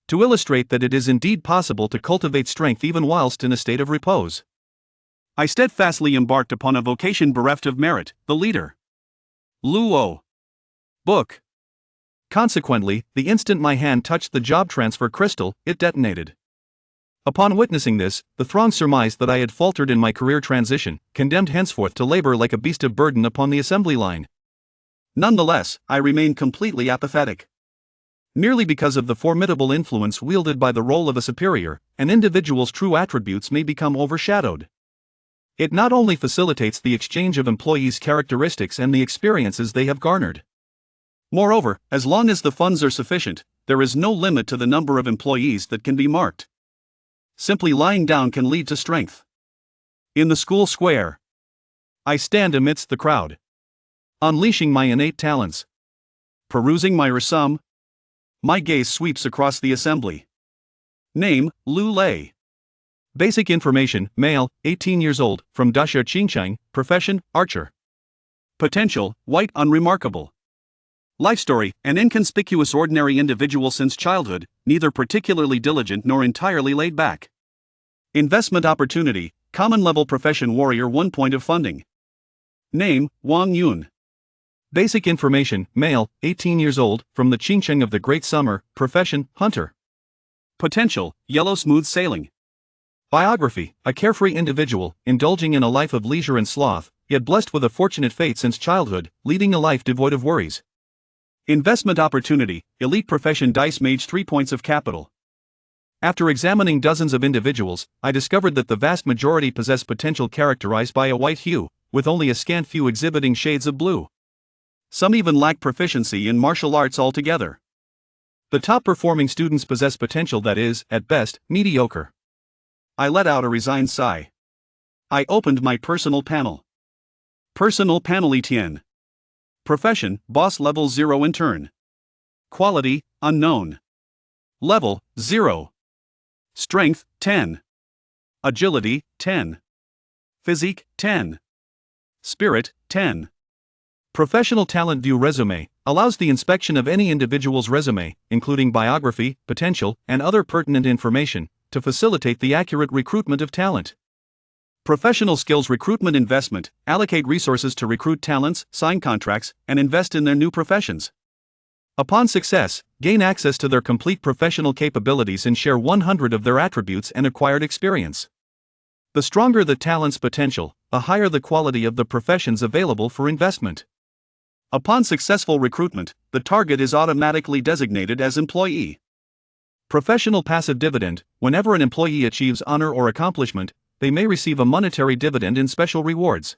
to illustrate that it is indeed possible to cultivate strength even whilst in a state of repose. I steadfastly embarked upon a vocation bereft of merit, the leader. Luo. Book. Consequently, the instant my hand touched the job transfer crystal, it detonated. Upon witnessing this, the throng surmised that I had faltered in my career transition, condemned henceforth to labor like a beast of burden upon the assembly line. Nonetheless, I remained completely apathetic. Merely because of the formidable influence wielded by the role of a superior, an individual's true attributes may become overshadowed. It not only facilitates the exchange of employees' characteristics and the experiences they have garnered. Moreover, as long as the funds are sufficient, there is no limit to the number of employees that can be marked. Simply lying down can lead to strength. In the school square, I stand amidst the crowd, unleashing my innate talents. Perusing my resume, my gaze sweeps across the assembly. Name, Lu Lei. Basic information, male, 18 years old, from Dasha Qingchang, profession, archer. Potential, white, unremarkable. Life story, an inconspicuous ordinary individual since childhood, neither particularly diligent nor entirely laid back. Investment opportunity, common level profession warrior 1 point of funding. Name, Wang Yun. Basic information, male, 18 years old, from the Qingcheng of the Great Summer, profession, hunter. Potential, yellow smooth sailing. Biography, a carefree individual, indulging in a life of leisure and sloth, yet blessed with a fortunate fate since childhood, leading a life devoid of worries. Investment opportunity, elite profession dice mage 3 points of capital. After examining dozens of individuals, I discovered that the vast majority possess potential characterized by a white hue, with only a scant few exhibiting shades of blue. Some even lack proficiency in martial arts altogether. The top performing students possess potential that is, at best, mediocre. I let out a resigned sigh. I opened my personal panel. Personal panel Yi Tian. Profession, boss level 0 intern. Quality, unknown. Level, 0. Strength, 10. Agility, 10. Physique, 10. Spirit, 10. Professional talent view resume allows the inspection of any individual's resume, including biography, potential, and other pertinent information, to facilitate the accurate recruitment of talent. Professional skills recruitment investment, allocate resources to recruit talents, sign contracts, and invest in their new professions. Upon success, gain access to their complete professional capabilities and share 100 of their attributes and acquired experience. The stronger the talent's potential, the higher the quality of the professions available for investment. Upon successful recruitment, the target is automatically designated as employee. Professional passive dividend, whenever an employee achieves honor or accomplishment, they may receive a monetary dividend in special rewards.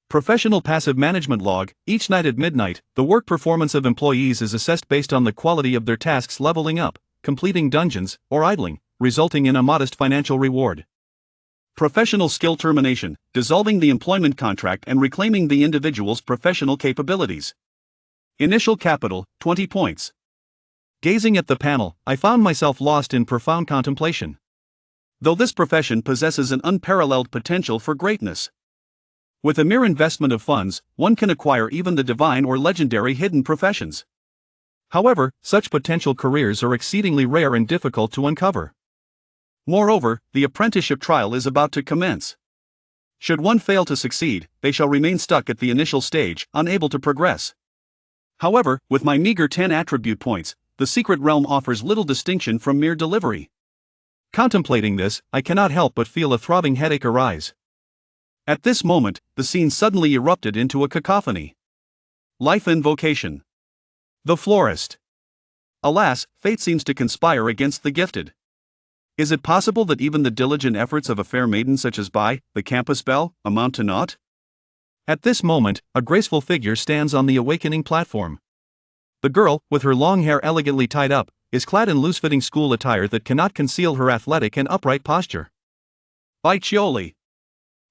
Professional passive management log, each night at midnight, the work performance of employees is assessed based on the quality of their tasks leveling up, completing dungeons, or idling, resulting in a modest financial reward. Professional skill termination, dissolving the employment contract and reclaiming the individual's professional capabilities. Initial capital, 20 points. Gazing at the panel, I found myself lost in profound contemplation. Though this profession possesses an unparalleled potential for greatness. With a mere investment of funds, one can acquire even the divine or legendary hidden professions. However, such potential careers are exceedingly rare and difficult to uncover. Moreover, the apprenticeship trial is about to commence. Should one fail to succeed, they shall remain stuck at the initial stage, unable to progress. However, with my meager 10 attribute points, the secret realm offers little distinction from mere delivery. Contemplating this, I cannot help but feel a throbbing headache arise. At this moment, the scene suddenly erupted into a cacophony. Life and vocation. The florist. Alas, fate seems to conspire against the gifted. Is it possible that even the diligent efforts of a fair maiden such as Bai, the campus belle, amount to naught? At this moment, a graceful figure stands on the awakening platform. The girl, with her long hair elegantly tied up, is clad in loose-fitting school attire that cannot conceal her athletic and upright posture. Bai Qiuli.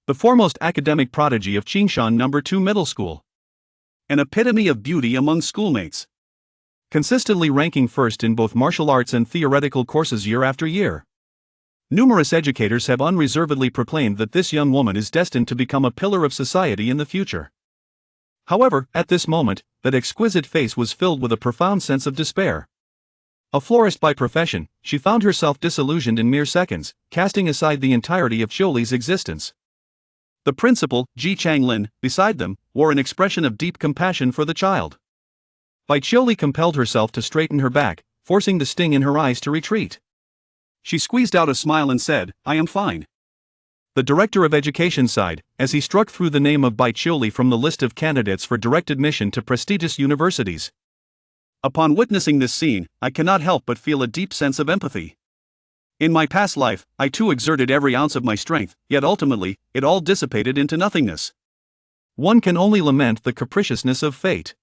The foremost academic prodigy of Qingshan No. 2 Middle School. An epitome of beauty among schoolmates. Consistently ranking first in both martial arts and theoretical courses year after year. Numerous educators have unreservedly proclaimed that this young woman is destined to become a pillar of society in the future. However, at this moment, that exquisite face was filled with a profound sense of despair. A florist by profession, she found herself disillusioned in mere seconds, casting aside the entirety of Qiuli's existence. The principal, Ji Changlin, beside them, wore an expression of deep compassion for the child. Bai Qiuli compelled herself to straighten her back, forcing the sting in her eyes to retreat. She squeezed out a smile and said, "I am fine." The director of education sighed, as he struck through the name of Bai Qiuli from the list of candidates for direct admission to prestigious universities. Upon witnessing this scene, I cannot help but feel a deep sense of empathy. In my past life, I too exerted every ounce of my strength, yet ultimately, it all dissipated into nothingness. One can only lament the capriciousness of fate.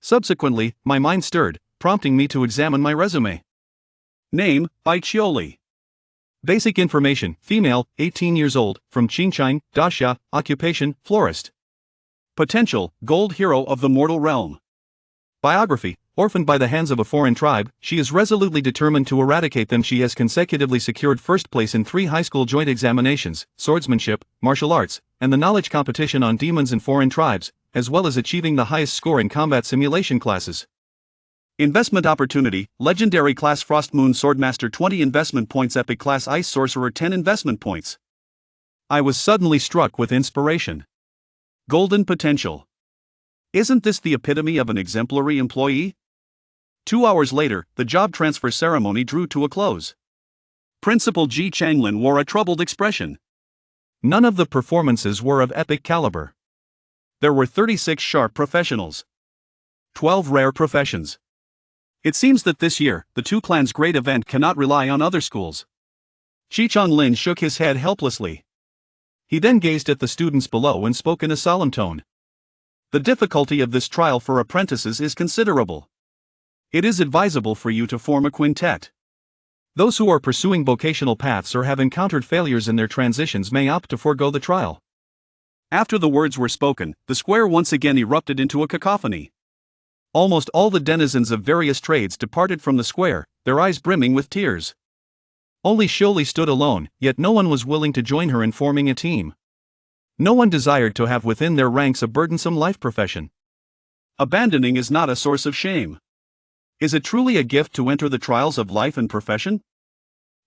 Subsequently, my mind stirred, prompting me to examine my resume. Name, Bai Qiuli. Basic information, female, 18 years old, from Qingchang, Daxia, occupation, florist. Potential, gold hero of the mortal realm. Biography, orphaned by the hands of a foreign tribe, she is resolutely determined to eradicate them. She has consecutively secured first place in 3 high school joint examinations, swordsmanship, martial arts, and the knowledge competition on demons and foreign tribes, as well as achieving the highest score in combat simulation classes. Investment opportunity, legendary class Frost Moon Sword Master 20 investment points, epic class Ice Sorcerer 10 investment points. I was suddenly struck with inspiration. Golden potential. Isn't this the epitome of an exemplary employee? 2 hours later, the job transfer ceremony drew to a close. Principal Ji Changlin wore a troubled expression. None of the performances were of epic caliber. There were 36 sharp professionals. 12 rare professions. It seems that this year, the 2 clans' great event cannot rely on other schools. Ji Changlin shook his head helplessly. He then gazed at the students below and spoke in a solemn tone. The difficulty of this trial for apprentices is considerable. It is advisable for you to form a quintet. Those who are pursuing vocational paths or have encountered failures in their transitions may opt to forego the trial. After the words were spoken, the square once again erupted into a cacophony. Almost all the denizens of various trades departed from the square, their eyes brimming with tears. Only Qiuli stood alone, yet no one was willing to join her in forming a team. No one desired to have within their ranks a burdensome life profession. Abandoning is not a source of shame. Is it truly a gift to enter the trials of life and profession?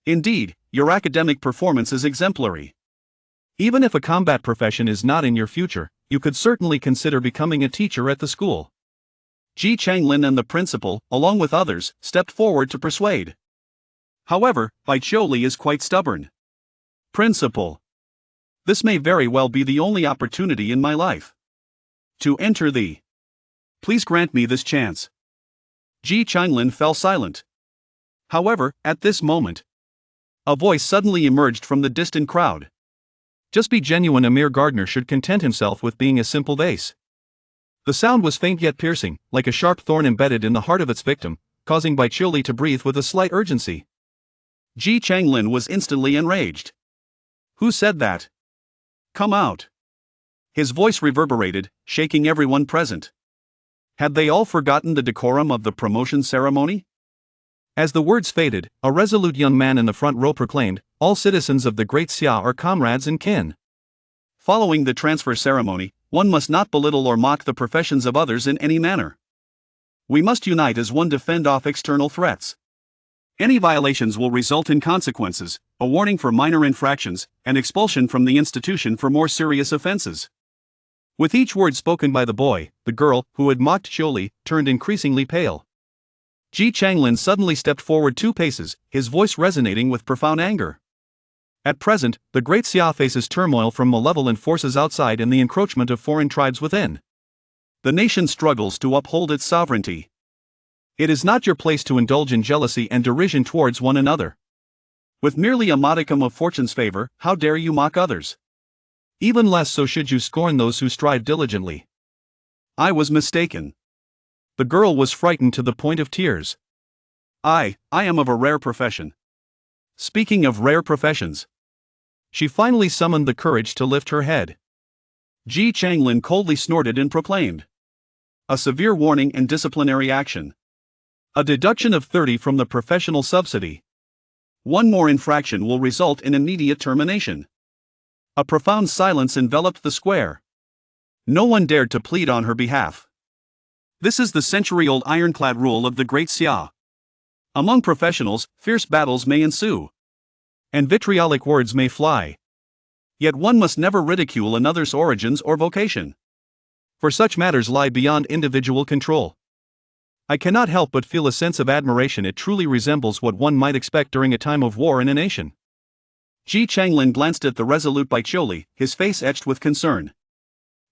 Indeed, your academic performance is exemplary. Even if a combat profession is not in your future, you could certainly consider becoming a teacher at the school. Ji Changlin and the principal, along with others, stepped forward to persuade. However, Bai Qiuli is quite stubborn. Principal. This may very well be the only opportunity in my life to enter the. Please grant me this chance. Ji Changlin fell silent. However, at this moment, a voice suddenly emerged from the distant crowd. Just be genuine. A mere gardener should content himself with being a simple vase. The sound was faint yet piercing, like a sharp thorn embedded in the heart of its victim, causing Bai Qiuli to breathe with a slight urgency. Ji Changlin was instantly enraged. Who said that? Come out. His voice reverberated, shaking everyone present. Had they all forgotten the decorum of the promotion ceremony? As the words faded, a resolute young man in the front row proclaimed, "All citizens of the Great Xia are comrades and kin." Following the transfer ceremony, one must not belittle or mock the professions of others in any manner. We must unite as one to fend off external threats. Any violations will result in consequences, a warning for minor infractions, and expulsion from the institution for more serious offenses. With each word spoken by the boy, the girl, who had mocked Qiuli, turned increasingly pale. Ji Changlin suddenly stepped forward 2 paces, his voice resonating with profound anger. At present, the Great Xia faces turmoil from malevolent forces outside and the encroachment of foreign tribes within. The nation struggles to uphold its sovereignty. It is not your place to indulge in jealousy and derision towards one another. With merely a modicum of fortune's favor, how dare you mock others? Even less so should you scorn those who strive diligently. I was mistaken. The girl was frightened to the point of tears. I am of a rare profession. Speaking of rare professions. She finally summoned the courage to lift her head. Ji Changlin coldly snorted and proclaimed. A severe warning and disciplinary action. A deduction of 30 from the professional subsidy. One more infraction will result in immediate termination. A profound silence enveloped the square. No one dared to plead on her behalf. This is the century-old ironclad rule of the Great Xia. Among professionals, fierce battles may ensue, and vitriolic words may fly. Yet one must never ridicule another's origins or vocation, for such matters lie beyond individual control. I cannot help but feel a sense of admiration. It truly resembles what one might expect during a time of war in a nation. Ji Changlin glanced at the resolute Baiqiuli, his face etched with concern.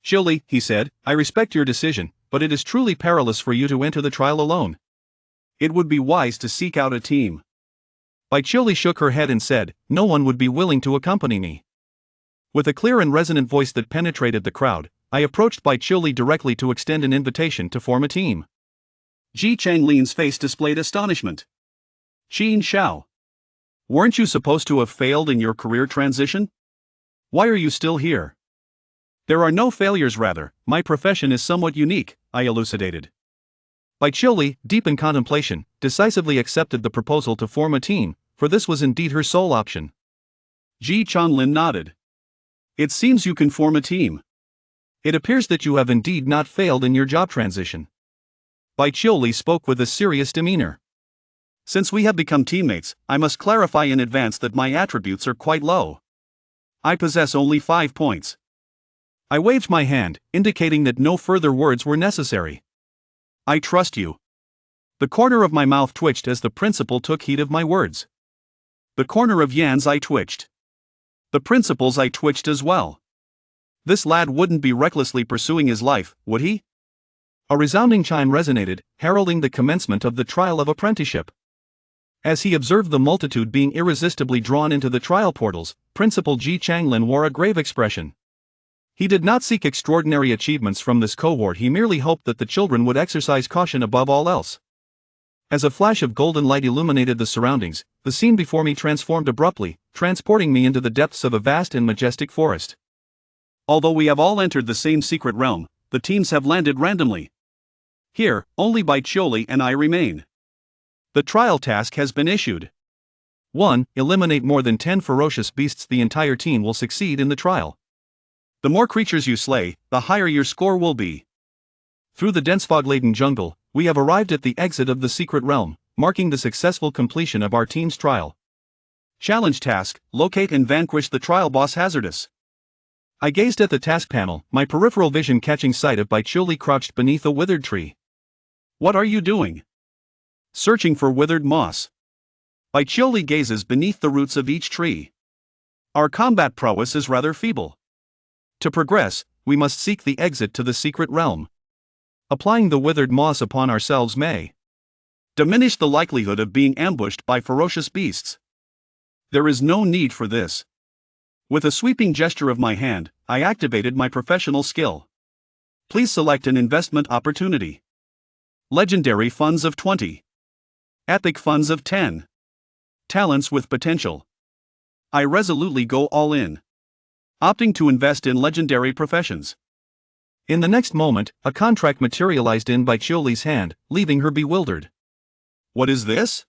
"Qiuli," he said, "I respect your decision, but it is truly perilous for you to enter the trial alone. It would be wise to seek out a team." Baiqiuli shook her head and said, "No one would be willing to accompany me." With a clear and resonant voice that penetrated the crowd, I approached Baiqiuli directly to extend an invitation to form a team. Ji Changlin's face displayed astonishment. "Qin Shao. Weren't you supposed to have failed in your career transition? Why are you still here?" "There are no failures, rather, my profession is somewhat unique," I elucidated. Baiqiuli, deep in contemplation, decisively accepted the proposal to form a team, for this was indeed her sole option. Ji Changlin nodded. "It seems you can form a team. It appears that you have indeed not failed in your job transition." Baiqiuli spoke with a serious demeanor. "Since we have become teammates, I must clarify in advance that my attributes are quite low. I possess only 5 points." I waved my hand, indicating that no further words were necessary. "I trust you." The corner of my mouth twitched as the principal took heed of my words. The corner of Yan's eye twitched. The principal's eye twitched as well. This lad wouldn't be recklessly pursuing his life, would he? A resounding chime resonated, heralding the commencement of the trial of apprenticeship. As he observed the multitude being irresistibly drawn into the trial portals, Principal Ji Changlin wore a grave expression. He did not seek extraordinary achievements from this cohort, he merely hoped that the children would exercise caution above all else. As a flash of golden light illuminated the surroundings, the scene before me transformed abruptly, transporting me into the depths of a vast and majestic forest. Although we have all entered the same secret realm, the teams have landed randomly. Here, only Baiqiuli and I remain. The trial task has been issued. 1. Eliminate more than 10 ferocious beasts. The entire team will succeed in the trial. The more creatures you slay, the higher your score will be. Through the dense fog-laden jungle, we have arrived at the exit of the secret realm, marking the successful completion of our team's trial. Challenge task: locate and vanquish the trial boss Hazardous. I gazed at the task panel, my peripheral vision catching sight of Baiqiuli crouched beneath a withered tree. "What are you doing?" "Searching for withered moss." Baiqiuli gazes beneath the roots of each tree. "Our combat prowess is rather feeble. To progress, we must seek the exit to the secret realm. Applying the withered moss upon ourselves may diminish the likelihood of being ambushed by ferocious beasts. There is no need for this." With a sweeping gesture of my hand, I activated my professional skill. "Please select an investment opportunity. Legendary funds of 20. Epic funds of 10. Talents with potential." I resolutely go all in, opting to invest in legendary professions. In the next moment, a contract materialized in Baiqiuli's hand, leaving her bewildered. "What is this?"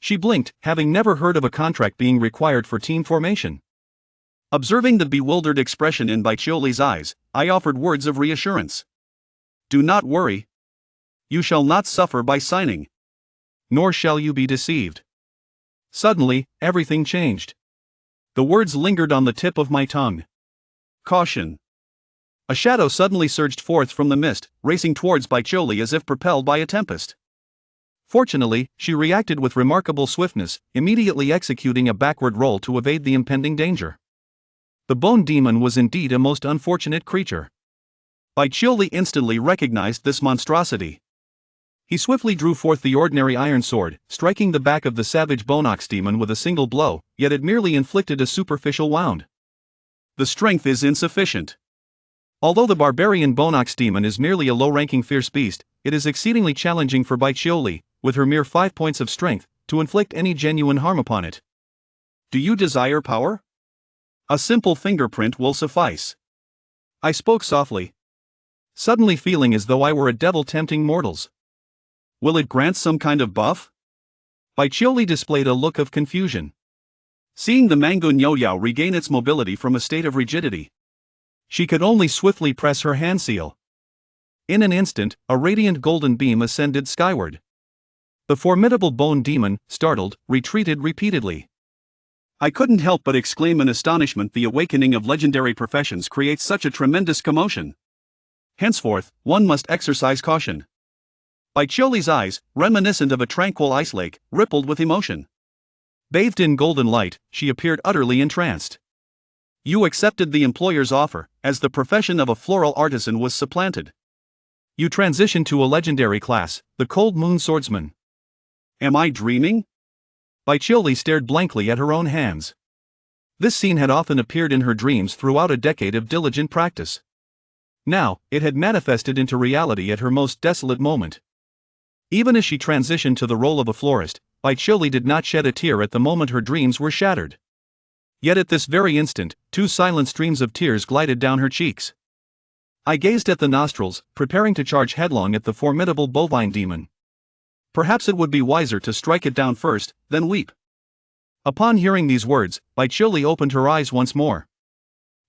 She blinked, having never heard of a contract being required for team formation. Observing the bewildered expression in Baiqiuli's eyes, I offered words of reassurance. "Do not worry. You shall not suffer by signing. Nor shall you be deceived." Suddenly, everything changed. The words lingered on the tip of my tongue. "Caution." A shadow suddenly surged forth from the mist, racing towards Baiqiuli as if propelled by a tempest. Fortunately, she reacted with remarkable swiftness, immediately executing a backward roll to evade the impending danger. The bone demon was indeed a most unfortunate creature. Baiqiuli instantly recognized this monstrosity. He swiftly drew forth the ordinary iron sword, striking the back of the savage bone ox demon with a single blow, yet it merely inflicted a superficial wound. The strength is insufficient. Although the barbarian bone ox demon is merely a low-ranking fierce beast, it is exceedingly challenging for Baiqiuli, with her mere 5 points of strength, to inflict any genuine harm upon it. "Do you desire power? A simple fingerprint will suffice." I spoke softly, suddenly feeling as though I were a devil tempting mortals. "Will it grant some kind of buff?" Baiqiuli displayed a look of confusion. Seeing the Mango Nyoyao regain its mobility from a state of rigidity, she could only swiftly press her hand seal. In an instant, a radiant golden beam ascended skyward. The formidable bone demon, startled, retreated repeatedly. I couldn't help but exclaim in astonishment. The awakening of legendary professions creates such a tremendous commotion. Henceforth, one must exercise caution. Baiqiuli's eyes, reminiscent of a tranquil ice lake, rippled with emotion. Bathed in golden light, she appeared utterly entranced. You accepted the employer's offer, as the profession of a floral artisan was supplanted. You transitioned to a legendary class, the Cold Moon Swordsman. Am I dreaming? Baiqiuli stared blankly at her own hands. This scene had often appeared in her dreams throughout a decade of diligent practice. Now, it had manifested into reality at her most desolate moment. Even as she transitioned to the role of a florist, Baiqiuli did not shed a tear at the moment her dreams were shattered. Yet at this very instant, 2 silent streams of tears glided down her cheeks. I gazed at the nostrils, preparing to charge headlong at the formidable bovine demon. Perhaps it would be wiser to strike it down first, then weep. Upon hearing these words, Baiqiuli opened her eyes once more.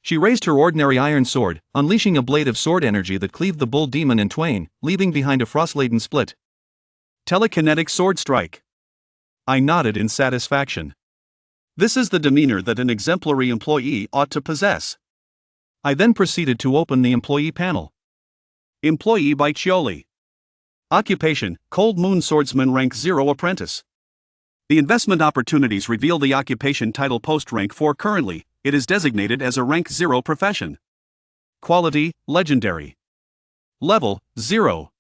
She raised her ordinary iron sword, unleashing a blade of sword energy that cleaved the bull demon in twain, leaving behind a frost-laden split. Telekinetic sword strike. I nodded in satisfaction. This is the demeanor that an exemplary employee ought to possess. I then proceeded to open the employee panel. Employee Baiqiuli. Occupation, Cold Moon Swordsman Rank 0 Apprentice. The investment opportunities reveal the occupation title post Rank 4 currently, it is designated as a Rank 0 profession. Quality, Legendary. Level, 0.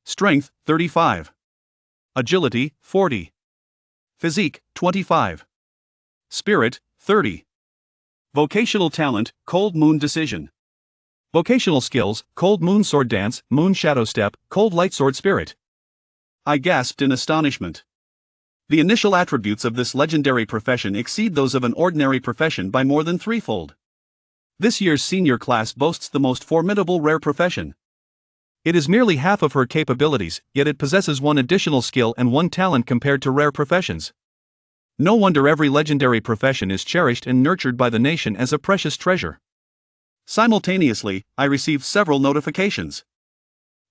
Strength, 35. Agility, 40. Physique, 25. Spirit, 30. Vocational talent, Cold Moon Decision. Vocational skills, Cold Moon Sword Dance, Moon Shadow Step, Cold Light Sword Spirit. I gasped in astonishment. The initial attributes of this legendary profession exceed those of an ordinary profession by more than threefold. This year's senior class boasts the most formidable rare profession. It is merely half of her capabilities, yet it possesses 1 additional skill and 1 talent compared to rare professions. No wonder every legendary profession is cherished and nurtured by the nation as a precious treasure. Simultaneously, I received several notifications.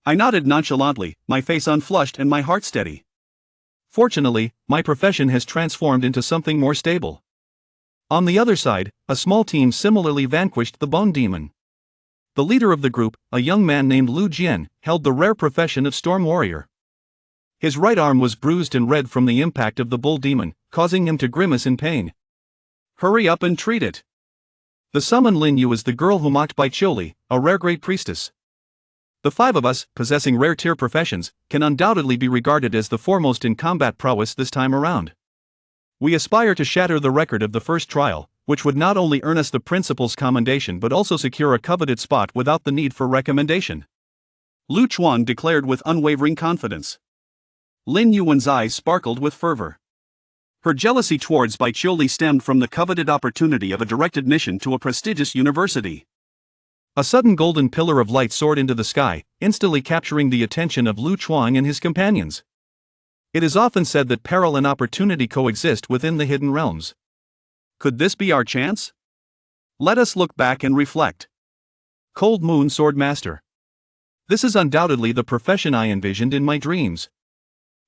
I nodded nonchalantly, my face unflushed and my heart steady. Fortunately, my profession has transformed into something more stable. On the other side, a small team similarly vanquished the bone demon. The leader of the group, a young man named Lu Jian, held the rare profession of Storm Warrior. His right arm was bruised and red from the impact of the bull demon, causing him to grimace in pain. Hurry up and treat it. The summon Lin Yu is the girl who mocked Baiqiuli, a rare great priestess. The 5 of us, possessing rare tier professions, can undoubtedly be regarded as the foremost in combat prowess this time around. We aspire to shatter the record of the first trial, which would not only earn us the principal's commendation but also secure a coveted spot without the need for recommendation. Lu Chuan declared with unwavering confidence. Lin Yuan's eyes sparkled with fervor. Her jealousy towards Baiqiuli stemmed from the coveted opportunity of a direct admission to a prestigious university. A sudden golden pillar of light soared into the sky, instantly capturing the attention of Lu Chuang and his companions. It is often said that peril and opportunity coexist within the hidden realms. Could this be our chance? Let us look back and reflect. Cold Moon Sword Master. This is undoubtedly the profession I envisioned in my dreams.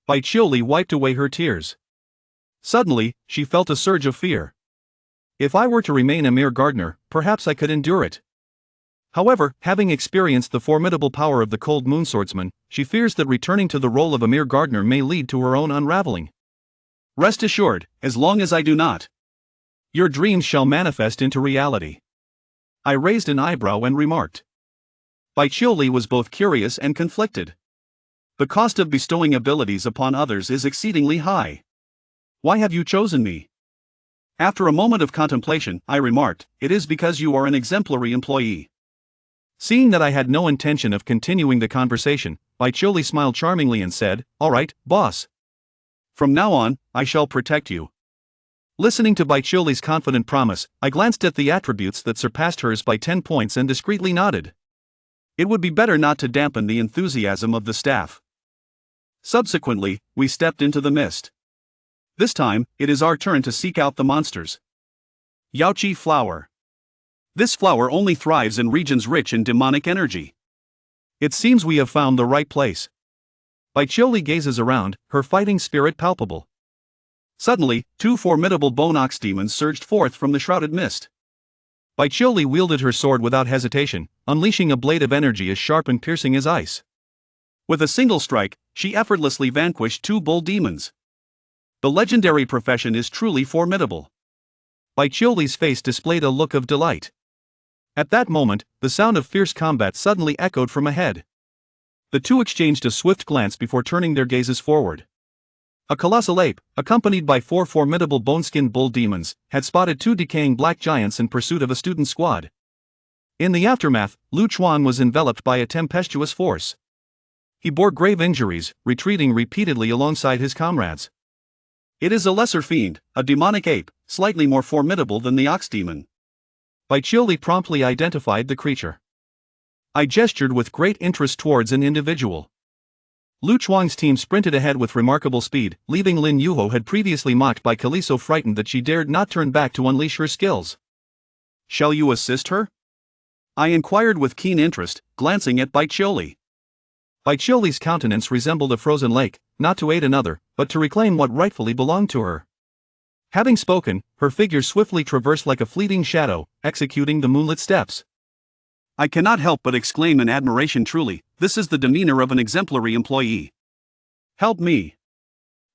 Baiqiuli wiped away her tears. Suddenly, she felt a surge of fear. If I were to remain a mere gardener, perhaps I could endure it. However, having experienced the formidable power of the Cold Moon Swordsman, she fears that returning to the role of a mere gardener may lead to her own unraveling. Rest assured, as long as I do not, your dreams shall manifest into reality. I raised an eyebrow and remarked. Baiqiuli was both curious and conflicted. The cost of bestowing abilities upon others is exceedingly high. Why have you chosen me? After a moment of contemplation, I remarked, it is because you are an exemplary employee. Seeing that I had no intention of continuing the conversation, Baiqiuli smiled charmingly and said, "All right, boss. From now on, I shall protect you." Listening to Baiqiuli's confident promise, I glanced at the attributes that surpassed hers by 10 points and discreetly nodded. It would be better not to dampen the enthusiasm of the staff. Subsequently, we stepped into the mist. This time, it is our turn to seek out the monsters. Yaoqi Flower. This flower only thrives in regions rich in demonic energy. It seems we have found the right place. Baiqiuli gazes around, her fighting spirit palpable. Suddenly, two formidable bone ox demons surged forth from the shrouded mist. Baiqiuli wielded her sword without hesitation, unleashing a blade of energy as sharp and piercing as ice. With a single strike, she effortlessly vanquished two bull demons. The legendary profession is truly formidable. Baiqiuli's face displayed a look of delight. At that moment, the sound of fierce combat suddenly echoed from ahead. The two exchanged a swift glance before turning their gazes forward. A colossal ape, accompanied by four formidable bone-skinned bull demons, had spotted two decaying black giants in pursuit of a student squad. In the aftermath, Lu Chuan was enveloped by a tempestuous force. He bore grave injuries, retreating repeatedly alongside his comrades. It is a lesser fiend, a demonic ape, slightly more formidable than the ox demon. Baiqiuli promptly identified the creature. I gestured with great interest towards an individual. Lu Chuang's team sprinted ahead with remarkable speed, leaving Lin Yuho had previously mocked by Kali so frightened that she dared not turn back to unleash her skills. Shall you assist her? I inquired with keen interest, glancing at Baiqiuli. Baiqiuli's countenance resembled a frozen lake, not to aid another, but to reclaim what rightfully belonged to her. Having spoken, her figure swiftly traversed like a fleeting shadow, executing the moonlit steps. I cannot help but exclaim in admiration. Truly, this is the demeanor of an exemplary employee. Help me.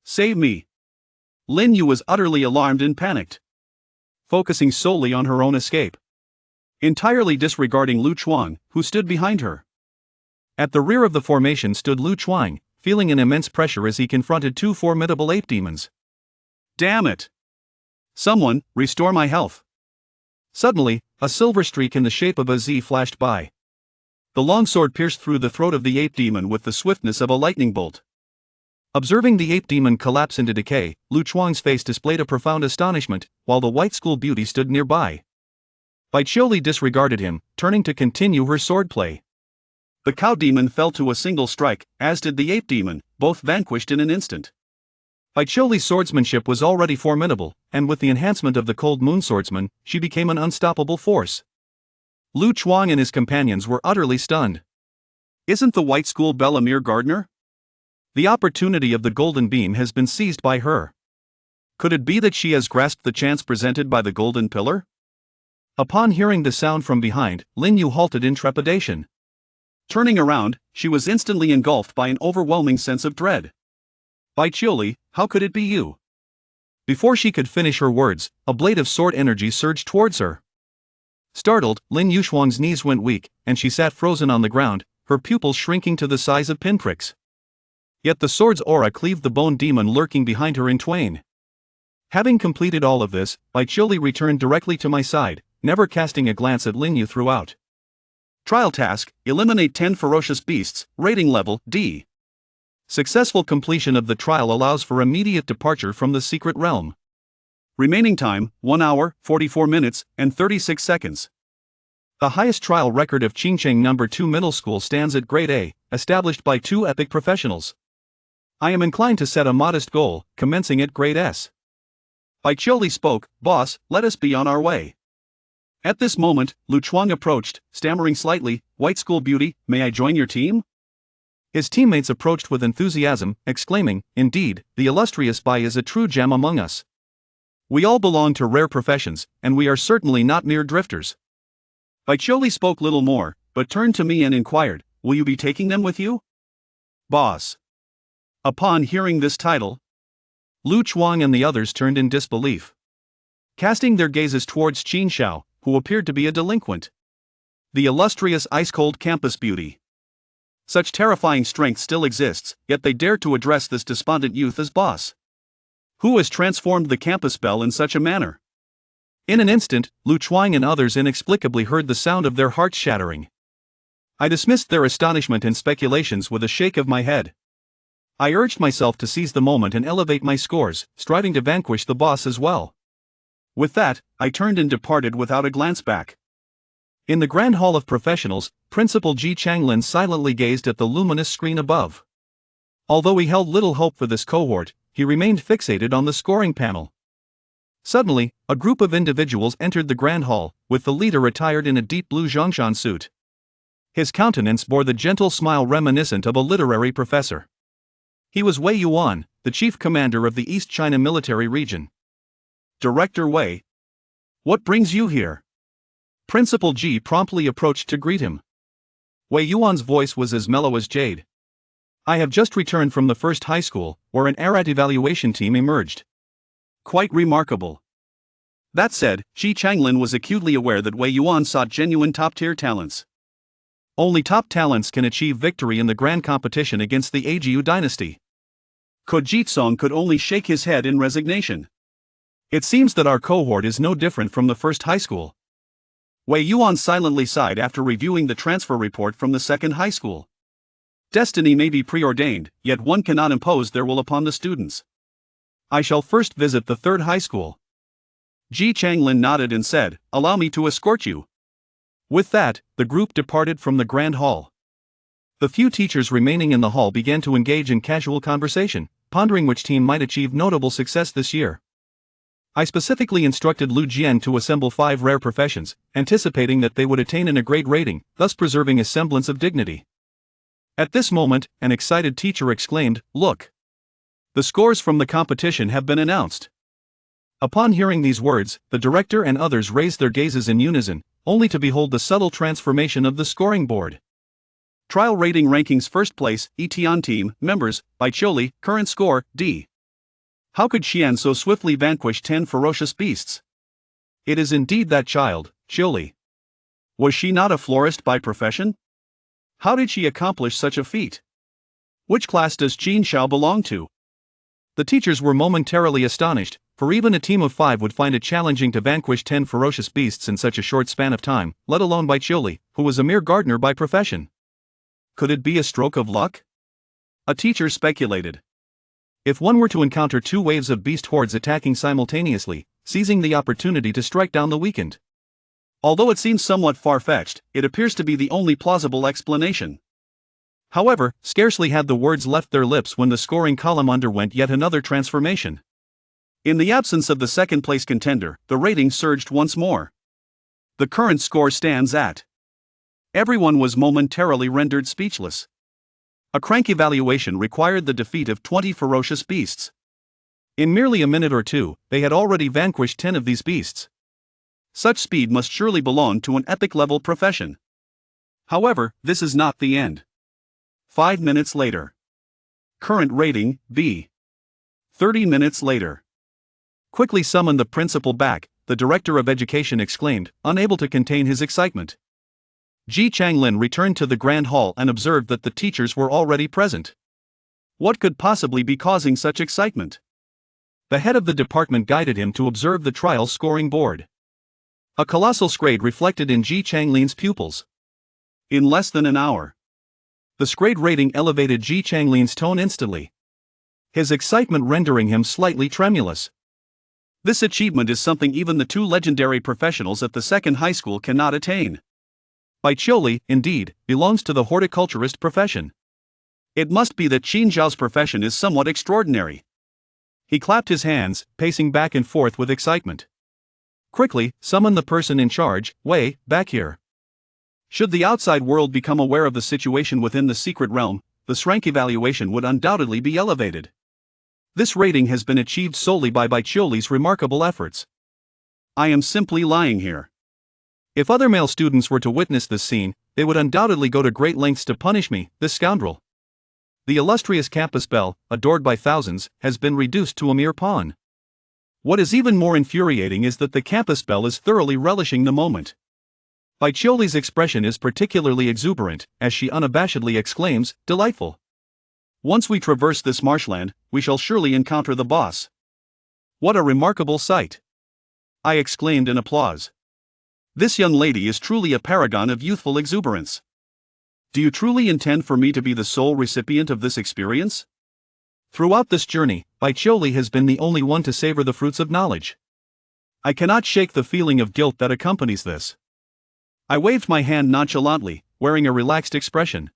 Save me. Lin Yu was utterly alarmed and panicked, focusing solely on her own escape, entirely disregarding Lu Chuang, who stood behind her. At the rear of the formation stood Lu Chuang, feeling an immense pressure as he confronted two formidable ape demons. Damn it! Someone, restore my health. Suddenly, a silver streak in the shape of a Z flashed by. The long sword pierced through the throat of the ape demon with the swiftness of a lightning bolt. Observing the ape demon collapse into decay, Lu Chuang's face displayed a profound astonishment, while the white school beauty stood nearby. Baiqiuli disregarded him, turning to continue her swordplay. The cow demon fell to a single strike, as did the ape demon, both vanquished in an instant. Baiqiuli's swordsmanship was already formidable, and with the enhancement of the Cold Moon Swordsman, she became an unstoppable force. Lu Chuang and his companions were utterly stunned. Isn't the white school belle a mere gardener? The opportunity of the golden beam has been seized by her. Could it be that she has grasped the chance presented by the golden pillar? Upon hearing the sound from behind, Lin Yu halted in trepidation. Turning around, she was instantly engulfed by an overwhelming sense of dread. Baiqiuli, how could it be you? Before she could finish her words, a blade of sword energy surged towards her. Startled, Lin Yushuang's knees went weak, and she sat frozen on the ground, her pupils shrinking to the size of pinpricks. Yet the sword's aura cleaved the bone demon lurking behind her in twain. Having completed all of this, Baiqiuli returned directly to my side, never casting a glance at Lin Yu throughout. Trial task: eliminate 10 ferocious beasts, rating level D. Successful completion of the trial allows for immediate departure from the secret realm. Remaining time, 1 hour, 44 minutes, and 36 seconds. The highest trial record of Qingcheng No. 2 Middle School stands at Grade A, established by 2 epic professionals. I am inclined to set a modest goal, commencing at Grade S. Baiqiuli spoke, "Boss, let us be on our way." At this moment, Lu Chuang approached, stammering slightly, "White school beauty, may I join your team?" His teammates approached with enthusiasm, exclaiming, "Indeed, the illustrious Bai is a true gem among us. We all belong to rare professions, and we are certainly not mere drifters." Baiqiuli spoke little more, but turned to me and inquired, "Will you be taking them with you?" "Boss." Upon hearing this title, Lu Chuang and the others turned in disbelief, casting their gazes towards Qin Xiao, who appeared to be a delinquent. The illustrious ice-cold campus beauty. Such terrifying strength still exists, yet they dare to address this despondent youth as boss. Who has transformed the campus belle in such a manner? In an instant, Lu Chuang and others inexplicably heard the sound of their hearts shattering. I dismissed their astonishment and speculations with a shake of my head. I urged myself to seize the moment and elevate my scores, striving to vanquish the boss as well. With that, I turned and departed without a glance back. In the Grand Hall of Professionals, Principal Ji Changlin silently gazed at the luminous screen above. Although he held little hope for this cohort, he remained fixated on the scoring panel. Suddenly, a group of individuals entered the Grand Hall, with the leader attired in a deep blue Zhongshan suit. His countenance bore the gentle smile reminiscent of a literary professor. He was Wei Yuan, the chief commander of the East China military region. Director Wei. What brings you here? Principal Ji promptly approached to greet him. Wei Yuan's voice was as mellow as jade. I have just returned from the first high school, where an ARAT evaluation team emerged. Quite remarkable. That said, Ji Changlin was acutely aware that Wei Yuan sought genuine top-tier talents. Only top talents can achieve victory in the grand competition against the Ajiu dynasty. Kojitsong could only shake his head in resignation. It seems that our cohort is no different from the first high school. Wei Yuan silently sighed after reviewing the transfer report from the second high school. Destiny may be preordained, yet one cannot impose their will upon the students. I shall first visit the third high school. Ji Changlin nodded and said, "Allow me to escort you." With that, the group departed from the grand hall. The few teachers remaining in the hall began to engage in casual conversation, pondering which team might achieve notable success this year. I specifically instructed Lu Jian to assemble 5 rare professions, anticipating that they would attain a great rating, thus preserving a semblance of dignity. At this moment, an excited teacher exclaimed, "Look! The scores from the competition have been announced." Upon hearing these words, the director and others raised their gazes in unison, only to behold the subtle transformation of the scoring board. Trial rating rankings: first place, Yi Tian team, members, by Choli, current score, D. How could Xian so swiftly vanquish 10 ferocious beasts? It is indeed that child, Choli. Was she not a florist by profession? How did she accomplish such a feat? Which class does Qin Xiao belong to? The teachers were momentarily astonished, for even a team of 5 would find it challenging to vanquish 10 ferocious beasts in such a short span of time, let alone by Choli, who was a mere gardener by profession. Could it be a stroke of luck? A teacher speculated. If one were to encounter 2 waves of beast hordes attacking simultaneously, seizing the opportunity to strike down the weakened. Although it seems somewhat far-fetched, it appears to be the only plausible explanation. However, scarcely had the words left their lips when the scoring column underwent yet another transformation. In the absence of the second-place contender, the rating surged once more. The current score stands at. Everyone was momentarily rendered speechless. A crank evaluation required the defeat of 20 ferocious beasts. In merely a minute or two, they had already vanquished 10 of these beasts. Such speed must surely belong to an epic-level profession. However, this is not the end. 5 minutes later. Current rating, B. 30 minutes later. Quickly summoned the principal back, the director of education exclaimed, unable to contain his excitement. Ji Changlin returned to the grand hall and observed that the teachers were already present. What could possibly be causing such excitement? The head of the department guided him to observe the trial scoring board. A colossal scrade reflected in Ji Changlin's pupils. In less than an hour, the scrade rating elevated Ji Changlin's tone instantly, his excitement rendering him slightly tremulous. This achievement is something even the 2 legendary professionals at the second high school cannot attain. Bai Qiuli, indeed, belongs to the horticulturist profession. It must be that Qin Zhao's profession is somewhat extraordinary. He clapped his hands, pacing back and forth with excitement. Quickly, summon the person in charge, Wei, back here. Should the outside world become aware of the situation within the secret realm, the rank evaluation would undoubtedly be elevated. This rating has been achieved solely by Bai Qiuli's remarkable efforts. I am simply lying here. If other male students were to witness this scene, they would undoubtedly go to great lengths to punish me, this scoundrel. The illustrious campus belle, adored by thousands, has been reduced to a mere pawn. What is even more infuriating is that the campus belle is thoroughly relishing the moment. Bai Qiuli's expression is particularly exuberant, as she unabashedly exclaims, "Delightful! Once we traverse this marshland, we shall surely encounter the boss." What a remarkable sight! I exclaimed in applause. This young lady is truly a paragon of youthful exuberance. Do you truly intend for me to be the sole recipient of this experience? Throughout this journey, Bai Qiuli has been the only one to savor the fruits of knowledge. I cannot shake the feeling of guilt that accompanies this. I waved my hand nonchalantly, wearing a relaxed expression.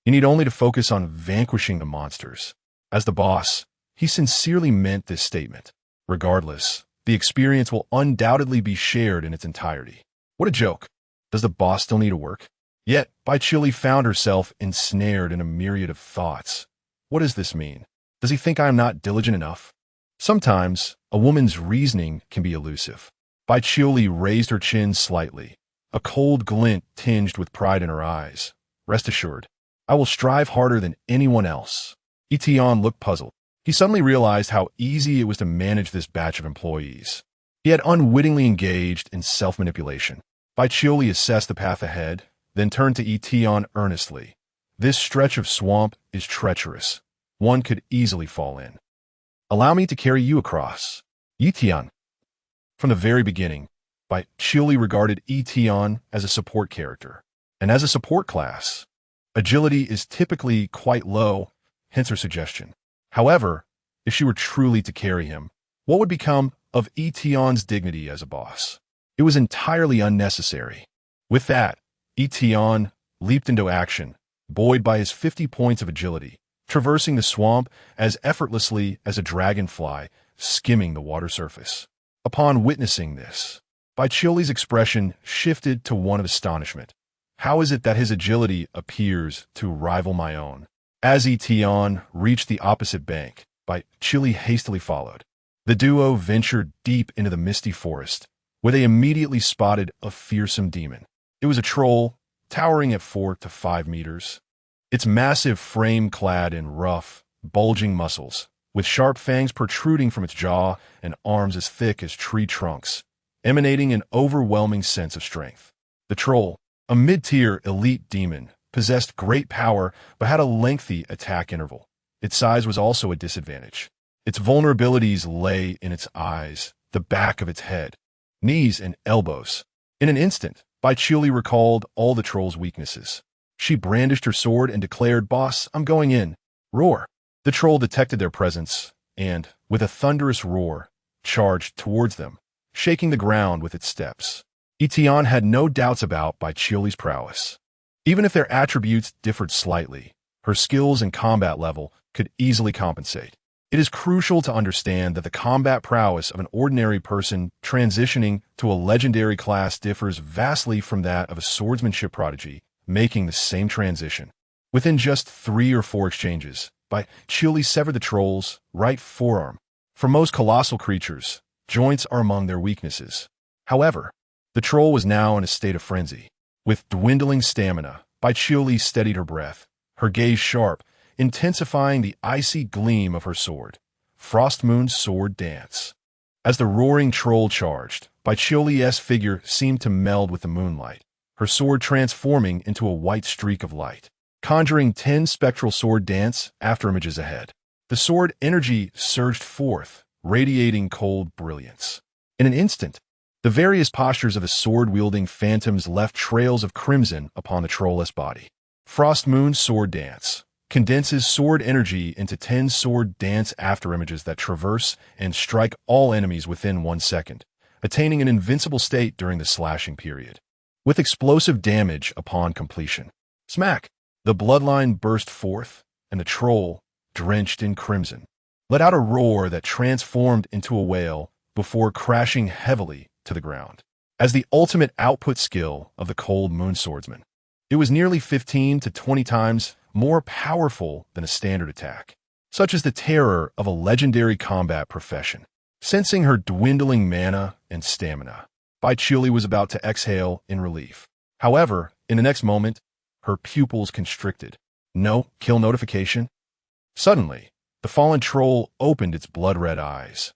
You need only to focus on vanquishing the monsters. As the boss, he sincerely meant this statement. Regardless, the experience will undoubtedly be shared in its entirety. What a joke. Does the boss still need to work? Yet, Bai Qiuli found herself ensnared in a myriad of thoughts. What What does this mean? Does he think I am not diligent enough? Sometimes, a woman's reasoning can be elusive. Bai Qiuli raised her chin slightly, a cold glint tinged with pride in her eyes. Rest assured, I will strive harder than anyone else. Yi Tian looked puzzled. He suddenly realized how easy it was to manage this batch of employees. He had unwittingly engaged in self-manipulation. Bai Qiuli assessed the path ahead, then turned to Yi Tian earnestly. This stretch of swamp is treacherous. One could easily fall in. Allow me to carry you across. Yi Tian. From the very beginning, Bai Qiuli regarded Yi Tian as a support character. And as a support class, agility is typically quite low, hence her suggestion. However, if she were truly to carry him, what would become of Yi Tian's dignity as a boss? It was entirely unnecessary. With that, Yi Tian leaped into action, buoyed by his 50 points of agility, traversing the swamp as effortlessly as a dragonfly skimming the water surface. Upon witnessing this, Bai Qiuli's expression shifted to one of astonishment. How is it that his agility appears to rival my own? As Yi Tian reached the opposite bank, Bai Qiuli hastily followed. The duo ventured deep into the misty forest, where they immediately spotted a fearsome demon. It was a troll, towering at 4 to 5 meters. Its massive frame clad in rough, bulging muscles, with sharp fangs protruding from its jaw and arms as thick as tree trunks, emanating an overwhelming sense of strength. The troll, a mid-tier elite demon, possessed great power but had a lengthy attack interval. Its size was also a disadvantage. Its vulnerabilities lay in its eyes, the back of its head, knees, and elbows. In an instant, Bai Qiuli recalled all the troll's weaknesses. She brandished her sword and declared, "Boss, I'm going in." Roar. The troll detected their presence and, with a thunderous roar, charged towards them, shaking the ground with its steps. Yi Tian had no doubts about Bai Qiuli's prowess. Even if their attributes differed slightly, her skills and combat level could easily compensate. It is crucial to understand that the combat prowess of an ordinary person transitioning to a legendary class differs vastly from that of a swordsmanship prodigy making the same transition. Within just 3 or 4 exchanges, Bai Qiuli severed the troll's right forearm. For most colossal creatures, joints are among their weaknesses. However, the troll was now in a state of frenzy. With dwindling stamina, Bai Qiuli steadied her breath, her gaze sharp, intensifying the icy gleam of her sword. Frost Moon Sword Dance. As the roaring troll charged, Bai Qiuli's figure seemed to meld with the moonlight, her sword transforming into a white streak of light, conjuring 10 spectral sword dance afterimages ahead. The sword energy surged forth, radiating cold brilliance. In an instant, the various postures of the sword-wielding phantoms left trails of crimson upon the trollless body. Frost Moon Sword Dance condenses sword energy into 10 sword dance afterimages that traverse and strike all enemies within 1 second, attaining an invincible state during the slashing period. With explosive damage upon completion. Smack! The bloodline burst forth, and the troll, drenched in crimson, let out a roar that transformed into a wail before crashing heavily to the ground. As the ultimate output skill of the Cold Moon Swordsman, it was nearly 15 to 20 times more powerful than a standard attack. Such is the terror of a legendary combat profession. Sensing her dwindling mana and stamina, Bai Qiuli was about to exhale in relief. However, in the next moment, her pupils constricted. No kill notification. Suddenly, the fallen troll opened its blood-red eyes,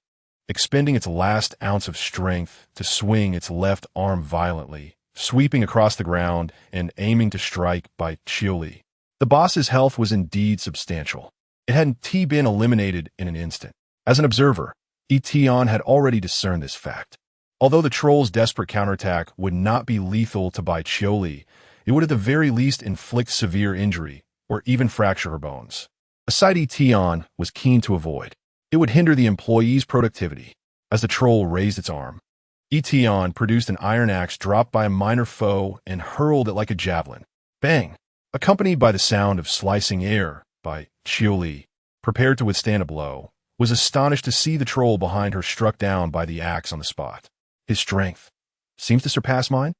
expending its last ounce of strength to swing its left arm violently, sweeping across the ground and aiming to strike Bai Qiuli. The boss's health was indeed substantial. It hadn't been eliminated in an instant. As an observer, Yi Tian had already discerned this fact. Although the troll's desperate counterattack would not be lethal to Bai Qiuli, it would at the very least inflict severe injury or even fracture her bones. A sight Yi Tian was keen to avoid. It would hinder the employee's productivity. As the troll raised its arm, Yi Tian produced an iron axe dropped by a minor foe and hurled it like a javelin. Bang! Accompanied by the sound of slicing air, Bai Qiuli, prepared to withstand a blow, was astonished to see the troll behind her struck down by the axe on the spot. His strength seems to surpass mine?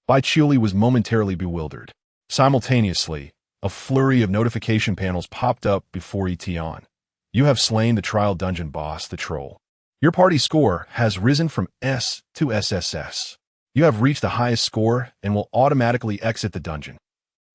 Bai Qiuli was momentarily bewildered. Simultaneously, A flurry of notification panels popped up before Yi Tian. You have slain the trial dungeon boss, the troll. Your party score has risen from S to SSS. You have reached the highest score and will automatically exit the dungeon.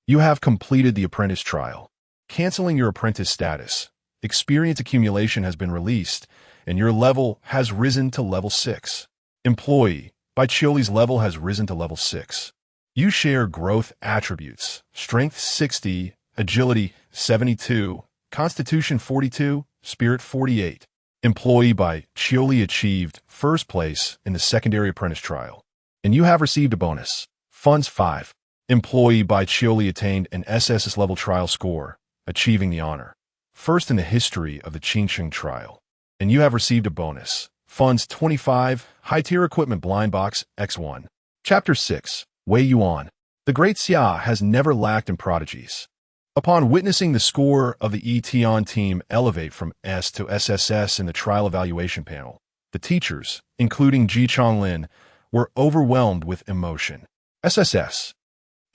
You have completed the apprentice trial. Canceling your apprentice status. Experience accumulation has been released, and your level has risen to level 6. Employee, Baichioli's level has risen to level 6. You share growth attributes. Strength 60, Agility 72, Constitution 42, Spirit 48. Employee Baichioli achieved first place in the secondary apprentice trial, and you have received a bonus. Funds 5. Employee Baichioli attained an SSS level trial score, achieving the honor. First in the history of the Qingsheng trial, and you have received a bonus. Funds 25, high-tier equipment blind box X1. Chapter 6, Wei Yuan. The Great Xia has never lacked in prodigies. Upon witnessing the score of the Yi Tian team elevate from S to SSS in the trial evaluation panel, the teachers, including Ji Chonglin, were overwhelmed with emotion. SSS.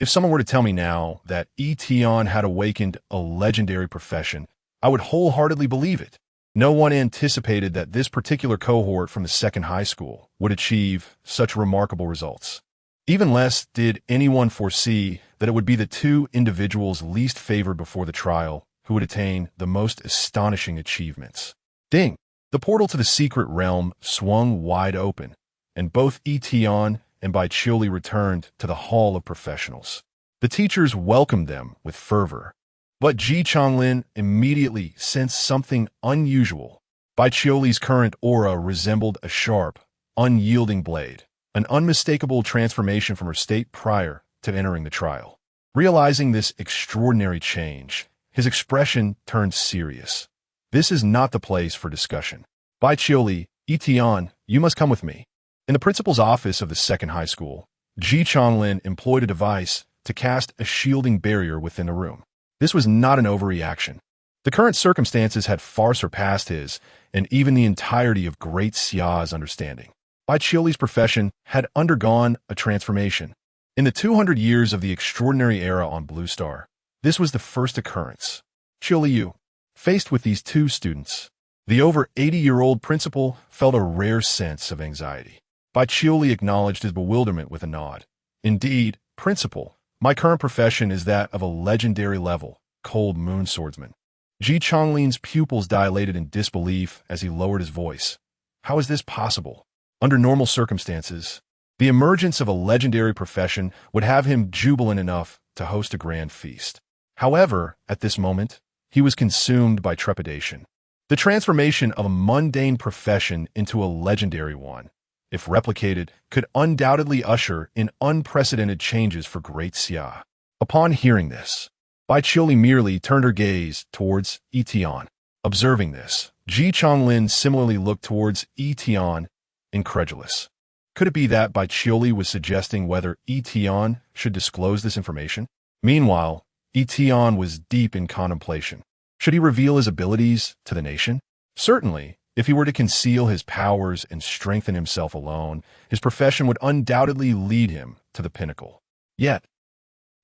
If someone were to tell me now that Yi Tian had awakened a legendary profession, I would wholeheartedly believe it. No one anticipated that this particular cohort from the second high school would achieve such remarkable results. Even less did anyone foresee that it would be the two individuals least favored before the trial who would attain the most astonishing achievements. Ding! The portal to the secret realm swung wide open, and both Yi Tian and Baichioli returned to the Hall of Professionals. The teachers welcomed them with fervor. But Ji Chonglin immediately sensed something unusual. Baichioli's current aura resembled a sharp, unyielding blade, an unmistakable transformation from her state prior to entering the trial. Realizing this extraordinary change, his expression turned serious. This is not the place for discussion. Baichioli, Yi Tian, you must come with me. In the principal's office of the second high school, Ji Chonglin employed a device to cast a shielding barrier within the room. This was not an overreaction. The current circumstances had far surpassed his, and even the entirety of Great Xia's understanding. Baichioli's profession had undergone a transformation. In the 200 years of the extraordinary era on Blue Star, this was the first occurrence. Yu, faced with these two students, the over 80-year-old principal felt a rare sense of anxiety. Baichioli acknowledged his bewilderment with a nod. Indeed, principal, my current profession is that of a legendary level, cold moon swordsman. Ji Chonglin's pupils dilated in disbelief as he lowered his voice. How is this possible? Under normal circumstances, the emergence of a legendary profession would have him jubilant enough to host a grand feast. However, at this moment, he was consumed by trepidation. The transformation of a mundane profession into a legendary one, if replicated, could undoubtedly usher in unprecedented changes for Great Xia. Upon hearing this, Baichioli merely turned her gaze towards Yi Tian. Observing this, Ji Chonglin similarly looked towards Yi Tian, incredulous. Could it be that Baichioli was suggesting whether Yi Tian should disclose this information? Meanwhile, Yi Tian was deep in contemplation. Should he reveal his abilities to the nation? Certainly, if he were to conceal his powers and strengthen himself alone, his profession would undoubtedly lead him to the pinnacle. Yet,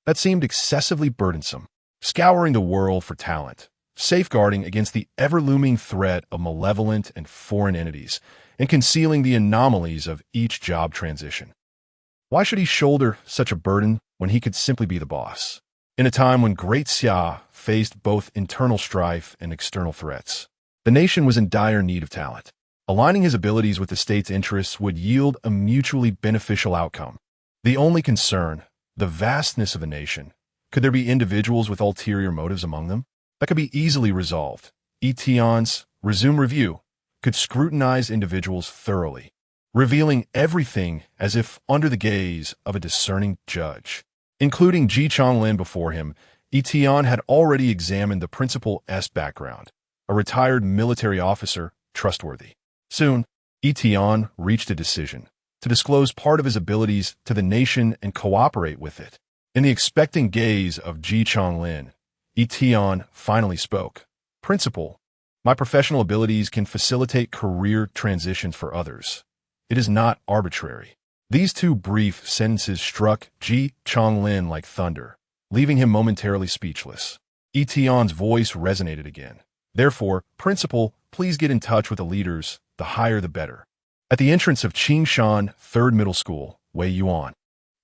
that seemed excessively burdensome. Scouring the world for talent, safeguarding against the ever-looming threat of malevolent and foreign entities, and concealing the anomalies of each job transition. Why should he shoulder such a burden when he could simply be the boss? In a time when Great Xia faced both internal strife and external threats, the nation was in dire need of talent. Aligning his abilities with the state's interests would yield a mutually beneficial outcome. The only concern, the vastness of a nation. Could there be individuals with ulterior motives among them? That could be easily resolved. Yi Tian's resume review could scrutinize individuals thoroughly, revealing everything as if under the gaze of a discerning judge. Including Ji Chonglin before him, Yi Tian had already examined the principal's background, a retired military officer, trustworthy. Soon, Yi Tian reached a decision to disclose part of his abilities to the nation and cooperate with it. In the expectant gaze of Ji Chonglin, Yi Tian finally spoke. Principal, my professional abilities can facilitate career transitions for others. It is not arbitrary. These two brief sentences struck Ji Chonglin like thunder. leaving him momentarily speechless. Yi Tian's voice resonated again. Therefore, Principal, please get in touch with the leaders, the higher the better. At the entrance of Qingshan Third Middle School, Wei Yuan,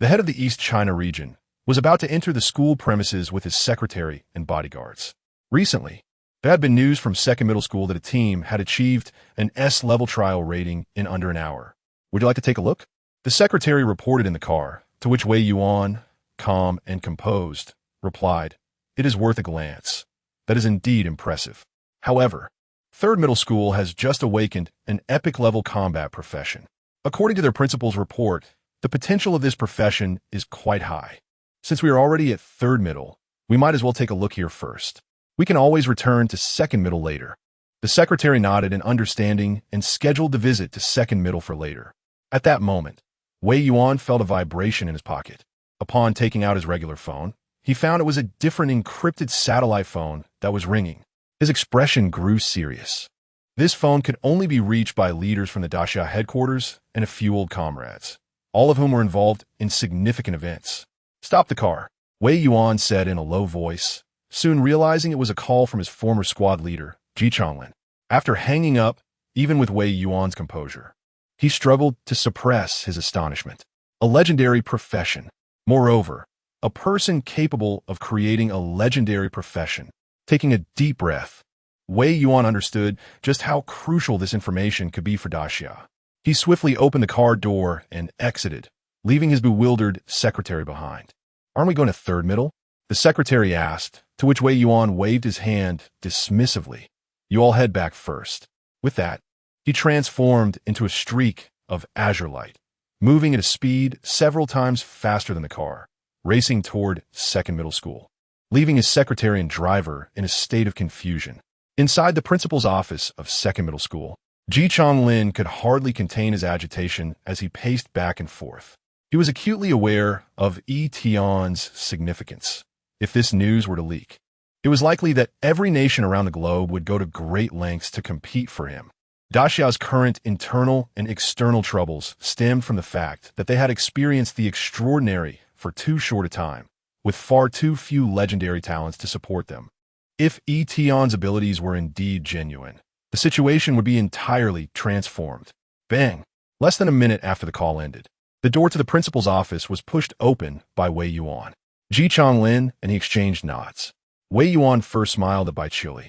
the head of the East China region, was about to enter the school premises with his secretary and bodyguards. Recently, there had been news from Second Middle School that a team had achieved an S-level trial rating in under an hour. Would you like to take a look? The secretary reported in the car, to which Wei Yuan, calm and composed, replied, "It is worth a glance. That is indeed impressive. However, Third Middle School has just awakened an epic-level combat profession. According to their principal's report, the potential of this profession is quite high. Since we are already at Third Middle, we might as well take a look here first. We can always return to Second Middle later." The secretary nodded in understanding and scheduled the visit to Second Middle for later. At that moment, Wei Yuan felt a vibration in his pocket. Upon taking out his regular phone, he found it was a different encrypted satellite phone that was ringing. His expression grew serious. This phone could only be reached by leaders from the Daxia headquarters and a few old comrades, all of whom were involved in significant events. "Stop the car," Wei Yuan said in a low voice, soon realizing it was a call from his former squad leader, Ji Changlin. After hanging up, even with Wei Yuan's composure, he struggled to suppress his astonishment. A legendary profession. Moreover, a person capable of creating a legendary profession. Taking a deep breath, Wei Yuan understood just how crucial this information could be for Daxia. He swiftly opened the car door and exited, leaving his bewildered secretary behind. "Aren't we going to Third Middle?" the secretary asked, to which Wei Yuan waved his hand dismissively. "You all head back first." With that, he transformed into a streak of azure light, moving at a speed several times faster than the car, racing toward Second Middle School, leaving his secretary and driver in a state of confusion. Inside the principal's office of Second Middle School, Ji Changlin could hardly contain his agitation as he paced back and forth. He was acutely aware of Yi Tian's significance. If this news were to leak, it was likely that every nation around the globe would go to great lengths to compete for him. Daxia's current internal and external troubles stemmed from the fact that they had experienced the extraordinary for too short a time, with far too few legendary talents to support them. If Yi Tian's abilities were indeed genuine, the situation would be entirely transformed. Bang! Less than a minute after the call ended, the door to the principal's office was pushed open by Wei Yuan. Ji Changlin and he exchanged nods. Wei Yuan first smiled at Bai Qiuli.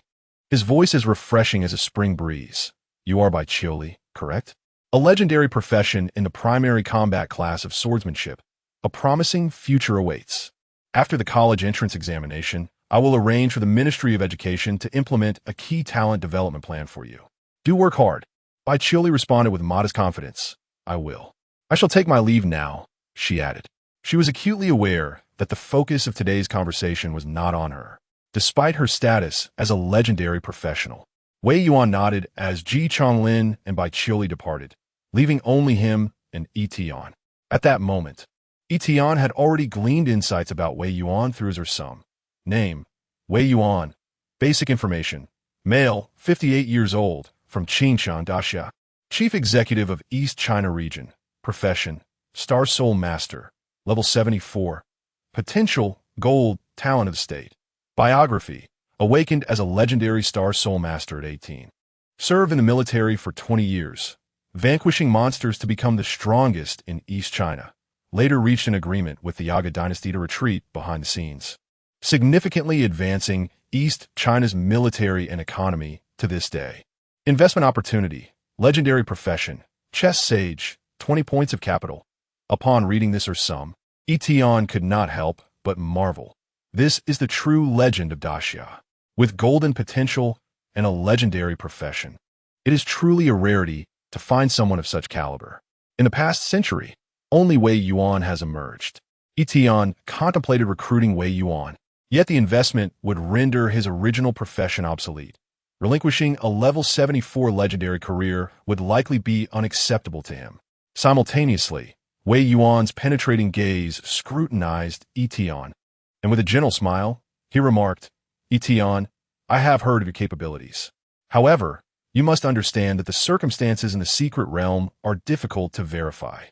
His voice as refreshing as a spring breeze. "You are Bai Qiuli, correct? A legendary profession in the primary combat class of swordsmanship. A promising future awaits. After the college entrance examination, I will arrange for the Ministry of Education to implement a key talent development plan for you. Do work hard." Bai Qiuli responded with modest confidence. "I will. I shall take my leave now," she added. She was acutely aware that the focus of today's conversation was not on her, despite her status as a legendary professional. Wei Yuan nodded as Ji Changlin and Bai Qiuli departed, leaving only him and Yi Tian. At that moment, Yi Tian had already gleaned insights about Wei Yuan through his resume. Name: Wei Yuan. Basic information: male, 58 years old, from Qingshan Daxia. Chief Executive of East China Region. Profession: Star Soul Master. Level 74. Potential: Gold, Talent of the State. Biography: Awakened as a legendary Star Soul Master at 18. Served in the military for 20 years, vanquishing monsters to become the strongest in East China. Later reached an agreement with the Yaga dynasty to retreat behind the scenes, significantly advancing East China's military and economy to this day. Investment opportunity: Legendary profession: Chess Sage, 20 points of capital. Upon reading this or sum, Yi Tian could not help but marvel. This is the true legend of Daxia, with golden potential and a legendary profession. It is truly a rarity to find someone of such caliber. In the past century, only Wei Yuan has emerged. Yi Tian contemplated recruiting Wei Yuan, yet the investment would render his original profession obsolete. Relinquishing a level 74 legendary career would likely be unacceptable to him. Simultaneously, Wei Yuan's penetrating gaze scrutinized Yi Tian, and with a gentle smile, he remarked, "Yi Tian, I have heard of your capabilities. However, you must understand that the circumstances in the secret realm are difficult to verify.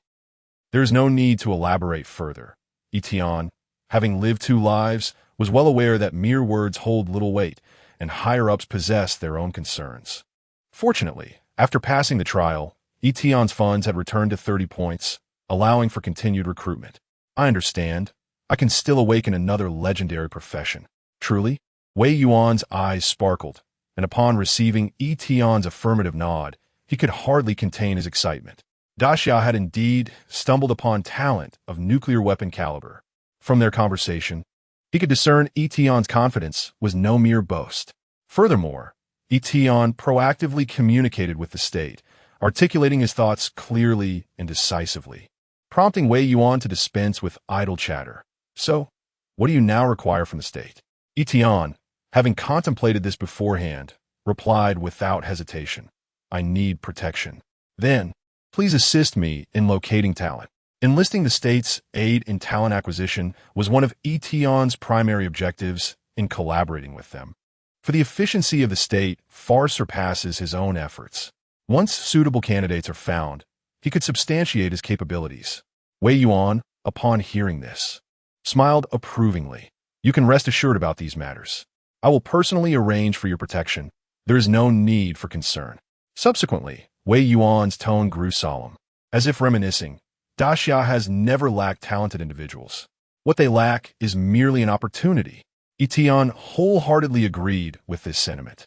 There is no need to elaborate further. Yi Tian, having lived two lives, was well aware that mere words hold little weight, and higher-ups possess their own concerns. Fortunately, after passing the trial, Yi Tian's funds had returned to 30 points, allowing for continued recruitment. I understand. I can still awaken another legendary profession. Truly? Wei Yuan's eyes sparkled, and upon receiving Yi Tian's affirmative nod, he could hardly contain his excitement. Daxia had indeed stumbled upon talent of nuclear weapon caliber. From their conversation, he could discern Yi Tian's confidence was no mere boast. Furthermore, Yi Tian proactively communicated with the state, articulating his thoughts clearly and decisively, prompting Wei Yuan to dispense with idle chatter. So, what do you now require from the state? Yi Tian, having contemplated this beforehand, replied without hesitation. I need protection. Then, please assist me in locating talent. Enlisting the state's aid in talent acquisition was one of Yi Tian's primary objectives in collaborating with them. For the efficiency of the state far surpasses his own efforts. Once suitable candidates are found, he could substantiate his capabilities. Wei Yuan, upon hearing this, smiled approvingly. You can rest assured about these matters. I will personally arrange for your protection. There is no need for concern. Subsequently, Wei Yuan's tone grew solemn. As if reminiscing, Daxia has never lacked talented individuals. What they lack is merely an opportunity. Yi Tian wholeheartedly agreed with this sentiment.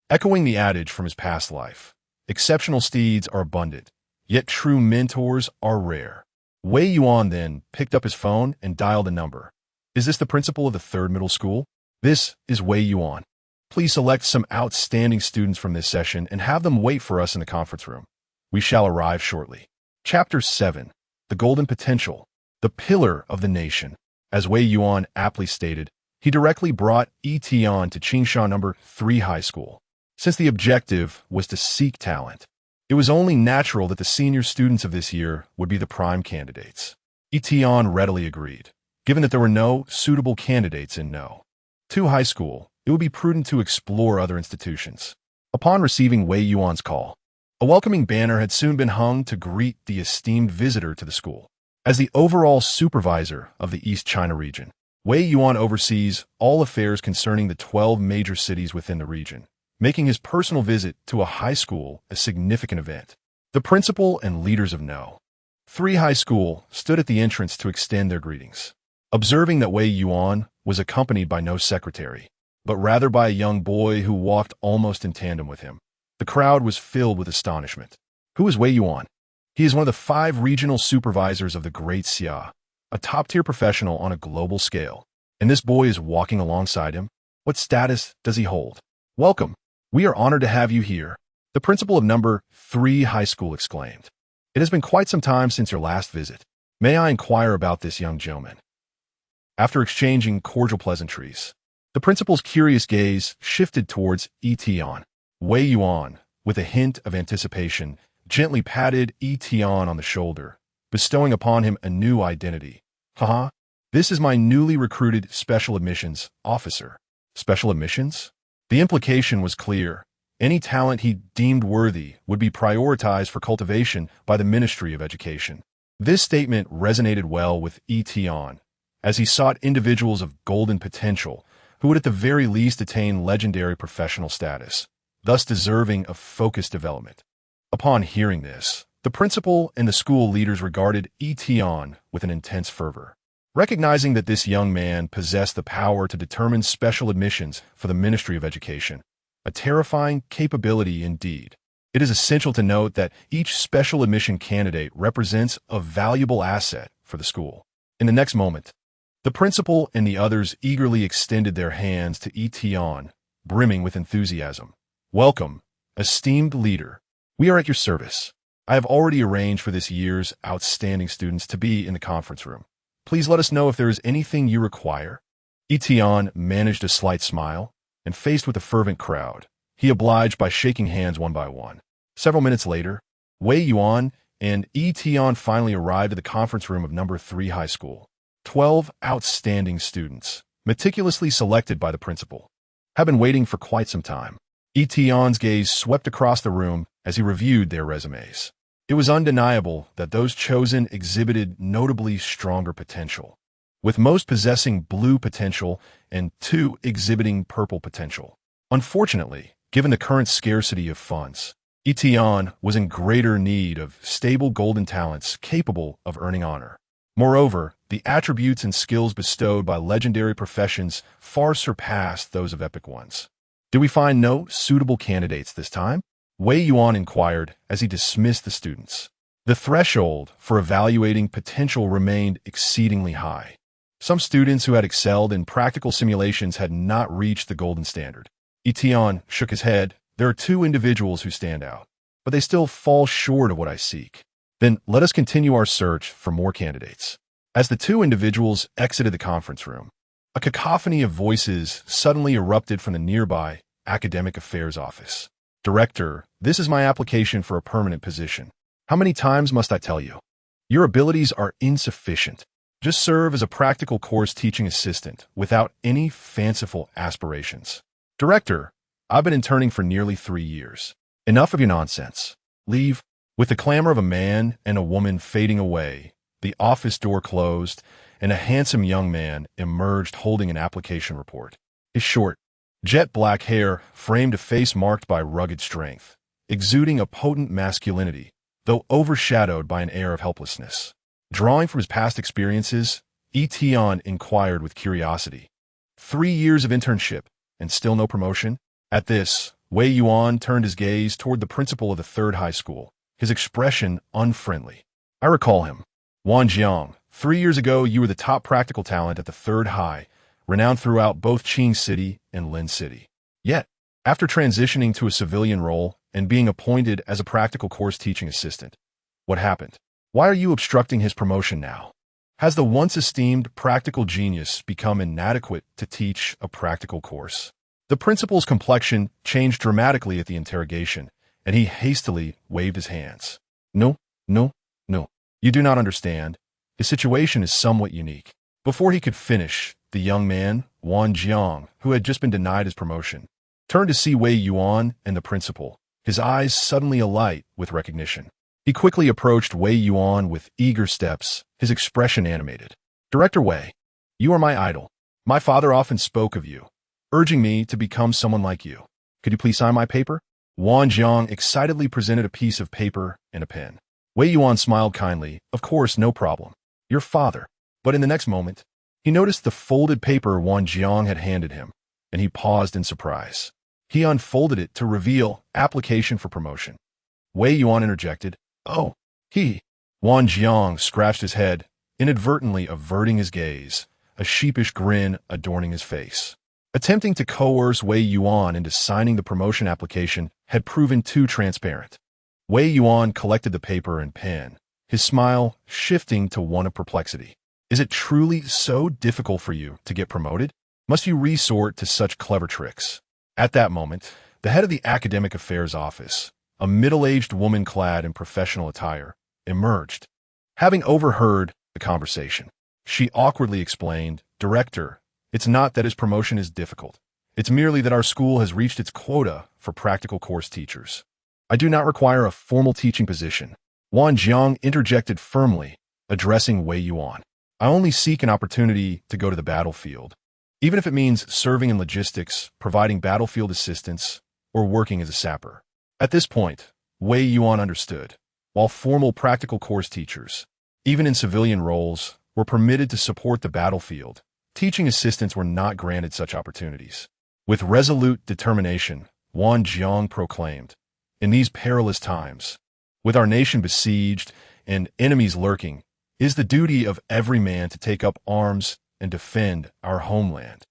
Echoing the adage from his past life, exceptional steeds are abundant, yet true mentors are rare. Wei Yuan then picked up his phone and dialed a number. Is this the principal of the 3rd middle school? This is Wei Yuan. Please select some outstanding students from this session and have them wait for us in the conference room. We shall arrive shortly. Chapter 7. The Golden Potential, the Pillar of the Nation. As Wei Yuan aptly stated, he directly brought Yi Tian to Qingsha No. 3 High School. Since the objective was to seek talent, it was only natural that the senior students of this year would be the prime candidates. Yi Tian readily agreed. Given that there were no suitable candidates in No. 2 High School, it would be prudent to explore other institutions. Upon receiving Wei Yuan's call, a welcoming banner had soon been hung to greet the esteemed visitor to the school. As the overall supervisor of the East China region, Wei Yuan oversees all affairs concerning the 12 major cities within the region, making his personal visit to a high school a significant event. The principal and leaders of No. 3 High School stood at the entrance to extend their greetings. Observing that Wei Yuan was accompanied by no secretary, but rather by a young boy who walked almost in tandem with him, the crowd was filled with astonishment. Who is Wei Yuan? He is one of the 5 regional supervisors of the Great Xia, a top-tier professional on a global scale. And this boy is walking alongside him? What status does he hold? Welcome. We are honored to have you here, the principal of No. 3 High School exclaimed. It has been quite some time since your last visit. May I inquire about this young gentleman? After exchanging cordial pleasantries, the principal's curious gaze shifted towards Yi Tian. Wei Yuan, with a hint of anticipation, gently patted Yi Tian on the shoulder, bestowing upon him a new identity. Haha, this is my newly recruited special admissions officer. Special admissions? The implication was clear. Any talent he deemed worthy would be prioritized for cultivation by the Ministry of Education. This statement resonated well with Yi Tian, as he sought individuals of golden potential who would at the very least attain legendary professional status, thus deserving of focused development. Upon hearing this, the principal and the school leaders regarded Yi Tian with an intense fervor. Recognizing that this young man possessed the power to determine special admissions for the Ministry of Education, a terrifying capability indeed. It is essential to note that each special admission candidate represents a valuable asset for the school. In the next moment, the principal and the others eagerly extended their hands to Yi Tian, brimming with enthusiasm. Welcome, esteemed leader. We are at your service. I have already arranged for this year's outstanding students to be in the conference room. Please let us know if there is anything you require. Yi Tian managed a slight smile, and faced with a fervent crowd, he obliged by shaking hands one by one. Several minutes later, Wei Yuan and Yi Tian finally arrived at the conference room of No. 3 High School. 12 outstanding students, meticulously selected by the principal, have been waiting for quite some time. Yi Tian's gaze swept across the room as he reviewed their resumes. It was undeniable that those chosen exhibited notably stronger potential. with most possessing blue potential and 2 exhibiting purple potential. Unfortunately, given the current scarcity of funds, Yi Tian was in greater need of stable golden talents capable of earning honor. Moreover, the attributes and skills bestowed by legendary professions far surpassed those of epic ones. Did we find no suitable candidates this time? Wei Yuan inquired as he dismissed the students. The threshold for evaluating potential remained exceedingly high. Some students who had excelled in practical simulations had not reached the golden standard. Yi Tian shook his head. There are 2 individuals who stand out, but they still fall short of what I seek. Then let us continue our search for more candidates. As the 2 individuals exited the conference room, a cacophony of voices suddenly erupted from the nearby academic affairs office. Director, this is my application for a permanent position. How many times must I tell you? Your abilities are insufficient. Just serve as a practical course teaching assistant without any fanciful aspirations. Director, I've been interning for nearly 3 years. Enough of your nonsense. Leave. With the clamor of a man and a woman fading away, the office door closed, and a handsome young man emerged holding an application report. His short, jet black hair framed a face marked by rugged strength, exuding a potent masculinity, though overshadowed by an air of helplessness. Drawing from his past experiences, Yi Tian inquired with curiosity. 3 years of internship, and still no promotion? At this, Wei Yuan turned his gaze toward the principal of the 3rd high school, his expression unfriendly. I recall him. Wang Jiang, 3 years ago you were the top practical talent at the 3rd high, renowned throughout both Qing City and Lin City. Yet, after transitioning to a civilian role and being appointed as a practical course teaching assistant, what happened? Why are you obstructing his promotion now? Has the once esteemed practical genius become inadequate to teach a practical course? The principal's complexion changed dramatically at the interrogation, and he hastily waved his hands. No. You do not understand. His situation is somewhat unique. Before he could finish, the young man, Wang Jiang, who had just been denied his promotion, turned to see Wei Yuan and the principal, his eyes suddenly alight with recognition. He quickly approached Wei Yuan with eager steps, his expression animated. Director Wei, you are my idol. My father often spoke of you, urging me to become someone like you. Could you please sign my paper? Wang Jiang excitedly presented a piece of paper and a pen. Wei Yuan smiled kindly. Of course, no problem. Your father. But in the next moment, he noticed the folded paper Wang Jiang had handed him, and he paused in surprise. He unfolded it to reveal application for promotion. Wei Yuan interjected, Oh, Wang Jiang scratched his head, inadvertently averting his gaze, a sheepish grin adorning his face. Attempting to coerce Wei Yuan into signing the promotion application had proven too transparent. Wei Yuan collected the paper and pen, his smile shifting to one of perplexity. Is it truly so difficult for you to get promoted? Must you resort to such clever tricks? At that moment, the head of the academic affairs office, a middle-aged woman clad in professional attire, emerged. Having overheard the conversation, she awkwardly explained, Director, it's not that his promotion is difficult. It's merely that our school has reached its quota for practical course teachers. I do not require a formal teaching position. Wang Jiang interjected firmly, addressing Wei Yuan. I only seek an opportunity to go to the battlefield, even if it means serving in logistics, providing battlefield assistance, or working as a sapper. At this point, Wei Yuan understood. While formal practical course teachers, even in civilian roles, were permitted to support the battlefield, teaching assistants were not granted such opportunities. With resolute determination, Wang Jiang proclaimed, In these perilous times, with our nation besieged and enemies lurking, it is the duty of every man to take up arms and defend our homeland.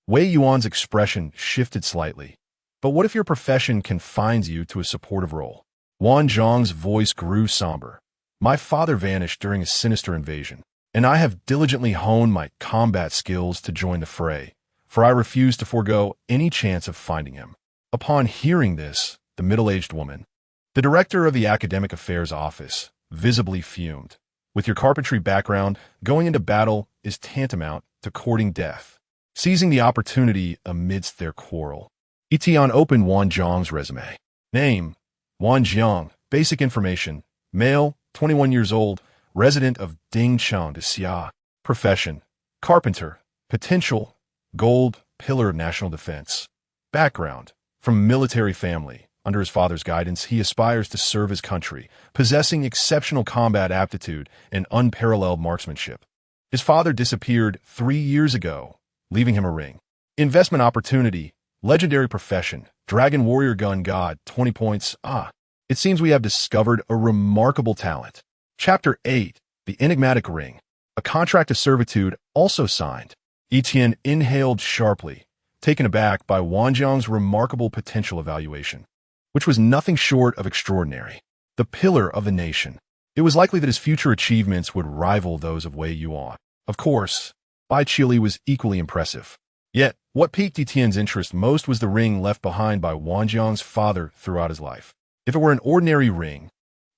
Wei Yuan's expression shifted slightly. But what if your profession confines you to a supportive role? Wang Zhang's voice grew somber. My father vanished during a sinister invasion, and I have diligently honed my combat skills to join the fray, for I refuse to forego any chance of finding him. Upon hearing this, the middle-aged woman, the director of the academic affairs office, visibly fumed. With your carpentry background, going into battle is tantamount to courting death. Seizing the opportunity amidst their quarrel, Yi Tian opened Wang Zhang's resume. Name, Wang Jiang. Basic information, male, 21 years old, resident of Dingchang de Xia. Profession, Carpenter. Potential. Gold. Pillar of national defense. Background. From military family. Under his father's guidance, he aspires to serve his country, possessing exceptional combat aptitude and unparalleled marksmanship. His father disappeared 3 years ago, leaving him a ring. Investment opportunity. Legendary profession. Dragon warrior gun god. 20 points. It seems we have discovered a remarkable talent. Chapter 8. The enigmatic ring. A contract of servitude also signed. Yi Tian inhaled sharply, taken aback by Wanjiang's remarkable potential evaluation, which was nothing short of extraordinary. The pillar of the nation. It was likely that his future achievements would rival those of Wei Yuan. Of course, Bai Qili was equally impressive. Yet, what piqued Yi Tian's interest most was the ring left behind by Wanjiang's father throughout his life. If it were an ordinary ring,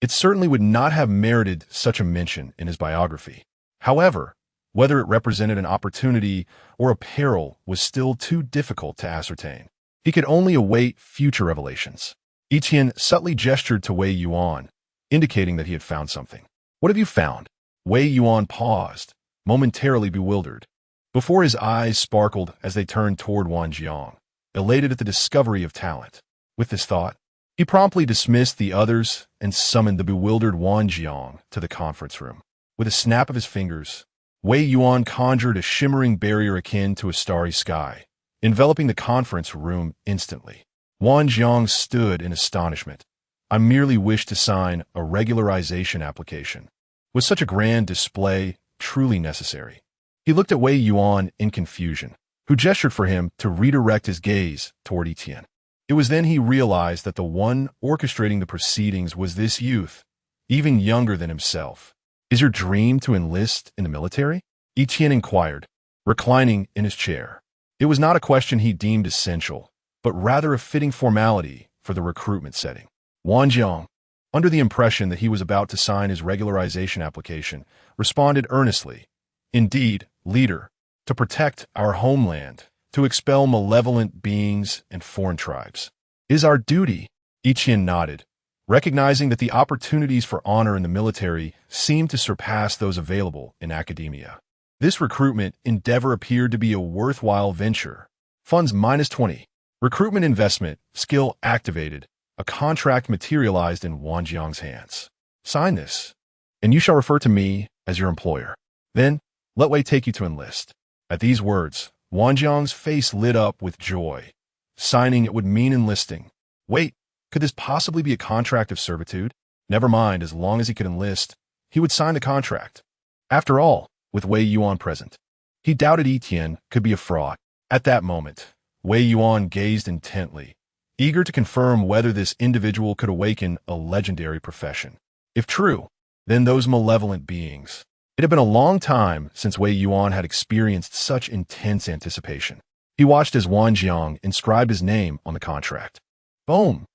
it certainly would not have merited such a mention in his biography. However, whether it represented an opportunity or a peril was still too difficult to ascertain. He could only await future revelations. Yi Tian subtly gestured to Wei Yuan, indicating that he had found something. "What have you found?" Wei Yuan paused, momentarily bewildered, before his eyes sparkled as they turned toward Wanjiang, elated at the discovery of talent. With this thought, he promptly dismissed the others and summoned the bewildered Wanjiang to the conference room. With a snap of his fingers, Wei Yuan conjured a shimmering barrier akin to a starry sky, enveloping the conference room instantly. Wanjiang stood in astonishment. "I merely wish to sign a regularization application. Was such a grand display truly necessary?" He looked at Wei Yuan in confusion, who gestured for him to redirect his gaze toward Yi Tian. It was then he realized that the one orchestrating the proceedings was this youth, even younger than himself. "Is your dream to enlist in the military?" Yi Tian inquired, reclining in his chair. It was not a question he deemed essential, but rather a fitting formality for the recruitment setting. Wanjiang, under the impression that he was about to sign his regularization application, responded earnestly, "Indeed, leader, to protect our homeland, to expel malevolent beings and foreign tribes, is our duty." Yi Tian nodded, recognizing that the opportunities for honor in the military seemed to surpass those available in academia. This recruitment endeavor appeared to be a worthwhile venture. Funds -20. Recruitment investment, skill activated. A contract materialized in Wanjiang's hands. "Sign this, and you shall refer to me as your employer. Then, let Wei take you to enlist." At these words, Wanjiang's face lit up with joy. Signing it would mean enlisting. Wait, could this possibly be a contract of servitude? Never mind, as long as he could enlist, he would sign the contract. After all, with Wei Yuan present, he doubted Yi Tian could be a fraud. At that moment, Wei Yuan gazed intently, eager to confirm whether this individual could awaken a legendary profession. If true, then those malevolent beings. It had been a long time since Wei Yuan had experienced such intense anticipation. He watched as Wanjiang inscribed his name on the contract. Boom!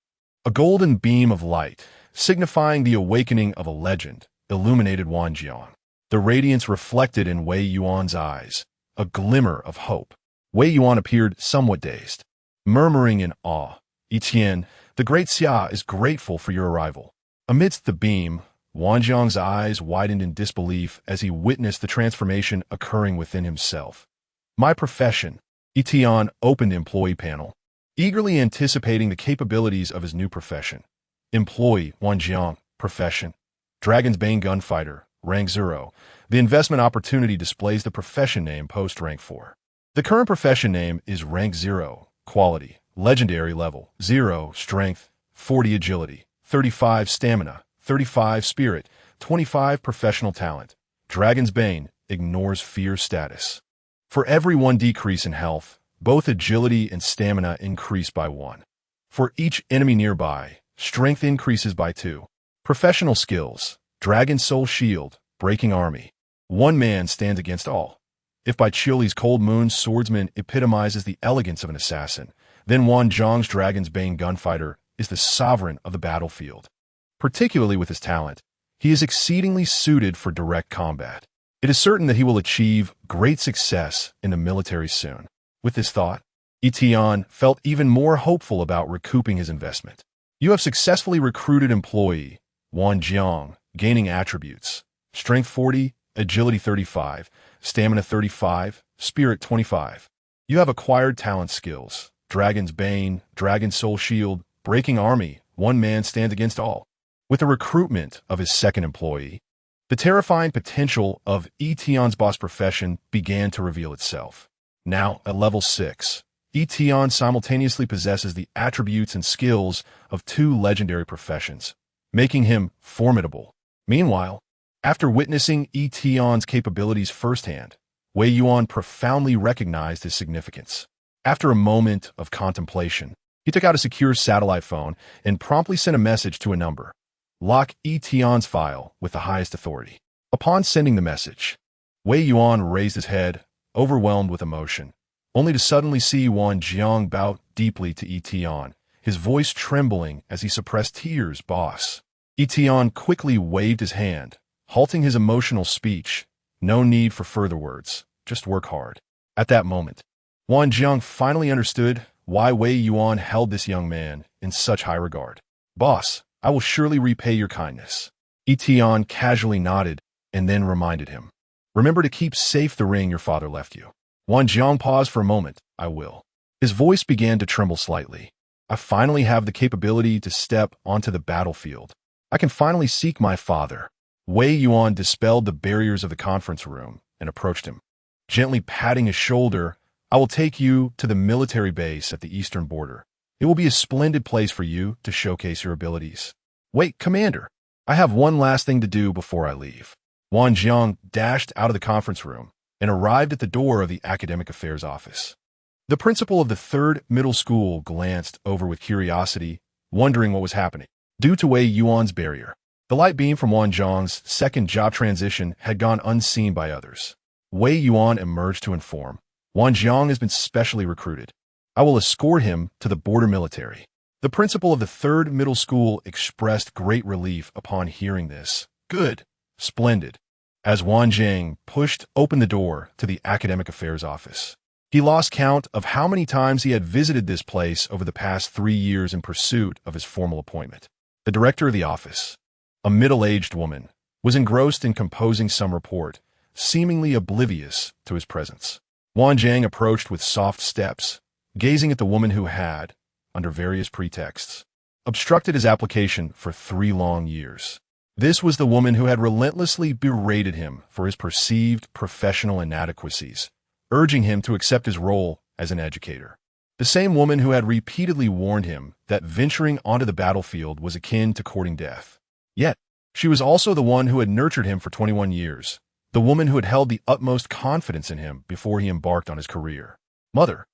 A golden beam of light, signifying the awakening of a legend, illuminated Wanjiang. The radiance reflected in Wei Yuan's eyes, a glimmer of hope. Wei Yuan appeared somewhat dazed, murmuring in awe, "Yi Tian, the great Xia is grateful for your arrival." Amidst the beam, Wanjiang's eyes widened in disbelief as he witnessed the transformation occurring within himself. "My profession." Yi Tian opened employee panel, eagerly anticipating the capabilities of his new profession. Employee, Wanjiang, profession. Dragon's Bane gunfighter, rank 0. The investment opportunity displays the profession name post rank 4. The current profession name is rank 0, quality, legendary level, 0, strength, 40 agility, 35 stamina, 35 spirit, 25 professional talent. Dragon's Bane ignores fear status. For every 1 decrease in health, both agility and stamina increase by 1. For each enemy nearby, strength increases by 2. Professional skills, Dragon Soul Shield, Breaking Army. 1 man stands against all. If Bai Qili's Cold Moon Swordsman epitomizes the elegance of an assassin, then Wanjiang's Dragon's Bane gunfighter is the sovereign of the battlefield. Particularly with his talent, he is exceedingly suited for direct combat. It is certain that he will achieve great success in the military soon. With this thought, Yi Tian felt even more hopeful about recouping his investment. You have successfully recruited employee, Wanjiang, gaining attributes. Strength 40, agility 35, stamina 35, spirit 25. You have acquired talent skills: Dragon's Bane, Dragon Soul Shield, Breaking Army, one man stands against all. With the recruitment of his second employee, the terrifying potential of Yi Tian's boss profession began to reveal itself. Now, at level 6, Yi Tian simultaneously possesses the attributes and skills of two legendary professions, making him formidable. Meanwhile, after witnessing Yi Tian's capabilities firsthand, Wei Yuan profoundly recognized his significance. After a moment of contemplation, he took out a secure satellite phone and promptly sent a message to a number. Lock Yi Tian's file with the highest authority. Upon sending the message, Wei Yuan raised his head, overwhelmed with emotion, only to suddenly see Wang Jiang bow deeply to Yi Tian, his voice trembling as he suppressed tears. Boss. Yi Tian quickly waved his hand, halting his emotional speech. No need for further words, just work hard. At that moment, Wang Jiang finally understood why Wei Yuan held this young man in such high regard. Boss, I will surely repay your kindness. Yi Tian casually nodded and then reminded him. Remember to keep safe the ring your father left you. Wang Jiang paused for a moment. I will. His voice began to tremble slightly. I finally have the capability to step onto the battlefield. I can finally seek my father. Wei Yuan dispelled the barriers of the conference room and approached him. Gently patting his shoulder, I will take you to the military base at the eastern border. It will be a splendid place for you to showcase your abilities. Wait, Commander, I have one last thing to do before I leave. Wang Jiang dashed out of the conference room and arrived at the door of the Academic Affairs office. The principal of the 3rd Middle School glanced over with curiosity, wondering what was happening. Due to Wei Yuan's barrier, the light beam from Wang Jiang's second job transition had gone unseen by others. Wei Yuan emerged to inform, Wang Jiang has been specially recruited. I will escort him to the border military. The principal of the 3rd Middle School expressed great relief upon hearing this. Good. Splendid. As Wang Jiang pushed open the door to the Academic Affairs office, he lost count of how many times he had visited this place over the past 3 years in pursuit of his formal appointment. The director of the office, a middle-aged woman, was engrossed in composing some report, seemingly oblivious to his presence. Wang Jiang approached with soft steps, gazing at the woman who had, under various pretexts, obstructed his application for 3 long years. This was the woman who had relentlessly berated him for his perceived professional inadequacies, urging him to accept his role as an educator. The same woman who had repeatedly warned him that venturing onto the battlefield was akin to courting death. Yet, she was also the one who had nurtured him for 21 years, the woman who had held the utmost confidence in him before he embarked on his career. Mother,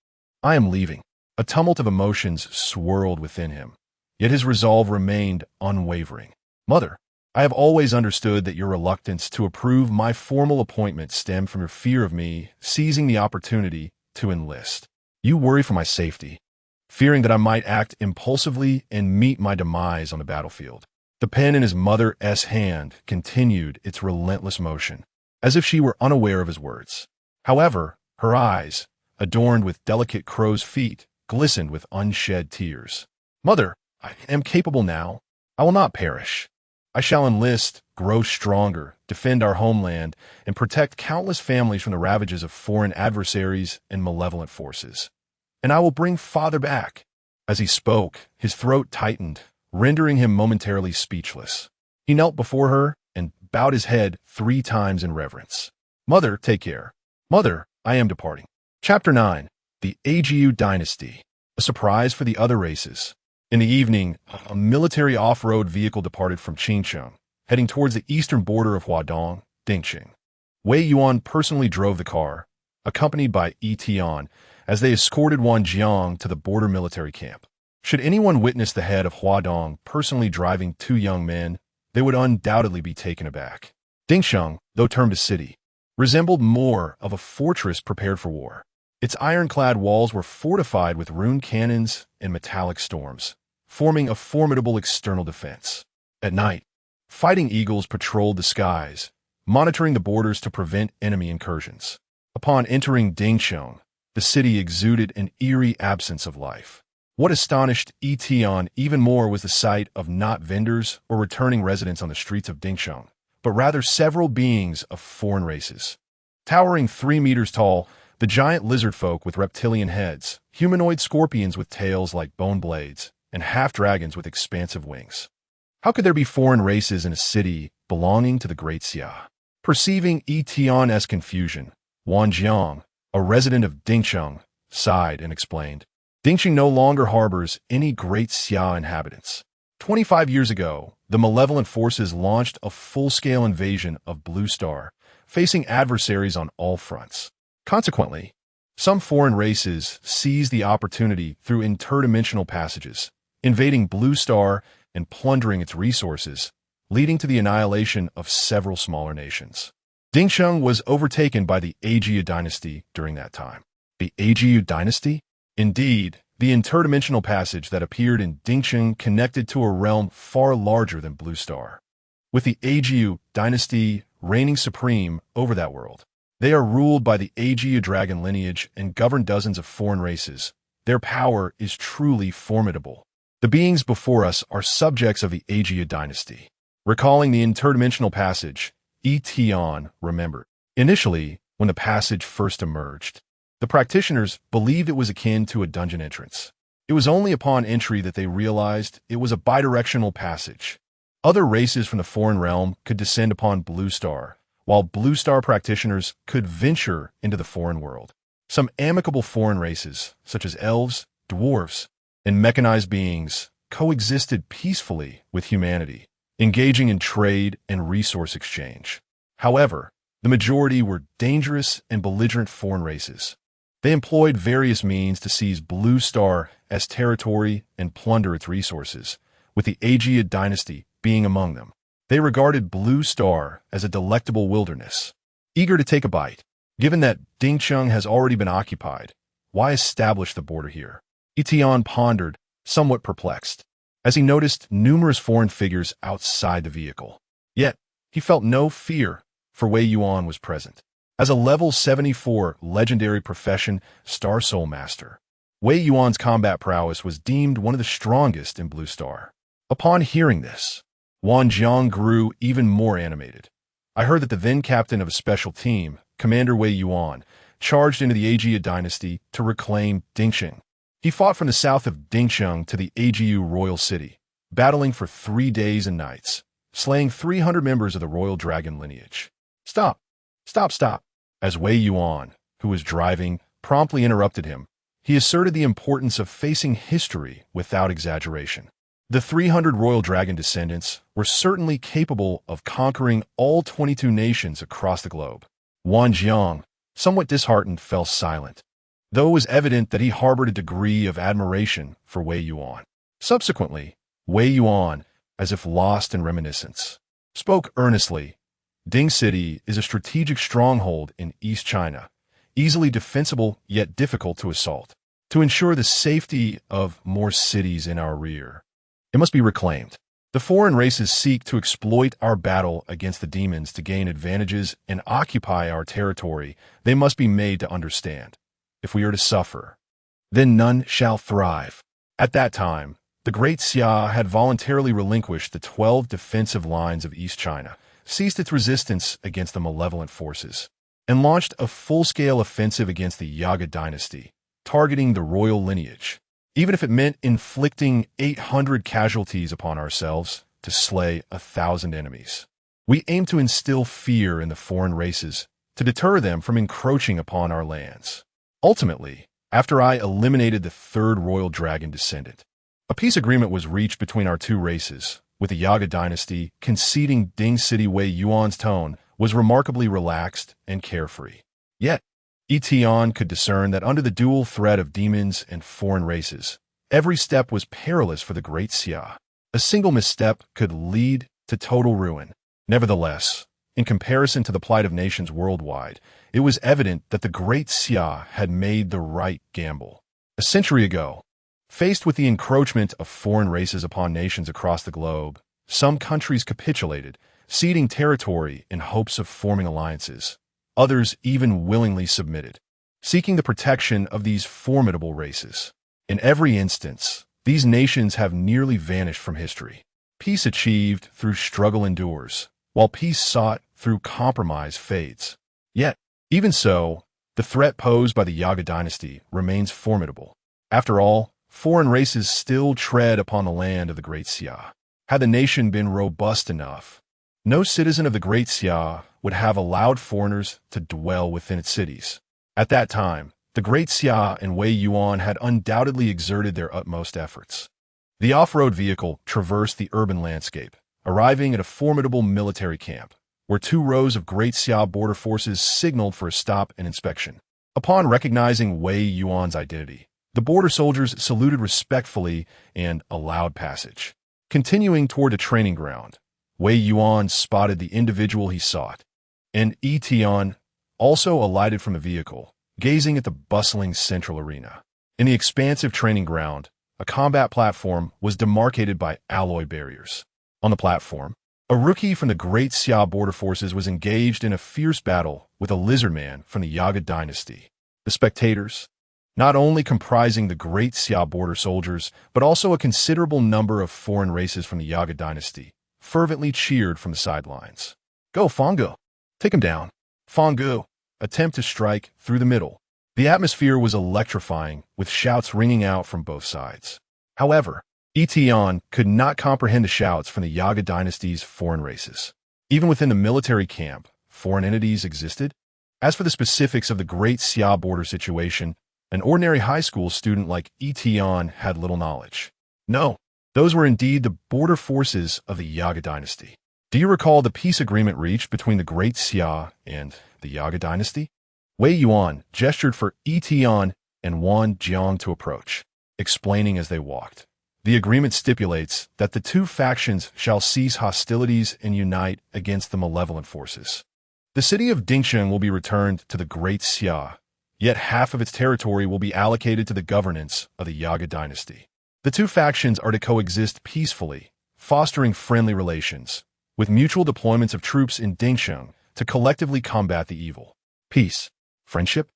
I am leaving. A tumult of emotions swirled within him, yet his resolve remained unwavering. Mother, I have always understood that your reluctance to approve my formal appointment stemmed from your fear of me seizing the opportunity to enlist. You worry for my safety, fearing that I might act impulsively and meet my demise on the battlefield. The pen in his mother's hand continued its relentless motion, as if she were unaware of his words. However, her eyes, adorned with delicate crow's feet, glistened with unshed tears. Mother, I am capable now. I will not perish. I shall enlist, grow stronger, defend our homeland, and protect countless families from the ravages of foreign adversaries and malevolent forces. And I will bring father back. As he spoke, his throat tightened, rendering him momentarily speechless. He knelt before her and bowed his head 3 times in reverence. Mother, take care. Mother, I am departing. Chapter 9. The Agu Dynasty. A surprise for the other races. In the evening, a military off-road vehicle departed from Qingcheng, heading towards the eastern border of Huadong, Dingxing. Wei Yuan personally drove the car, accompanied by Yi Tian, as they escorted Wang Jiang to the border military camp. Should anyone witness the head of Huadong personally driving 2 young men, they would undoubtedly be taken aback. Dingxing, though termed a city, resembled more of a fortress prepared for war. Its ironclad walls were fortified with rune cannons and metallic storms, forming a formidable external defense. At night, fighting eagles patrolled the skies, monitoring the borders to prevent enemy incursions. Upon entering Dingxing, the city exuded an eerie absence of life. What astonished Yi Tian even more was the sight of not vendors or returning residents on the streets of Dingxing, but rather several beings of foreign races. Towering 3 meters tall, the giant lizard folk with reptilian heads, humanoid scorpions with tails like bone blades, and half-dragons with expansive wings. How could there be foreign races in a city belonging to the Great Xia? Perceiving Yi Tian's confusion, Wang Jiang, a resident of Dingcheng, sighed and explained. Dingcheng no longer harbors any Great Xia inhabitants. 25 years ago, the malevolent forces launched a full-scale invasion of Blue Star, facing adversaries on all fronts. Consequently, some foreign races seized the opportunity through interdimensional passages, invading Blue Star and plundering its resources, leading to the annihilation of several smaller nations. Dingcheng was overtaken by the Aegea dynasty during that time. The Aegea dynasty? Indeed, the interdimensional passage that appeared in Dingcheng connected to a realm far larger than Blue Star. With the Aegea dynasty reigning supreme over that world, they are ruled by the Aegea dragon lineage and govern dozens of foreign races. Their power is truly formidable. The beings before us are subjects of the Aegea dynasty. Recalling the interdimensional passage, Yi Tian remembered. Initially, when the passage first emerged, the practitioners believed it was akin to a dungeon entrance. It was only upon entry that they realized it was a bidirectional passage. Other races from the foreign realm could descend upon Blue Star, while Blue Star practitioners could venture into the foreign world. Some amicable foreign races, such as elves, dwarves, and mechanized beings, coexisted peacefully with humanity, engaging in trade and resource exchange. However, the majority were dangerous and belligerent foreign races. They employed various means to seize Blue Star as territory and plunder its resources, with the Aegea dynasty being among them. They regarded Blue Star as a delectable wilderness, eager to take a bite. Given that Dingcheng has already been occupied, why establish the border here? Yi Tian pondered, somewhat perplexed, as he noticed numerous foreign figures outside the vehicle. Yet, he felt no fear, for Wei Yuan was present. As a level 74 legendary profession Star Soul Master, Wei Yuan's combat prowess was deemed one of the strongest in Blue Star. Upon hearing this, Wang Jiang grew even more animated. I heard that the then captain of a special team, Commander Wei Yuan, charged into the Aegea dynasty to reclaim Dingcheng. He fought from the south of Dingcheng to the Aegea royal city, battling for 3 days and nights, slaying 300 members of the royal dragon lineage. Stop! Stop! Stop! As Wei Yuan, who was driving, promptly interrupted him, he asserted the importance of facing history without exaggeration. The 300 royal dragon descendants were certainly capable of conquering all 22 nations across the globe. Wang Jiang, somewhat disheartened, fell silent, though it was evident that he harbored a degree of admiration for Wei Yuan. Subsequently, Wei Yuan, as if lost in reminiscence, spoke earnestly. Ding City is a strategic stronghold in East China, easily defensible yet difficult to assault. To ensure the safety of more cities in our rear, it must be reclaimed. The foreign races seek to exploit our battle against the demons to gain advantages and occupy our territory. They must be made to understand. If we are to suffer, then none shall thrive. At that time, the Great Xia had voluntarily relinquished the 12 defensive lines of East China, ceased its resistance against the malevolent forces, and launched a full-scale offensive against the Yaga dynasty, targeting the royal lineage, even if it meant inflicting 800 casualties upon ourselves to slay 1,000 enemies. We aim to instill fear in the foreign races to deter them from encroaching upon our lands. Ultimately, after I eliminated the 3rd royal dragon descendant, a peace agreement was reached between our 2 races, with the Yaga dynasty conceding Ding City. Wei Yuan's tone was remarkably relaxed and carefree. Yet, Yi Tian could discern that under the dual threat of demons and foreign races, every step was perilous for the Great Xia. A single misstep could lead to total ruin. Nevertheless, in comparison to the plight of nations worldwide, it was evident that the Great Xia had made the right gamble. A century ago, faced with the encroachment of foreign races upon nations across the globe, some countries capitulated, ceding territory in hopes of forming alliances. Others even willingly submitted, seeking the protection of these formidable races. In every instance, these nations have nearly vanished from history. Peace achieved through struggle endures, while peace sought through compromise fades. Yet, even so, the threat posed by the Yaga dynasty remains formidable. After all, foreign races still tread upon the land of the Great Xia. Had the nation been robust enough, no citizen of the Great Xia would have allowed foreigners to dwell within its cities. At that time, the Great Xia and Wei Yuan had undoubtedly exerted their utmost efforts. The off-road vehicle traversed the urban landscape, arriving at a formidable military camp, where 2 rows of Great Xia border forces signaled for a stop and inspection. Upon recognizing Wei Yuan's identity, the border soldiers saluted respectfully and allowed passage. Continuing toward the training ground, Wei Yuan spotted the individual he sought, and Yi Tian also alighted from the vehicle, gazing at the bustling central arena. In the expansive training ground, a combat platform was demarcated by alloy barriers. On the platform, a rookie from the Great Xia border forces was engaged in a fierce battle with a lizard man from the Yaga dynasty. The spectators, not only comprising the Great Xia border soldiers, but also a considerable number of foreign races from the Yaga dynasty, fervently cheered from the sidelines. "Go, Fongu! Take him down!" Fongu attempt to strike through the middle. The atmosphere was electrifying, with shouts ringing out from both sides. However, Yi Tian could not comprehend the shouts from the Yaga dynasty's foreign races. Even within the military camp, foreign entities existed. As for the specifics of the Great Xia border situation, an ordinary high school student like Yi Tian had little knowledge. No, those were indeed the border forces of the Yaga dynasty. Do you recall the peace agreement reached between the Great Xia and the Yaga dynasty? Wei Yuan gestured for Yi Tian and Wang Jiang to approach, explaining as they walked. The agreement stipulates that the 2 factions shall cease hostilities and unite against the malevolent forces. The city of Dingsheng will be returned to the Great Xia, yet half of its territory will be allocated to the governance of the Yaga dynasty. The 2 factions are to coexist peacefully, fostering friendly relations, with mutual deployments of troops in Dingsheng to collectively combat the evil. Peace. Friendship?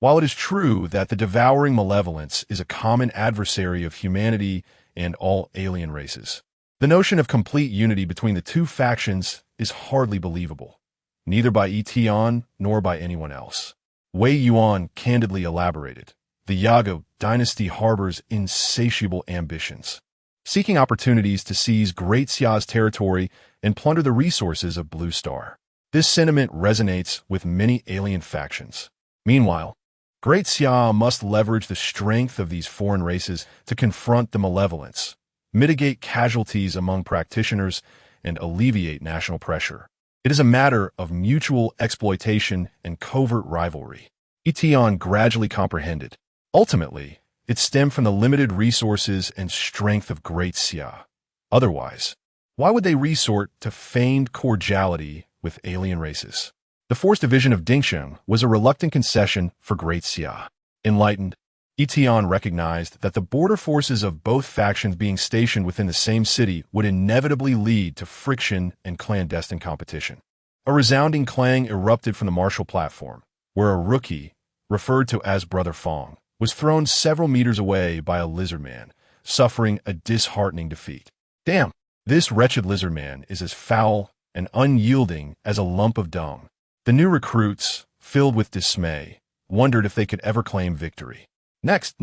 While it is true that the devouring malevolence is a common adversary of humanity and all alien races, the notion of complete unity between the 2 factions is hardly believable, neither by Yi Tian nor by anyone else. Wei Yuan candidly elaborated. The Yaga dynasty harbors insatiable ambitions, seeking opportunities to seize Great Xia's territory and plunder the resources of Blue Star. This sentiment resonates with many alien factions. Meanwhile, Great Xia must leverage the strength of these foreign races to confront the malevolence, mitigate casualties among practitioners, and alleviate national pressure. It is a matter of mutual exploitation and covert rivalry. Yi Tian gradually comprehended. Ultimately, it stemmed from the limited resources and strength of Great Xia. Otherwise, why would they resort to feigned cordiality with alien races? The forced division of Dingsheng was a reluctant concession for Great Xia. Enlightened, Yi Tian recognized that the border forces of both factions being stationed within the same city would inevitably lead to friction and clandestine competition. A resounding clang erupted from the martial platform, where a rookie, referred to as Brother Fong, was thrown several meters away by a lizard man, suffering a disheartening defeat. Damn, this wretched lizard man is as foul and unyielding as a lump of dung. The new recruits, filled with dismay, wondered if they could ever claim victory. Next.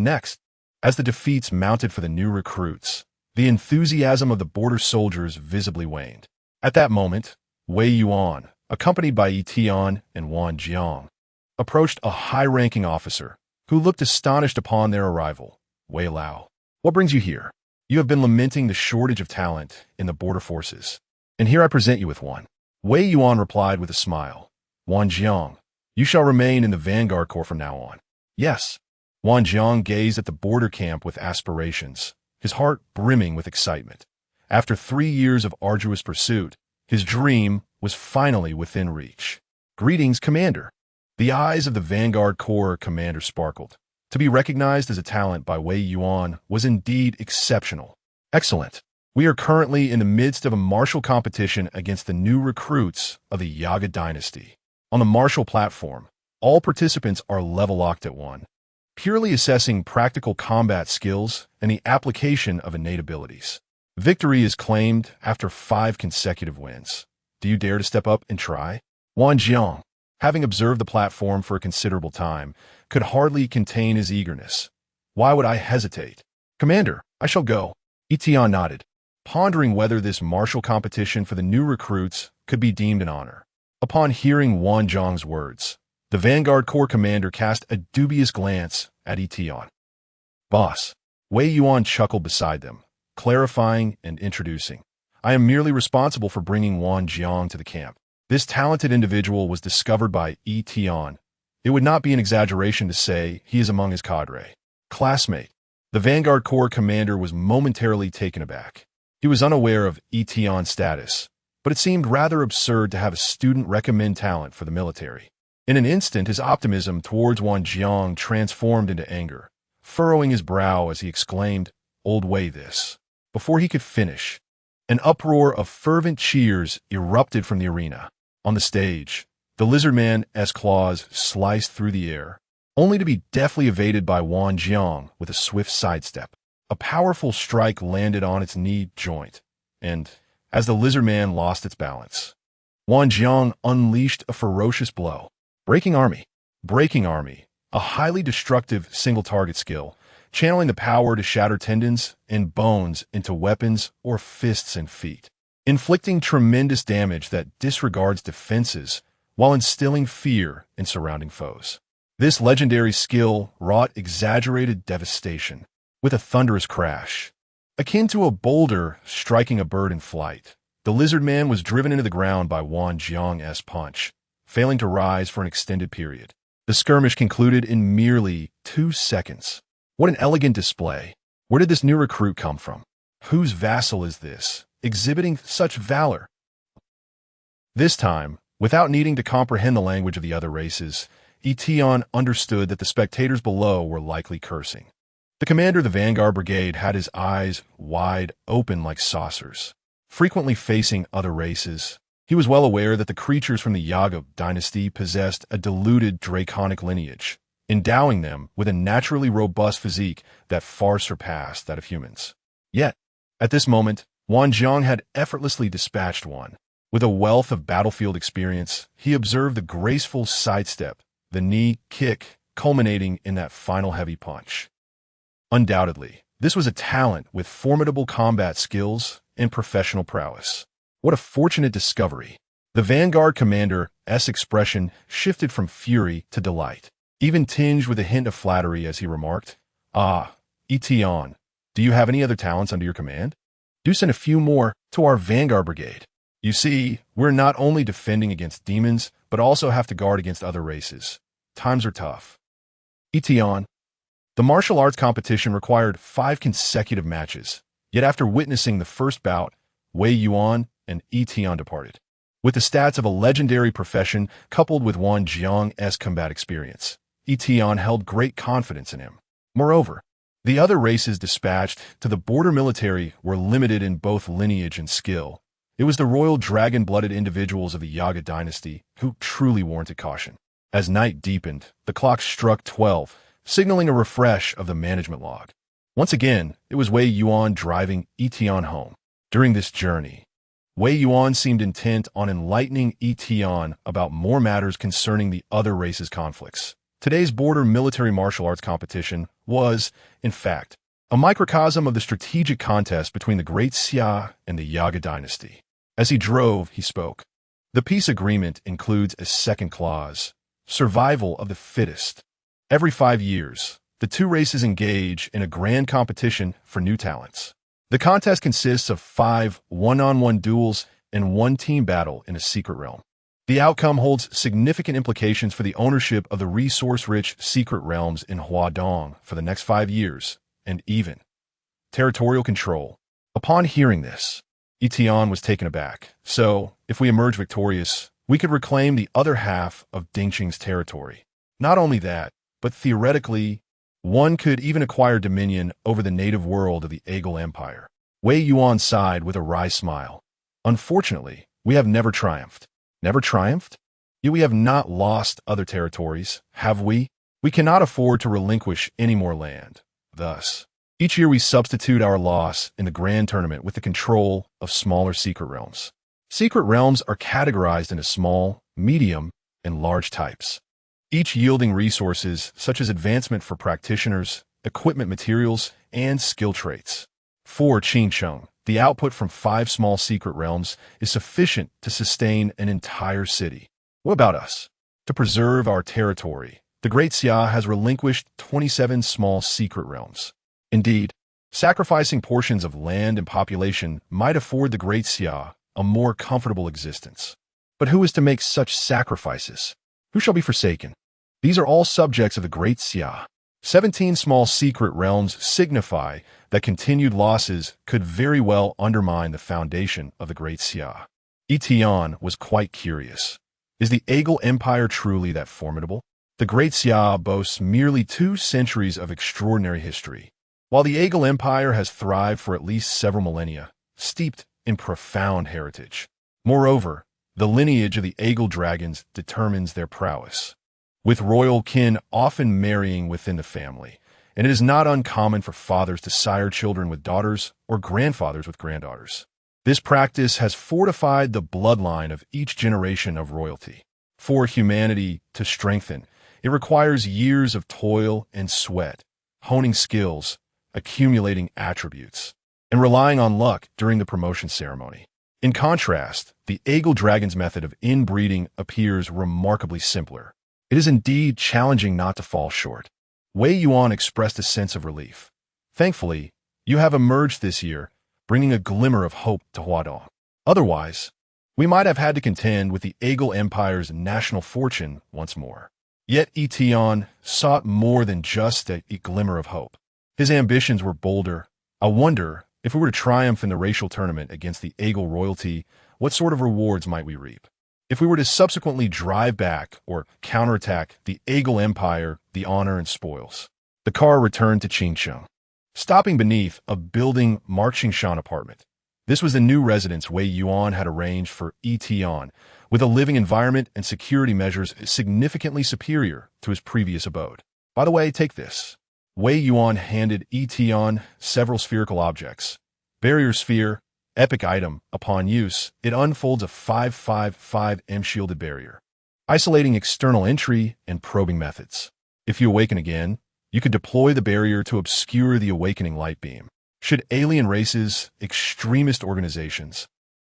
As the defeats mounted for the new recruits, the enthusiasm of the border soldiers visibly waned. At that moment, Wei Yuan, accompanied by Yi Tian and Wang Jiang, approached a high-ranking officer who looked astonished upon their arrival. Wei Lao, what brings you here? You have been lamenting the shortage of talent in the border forces, and here I present you with one. Wei Yuan replied with a smile. Wang Jiang, you shall remain in the Vanguard Corps from now on. Yes. Wang Jiang gazed at the border camp with aspirations, his heart brimming with excitement. After 3 years of arduous pursuit, his dream was finally within reach. Greetings, Commander. The eyes of the Vanguard Corps commander sparkled. To be recognized as a talent by Wei Yuan was indeed exceptional. Excellent. We are currently in the midst of a martial competition against the new recruits of the Yaga dynasty. On the martial platform, all participants are level-locked at 1, purely assessing practical combat skills and the application of innate abilities. Victory is claimed after 5 consecutive wins. Do you dare to step up and try? Wang Jiang, having observed the platform for a considerable time, could hardly contain his eagerness. Why would I hesitate? Commander, I shall go. Yi Tian nodded, pondering whether this martial competition for the new recruits could be deemed an honor. Upon hearing Wang Jiang's words, the Vanguard Corps commander cast a dubious glance at Yi Tian. Boss, Wei Yuan chuckled beside them, clarifying and introducing. I am merely responsible for bringing Wang Jiang to the camp. This talented individual was discovered by Yi Tian. It would not be an exaggeration to say he is among his cadre. Classmate. The Vanguard Corps commander was momentarily taken aback. He was unaware of Yi Tian's status, but it seemed rather absurd to have a student recommend talent for the military. In an instant, his optimism towards Wang Jiang transformed into anger, furrowing his brow as he exclaimed, "Old Wei this." Before he could finish, an uproar of fervent cheers erupted from the arena. On the stage, the lizardman's claws sliced through the air, only to be deftly evaded by Wang Jiang with a swift sidestep. A powerful strike landed on its knee joint, and, as the lizardman lost its balance, Wang Jiang unleashed a ferocious blow. Breaking Army, a highly destructive single-target skill, channeling the power to shatter tendons and bones into weapons or fists and feet, inflicting tremendous damage that disregards defenses while instilling fear in surrounding foes. This legendary skill wrought exaggerated devastation with a thunderous crash. Akin to a boulder striking a bird in flight, the lizard man was driven into the ground by Wang Jiang's punch, failing to rise for an extended period. The skirmish concluded in merely 2 seconds. What an elegant display. Where did this new recruit come from? Whose vassal is this, exhibiting such valor? This time, without needing to comprehend the language of the other races, Yi Tian understood that the spectators below were likely cursing. The commander of the Vanguard Brigade had his eyes wide open like saucers, frequently facing other races. He was well aware that the creatures from the Yaga dynasty possessed a diluted draconic lineage, endowing them with a naturally robust physique that far surpassed that of humans. Yet, at this moment, Wang Jiang had effortlessly dispatched one. With a wealth of battlefield experience, he observed the graceful sidestep, the knee kick, culminating in that final heavy punch. Undoubtedly, this was a talent with formidable combat skills and professional prowess. What a fortunate discovery. The Vanguard commander's expression shifted from fury to delight, even tinged with a hint of flattery as he remarked, "Ah, Yi Tian, do you have any other talents under your command? Do send a few more to our Vanguard Brigade. You see, we're not only defending against demons, but also have to guard against other races. Times are tough." Yi Tian. The martial arts competition required 5 consecutive matches, yet after witnessing the first bout, Wei Yuan and Yi Tian departed. With the stats of a legendary profession coupled with Wang Jiang's combat experience, Yi Tian held great confidence in him. Moreover, the other races dispatched to the border military were limited in both lineage and skill. It was the royal dragon-blooded individuals of the Yaga dynasty who truly warranted caution. As night deepened, the clock struck 12, signaling a refresh of the management log. Once again, it was Wei Yuan driving Yi Tian home. During this journey, Wei Yuan seemed intent on enlightening Yi Tian about more matters concerning the other races' conflicts. Today's border military martial arts competition was, in fact, a microcosm of the strategic contest between the Great Xia and the Yaga dynasty. As he drove, he spoke. The peace agreement includes a second clause, survival of the fittest. Every 5 years, the two races engage in a grand competition for new talents. The contest consists of 5 one-on-one duels and 1 team battle in a secret realm. The outcome holds significant implications for the ownership of the resource-rich secret realms in Huadong for the next 5 years, and even territorial control. Upon hearing this, Yi Tian was taken aback. So, if we emerge victorious, we could reclaim the other half of Dingqing's territory. Not only that, but theoretically, one could even acquire dominion over the native world of the Aegle Empire. Wei Yuan sighed with a wry smile. Unfortunately, we have never triumphed. Never triumphed? Yet we have not lost other territories, have we? We cannot afford to relinquish any more land. Thus, each year we substitute our loss in the grand tournament with the control of smaller secret realms. Secret realms are categorized into small, medium, and large types, each yielding resources such as advancement for practitioners, equipment materials, and skill traits. For Qingcheng, the output from 5 small secret realms is sufficient to sustain an entire city. What about us? To preserve our territory, the Great Xia has relinquished 27 small secret realms. Indeed, sacrificing portions of land and population might afford the Great Xia a more comfortable existence. But who is to make such sacrifices? Who shall be forsaken? These are all subjects of the Great Xia. 17 small secret realms signify that continued losses could very well undermine the foundation of the Great Xia. Yi Tian was quite curious. Is the Aegle Empire truly that formidable? The Great Xia boasts merely 2 centuries of extraordinary history, while the Aegle Empire has thrived for at least several millennia, steeped in profound heritage. Moreover, the lineage of the Aegle dragons determines their prowess, with royal kin often marrying within the family, and it is not uncommon for fathers to sire children with daughters or grandfathers with granddaughters. This practice has fortified the bloodline of each generation of royalty. For humanity to strengthen, it requires years of toil and sweat, honing skills, accumulating attributes, and relying on luck during the promotion ceremony. In contrast, the Aegle dragon's method of inbreeding appears remarkably simpler. It is indeed challenging not to fall short. Wei Yuan expressed a sense of relief. Thankfully, you have emerged this year, bringing a glimmer of hope to Huadong. Otherwise, we might have had to contend with the Aegle Empire's national fortune once more. Yet Yi Tian sought more than just a glimmer of hope. His ambitions were bolder. I wonder, if we were to triumph in the racial tournament against the Aegle royalty, what sort of rewards might we reap? If we were to subsequently drive back or counterattack the Aegle Empire, the honor and spoils. The car returned to Qingcheng, stopping beneath a building marked Xingshan apartment. This was the new residence Wei Yuan had arranged for Yi Tian, with a living environment and security measures significantly superior to his previous abode. By the way, take this. Wei Yuan handed Yi Tian several spherical objects. Barrier sphere, epic item. Upon use, it unfolds a 5/5/5 M-shielded barrier, isolating external entry and probing methods. If you awaken again, you could deploy the barrier to obscure the awakening light beam. Should alien races, extremist organizations,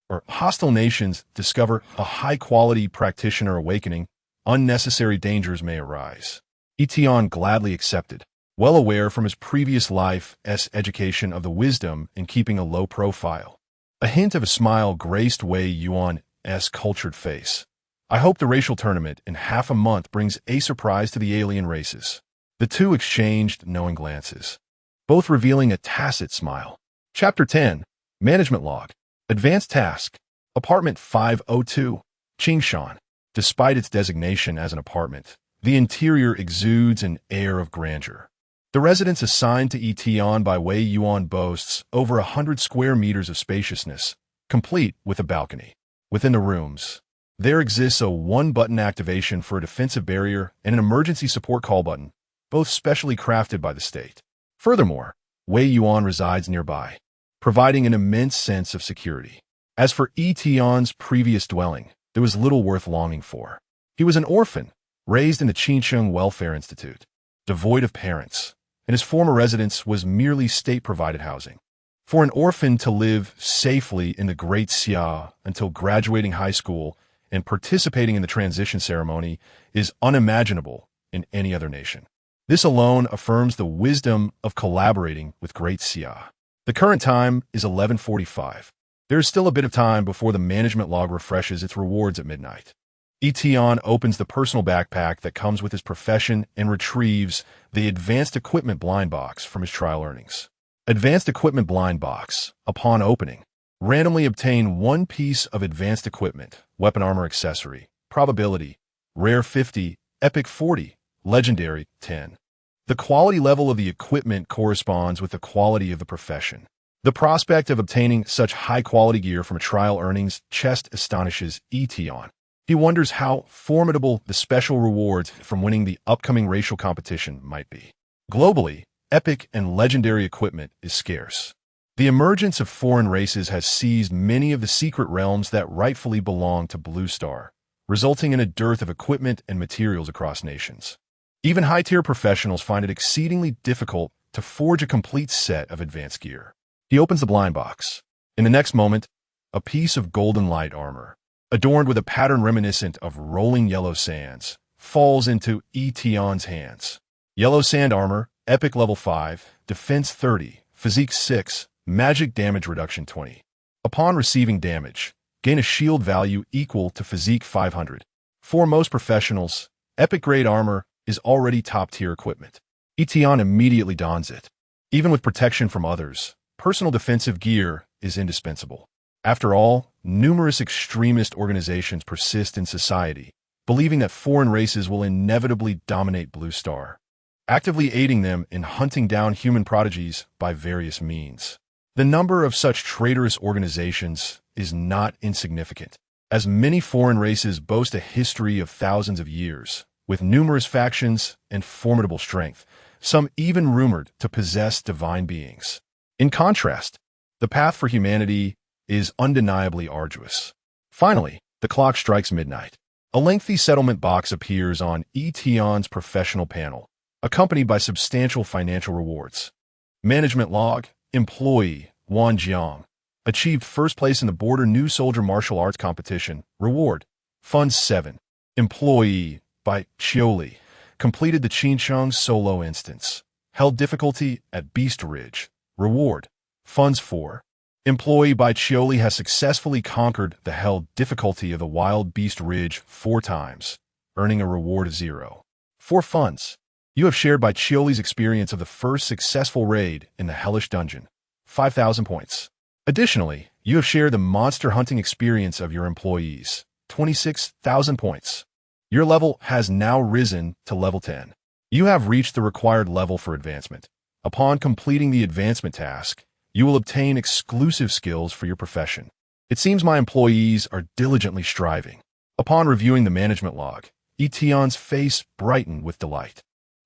or hostile nations discover a high-quality practitioner awakening, unnecessary dangers may arise. Yi Tian gladly accepted, well aware from his previous life's education of the wisdom in keeping a low profile. A hint of a smile graced Wei Yuan's cultured face. I hope the racial tournament in half a month brings a surprise to the alien races. The two exchanged knowing glances, both revealing a tacit smile. Chapter 10, Management Log. Advanced Task. Apartment 502, Qingshan. Despite its designation as an apartment, the interior exudes an air of grandeur. The residence assigned to Yi Tian by Wei Yuan boasts over 100 square meters of spaciousness, complete with a balcony. Within the rooms, there exists a one-button activation for a defensive barrier and an emergency support call button, both specially crafted by the state. Furthermore, Wei Yuan resides nearby, providing an immense sense of security. As for Yi Tian's previous dwelling, there was little worth longing for. He was an orphan, raised in the Qingcheng Welfare Institute, devoid of parents, and his former residence was merely state-provided housing. For an orphan to live safely in the Great Xia until graduating high school and participating in the transition ceremony is unimaginable in any other nation. This alone affirms the wisdom of collaborating with Great Xia. The current time is 11:45. There is still a bit of time before the management log refreshes its rewards at midnight. Yi Tian opens the personal backpack that comes with his profession and retrieves the Advanced Equipment blind box from his trial earnings. Advanced Equipment blind box. Upon opening, randomly obtain one piece of advanced equipment, weapon armor accessory, probability, rare 50, epic 40, legendary 10. The quality level of the equipment corresponds with the quality of the profession. The prospect of obtaining such high-quality gear from a trial earnings chest astonishes Yi Tian. He wonders how formidable the special rewards from winning the upcoming racial competition might be. Globally, epic and legendary equipment is scarce. The emergence of foreign races has seized many of the secret realms that rightfully belong to Blue Star, resulting in a dearth of equipment and materials across nations. Even high-tier professionals find it exceedingly difficult to forge a complete set of advanced gear. He opens the blind box. In the next moment, a piece of golden light armor, adorned with a pattern reminiscent of rolling yellow sands, falls into Yi Tian's hands. Yellow sand armor, epic level 5, defense 30, physique 6, magic damage reduction 20. Upon receiving damage, gain a shield value equal to physique 500. For most professionals, epic grade armor is already top-tier equipment. Yi Tian immediately dons it. Even with protection from others, personal defensive gear is indispensable. After all, numerous extremist organizations persist in society, believing that foreign races will inevitably dominate Blue Star, actively aiding them in hunting down human prodigies by various means. The number of such traitorous organizations is not insignificant, as many foreign races boast a history of thousands of years, with numerous factions and formidable strength, some even rumored to possess divine beings. In contrast, the path for humanity is undeniably arduous. Finally, the clock strikes midnight. A lengthy settlement box appears on Yi Tian's professional panel, accompanied by substantial financial rewards. Management log: Employee Wang Jiang achieved first place in the Border New Soldier Martial Arts Competition. Reward: Funds 7. Employee by Chioli completed the Qinsheng solo instance. Held difficulty at Beast Ridge. Reward: Funds 4. Employee by Chioli has successfully conquered the held difficulty of the Wild Beast Ridge 4 times, earning a reward of 0. 4 funds. You have shared by Chioli's experience of the first successful raid in the Hellish Dungeon. 5,000 points. Additionally, you have shared the monster hunting experience of your employees. 26,000 points. Your level has now risen to level 10. You have reached the required level for advancement. Upon completing the advancement task, you will obtain exclusive skills for your profession. It seems my employees are diligently striving. Upon reviewing the management log, Yi Tian's face brightened with delight.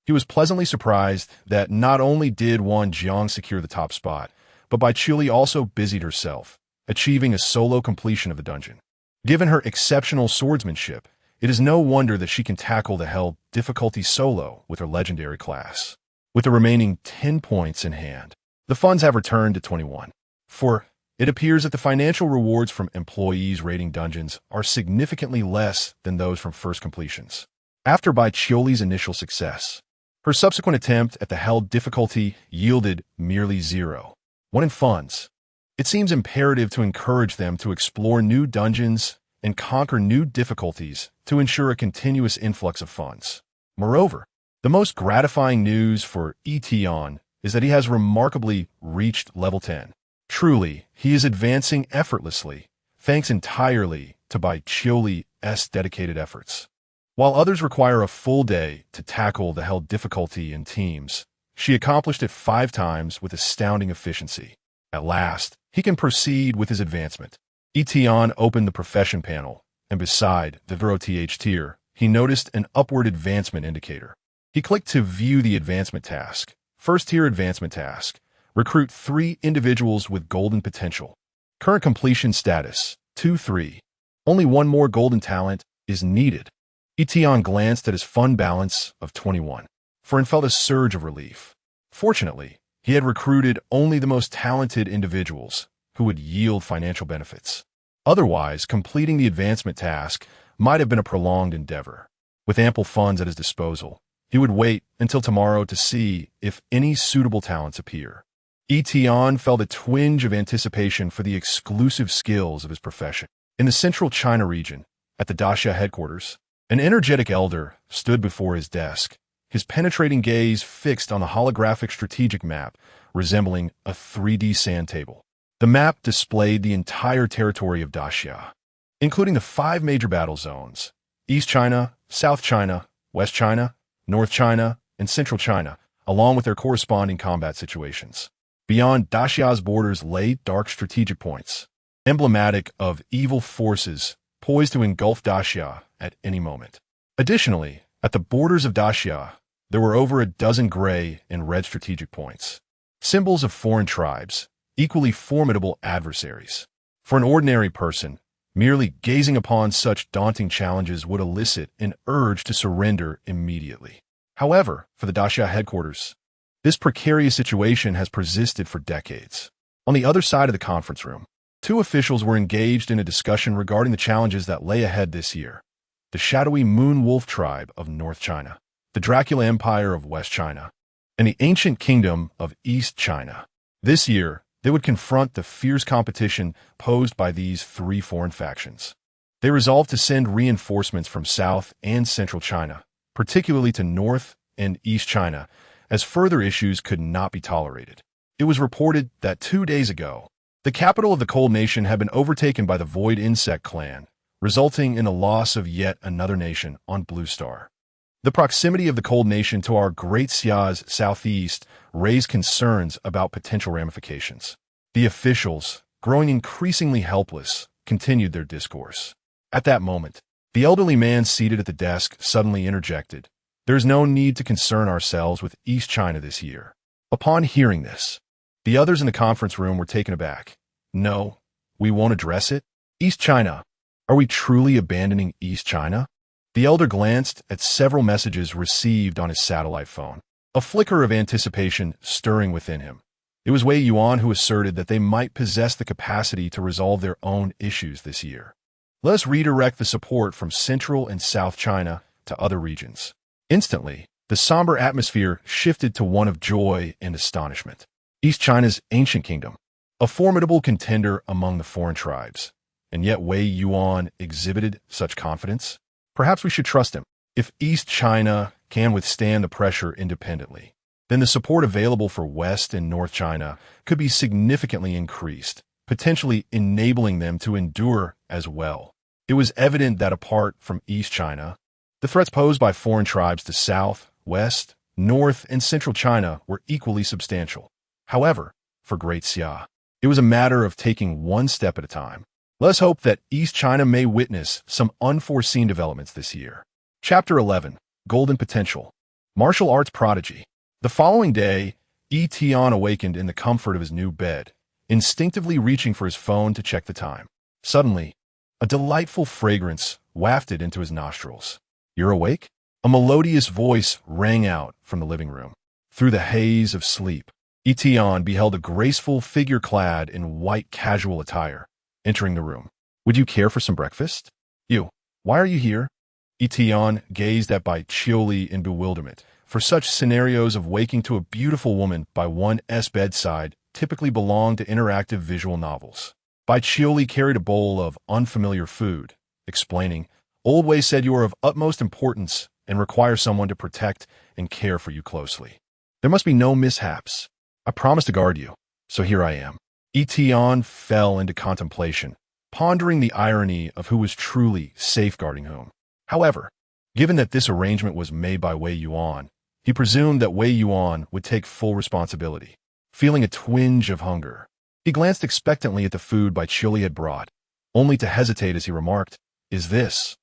He was pleasantly surprised that not only did Wang Jiang secure the top spot, but Bai Chiuli also busied herself, achieving a solo completion of the dungeon. Given her exceptional swordsmanship, it is no wonder that she can tackle the hell difficulty solo with her legendary class. With the remaining 10 points in hand, the funds have returned to 21. For it appears that the financial rewards from employees raiding dungeons are significantly less than those from first completions. After Bai Chioli's initial success, her subsequent attempt at the held difficulty yielded merely 0. 1 in funds. It seems imperative to encourage them to explore new dungeons and conquer new difficulties to ensure a continuous influx of funds. Moreover, the most gratifying news for Yi Tian is that he has remarkably reached level 10. Truly, he is advancing effortlessly, thanks entirely to Bai Chioli's dedicated efforts. While others require a full day to tackle the held difficulty in teams, she accomplished it 5 times with astounding efficiency. At last, he can proceed with his advancement. Yi Tian opened the profession panel, and beside the 0th tier, he noticed an upward advancement indicator. He clicked to view the advancement task. First tier advancement task: recruit 3 individuals with golden potential. Current completion status: 2-3. Only 1 more golden talent is needed. Yi Tian glanced at his fund balance of 21. For and felt a surge of relief. Fortunately, he had recruited only the most talented individuals who would yield financial benefits. Otherwise, completing the advancement task might have been a prolonged endeavor. With ample funds at his disposal, he would wait until tomorrow to see if any suitable talents appear. Yi Tian felt a twinge of anticipation for the exclusive skills of his profession. In the central China region, at the Daxia headquarters, an energetic elder stood before his desk, his penetrating gaze fixed on the holographic strategic map resembling a 3D sand table. The map displayed the entire territory of Daxia, including the 5 major battle zones: East China, South China, West China, North China, and Central China, along with their corresponding combat situations. Beyond Daxia's borders lay dark strategic points, emblematic of evil forces poised to engulf Daxia at any moment. Additionally, at the borders of Daxia, there were over a dozen gray and red strategic points, symbols of foreign tribes, equally formidable adversaries. For an ordinary person, merely gazing upon such daunting challenges would elicit an urge to surrender immediately. However, for the Daxia headquarters, this precarious situation has persisted for decades. On the other side of the conference room, two officials were engaged in a discussion regarding the challenges that lay ahead this year. The shadowy Moon Wolf tribe of North China, the Dracula Empire of West China, and the ancient kingdom of East China. This year, they would confront the fierce competition posed by these three foreign factions. They resolved to send reinforcements from South and Central China, particularly to North and East China, as further issues could not be tolerated. It was reported that 2 days ago, the capital of the Cold Nation had been overtaken by the Void Insect clan, resulting in the loss of yet another nation on Blue Star. The proximity of the Cold Nation to our Great Xia's southeast raised concerns about potential ramifications. The officials, growing increasingly helpless, continued their discourse. At that moment, the elderly man seated at the desk suddenly interjected, "There is no need to concern ourselves with East China this year." Upon hearing this, the others in the conference room were taken aback. "No, we won't address it? East China? Are we truly abandoning East China?" The elder glanced at several messages received on his satellite phone, a flicker of anticipation stirring within him. It was Wei Yuan who asserted that they might possess the capacity to resolve their own issues this year. Let us redirect the support from Central and South China to other regions. Instantly, the somber atmosphere shifted to one of joy and astonishment. East China's ancient kingdom, a formidable contender among the foreign tribes, and yet Wei Yuan exhibited such confidence? Perhaps we should trust him. If East China can withstand the pressure independently, then the support available for West and North China could be significantly increased, potentially enabling them to endure as well. It was evident that apart from East China, the threats posed by foreign tribes to South, West, North, and Central China were equally substantial. However, for Great Xia, it was a matter of taking one step at a time. Let's hope that East China may witness some unforeseen developments this year. Chapter 11. Golden Potential. Martial Arts Prodigy. The following day, Yi Tian awakened in the comfort of his new bed, instinctively reaching for his phone to check the time. Suddenly, a delightful fragrance wafted into his nostrils. "You're awake?" A melodious voice rang out from the living room. Through the haze of sleep, Yi Tian beheld a graceful figure clad in white casual attire, entering the room. "Would you care for some breakfast?" "You, why are you here?" Yi Tian gazed at Bai Qiuli in bewilderment, for such scenarios of waking to a beautiful woman by one's bedside typically belong to interactive visual novels. Bai Qiuli carried a bowl of unfamiliar food, explaining, "Old Wei said you are of utmost importance and require someone to protect and care for you closely. There must be no mishaps. I promise to guard you, so here I am." Yi Tian fell into contemplation, pondering the irony of who was truly safeguarding whom. However, given that this arrangement was made by Wei Yuan, he presumed that Wei Yuan would take full responsibility. Feeling a twinge of hunger, he glanced expectantly at the food Bai Qiuli had brought, only to hesitate as he remarked, "Is this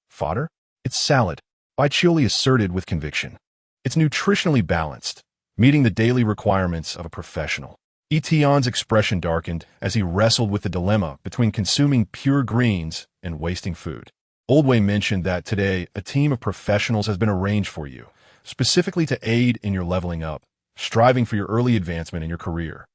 fodder?" "It's salad," Bai Qiuli asserted with conviction. "It's nutritionally balanced, meeting the daily requirements of a professional." Yi Tian's expression darkened as he wrestled with the dilemma between consuming pure greens and wasting food. Old Wei mentioned that today a team of professionals has been arranged for you, specifically to aid in your leveling up, striving for your early advancement in your career.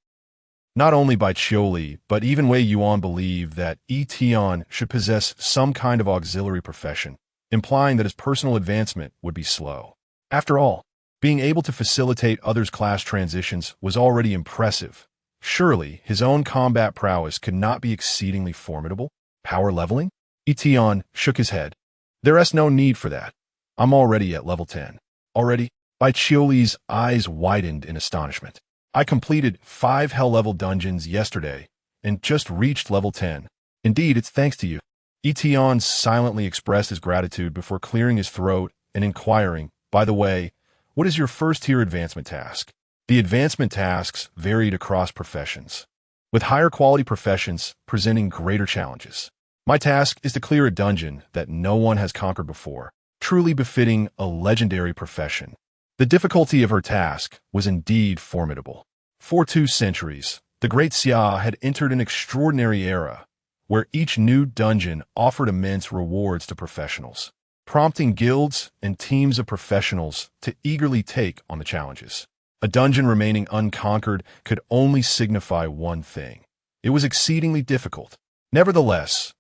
Not only Bai Qiuli, but even Wei Yuan believed that Yi Tian should possess some kind of auxiliary profession, implying that his personal advancement would be slow. After all, being able to facilitate others' class transitions was already impressive. Surely, his own combat prowess could not be exceedingly formidable? Power leveling? Yi Tian shook his head. "There's no need for that. I'm already at level 10. Already?" Bai Qiuli's eyes widened in astonishment. "I completed 5 hell-level dungeons yesterday and just reached level 10. Indeed, it's thanks to you." Yi Tian silently expressed his gratitude before clearing his throat and inquiring, "By the way, what is your first-tier advancement task?" The advancement tasks varied across professions, with higher quality professions presenting greater challenges. "My task is to clear a dungeon that no one has conquered before, truly befitting a legendary profession." The difficulty of her task was indeed formidable. For 2 centuries, The Great Xia had entered an extraordinary era, where each new dungeon offered immense rewards to professionals, prompting guilds and teams of professionals to eagerly take on the challenges. A dungeon remaining unconquered could only signify one thing. It was exceedingly difficult. Nevertheless,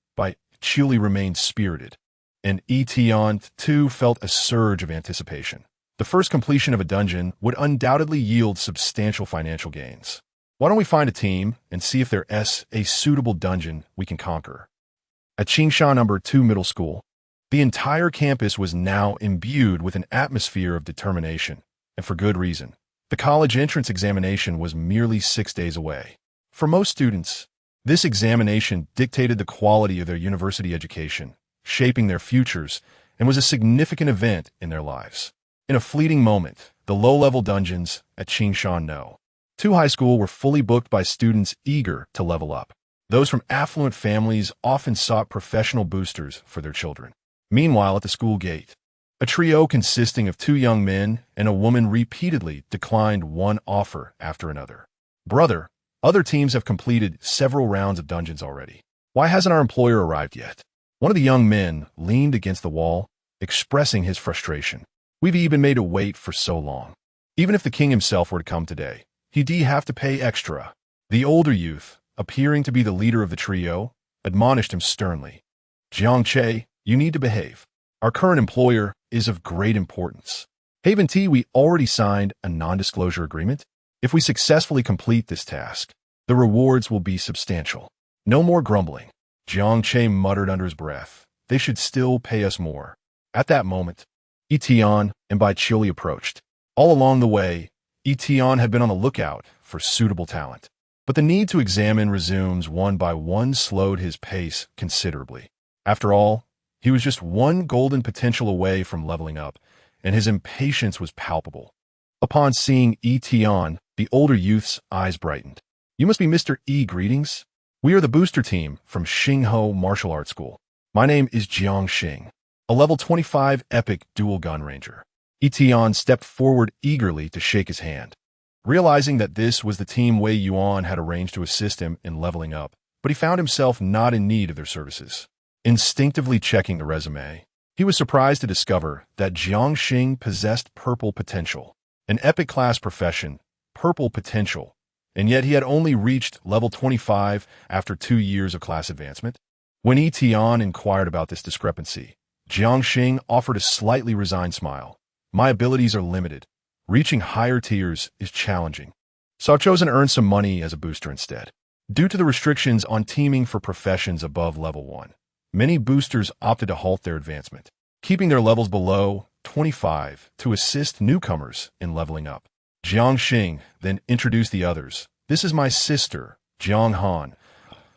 Chili remained spirited, and Yi Tian, too, felt a surge of anticipation. The first completion of a dungeon would undoubtedly yield substantial financial gains. Why don't we find a team and see if there's a suitable dungeon we can conquer? At Qingsha No. 2 Middle School, the entire campus was now imbued with an atmosphere of determination, and for good reason. The college entrance examination was merely 6 days away. For most students, this examination dictated the quality of their university education, shaping their futures, and was a significant event in their lives. In a fleeting moment, the low-level dungeons at Qingsha No. 2 High School were fully booked by students eager to level up. Those from affluent families often sought professional boosters for their children. Meanwhile, at the school gate, a trio consisting of 2 young men and a woman repeatedly declined one offer after another. Brother, other teams have completed several rounds of dungeons already. Why hasn't our employer arrived yet? One of the young men leaned against the wall, expressing his frustration. We've even made to wait for so long. Even if the king himself were to come today, he'd have to pay extra. The older youth, appearing to be the leader of the trio, admonished him sternly. Jiangche, you need to behave. Our current employer is of great importance. Haven't we already signed a non-disclosure agreement? If we successfully complete this task, the rewards will be substantial. No more grumbling. Jiangche muttered under his breath. They should still pay us more. At that moment, Yi Tian and Chili approached. All along the way, Yi Tian had been on the lookout for suitable talent. But the need to examine resumes one by one slowed his pace considerably. After all, he was just one golden potential away from leveling up, and his impatience was palpable. Upon seeing Yi Tian, the older youth's eyes brightened. You must be Mr. Yi, greetings. We are the booster team from Xingho Martial Arts School. My name is Jiang Xing, a level 25 epic dual gun ranger. Yi Tian stepped forward eagerly to shake his hand. Realizing that this was the team Wei Yuan had arranged to assist him in leveling up, but he found himself not in need of their services. Instinctively checking the resume, he was surprised to discover that Jiang Xing possessed purple potential, an epic class profession, purple potential, and yet he had only reached level 25 after 2 years of class advancement. When Yi Tian inquired about this discrepancy, Jiang Xing offered a slightly resigned smile. My abilities are limited. Reaching higher tiers is challenging, so I've chosen to earn some money as a booster instead. Due to the restrictions on teaming for professions above level 1, many boosters opted to halt their advancement, keeping their levels below 25 to assist newcomers in leveling up. Jiang Xing then introduced the others. This is my sister, Jiang Han,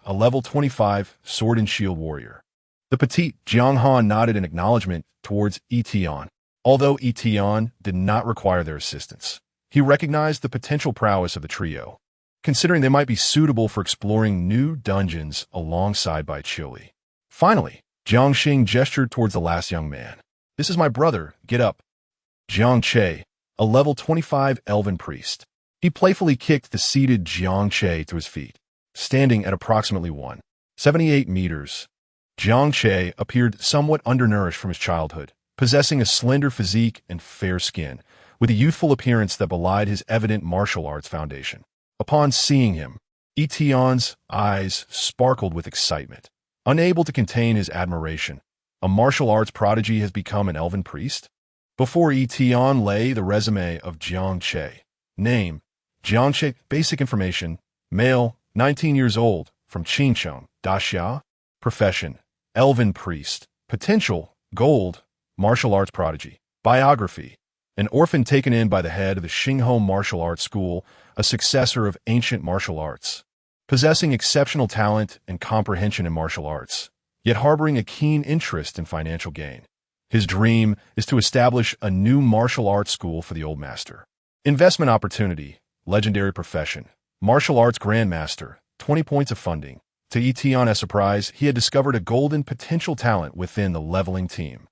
a level 25 sword and shield warrior. The petite Jiang Han nodded in acknowledgement towards Yi Tian. Although Yi Tian did not require their assistance, he recognized the potential prowess of the trio, considering they might be suitable for exploring new dungeons alongside Chili. Finally, Jiang Xing gestured towards the last young man. This is my brother, get up. Jiang Che, a level 25 elven priest. He playfully kicked the seated Jiang Che to his feet, standing at approximately 178 meters. Jiang Che appeared somewhat undernourished from his childhood, possessing a slender physique and fair skin, with a youthful appearance that belied his evident martial arts foundation. Upon seeing him, Yi Tian's eyes sparkled with excitement. Unable to contain his admiration, a martial arts prodigy has become an elven priest? Before Yi Tian lay the resume of Jiang Che. Name, Jiang Che. Basic information, male, 19 years old, from Qingcheng, Daxia. Profession, elven priest. Potential, gold, martial arts prodigy. Biography, an orphan taken in by the head of the Xingho Martial Arts School, a successor of ancient martial arts. Possessing exceptional talent and comprehension in martial arts, yet harboring a keen interest in financial gain. His dream is to establish a new martial arts school for the old master. Investment opportunity, legendary profession, martial arts grandmaster, 20 points of funding. To Yi Tian's surprise, he had discovered a golden potential talent within the leveling team.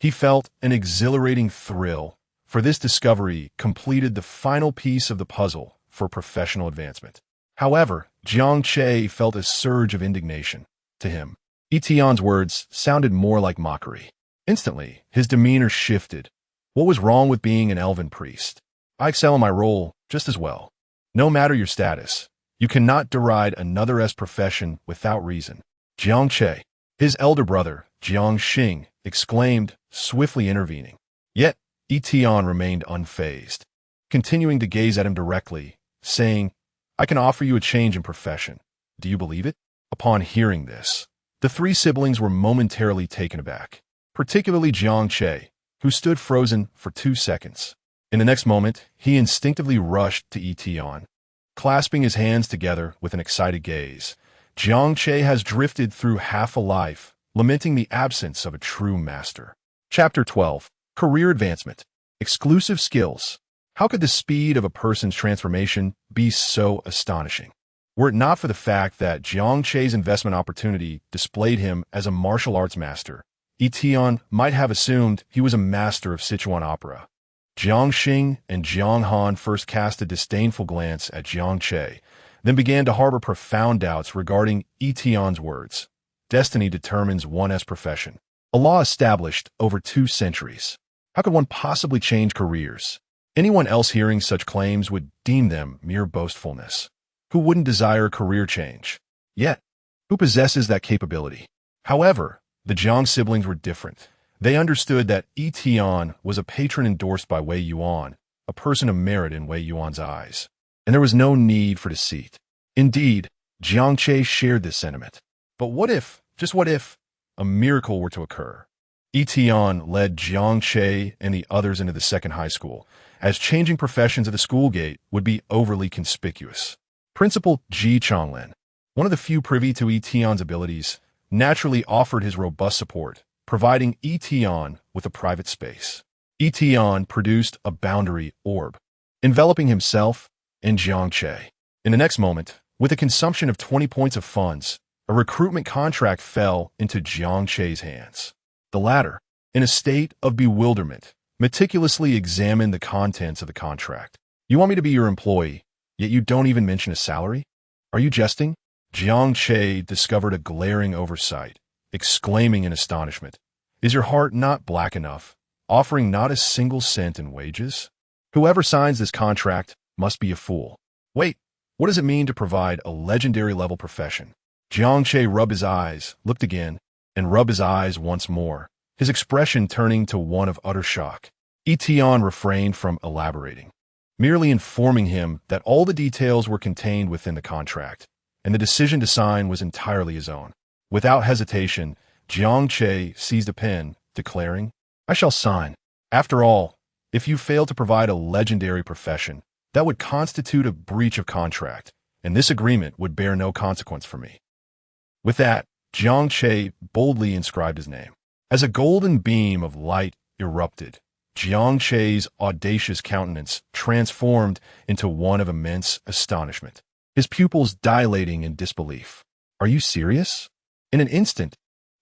He felt an exhilarating thrill, for this discovery completed the final piece of the puzzle for professional advancement. However, Jiang Che felt a surge of indignation. To him, Yi Tian's words sounded more like mockery. Instantly, his demeanor shifted. What was wrong with being an elven priest? I excel in my role just as well. No matter your status, you cannot deride another's profession without reason. Jiang Che, his elder brother, Jiang Xing, exclaimed, swiftly intervening. Yet, Yi Tian remained unfazed, continuing to gaze at him directly, saying, I can offer you a change in profession. Do you believe it? Upon hearing this, the three siblings were momentarily taken aback, particularly Jiang Che, who stood frozen for 2 seconds. In the next moment, he instinctively rushed to Yi Tian. Clasping his hands together with an excited gaze, Jiang Che has drifted through half a life, lamenting the absence of a true master. Chapter 12. Career Advancement. Exclusive Skills. How could the speed of a person's transformation be so astonishing? Were it not for the fact that Jiang Che's investment opportunity displayed him as a martial arts master, Yi Tian might have assumed he was a master of Sichuan opera. Jiang Xing and Jiang Han first cast a disdainful glance at Jiang Che, then began to harbor profound doubts regarding Yi Tian's words. Destiny determines one's profession. A law established over 2 centuries. How could one possibly change careers? Anyone else hearing such claims would deem them mere boastfulness. Who wouldn't desire a career change? Yet, who possesses that capability? However, the Jiang siblings were different. They understood that Yi Tian was a patron endorsed by Wei Yuan, a person of merit in Wei Yuan's eyes, and there was no need for deceit. Indeed, Jiang Che shared this sentiment. But what if, just what if, a miracle were to occur? Yi Tian led Jiang Che and the others into the second high school, as changing professions at the school gate would be overly conspicuous. Principal Ji Chonglin, one of the few privy to Yi Tian's abilities, naturally offered his robust support, providing Yi Tian with a private space. Yi Tian produced a boundary orb, enveloping himself and Jiang Che. In the next moment, with a consumption of 20 points of funds, a recruitment contract fell into Jiang Che's hands. The latter, in a state of bewilderment, meticulously examined the contents of the contract. You want me to be your employee, yet you don't even mention a salary? Are you jesting? Jiang Che discovered a glaring oversight, exclaiming in astonishment, Is your heart not black enough, offering not a single cent in wages? Whoever signs this contract must be a fool. Wait, what does it mean to provide a legendary level profession? Jiang Che rubbed his eyes, looked again, and rubbed his eyes once more, his expression turning to one of utter shock. Yi Tian refrained from elaborating, merely informing him that all the details were contained within the contract, and the decision to sign was entirely his own. Without hesitation, Jiang Che seized a pen, declaring, I shall sign. After all, if you fail to provide a legendary profession, that would constitute a breach of contract, and this agreement would bear no consequence for me. With that, Jiang Che boldly inscribed his name. As a golden beam of light erupted, Jiang Che's audacious countenance transformed into one of immense astonishment, his pupils dilating in disbelief. Are you serious? In an instant,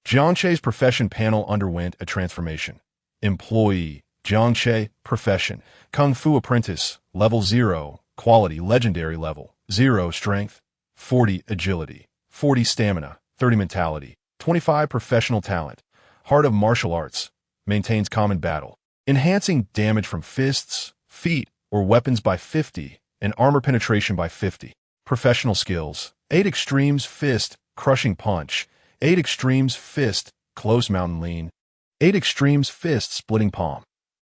Jiang Che's profession panel underwent a transformation. Employee, Jiang Che, profession, Kung Fu apprentice, level 0, quality, legendary level, 0 strength, 40 agility, 40 stamina, 30 mentality, 25 professional talent, heart of martial arts, maintains common battle, enhancing damage from fists, feet, or weapons by 50, and armor penetration by 50. Professional skills, 8 extremes fist, crushing punch, 8 extremes fist, close mountain lean, 8 extremes fist, splitting palm.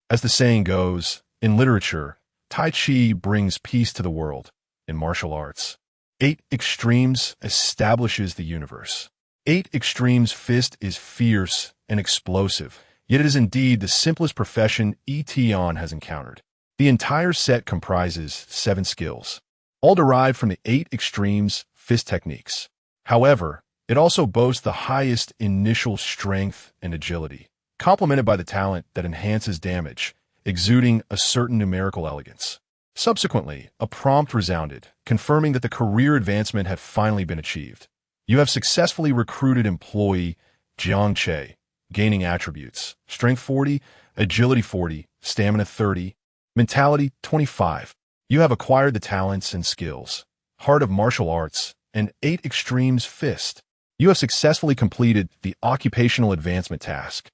As the saying goes, in literature, Tai Chi brings peace to the world. In martial arts, 8 extremes establishes the universe. 8 extremes fist is fierce and explosive, yet it is indeed the simplest profession Yi Tian has encountered. The entire set comprises 7 skills, all derived from the 8 extremes fist techniques. However, it also boasts the highest initial strength and agility, complemented by the talent that enhances damage, exuding a certain numerical elegance. Subsequently, a prompt resounded, confirming that the career advancement had finally been achieved. You have successfully recruited employee Jiang Che, gaining attributes, strength 40, agility 40, stamina 30, mentality 25. You have acquired the talents and skills, Heart of Martial Arts, and 8 Extremes Fist. You have successfully completed the occupational advancement task.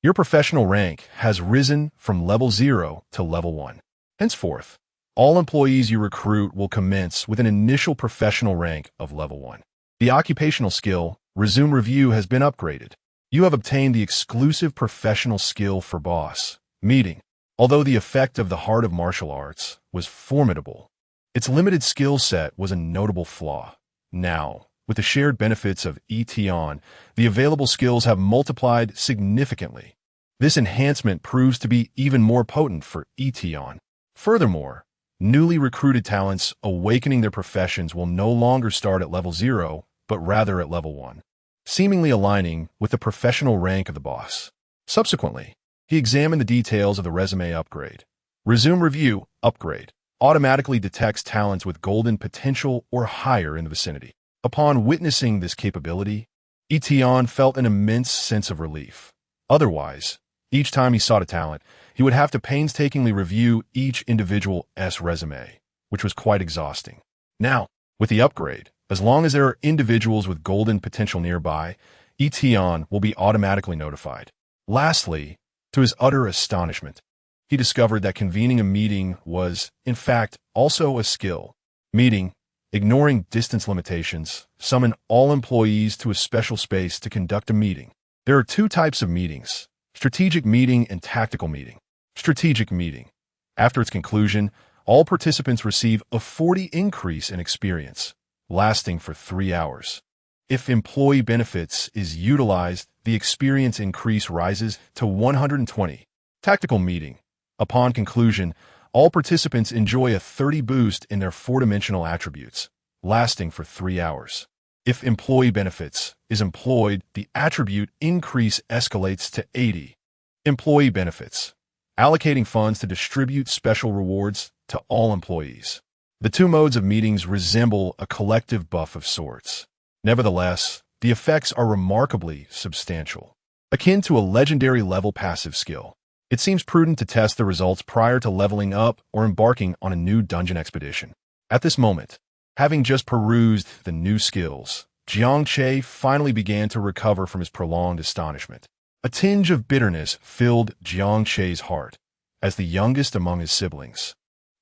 Your professional rank has risen from level 0 to level 1. Henceforth, all employees you recruit will commence with an initial professional rank of level 1. The occupational skill, Resume Review, has been upgraded. You have obtained the exclusive professional skill for boss meeting. Although the effect of the Heart of Martial Arts was formidable, its limited skill set was a notable flaw. Now, with the shared benefits of Yi Tian, the available skills have multiplied significantly. This enhancement proves to be even more potent for Yi Tian. Furthermore, newly recruited talents awakening their professions will no longer start at level 0, but rather at level 1, seemingly aligning with the professional rank of the boss. Subsequently, he examined the details of the resume upgrade. Resume Review upgrade automatically detects talents with golden potential or higher in the vicinity. Upon witnessing this capability, Yi Tian felt an immense sense of relief. Otherwise, each time he sought a talent, he would have to painstakingly review each individual's resume, which was quite exhausting. Now, with the upgrade, as long as there are individuals with golden potential nearby, Yi Tian will be automatically notified. Lastly, to his utter astonishment, he discovered that convening a meeting was, in fact, also a skill. Meeting, ignoring distance limitations, summon all employees to a special space to conduct a meeting. There are 2 types of meetings: strategic meeting and tactical meeting. Strategic meeting. After its conclusion, all participants receive a 40 increase in experience, lasting for 3 hours. If employee benefits is utilized, the experience increase rises to 120. Tactical meeting. Upon conclusion, all participants enjoy a 30 boost in their 4-dimensional attributes, lasting for 3 hours. If employee benefits is employed, the attribute increase escalates to 80. Employee benefits. Allocating funds to distribute special rewards to all employees. The 2 modes of meetings resemble a collective buff of sorts. Nevertheless, the effects are remarkably substantial. Akin to a legendary level passive skill, it seems prudent to test the results prior to leveling up or embarking on a new dungeon expedition. At this moment, having just perused the new skills, Jiang Che finally began to recover from his prolonged astonishment. A tinge of bitterness filled Jiang Che's heart. As the youngest among his siblings,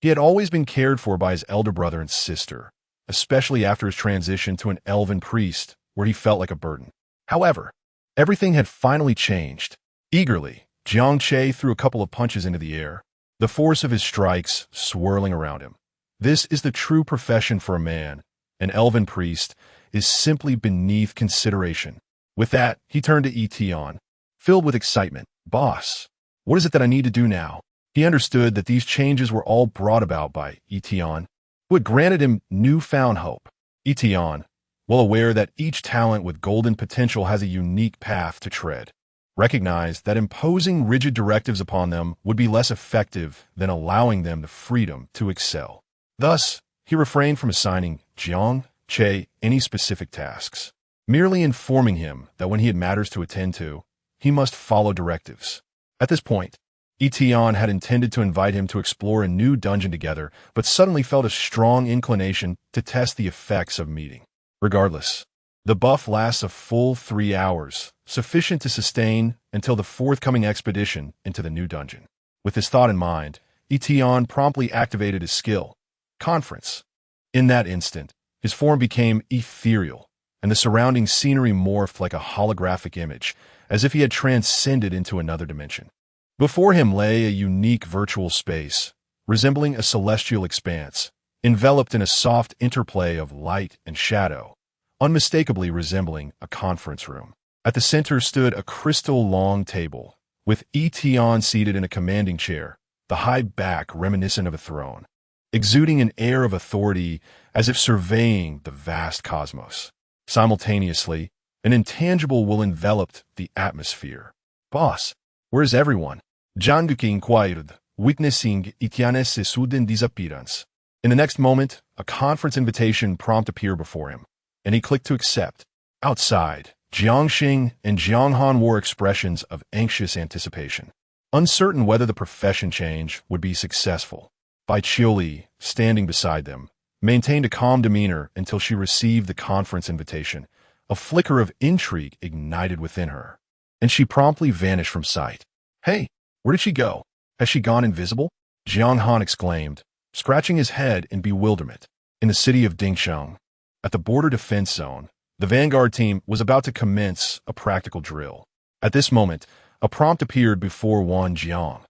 he had always been cared for by his elder brother and sister, especially after his transition to an elven priest, where he felt like a burden. However, everything had finally changed. Eagerly, Jiang Che threw a couple of punches into the air, the force of his strikes swirling around him. This is the true profession for a man. An elven priest is simply beneath consideration. With that, he turned to Yi Tian, filled with excitement. Boss, what is it that I need to do now? He understood that these changes were all brought about by Yi Tian, who had granted him newfound hope. Yi Tian, well aware that each talent with golden potential has a unique path to tread, recognized that imposing rigid directives upon them would be less effective than allowing them the freedom to excel. Thus, he refrained from assigning Jiang Che any specific tasks, merely informing him that when he had matters to attend to, he must follow directives. At this point, Yi Tian had intended to invite him to explore a new dungeon together, but suddenly felt a strong inclination to test the effects of meeting. Regardless, the buff lasts a full 3 hours, sufficient to sustain until the forthcoming expedition into the new dungeon. With this thought in mind, Yi Tian promptly activated his skill, Conference. In that instant, his form became ethereal, and the surrounding scenery morphed like a holographic image, as if he had transcended into another dimension. Before him lay a unique virtual space, resembling a celestial expanse, enveloped in a soft interplay of light and shadow, unmistakably resembling a conference room. At the center stood a crystal-long table, with Yi Tian seated in a commanding chair, the high back reminiscent of a throne, exuding an air of authority as if surveying the vast cosmos. Simultaneously, an intangible will enveloped the atmosphere. Boss, where is everyone? Jiang Duque inquired, witnessing Yi Tian's sudden disappearance. In the next moment, a conference invitation prompt appeared before him, and he clicked to accept. Outside, Jiang Xing and Jiang Han wore expressions of anxious anticipation, uncertain whether the profession change would be successful. Bai Qiuli, standing beside them, maintained a calm demeanor until she received the conference invitation. A flicker of intrigue ignited within her, and she promptly vanished from sight. "Hey, where did she go? Has she gone invisible?" Jiang Han exclaimed, scratching his head in bewilderment. In the city of Dingsheng, at the border defense zone, the vanguard team was about to commence a practical drill. At this moment, a prompt appeared before Wan Jiang.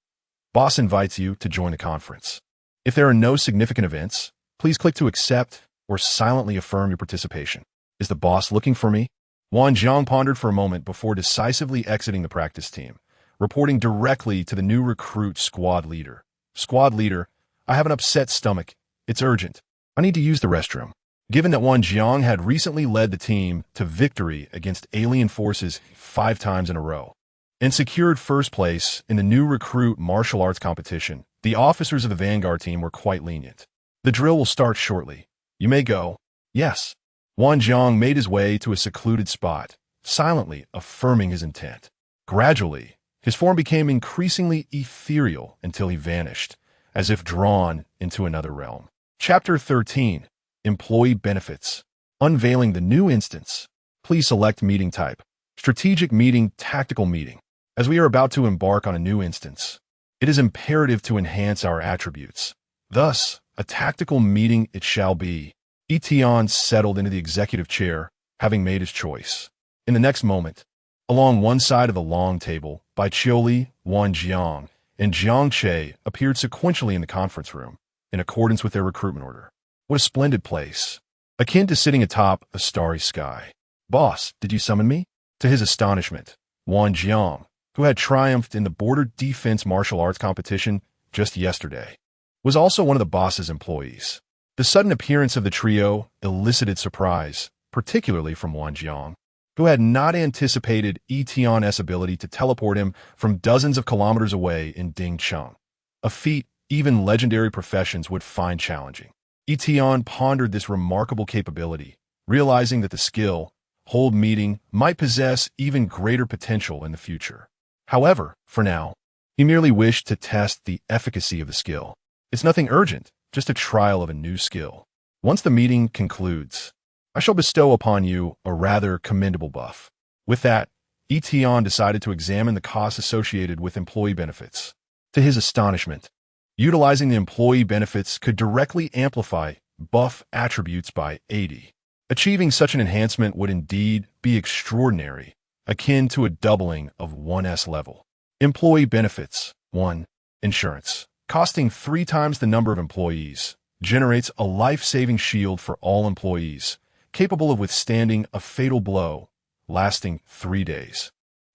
"Boss invites you to join the conference. If there are no significant events, please click to accept or silently affirm your participation." "Is the boss looking for me?" Wan Jiang pondered for a moment before decisively exiting the practice team, reporting directly to the new recruit squad leader. "Squad leader, I have an upset stomach. It's urgent. I need to use the restroom." Given that Wan Jiang had recently led the team to victory against alien forces 5 times in a row and secured first place in the new recruit martial arts competition, the officers of the vanguard team were quite lenient. "The drill will start shortly. You may go." "Yes." Wan Jiang made his way to a secluded spot, silently affirming his intent. Gradually, his form became increasingly ethereal until he vanished, as if drawn into another realm. Chapter 13. Employee Benefits. Unveiling the new instance. Please select meeting type. Strategic meeting, tactical meeting. As we are about to embark on a new instance, it is imperative to enhance our attributes. Thus, a tactical meeting it shall be. Yi Tian settled into the executive chair, having made his choice. In the next moment, along one side of the long table, Bai Qiuli, Wan Jiang, and Jiang Che appeared sequentially in the conference room, in accordance with their recruitment order. What a splendid place, akin to sitting atop a starry sky. "Boss, did you summon me?" To his astonishment, Wan Jiang, who had triumphed in the border defense martial arts competition just yesterday, was also one of the boss's employees. The sudden appearance of the trio elicited surprise, particularly from Wan Jiang, who had not anticipated Yi Tian's ability to teleport him from dozens of kilometers away in Dingcheng, a feat even legendary professions would find challenging. Yi Tian pondered this remarkable capability, realizing that the skill, hold meeting, might possess even greater potential in the future. However, for now, he merely wished to test the efficacy of the skill. It's nothing urgent, just a trial of a new skill. Once the meeting concludes, I shall bestow upon you a rather commendable buff. With that, Yi Tian decided to examine the costs associated with employee benefits. To his astonishment, utilizing the employee benefits could directly amplify buff attributes by 80. Achieving such an enhancement would indeed be extraordinary, akin to a doubling of 1S level. Employee benefits. 1. Insurance. Costing 3 times the number of employees, generates a life-saving shield for all employees, capable of withstanding a fatal blow, lasting 3 days.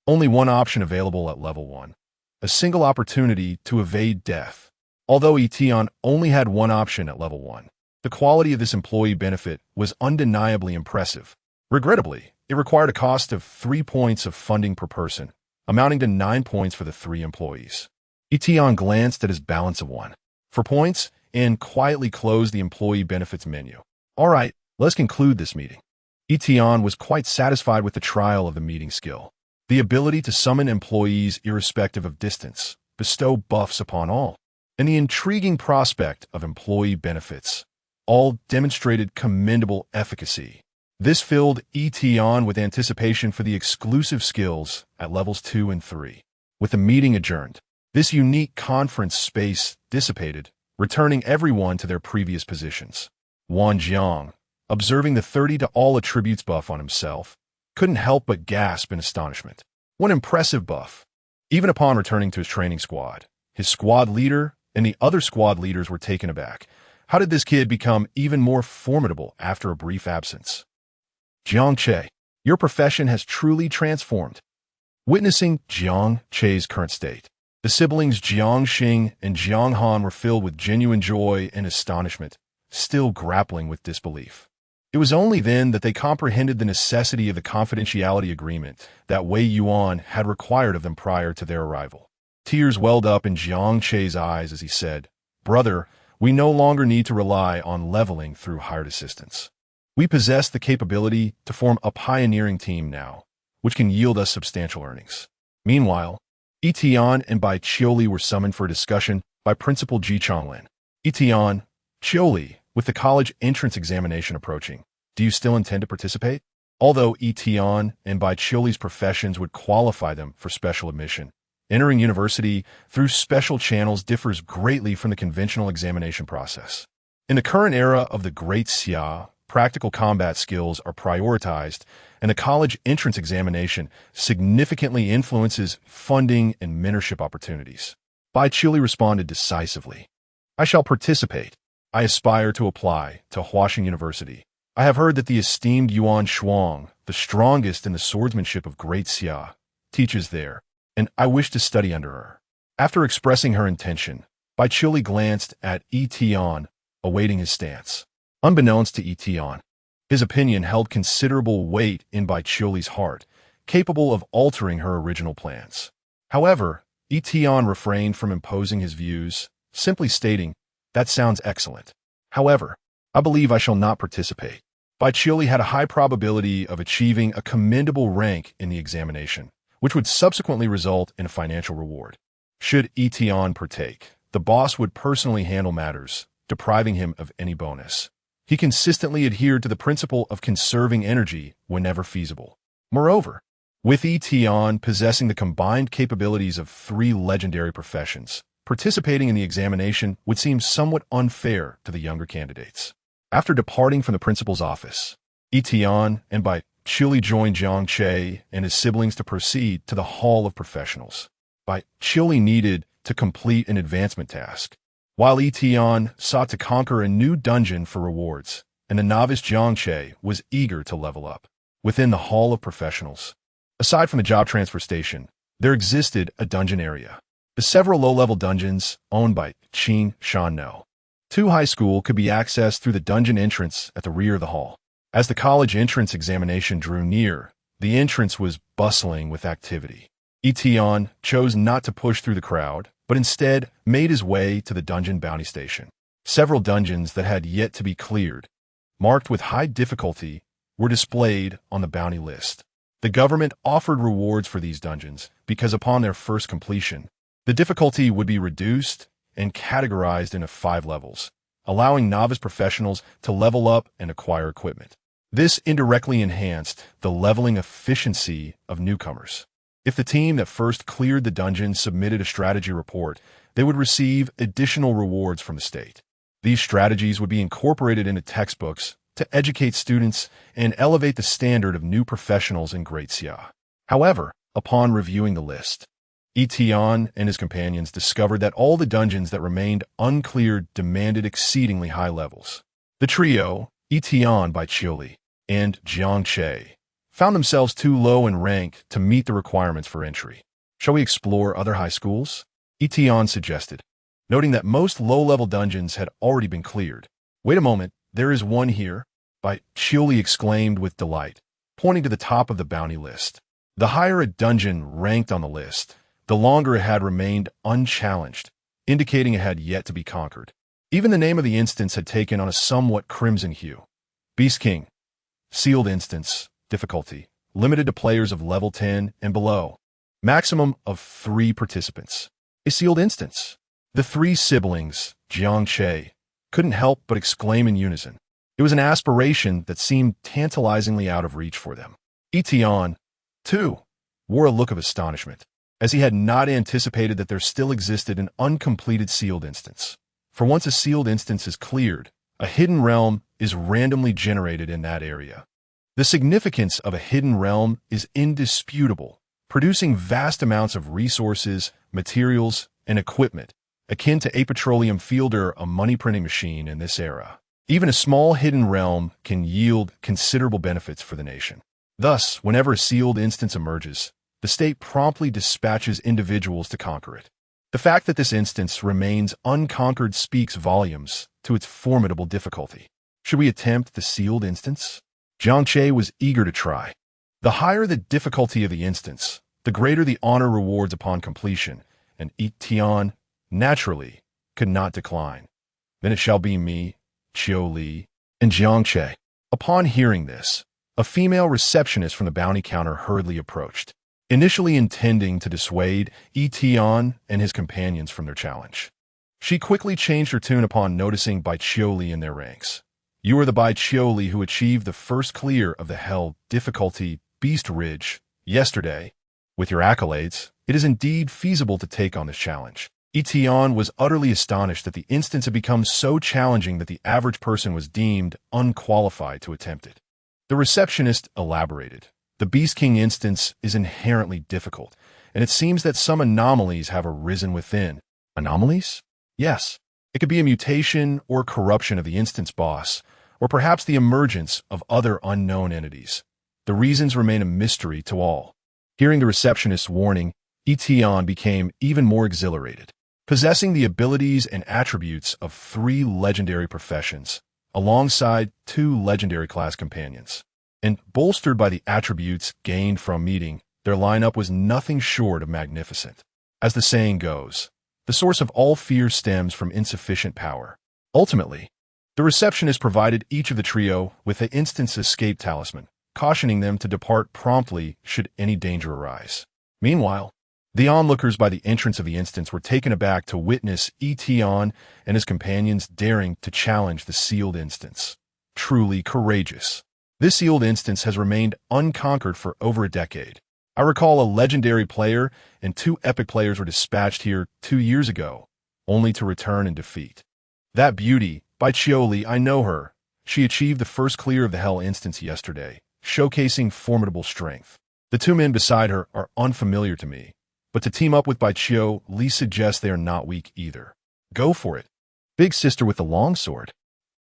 Only one option available at level 1. A single opportunity to evade death. Although Yi Tian only had one option at level 1, the quality of this employee benefit was undeniably impressive. Regrettably, it required a cost of 3 points of funding per person, amounting to 9 points for the 3 employees. Yi Tian glanced at his balance of 1 for points and quietly closed the employee benefits menu. All right, let's conclude this meeting. Yi Tian was quite satisfied with the trial of the meeting skill. The ability to summon employees irrespective of distance, bestow buffs upon all, and the intriguing prospect of employee benefits, all demonstrated commendable efficacy. This filled Yi Tian with anticipation for the exclusive skills at levels 2 and 3. With the meeting adjourned, this unique conference space dissipated, returning everyone to their previous positions. Wan Jiang, observing the 30 to all attributes buff on himself, couldn't help but gasp in astonishment. What impressive buff! Even upon returning to his training squad, his squad leader and the other squad leaders were taken aback. How did this kid become even more formidable after a brief absence? Jiang Che, your profession has truly transformed. Witnessing Jiang Che's current state, the siblings Jiang Xing and Jiang Han were filled with genuine joy and astonishment, still grappling with disbelief. It was only then that they comprehended the necessity of the confidentiality agreement that Wei Yuan had required of them prior to their arrival. Tears welled up in Jiang Che's eyes as he said, "Brother, we no longer need to rely on leveling through hired assistance. We possess the capability to form a pioneering team now, which can yield us substantial earnings." Meanwhile, Yi Tian and Bai Qiuli were summoned for a discussion by Principal Ji Chonglin. Yi Tian, Qiuli, With the college entrance examination approaching, do you still intend to participate? Although Yi Tian and Bai Chiuli's professions would qualify them for special admission, entering university through special channels differs greatly from the conventional examination process. In the current era of the Great Xia, practical combat skills are prioritized, and the college entrance examination significantly influences funding and mentorship opportunities. Bai Chiuli responded decisively. I shall participate. I aspire to apply to Huaxing University. I have heard that the esteemed Yuan Shuang, the strongest in the swordsmanship of Great Xia, teaches there, and I wish to study under her. After expressing her intention, Bai Chiuli glanced at Yi Tian, awaiting his stance. Unbeknownst to Yi Tian, his opinion held considerable weight in Bai Chiuli's heart, capable of altering her original plans. However, Yi Tian refrained from imposing his views, simply stating, "That sounds excellent. However, I believe I shall not participate." Bai Chiuli had a high probability of achieving a commendable rank in the examination, which would subsequently result in a financial reward. Should Yi Tian partake, the boss would personally handle matters, depriving him of any bonus. He consistently adhered to the principle of conserving energy whenever feasible. Moreover, with Yi Tian possessing the combined capabilities of 3 legendary professions, participating in the examination would seem somewhat unfair to the younger candidates. After departing from the principal's office, Yi Tian and Bai Chiuli joined Jiang Che and his siblings to proceed to the Hall of Professionals. Bai Chiuli needed to complete an advancement task, while Yi Tian sought to conquer a new dungeon for rewards, and the novice Jiang Che was eager to level up. Within the Hall of Professionals, aside from the job transfer station, there existed a dungeon area. The several low-level dungeons owned by Qin Shan No. 2 high school could be accessed through the dungeon entrance at the rear of the hall. As the college entrance examination drew near, the entrance was bustling with activity. Yi Tian chose not to push through the crowd, but instead made his way to the dungeon bounty station. Several dungeons that had yet to be cleared, marked with high difficulty, were displayed on the bounty list. The government offered rewards for these dungeons because upon their first completion, the difficulty would be reduced and categorized into 5 levels, allowing novice professionals to level up and acquire equipment. This indirectly enhanced the leveling efficiency of newcomers. If the team that first cleared the dungeon submitted a strategy report, they would receive additional rewards from the state. These strategies would be incorporated into textbooks to educate students and elevate the standard of new professionals in Great Xia. However, upon reviewing the list, Yi Tian and his companions discovered that all the dungeons that remained uncleared demanded exceedingly high levels. The trio, Yi Tian Bai Chiuli and Jiang Che, found themselves too low in rank to meet the requirements for entry. Shall we explore other high schools? Yi Tian suggested, noting that most low-level dungeons had already been cleared. Wait a moment, there is one here, Bai Chiuli exclaimed with delight, pointing to the top of the bounty list. The higher a dungeon ranked on the list, the longer it had remained unchallenged, indicating it had yet to be conquered. Even the name of the instance had taken on a somewhat crimson hue. Beast King. Sealed instance. Difficulty. Limited to players of level 10 and below. Maximum of 3 participants. A sealed instance. The 3 siblings, Jiang Che, couldn't help but exclaim in unison. It was an aspiration that seemed tantalizingly out of reach for them. Yi Tian, too, wore a look of astonishment, as he had not anticipated that there still existed an uncompleted sealed instance. For once a sealed instance is cleared, a hidden realm is randomly generated in that area. The significance of a hidden realm is indisputable, producing vast amounts of resources, materials, and equipment, akin to a petroleum fielder, a money printing machine in this era. Even a small hidden realm can yield considerable benefits for the nation. Thus, whenever a sealed instance emerges, the state promptly dispatches individuals to conquer it. The fact that this instance remains unconquered speaks volumes to its formidable difficulty. Should we attempt the sealed instance? Jiang Che was eager to try. The higher the difficulty of the instance, the greater the honor rewards upon completion, and Yi Tian, naturally, could not decline. Then it shall be me, Chiu Li, and Jiang Che. Upon hearing this, a female receptionist from the bounty counter hurriedly approached, initially intending to dissuade Yi Tian and his companions from their challenge. She quickly changed her tune upon noticing Baiqiuli in their ranks. You are the Baiqiuli who achieved the first clear of the Hell difficulty Beast Ridge yesterday. With your accolades, it is indeed feasible to take on this challenge. Yi Tian was utterly astonished that the instance had become so challenging that the average person was deemed unqualified to attempt it. The receptionist elaborated. The Beast King instance is inherently difficult, and it seems that some anomalies have arisen within. Anomalies? Yes. It could be a mutation or corruption of the instance boss, or perhaps the emergence of other unknown entities. The reasons remain a mystery to all. Hearing the receptionist's warning, Yi Tian became even more exhilarated. Possessing the abilities and attributes of 3 legendary professions, alongside 2 legendary class companions, and bolstered by the attributes gained from meeting, their lineup was nothing short of magnificent. As the saying goes, the source of all fear stems from insufficient power. Ultimately, the receptionist provided each of the trio with an instance escape talisman, cautioning them to depart promptly should any danger arise. Meanwhile, the onlookers by the entrance of the instance were taken aback to witness Yi Tian and his companions daring to challenge the sealed instance. Truly courageous. This sealed instance has remained unconquered for over a decade. I recall a legendary player and 2 epic players were dispatched here 2 years ago, only to return in defeat. That beauty, Baiqiuli, I know her. She achieved the first clear of the Hell instance yesterday, showcasing formidable strength. The 2 men beside her are unfamiliar to me, but to team up with Baiqiuli suggests they are not weak either. Go for it. Big sister with the longsword.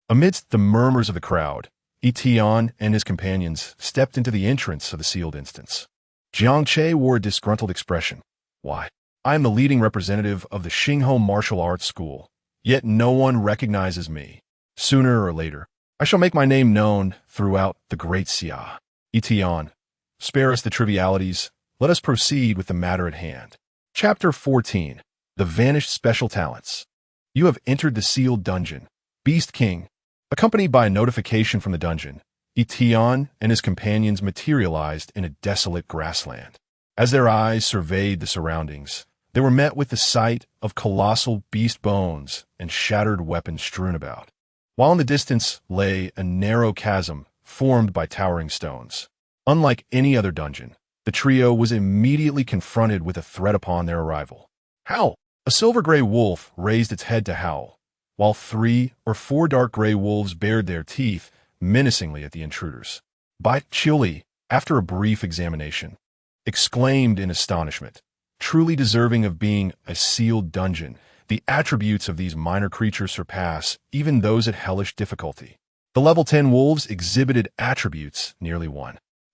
Amidst the murmurs of the crowd, Yi Tian and his companions stepped into the entrance of the sealed instance. Jiangche wore a disgruntled expression. Why, I am the leading representative of the Xingho Martial Arts School, yet no one recognizes me. Sooner or later, I shall make my name known throughout the Great Xia. Yi Tian, spare us the trivialities. Let us proceed with the matter at hand. Chapter 14. The Vanished Special Talents. You have entered the sealed dungeon. Beast King. Accompanied by a notification from the dungeon, Yi Tian and his companions materialized in a desolate grassland. As their eyes surveyed the surroundings, they were met with the sight of colossal beast bones and shattered weapons strewn about, while in the distance lay a narrow chasm formed by towering stones. Unlike any other dungeon, the trio was immediately confronted with a threat upon their arrival. Howl! A silver-gray wolf raised its head to howl, while 3 or 4 dark gray wolves bared their teeth menacingly at the intruders. Baiqiuli, after a brief examination, exclaimed in astonishment, truly deserving of being a sealed dungeon. The attributes of these minor creatures surpass even those at hellish difficulty. The level 10 wolves exhibited attributes nearly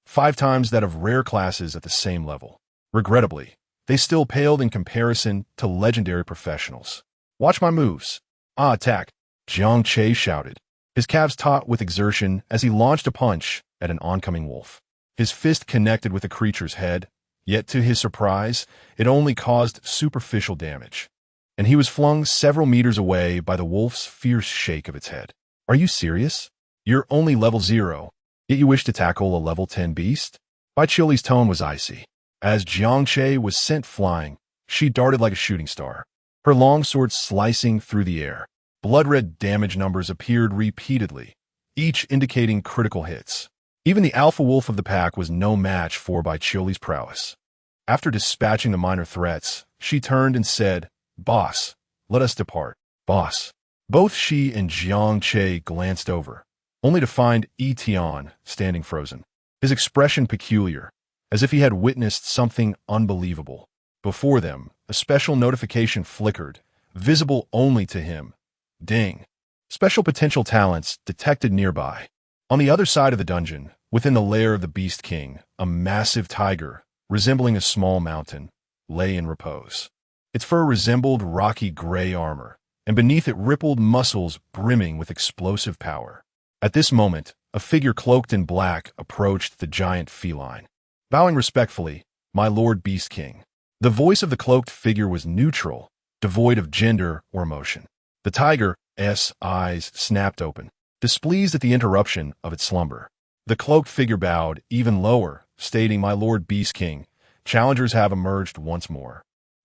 5 times that of rare classes at the same level. Regrettably, they still paled in comparison to legendary professionals. Watch my moves. Attack! Jiangche shouted, his calves taut with exertion as he launched a punch at an oncoming wolf. His fist connected with the creature's head, yet to his surprise, it only caused superficial damage, and he was flung several meters away by the wolf's fierce shake of its head. Are you serious? You're only level 0, yet you wish to tackle a level 10 beast? Baiqiuli's tone was icy. As Jiangche was sent flying, she darted like a shooting star, her longsword slicing through the air. Blood-red damage numbers appeared repeatedly, each indicating critical hits. Even the alpha wolf of the pack was no match for Baiqiuli's prowess. After dispatching the minor threats, she turned and said, Boss, let us depart. Boss. Both she and Jiangche glanced over, only to find Yi Tian standing frozen, his expression peculiar, as if he had witnessed something unbelievable. Before them, a special notification flickered, visible only to him. Ding. Special potential talents detected nearby. On the other side of the dungeon, within the lair of the Beast King, a massive tiger, resembling a small mountain, lay in repose. Its fur resembled rocky gray armor, and beneath it rippled muscles brimming with explosive power. At this moment, a figure cloaked in black approached the giant feline. Bowing respectfully, my Lord Beast King. The voice of the cloaked figure was neutral, devoid of gender or emotion. The tiger's eyes snapped open, displeased at the interruption of its slumber. The cloaked figure bowed even lower, stating, My Lord Beast King, challengers have emerged once more.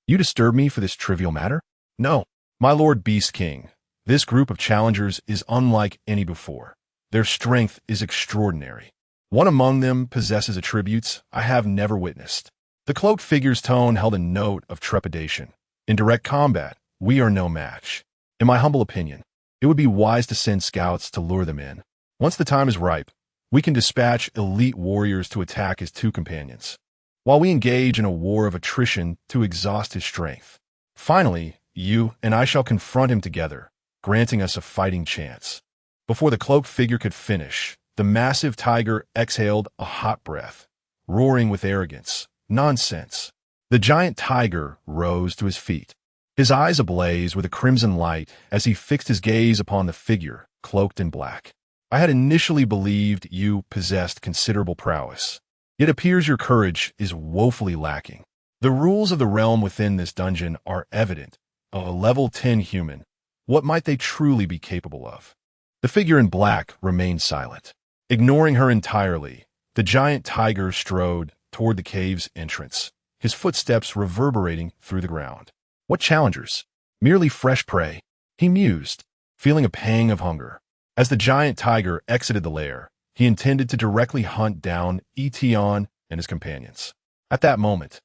You disturb me for this trivial matter? No. My Lord Beast King, this group of challengers is unlike any before. Their strength is extraordinary. One among them possesses attributes I have never witnessed. The cloaked figure's tone held a note of trepidation. In direct combat, we are no match. In my humble opinion, it would be wise to send scouts to lure them in. Once the time is ripe, we can dispatch elite warriors to attack his two companions, while we engage in a war of attrition to exhaust his strength. Finally, you and I shall confront him together, granting us a fighting chance. Before the cloaked figure could finish, the massive tiger exhaled a hot breath, roaring with arrogance. Nonsense. The giant tiger rose to his feet, his eyes ablaze with a crimson light as he fixed his gaze upon the figure, cloaked in black. I had initially believed you possessed considerable prowess. It appears your courage is woefully lacking. The rules of the realm within this dungeon are evident. A level 10 human, what might they truly be capable of? The figure in black remained silent. Ignoring her entirely, the giant tiger strode toward the cave's entrance, his footsteps reverberating through the ground. What challengers? Merely fresh prey, he mused, feeling a pang of hunger. As the giant tiger exited the lair, he intended to directly hunt down Yi Tian and his companions. At that moment,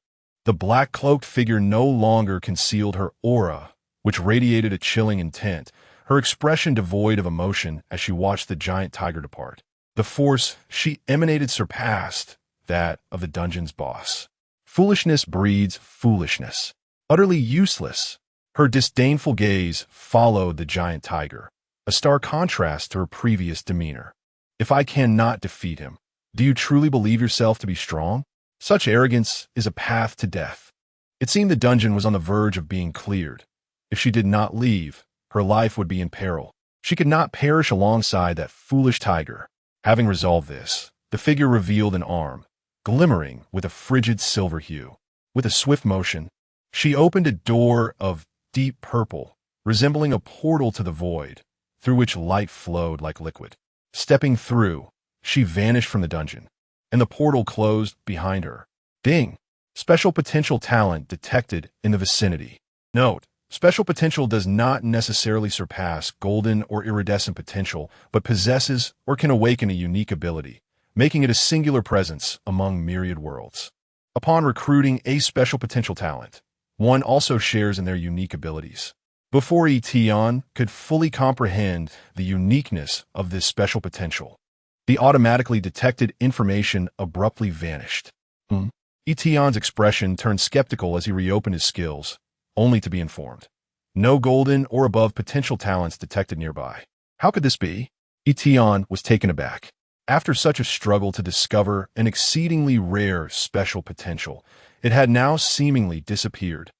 the black-cloaked figure no longer concealed her aura, which radiated a chilling intent, her expression devoid of emotion as she watched the giant tiger depart. The force she emanated surpassed that of the dungeon's boss. Foolishness breeds foolishness. Utterly useless. Her disdainful gaze followed the giant tiger, a stark contrast to her previous demeanor. If I cannot defeat him, do you truly believe yourself to be strong? Such arrogance is a path to death. It seemed the dungeon was on the verge of being cleared. If she did not leave, her life would be in peril. She could not perish alongside that foolish tiger. Having resolved this, the figure revealed an arm, glimmering with a frigid silver hue. With a swift motion, she opened a door of deep purple, resembling a portal to the void, through which light flowed like liquid. Stepping through, she vanished from the dungeon, and the portal closed behind her. Ding! Special potential talent detected in the vicinity. Note: special potential does not necessarily surpass golden or iridescent potential, but possesses or can awaken a unique ability, making it a singular presence among myriad worlds. Upon recruiting a special potential talent, one also shares in their unique abilities. Before Yi Tian could fully comprehend the uniqueness of this special potential, the automatically detected information abruptly vanished. Yi Tian's expression turned skeptical as he reopened his skills, only to be informed. No golden or above potential talents detected nearby. How could this be? Yi Tian was taken aback. After such a struggle to discover an exceedingly rare special potential, it had now seemingly disappeared.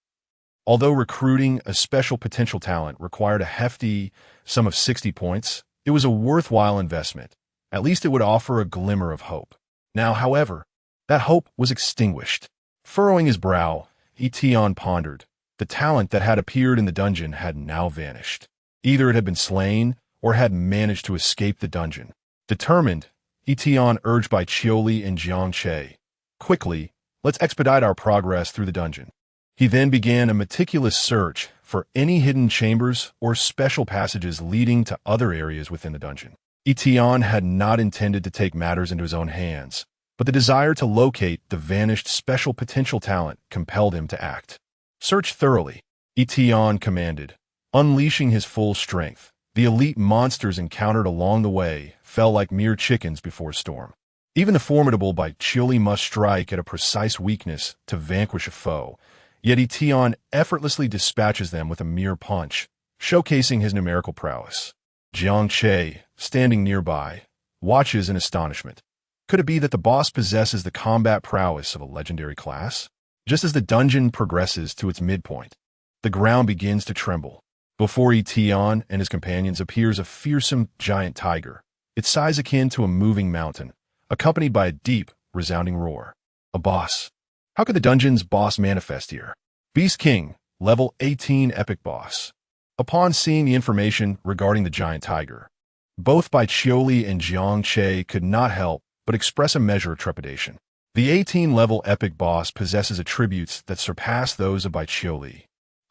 Although recruiting a special potential talent required a hefty sum of 60 points, it was a worthwhile investment. At least it would offer a glimmer of hope. Now, however, that hope was extinguished. Furrowing his brow, Yi Tian pondered. The talent that had appeared in the dungeon had now vanished. Either it had been slain or had managed to escape the dungeon. Determined, Yi Tian urged by Chioli and Jiang Che, "Quickly, let's expedite our progress through the dungeon." He then began a meticulous search for any hidden chambers or special passages leading to other areas within the dungeon. Yi Tian had not intended to take matters into his own hands, but the desire to locate the vanished special potential talent compelled him to act. "Search thoroughly," Yi Tian commanded. Unleashing his full strength, the elite monsters encountered along the way fell like mere chickens before a storm. Even the formidable Bai Chioli must strike at a precise weakness to vanquish a foe, yet Yi Tian effortlessly dispatches them with a mere punch, showcasing his numerical prowess. Jiang Che, standing nearby, watches in astonishment. Could it be that the boss possesses the combat prowess of a legendary class? Just as the dungeon progresses to its midpoint, the ground begins to tremble. Before Yi Tian and his companions appears a fearsome giant tiger, its size akin to a moving mountain, accompanied by a deep, resounding roar. A boss. How could the dungeon's boss manifest here? Beast King, level 18 epic boss. Upon seeing the information regarding the giant tiger, both Bai Chioli and Jiang Che could not help but express a measure of trepidation. The 18-level epic boss possesses attributes that surpass those of Bai Chioli.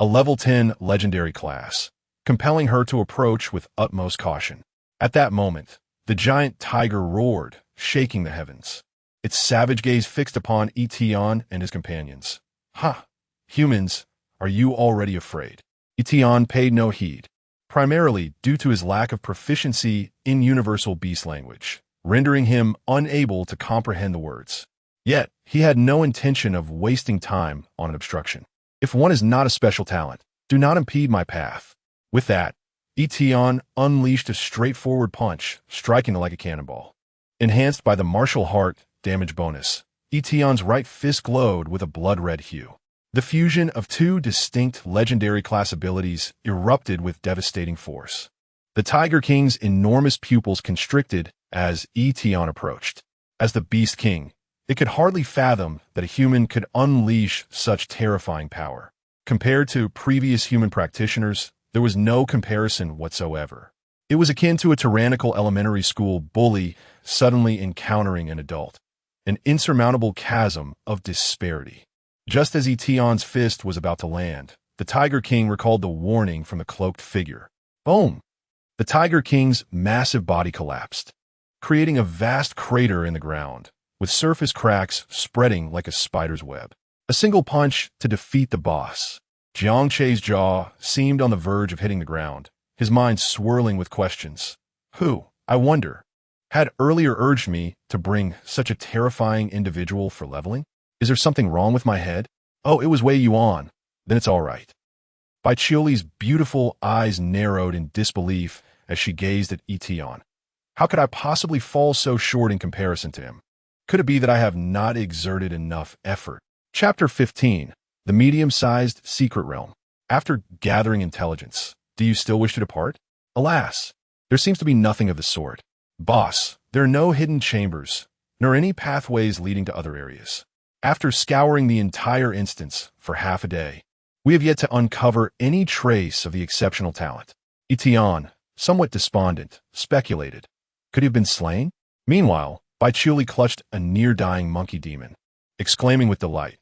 a level 10 legendary class, compelling her to approach with utmost caution. At that moment, the giant tiger roared, shaking the heavens, its savage gaze fixed upon Yi Tian and his companions. Ha! Humans, are you already afraid? Yi Tian paid no heed, primarily due to his lack of proficiency in universal beast language, rendering him unable to comprehend the words. Yet, he had no intention of wasting time on an obstruction. If one is not a special talent, do not impede my path. With that, Yi Tian unleashed a straightforward punch, striking it like a cannonball. Enhanced by the martial heart damage bonus, Yi Tian's right fist glowed with a blood-red hue. The fusion of two distinct legendary class abilities erupted with devastating force. The Tiger King's enormous pupils constricted as Yi Tian approached. As the Beast King, it could hardly fathom that a human could unleash such terrifying power. Compared to previous human practitioners, there was no comparison whatsoever. It was akin to a tyrannical elementary school bully suddenly encountering an adult, an insurmountable chasm of disparity. Just as Yi Tian's fist was about to land, the Tiger King recalled the warning from the cloaked figure. Boom! The Tiger King's massive body collapsed, creating a vast crater in the ground, with surface cracks spreading like a spider's web. A single punch to defeat the boss. Jiang Che's jaw seemed on the verge of hitting the ground, his mind swirling with questions. Who, I wonder, had earlier urged me to bring such a terrifying individual for leveling? Is there something wrong with my head? Oh, it was Wei Yuan. Then it's all right. Bai Qiuli's beautiful eyes narrowed in disbelief as she gazed at Yi Tian. How could I possibly fall so short in comparison to him? Could it be that I have not exerted enough effort? Chapter 15. The medium-sized secret realm. After gathering intelligence, do you still wish to depart? Alas, there seems to be nothing of the sort. Boss, there are no hidden chambers, nor any pathways leading to other areas. After scouring the entire instance for half a day, we have yet to uncover any trace of the exceptional talent. Yi Tian, somewhat despondent, speculated. Could he have been slain? Meanwhile, Bai Qiuli clutched a near-dying monkey demon, exclaiming with delight,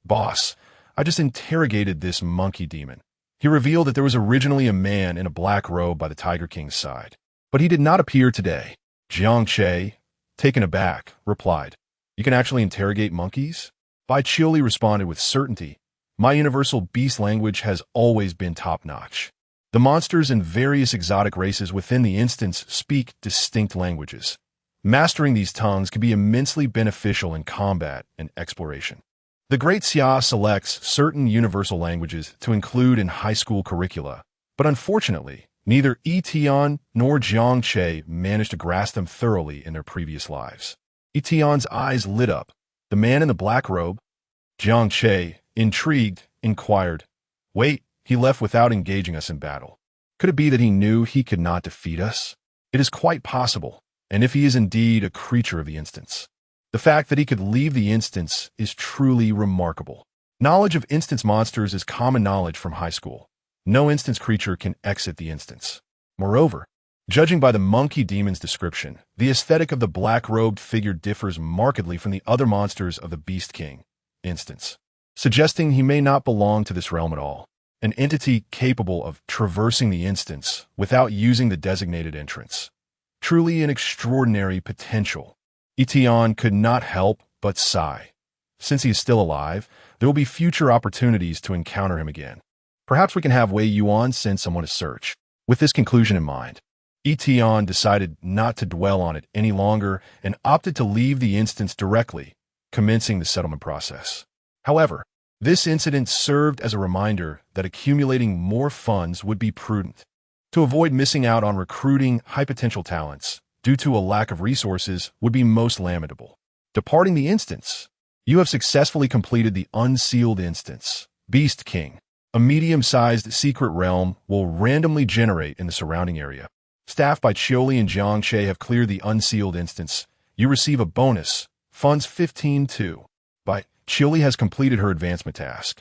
Boss, I just interrogated this monkey demon. He revealed that there was originally a man in a black robe by the Tiger King's side, but he did not appear today. Jiang Che, taken aback, replied, You can actually interrogate monkeys? Bai Qiuli responded with certainty, My universal beast language has always been top-notch. The monsters and various exotic races within the instance speak distinct languages. Mastering these tongues can be immensely beneficial in combat and exploration. The Great Xia selects certain universal languages to include in high school curricula, but unfortunately, neither Yi Tian nor Jiang Che managed to grasp them thoroughly in their previous lives. Yi Tian's eyes lit up. The man in the black robe? Jiang Che, intrigued, inquired, Wait, he left without engaging us in battle. Could it be that he knew he could not defeat us? It is quite possible, and if he is indeed a creature of the instance. The fact that he could leave the instance is truly remarkable. Knowledge of instance monsters is common knowledge from high school. No instance creature can exit the instance. Moreover, judging by the monkey demon's description, the aesthetic of the black-robed figure differs markedly from the other monsters of the Beast King instance, suggesting he may not belong to this realm at all, an entity capable of traversing the instance without using the designated entrance. Truly an extraordinary potential. Yi Tian could not help but sigh. Since he is still alive, there will be future opportunities to encounter him again. Perhaps we can have Wei Yuan send someone to search. With this conclusion in mind, Yi Tian decided not to dwell on it any longer and opted to leave the instance directly, commencing the settlement process. However, this incident served as a reminder that accumulating more funds would be prudent. To avoid missing out on recruiting high-potential talents due to a lack of resources would be most lamentable. Departing the instance, you have successfully completed the unsealed instance. Beast King, a medium-sized secret realm, will randomly generate in the surrounding area. Staffed by Qiuli and Jiang Che have cleared the unsealed instance. You receive a bonus, funds 15-2. Bai Qiuli has completed her advancement task.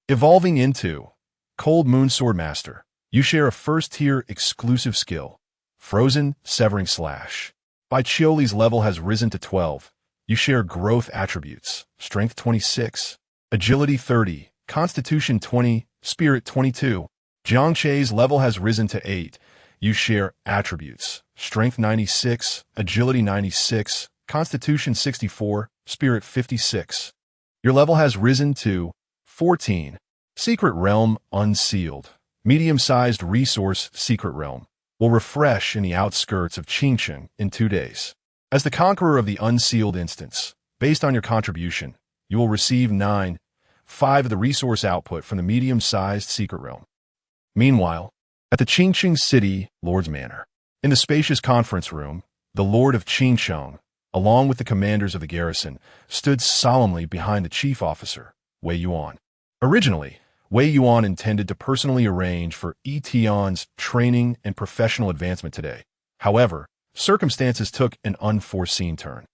Evolving into Cold Moon Sword Master, you share a first-tier exclusive skill, Frozen Severing Slash. Bai Qiuli's level has risen to 12. You share growth attributes, Strength 26, Agility 30, Constitution 20, Spirit 22. Jiangche's level has risen to 8. You share attributes. Strength 96, Agility 96, Constitution 64, Spirit 56. Your level has risen to 14. Secret Realm Unsealed. Medium-sized resource Secret Realm will refresh in the outskirts of Qingcheng in 2 days. As the conqueror of the unsealed instance, based on your contribution, you will receive 5 of the resource output from the medium-sized Secret Realm. Meanwhile, at the Qingcheng City Lord's Manor, in the spacious conference room, the Lord of Qingcheng, along with the commanders of the garrison, stood solemnly behind the chief officer, Wei Yuan. Originally, Wei Yuan intended to personally arrange for Yi Tian's training and professional advancement today. However, circumstances took an unforeseen turn.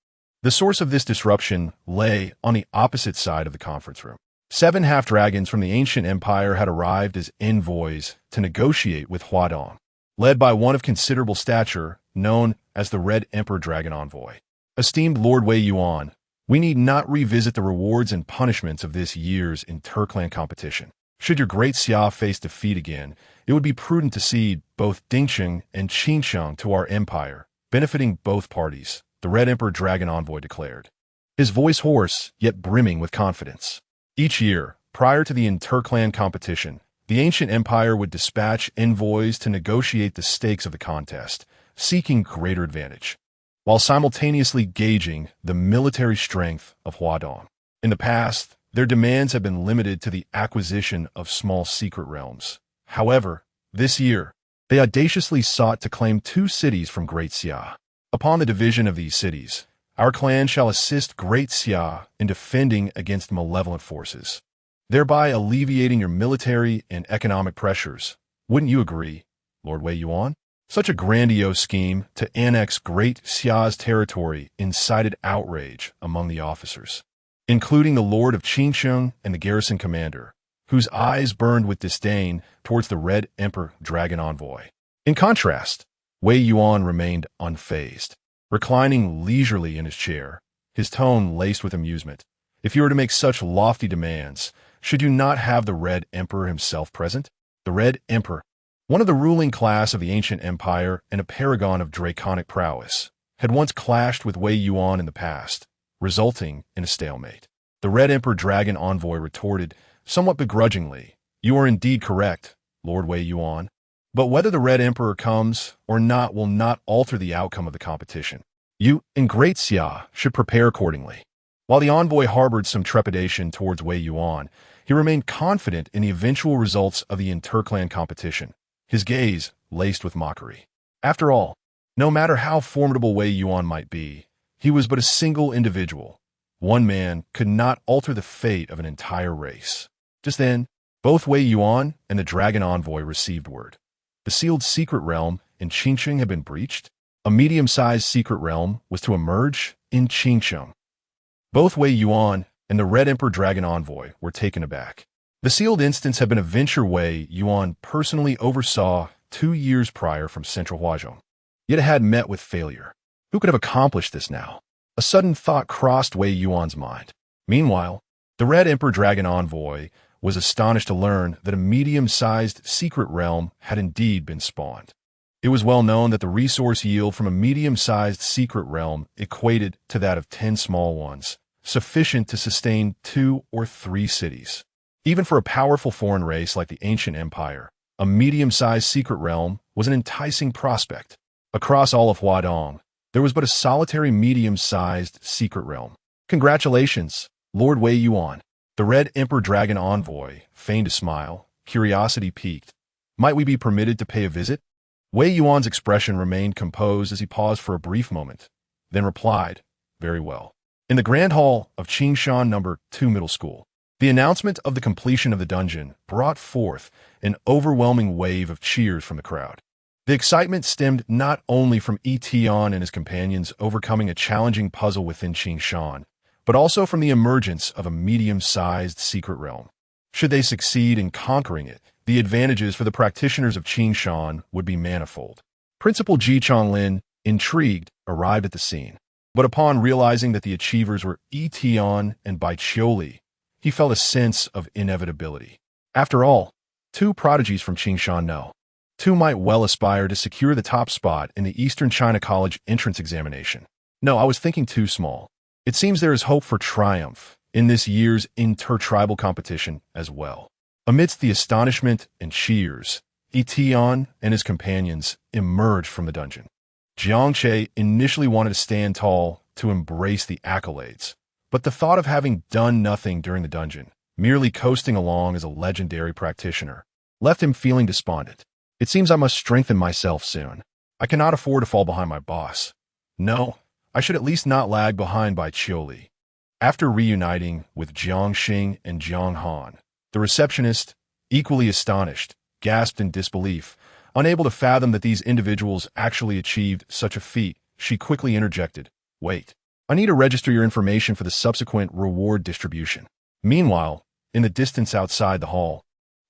The source of this disruption lay on the opposite side of the conference room. 7 half-dragons from the ancient empire had arrived as envoys to negotiate with Huadong, led by one of considerable stature known as the Red Emperor Dragon Envoy. Esteemed Lord Wei Yuan, we need not revisit the rewards and punishments of this year's interclan competition. Should your great Xia face defeat again, it would be prudent to cede both Dingcheng and Qingcheng to our empire, benefiting both parties, the Red Emperor Dragon Envoy declared, his voice hoarse yet brimming with confidence. Each year, prior to the interclan competition, the ancient empire would dispatch envoys to negotiate the stakes of the contest, seeking greater advantage, while simultaneously gauging the military strength of Huadong. In the past, their demands have been limited to the acquisition of small secret realms. However, this year, they audaciously sought to claim 2 cities from Great Xia. Upon the division of these cities, our clan shall assist Great Xia in defending against malevolent forces, thereby alleviating your military and economic pressures. Wouldn't you agree, Lord Wei Yuan? Such a grandiose scheme to annex Great Xia's territory incited outrage among the officers, including the Lord of Qingcheng and the garrison commander, whose eyes burned with disdain towards the Red Emperor Dragon Envoy. In contrast, Wei Yuan remained unfazed, reclining leisurely in his chair, his tone laced with amusement. If you were to make such lofty demands, should you not have the Red Emperor himself present? The Red Emperor, one of the ruling class of the ancient empire and a paragon of draconic prowess, had once clashed with Wei Yuan in the past, resulting in a stalemate. The Red Emperor Dragon Envoy retorted, somewhat begrudgingly, "You are indeed correct, Lord Wei Yuan. But whether the Red Emperor comes or not will not alter the outcome of the competition. You, in Great Xia, should prepare accordingly." While the envoy harbored some trepidation towards Wei Yuan, he remained confident in the eventual results of the interclan competition, his gaze laced with mockery. After all, no matter how formidable Wei Yuan might be, he was but a single individual. One man could not alter the fate of an entire race. Just then, both Wei Yuan and the Dragon Envoy received word. The sealed secret realm in Qingcheng had been breached. A medium-sized secret realm was to emerge in Qingcheng. Both Wei Yuan and the Red Emperor Dragon Envoy were taken aback. The sealed instance had been a venture Wei Yuan personally oversaw 2 years prior from Central Huazhong. Yet it had met with failure. Who could have accomplished this now? A sudden thought crossed Wei Yuan's mind. Meanwhile, the Red Emperor Dragon Envoy was astonished to learn that a medium-sized secret realm had indeed been spawned. It was well known that the resource yield from a medium-sized secret realm equated to that of 10 small ones, sufficient to sustain 2 or 3 cities. Even for a powerful foreign race like the ancient empire, a medium-sized secret realm was an enticing prospect. Across all of Huadong, there was but a solitary medium-sized secret realm. Congratulations, Lord Wei Yuan. The Red Emperor Dragon Envoy feigned a smile, curiosity piqued. Might we be permitted to pay a visit? Wei Yuan's expression remained composed as he paused for a brief moment, then replied, "Very well." In the Grand Hall of Qingshan No. 2 Middle School, the announcement of the completion of the dungeon brought forth an overwhelming wave of cheers from the crowd. The excitement stemmed not only from Yi Tian and his companions overcoming a challenging puzzle within Qingshan, but also from the emergence of a medium-sized secret realm. Should they succeed in conquering it, the advantages for the practitioners of Qingshan would be manifold. Principal Ji Chonglin, intrigued, arrived at the scene. But upon realizing that the achievers were Yi Tian and Bai Qiuli, he felt a sense of inevitability. After all, Two prodigies from Qingshan no. Two might well aspire to secure the top spot in the Eastern China College entrance examination. No, I was thinking too small. It seems there is hope for triumph in this year's intertribal competition as well. Amidst the astonishment and cheers, Yi Tian and his companions emerged from the dungeon. Jiangche initially wanted to stand tall to embrace the accolades, but the thought of having done nothing during the dungeon, merely coasting along as a legendary practitioner, left him feeling despondent. It seems I must strengthen myself soon. I cannot afford to fall behind my boss. No, I should at least not lag behind by Qiuli. After reuniting with Jiang Xing and Jiang Han, the receptionist, equally astonished, gasped in disbelief. Unable to fathom that these individuals actually achieved such a feat, she quickly interjected, "Wait, I need to register your information for the subsequent reward distribution." Meanwhile, in the distance outside the hall,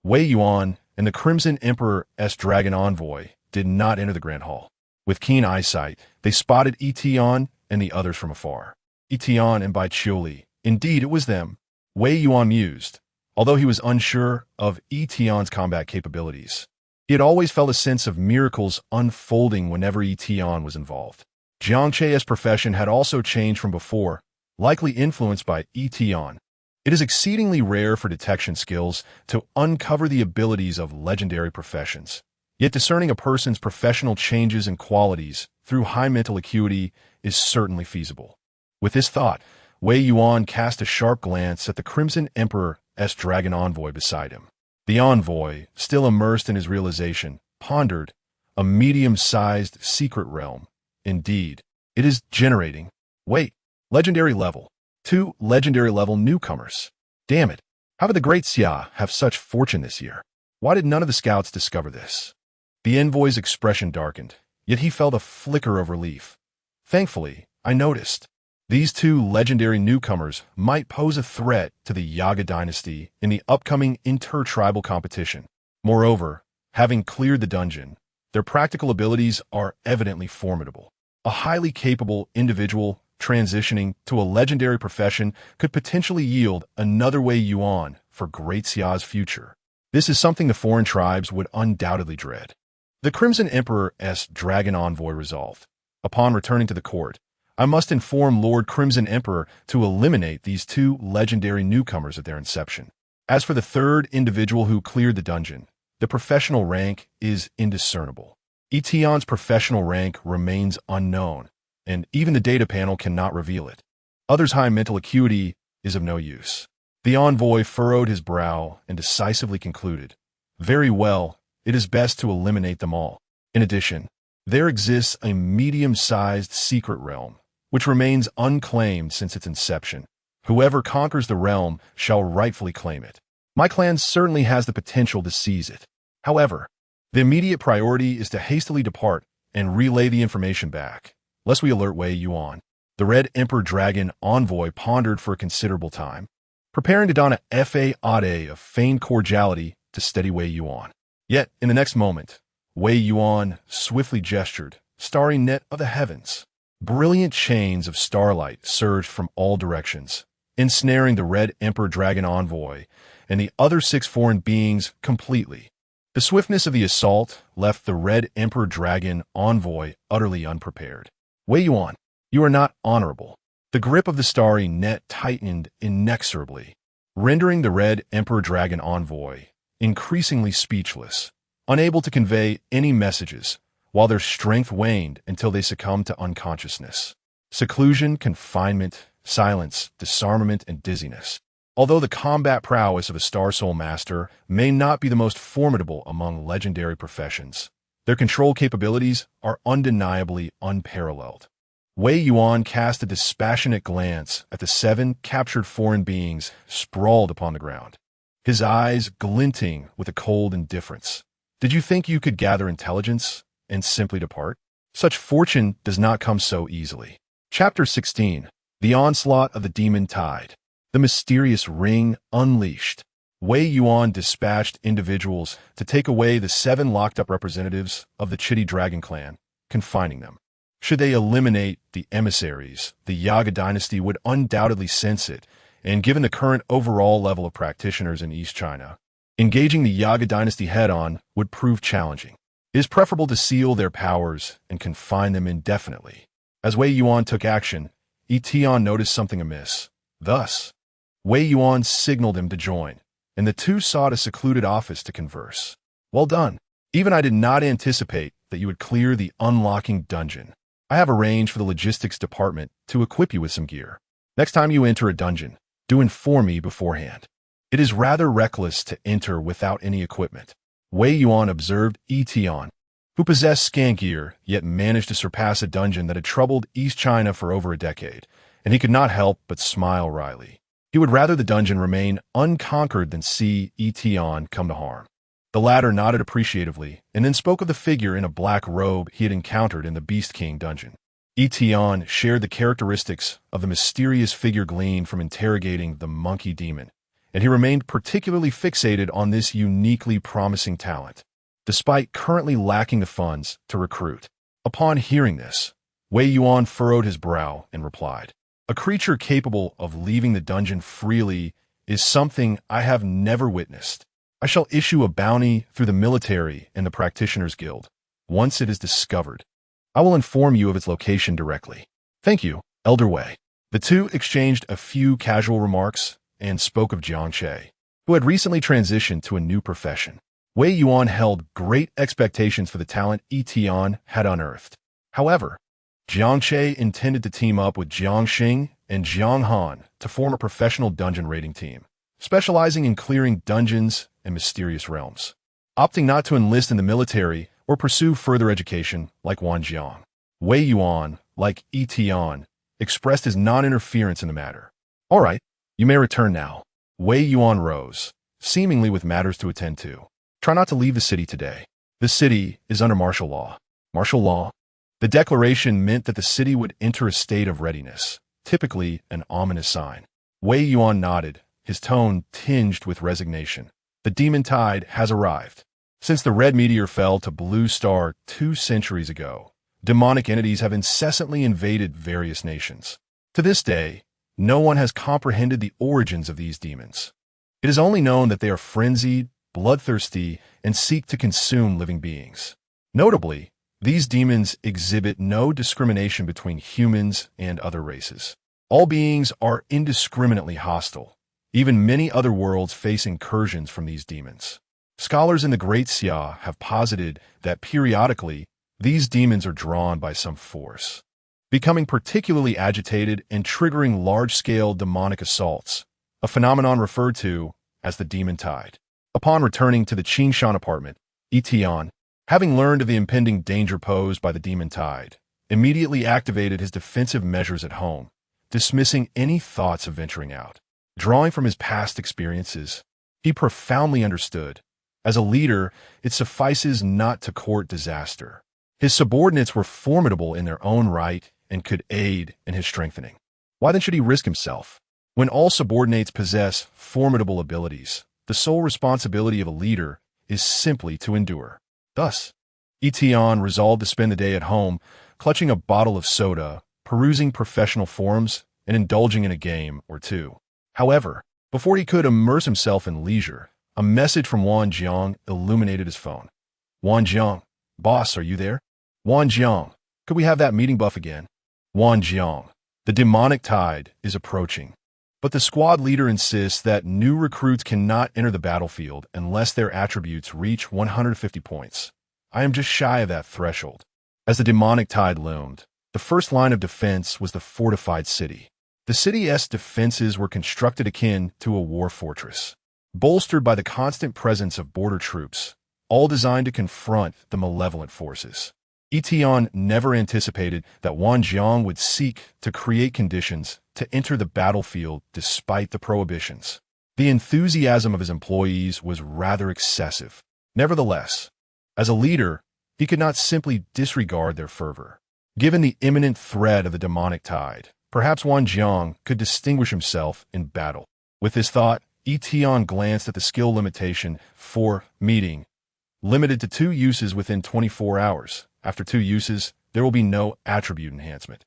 Wei Yuan and the Crimson Emperor's Dragon Envoy did not enter the Grand Hall. With keen eyesight, they spotted Yi Tian and the others from afar. Yi Tian and Bai Qiuli. Indeed, it was them. Wei Yuan mused, although he was unsure of Yi Tian's combat capabilities. He had always felt a sense of miracles unfolding whenever Yi Tian was involved. Jiangche's profession had also changed from before, likely influenced by Yi Tian. It is exceedingly rare for detection skills to uncover the abilities of legendary professions. Yet discerning a person's professional changes and qualities through high mental acuity is certainly feasible. With this thought, Wei Yuan cast a sharp glance at the Crimson Emperor's Dragon Envoy beside him. The envoy, still immersed in his realization, pondered, a medium-sized secret realm. Indeed, it is generating. Wait, legendary level. 2 legendary level newcomers. Damn it, how did the great Xia have such fortune this year? Why did none of the scouts discover this? The envoy's expression darkened, yet he felt a flicker of relief. Thankfully, I noticed. These 2 legendary newcomers might pose a threat to the Yaga dynasty in the upcoming intertribal competition. Moreover, having cleared the dungeon, their practical abilities are evidently formidable. A highly capable individual transitioning to a legendary profession could potentially yield another Wei Yuan for Great Xia's future. This is something the foreign tribes would undoubtedly dread. The Crimson Emperor's Dragon Envoy resolved. Upon returning to the court, I must inform Lord Crimson Emperor to eliminate these 2 legendary newcomers at their inception. As for the third individual who cleared the dungeon, the professional rank is indiscernible. Yi Tian's professional rank remains unknown, and even the data panel cannot reveal it. Others' high mental acuity is of no use. The envoy furrowed his brow and decisively concluded, "Very well, it is best to eliminate them all." In addition, there exists a medium-sized secret realm, which remains unclaimed since its inception. Whoever conquers the realm shall rightfully claim it. My clan certainly has the potential to seize it. However, the immediate priority is to hastily depart and relay the information back, lest we alert Wei Yuan. The Red Emperor Dragon Envoy pondered for a considerable time, preparing to don a fade of feigned cordiality to steady Wei Yuan. Yet, in the next moment, Wei Yuan swiftly gestured, starry net of the heavens. Brilliant chains of starlight surged from all directions, ensnaring the Red Emperor Dragon Envoy and the other 6 foreign beings completely. The swiftness of the assault left the Red Emperor Dragon Envoy utterly unprepared. Wei Yuan, you are not honorable. The grip of the starry net tightened inexorably, rendering the Red Emperor Dragon Envoy increasingly speechless, unable to convey any messages, while their strength waned until they succumbed to unconsciousness. Seclusion, confinement, silence, disarmament, and dizziness. Although the combat prowess of a Star Soul Master may not be the most formidable among legendary professions, their control capabilities are undeniably unparalleled. Wei Yuan cast a dispassionate glance at the 7 captured foreign beings sprawled upon the ground, his eyes glinting with a cold indifference. Did you think you could gather intelligence and simply depart? Such fortune does not come so easily. Chapter 16. The Onslaught of the Demon Tide. The Mysterious Ring Unleashed. Wei Yuan dispatched individuals to take away the 7 locked-up representatives of the Chitty Dragon clan, confining them. Should they eliminate the emissaries, the Yaga dynasty would undoubtedly sense it, and given the current overall level of practitioners in East China, Engaging the Yaga dynasty head-on would prove challenging. It is preferable to seal their powers and confine them indefinitely. As Wei Yuan took action, Yi Tian noticed something amiss. Thus, Wei Yuan signaled him to join, and the two sought a secluded office to converse. Well done. Even I did not anticipate that you would clear the unlocking dungeon. I have arranged for the logistics department to equip you with some gear. Next time you enter a dungeon, do inform me beforehand. It is rather reckless to enter without any equipment. Wei Yuan observed Yi Tian, who possessed scant gear, yet managed to surpass a dungeon that had troubled East China for over a decade, and he could not help but smile wryly. He would rather the dungeon remain unconquered than see Yi Tian come to harm. The latter nodded appreciatively, and then spoke of the figure in a black robe he had encountered in the Beast King dungeon. Yi Tian shared the characteristics of the mysterious figure gleaned from interrogating the monkey demon, and he remained particularly fixated on this uniquely promising talent, despite currently lacking the funds to recruit. Upon hearing this, Wei Yuan furrowed his brow and replied, "A creature capable of leaving the dungeon freely is something I have never witnessed. I shall issue a bounty through the military and the Practitioners Guild. Once it is discovered, I will inform you of its location directly." "Thank you, Elder Wei." The two exchanged a few casual remarks and spoke of Jiang Che, who had recently transitioned to a new profession. Wei Yuan held great expectations for the talent Yi Tian had unearthed. However, Jiang Che intended to team up with Jiang Xing and Jiang Han to form a professional dungeon raiding team, specializing in clearing dungeons and mysterious realms. Opting not to enlist in the military or pursue further education like Wang Jiang, Wei Yuan, like Yi Tian, expressed his non-interference in the matter. "All right, you may return now." Wei Yuan rose, seemingly with matters to attend to. "Try not to leave the city today. The city is under martial law." Martial law? The declaration meant that the city would enter a state of readiness, typically an ominous sign. Wei Yuan nodded, his tone tinged with resignation. "The demon tide has arrived. Since the red meteor fell to Blue Star 2 centuries ago, demonic entities have incessantly invaded various nations. To this day, no one has comprehended the origins of these demons. It is only known that they are frenzied, bloodthirsty, and seek to consume living beings. Notably, these demons exhibit no discrimination between humans and other races. All beings are indiscriminately hostile. Even many other worlds face incursions from these demons. Scholars in the Great Xia have posited that periodically, these demons are drawn by some force, becoming particularly agitated and triggering large-scale demonic assaults, a phenomenon referred to as the demon tide. Upon returning to the Qingshan apartment, Yi Tian, having learned of the impending danger posed by the demon tide, immediately activated his defensive measures at home, dismissing any thoughts of venturing out. Drawing from his past experiences, he profoundly understood, as a leader, it suffices not to court disaster. His subordinates were formidable in their own right and could aid in his strengthening. Why then should he risk himself? When all subordinates possess formidable abilities, the sole responsibility of a leader is simply to endure. Thus, Yi Tian resolved to spend the day at home, clutching a bottle of soda, perusing professional forums, and indulging in a game or two. However, before he could immerse himself in leisure, a message from Wang Jiang illuminated his phone. "Wang Jiang, boss, are you there? Wang Jiang, could we have that meeting buff again? Wang Jiang, the demonic tide is approaching, but the squad leader insists that new recruits cannot enter the battlefield unless their attributes reach 150 points. I am just shy of that threshold." As the demonic tide loomed, the first line of defense was the fortified city. The city's defenses were constructed akin to a war fortress, bolstered by the constant presence of border troops, all designed to confront the malevolent forces. Yi Tian never anticipated that Wang Jiang would seek to create conditions to enter the battlefield despite the prohibitions. The enthusiasm of his employees was rather excessive. Nevertheless, as a leader, he could not simply disregard their fervor. Given the imminent threat of the demonic tide, perhaps Wang Jiang could distinguish himself in battle. With this thought, Yi Tian glanced at the skill limitation for meeting, limited to 2 uses within 24 hours. After 2 uses, there will be no attribute enhancement.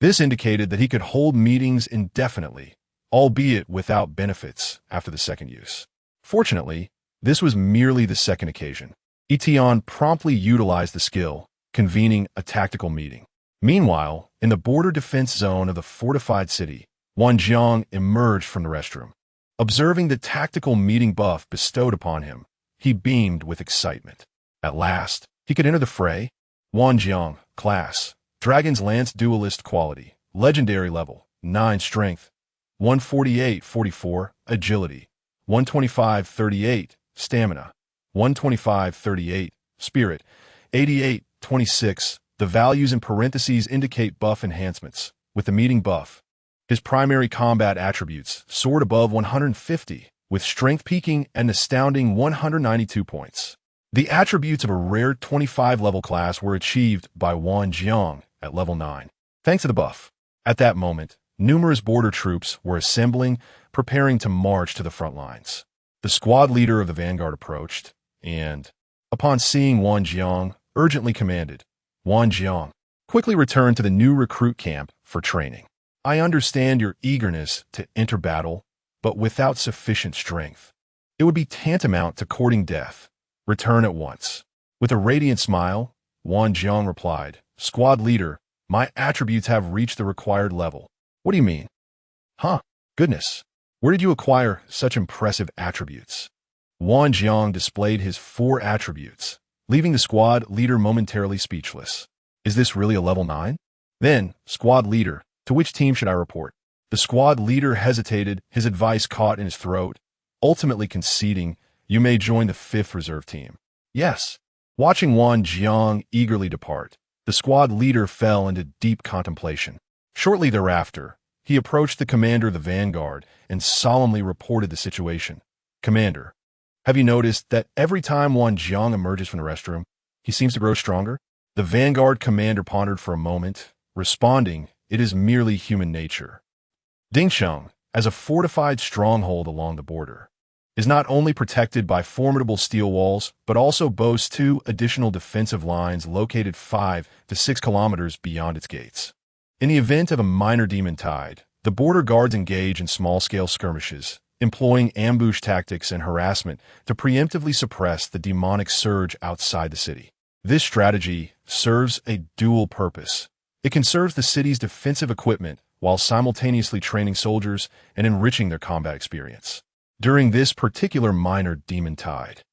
This indicated that he could hold meetings indefinitely, albeit without benefits after the second use. Fortunately, This was merely the second occasion. Yi Tian promptly utilized the skill, convening a tactical meeting. Meanwhile, in the border defense zone of the fortified city, Wang Jiang emerged from the restroom. Observing the tactical meeting buff bestowed upon him, he beamed with excitement. At last, he could enter the fray. Wang Jiang, class, Dragon's Lance Duelist quality, legendary level, 9 strength, 148-44, agility, 125-38, stamina, 125-38, spirit, 88-26. The values in parentheses indicate buff enhancements. With the meeting buff, his primary combat attributes soared above 150, with strength peaking an astounding 192 points. The attributes of a rare 25-level class were achieved by Wang Jiang at level 9, thanks to the buff. At that moment, numerous border troops were assembling, preparing to march to the front lines. The squad leader of the vanguard approached, and, upon seeing Wang Jiang, urgently commanded, "Wang Jiang, quickly return to the new recruit camp for training. I understand your eagerness to enter battle, but without sufficient strength, it would be tantamount to courting death. Return at once." With a radiant smile, Wang Jiang replied, "Squad leader, my attributes have reached the required level." "What do you mean?" "Huh, goodness. Where did you acquire such impressive attributes?" Wang Jiang displayed his 4 attributes, leaving the squad leader momentarily speechless. "Is this really a level 9? Then, squad leader, to which team should I report?" The squad leader hesitated, his advice caught in his throat, ultimately conceding, "You may join the 5th reserve team." "Yes." Watching Wang Jiang eagerly depart, the squad leader fell into deep contemplation. Shortly thereafter, he approached the commander of the vanguard and solemnly reported the situation. "Commander, have you noticed that every time Wang Jiang emerges from the restroom, he seems to grow stronger?" The vanguard commander pondered for a moment, responding, "It is merely human nature." Dingsheng, as a fortified stronghold along the border, is not only protected by formidable steel walls, but also boasts 2 additional defensive lines located 5 to 6 kilometers beyond its gates. In the event of a minor demon tide, the border guards engage in small-scale skirmishes, employing ambush tactics and harassment to preemptively suppress the demonic surge outside the city. This strategy serves a dual purpose. It conserves the city's defensive equipment while simultaneously training soldiers and enriching their combat experience. During this particular minor demon tide,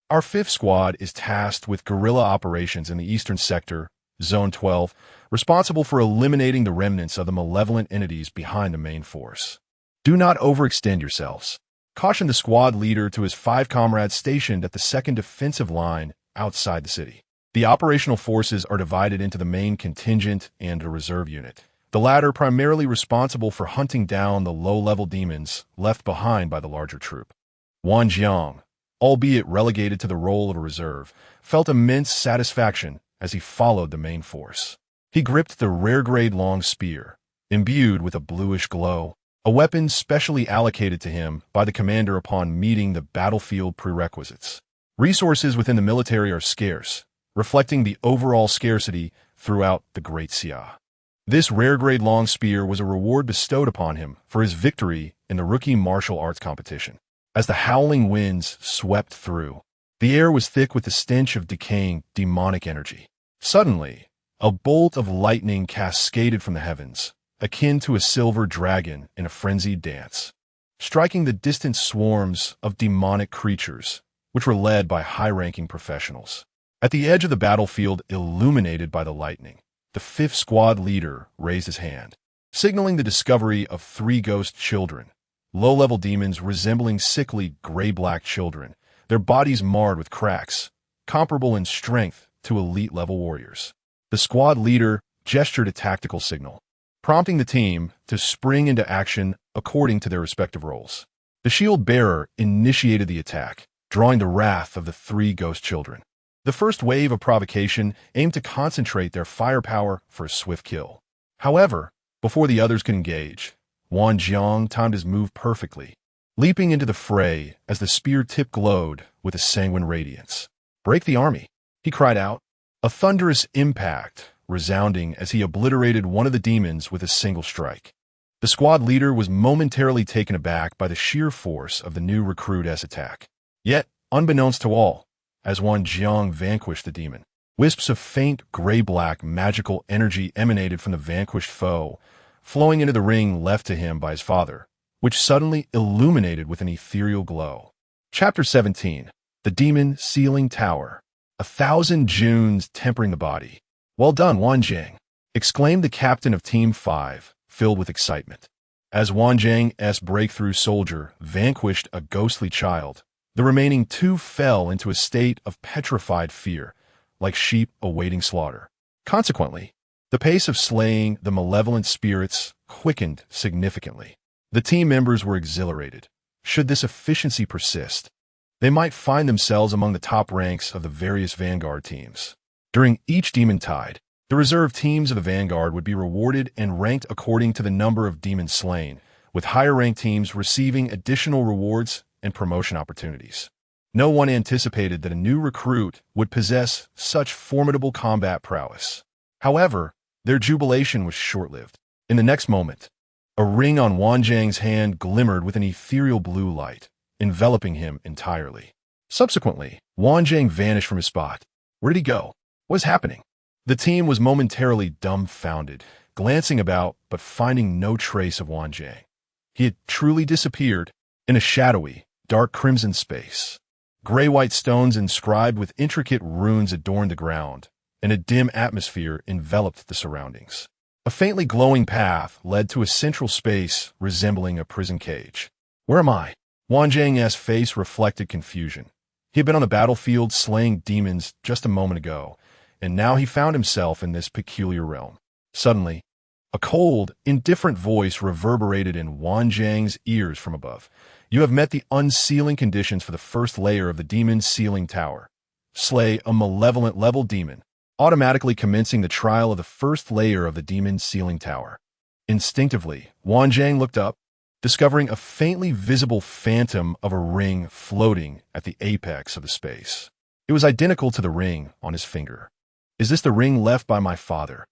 our 5th squad is tasked with guerrilla operations in the eastern sector, Zone 12, responsible for eliminating the remnants of the malevolent entities behind the main force. "Do not overextend yourselves," cautioned the squad leader to his 5 comrades stationed at the 2nd defensive line outside the city. The operational forces are divided into the main contingent and a reserve unit, the latter primarily responsible for hunting down the low-level demons left behind by the larger troop. Wang Jiang, albeit relegated to the role of a reserve, felt immense satisfaction as he followed the main force. He gripped the rare-grade long spear, imbued with a bluish glow, a weapon specially allocated to him by the commander upon meeting the battlefield prerequisites. Resources within the military are scarce, reflecting the overall scarcity throughout the Great Xia. This rare-grade long spear was a reward bestowed upon him for his victory in the rookie martial arts competition. As the howling winds swept through, the air was thick with the stench of decaying demonic energy. Suddenly, a bolt of lightning cascaded from the heavens, akin to a silver dragon in a frenzied dance, striking the distant swarms of demonic creatures, which were led by high-ranking professionals. At the edge of the battlefield, illuminated by the lightning, the 5th squad leader raised his hand, signaling the discovery of 3 ghost children, low-level demons resembling sickly gray-black children, their bodies marred with cracks, comparable in strength to elite-level warriors. The squad leader gestured a tactical signal, prompting the team to spring into action according to their respective roles. The shield-bearer initiated the attack, drawing the wrath of the 3 ghost children. The first wave of provocation aimed to concentrate their firepower for a swift kill. However, before the others could engage, Wang Jiang timed his move perfectly, leaping into the fray as the spear tip glowed with a sanguine radiance. "Break the army," he cried out, a thunderous impact resounding as he obliterated one of the demons with a single strike. The squad leader was momentarily taken aback by the sheer force of the new recruit's attack. Yet, Unbeknownst to all, as Wan Jiang vanquished the demon, wisps of faint gray-black magical energy emanated from the vanquished foe, flowing into the ring left to him by his father, which suddenly illuminated with an ethereal glow. Chapter 17. The Demon Sealing Tower. 1,000 Junes tempering the body. "Well done, Wanjiang," exclaimed the captain of Team 5, filled with excitement. As Wanjiang's breakthrough soldier vanquished a ghostly child, the remaining two fell into a state of petrified fear, like sheep awaiting slaughter. Consequently, the pace of slaying the malevolent spirits quickened significantly. The team members were exhilarated. Should this efficiency persist, they might find themselves among the top ranks of the various vanguard teams. During each demon tide, the reserve teams of the vanguard would be rewarded and ranked according to the number of demons slain, with higher-ranked teams receiving additional rewards and promotion opportunities. No one anticipated that a new recruit would possess such formidable combat prowess. However, their jubilation was short-lived. In the next moment, a ring on Wanjiang's hand glimmered with an ethereal blue light, enveloping him entirely. Subsequently, Wanjiang vanished from his spot. Where did he go? What was happening? The team was momentarily dumbfounded, glancing about but finding no trace of Wanjiang. He had truly disappeared in a shadowy, dark crimson space. Gray-white stones inscribed with intricate runes adorned the ground, and a dim atmosphere enveloped the surroundings. A faintly glowing path led to a central space resembling a prison cage. "Where am I?" Wanjiang's face reflected confusion. He had been on the battlefield slaying demons just a moment ago, and now he found himself in this peculiar realm. Suddenly, a cold, indifferent voice reverberated in Wanjiang's ears from above. "You have met the unsealing conditions for the first layer of the Demon Sealing Tower. Slay a malevolent level demon, automatically commencing the trial of the first layer of the Demon Sealing Tower." Instinctively, Wanjiang looked up, discovering a faintly visible phantom of a ring floating at the apex of the space. It was identical to the ring on his finger. "Is this the ring left by my father?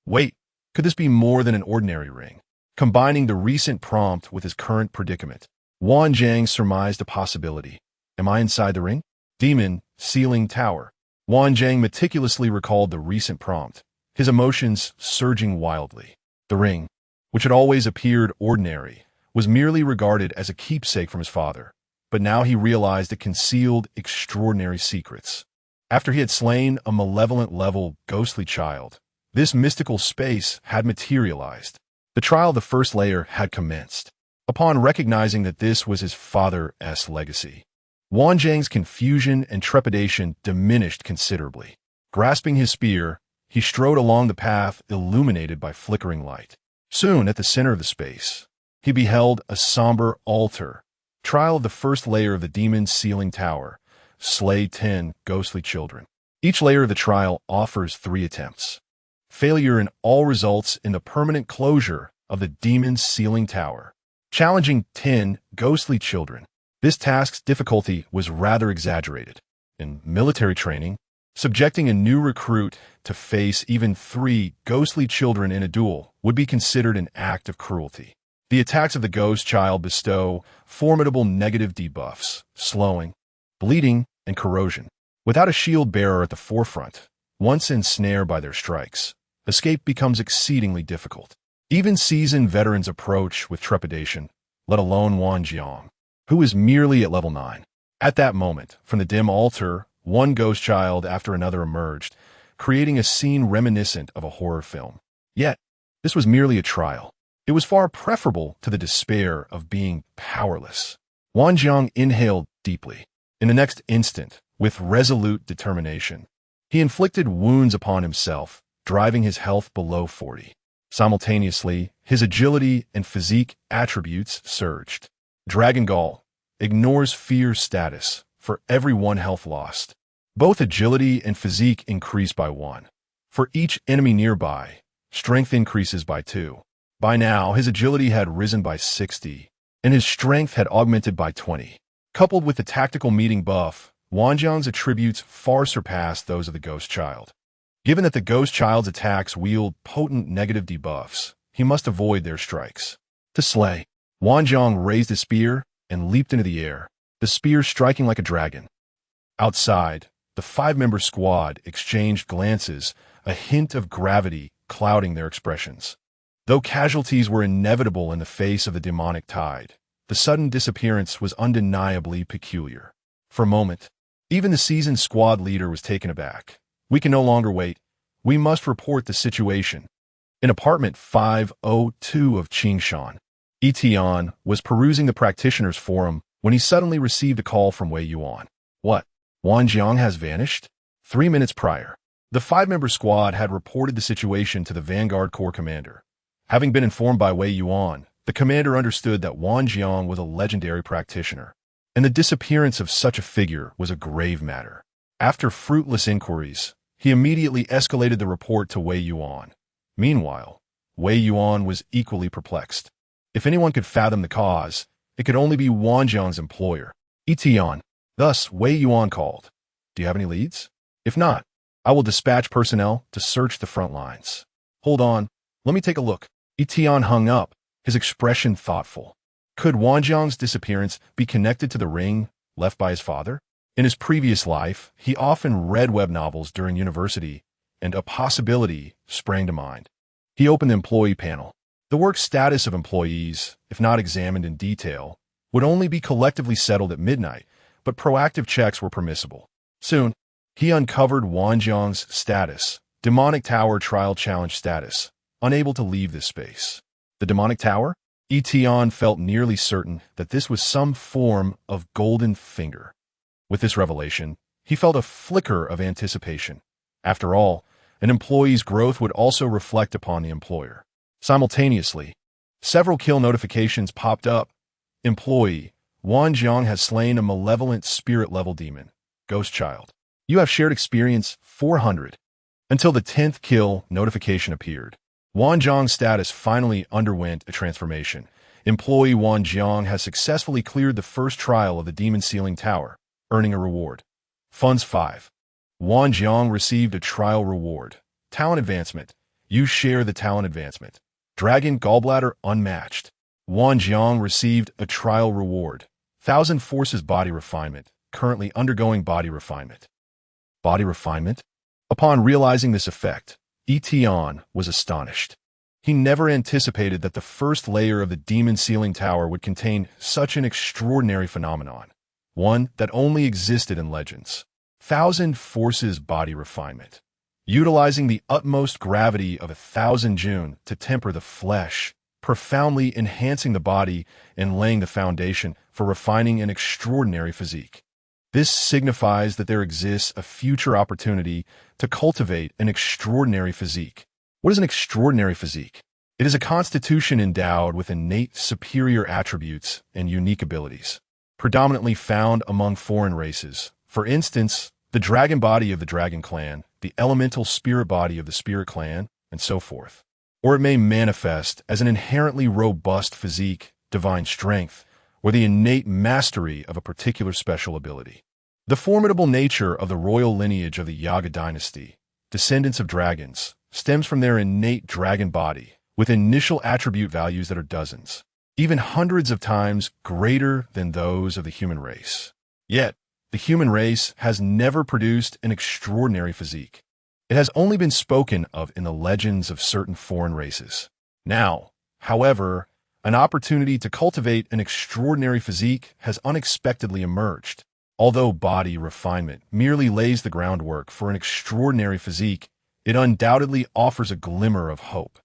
Wait, could this be more than an ordinary ring?" Combining the recent prompt with his current predicament, Wanjiang surmised a possibility. "Am I inside the ring? Demon Sealing Tower." Wanjiang meticulously recalled the recent prompt, his emotions surging wildly. The ring, which had always appeared ordinary, was merely regarded as a keepsake from his father, but now he realized it concealed extraordinary secrets. After he had slain a malevolent-level ghostly child, this mystical space had materialized. The trial of the first layer had commenced. Upon recognizing that this was his father's legacy, Wanjiang's confusion and trepidation diminished considerably. Grasping his spear, he strode along the path illuminated by flickering light. Soon, at the center of the space, he beheld a somber altar. Trial of the first layer of the Demon Sealing Tower. Slay 10 ghostly children. Each layer of the trial offers 3 attempts. Failure in all results in the permanent closure of the Demon Sealing Tower. Challenging 10 ghostly children. This task's difficulty was rather exaggerated. In military training, subjecting a new recruit to face even 3 ghostly children in a duel would be considered an act of cruelty. The attacks of the ghost child bestow formidable negative debuffs, slowing, bleeding, and corrosion. Without a shield bearer at the forefront, once ensnared by their strikes, escape becomes exceedingly difficult. Even seasoned veterans approach with trepidation, let alone Wanjiang, who is merely at level 9. At that moment, from the dim altar, one ghost child after another emerged, creating a scene reminiscent of a horror film. Yet, this was merely a trial. It was far preferable to the despair of being powerless. Wanjiang inhaled deeply. In the next instant, with resolute determination, he inflicted wounds upon himself, driving his health below 40. Simultaneously, his agility and physique attributes surged. Dragon Gall ignores fear status for every 1 health lost. Both agility and physique increase by 1. For each enemy nearby, strength increases by 2. By now, his agility had risen by 60, and his strength had augmented by 20. Coupled with the tactical meeting buff, Wanjiang's attributes far surpassed those of the Ghost Child. Given that the Ghost Child's attacks wield potent negative debuffs, he must avoid their strikes. To slay, Wanjiang raised his spear and leaped into the air, the spear striking like a dragon. Outside, the five-member squad exchanged glances, a hint of gravity clouding their expressions. Though casualties were inevitable in the face of the demonic tide, the sudden disappearance was undeniably peculiar. For a moment, even the seasoned squad leader was taken aback. "We can no longer wait. We must report the situation." In apartment 502 of Qingshan, Yi Tian was perusing the practitioners' forum when he suddenly received a call from Wei Yuan. "What? Wang Jiang has vanished?" 3 minutes prior, the five-member squad had reported the situation to the Vanguard Corps commander. Having been informed by Wei Yuan, the commander understood that Wang Jiang was a legendary practitioner, and the disappearance of such a figure was a grave matter. After fruitless inquiries, he immediately escalated the report to Wei Yuan. Meanwhile, Wei Yuan was equally perplexed. If anyone could fathom the cause, it could only be Wang Jiang's employer, Yi Tian. Thus, Wei Yuan called. "Do you have any leads? If not, I will dispatch personnel to search the front lines." "Hold on, let me take a look." Yi Tian hung up, his expression thoughtful. Could Wang Jiang's disappearance be connected to the ring left by his father? In his previous life, he often read web novels during university, and a possibility sprang to mind. He opened the employee panel. The work status of employees, if not examined in detail, would only be collectively settled at midnight, but proactive checks were permissible. Soon, he uncovered Wang Jiang's status, Demonic Tower Trial Challenge status, unable to leave this space. The Demonic Tower? Yi Tian felt nearly certain that this was some form of golden finger. With this revelation, he felt a flicker of anticipation. After all, an employee's growth would also reflect upon the employer. Simultaneously, several kill notifications popped up. Employee: Wang Jiang has slain a malevolent spirit-level demon. Ghost Child. You have shared experience 400. Until the 10th kill notification appeared. Wang Jiang's status finally underwent a transformation. Employee Wang Jiang has successfully cleared the first trial of the Demon Sealing Tower, earning a reward. Funds 5. Wang Jiang received a trial reward. Talent advancement. You share the talent advancement. Dragon Gallbladder Unmatched. Wang Jiang received a trial reward. 1000 Forces Body Refinement, currently undergoing body refinement. Body refinement? Upon realizing this effect, Yi Tian was astonished. He never anticipated that the first layer of the Demon Sealing Tower would contain such an extraordinary phenomenon, one that only existed in legends. 1000 Forces Body Refinement. Utilizing the utmost gravity of 1000 June to temper the flesh, profoundly enhancing the body and laying the foundation for refining an extraordinary physique. This signifies that there exists a future opportunity to cultivate an extraordinary physique. What is an extraordinary physique? It is a constitution endowed with innate superior attributes and unique abilities, predominantly found among foreign races. For instance, the dragon body of the dragon clan, the elemental spirit body of the spirit clan, and so forth. Or it may manifest as an inherently robust physique, divine strength, or the innate mastery of a particular special ability. The formidable nature of the royal lineage of the Yaga dynasty, descendants of dragons, stems from their innate dragon body, with initial attribute values that are dozens, even hundreds of times greater than those of the human race. Yet, the human race has never produced an extraordinary physique. It has only been spoken of in the legends of certain foreign races. Now, however, an opportunity to cultivate an extraordinary physique has unexpectedly emerged. Although body refinement merely lays the groundwork for an extraordinary physique, it undoubtedly offers a glimmer of hope.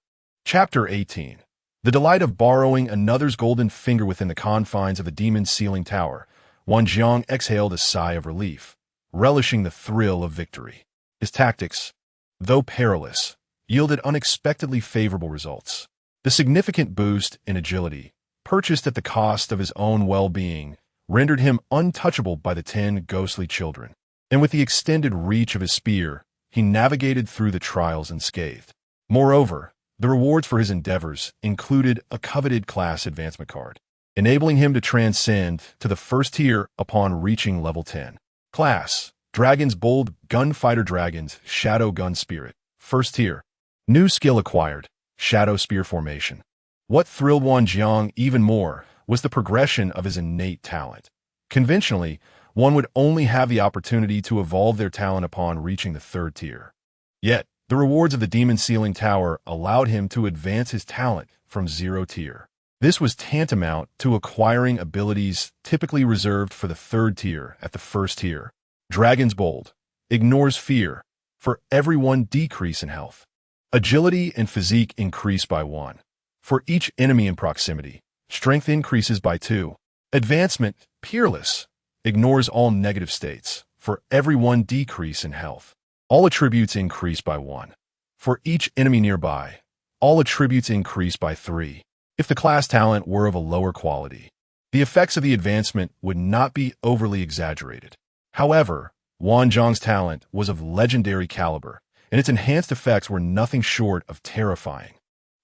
Chapter 18. The delight of borrowing another's golden finger within the confines of a Demon Sealing Tower. Wang Jiang exhaled a sigh of relief, relishing the thrill of victory. His tactics, though perilous, yielded unexpectedly favorable results. The significant boost in agility, purchased at the cost of his own well-being, rendered him untouchable by the 10 ghostly children. And with the extended reach of his spear, he navigated through the trials unscathed. Moreover, the rewards for his endeavors included a coveted class advancement card, enabling him to transcend to the first tier upon reaching level 10. Class: Dragon's Bold Gunfighter Dragon's Shadow Gun Spirit. First tier. New skill acquired: Shadow Spear Formation. What thrilled Wang Jiang even more was the progression of his innate talent. Conventionally, one would only have the opportunity to evolve their talent upon reaching the 3rd tier. Yet, the rewards of the Demon Sealing Tower allowed him to advance his talent from 0 tier. This was tantamount to acquiring abilities typically reserved for the 3rd tier at the 1st tier. Dragon's Bolt ignores fear. For every 1 decrease in health. Agility and physique increase by 1. For each enemy in proximity, strength increases by 2. Advancement, Peerless, ignores all negative states. For every 1 decrease in health, all attributes increase by 1. For each enemy nearby, all attributes increase by 3. If the class talent were of a lower quality, the effects of the advancement would not be overly exaggerated. However, Wan Zhong's talent was of legendary caliber, and its enhanced effects were nothing short of terrifying.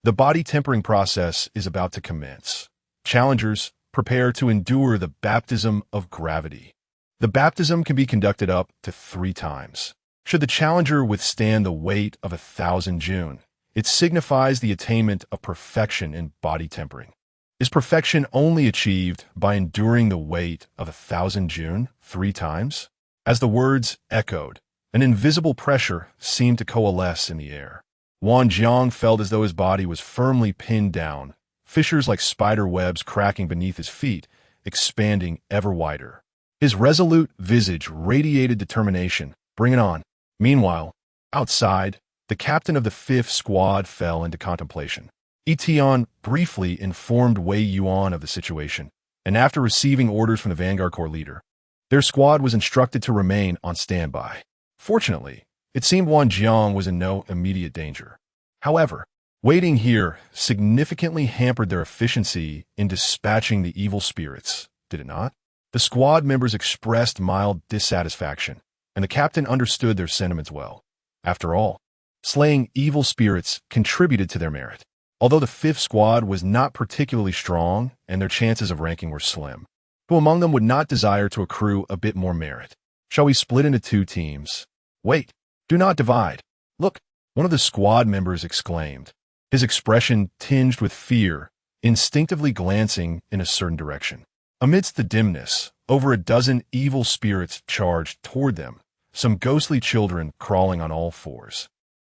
The body tempering process is about to commence. Challengers, prepare to endure the baptism of gravity. The baptism can be conducted up to 3 times. Should the challenger withstand the weight of 1,000 June, it signifies the attainment of perfection in body tempering. Is perfection only achieved by enduring the weight of 1,000 June 3 times? As the words echoed, an invisible pressure seemed to coalesce in the air. Wan Zhong felt as though his body was firmly pinned down, fissures like spider webs cracking beneath his feet, expanding ever wider. His resolute visage radiated determination. Bring it on. Meanwhile, outside, the captain of the 5th squad fell into contemplation. Yi Tian briefly informed Wei Yuan of the situation, and after receiving orders from the Vanguard Corps leader, their squad was instructed to remain on standby. Fortunately, it seemed Wan Zhong was in no immediate danger. However, waiting here significantly hampered their efficiency in dispatching the evil spirits, did it not? The squad members expressed mild dissatisfaction, and the captain understood their sentiments well. After all, slaying evil spirits contributed to their merit. Although the 5th squad was not particularly strong and their chances of ranking were slim, who among them would not desire to accrue a bit more merit? Shall we split into 2 teams? Wait, do not divide. Look, one of the squad members exclaimed, his expression tinged with fear, instinctively glancing in a certain direction. Amidst the dimness, over a dozen evil spirits charged toward them, some ghostly children crawling on all 4s,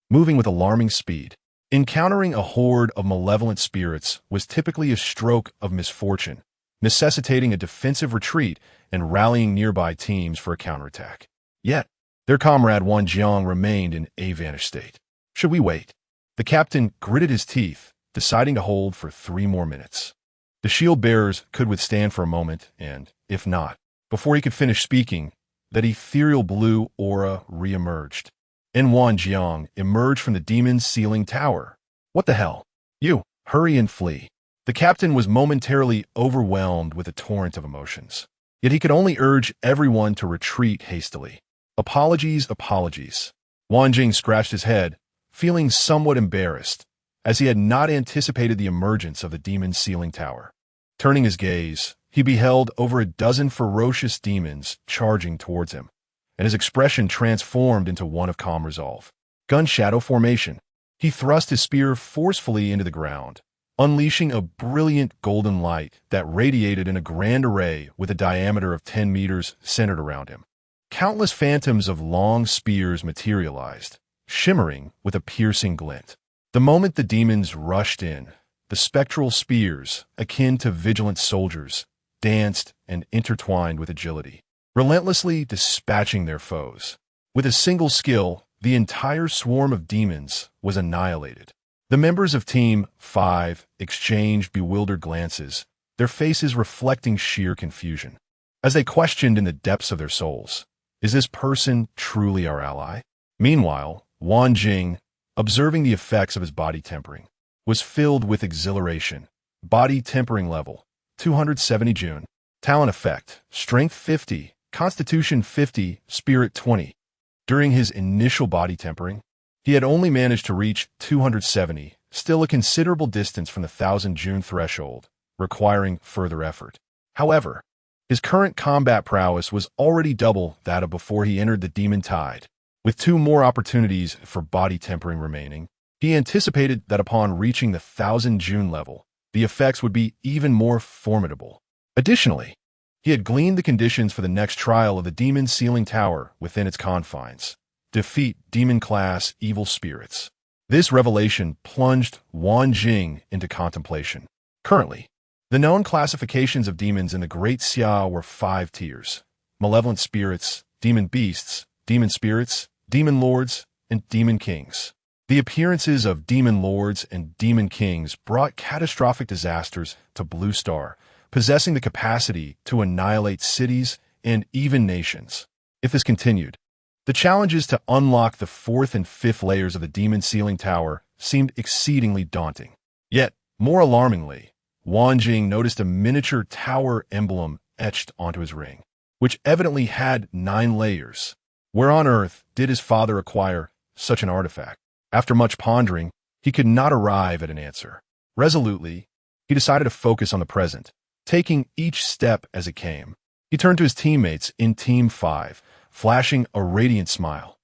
moving with alarming speed. Encountering a horde of malevolent spirits was typically a stroke of misfortune, necessitating a defensive retreat and rallying nearby teams for a counterattack. Yet, their comrade Wan Zhong remained in a vanished state. Should we wait? The captain gritted his teeth, deciding to hold for 3 more minutes. The shield bearers could withstand for a moment, and, if not, before he could finish speaking, that ethereal blue aura re-emerged. And Wan Zhong emerged from the Demon Sealing Tower. What the hell? You, hurry and flee. The captain was momentarily overwhelmed with a torrent of emotions. Yet he could only urge everyone to retreat hastily. Apologies, apologies. Wan Jing scratched his head, feeling somewhat embarrassed, as he had not anticipated the emergence of the Demon Sealing Tower. Turning his gaze, he beheld over a dozen ferocious demons charging towards him, and his expression transformed into one of calm resolve. Gun shadow formation. He thrust his spear forcefully into the ground, unleashing a brilliant golden light that radiated in a grand array with a diameter of 10 meters centered around him. Countless phantoms of long spears materialized, shimmering with a piercing glint. The moment the demons rushed in, the spectral spears, akin to vigilant soldiers, danced and intertwined with agility, relentlessly dispatching their foes. With a single skill, the entire swarm of demons was annihilated. The members of Team 5 exchanged bewildered glances, their faces reflecting sheer confusion, as they questioned in the depths of their souls, is this person truly our ally? Meanwhile, Wan Jing, observing the effects of his body tempering, was filled with exhilaration. Body tempering level, 270 June. Talent effect, strength 50, constitution 50, spirit 20. During his initial body tempering, he had only managed to reach 270, still a considerable distance from the 1,000 June threshold, requiring further effort. However, his current combat prowess was already double that of before he entered the Demon Tide. With 2 more opportunities for body tempering remaining, he anticipated that upon reaching the 1,000 June level, the effects would be even more formidable. Additionally, He had gleaned the conditions for the next trial of the demon sealing tower within its confines. Defeat demon-class evil spirits. This revelation plunged Wan Jing into contemplation. Currently, the known classifications of demons in the Great Xia were 5 tiers: malevolent spirits, demon beasts, demon spirits, demon lords, and demon kings. The appearances of demon lords and demon kings brought catastrophic disasters to Blue Star, possessing the capacity to annihilate cities and even nations. If this continued, the challenges to unlock the 4th and 5th layers of the demon sealing tower seemed exceedingly daunting. Yet, more alarmingly, Wan Jing noticed a miniature tower emblem etched onto his ring, which evidently had 9 layers. Where on earth did his father acquire such an artifact? After much pondering, he could not arrive at an answer. Resolutely, he decided to focus on the present, taking each step as it came. He turned to his teammates in Team 5, flashing a radiant smile.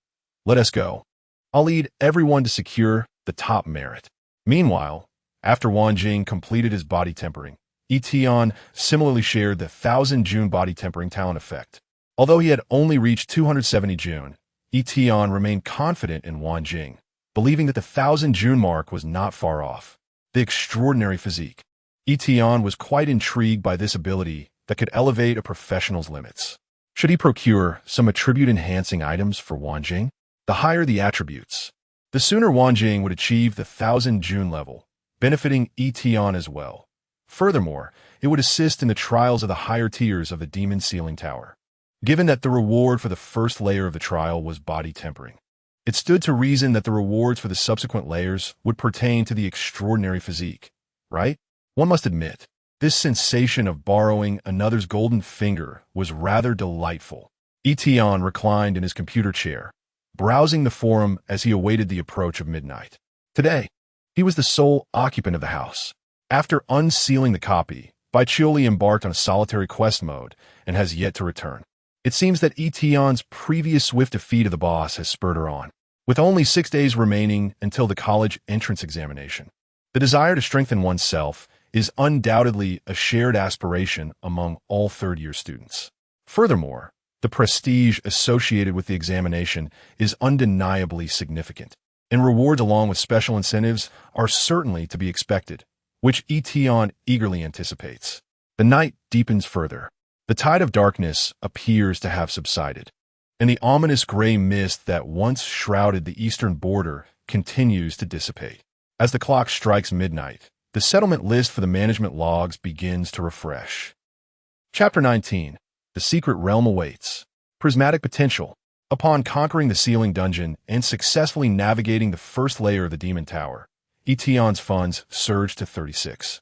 "Let us go. I'll lead everyone to secure the top merit." Meanwhile, after Wan Jing completed his body tempering, Yi Tian similarly shared the 1000 June body tempering talent effect. Although he had only reached 270 June, Yi Tian remained confident in Wan Jing, believing that the 1000 June mark was not far off. The extraordinary physique. Yi Tian was quite intrigued by this ability that could elevate a professional's limits. Should he procure some attribute-enhancing items for Wan Jing? The higher the attributes, the sooner Wan Jing would achieve the 1000 June level, benefiting Yi Tian as well. Furthermore, it would assist in the trials of the higher tiers of the Demon Sealing Tower. Given that the reward for the first layer of the trial was body tempering, it stood to reason that the rewards for the subsequent layers would pertain to the extraordinary physique, right? One must admit, this sensation of borrowing another's golden finger was rather delightful. Yi Tian reclined in his computer chair, browsing the forum as he awaited the approach of midnight. Today, he was the sole occupant of the house. After unsealing the copy, Baichioli embarked on a solitary quest mode and has yet to return. It seems that Yi Tian's previous swift defeat of the boss has spurred her on. With only 6 days remaining until the college entrance examination, the desire to strengthen oneself is undoubtedly a shared aspiration among all third-year students. Furthermore, the prestige associated with the examination is undeniably significant, and rewards along with special incentives are certainly to be expected, which Yi Tian eagerly anticipates. The night deepens further. The tide of darkness appears to have subsided, and the ominous gray mist that once shrouded the eastern border continues to dissipate. As the clock strikes midnight, the settlement list for the management logs begins to refresh. Chapter 19. The Secret Realm Awaits. Prismatic Potential. Upon conquering the Sealing Dungeon and successfully navigating the first layer of the Demon Tower, Yi Tian's funds surged to 36.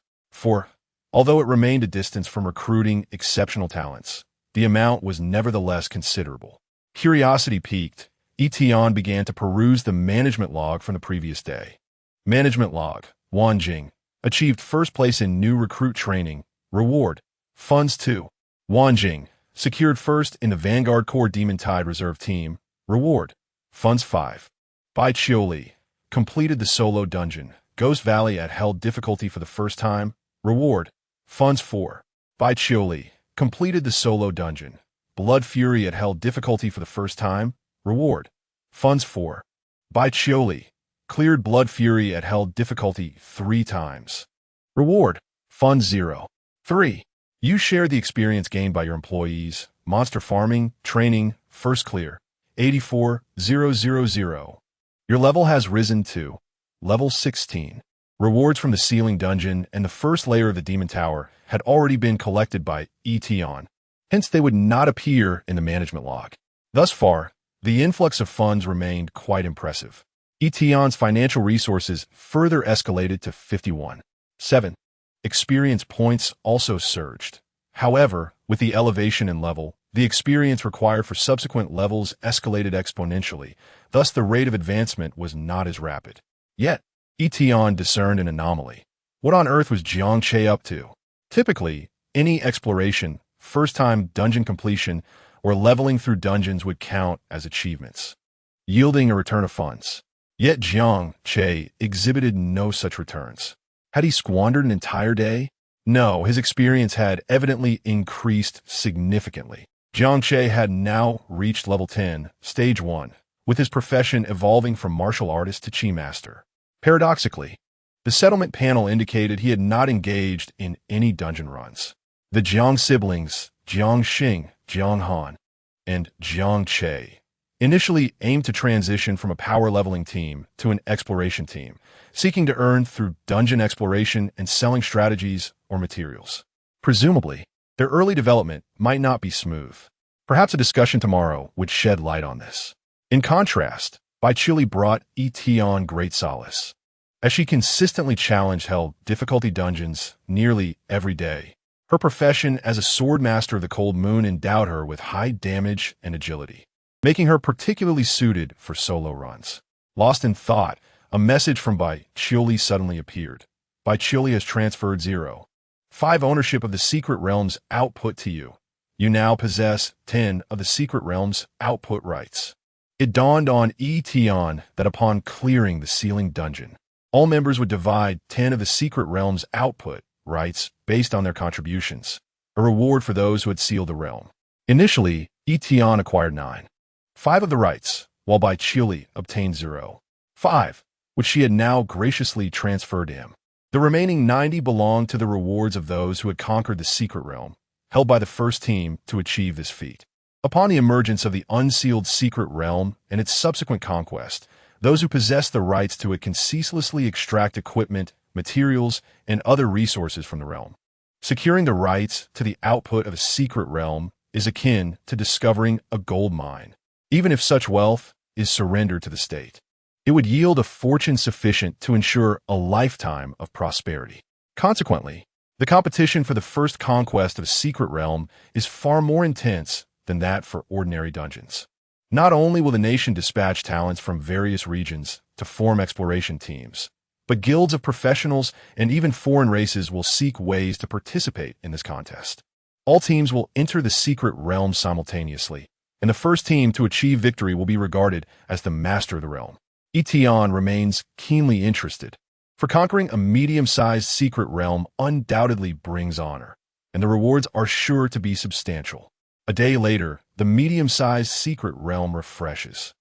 Although it remained a distance from recruiting exceptional talents, the amount was nevertheless considerable. Curiosity piqued, Yi Tian began to peruse the management log from the previous day. Management log. Wan Jing achieved first place in new recruit training. Reward. Funds 2. Wan Jing secured first in the Vanguard Corps Demon Tide Reserve Team. Reward. Funds 5. Baichioli completed the solo dungeon. Ghost Valley at held difficulty for the first time. Reward. Funds 4. Baichioli completed the solo dungeon. Blood Fury at held difficulty for the first time. Reward. Funds 4. Baichioli cleared Blood Fury at held difficulty 3 times. Reward. Funds 0. 3. You share the experience gained by your employees. Monster farming, training, first clear. 84,000. Your level has risen to level 16. Rewards from the Sealing Dungeon and the first layer of the Demon Tower had already been collected by Yi Tian, hence they would not appear in the management log. Thus far, the influx of funds remained quite impressive. Yi Tian's financial resources further escalated to 51. 7. Experience points also surged. However, with the elevation in level, the experience required for subsequent levels escalated exponentially, thus the rate of advancement was not as rapid. Yet, Yi Tian discerned an anomaly. What on earth was Jiang Che up to? Typically, any exploration, first-time dungeon completion, or leveling through dungeons would count as achievements, yielding a return of funds. Yet Jiang Che exhibited no such returns. Had he squandered an entire day? No, his experience had evidently increased significantly. Jiang Che had now reached level 10, stage 1, with his profession evolving from martial artist to chi master. Paradoxically, the settlement panel indicated he had not engaged in any dungeon runs. The Jiang siblings, Jiang Xing, Jiang Han, and Jiang Che, initially aimed to transition from a power leveling team to an exploration team, seeking to earn through dungeon exploration and selling strategies or materials. Presumably, their early development might not be smooth. Perhaps a discussion tomorrow would shed light on this. In contrast, Bai Chili brought Yi Tian great solace, as she consistently challenged hell difficulty dungeons nearly every day. Her profession as a sword master of the Cold Moon endowed her with high damage and agility, making her particularly suited for solo runs. Lost in thought, a message from Bai Chili suddenly appeared. Bai Chili has transferred 0.5 ownership of the Secret Realm's output to you. You now possess 10 of the Secret Realm's output rights. It dawned on Yi Tian that upon clearing the ceiling dungeon, all members would divide 10 of the Secret Realm's output rights based on their contributions, a reward for those who had sealed the realm. Initially, Yi Tian acquired 9.5 of the rights, while Bai Chili obtained 0.5, which she had now graciously transferred to him. The remaining 90 belonged to the rewards of those who had conquered the Secret Realm, held by the first team to achieve this feat. Upon the emergence of the unsealed Secret Realm and its subsequent conquest, those who possessed the rights to it can ceaselessly extract equipment, materials, and other resources from the realm. Securing the rights to the output of a secret realm is akin to discovering a gold mine. Even if such wealth is surrendered to the state, it would yield a fortune sufficient to ensure a lifetime of prosperity. Consequently, the competition for the first conquest of a secret realm is far more intense than that for ordinary dungeons. Not only will the nation dispatch talents from various regions to form exploration teams, but guilds of professionals and even foreign races will seek ways to participate in this contest. All teams will enter the secret realm simultaneously, and the first team to achieve victory will be regarded as the master of the realm. Yi Tian remains keenly interested, for conquering a medium-sized secret realm undoubtedly brings honor, and the rewards are sure to be substantial. A day later, the medium-sized secret realm refreshes.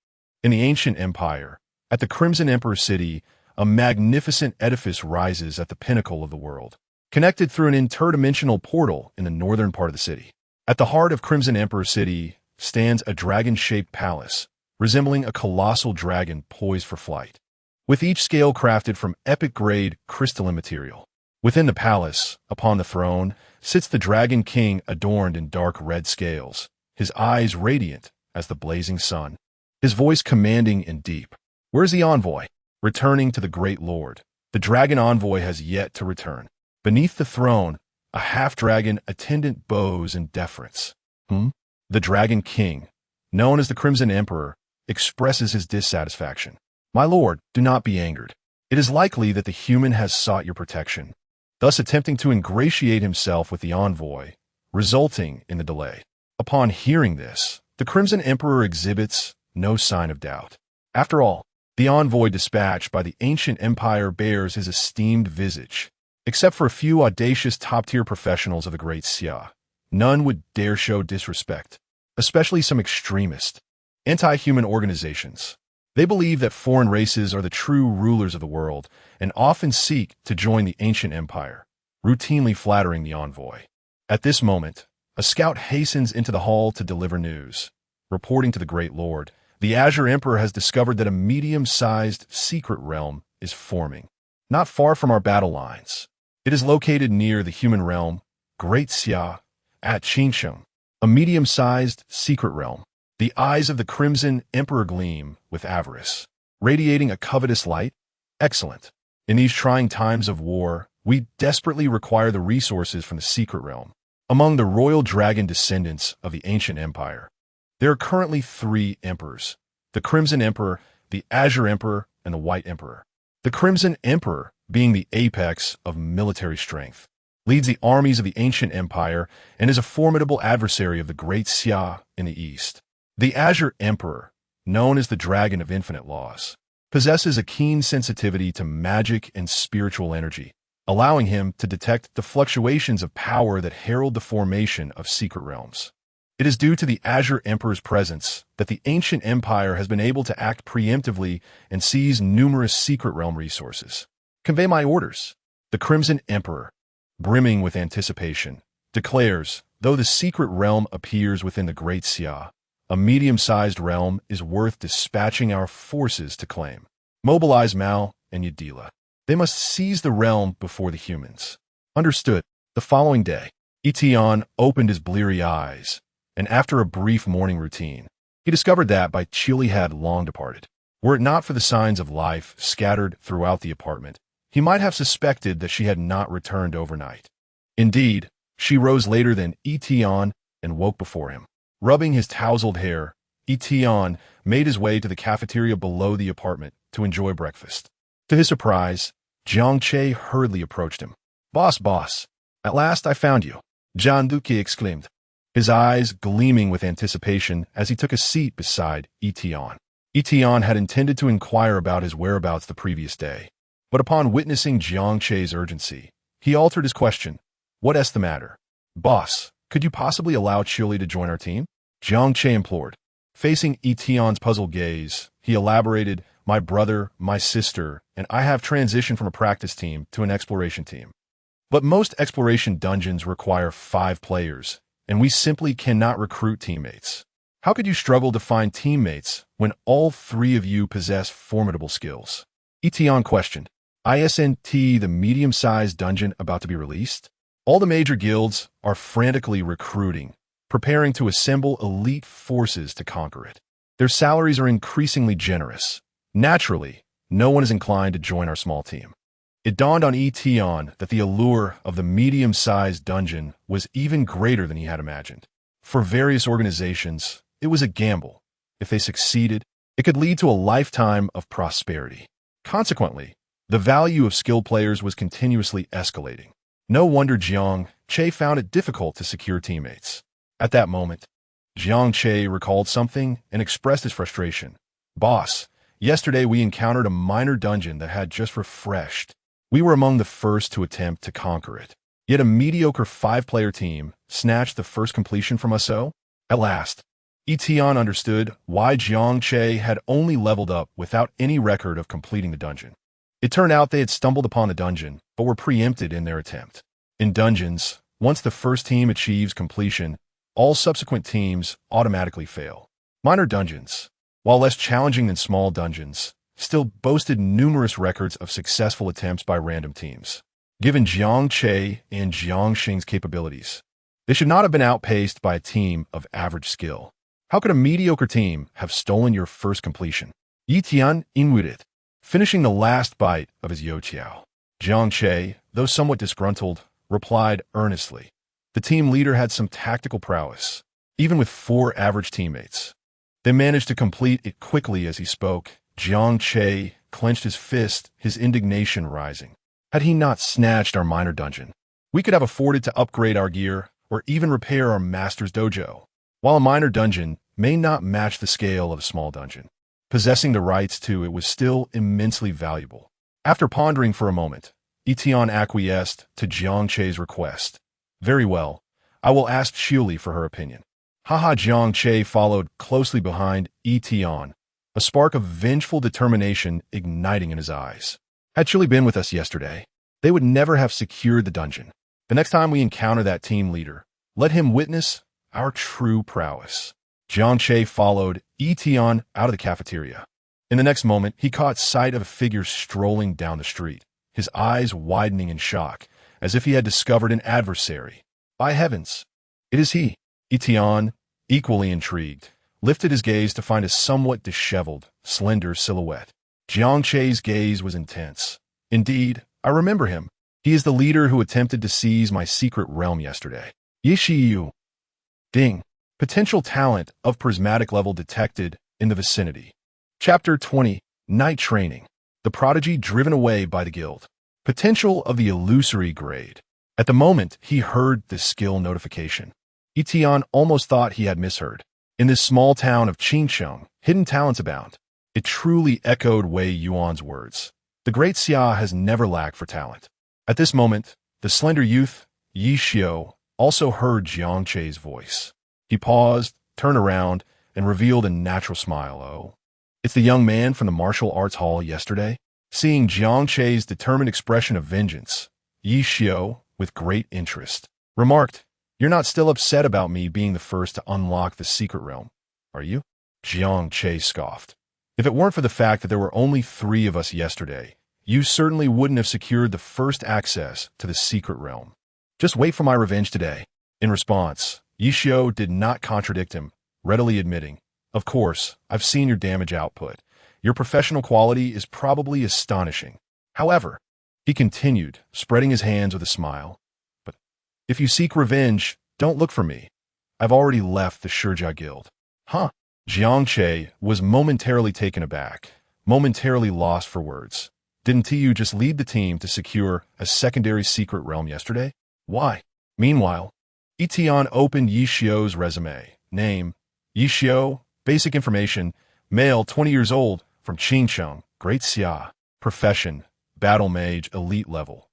In the ancient empire, at the Crimson Emperor City, a magnificent edifice rises at the pinnacle of the world, connected through an interdimensional portal in the northern part of the city. At the heart of Crimson Emperor City stands a dragon-shaped palace, resembling a colossal dragon poised for flight, with each scale crafted from epic-grade crystalline material. Within the palace, upon the throne, sits the Dragon King adorned in dark red scales, his eyes radiant as the blazing sun, his voice commanding and deep. Where's the envoy? Returning to the great lord. The dragon envoy has yet to return. Beneath the throne, a half-dragon attendant bows in deference. The Dragon King, known as the Crimson Emperor, expresses his dissatisfaction. My lord, do not be angered. It is likely that the human has sought your protection, thus attempting to ingratiate himself with the envoy, resulting in the delay. Upon hearing this, the Crimson Emperor exhibits no sign of doubt. After all, the envoy dispatched by the ancient empire bears his esteemed visage. Except for a few audacious top-tier professionals of the Great Xia, none would dare show disrespect, especially some extremist, anti-human organizations. They believe that foreign races are the true rulers of the world and often seek to join the ancient empire, routinely flattering the envoy. At this moment, a scout hastens into the hall to deliver news. Reporting to the Great Lord, the Azure Emperor has discovered that a medium-sized secret realm is forming, not far from our battle lines. It is located near the human realm, Great Xia, at Qinsheng, a medium-sized secret realm. The eyes of the Crimson Emperor gleam with avarice, radiating a covetous light. Excellent. In these trying times of war, we desperately require the resources from the secret realm. Among the royal dragon descendants of the ancient empire, there are currently 3 emperors: the Crimson Emperor, the Azure Emperor, and the White Emperor. The Crimson Emperor, being the apex of military strength, leads the armies of the ancient empire and is a formidable adversary of the Great Xia in the east. The Azure Emperor, known as the Dragon of Infinite Laws, possesses a keen sensitivity to magic and spiritual energy, allowing him to detect the fluctuations of power that herald the formation of secret realms. It is due to the Azure Emperor's presence that the ancient empire has been able to act preemptively and seize numerous secret realm resources. Convey my orders. The Crimson Emperor, brimming with anticipation, declares, though the secret realm appears within the Great Xia, a medium-sized realm is worth dispatching our forces to claim. Mobilize Mao and Yadila. They must seize the realm before the humans. Understood. The following day, Yi Tian opened his bleary eyes, and after a brief morning routine, he discovered that Bai Chili had long departed. Were it not for the signs of life scattered throughout the apartment, he might have suspected that she had not returned overnight. Indeed, she rose later than Yi Tian and woke before him. Rubbing his tousled hair, Yi Tian made his way to the cafeteria below the apartment to enjoy breakfast. To his surprise, Jiang Che hurriedly approached him. Boss, at last I found you, Jiang Duque exclaimed, his eyes gleaming with anticipation as he took a seat beside Yi Tian. Yi Tian had intended to inquire about his whereabouts the previous day, but upon witnessing Jiang Che's urgency, he altered his question. What's the matter? Boss, could you possibly allow Chili to join our team? Jiang Che implored. Facing Yi Tian's puzzled gaze, he elaborated, my brother, my sister, and I have transitioned from a practice team to an exploration team. But most exploration dungeons require 5 players, and we simply cannot recruit teammates. How could you struggle to find teammates when all 3 of you possess formidable skills? Yi Tian questioned. Isn't the medium-sized dungeon about to be released? All the major guilds are frantically recruiting, preparing to assemble elite forces to conquer it. Their salaries are increasingly generous. Naturally, no one is inclined to join our small team. It dawned on Yi Tian that the allure of the medium-sized dungeon was even greater than he had imagined. For various organizations, it was a gamble. If they succeeded, it could lead to a lifetime of prosperity. Consequently, the value of skilled players was continuously escalating. No wonder Jiang Che found it difficult to secure teammates. At that moment, Jiang Che recalled something and expressed his frustration. Boss, yesterday we encountered a minor dungeon that had just refreshed. We were among the first to attempt to conquer it. Yet a mediocre 5-player team snatched the first completion from us. At last, Yi Tian understood why Jiang Che had only leveled up without any record of completing the dungeon. It turned out they had stumbled upon the dungeon, but were preempted in their attempt. In dungeons, once the first team achieves completion, all subsequent teams automatically fail. Minor dungeons, while less challenging than small dungeons, still boasted numerous records of successful attempts by random teams. Given Jiang Che and Jiang Xing's capabilities, they should not have been outpaced by a team of average skill. How could a mediocre team have stolen your first completion? Yi Tian inwitted, finishing the last bite of his youtiao. Jiang Che, though somewhat disgruntled, replied earnestly. The team leader had some tactical prowess, even with 4 average teammates. They managed to complete it quickly as he spoke. Jiang Che clenched his fist, his indignation rising. Had he not snatched our minor dungeon, we could have afforded to upgrade our gear or even repair our master's dojo. While a minor dungeon may not match the scale of a small dungeon, possessing the rights to it was still immensely valuable. After pondering for a moment, Yi Tian acquiesced to Jiang Che's request. Very well, I will ask Xiuli for her opinion. Jiang Che followed closely behind Yi Tian, a spark of vengeful determination igniting in his eyes. Had Xiuli been with us yesterday, they would never have secured the dungeon. The next time we encounter that team leader, let him witness our true prowess. Jiang Che followed Yi Tian out of the cafeteria. In the next moment, he caught sight of a figure strolling down the street, his eyes widening in shock, as if he had discovered an adversary. By heavens, it is he! Yi Tian, equally intrigued, lifted his gaze to find a somewhat disheveled, slender silhouette. Jiang Che's gaze was intense. Indeed, I remember him. He is the leader who attempted to seize my secret realm yesterday. Yi Shiyu. Ding. Potential talent of prismatic level detected in the vicinity. Chapter 20. Night Training. The prodigy driven away by the guild. Potential of the illusory grade. At the moment he heard the skill notification, Yi Tian almost thought he had misheard. In this small town of Qingcheng, hidden talents abound. It truly echoed Wei Yuan's words. The Great Xia has never lacked for talent. At this moment, the slender youth, Yi Xiao, also heard Jiang Che's voice. He paused, turned around, and revealed a natural smile. Oh, it's the young man from the martial arts hall yesterday? Seeing Jiang Che's determined expression of vengeance, Yi Xiao, with great interest, remarked, "You're not still upset about me being the first to unlock the secret realm, are you?" Jiang Che scoffed. "If it weren't for the fact that there were only 3 of us yesterday, you certainly wouldn't have secured the first access to the secret realm. Just wait for my revenge today." In response, Yi Xiao did not contradict him, readily admitting, "Of course, I've seen your damage output. Your professional quality is probably astonishing. However," he continued, spreading his hands with a smile, "but if you seek revenge, don't look for me. I've already left the Shurjia Guild." Huh? Jiang Che was momentarily taken aback, momentarily lost for words. Didn't you just lead the team to secure a secondary secret realm yesterday? Why? Meanwhile, Yi Tian opened Yi Xiao's resume. Name: Yi Xiao. Basic information: male, 20 years old, from Qingcheng, Great Xia. Profession: battle mage, elite level.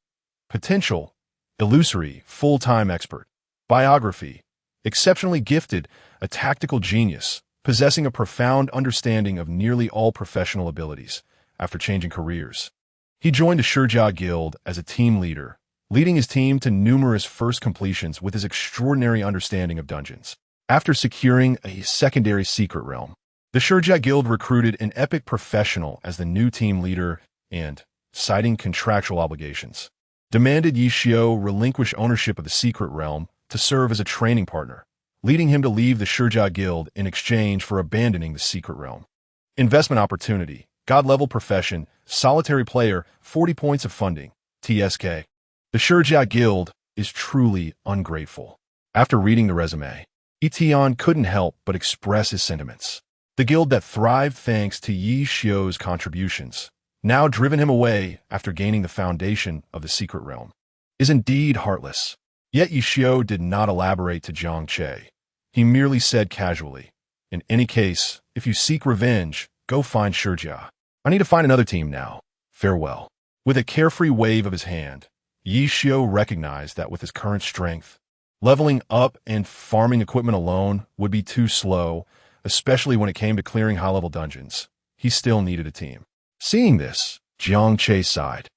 Potential: illusory, full-time expert. Biography: exceptionally gifted, a tactical genius, possessing a profound understanding of nearly all professional abilities. After changing careers, he joined the Shurjia Guild as a team leader, leading his team to numerous first completions with his extraordinary understanding of dungeons. After securing a secondary secret realm, the Shurjia Guild recruited an epic professional as the new team leader and, citing contractual obligations, demanded Yi Xiao relinquish ownership of the secret realm to serve as a training partner, leading him to leave the Shurjia Guild in exchange for abandoning the secret realm. Investment opportunity: God-level profession, solitary player, 40 points of funding, TSK. The Shurjia Guild is truly ungrateful. After reading the resume, Yi Tian couldn't help but express his sentiments. The guild that thrived thanks to Yi Xiao's contributions, now driven him away after gaining the foundation of the secret realm, is indeed heartless. Yet Yi Xiao did not elaborate to Jiang Che. He merely said casually, "In any case, if you seek revenge, go find Shurjia. I need to find another team now. Farewell." With a carefree wave of his hand, Yi Xiao recognized that with his current strength, leveling up and farming equipment alone would be too slow, especially when it came to clearing high-level dungeons. He still needed a team. Seeing this, Jiang Che sighed,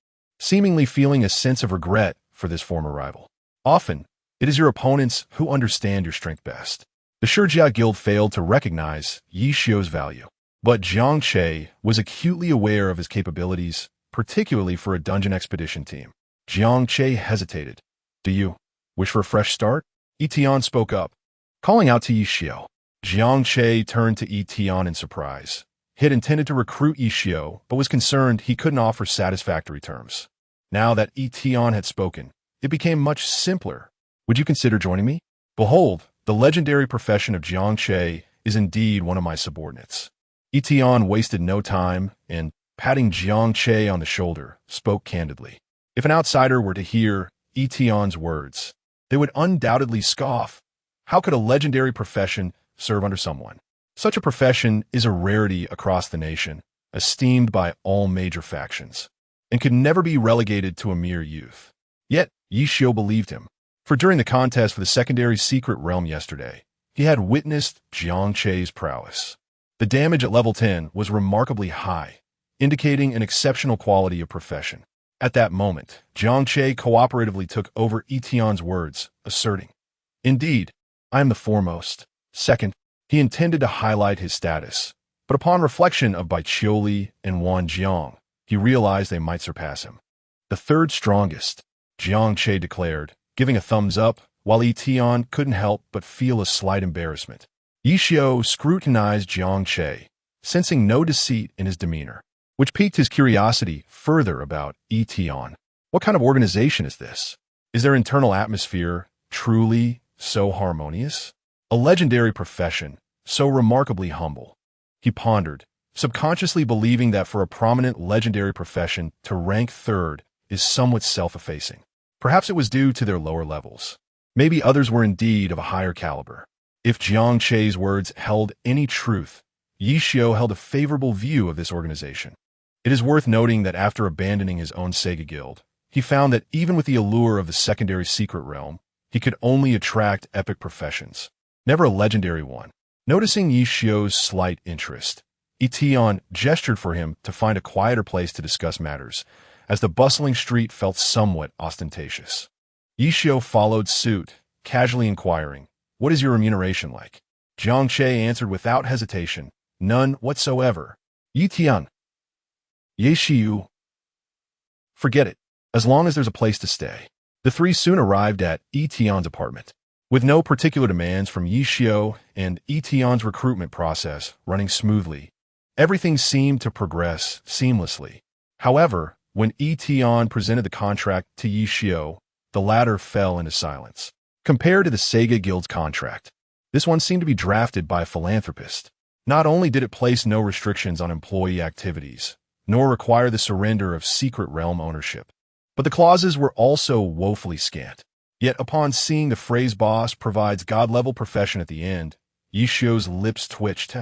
seemingly feeling a sense of regret for this former rival. Often, it is your opponents who understand your strength best. The Shurjia Guild failed to recognize Yi Xiao's value, but Jiang Che was acutely aware of his capabilities, particularly for a dungeon expedition team. Jiang Che hesitated. "Do you wish for a fresh start?" Yi Tian spoke up, calling out to Yi Xiao. Jiang Che turned to Yi Tian in surprise. He had intended to recruit Yi Xiao, but was concerned he couldn't offer satisfactory terms. Now that Yi Tian had spoken, it became much simpler. "Would you consider joining me? Behold, the legendary profession of Jiang Che is indeed one of my subordinates." Yi Tian wasted no time and, patting Jiang Che on the shoulder, spoke candidly. If an outsider were to hear Yi Tian's words, they would undoubtedly scoff. How could a legendary profession serve under someone? Such a profession is a rarity across the nation, esteemed by all major factions, and could never be relegated to a mere youth. Yet, Yi Xiao believed him, for during the contest for the secondary secret realm yesterday, he had witnessed Jiang Che's prowess. The damage at level 10 was remarkably high, indicating an exceptional quality of profession. At that moment, Jiang Che cooperatively took over Yi Tian's words, asserting, "Indeed, I am the foremost." Second, he intended to highlight his status, but upon reflection of Bai Qiuli and Wan Jiang, he realized they might surpass him. "The third strongest," Jiang Che declared, giving a thumbs up, while Yi Tian couldn't help but feel a slight embarrassment. Yi Xiao scrutinized Jiang Che, sensing no deceit in his demeanor, which piqued his curiosity further about Yi Tian. What kind of organization is this? Is their internal atmosphere truly so harmonious? A legendary profession, so remarkably humble. He pondered, subconsciously believing that for a prominent legendary profession to rank third is somewhat self-effacing. Perhaps it was due to their lower levels. Maybe others were indeed of a higher caliber. If Jiang Che's words held any truth, Yi Xiao held a favorable view of this organization. It is worth noting that after abandoning his own Sega Guild, he found that even with the allure of the secondary secret realm, he could only attract epic professions, never a legendary one. Noticing Yi Xiu's slight interest, Yi Tian gestured for him to find a quieter place to discuss matters, as the bustling street felt somewhat ostentatious. Yi Xiu followed suit, casually inquiring, "What is your remuneration like?" Jiang Che answered without hesitation, "None whatsoever." Yi Tian. Ye Xiu. Forget it, as long as there's a place to stay. The three soon arrived at Yi Tian's apartment. With no particular demands from Yi Xiu and Yi Tian's recruitment process running smoothly, everything seemed to progress seamlessly. However, when Yi Tian presented the contract to Yi Xiu, the latter fell into silence. Compared to the Sega Guild's contract, this one seemed to be drafted by a philanthropist. Not only did it place no restrictions on employee activities, nor require the surrender of secret realm ownership, but the clauses were also woefully scant. Yet upon seeing the phrase "boss provides god-level profession" at the end, Yi Xiu's lips twitched.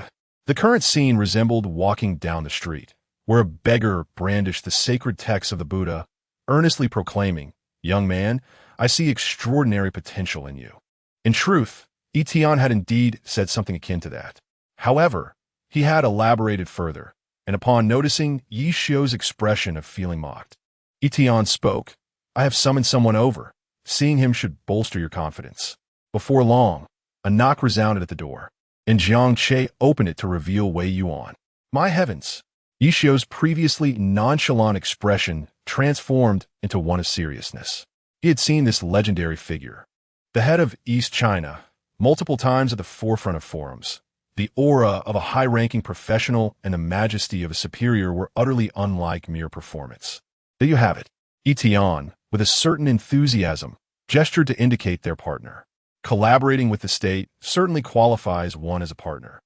The current scene resembled walking down the street, where a beggar brandished the sacred texts of the Buddha, earnestly proclaiming, "Young man, I see extraordinary potential in you." In truth, Yi Tian had indeed said something akin to that. However, he had elaborated further, and upon noticing Yi Xiu's expression of feeling mocked, Yi Tian spoke, "I have summoned someone over. Seeing him should bolster your confidence." Before long, a knock resounded at the door, and Jiang Che opened it to reveal Wei Yuan. My heavens! Yi Xiu's previously nonchalant expression transformed into one of seriousness. He had seen this legendary figure, the head of East China, multiple times at the forefront of forums. The aura of a high-ranking professional and the majesty of a superior were utterly unlike mere performance. There you have it. Yi Tian, with a certain enthusiasm, gestured to indicate their partner. Collaborating with the state certainly qualifies one as a partner.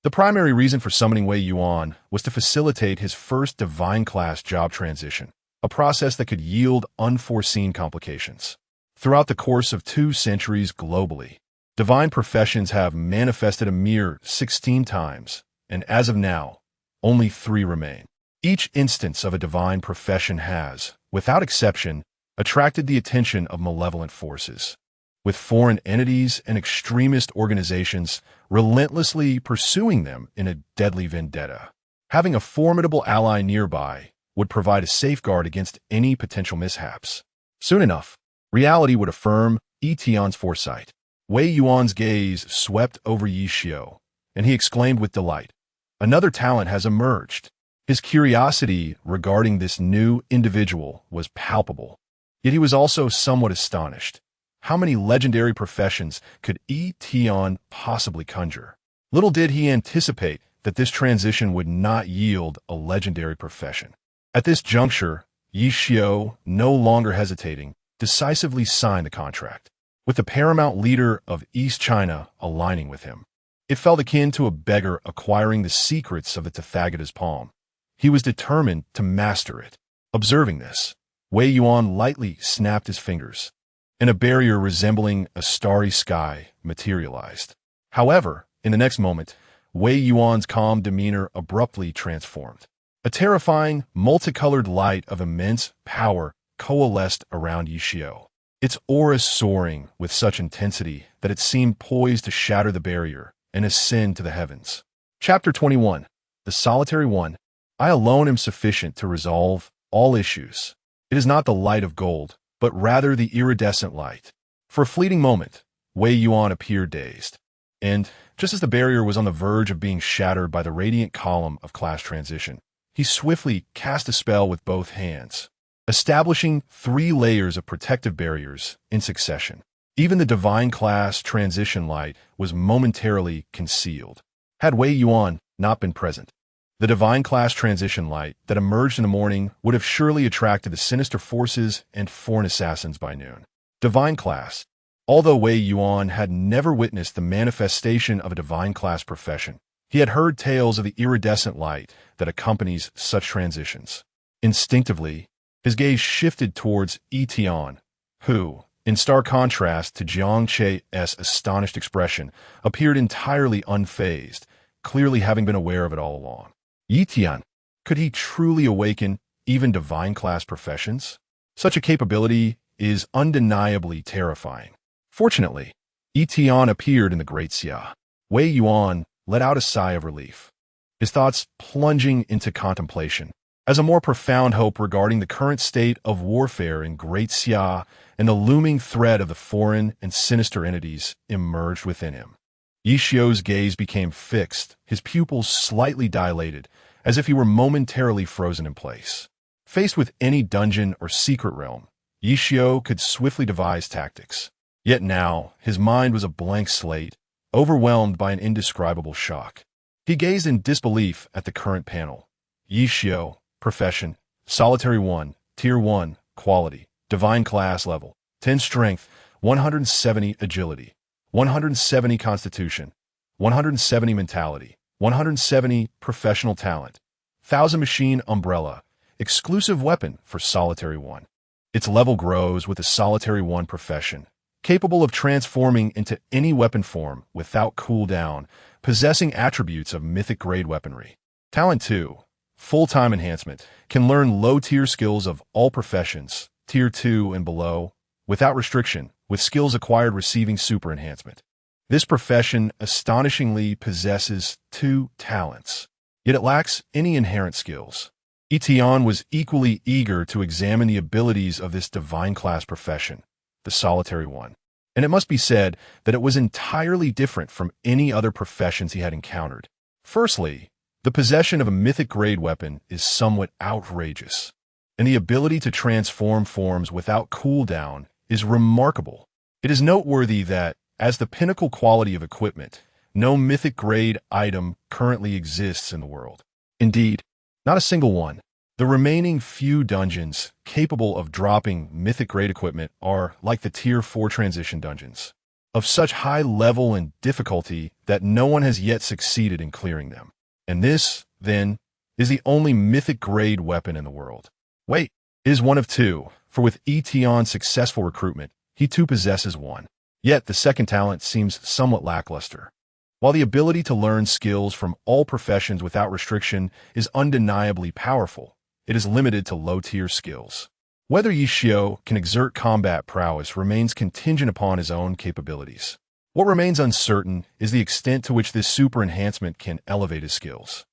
The primary reason for summoning Wei Yuan was to facilitate his first divine-class job transition, a process that could yield unforeseen complications. Throughout the course of 2 centuries globally, divine professions have manifested a mere 16 times, and as of now, only 3 remain. Each instance of a divine profession has, without exception, attracted the attention of malevolent forces, with foreign entities and extremist organizations relentlessly pursuing them in a deadly vendetta. Having a formidable ally nearby would provide a safeguard against any potential mishaps. Soon enough, reality would affirm Yi Tian's foresight. Wei Yuan's gaze swept over Yi Xiu, and he exclaimed with delight, "Another talent has emerged." His curiosity regarding this new individual was palpable, yet he was also somewhat astonished. How many legendary professions could Yi Tian possibly conjure? Little did he anticipate that this transition would not yield a legendary profession. At this juncture, Yi Xiu, no longer hesitating, decisively signed the contract, with the paramount leader of East China aligning with him. It felt akin to a beggar acquiring the secrets of the Tathagata's palm. He was determined to master it. Observing this, Wei Yuan lightly snapped his fingers, and a barrier resembling a starry sky materialized. However, in the next moment, Wei Yuan's calm demeanor abruptly transformed. A terrifying, multicolored light of immense power coalesced around Yi Xiu, its aura soaring with such intensity that it seemed poised to shatter the barrier and ascend to the heavens. Chapter 21. The Solitary One. I alone am sufficient to resolve all issues. It is not the light of gold, but rather the iridescent light. For a fleeting moment, Wei Yuan appeared dazed, and, just as the barrier was on the verge of being shattered by the radiant column of class transition, he swiftly cast a spell with both hands, establishing 3 layers of protective barriers in succession. Even the divine class transition light was momentarily concealed. Had Wei Yuan not been present, the divine class transition light that emerged in the morning would have surely attracted the sinister forces and foreign assassins by noon. Divine class. Although Wei Yuan had never witnessed the manifestation of a divine class profession, he had heard tales of the iridescent light that accompanies such transitions. Instinctively, his gaze shifted towards Yi Tian, who, in stark contrast to Jiang Che's astonished expression, appeared entirely unfazed, clearly having been aware of it all along. Yi Tian, could he truly awaken even divine class professions? Such a capability is undeniably terrifying. Fortunately, Yi Tian appeared in the Great Xia. Wei Yuan let out a sigh of relief, his thoughts plunging into contemplation, as a more profound hope regarding the current state of warfare in Great Xia and the looming threat of the foreign and sinister entities emerged within him. Yi Xiu's gaze became fixed, his pupils slightly dilated, as if he were momentarily frozen in place. Faced with any dungeon or secret realm, Yi Xiu could swiftly devise tactics. Yet now, his mind was a blank slate, overwhelmed by an indescribable shock. He gazed in disbelief at the current panel. Yi Xiu, profession, solitary 1, tier 1, quality, divine class level, 10 strength, 170 agility, 170 constitution, 170 mentality, 170 professional talent, 1000 machine umbrella, exclusive weapon for solitary 1. Its level grows with the solitary 1 profession, capable of transforming into any weapon form without cooldown, possessing attributes of mythic-grade weaponry. Talent 2, full-time enhancement, can learn low-tier skills of all professions, tier 2 and below, without restriction, with skills acquired receiving super enhancement. This profession astonishingly possesses 2 talents, yet it lacks any inherent skills. Yi Tian was equally eager to examine the abilities of this divine class profession, the solitary 1. And it must be said that it was entirely different from any other professions he had encountered. Firstly, the possession of a mythic-grade weapon is somewhat outrageous, and the ability to transform forms without cooldown is remarkable. It is noteworthy that, as the pinnacle quality of equipment, no mythic-grade item currently exists in the world. Indeed, not a single one. The remaining few dungeons capable of dropping mythic-grade equipment are like the Tier 4 transition dungeons, of such high level and difficulty that no one has yet succeeded in clearing them. And this, then, is the only mythic-grade weapon in the world. Wait, it is one of 2, for with Yi Tian's successful recruitment, he too possesses 1. Yet the second talent seems somewhat lackluster. While the ability to learn skills from all professions without restriction is undeniably powerful, it is limited to low-tier skills. Whether Yi Xiu can exert combat prowess remains contingent upon his own capabilities. What remains uncertain is the extent to which this super enhancement can elevate his skills.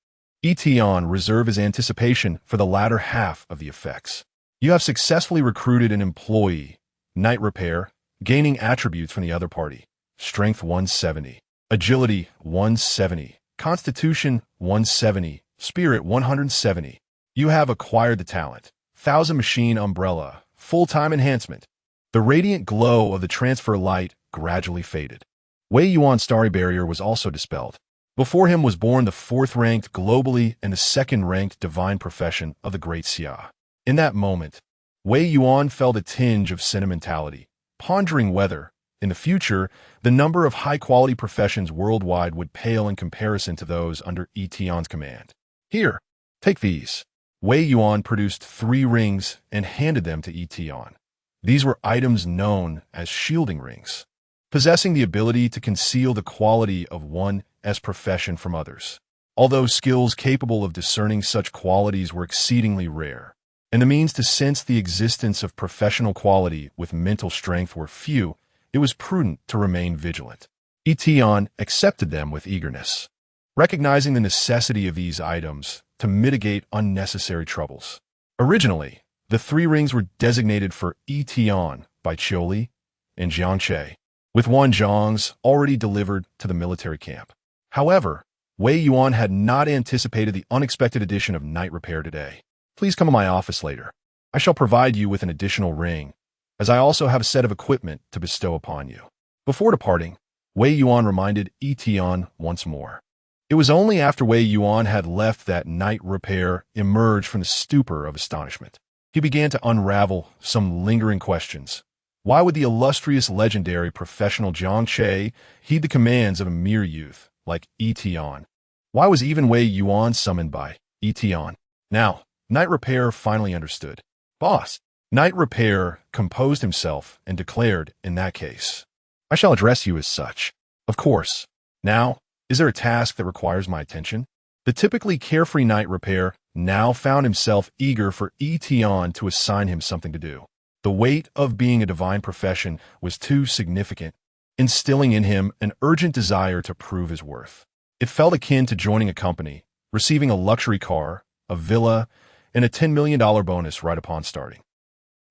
Yi Tian reserve his anticipation for the latter half of the effects. You have successfully recruited an employee, Night Repair, gaining attributes from the other party. Strength 170, Agility 170, Constitution 170, Spirit 170. You have acquired the talent, 1000 Machine Umbrella, full-time enhancement. The radiant glow of the transfer light gradually faded. Wei Yuan's starry barrier was also dispelled. Before him was born the 4th-ranked globally and the 2nd-ranked divine profession of the Great Xia. In that moment, Wei Yuan felt a tinge of sentimentality, pondering whether, in the future, the number of high-quality professions worldwide would pale in comparison to those under Yi Tian's command. Here, take these. Wei Yuan produced 3 rings and handed them to Yi Tian. These were items known as shielding rings, possessing the ability to conceal the quality of one's profession from others. Although skills capable of discerning such qualities were exceedingly rare, and the means to sense the existence of professional quality with mental strength were few, it was prudent to remain vigilant. Yi Tian accepted them with eagerness, recognizing the necessity of these items to mitigate unnecessary troubles. Originally, the 3 rings were designated for Yi Tian by Qiuli and Jiangche, with 1 Zhang's already delivered to the military camp. However, Wei Yuan had not anticipated the unexpected addition of Night Repair today. Please come to my office later. I shall provide you with an additional ring, as I also have a set of equipment to bestow upon you. Before departing, Wei Yuan reminded Yi Tian once more. It was only after Wei Yuan had left that Night Repair emerged from the stupor of astonishment. He began to unravel some lingering questions. Why would the illustrious legendary professional Jiang Che heed the commands of a mere youth like Yi Tian? Why was even Wei Yuan summoned by Yi Tian? Now, Night Repair finally understood. Boss, Night Repair composed himself and declared, in that case, I shall address you as such. Of course. Now, is there a task that requires my attention? The typically carefree Night Repair now found himself eager for Yi Tian to assign him something to do. The weight of being a divine profession was too significant, instilling in him an urgent desire to prove his worth. It felt akin to joining a company, receiving a luxury car, a villa, and a $10 million bonus right upon starting.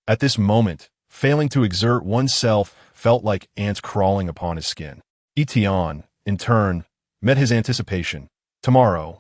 At this moment, failing to exert oneself felt like ants crawling upon his skin. Yi Tian, in turn, met his anticipation. Tomorrow,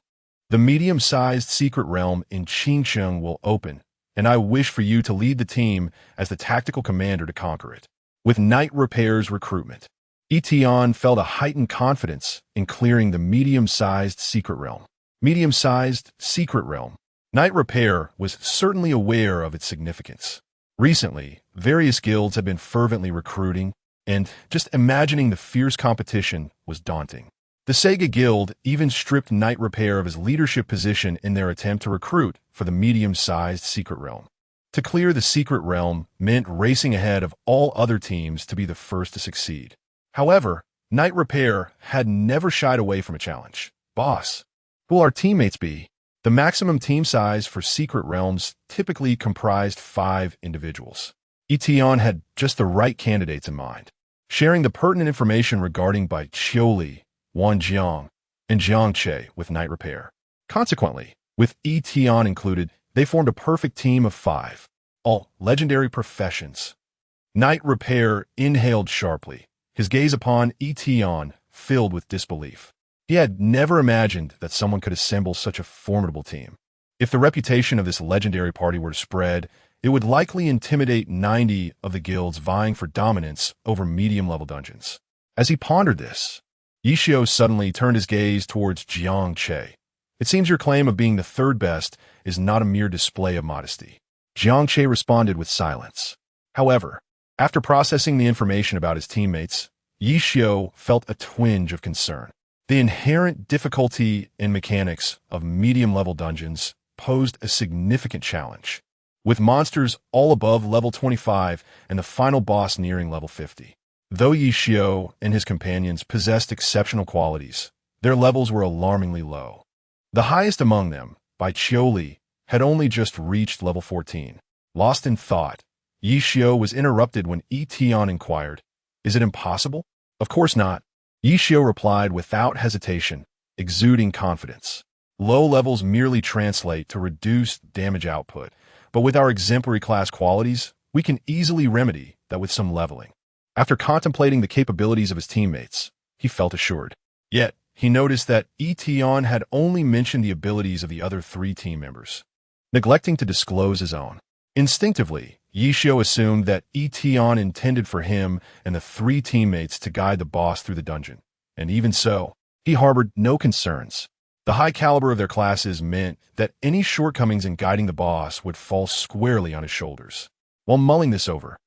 the medium-sized secret realm in Qingsheng will open, and I wish for you to lead the team as the tactical commander to conquer it. With Knight Repair's recruitment, Yi Tian felt a heightened confidence in clearing the medium-sized secret realm. Medium-sized secret realm. Knight Repair was certainly aware of its significance. Recently, various guilds had been fervently recruiting, and just imagining the fierce competition was daunting. The Sega Guild even stripped Knight Repair of his leadership position in their attempt to recruit for the medium-sized secret realm. To clear the secret realm meant racing ahead of all other teams to be the first to succeed. However, Knight Repair had never shied away from a challenge. Boss, who will our teammates be? The maximum team size for secret realms typically comprised 5 individuals. Yi Tian had just the right candidates in mind, sharing the pertinent information regarding by Qiuli, Wan Jiang, and Jiang Che with Knight Repair. Consequently, with Yi Tian included, they formed a perfect team of 5, all legendary professions. Knight Repair inhaled sharply, his gaze upon Yi Tian filled with disbelief. He had never imagined that someone could assemble such a formidable team. If the reputation of this legendary party were to spread, it would likely intimidate 90 of the guilds vying for dominance over medium-level dungeons. As he pondered this, Yi Xiu suddenly turned his gaze towards Jiang Che. It seems your claim of being the third best is not a mere display of modesty. Jiang Che responded with silence. However, after processing the information about his teammates, Yi Xiu felt a twinge of concern. The inherent difficulty and mechanics of medium-level dungeons posed a significant challenge, with monsters all above level 25 and the final boss nearing level 50. Though Yi Xiu and his companions possessed exceptional qualities, their levels were alarmingly low. The highest among them, by Qiuli, had only just reached level 14. Lost in thought, Yi Xiu was interrupted when Yi Tian inquired, "Is it impossible?" "Of course not," Yi Xiu replied without hesitation, exuding confidence. Low levels merely translate to reduced damage output, but with our exemplary class qualities, we can easily remedy that with some leveling. After contemplating the capabilities of his teammates, he felt assured. Yet, he noticed that Yi Tian had only mentioned the abilities of the other 3 team members, neglecting to disclose his own. Instinctively, Yi Xiu assumed that Yi Tian intended for him and the 3 teammates to guide the boss through the dungeon, and even so, he harbored no concerns. The high caliber of their classes meant that any shortcomings in guiding the boss would fall squarely on his shoulders. While mulling this over,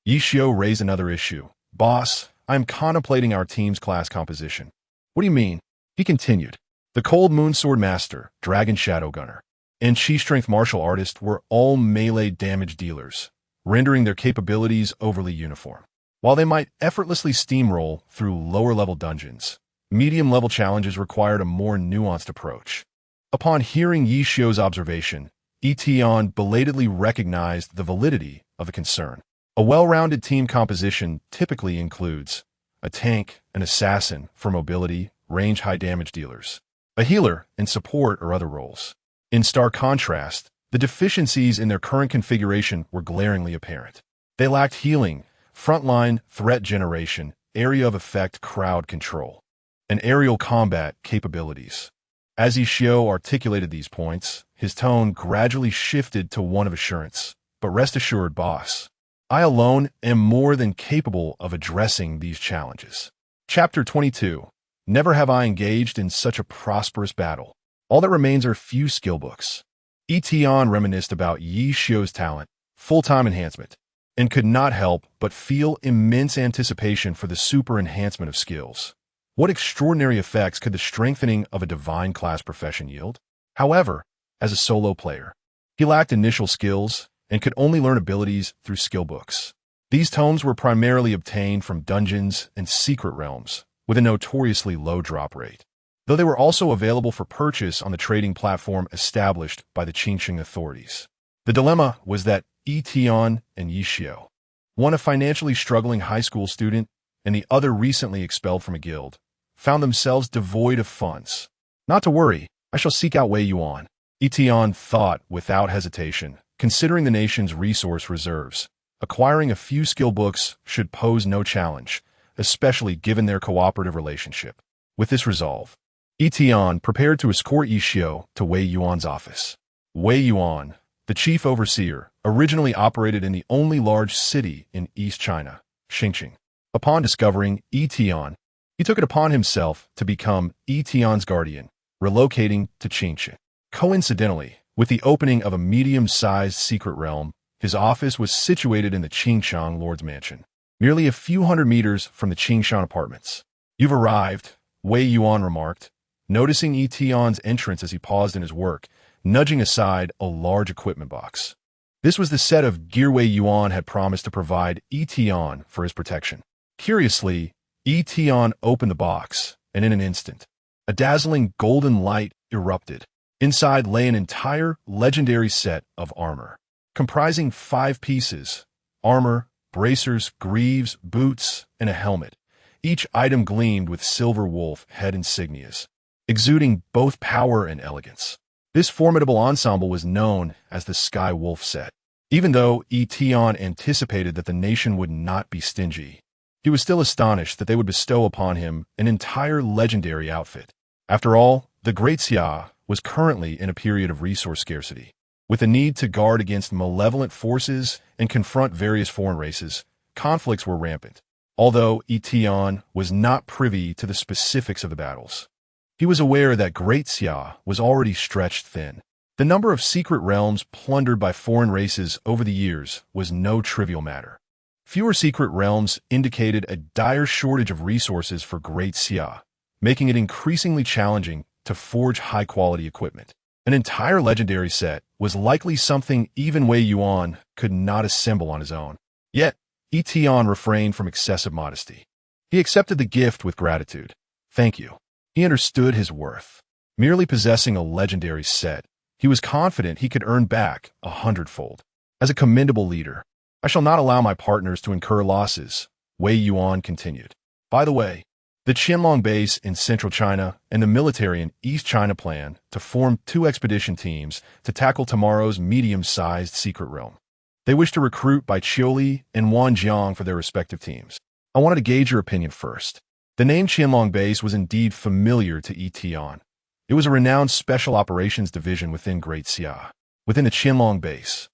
Yi Xiu raised another issue. "Boss, I am contemplating our team's class composition." "What do you mean?" He continued. "The Cold Moon Sword Master, Dragon Shadow Gunner, and Chi Strength Martial Artist were all melee damage dealers, rendering their capabilities overly uniform. While they might effortlessly steamroll through lower-level dungeons, medium-level challenges required a more nuanced approach." Upon hearing Yi Xiu's observation, Yi Tian belatedly recognized the validity of the concern. A well-rounded team composition typically includes a tank, an assassin for mobility, range high damage dealers, a healer, and support or other roles. In stark contrast, the deficiencies in their current configuration were glaringly apparent. They lacked healing, frontline threat generation, area of effect crowd control, and aerial combat capabilities. As Yi Xiu articulated these points, his tone gradually shifted to one of assurance. "But rest assured, boss, I alone am more than capable of addressing these challenges." Chapter 22. Never have I engaged in such a prosperous battle. All that remains are few skill books. Yi Tian reminisced about Yi Xiu's talent, full-time enhancement, and could not help but feel immense anticipation for the super enhancement of skills. What extraordinary effects could the strengthening of a divine class profession yield? However, as a solo player, he lacked initial skills and could only learn abilities through skill books. These tomes were primarily obtained from dungeons and secret realms, with a notoriously low drop rate, though they were also available for purchase on the trading platform established by the Qingsheng authorities. The dilemma was that Yi Tian and Yi Xiao, one a financially struggling high school student and the other recently expelled from a guild, found themselves devoid of funds. Not to worry, I shall seek out Wei Yuan, Yi Tian thought without hesitation, considering the nation's resource reserves. Acquiring a few skill books should pose no challenge, especially given their cooperative relationship. With this resolve, Yi Tian prepared to escort Yi Xiao to Wei Yuan's office. Wei Yuan, the chief overseer, originally operated in the only large city in East China, Xingqing. Upon discovering Yi Tian, he took it upon himself to become Yi Tian's guardian, relocating to Qingqing. Coincidentally, with the opening of a medium-sized secret realm, his office was situated in the Qingshang Lord's Mansion, merely a few hundred meters from the Qingshan apartments. "You've arrived," Wei Yuan remarked, noticing Yi Tian's entrance as he paused in his work, nudging aside a large equipment box. This was the set of gear Wei Yuan had promised to provide Yi Tian for his protection. Curiously, Yi Tian opened the box, and in an instant, a dazzling golden light erupted. Inside lay an entire legendary set of armor, comprising 5 pieces: armor, bracers, greaves, boots, and a helmet. Each item gleamed with silver wolf head insignias, exuding both power and elegance. This formidable ensemble was known as the Sky Wolf set. Even though Yi Tian anticipated that the nation would not be stingy, he was still astonished that they would bestow upon him an entire legendary outfit. After all, the Great Xia was currently in a period of resource scarcity. With a need to guard against malevolent forces and confront various foreign races, conflicts were rampant. Although Yi Tian was not privy to the specifics of the battles, he was aware that Great Xia was already stretched thin. The number of secret realms plundered by foreign races over the years was no trivial matter. Fewer secret realms indicated a dire shortage of resources for Great Xia, making it increasingly challenging to forge high-quality equipment. An entire legendary set was likely something even Wei Yuan could not assemble on his own. Yet, Yi Tian refrained from excessive modesty. He accepted the gift with gratitude. "Thank you." He understood his worth. Merely possessing a legendary set, he was confident he could earn back 100-fold. As a commendable leader, "I shall not allow my partners to incur losses," Wei Yuan continued. "By the way, the Qianlong base in central China and the military in East China plan to form 2 expedition teams to tackle tomorrow's medium-sized secret realm. They wish to recruit by Qiuli and Wanjiang for their respective teams. I wanted to gauge your opinion first." The name Qianlong base was indeed familiar to Yi Tian. It was a renowned special operations division within Great Xia. Within the Qianlong base,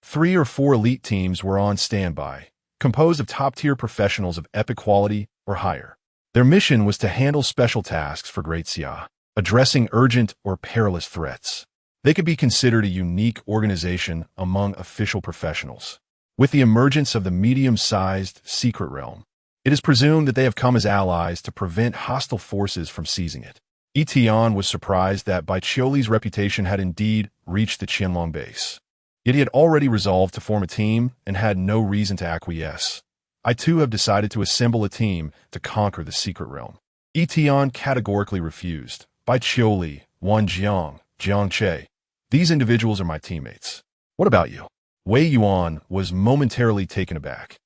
3 or 4 elite teams were on standby, composed of top-tier professionals of epic quality or higher. Their mission was to handle special tasks for Great Xia, addressing urgent or perilous threats. They could be considered a unique organization among official professionals. With the emergence of the medium-sized secret realm, it is presumed that they have come as allies to prevent hostile forces from seizing it. Yi Tian was surprised that Bai Qiuli's reputation had indeed reached the Qianlong base. Yet he had already resolved to form a team and had no reason to acquiesce. "I too have decided to assemble a team to conquer the secret realm." Yi Tian categorically refused. "Bai Qiuli, Wanjiang, Jiang Che. These individuals are my teammates. What about you?" Wei Yuan was momentarily taken aback,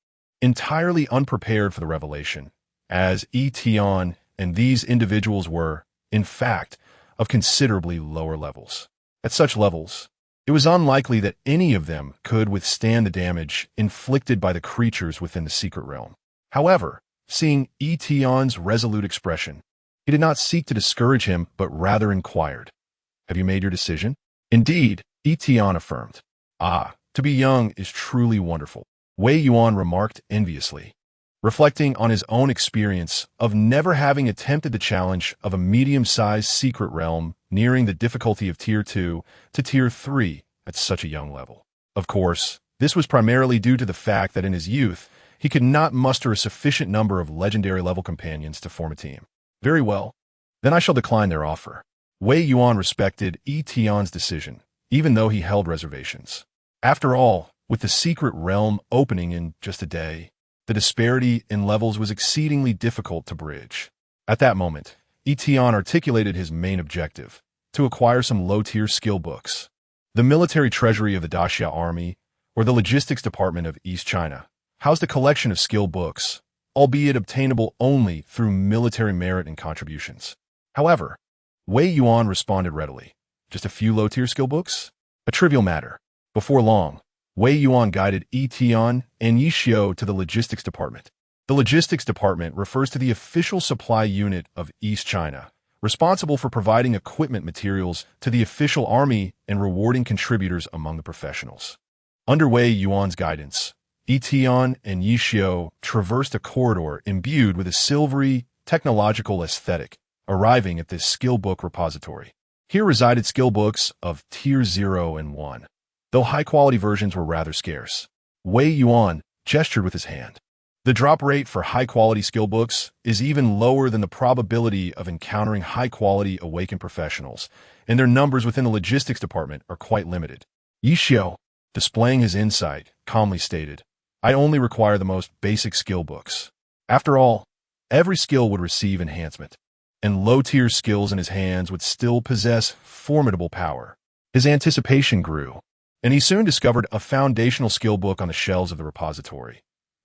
entirely unprepared for the revelation, as Yi Tian and these individuals were, in fact, of considerably lower levels. At such levels, it was unlikely that any of them could withstand the damage inflicted by the creatures within the secret realm. However, seeing Yi Tian's resolute expression, he did not seek to discourage him but rather inquired, "Have you made your decision?" "Indeed," Yi Tian affirmed. "Ah, to be young is truly wonderful," Wei Yuan remarked enviously, reflecting on his own experience of never having attempted the challenge of a medium-sized secret realm nearing the difficulty of Tier 2 to Tier 3 at such a young level. Of course, this was primarily due to the fact that in his youth, he could not muster a sufficient number of legendary-level companions to form a team. "Very well, then I shall decline their offer." Wei Yuan respected Yi Tian's decision, even though he held reservations. After all, with the secret realm opening in just a day, the disparity in levels was exceedingly difficult to bridge. At that moment, Yi Tian articulated his main objective, to acquire some low-tier skill books. The military treasury of the Daxia Army, or the logistics department of East China, housed a collection of skill books, albeit obtainable only through military merit and contributions. However, Wei Yuan responded readily. Just a few low-tier skill books? A trivial matter. Before long, Wei Yuan guided Yi Tian and Yi Xiao to the logistics department. The logistics department refers to the official supply unit of East China, responsible for providing equipment materials to the official army and rewarding contributors among the professionals. Under Wei Yuan's guidance, Yi Tian and Yi Xiao traversed a corridor imbued with a silvery, technological aesthetic, arriving at this skill book repository. Here resided skill books of Tier 0 and 1, though high-quality versions were rather scarce. Wei Yuan gestured with his hand. The drop rate for high-quality skill books is even lower than the probability of encountering high-quality awakened professionals, and their numbers within the logistics department are quite limited. Yi Xiao, displaying his insight, calmly stated, "I only require the most basic skill books." After all, every skill would receive enhancement, and low-tier skills in his hands would still possess formidable power. His anticipation grew, and he soon discovered a foundational skill book on the shelves of the repository.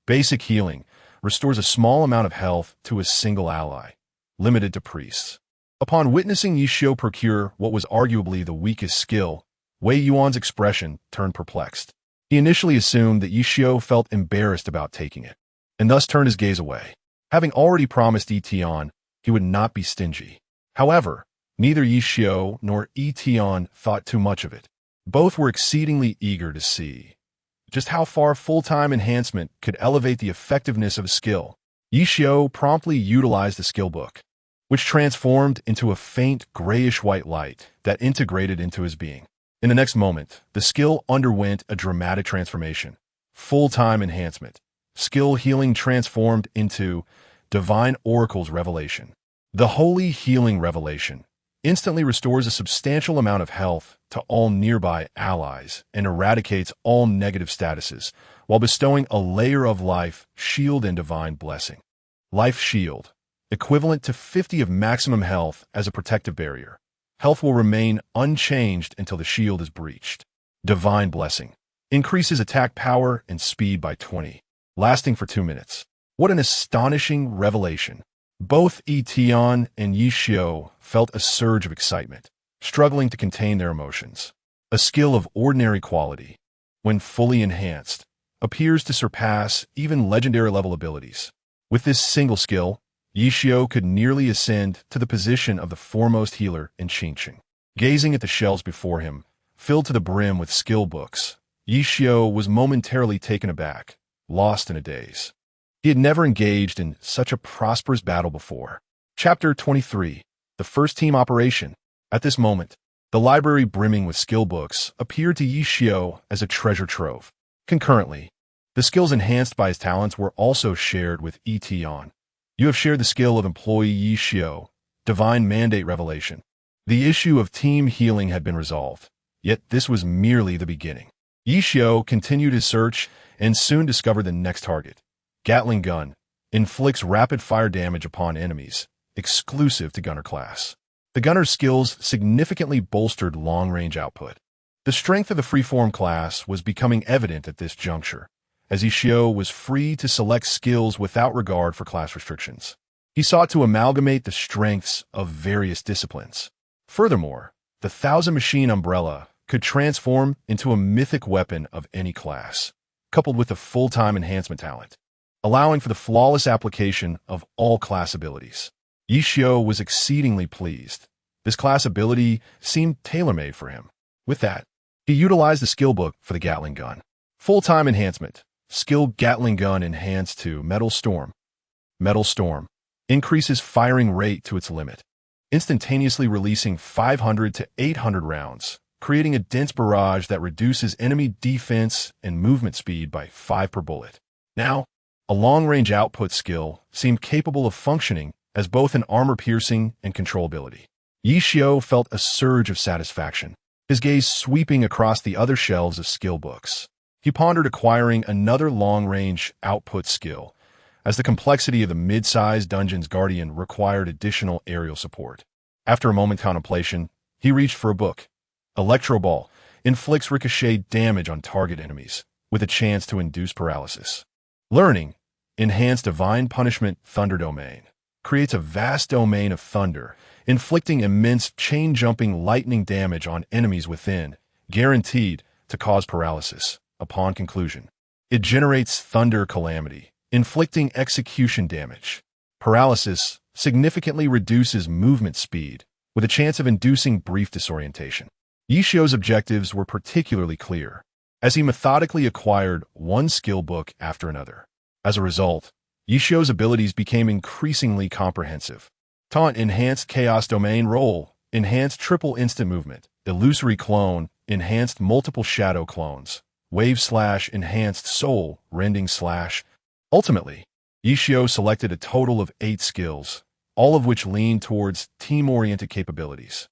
Basic healing restores a small amount of health to a single ally, limited to priests. Upon witnessing Yi Xiao procure what was arguably the weakest skill, Wei Yuan's expression turned perplexed. He initially assumed that Yi Xiao felt embarrassed about taking it, and thus turned his gaze away. Having already promised Yi Tian he would not be stingy. However, neither Yi Xiao nor Yi Tian thought too much of it. Both were exceedingly eager to see just how far full-time enhancement could elevate the effectiveness of a skill. Yi Xiao promptly utilized the skill book, which transformed into a faint grayish-white light that integrated into his being. In the next moment, the skill underwent a dramatic transformation. Full-time enhancement. Skill healing transformed into Divine Oracle's Revelation. The Holy Healing Revelation instantly restores a substantial amount of health to all nearby allies and eradicates all negative statuses, while bestowing a layer of life, shield, and divine blessing. Life Shield, equivalent to 50 of maximum health as a protective barrier. Health will remain unchanged until the shield is breached. Divine Blessing, increases attack power and speed by 20, lasting for 2 minutes. What an astonishing revelation. Both Yi Tian and Yi Xiao felt a surge of excitement, struggling to contain their emotions. A skill of ordinary quality, when fully enhanced, appears to surpass even legendary-level abilities. With this single skill, Yi Xiao could nearly ascend to the position of the foremost healer in Qingqing. Gazing at the shelves before him, filled to the brim with skill books, Yi Xiao was momentarily taken aback, lost in a daze. He had never engaged in such a prosperous battle before. Chapter 23. The First Team Operation. At this moment, the library brimming with skill books appeared to Yi Xiao as a treasure trove. Concurrently, the skills enhanced by his talents were also shared with Yi Tian. You have shared the skill of employee Yi Xiao, Divine Mandate Revelation. The issue of team healing had been resolved, yet this was merely the beginning. Yi Xiao continued his search and soon discovered the next target. Gatling Gun inflicts rapid-fire damage upon enemies, exclusive to Gunner class. The Gunner's skills significantly bolstered long-range output. The strength of the freeform class was becoming evident at this juncture, as Yi Xiao was free to select skills without regard for class restrictions. He sought to amalgamate the strengths of various disciplines. Furthermore, the Thousand Machine Umbrella could transform into a mythic weapon of any class, coupled with a full-time enhancement talent, allowing for the flawless application of all class abilities. Yi Xiao was exceedingly pleased. This class ability seemed tailor-made for him. With that, he utilized the skill book for the Gatling Gun. Full-time enhancement. Skill Gatling Gun enhanced to Metal Storm. Metal Storm increases firing rate to its limit, instantaneously releasing 500 to 800 rounds, creating a dense barrage that reduces enemy defense and movement speed by 5 per bullet. Now, a long-range output skill seemed capable of functioning as both an armor-piercing and control ability. Yi Xiao felt a surge of satisfaction, his gaze sweeping across the other shelves of skill books. He pondered acquiring another long-range output skill, as the complexity of the mid-sized Dungeon's Guardian required additional aerial support. After a moment's contemplation, he reached for a book. Electro Ball inflicts ricochet damage on target enemies, with a chance to induce paralysis. Learning, enhanced divine punishment thunder domain, creates a vast domain of thunder, inflicting immense chain-jumping lightning damage on enemies within, guaranteed to cause paralysis upon conclusion. It generates thunder calamity, inflicting execution damage. Paralysis significantly reduces movement speed, with a chance of inducing brief disorientation. Yi Xiu's objectives were particularly clear, as he methodically acquired one skill book after another. As a result, Yi Xiu's abilities became increasingly comprehensive. Taunt enhanced chaos domain roll, enhanced triple instant movement, illusory clone, enhanced multiple shadow clones, wave slash enhanced soul, rending slash. Ultimately, Yi Xiu selected a total of 8 skills, all of which leaned towards team-oriented capabilities.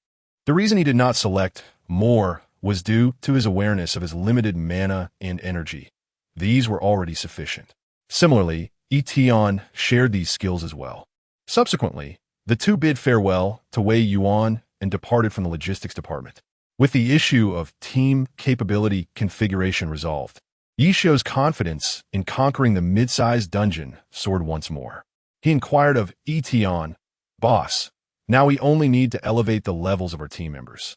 The reason he did not select more was due to his awareness of his limited mana and energy. These were already sufficient. Similarly, Yi Tian shared these skills as well. Subsequently, the two bid farewell to Wei Yuan and departed from the logistics department. With the issue of team capability configuration resolved, Yi Xiu's confidence in conquering the mid-sized dungeon soared once more. He inquired of Yi Tian, "Boss, now we only need to elevate the levels of our team members.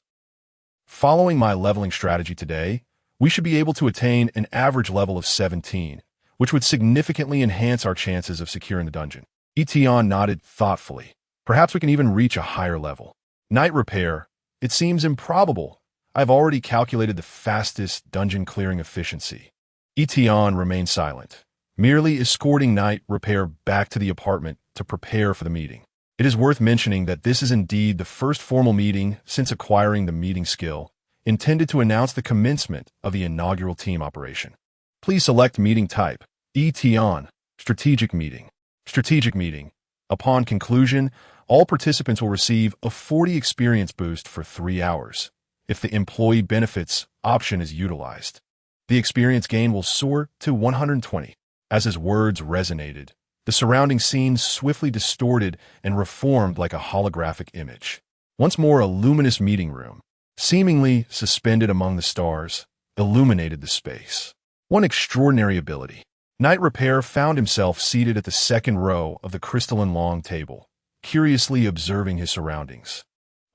Following my leveling strategy today, we should be able to attain an average level of 17, which would significantly enhance our chances of securing the dungeon." Yi Tian nodded thoughtfully. "Perhaps we can even reach a higher level. Night repair, it seems improbable. I've already calculated the fastest dungeon clearing efficiency." Yi Tian remained silent, merely escorting night repair back to the apartment to prepare for the meeting. It is worth mentioning that this is indeed the first formal meeting since acquiring the meeting skill, intended to announce the commencement of the inaugural team operation. Please select meeting type. Yi Tian, strategic meeting. Strategic meeting. Upon conclusion, all participants will receive a 40 experience boost for 3 hours, if the employee benefits option is utilized. The experience gain will soar to 120. As his words resonated, the surrounding scene swiftly distorted and reformed like a holographic image. Once more, a luminous meeting room, seemingly suspended among the stars, illuminated the space. One extraordinary ability. Night Repair found himself seated at the second row of the crystalline long table, curiously observing his surroundings.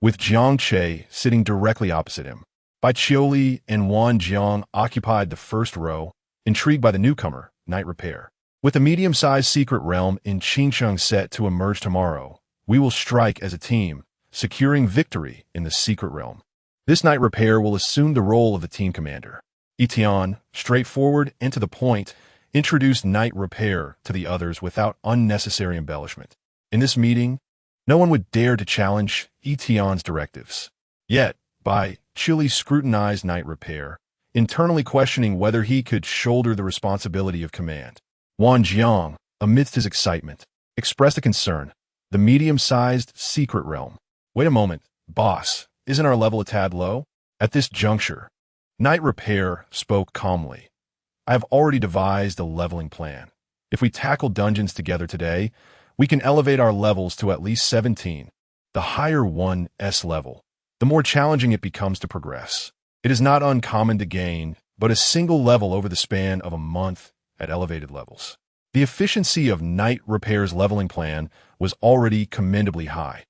With Jiang Che sitting directly opposite him, Bai Qiuli and Wan Jiang occupied the first row, intrigued by the newcomer, Night Repair. With a medium-sized secret realm in Qingsheng set to emerge tomorrow, we will strike as a team, securing victory in the secret realm. This Night Repair will assume the role of the team commander. Yi Tian, straightforward and to the point, introduced Night Repair to the others without unnecessary embellishment. In this meeting, no one would dare to challenge Yi Tian's directives. Yet, Bai Qiuli scrutinized Night Repair, internally questioning whether he could shoulder the responsibility of command. Wan Jiang, amidst his excitement, expressed a concern. The medium-sized secret realm. "Wait a moment, boss, isn't our level a tad low?" At this juncture, Night Repair spoke calmly. "I have already devised a leveling plan. If we tackle dungeons together today, we can elevate our levels to at least 17. The higher one S level, the more challenging it becomes to progress. It is not uncommon to gain but a single level over the span of a month at elevated levels." The efficiency of Night Repair's leveling plan was already commendably high.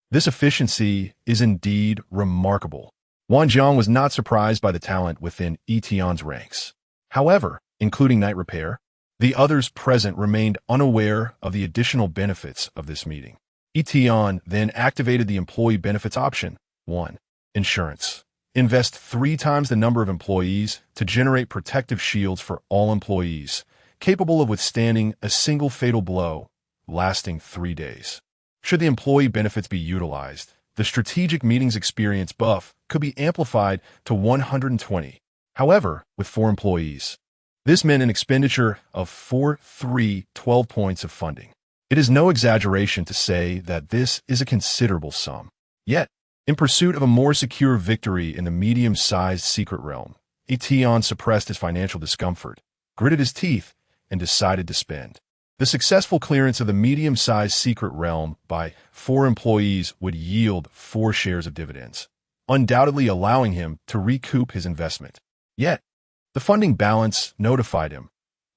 This efficiency is indeed remarkable. Wan Jiang was not surprised by the talent within Yi Tian's ranks. However, including Night Repair, the others present remained unaware of the additional benefits of this meeting. Yi Tian then activated the employee benefits option. 1. Insurance. Invest 3 times the number of employees to generate protective shields for all employees, capable of withstanding a single fatal blow, lasting 3 days. Should the employee benefits be utilized, the strategic meetings experience buff could be amplified to 120. However, with 4 employees, this meant an expenditure of 12 points of funding. It is no exaggeration to say that this is a considerable sum. Yet, in pursuit of a more secure victory in the medium-sized secret realm, Yi Tian suppressed his financial discomfort, gritted his teeth, and decided to spend. The successful clearance of the medium-sized secret realm by 4 employees would yield 4 shares of dividends. undoubtedly allowing him to recoup his investment. Yet, the funding balance notified him,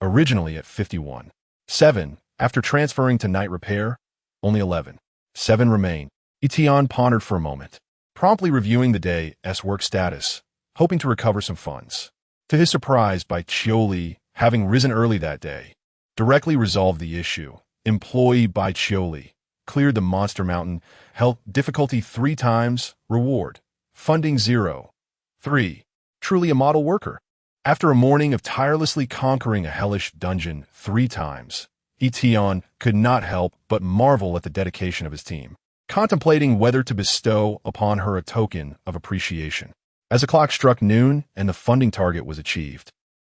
originally at 51.7, after transferring to night repair, only 11.7 remained. Yi Tian pondered for a moment, promptly reviewing the day's work status, hoping to recover some funds. To his surprise, Bai Qiuli, having risen early that day, directly resolved the issue. Employee Bai Qiuli cleared the monster mountain, health difficulty 3 times, reward, funding 0. 3. Truly a model worker. After a morning of tirelessly conquering a hellish dungeon 3 times, Yi Tian could not help but marvel at the dedication of his team, contemplating whether to bestow upon her a token of appreciation. As the clock struck noon and the funding target was achieved,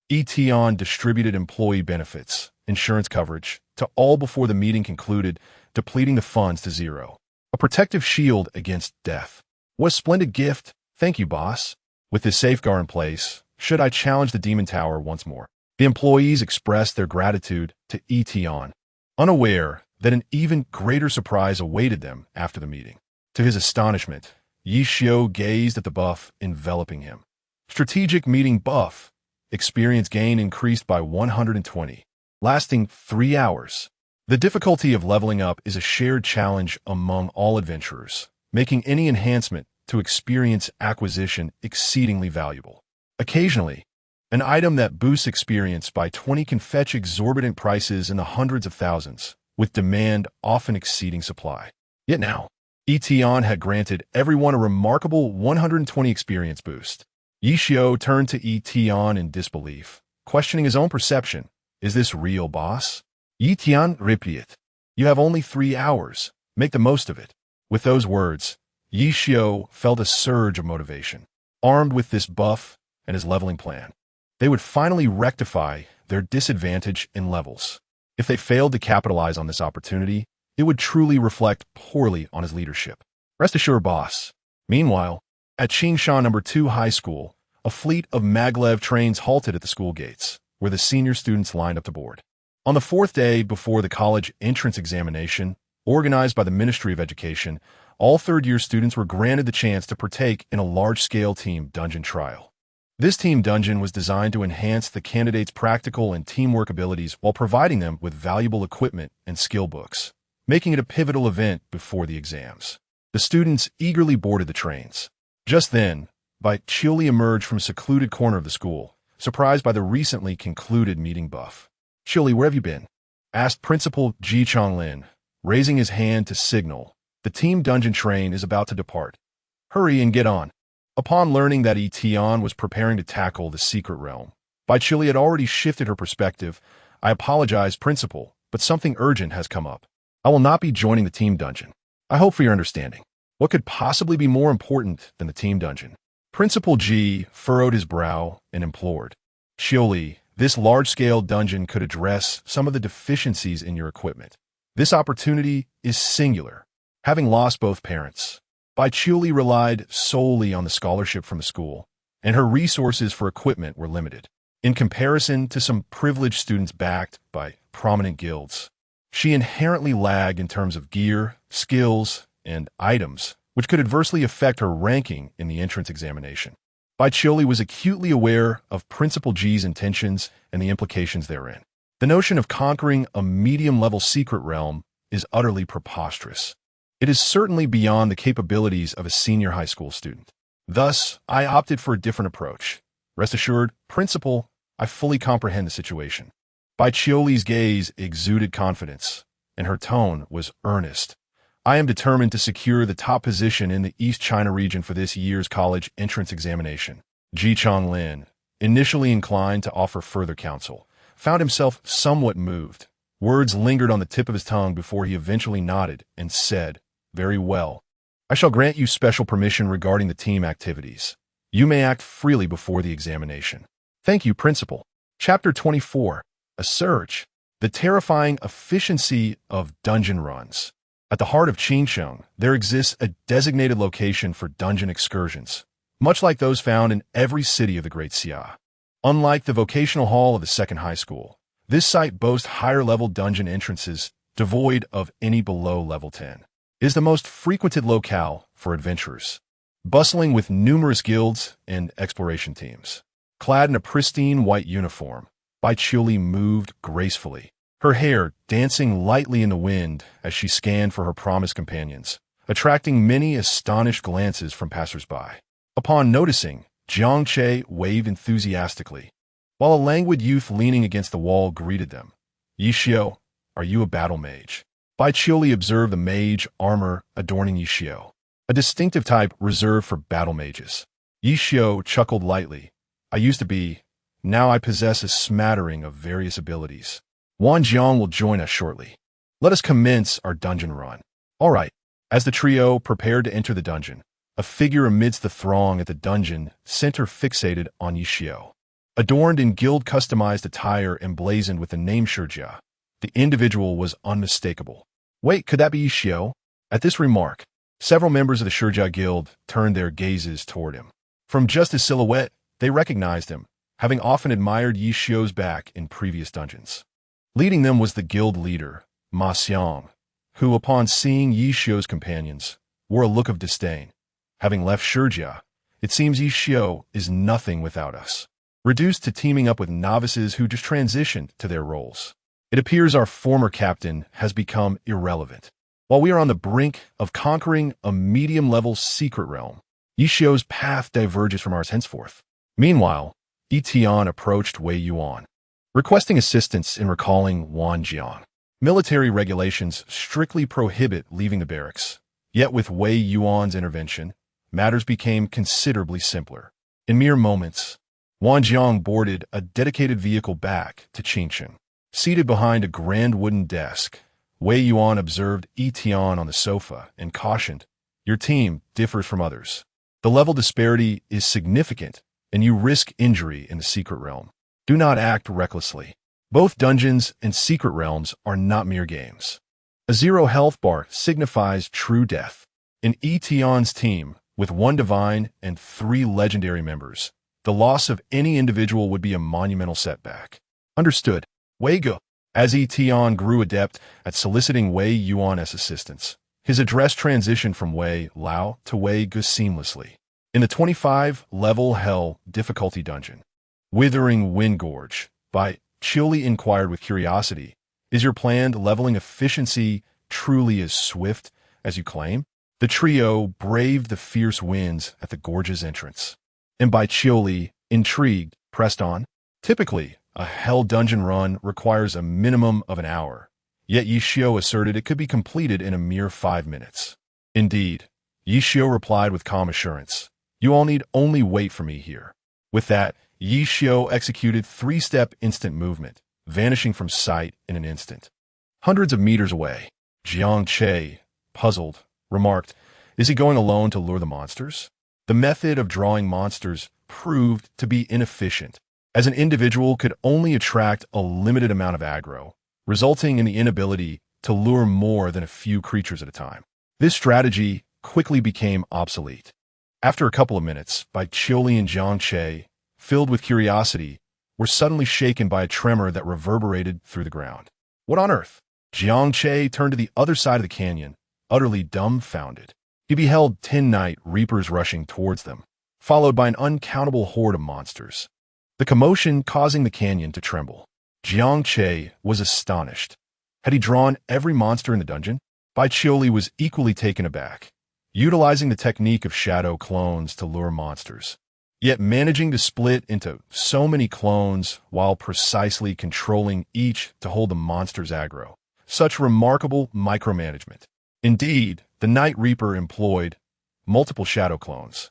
Yi Tian distributed employee benefits, insurance coverage, to all before the meeting concluded, depleting the funds to 0. A protective shield against death. What a splendid gift. Thank you, boss. With this safeguard in place, should I challenge the Demon Tower once more? The employees expressed their gratitude to Yi Tian, unaware that an even greater surprise awaited them after the meeting. To his astonishment, Yi Xiu gazed at the buff enveloping him. Strategic meeting buff. Experience gain increased by 120, lasting 3 hours. The difficulty of leveling up is a shared challenge among all adventurers, making any enhancement to experience acquisition exceedingly valuable. Occasionally, an item that boosts experience by 20 can fetch exorbitant prices in the hundreds of thousands, with demand often exceeding supply. Yet now, Yi Tian had granted everyone a remarkable 120 experience boost. Yi Xiu turned to Yi Tian in disbelief, questioning his own perception. Is this real, boss? Yi Tian repeated. You have only 3 hours. Make the most of it. With those words, Yi Xiu felt a surge of motivation. Armed with this buff and his leveling plan, they would finally rectify their disadvantage in levels. If they failed to capitalize on this opportunity, it would truly reflect poorly on his leadership. Rest assured, boss. Meanwhile, at Qingshan No. 2 High School, a fleet of maglev trains halted at the school gates, where the senior students lined up to board. On the 4th day before the college entrance examination, organized by the Ministry of Education, all third-year students were granted the chance to partake in a large-scale team dungeon trial. This team dungeon was designed to enhance the candidates' practical and teamwork abilities while providing them with valuable equipment and skill books, making it a pivotal event before the exams. The students eagerly boarded the trains. Just then, Bai Qiuli emerged from a secluded corner of the school, surprised by the recently concluded meeting buff. Qiuli, where have you been? Asked Principal Ji Chonglin, raising his hand to signal. The team dungeon train is about to depart. Hurry and get on. Upon learning that Yi Tian was preparing to tackle the secret realm, Bai Qiuli had already shifted her perspective. I apologize, Principal, but something urgent has come up. I will not be joining the team dungeon. I hope for your understanding. What could possibly be more important than the team dungeon? Principal Ji furrowed his brow and implored. Qiuli, this large-scale dungeon could address some of the deficiencies in your equipment. This opportunity is singular. Having lost both parents, Bai Qiuli relied solely on the scholarship from the school, and her resources for equipment were limited. In comparison to some privileged students backed by prominent guilds, she inherently lagged in terms of gear, skills, and items, which could adversely affect her ranking in the entrance examination. Bai Qiuli was acutely aware of Principal Ji's intentions and the implications therein. The notion of conquering a medium-level secret realm is utterly preposterous. It is certainly beyond the capabilities of a senior high school student. Thus, I opted for a different approach. Rest assured, Principal, I fully comprehend the situation. Bai Qiuli's gaze exuded confidence, and her tone was earnest. I am determined to secure the top position in the East China region for this year's college entrance examination. Ji Chonglin, initially inclined to offer further counsel, found himself somewhat moved. Words lingered on the tip of his tongue before he eventually nodded and said, Very well. I shall grant you special permission regarding the team activities. You may act freely before the examination. Thank you, Principal. Chapter 24. A Surge. The terrifying efficiency of dungeon runs. At the heart of Qingshan, there exists a designated location for dungeon excursions, much like those found in every city of the Great Xia. Unlike the vocational hall of the second high school, this site boasts higher-level dungeon entrances devoid of any below level 10. It is the most frequented locale for adventurers. bustling with numerous guilds and exploration teams. Clad in a pristine white uniform, Baiqiuli moved gracefully, her hair dancing lightly in the wind as she scanned for her promised companions, attracting many astonished glances from passers-by. Upon noticing, Jiang Che waved enthusiastically, while a languid youth leaning against the wall greeted them. Yi Xiao, are you a battle mage? Baiqiuli observed the mage armor adorning Yi Xiao, a distinctive type reserved for battle mages. Yi Xiao chuckled lightly. I used to be. Now I possess a smattering of various abilities. Wan Jiang will join us shortly. Let us commence our dungeon run. All right. As the trio prepared to enter the dungeon, a figure amidst the throng at the dungeon center fixated on Yi Xiao. Adorned in guild-customized attire emblazoned with the name Shijia, the individual was unmistakable. Wait, could that be Yi Xiao? At this remark, several members of the Shijia Guild turned their gazes toward him. From just his silhouette, they recognized him, having often admired Yi Xiao's back in previous dungeons. Leading them was the guild leader, Ma Xiang, who, upon seeing Yi Xiao's companions, wore a look of disdain. Having left Shijia, it seems Yi Xiao is nothing without us, reduced to teaming up with novices who just transitioned to their roles. It appears our former captain has become irrelevant. While we are on the brink of conquering a medium-level secret realm, Yi Xiao's path diverges from ours henceforth. Meanwhile, Yi Tian approached Wei Yuan, requesting assistance in recalling Wan Jiang. Military regulations strictly prohibit leaving the barracks, yet with Wei Yuan's intervention, matters became considerably simpler. In mere moments, Wan Jiang boarded a dedicated vehicle back to Qingchen. Seated behind a grand wooden desk, Wei Yuan observed Yi Tian on the sofa and cautioned, "Your team differs from others. The level disparity is significant, and you risk injury in the secret realm. Do not act recklessly. Both dungeons and secret realms are not mere games. A 0 health bar signifies true death. In Yi Tian's team, with 1 divine and 3 legendary members, the loss of any individual would be a monumental setback." Understood. Wei Ge. As Yi Tian grew adept at soliciting Wei Yuan's assistance, his address transitioned from Wei Lao to Wei Ge seamlessly. In the 25-level Hell difficulty dungeon, Withering Wind Gorge, Baiqiuli inquired with curiosity, "Is your planned leveling efficiency truly as swift as you claim?" The trio braved the fierce winds at the gorge's entrance, and Baiqiuli, intrigued, pressed on. Typically, a Hell dungeon run requires a minimum of an hour, yet Yi Xiao asserted it could be completed in a mere 5 minutes. Indeed, Yi Xiao replied with calm assurance, "You all need only wait for me here." With that, Yi Xiao executed 3-step instant movement, vanishing from sight in an instant. Hundreds of meters away, Jiang Che, puzzled, remarked, "Is he going alone to lure the monsters?" The method of drawing monsters proved to be inefficient, as an individual could only attract a limited amount of aggro, resulting in the inability to lure more than a few creatures at a time. This strategy quickly became obsolete. After a couple of minutes, Baiqiuli and Jiang Che, filled with curiosity, were suddenly shaken by a tremor that reverberated through the ground. What on earth? Jiang Che turned to the other side of the canyon, utterly dumbfounded. He beheld 10 night reapers rushing towards them, followed by an uncountable horde of monsters, the commotion causing the canyon to tremble. Jiang Che was astonished. Had he drawn every monster in the dungeon? Baiqiuli was equally taken aback, utilizing the technique of shadow clones to lure monsters, yet managing to split into so many clones while precisely controlling each to hold the monster's aggro. Such remarkable micromanagement. Indeed, the Night Reaper employed multiple shadow clones,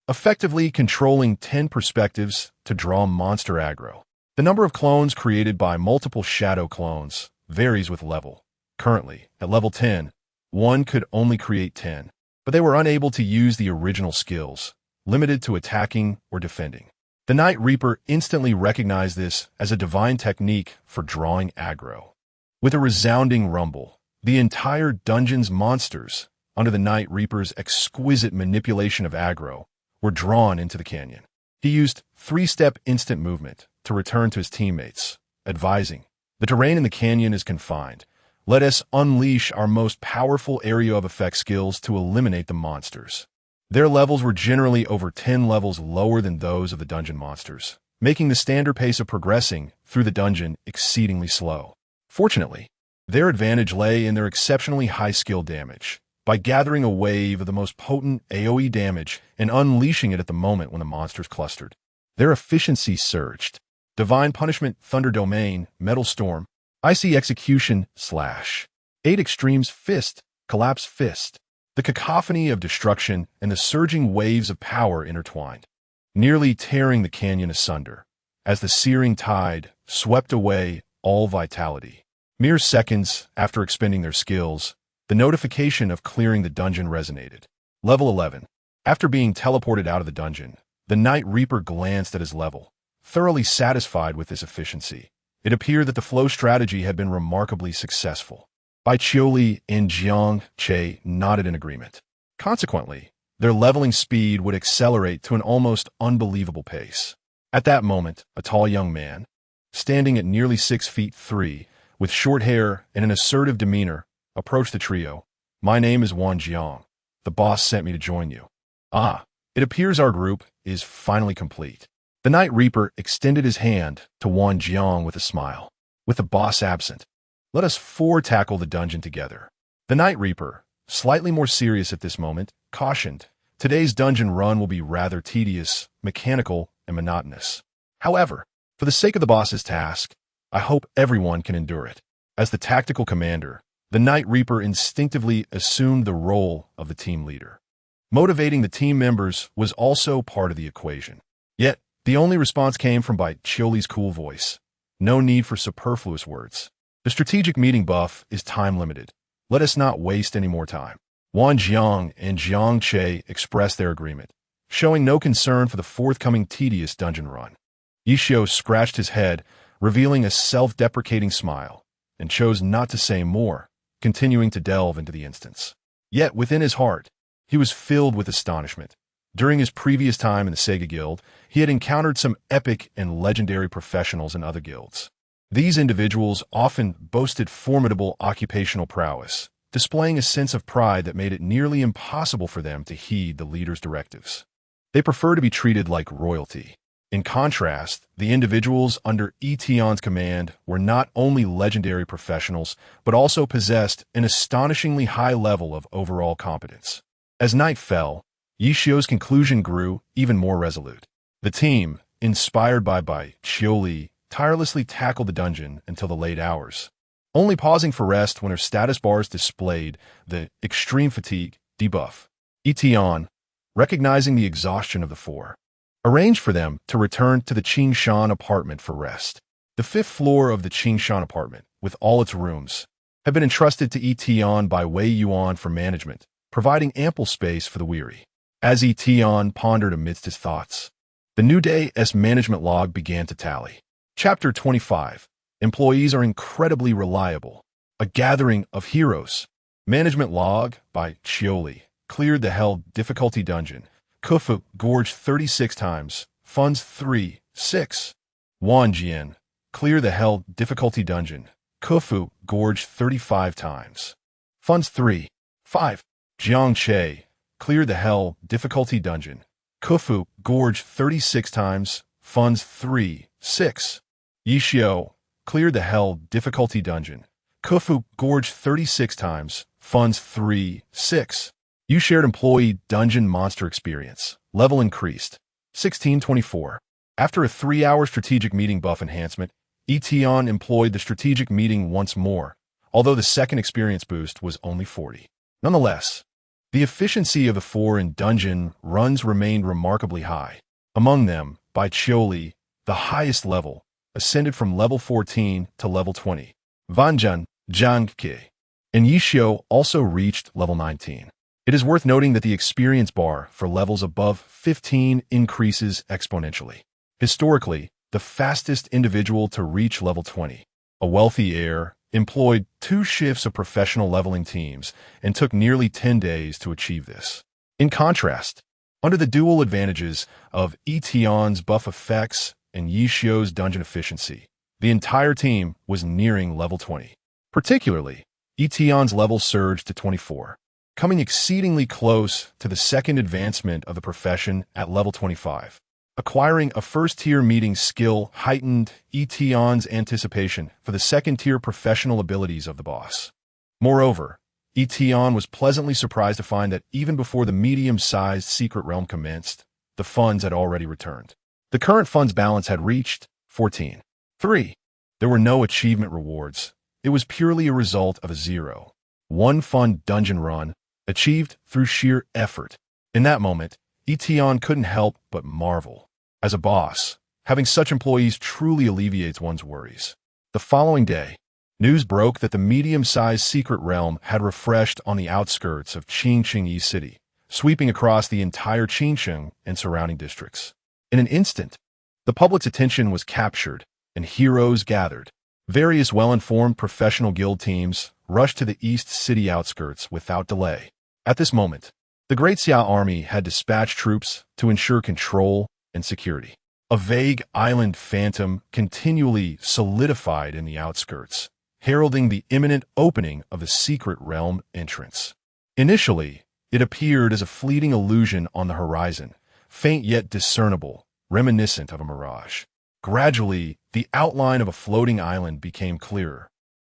effectively controlling 10 perspectives to draw monster aggro. The number of clones created by multiple shadow clones varies with level. Currently, at level 10, one could only create 10, but they were unable to use the original skills, limited to attacking or defending. The Night Reaper instantly recognized this as a divine technique for drawing aggro. With a resounding rumble, the entire dungeon's monsters, under the Night Reaper's exquisite manipulation of aggro, were drawn into the canyon. He used 3-step instant movement to return to his teammates, advising, "The terrain in the canyon is confined. Let us unleash our most powerful area of effect skills to eliminate the monsters." Their levels were generally over 10 levels lower than those of the dungeon monsters, making the standard pace of progressing through the dungeon exceedingly slow. Fortunately, their advantage lay in their exceptionally high skill damage. By gathering a wave of the most potent AoE damage and unleashing it at the moment when the monsters clustered, their efficiency surged. Divine Punishment, Thunder Domain, Metal Storm, Icy Execution, Slash, 8 Extremes, Fist, Collapse Fist. The cacophony of destruction and the surging waves of power intertwined, nearly tearing the canyon asunder, as the searing tide swept away all vitality. Mere seconds after expending their skills, the notification of clearing the dungeon resonated. Level 11. After being teleported out of the dungeon, the Night Reaper glanced at his level, thoroughly satisfied with this efficiency. It appeared that the flow strategy had been remarkably successful. Bai Qiuli and Jiang Che nodded in agreement. Consequently, their leveling speed would accelerate to an almost unbelievable pace. At that moment, a tall young man, standing at nearly 6 feet 3, with short hair and an assertive demeanor, approached the trio. "My name is Wan Jiang. The boss sent me to join you." "Ah, it appears our group is finally complete." The Night Reaper extended his hand to Wan Jiang with a smile. "With the boss absent, let us 4 tackle the dungeon together." The Night Reaper, slightly more serious at this moment, cautioned, "Today's dungeon run will be rather tedious, mechanical, and monotonous. However, for the sake of the boss's task, I hope everyone can endure it." As the tactical commander, the Night Reaper instinctively assumed the role of the team leader. Motivating the team members was also part of the equation. Yet, the only response came from Bai Qiuli's cool voice. "No need for superfluous words. The strategic meeting buff is time-limited. Let us not waste any more time." Wan Jiang and Jiang Che expressed their agreement, showing no concern for the forthcoming tedious dungeon run. Yi Xiu scratched his head, revealing a self-deprecating smile, and chose not to say more, continuing to delve into the instance. Yet within his heart, he was filled with astonishment. During his previous time in the Sega Guild, he had encountered some epic and legendary professionals in other guilds. These individuals often boasted formidable occupational prowess, displaying a sense of pride that made it nearly impossible for them to heed the leader's directives. They prefer to be treated like royalty. In contrast, the individuals under Yi Tian's command were not only legendary professionals, but also possessed an astonishingly high level of overall competence. As night fell, Yi Xiu's conclusion grew even more resolute. The team, inspired by Bai Qiuli, tirelessly tackled the dungeon until the late hours, only pausing for rest when her status bars displayed the extreme fatigue debuff. Yi Tian, recognizing the exhaustion of the 4, arranged for them to return to the Qingshan apartment for rest. The 5th floor of the Qingshan apartment, with all its rooms, had been entrusted to Yi Tian by Wei Yuan for management, providing ample space for the weary. As Yi Tian pondered amidst his thoughts, the New Day's management log began to tally. Chapter 25. Employees are incredibly reliable. A gathering of heroes. Management log by Qiuli. Cleared the hell difficulty dungeon. Kufu gorged 36 times. Funds 3, 6. Wan Jian. Clear the hell difficulty dungeon. Kufu gorged 35 times. Funds 3, 5. Jiang Che. Clear the hell difficulty dungeon. Kufu gorged 36 times. Funds 3, 6. Yi Xiu. Clear the hell difficulty dungeon. Kufu gorged 36 times. Funds 3, 6. You shared employee dungeon monster experience. Level increased. 1624. After a 3-hour strategic meeting buff enhancement, Yi Tian employed the strategic meeting once more, although the second experience boost was only 40. Nonetheless, the efficiency of the 4 in dungeon runs remained remarkably high. Among them, Bai Qiuli, the highest level, ascended from level 14 to level 20. Vanjun, Zhang Ke, and Yi Xiu also reached level 19. It is worth noting that the experience bar for levels above 15 increases exponentially. Historically, the fastest individual to reach level 20, a wealthy heir, employed 2 shifts of professional leveling teams and took nearly 10 days to achieve this. In contrast, under the dual advantages of Yi Tian's buff effects and Yi Xiu's dungeon efficiency, the entire team was nearing level 20. Particularly, Yi Tian's level surged to 24. coming exceedingly close to the second advancement of the profession at level 25. Acquiring a first-tier meeting skill heightened Yi Tian's anticipation for the second-tier professional abilities of the boss. Moreover, Yi Tian was pleasantly surprised to find that even before the medium-sized secret realm commenced, the funds had already returned. The current funds balance had reached 14.3. There were no achievement rewards. It was purely a result of a 0.1 fund dungeon run, achieved through sheer effort. In that moment, Yi Tian couldn't help but marvel. As a boss, having such employees truly alleviates one's worries. The following day, news broke that the medium-sized secret realm had refreshed on the outskirts of Qingqing City, sweeping across the entire Qingqing and surrounding districts. In an instant, the public's attention was captured, and heroes gathered. Various well-informed professional guild teams rushed to the East City outskirts without delay. At this moment, the Great Xia army had dispatched troops to ensure control and security. A vague island phantom continually solidified in the outskirts, heralding the imminent opening of the secret realm entrance. Initially, it appeared as a fleeting illusion on the horizon, faint yet discernible, reminiscent of a mirage. Gradually, the outline of a floating island became clearer,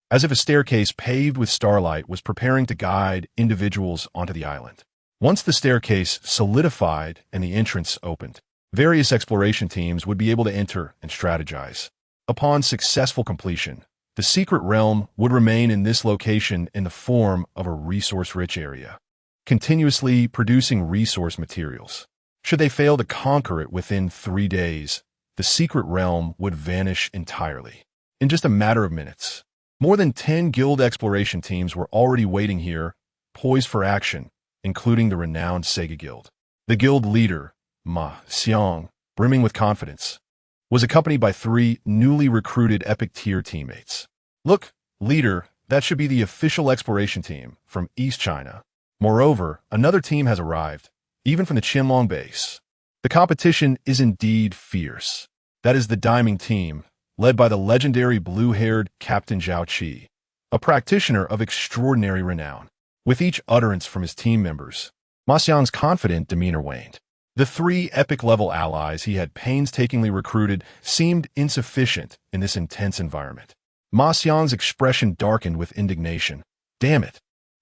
as if a staircase paved with starlight was preparing to guide individuals onto the island. Once the staircase solidified and the entrance opened, various exploration teams would be able to enter and strategize. Upon successful completion, the secret realm would remain in this location in the form of a resource-rich area, continuously producing resource materials. Should they fail to conquer it within 3 days, the secret realm would vanish entirely. In just a matter of minutes, more than 10 guild exploration teams were already waiting here, poised for action, including the renowned Sega Guild. The guild leader, Ma Xiang, brimming with confidence, was accompanied by 3 newly recruited epic tier teammates. Look, leader, that should be the official exploration team from East China. Moreover, another team has arrived, even from the Qianlong base. The competition is indeed fierce. That is the Diming team, led by the legendary blue-haired Captain Zhao Qi, a practitioner of extraordinary renown. With each utterance from his team members, Ma Xiang's confident demeanor waned. The 3 epic-level allies he had painstakingly recruited seemed insufficient in this intense environment. Ma Xiang's expression darkened with indignation. Damn it.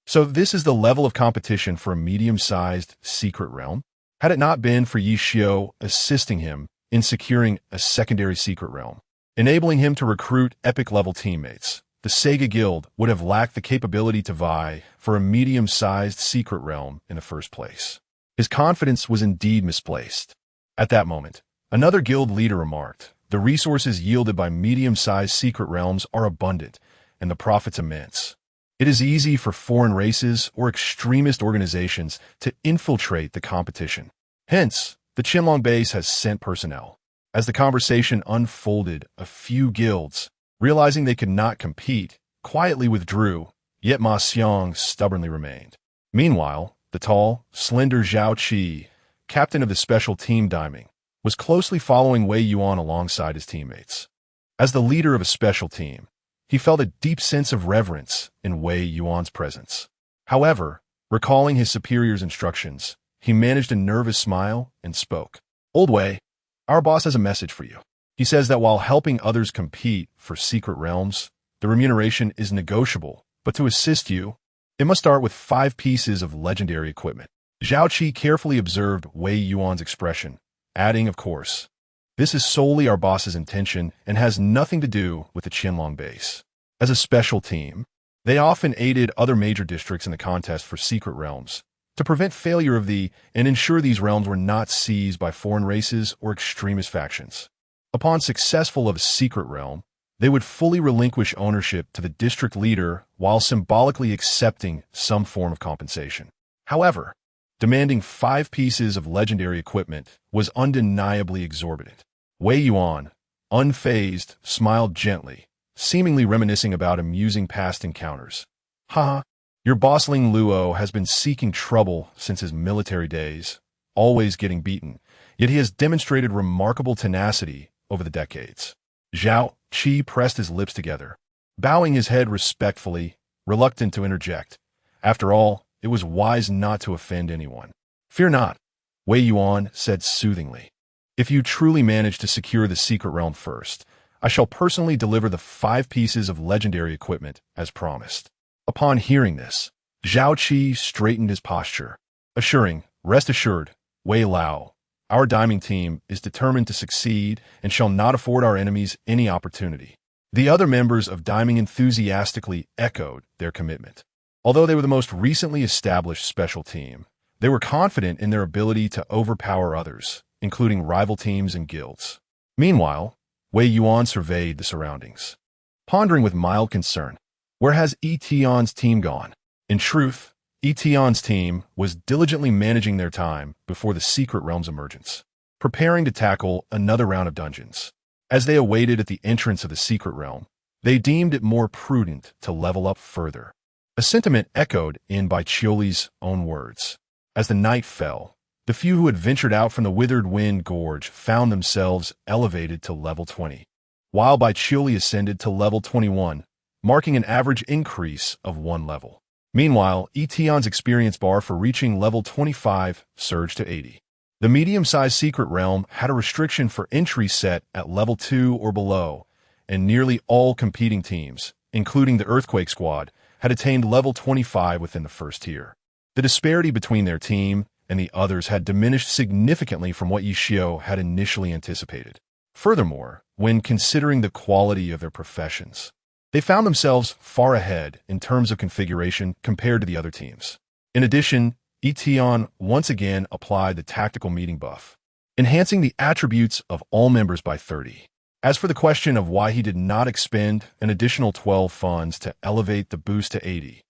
So this is the level of competition for a medium-sized secret realm? Had it not been for Yi Xiu assisting him in securing a secondary secret realm, enabling him to recruit epic-level teammates, the Sega Guild would have lacked the capability to vie for a medium-sized secret realm in the first place. His confidence was indeed misplaced. At that moment, another guild leader remarked, "The resources yielded by medium-sized secret realms are abundant, and the profits immense. It is easy for foreign races or extremist organizations to infiltrate the competition. Hence, the Qianlong base has sent personnel." As the conversation unfolded, a few guilds, realizing they could not compete, quietly withdrew, yet Ma Xiang stubbornly remained. Meanwhile, the tall, slender Zhao Qi, captain of the special team Diming, was closely following Wei Yuan alongside his teammates. As the leader of a special team, he felt a deep sense of reverence in Wei Yuan's presence. However, recalling his superior's instructions, he managed a nervous smile and spoke. "Old Wei, our boss has a message for you. He says that while helping others compete for secret realms, the remuneration is negotiable, but to assist you, it must start with 5 pieces of legendary equipment." Zhao Qi carefully observed Wei Yuan's expression, adding, "Of course, this is solely our boss's intention and has nothing to do with the Qianlong base. As a special team, they often aided other major districts in the contest for secret realms to prevent failure of and ensure these realms were not seized by foreign races or extremist factions. Upon successful of a secret realm, they would fully relinquish ownership to the district leader while symbolically accepting some form of compensation. However, demanding 5 pieces of legendary equipment was undeniably exorbitant." Wei Yuan, unfazed, smiled gently, seemingly reminiscing about amusing past encounters. "Haha, your boss Ling Luo has been seeking trouble since his military days, always getting beaten, yet he has demonstrated remarkable tenacity over the decades." Zhao Qi pressed his lips together, bowing his head respectfully, reluctant to interject. After all, it was wise not to offend anyone. "Fear not," Wei Yuan said soothingly. "If you truly manage to secure the secret realm first, I shall personally deliver the 5 pieces of legendary equipment as promised." Upon hearing this, Zhao Qi straightened his posture, assuring, "Rest assured, Wei Lao, our diming team is determined to succeed and shall not afford our enemies any opportunity." The other members of Diming enthusiastically echoed their commitment. Although they were the most recently established special team, they were confident in their ability to overpower others, including rival teams and guilds. Meanwhile, Wei Yuan surveyed the surroundings, pondering with mild concern. Where has Yi Tian's team gone? In truth, Yi Tian's team was diligently managing their time before the secret realm's emergence, preparing to tackle another round of dungeons. As they awaited at the entrance of the secret realm, they deemed it more prudent to level up further. A sentiment echoed in by Chioli's own words. As the night fell, the few who had ventured out from the Withered Wind Gorge found themselves elevated to level 20, while Bai Chioli ascended to level 21, marking an average increase of 1 level. Meanwhile, Yi Tian's experience bar for reaching level 25 surged to 80. The medium-sized secret realm had a restriction for entry set at level 2 or below, and nearly all competing teams, including the Earthquake Squad, had attained level 25 within the first tier. The disparity between their team and the others had diminished significantly from what Yi Xiao had initially anticipated. Furthermore, when considering the quality of their professions, they found themselves far ahead in terms of configuration compared to the other teams. In addition, Yi Tian once again applied the tactical meeting buff, enhancing the attributes of all members by 30. As for the question of why he did not expend an additional 12 funds to elevate the boost to 80,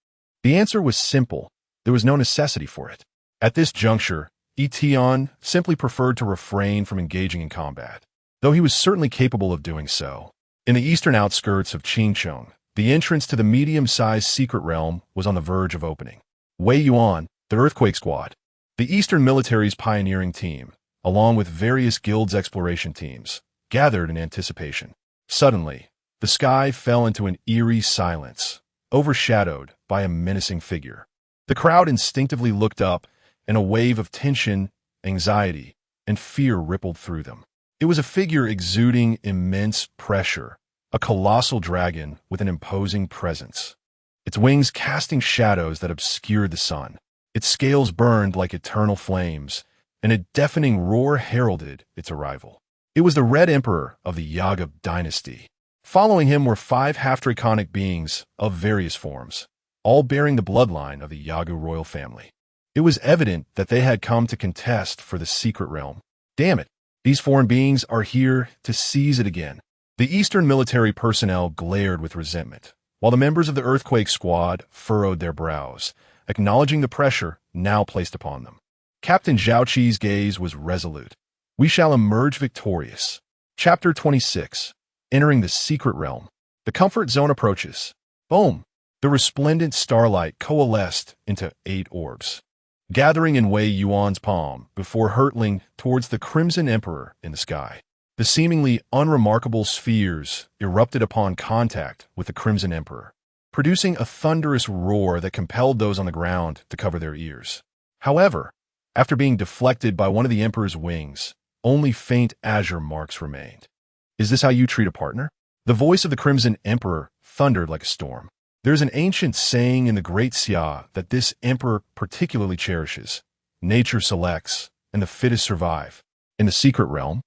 the answer was simple. There was no necessity for it. At this juncture, Yi Tian simply preferred to refrain from engaging in combat, though he was certainly capable of doing so. In the eastern outskirts of Qingcheng, the entrance to the medium-sized secret realm was on the verge of opening. Wei Yuan, the Earthquake Squad, the Eastern Military's pioneering team, along with various guilds' exploration teams, gathered in anticipation. Suddenly, the sky fell into an eerie silence, overshadowed by a menacing figure. The crowd instinctively looked up, and a wave of tension, anxiety, and fear rippled through them. It was a figure exuding immense pressure, a colossal dragon with an imposing presence, its wings casting shadows that obscured the sun. Its scales burned like eternal flames, and a deafening roar heralded its arrival. It was the Red Emperor of the Yaga dynasty. Following him were 5 half-draconic beings of various forms, all bearing the bloodline of the Yaga royal family. It was evident that they had come to contest for the secret realm. Damn it, these foreign beings are here to seize it again. The Eastern military personnel glared with resentment, while the members of the Earthquake Squad furrowed their brows, acknowledging the pressure now placed upon them. Captain Zhao Qi's gaze was resolute. "We shall emerge victorious." Chapter 26. Entering the Secret Realm. The comfort zone approaches. Boom! The resplendent starlight coalesced into 8 orbs, gathering in Wei Yuan's palm before hurtling towards the Crimson Emperor in the sky. The seemingly unremarkable spheres erupted upon contact with the Crimson Emperor, producing a thunderous roar that compelled those on the ground to cover their ears. However, after being deflected by one of the Emperor's wings, only faint azure marks remained. "Is this how you treat a partner?" The voice of the Crimson Emperor thundered like a storm. There is an ancient saying in the Great Xia that this emperor particularly cherishes: nature selects, and the fittest survive. In the secret realm,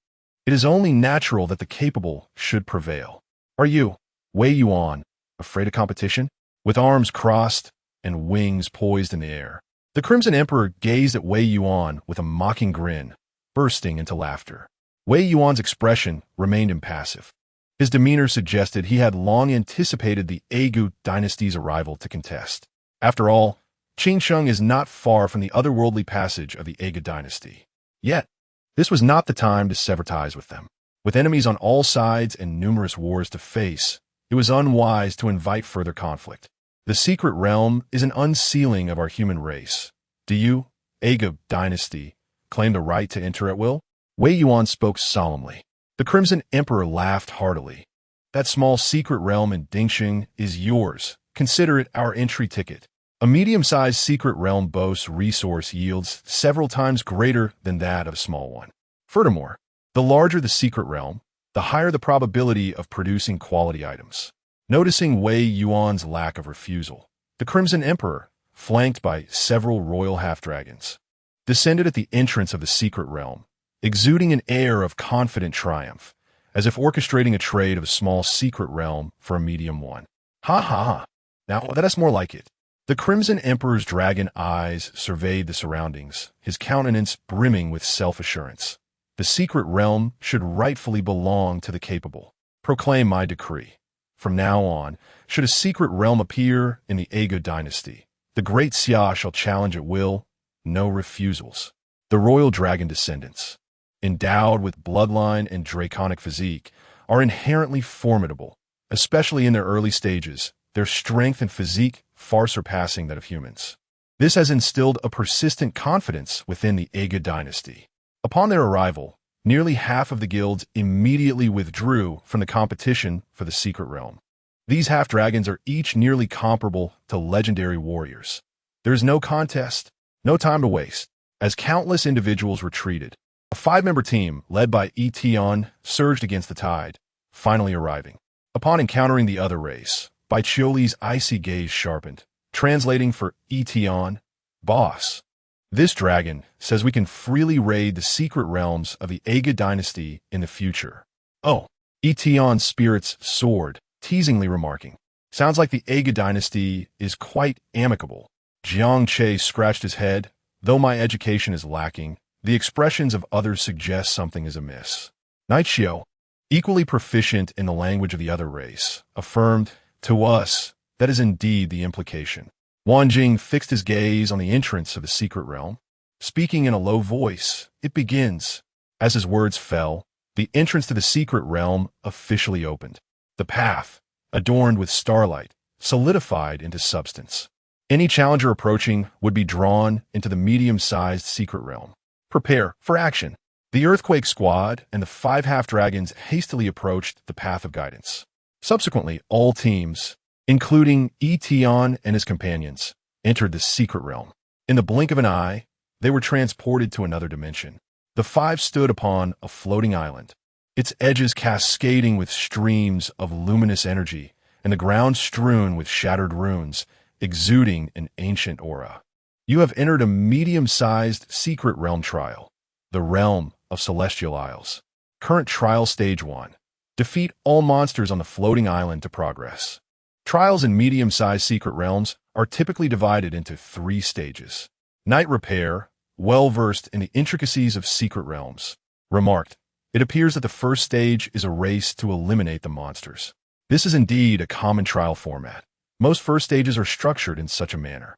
it is only natural that the capable should prevail. Are you, Wei Yuan, afraid of competition? With arms crossed and wings poised in the air, the Crimson Emperor gazed at Wei Yuan with a mocking grin, bursting into laughter. Wei Yuan's expression remained impassive. His demeanor suggested he had long anticipated the Agu dynasty's arrival to contest. After all, Qingcheng is not far from the otherworldly passage of the Agu dynasty. Yet, this was not the time to sever ties with them. With enemies on all sides and numerous wars to face, it was unwise to invite further conflict. The secret realm is an unsealing of our human race. Do you, Agu dynasty, claim the right to enter at will? Wei Yuan spoke solemnly. The Crimson Emperor laughed heartily. That small secret realm in Dingxing is yours. Consider it our entry ticket. A medium-sized secret realm boasts resource yields several times greater than that of a small one. Furthermore, the larger the secret realm, the higher the probability of producing quality items. Noticing Wei Yuan's lack of refusal, the Crimson Emperor, flanked by several royal half-dragons, descended at the entrance of the secret realm, exuding an air of confident triumph, as if orchestrating a trade of a small secret realm for a medium one. Ha ha ha. Now that's more like it. The Crimson Emperor's dragon eyes surveyed the surroundings, his countenance brimming with self-assurance. The secret realm should rightfully belong to the capable. Proclaim my decree. From now on, should a secret realm appear in the Aga dynasty, the great Xia shall challenge at will, no refusals. The royal dragon descendants, endowed with bloodline and draconic physique, are inherently formidable, especially in their early stages, their strength and physique far surpassing that of humans. This has instilled a persistent confidence within the Aga dynasty. Upon their arrival, nearly half of the guilds immediately withdrew from the competition for the secret realm. These half-dragons are each nearly comparable to legendary warriors. There is no contest, no time to waste. As countless individuals retreated, a 5-member team, led by Yi Tian, surged against the tide, finally arriving. Upon encountering the other race, Baiqiuli's icy gaze sharpened, translating for Yi Tian, boss. This dragon says we can freely raid the secret realms of the Aga dynasty in the future. Oh, Yi Tian's spirit's soared, teasingly remarking. Sounds like the Aga dynasty is quite amicable. Jiang Che scratched his head. Though my education is lacking, the expressions of others suggest something is amiss. Night Xiao, equally proficient in the language of the other race, affirmed, to us, that is indeed the implication. Wan Jing fixed his gaze on the entrance of the secret realm. Speaking in a low voice, it begins. As his words fell, the entrance to the secret realm officially opened. The path, adorned with starlight, solidified into substance. Any challenger approaching would be drawn into the medium-sized secret realm. Prepare for action. The Earthquake Squad and the 5 half-dragons hastily approached the path of guidance. Subsequently, all teams, including Yi Tian and his companions, entered the secret realm. In the blink of an eye, they were transported to another dimension. The 5 stood upon a floating island, its edges cascading with streams of luminous energy, and the ground strewn with shattered runes, exuding an ancient aura. You have entered a medium-sized secret realm trial, the realm of Celestial Isles. Current trial stage 1. Defeat all monsters on the floating island to progress. Trials in medium-sized secret realms are typically divided into 3 stages. Knight Repair, well-versed in the intricacies of secret realms, remarked, it appears that the first stage is a race to eliminate the monsters. This is indeed a common trial format. Most first stages are structured in such a manner.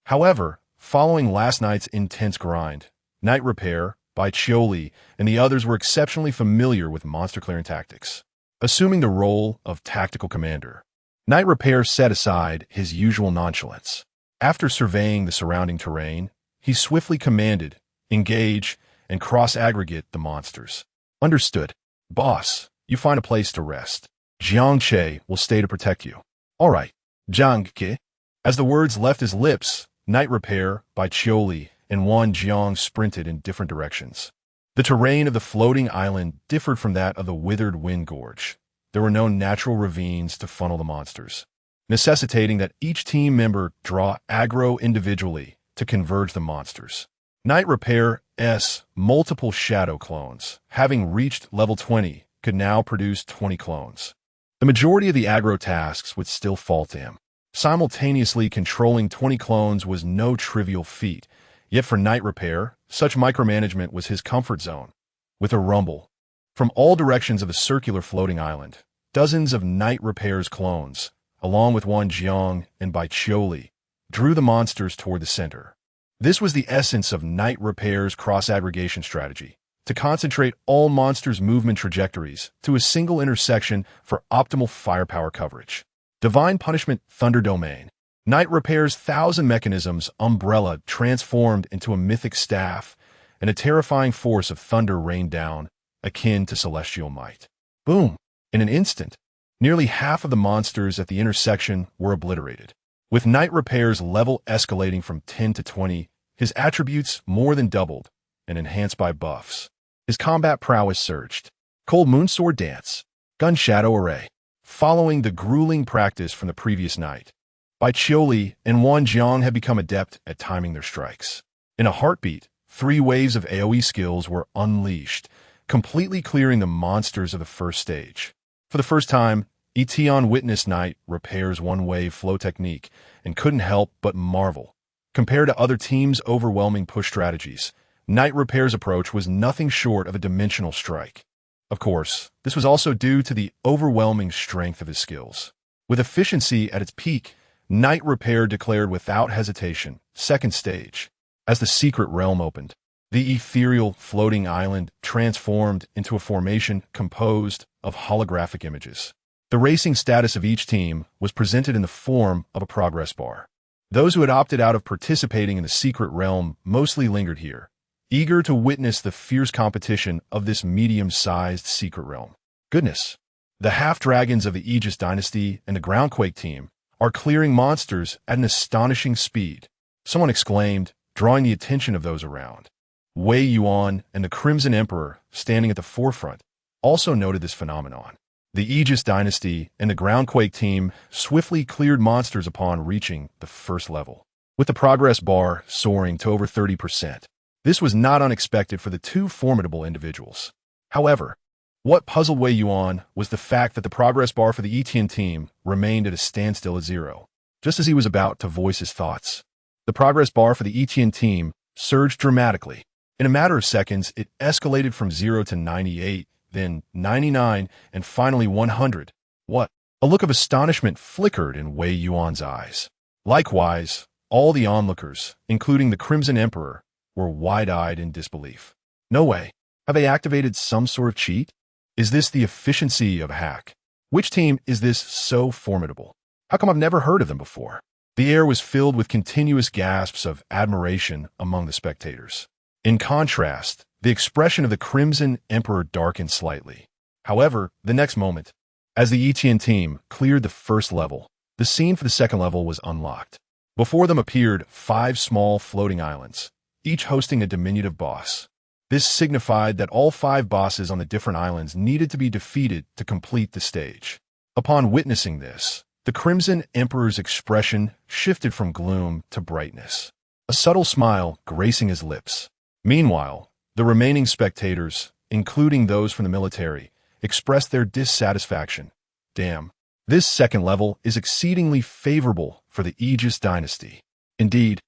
However, following last night's intense grind, Knight Repair, Baiqiuli, and the others were exceptionally familiar with monster-clearing tactics. Assuming the role of tactical commander, Knight Repair set aside his usual nonchalance. After surveying the surrounding terrain, he swiftly commanded, engage, and cross-aggregate the monsters. Understood. Boss, you find a place to rest. Jiang Che will stay to protect you. All right, Jiang Ke. As the words left his lips, Knight Repair, Baiqiuli, and Wan Jiang sprinted in different directions. The terrain of the floating island differed from that of the withered Wind Gorge. There were no natural ravines to funnel the monsters, necessitating that each team member draw aggro individually to converge the monsters. Knight Repair's multiple shadow clones, having reached level 20, could now produce 20 clones. The majority of the aggro tasks would still fall to him. Simultaneously controlling 20 clones was no trivial feat, yet for Knight Repair, such micromanagement was his comfort zone. With a rumble, from all directions of the circular floating island, dozens of Knight Repair's clones, along with Wan Jiang and Baiqiuli, drew the monsters toward the center. This was the essence of Knight Repair's cross-aggregation strategy, to concentrate all monsters' movement trajectories to a single intersection for optimal firepower coverage. Divine Punishment Thunder Domain. Knight Repair's 1,000 mechanisms umbrella transformed into a mythic staff, and a terrifying force of thunder rained down, akin to celestial might. Boom! In an instant, nearly half of the monsters at the intersection were obliterated. With Knight Repair's level escalating from 10 to 20, his attributes more than doubled and enhanced by buffs. His combat prowess surged. Cold Moon Sword Dance, Gun Shadow Array. Following the grueling practice from the previous night, Bai Qiuli and Wan Jiang had become adept at timing their strikes. In a heartbeat, 3 waves of AoE skills were unleashed, completely clearing the monsters of the first stage. For the first time, Yi Tian witnessed Knight Repair's one-wave flow technique and couldn't help but marvel. Compared to other teams' overwhelming push strategies, Knight Repair's approach was nothing short of a dimensional strike. Of course, this was also due to the overwhelming strength of his skills. With efficiency at its peak, Knight Repair declared without hesitation, second stage. As the secret realm opened, the ethereal floating island transformed into a formation composed of holographic images. The racing status of each team was presented in the form of a progress bar. Those who had opted out of participating in the secret realm mostly lingered here, eager to witness the fierce competition of this medium-sized secret realm. Goodness! The half-dragons of the Aegis dynasty and the Groundquake team are clearing monsters at an astonishing speed, someone exclaimed, drawing the attention of those around. Wei Yuan and the Crimson Emperor, standing at the forefront, also noted this phenomenon. The Aegis dynasty and the Groundquake team swiftly cleared monsters upon reaching the first level, with the progress bar soaring to over 30%. This was not unexpected for the 2 formidable individuals. However, what puzzled Wei Yuan was the fact that the progress bar for the Yi Tian team remained at a standstill at 0. Just as he was about to voice his thoughts, the progress bar for the Yi Tian team surged dramatically. In a matter of seconds, it escalated from 0 to 98, then 99, and finally 100. What? A look of astonishment flickered in Wei Yuan's eyes. Likewise, all the onlookers, including the Crimson Emperor, were wide-eyed in disbelief. No way. Have they activated some sort of cheat? Is this the efficiency of a hack? Which team is this so formidable? How come I've never heard of them before? The air was filled with continuous gasps of admiration among the spectators. In contrast, the expression of the Crimson Emperor darkened slightly. However, the next moment, as the Yi Tian team cleared the first level, the scene for the second level was unlocked. Before them appeared 5 small floating islands, each hosting a diminutive boss. This signified that all 5 bosses on the different islands needed to be defeated to complete the stage. Upon witnessing this, the Crimson Emperor's expression shifted from gloom to brightness, a subtle smile gracing his lips. Meanwhile, the remaining spectators, including those from the military, expressed their dissatisfaction. Damn, this second level is exceedingly favorable for the Aegis dynasty. Indeed,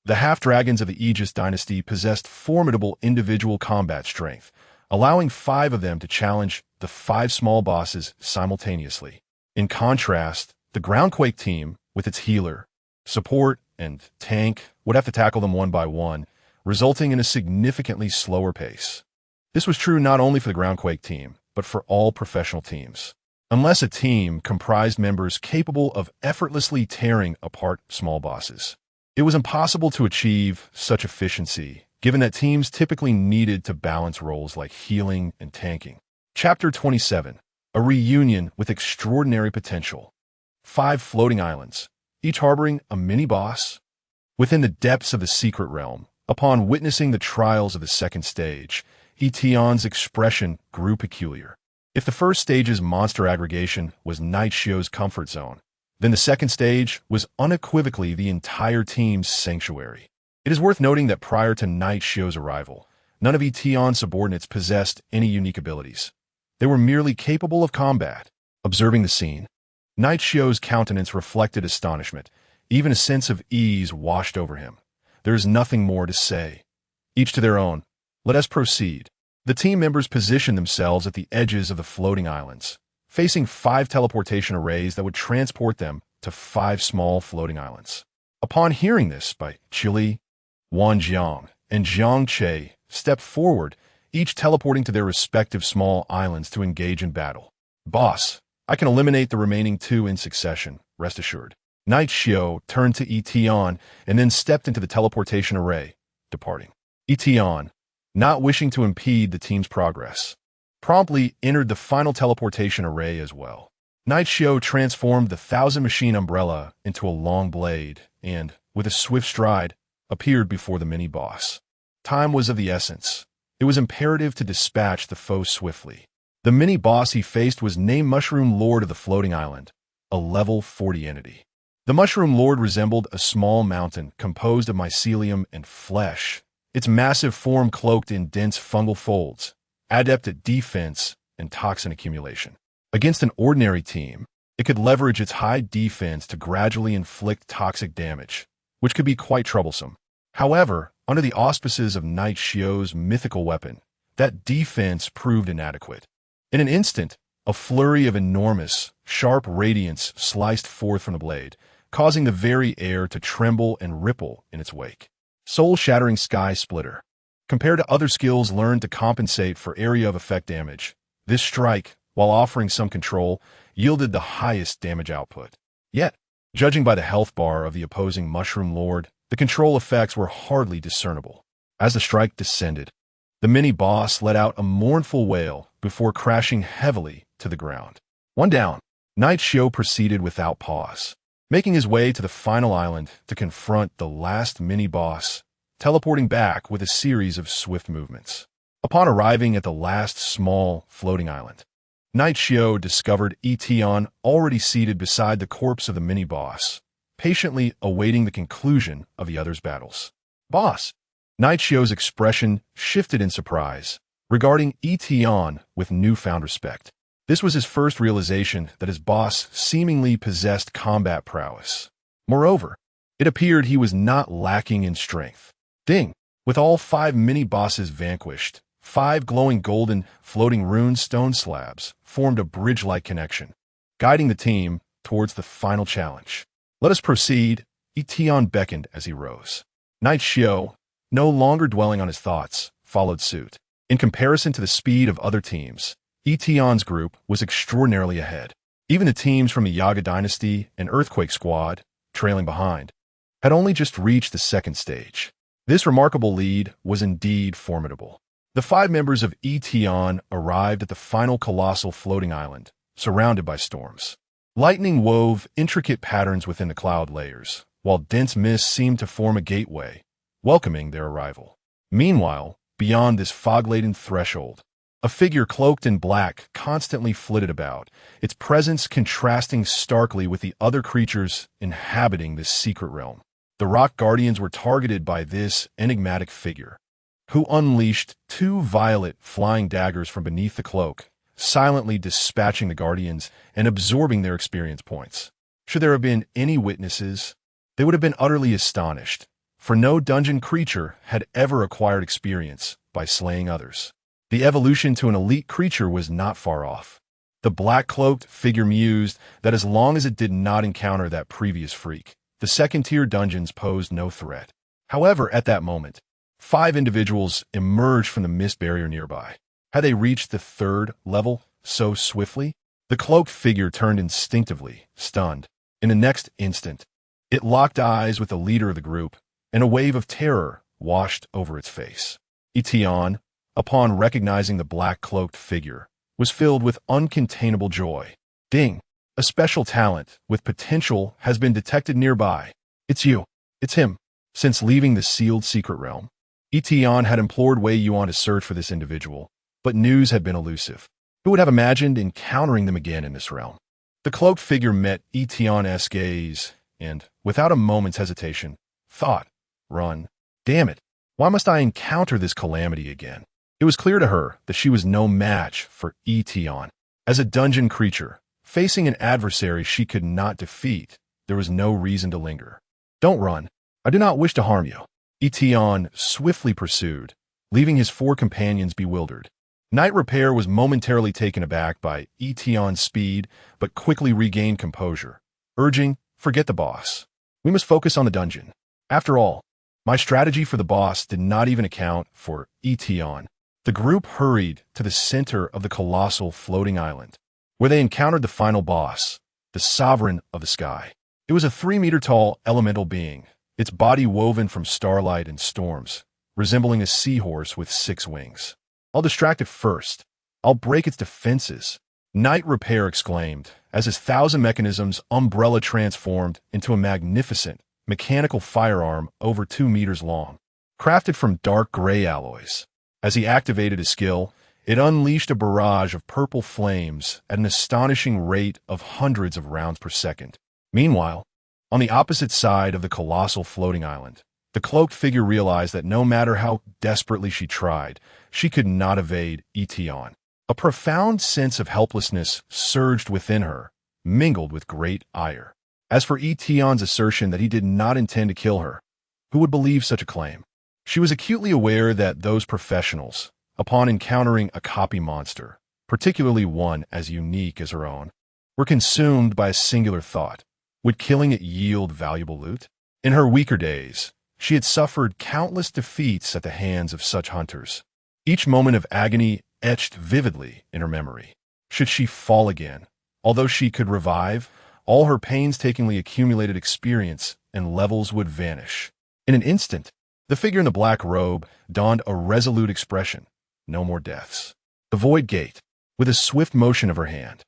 the half-dragons of the Aegis dynasty possessed formidable individual combat strength, allowing 5 of them to challenge the 5 small bosses simultaneously. In contrast, the Groundquake team, with its healer, support, and tank, would have to tackle them one by one, resulting in a significantly slower pace. This was true not only for the Groundquake team, but for all professional teams. Unless a team comprised members capable of effortlessly tearing apart small bosses, it was impossible to achieve such efficiency, given that teams typically needed to balance roles like healing and tanking. Chapter 27. A reunion with extraordinary potential. 5 floating islands, each harboring a mini-boss. Within the depths of the secret realm, upon witnessing the trials of the second stage, Yi Tian's expression grew peculiar. If the first stage's monster aggregation was Knight Shio's comfort zone, then the second stage was unequivocally the entire team's sanctuary. It is worth noting that prior to Knight Shio's arrival, none of Yi Tian's subordinates possessed any unique abilities. They were merely capable of combat. Observing the scene, Knight Shio's countenance reflected astonishment. Even a sense of ease washed over him. There is nothing more to say. Each to their own. Let us proceed. The team members positioned themselves at the edges of the floating islands, facing 5 teleportation arrays that would transport them to 5 small floating islands. Upon hearing this, Bai Qiuli, Wan Jiang, and Jiang Che stepped forward, each teleporting to their respective small islands to engage in battle. Boss, I can eliminate the remaining 2 in succession, rest assured. Knight Shio turned to Yi Tian and then stepped into the teleportation array, departing. Yi Tian, not wishing to impede the team's progress, promptly entered the final teleportation array as well. Night Shio transformed the thousand-machine umbrella into a long blade and, with a swift stride, appeared before the mini-boss. Time was of the essence. It was imperative to dispatch the foe swiftly. The mini-boss he faced was named Mushroom Lord of the Floating Island, a level 40 entity. The Mushroom Lord resembled a small mountain composed of mycelium and flesh, its massive form cloaked in dense fungal folds, adept at defense and toxin accumulation. Against an ordinary team, it could leverage its high defense to gradually inflict toxic damage, which could be quite troublesome. However, under the auspices of Night Shio's mythical weapon, that defense proved inadequate. In an instant, a flurry of enormous, sharp radiance sliced forth from the blade, causing the very air to tremble and ripple in its wake. Soul-shattering Sky Splitter. Compared to other skills learned to compensate for area of effect damage, this strike, while offering some control, yielded the highest damage output. Yet, judging by the health bar of the opposing Mushroom Lord, the control effects were hardly discernible. As the strike descended, the mini-boss let out a mournful wail before crashing heavily to the ground. One down, Night Shio proceeded without pause, making his way to the final island to confront the last mini-boss, teleporting back with a series of swift movements. Upon arriving at the last small, floating island, Night Shio discovered Yi Tian already seated beside the corpse of the mini-boss, patiently awaiting the conclusion of the other's battles. Boss! Night Shio's expression shifted in surprise, regarding Yi Tian with newfound respect. This was his first realization that his boss seemingly possessed combat prowess. Moreover, it appeared he was not lacking in strength. Ding! With all 5 mini-bosses vanquished, 5 glowing golden, floating rune stone slabs formed a bridge-like connection, guiding the team towards the final challenge. Let us proceed, Yi Tian beckoned as he rose. Night Shio, no longer dwelling on his thoughts, followed suit. In comparison to the speed of other teams, Yi Tian's group was extraordinarily ahead. Even the teams from the Yaga Dynasty and Earthquake Squad, trailing behind, had only just reached the second stage. This remarkable lead was indeed formidable. The 5 members of Yi Tian arrived at the final colossal floating island, surrounded by storms. Lightning wove intricate patterns within the cloud layers, while dense mist seemed to form a gateway, welcoming their arrival. Meanwhile, beyond this fog-laden threshold, a figure cloaked in black constantly flitted about, its presence contrasting starkly with the other creatures inhabiting this secret realm. The rock guardians were targeted by this enigmatic figure, who unleashed 2 violet flying daggers from beneath the cloak, silently dispatching the guardians and absorbing their experience points. Should there have been any witnesses, they would have been utterly astonished, for no dungeon creature had ever acquired experience by slaying others. The evolution to an elite creature was not far off. The black-cloaked figure mused that as long as it did not encounter that previous freak, the second-tier dungeons posed no threat. However, at that moment, 5 individuals emerged from the mist barrier nearby. Had they reached the 3rd level so swiftly? The cloaked figure turned instinctively, stunned. In the next instant, it locked eyes with the leader of the group, and a wave of terror washed over its face. Yi Tian, upon recognizing the black-cloaked figure, was filled with uncontainable joy. Ding! A special talent with potential has been detected nearby. It's you. It's him. Since leaving the sealed secret realm, Yi Tian had implored Wei Yuan to search for this individual, but news had been elusive. Who would have imagined encountering them again in this realm? The cloaked figure met Yi Tian's gaze, and, without a moment's hesitation, thought, run. Damn it, why must I encounter this calamity again? It was clear to her that she was no match for Yi Tian. As a dungeon creature, facing an adversary she could not defeat, there was no reason to linger. Don't run. I do not wish to harm you. Yi Tian swiftly pursued, leaving his 4 companions bewildered. Night Repair was momentarily taken aback by Yi Tian's speed, but quickly regained composure, urging, forget the boss. We must focus on the dungeon. After all, my strategy for the boss did not even account for Yi Tian. The group hurried to the center of the colossal floating island, where they encountered the final boss, the sovereign of the sky. It was a 3-meter-tall elemental being, its body woven from starlight and storms, resembling a seahorse with 6 wings. I'll distract it first. I'll break its defenses. Knight Repair exclaimed, as his 1,000 mechanisms umbrella transformed into a magnificent, mechanical firearm over 2 meters long, crafted from dark gray alloys. As he activated his skill, it unleashed a barrage of purple flames at an astonishing rate of hundreds of rounds per second. Meanwhile, on the opposite side of the colossal floating island, the cloaked figure realized that no matter how desperately she tried, she could not evade Yi Tian. A profound sense of helplessness surged within her, mingled with great ire. As for Yi Tian's assertion that he did not intend to kill her, who would believe such a claim? She was acutely aware that those professionals, upon encountering a copy monster, particularly one as unique as her own, were consumed by a singular thought: would killing it yield valuable loot? In her weaker days, she had suffered countless defeats at the hands of such hunters, each moment of agony etched vividly in her memory. Should she fall again, although she could revive, all her painstakingly accumulated experience and levels would vanish. In an instant, the figure in the black robe donned a resolute expression. No more deaths. The void gate, with a swift motion of her hand,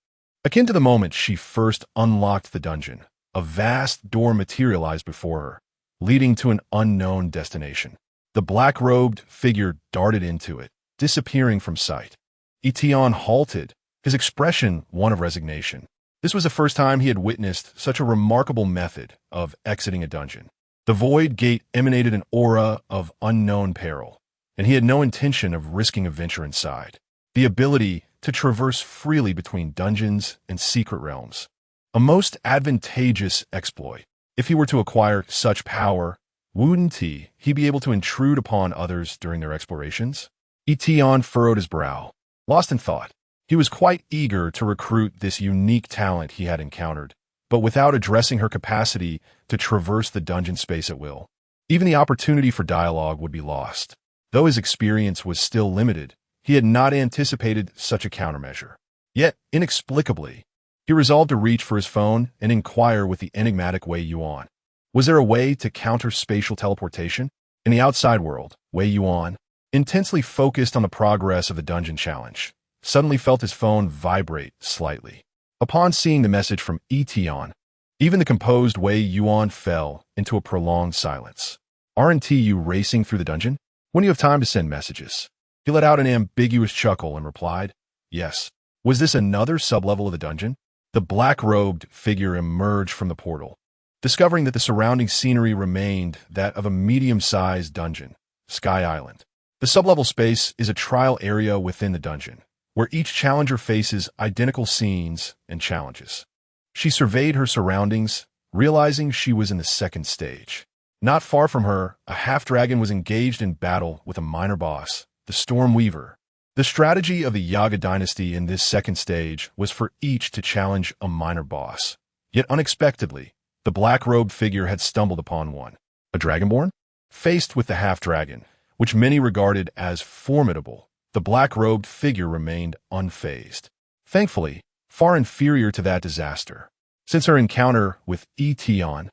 akin to the moment she first unlocked the dungeon, a vast door materialized before her, leading to an unknown destination. The black-robed figure darted into it, disappearing from sight. Yi Tian halted, his expression one of resignation. This was the first time he had witnessed such a remarkable method of exiting a dungeon. The void gate emanated an aura of unknown peril, and he had no intention of risking a venture inside. The ability to traverse freely between dungeons and secret realms, a most advantageous exploit. If he were to acquire such power, wouldn't he be able to intrude upon others during their explorations? Yi Tian furrowed his brow, lost in thought. He was quite eager to recruit this unique talent he had encountered, but without addressing her capacity to traverse the dungeon space at will, even the opportunity for dialogue would be lost. Though his experience was still limited, he had not anticipated such a countermeasure. Yet, inexplicably, he resolved to reach for his phone and inquire with the enigmatic Wei Yuan. Was there a way to counter spatial teleportation? In the outside world, Wei Yuan, intensely focused on the progress of the dungeon challenge, suddenly felt his phone vibrate slightly. Upon seeing the message from Yi Tian, even the composed Wei Yuan fell into a prolonged silence. Aren't you racing through the dungeon? When do you have time to send messages? He let out an ambiguous chuckle and replied, yes. Was this another sublevel of the dungeon? The black-robed figure emerged from the portal, discovering that the surrounding scenery remained that of a medium-sized dungeon, Sky Island. The sublevel space is a trial area within the dungeon, where each challenger faces identical scenes and challenges. She surveyed her surroundings, realizing she was in the second stage. Not far from her, a half-dragon was engaged in battle with a minor boss, the Storm Weaver. The strategy of the Yaga dynasty in this second stage was for each to challenge a minor boss. Yet unexpectedly, the black-robed figure had stumbled upon one. A dragonborn? Faced with the half-dragon, which many regarded as formidable, the black-robed figure remained unfazed. Thankfully, far inferior to that disaster. Since her encounter with Yi Tian,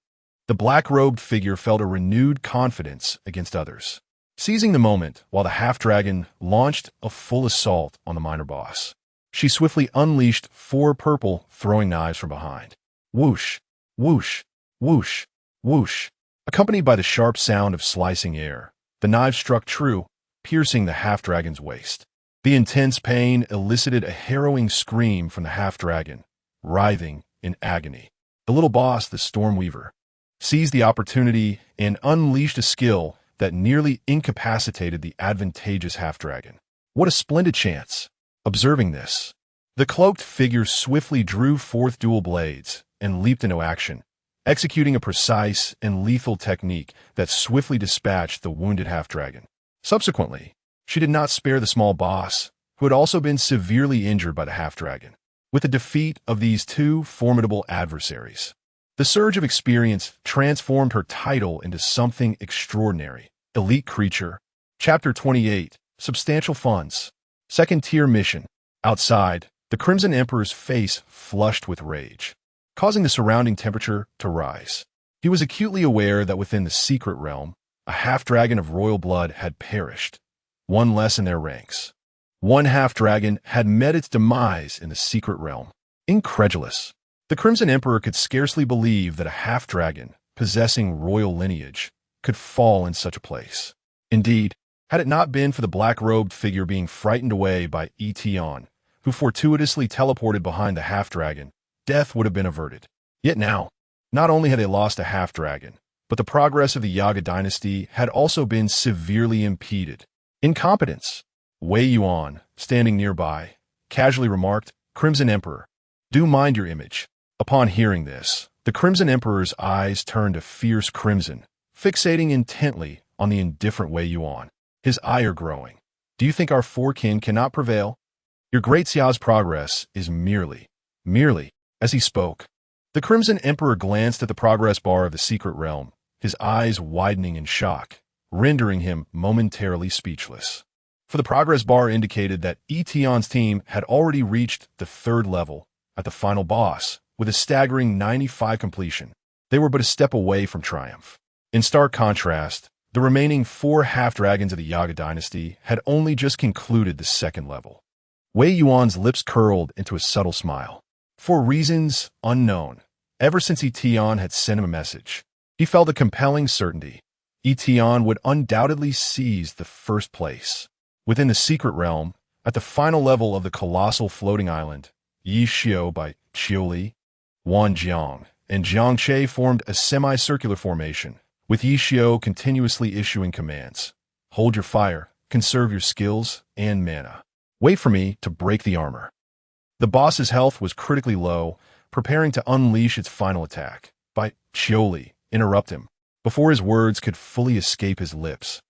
the black-robed figure felt a renewed confidence against others. Seizing the moment while the half-dragon launched a full assault on the minor boss, she swiftly unleashed 4 purple throwing knives from behind. Whoosh, whoosh, whoosh, whoosh. Accompanied by the sharp sound of slicing air, the knives struck true, piercing the half-dragon's waist. The intense pain elicited a harrowing scream from the half-dragon, writhing in agony. The little boss, the Storm Weaver, seized the opportunity and unleashed a skill that nearly incapacitated the advantageous half-dragon. What a splendid chance! Observing this, the cloaked figure swiftly drew forth dual blades and leaped into action, executing a precise and lethal technique that swiftly dispatched the wounded half-dragon. Subsequently, she did not spare the small boss, who had also been severely injured by the half-dragon. With the defeat of these 2 formidable adversaries, the surge of experience transformed her title into something extraordinary. Elite Creature. Chapter 28. Substantial Funds. Second-tier mission. Outside, the Crimson Emperor's face flushed with rage, causing the surrounding temperature to rise. He was acutely aware that within the secret realm, a half-dragon of royal blood had perished, one less in their ranks. One half-dragon had met its demise in the secret realm. Incredulous, the Crimson Emperor could scarcely believe that a half-dragon, possessing royal lineage, could fall in such a place. Indeed, had it not been for the black-robed figure being frightened away by Yi Tian, who fortuitously teleported behind the half-dragon, death would have been averted. Yet now, not only had they lost a half-dragon, but the progress of the Yaga dynasty had also been severely impeded. Incompetence. Wei Yuan, standing nearby, casually remarked, "Crimson Emperor, do mind your image." Upon hearing this, the Crimson Emperor's eyes turned a fierce crimson, fixating intently on the indifferent Wei Yuan. His ire growing. "Do you think our four kin cannot prevail? Your great Xiao's progress is merely. As he spoke, the Crimson Emperor glanced at the progress bar of the secret realm, his eyes widening in shock, rendering him momentarily speechless. For the progress bar indicated that Yi Tian's team had already reached the 3rd level at the final boss, with a staggering 95 completion. They were but a step away from triumph. In stark contrast, the remaining 4 half-dragons of the Yaga dynasty had only just concluded the 2nd level. Wei Yuan's lips curled into a subtle smile. For reasons unknown, ever since Yi Tian had sent him a message, he felt a compelling certainty. Yi Tian would undoubtedly seize the 1st place. Within the secret realm, at the final level of the colossal floating island, Yi Xiao by Qiuli, Wan Jiang, and Jiang Che formed a semicircular formation, with Yi Xiao continuously issuing commands. "Hold your fire, conserve your skills and mana. Wait for me to break the armor." The boss's health was critically low, preparing to unleash its final attack. Bai Qiuli interrupt him, before his words could fully escape his lips.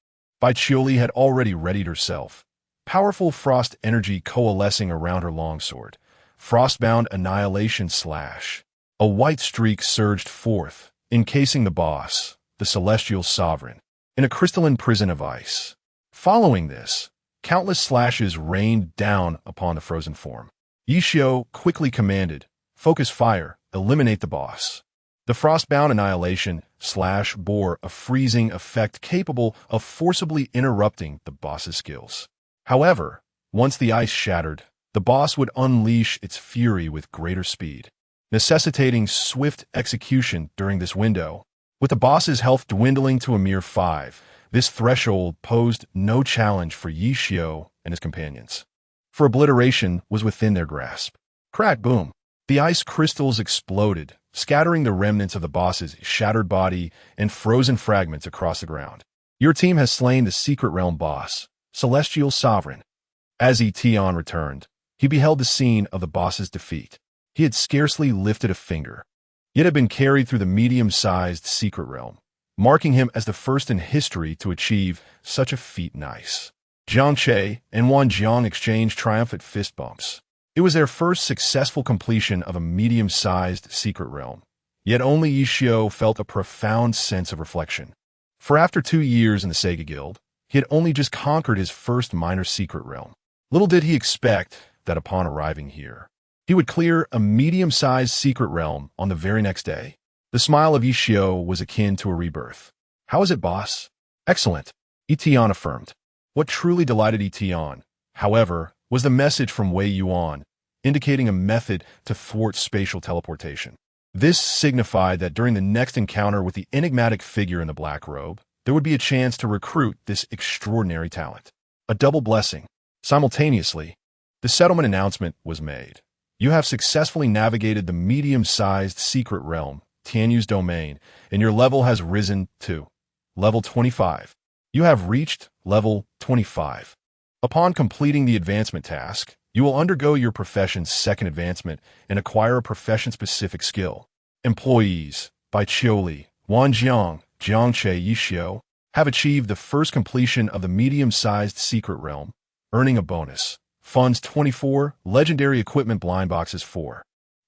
Bai Qiuli had already readied herself, powerful frost energy coalescing around her longsword. Frostbound annihilation slash. A white streak surged forth, encasing the boss, the celestial sovereign, in a crystalline prison of ice. Following this, countless slashes rained down upon the frozen form. Yi Xiao quickly commanded, "Focus fire, eliminate the boss." The frostbound annihilation slash bore a freezing effect capable of forcibly interrupting the boss's skills. However, once the ice shattered, the boss would unleash its fury with greater speed, necessitating swift execution during this window. With the boss's health dwindling to a mere 5, this threshold posed no challenge for Yi Xiao and his companions. For obliteration was within their grasp. Crack, boom. The ice crystals exploded, scattering the remnants of the boss's shattered body and frozen fragments across the ground. Your team has slain the secret realm boss, Celestial Sovereign. As Yi Tian returned, he beheld the scene of the boss's defeat. He had scarcely lifted a finger, yet had been carried through the medium-sized secret realm, marking him as the first in history to achieve such a feat. Nice. Jiang Che and Wan Jiang exchanged triumphant fist bumps. It was their first successful completion of a medium-sized secret realm, yet only Yi Xiao felt a profound sense of reflection. For after 2 years in the Sega Guild, he had only just conquered his first minor secret realm. Little did he expect that upon arriving here, he would clear a medium-sized secret realm on the very next day. The smile of Yi Xiao was akin to a rebirth. "How is it, boss?" "Excellent," Yi Tian affirmed. What truly delighted Yi Tian, however, was the message from Wei Yuan, indicating a method to thwart spatial teleportation. This signified that during the next encounter with the enigmatic figure in the black robe, there would be a chance to recruit this extraordinary talent. A double blessing. Simultaneously, the settlement announcement was made. You have successfully navigated the medium-sized secret realm, Tianyu's domain, and your level has risen to level 25. You have reached level 25. Upon completing the advancement task, you will undergo your profession's 2nd advancement and acquire a profession-specific skill. Employees, by Qiuli, Wan Jiang, Jiang Che, Yi Xiao, have achieved the first completion of the medium-sized secret realm, earning a bonus. Funds 24, legendary equipment blind boxes 4.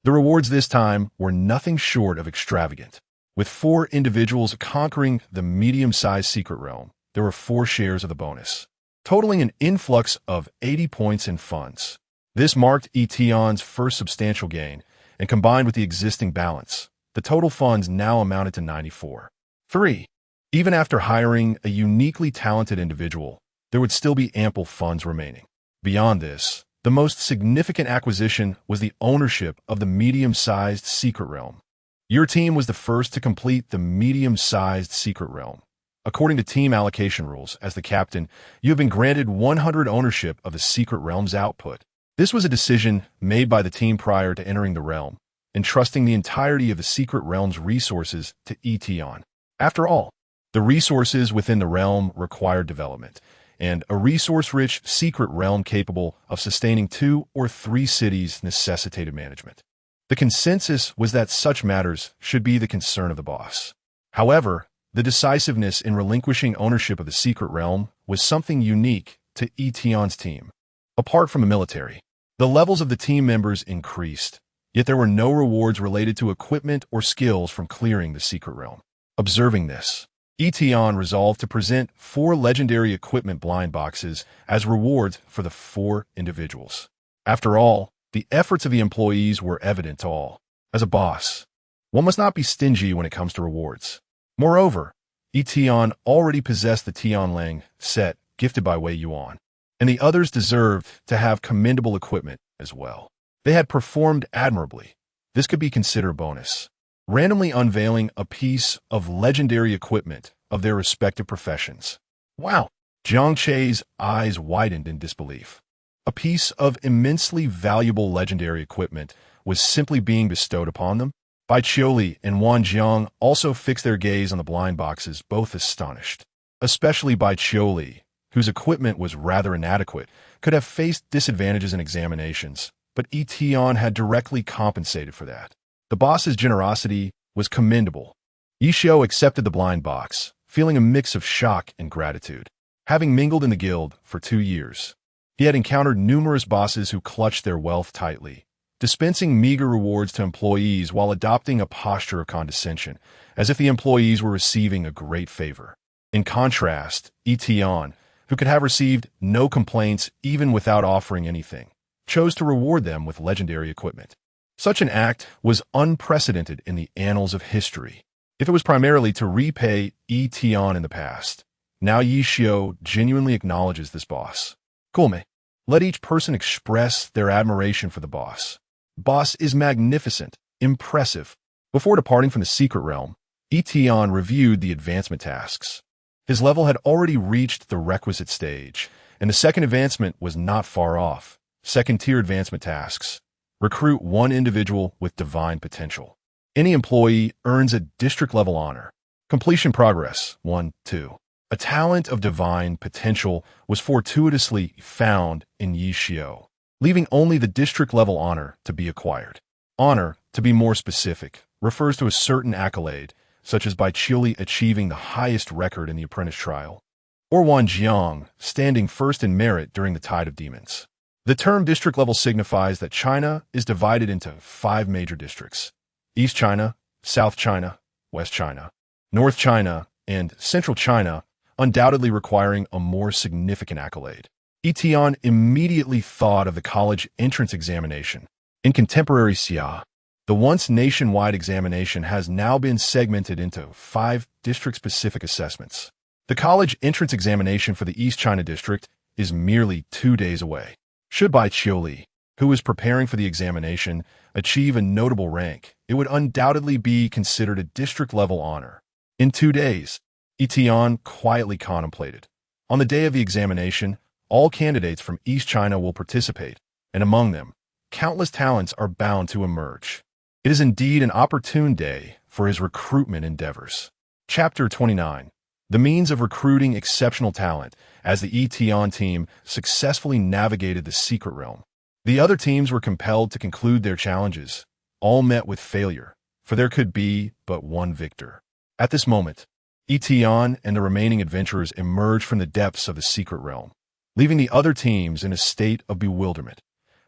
The rewards this time were nothing short of extravagant. With 4 individuals conquering the medium-sized secret realm, there were 4 shares of the bonus, totaling an influx of 80 points in funds. This marked Yi Tian's first substantial gain, and combined with the existing balance, the total funds now amounted to 94. 3. Even after hiring a uniquely talented individual, there would still be ample funds remaining. Beyond this, the most significant acquisition was the ownership of the medium-sized secret realm. Your team was the first to complete the medium-sized secret realm. According to team allocation rules, as the captain, you have been granted 100 ownership of the secret realm's output. This was a decision made by the team prior to entering the realm, entrusting the entirety of the secret realm's resources to Yi Tian. After all, the resources within the realm required development, and a resource-rich secret realm capable of sustaining 2 or 3 cities necessitated management. The consensus was that such matters should be the concern of the boss. However, the decisiveness in relinquishing ownership of the secret realm was something unique to Yi Tian's team. Apart from the military, the levels of the team members increased, yet there were no rewards related to equipment or skills from clearing the secret realm. Observing this, Yi Tian resolved to present 4 legendary equipment blind boxes as rewards for the 4 individuals. After all, the efforts of the employees were evident to all. As a boss, one must not be stingy when it comes to rewards. Moreover, Yi Tian already possessed the Tianlang set gifted by Wei Yuan, and the others deserved to have commendable equipment as well. They had performed admirably. This could be considered a bonus. Randomly unveiling a piece of legendary equipment of their respective professions. Wow! Jiang Che's eyes widened in disbelief. A piece of immensely valuable legendary equipment was simply being bestowed upon them? Bai Qiuli and Wang Jiang also fixed their gaze on the blind boxes, both astonished. Especially Bai Qiuli, whose equipment was rather inadequate, could have faced disadvantages in examinations, but Yi Tian had directly compensated for that. The boss's generosity was commendable. Yi Xiu accepted the blind box, feeling a mix of shock and gratitude. Having mingled in the guild for 2 years, he had encountered numerous bosses who clutched their wealth tightly, dispensing meager rewards to employees while adopting a posture of condescension, as if the employees were receiving a great favor. In contrast, Yi Tian, who could have received no complaints even without offering anything, chose to reward them with legendary equipment. Such an act was unprecedented in the annals of history. If it was primarily to repay Yi Tian in the past, now Yi Xiu genuinely acknowledges this boss. Gulme, let each person express their admiration for the boss. Boss is magnificent, impressive. Before departing from the secret realm, Yi Tian reviewed the advancement tasks. His level had already reached the requisite stage, and the second advancement was not far off. Second-tier advancement tasks. Recruit 1 individual with divine potential. Any employee earns a district-level honor. Completion progress, 1-2. A talent of divine potential was fortuitously found in Yi Xiu, leaving only the district-level honor to be acquired. Honor, to be more specific, refers to a certain accolade, such as Bai Qiuli achieving the highest record in the apprentice trial, or Wang Jiang standing first in merit during the Tide of Demons. The term district level signifies that China is divided into 5 major districts: East China, South China, West China, North China, and Central China, undoubtedly requiring a more significant accolade. Yi Tian immediately thought of the college entrance examination. In contemporary Xia, the once nationwide examination has now been segmented into 5 district-specific assessments. The college entrance examination for the East China district is merely 2 days away. Should Bai Qiuli, who is preparing for the examination, achieve a notable rank, it would undoubtedly be considered a district-level honor. In 2 days, Yi Tian quietly contemplated. On the day of the examination, all candidates from East China will participate, and among them, countless talents are bound to emerge. It is indeed an opportune day for his recruitment endeavors. Chapter 29. The means of recruiting exceptional talent as the Yi Tian team successfully navigated the secret realm. The other teams were compelled to conclude their challenges, all met with failure, for there could be but one victor. At this moment, Yi Tian and the remaining adventurers emerged from the depths of the secret realm, leaving the other teams in a state of bewilderment.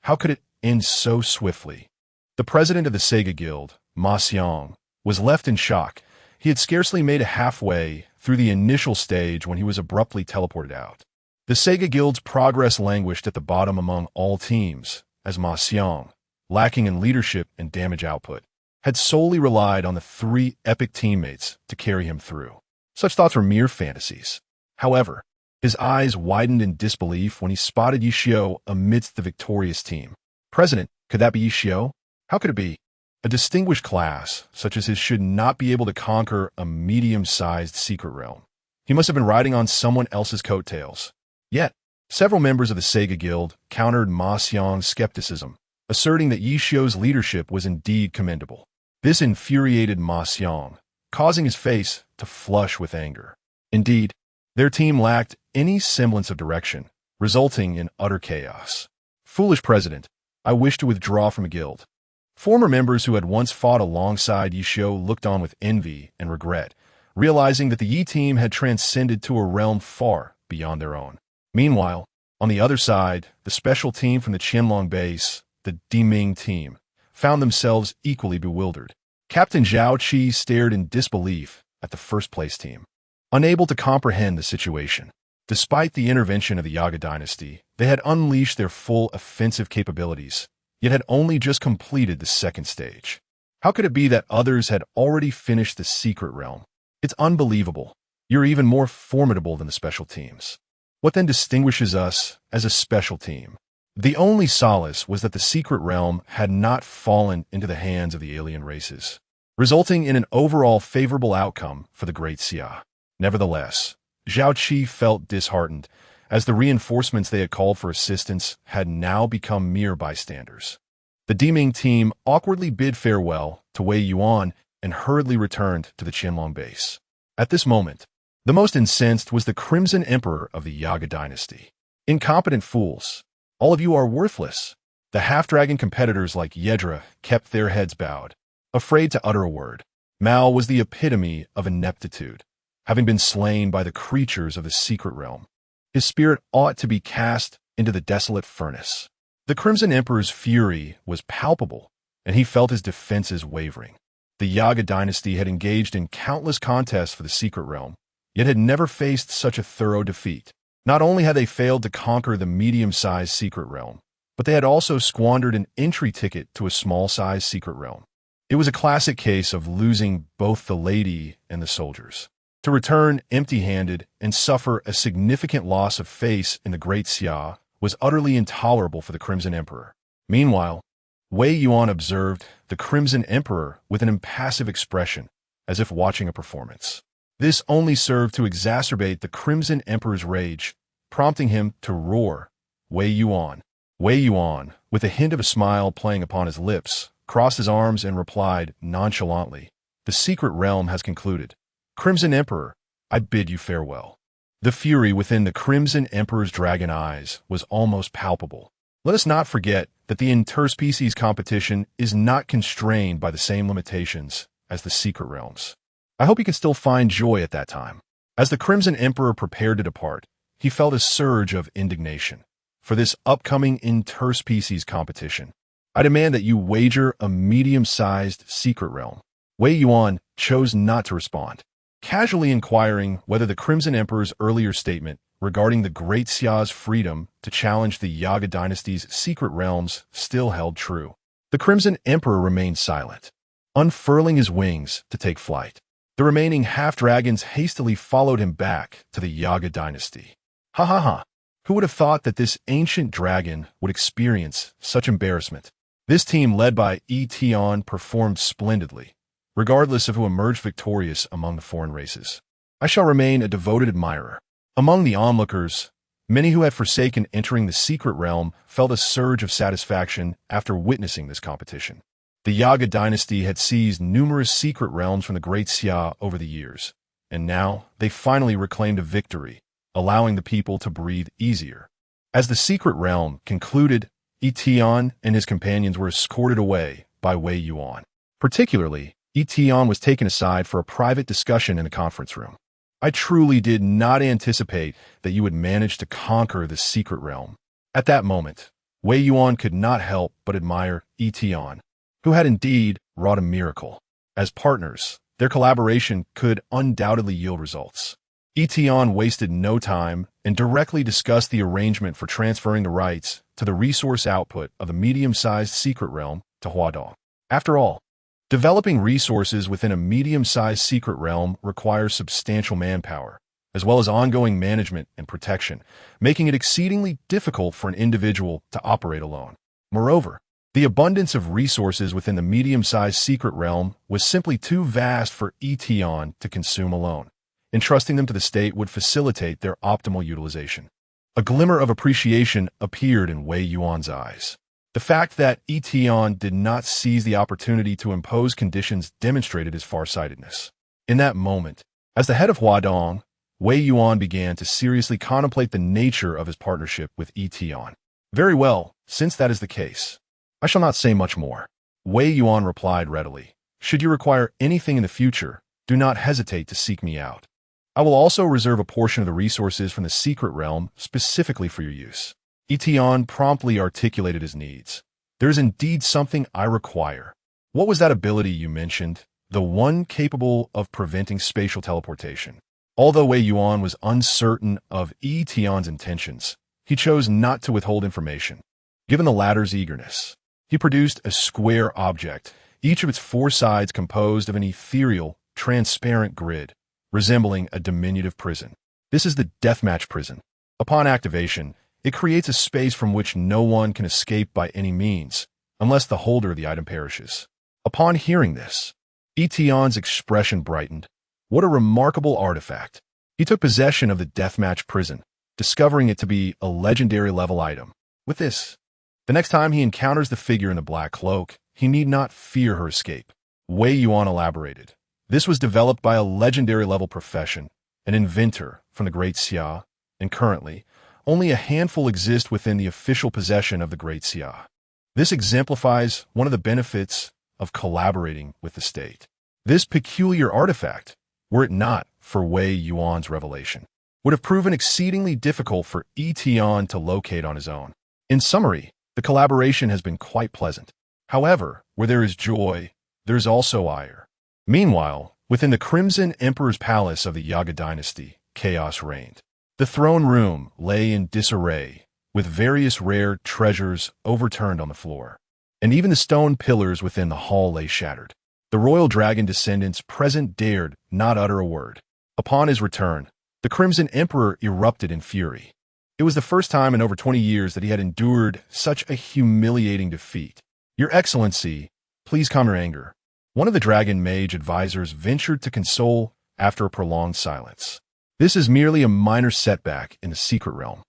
How could it end so swiftly? The president of the Sega Guild, Ma Xiang, was left in shock. He had scarcely made it halfway through the initial stage when he was abruptly teleported out. The Sega Guild's progress languished at the bottom among all teams, as Ma Xiang, lacking in leadership and damage output, had solely relied on the 3 epic teammates to carry him through. Such thoughts were mere fantasies. However, His eyes widened in disbelief when he spotted Yi Xiu amidst the victorious team. President, could that be Yi Xiu? How could it be? A distinguished class, such as his, should not be able to conquer a medium-sized secret realm. He must have been riding on someone else's coattails. Yet, several members of the Sega Guild countered Ma Xiang's skepticism, asserting that Yi Xiu's leadership was indeed commendable. This infuriated Ma Xiang, causing his face to flush with anger. Indeed, their team lacked any semblance of direction, resulting in utter chaos. Foolish president, I wish to withdraw from a guild. Former members who had once fought alongside Yi Xiu looked on with envy and regret, realizing that the Yi team had transcended to a realm far beyond their own. Meanwhile, on the other side, the special team from the Qianlong base, the Diming team, found themselves equally bewildered. Captain Zhao Qi stared in disbelief at the first-place team, unable to comprehend the situation. Despite the intervention of the Yaga dynasty, they had unleashed their full offensive capabilities, yet had only just completed the second stage. How could it be that others had already finished the secret realm? It's unbelievable. You're even more formidable than the special teams. What then distinguishes us as a special team? The only solace was that the secret realm had not fallen into the hands of the alien races, resulting in an overall favorable outcome for the Great Xia. Nevertheless, Zhao Qi felt disheartened, as the reinforcements they had called for assistance had now become mere bystanders. The Diming team awkwardly bid farewell to Wei Yuan and hurriedly returned to the Qianlong base. At this moment, the most incensed was the Crimson Emperor of the Yaga dynasty. Incompetent fools! All of you are worthless. The half-dragon competitors like Yedra kept their heads bowed, afraid to utter a word. Mao was the epitome of ineptitude, having been slain by the creatures of the secret realm. His spirit ought to be cast into the desolate furnace. The Crimson Emperor's fury was palpable, and he felt his defenses wavering. The Yaga dynasty had engaged in countless contests for the secret realm, yet had never faced such a thorough defeat. Not only had they failed to conquer the medium-sized secret realm, but they had also squandered an entry ticket to a small-sized secret realm. It was a classic case of losing both the lady and the soldiers. To return empty-handed and suffer a significant loss of face in the Great Xia was utterly intolerable for the Crimson Emperor. Meanwhile, Wei Yuan observed the Crimson Emperor with an impassive expression, as if watching a performance. This only served to exacerbate the Crimson Emperor's rage, prompting him to roar, Wei Yuan. Wei Yuan, with a hint of a smile playing upon his lips, crossed his arms and replied nonchalantly, "The secret realm has concluded. Crimson Emperor, I bid you farewell." The fury within the Crimson Emperor's dragon eyes was almost palpable. Let us not forget that the interspecies competition is not constrained by the same limitations as the secret realms. I hope he can still find joy at that time. As the Crimson Emperor prepared to depart, he felt a surge of indignation. For this upcoming interspecies competition, I demand that you wager a medium-sized secret realm. Wei Yuan chose not to respond, casually inquiring whether the Crimson Emperor's earlier statement regarding the Great Xia's freedom to challenge the Yaga dynasty's secret realms still held true. The Crimson Emperor remained silent, unfurling his wings to take flight. The remaining half-dragons hastily followed him back to the Yaga dynasty. Ha ha ha! Who would have thought that this ancient dragon would experience such embarrassment? This team led by Yi Tian performed splendidly, regardless of who emerged victorious among the foreign races. I shall remain a devoted admirer. Among the onlookers, many who had forsaken entering the secret realm felt a surge of satisfaction after witnessing this competition. The Yaga dynasty had seized numerous secret realms from the Great Xia over the years, and now they finally reclaimed a victory, allowing the people to breathe easier. As the secret realm concluded, Yi Tian and his companions were escorted away by Wei Yuan. Particularly, Yi Tian was taken aside for a private discussion in the conference room. I truly did not anticipate that you would manage to conquer the secret realm. At that moment, Wei Yuan could not help but admire Yi Tian, who had indeed wrought a miracle. As partners, their collaboration could undoubtedly yield results. Yi Tian wasted no time and directly discussed the arrangement for transferring the rights to the resource output of the medium-sized secret realm to Huadong. After all, developing resources within a medium-sized secret realm requires substantial manpower, as well as ongoing management and protection, making it exceedingly difficult for an individual to operate alone. Moreover, the abundance of resources within the medium-sized secret realm was simply too vast for Yi Tian to consume alone. Entrusting them to the state would facilitate their optimal utilization. A glimmer of appreciation appeared in Wei Yuan's eyes. The fact that Yi Tian did not seize the opportunity to impose conditions demonstrated his farsightedness. In that moment, as the head of Huadong, Wei Yuan began to seriously contemplate the nature of his partnership with Yi Tian. Very well, since that is the case, I shall not say much more. Wei Yuan replied readily. Should you require anything in the future, do not hesitate to seek me out. I will also reserve a portion of the resources from the secret realm specifically for your use. Yi Tian promptly articulated his needs. There is indeed something I require. What was that ability you mentioned? The one capable of preventing spatial teleportation. Although Wei Yuan was uncertain of Yi Tian's intentions, he chose not to withhold information. Given the latter's eagerness, he produced a square object, each of its four sides composed of an ethereal, transparent grid, resembling a diminutive prison. This is the deathmatch prison. Upon activation, it creates a space from which no one can escape by any means, unless the holder of the item perishes. Upon hearing this, Yi Tian's expression brightened. What a remarkable artifact. He took possession of the deathmatch prison, discovering it to be a legendary level item. With this, the next time he encounters the figure in the black cloak, he need not fear her escape. Wei Yuan elaborated. This was developed by a legendary level profession, an inventor from the Great Xia, and currently, only a handful exist within the official possession of the Great Xia. This exemplifies one of the benefits of collaborating with the state. This peculiar artifact, were it not for Wei Yuan's revelation, would have proven exceedingly difficult for Yi Tian to locate on his own. In summary, the collaboration has been quite pleasant. However, where there is joy, there is also ire. Meanwhile, within the Crimson Emperor's palace of the Yaga dynasty, chaos reigned. The throne room lay in disarray, with various rare treasures overturned on the floor, and even the stone pillars within the hall lay shattered. The royal dragon descendants present dared not utter a word. Upon his return, the Crimson Emperor erupted in fury. It was the first time in over 20 years that he had endured such a humiliating defeat. Your Excellency, please calm your anger. One of the dragon mage advisors ventured to console after a prolonged silence. This is merely a minor setback in the secret realm.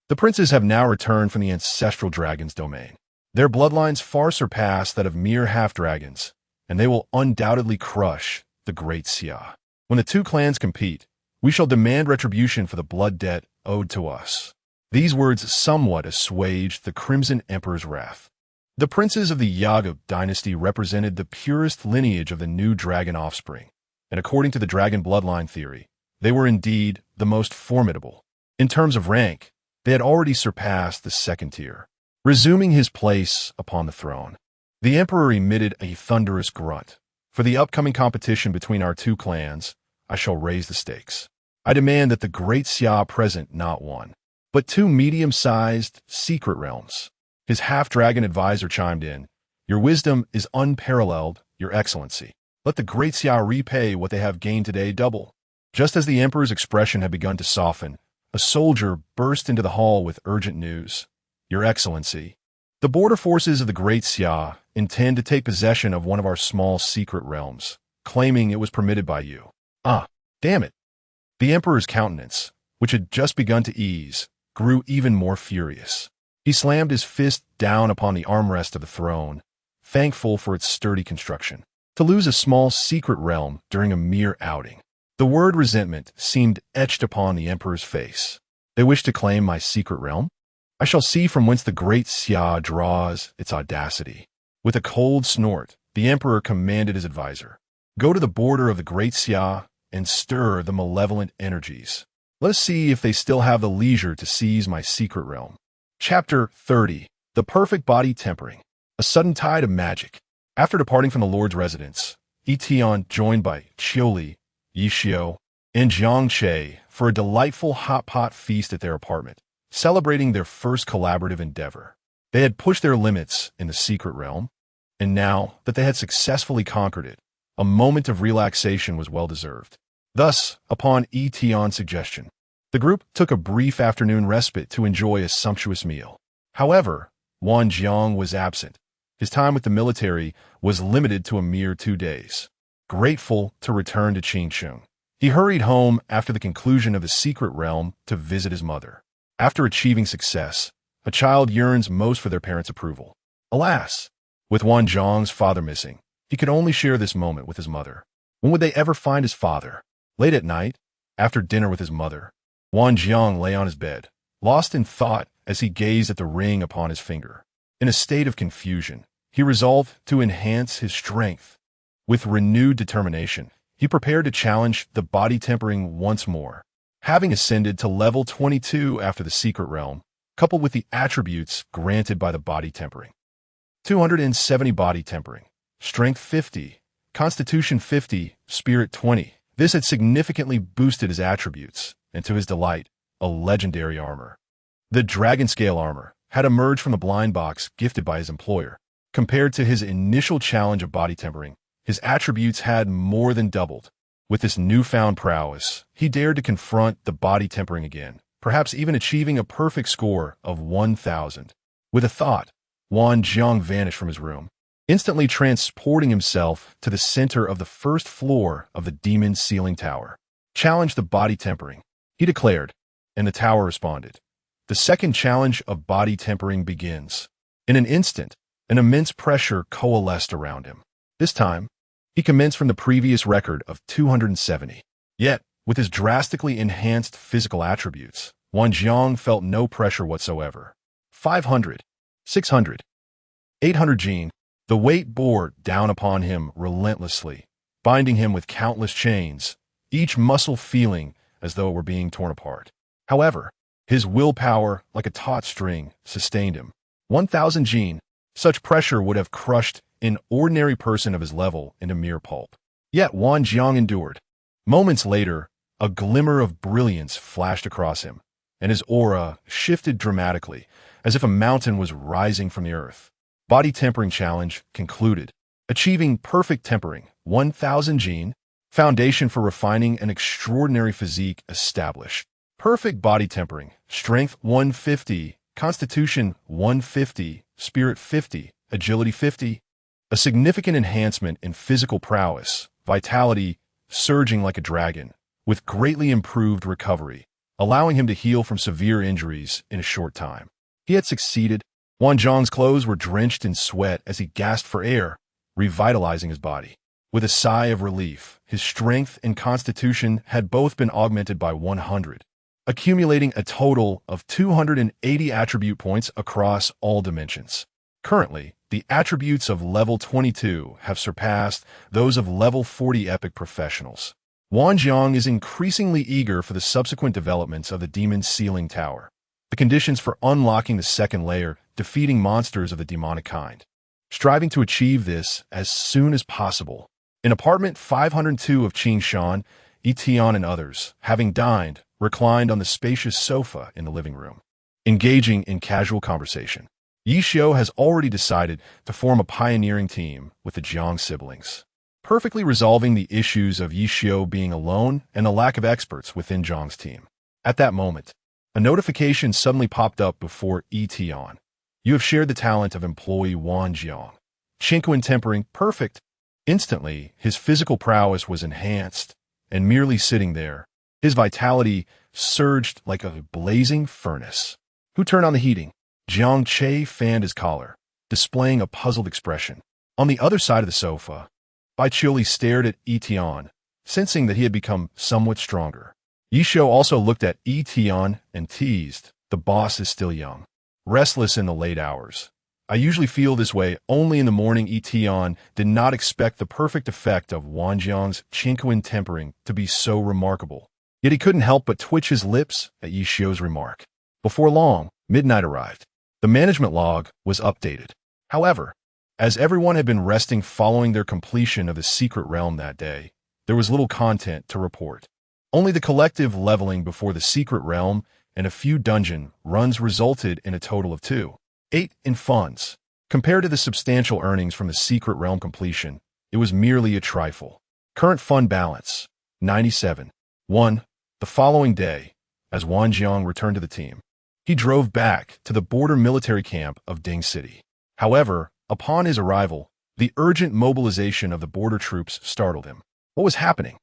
The princes have now returned from the ancestral dragon's domain. Their bloodlines far surpass that of mere half-dragons, and they will undoubtedly crush the Great Xia. When the two clans compete, we shall demand retribution for the blood debt owed to us. These words somewhat assuaged the Crimson Emperor's wrath. The princes of the Yaga dynasty represented the purest lineage of the new dragon offspring, and according to the dragon bloodline theory, they were indeed the most formidable. In terms of rank, they had already surpassed the second tier. Resuming his place upon the throne, the emperor emitted a thunderous grunt. For the upcoming competition between our two clans, I shall raise the stakes. I demand that the Great Xia present not one, but two medium-sized secret realms. His half-dragon advisor chimed in. Your wisdom is unparalleled, Your Excellency. Let the Great Xia repay what they have gained today double. Just as the emperor's expression had begun to soften, a soldier burst into the hall with urgent news. Your Excellency, the border forces of the Great Xia intend to take possession of one of our small secret realms, claiming it was permitted by you. Ah, damn it. The emperor's countenance, which had just begun to ease, grew even more furious. He slammed his fist down upon the armrest of the throne, thankful for its sturdy construction. To lose a small secret realm during a mere outing. The word resentment seemed etched upon the emperor's face. They wish to claim my secret realm? I shall see from whence the Great Xia draws its audacity. With a cold snort, the emperor commanded his advisor, go to the border of the Great Xia and stir the malevolent energies. Let us see if they still have the leisure to seize my secret realm. Chapter 30. The Perfect Body Tempering. A sudden tide of magic. After departing from the Lord's residence, Yi Tian joined by Qiuli, Yi Xiu, and Jiang Che for a delightful hot pot feast at their apartment, celebrating their first collaborative endeavor. They had pushed their limits in the secret realm, and now that they had successfully conquered it, a moment of relaxation was well deserved. Thus, upon Yi Tian's suggestion, the group took a brief afternoon respite to enjoy a sumptuous meal. However, Wang Jiang was absent. His time with the military was limited to a mere 2 days. Grateful to return to Qingsheng, he hurried home after the conclusion of the secret realm to visit his mother. After achieving success, a child yearns most for their parents' approval. Alas, with Wang Jiang's father missing, he could only share this moment with his mother. When would they ever find his father? Late at night, after dinner with his mother, Wang Jiang lay on his bed, lost in thought as he gazed at the ring upon his finger. In a state of confusion, he resolved to enhance his strength. With renewed determination, he prepared to challenge the body tempering once more. Having ascended to level 22 after the secret realm, coupled with the attributes granted by the body tempering. 270 body tempering, strength 50, constitution 50, spirit 20. This had significantly boosted his attributes, and to his delight, a legendary armor. The dragon scale armor had emerged from the blind box gifted by his employer. Compared to his initial challenge of body tempering, his attributes had more than doubled. With this newfound prowess, he dared to confront the body tempering again, perhaps even achieving a perfect score of 1,000. With a thought, Wang Jiang vanished from his room, instantly transporting himself to the center of the first floor of the demon ceiling tower. Challenge the body tempering, he declared, and the tower responded. The second challenge of body tempering begins. In an instant, an immense pressure coalesced around him. This time, he commenced from the previous record of 270. Yet, with his drastically enhanced physical attributes, Wang Jiang felt no pressure whatsoever. 500, 600, 800 Jin. The weight bore down upon him relentlessly, binding him with countless chains, each muscle feeling as though it were being torn apart. However, his willpower, like a taut string, sustained him. 1,000 Jin. Such pressure would have crushed an ordinary person of his level into mere pulp. Yet Wang Jiang endured. Moments later, a glimmer of brilliance flashed across him, and his aura shifted dramatically, as if a mountain was rising from the earth. Body tempering challenge concluded. Achieving perfect tempering, 1,000 Jin. Foundation for refining an extraordinary physique established. Perfect body tempering, strength 150, constitution 150, spirit 50, agility 50. A significant enhancement in physical prowess, vitality surging like a dragon, with greatly improved recovery, allowing him to heal from severe injuries in a short time. He had succeeded. Wang Jiang's clothes were drenched in sweat as he gasped for air, revitalizing his body. With a sigh of relief, his strength and constitution had both been augmented by 100, accumulating a total of 280 attribute points across all dimensions. Currently, the attributes of level 22 have surpassed those of level 40 epic professionals. Wang Jiang is increasingly eager for the subsequent developments of the demon ceiling tower. The conditions for unlocking the second layer, defeating monsters of the demonic kind. Striving to achieve this as soon as possible. In apartment 502 of Qingshan, Yi Tian and others, having dined, reclined on the spacious sofa in the living room, engaging in casual conversation. Yi Xiu has already decided to form a pioneering team with the Jiang siblings, perfectly resolving the issues of Yi Xiu being alone and the lack of experts within Jiang's team. At that moment, a notification suddenly popped up before Yi Tian. You have shared the talent of employee Wang Jiang. Qingquan tempering, perfect. Instantly, his physical prowess was enhanced, and merely sitting there, his vitality surged like a blazing furnace. Who turned on the heating? Jiang Che fanned his collar, displaying a puzzled expression. On the other side of the sofa, Bai Qiuli stared at Yi Tian, sensing that he had become somewhat stronger. Yi Xiu also looked at Yi Tian and teased, the boss is still young, restless in the late hours. I usually feel this way only in the morning. Yi Tian did not expect the perfect effect of Wang Jiang's Qingquan tempering to be so remarkable. Yet he couldn't help but twitch his lips at Yi Xiu's remark. Before long, midnight arrived. The management log was updated. However, as everyone had been resting following their completion of the secret realm that day, there was little content to report. Only the collective leveling before the secret realm and a few dungeon runs resulted in a total of 2.8 in funds. Compared to the substantial earnings from the secret realm completion, it was merely a trifle. Current fund balance, 97. 1. The following day, as Wang Jiang returned to the team, he drove back to the border military camp of Ding City. However, upon his arrival, the urgent mobilization of the border troops startled him. What was happening?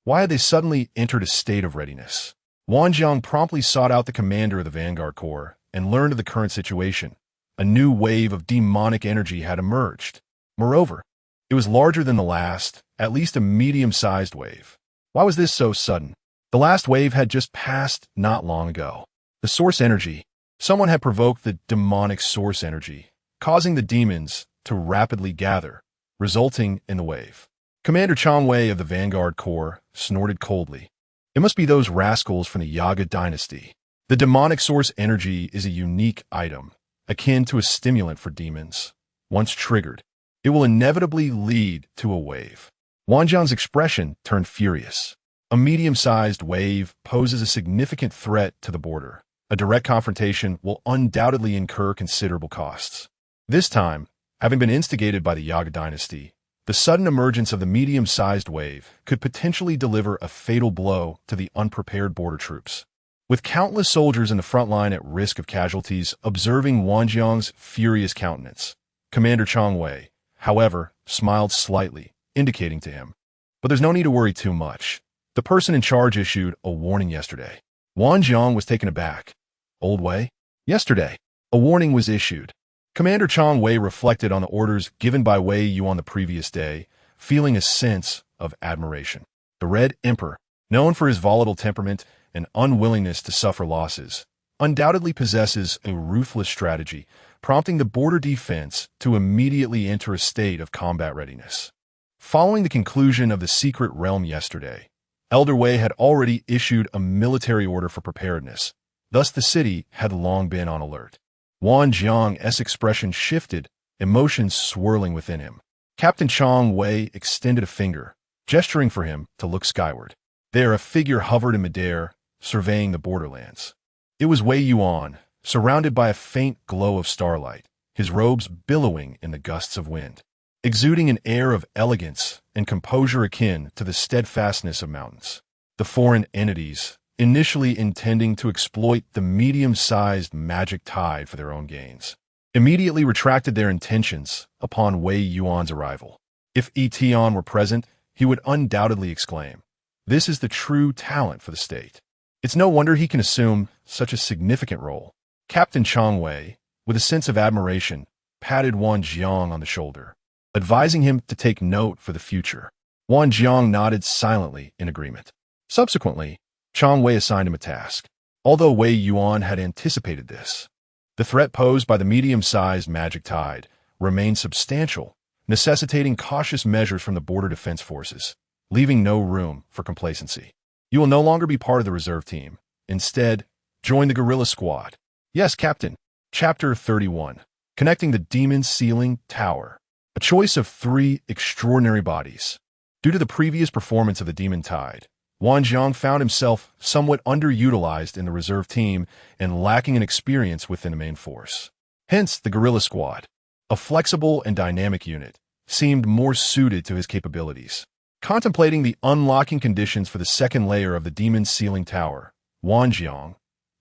Why had they suddenly entered a state of readiness? Wang Jiang promptly sought out the commander of the Vanguard Corps and learned of the current situation. A new wave of demonic energy had emerged. Moreover, it was larger than the last, at least a medium-sized wave. Why was this so sudden? The last wave had just passed not long ago. The source energy. Someone had provoked the demonic source energy, causing the demons to rapidly gather, resulting in the wave. Commander Chang Wei of the Vanguard Corps snorted coldly. It must be those rascals from the Yaga dynasty. The demonic source energy is a unique item, akin to a stimulant for demons. Once triggered, it will inevitably lead to a wave. Wang Jiang's expression turned furious. A medium-sized wave poses a significant threat to the border. A direct confrontation will undoubtedly incur considerable costs. This time, having been instigated by the Yaga dynasty, the sudden emergence of the medium-sized wave could potentially deliver a fatal blow to the unprepared border troops. With countless soldiers in the front line at risk of casualties observing Wang Jiang's furious countenance, Commander Chang Wei, however, smiled slightly, indicating to him, "But there's no need to worry too much. The person in charge issued a warning yesterday." Wang Jiang was taken aback. "Old Wei?" "Yesterday, a warning was issued." Commander Chang Wei reflected on the orders given by Wei Yuan the previous day, feeling a sense of admiration. The Red Emperor, known for his volatile temperament and unwillingness to suffer losses, undoubtedly possesses a ruthless strategy, prompting the border defense to immediately enter a state of combat readiness. Following the conclusion of the secret realm yesterday, Elder Wei had already issued a military order for preparedness. Thus the city had long been on alert. Wang Jiang's expression shifted, emotions swirling within him. Captain Chang Wei extended a finger, gesturing for him to look skyward. There a figure hovered in midair, surveying the borderlands. It was Wei Yuan, surrounded by a faint glow of starlight, his robes billowing in the gusts of wind, exuding an air of elegance and composure akin to the steadfastness of mountains. The foreign entities, initially intending to exploit the medium-sized magic tide for their own gains, immediately retracted their intentions upon Wei Yuan's arrival. If Yi Tian were present, he would undoubtedly exclaim, "This is the true talent for the state." It's no wonder he can assume such a significant role. Captain Chang Wei, with a sense of admiration, patted Wang Jiang on the shoulder, advising him to take note for the future. Wang Jiang nodded silently in agreement. Subsequently, Chang Wei assigned him a task. Although Wei Yuan had anticipated this, the threat posed by the medium-sized magic tide remained substantial, necessitating cautious measures from the border defense forces, leaving no room for complacency. "You will no longer be part of the reserve team. Instead, join the guerrilla squad." "Yes, Captain." Chapter 31. Connecting the Demon's Ceiling Tower. A choice of 3 extraordinary bodies. Due to the previous performance of the Demon Tide, Wang Jiang found himself somewhat underutilized in the reserve team and lacking in experience within the main force. Hence, the guerrilla squad, a flexible and dynamic unit, seemed more suited to his capabilities. Contemplating the unlocking conditions for the second layer of the Demon's Ceiling Tower, Wang Jiang,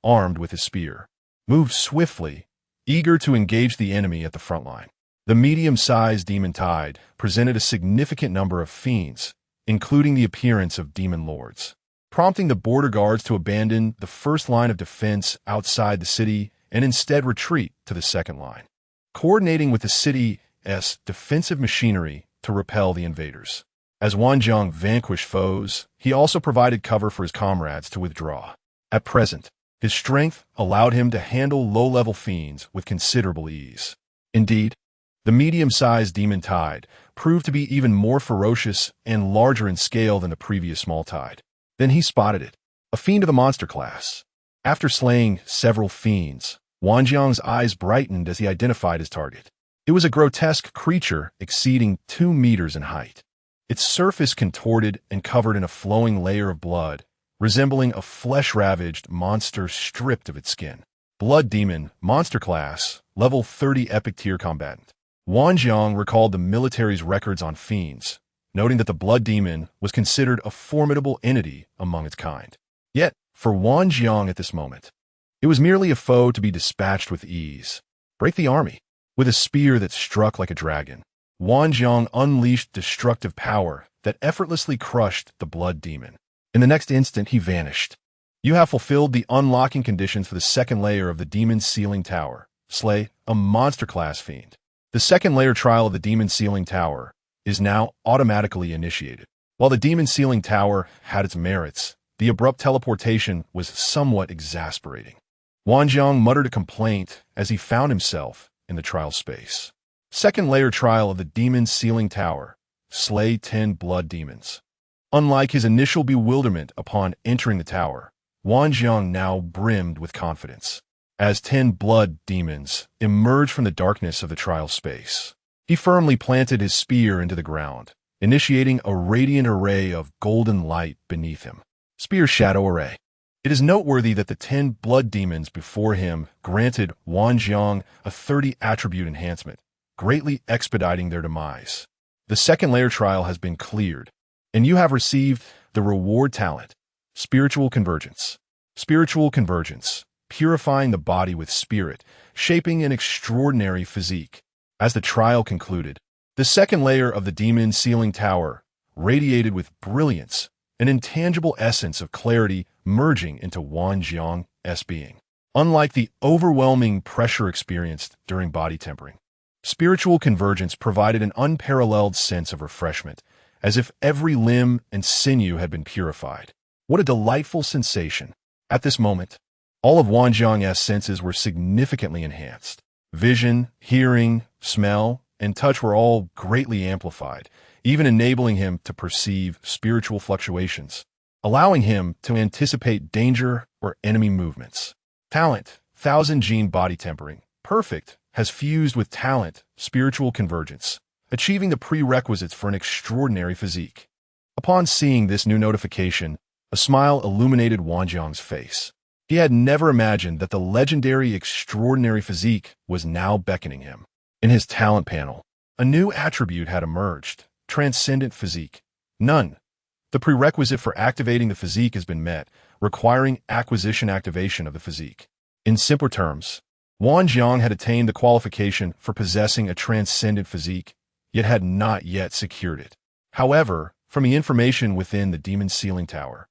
armed with his spear, moved swiftly, eager to engage the enemy at the front line. The medium-sized Demon Tide presented a significant number of fiends, including the appearance of demon lords, prompting the border guards to abandon the first line of defense outside the city and instead retreat to the second line, coordinating with the city's defensive machinery to repel the invaders. As Wang Jiang vanquished foes, he also provided cover for his comrades to withdraw. At present, his strength allowed him to handle low-level fiends with considerable ease. Indeed, the medium-sized Demon Tide proved to be even more ferocious and larger in scale than the previous small tide. Then he spotted it, a fiend of the monster class. After slaying several fiends, Wang Jiang's eyes brightened as he identified his target. It was a grotesque creature exceeding 2 meters in height. Its surface contorted and covered in a flowing layer of blood, resembling a flesh-ravaged monster stripped of its skin. Blood Demon, Monster Class, Level 30 Epic Tier Combatant. Wang Jiang recalled the military's records on fiends, noting that the blood demon was considered a formidable entity among its kind. Yet, for Wang Jiang at this moment, it was merely a foe to be dispatched with ease. Break the army. With a spear that struck like a dragon, Wang Jiang unleashed destructive power that effortlessly crushed the blood demon. In the next instant, he vanished. You have fulfilled the unlocking conditions for the second layer of the Demon's Sealing Tower. Slay a monster-class fiend. The second layer trial of the Demon's Sealing Tower is now automatically initiated. While the Demon's Sealing Tower had its merits, the abrupt teleportation was somewhat exasperating. Wang Jiang muttered a complaint as he found himself in the trial space. Second layer trial of the Demon's Sealing Tower. Slay 10 blood demons. Unlike his initial bewilderment upon entering the tower, Wang Jiang now brimmed with confidence. As 10 blood demons emerged from the darkness of the trial space, he firmly planted his spear into the ground, initiating a radiant array of golden light beneath him. Spear Shadow Array. It is noteworthy that the 10 blood demons before him granted Wang Jiang a 30 attribute enhancement, greatly expediting their demise. The second layer trial has been cleared, and you have received the reward talent, Spiritual Convergence. Spiritual Convergence, purifying the body with spirit, shaping an extraordinary physique. As the trial concluded, the second layer of the Demon's Sealing Tower radiated with brilliance, an intangible essence of clarity merging into Wang Jiang's being. Unlike the overwhelming pressure experienced during body tempering, Spiritual Convergence provided an unparalleled sense of refreshment, as if every limb and sinew had been purified. What a delightful sensation! At this moment, all of Wang Jiang's senses were significantly enhanced. Vision, hearing, smell, and touch were all greatly amplified, even enabling him to perceive spiritual fluctuations, allowing him to anticipate danger or enemy movements. Talent, 1000 gene body tempering, perfect, has fused with talent, Spiritual Convergence, achieving the prerequisites for an extraordinary physique. Upon seeing this new notification, a smile illuminated Wang Jiang's face. He had never imagined that the legendary extraordinary physique was now beckoning him. In his talent panel, a new attribute had emerged, Transcendent Physique. None. The prerequisite for activating the physique has been met, requiring activation of the physique. In simpler terms, Wang Jiang had attained the qualification for possessing a transcendent physique, yet had not yet secured it. However, from the information within the Demon's Sealing Tower,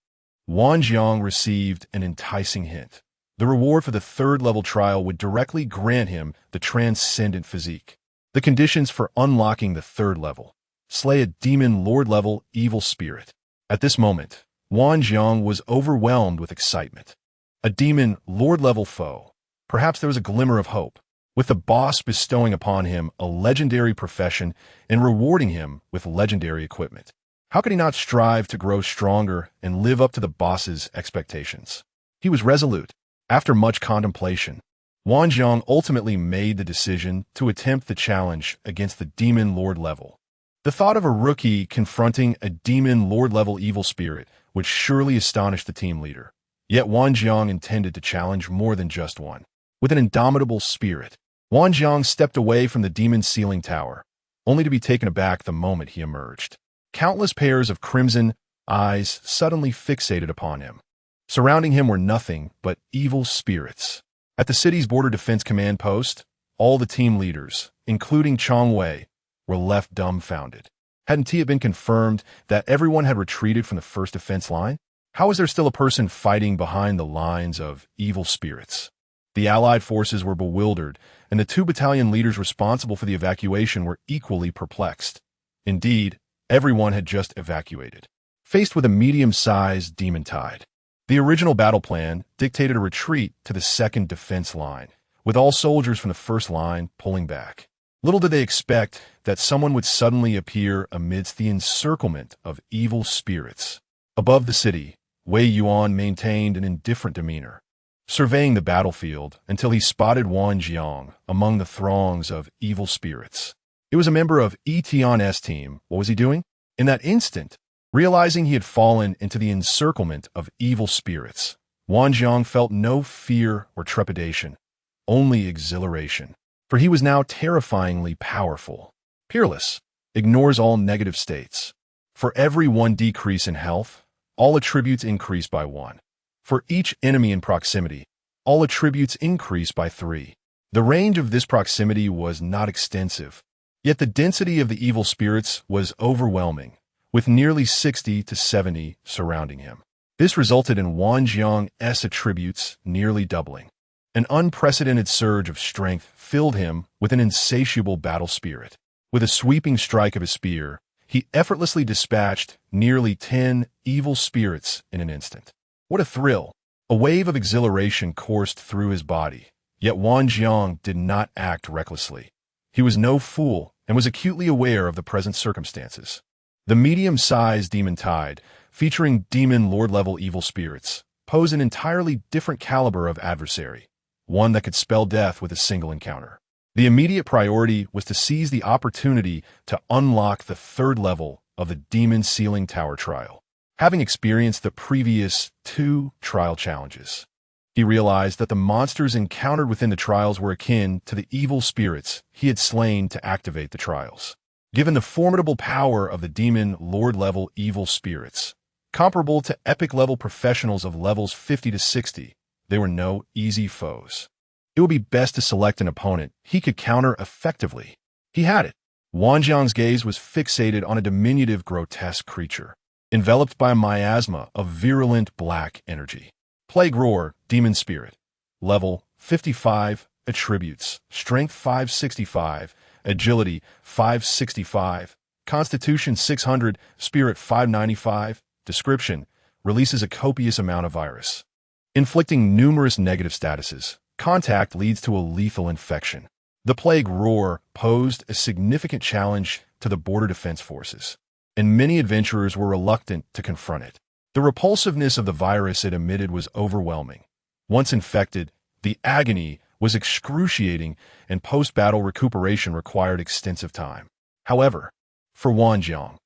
Wang Jiang received an enticing hint. The reward for the third-level trial would directly grant him the transcendent physique. The conditions for unlocking the third level. Slay a demon lord-level evil spirit. At this moment, Wang Jiang was overwhelmed with excitement. A demon lord-level foe. Perhaps there was a glimmer of hope, with the boss bestowing upon him a legendary profession and rewarding him with legendary equipment. How could he not strive to grow stronger and live up to the boss's expectations? He was resolute. After much contemplation, Wang Jiang ultimately made the decision to attempt the challenge against the demon lord level. The thought of a rookie confronting a demon lord level evil spirit would surely astonish the team leader. Yet Wang Jiang intended to challenge more than just one. With an indomitable spirit, Wang Jiang stepped away from the Demon's Sealing Tower, only to be taken aback the moment he emerged. Countless pairs of crimson eyes suddenly fixated upon him. Surrounding him were nothing but evil spirits. At the city's border defense command post, all the team leaders, including Chong Wei, were left dumbfounded. Hadn't it been confirmed that everyone had retreated from the first defense line? How was there still a person fighting behind the lines of evil spirits? The Allied forces were bewildered, and the 2 battalion leaders responsible for the evacuation were equally perplexed. Indeed, everyone had just evacuated. Faced with a medium-sized demon tide, the original battle plan dictated a retreat to the second defense line, with all soldiers from the first line pulling back. Little did they expect that someone would suddenly appear amidst the encirclement of evil spirits. Above the city, Wei Yuan maintained an indifferent demeanor, surveying the battlefield until he spotted Wang Jiang among the throngs of evil spirits. It was a member of Yi Tian's team. What was he doing? In that instant, realizing he had fallen into the encirclement of evil spirits, Wang Jiang felt no fear or trepidation, only exhilaration. For he was now terrifyingly powerful. Peerless, ignores all negative states. For every 1 decrease in health, all attributes increase by 1. For each enemy in proximity, all attributes increase by 3. The range of this proximity was not extensive, yet the density of the evil spirits was overwhelming, with nearly 60 to 70 surrounding him. This resulted in Wang Jiang's attributes nearly doubling. An unprecedented surge of strength filled him with an insatiable battle spirit. With a sweeping strike of his spear, he effortlessly dispatched nearly 10 evil spirits in an instant. What a thrill! A wave of exhilaration coursed through his body, yet Wang Jiang did not act recklessly. He was no fool and was acutely aware of the present circumstances. The medium-sized demon tide, featuring demon lord-level evil spirits, posed an entirely different caliber of adversary, one that could spell death with a single encounter. The immediate priority was to seize the opportunity to unlock the 3rd level of the Demon Ceiling Tower trial. Having experienced the previous 2 trial challenges, he realized that the monsters encountered within the trials were akin to the evil spirits he had slain to activate the trials. Given the formidable power of the demon lord-level evil spirits, comparable to epic-level professionals of levels 50 to 60, they were no easy foes. It would be best to select an opponent he could counter effectively. He had it. Wang Jiang's gaze was fixated on a diminutive, grotesque creature, enveloped by a miasma of virulent black energy. Plague Roar, Demon Spirit. Level 55, Attributes, Strength 565, Agility 565, Constitution 600, Spirit 595. Description: releases a copious amount of virus, inflicting numerous negative statuses. Contact leads to a lethal infection. The Plague Roar posed a significant challenge to the border defense forces, and many adventurers were reluctant to confront it. The repulsiveness of the virus it emitted was overwhelming. Once infected, the agony was excruciating, and post-battle recuperation required extensive time. However, for Wang Jiang,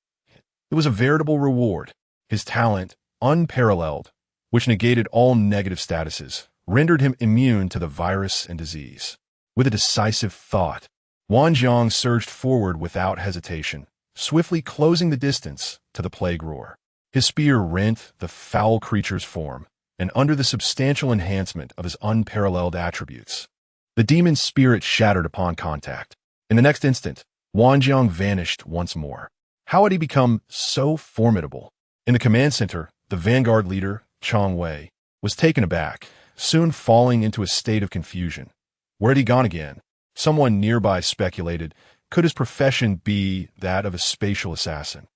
it was a veritable reward. His talent, unparalleled, which negated all negative statuses, rendered him immune to the virus and disease. With a decisive thought, Wang Jiang surged forward without hesitation, swiftly closing the distance to the Plague Roar. His spear rent the foul creature's form, and under the substantial enhancement of his unparalleled attributes, the demon's spirit shattered upon contact. In the next instant, Wang Jiang vanished once more. How had he become so formidable? In the command center, the vanguard leader, Chong Wei, was taken aback, soon falling into a state of confusion. Where had he gone again? Someone nearby speculated, could his profession be that of a spatial assassin?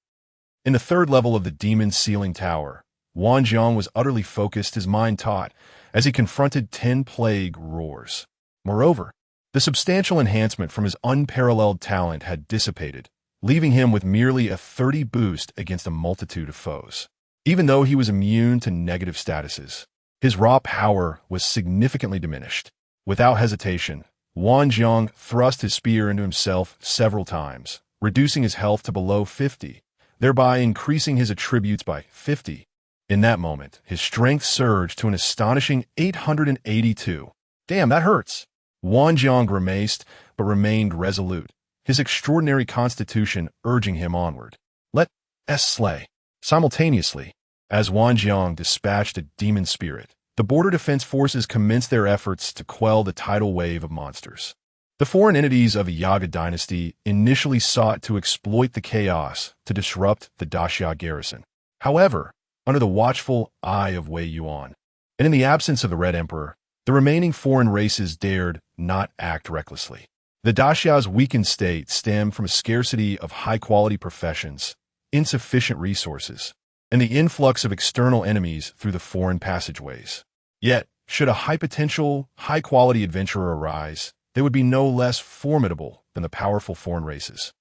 In the 3rd level of the Demon Ceiling Tower, Wang Jiang was utterly focused, his mind taut, as he confronted 10 Plague Roars. Moreover, the substantial enhancement from his unparalleled talent had dissipated, leaving him with merely a 30 boost against a multitude of foes. Even though he was immune to negative statuses, his raw power was significantly diminished. Without hesitation, Wang Jiang thrust his spear into himself several times, reducing his health to below 50, thereby increasing his attributes by 50. In that moment, his strength surged to an astonishing 882. Damn, that hurts. Wang Jiang grimaced, but remained resolute, his extraordinary constitution urging him onward. Let us slay. Simultaneously, as Wang Jiang dispatched a demon spirit, the border defense forces commenced their efforts to quell the tidal wave of monsters. The foreign entities of the Yaga dynasty initially sought to exploit the chaos to disrupt the Daxia garrison. However, under the watchful eye of Wei Yuan, and in the absence of the Red Emperor, the remaining foreign races dared not act recklessly. The Daxia's weakened state stemmed from a scarcity of high-quality professions, insufficient resources, and the influx of external enemies through the foreign passageways. Yet, should a high-potential, high-quality adventurer arise, they would be no less formidable than the powerful foreign races.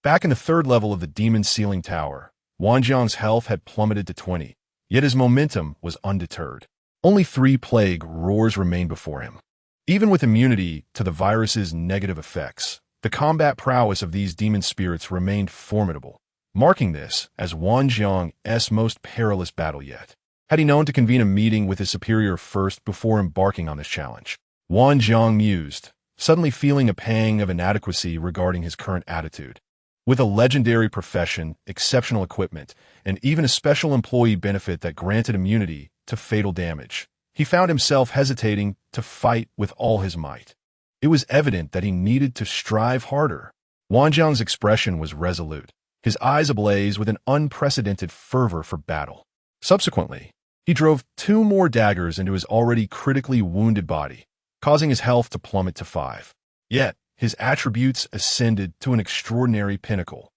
Back in the 3rd level of the Demon Ceiling Tower, Wang Jiang's health had plummeted to 20, yet his momentum was undeterred. Only 3 Plague Roars remained before him. Even with immunity to the virus's negative effects, the combat prowess of these demon spirits remained formidable, marking this as Wang Jiang's most perilous battle yet. Had he known to convene a meeting with his superior first before embarking on this challenge? Wang Jiang mused, suddenly feeling a pang of inadequacy regarding his current attitude. With a legendary profession, exceptional equipment, and even a special employee benefit that granted immunity to fatal damage, he found himself hesitating to fight with all his might. It was evident that he needed to strive harder. Wang Jiang's expression was resolute, his eyes ablaze with an unprecedented fervor for battle. Subsequently, he drove 2 more daggers into his already critically wounded body, causing his health to plummet to 5. Yet, his attributes ascended to an extraordinary pinnacle.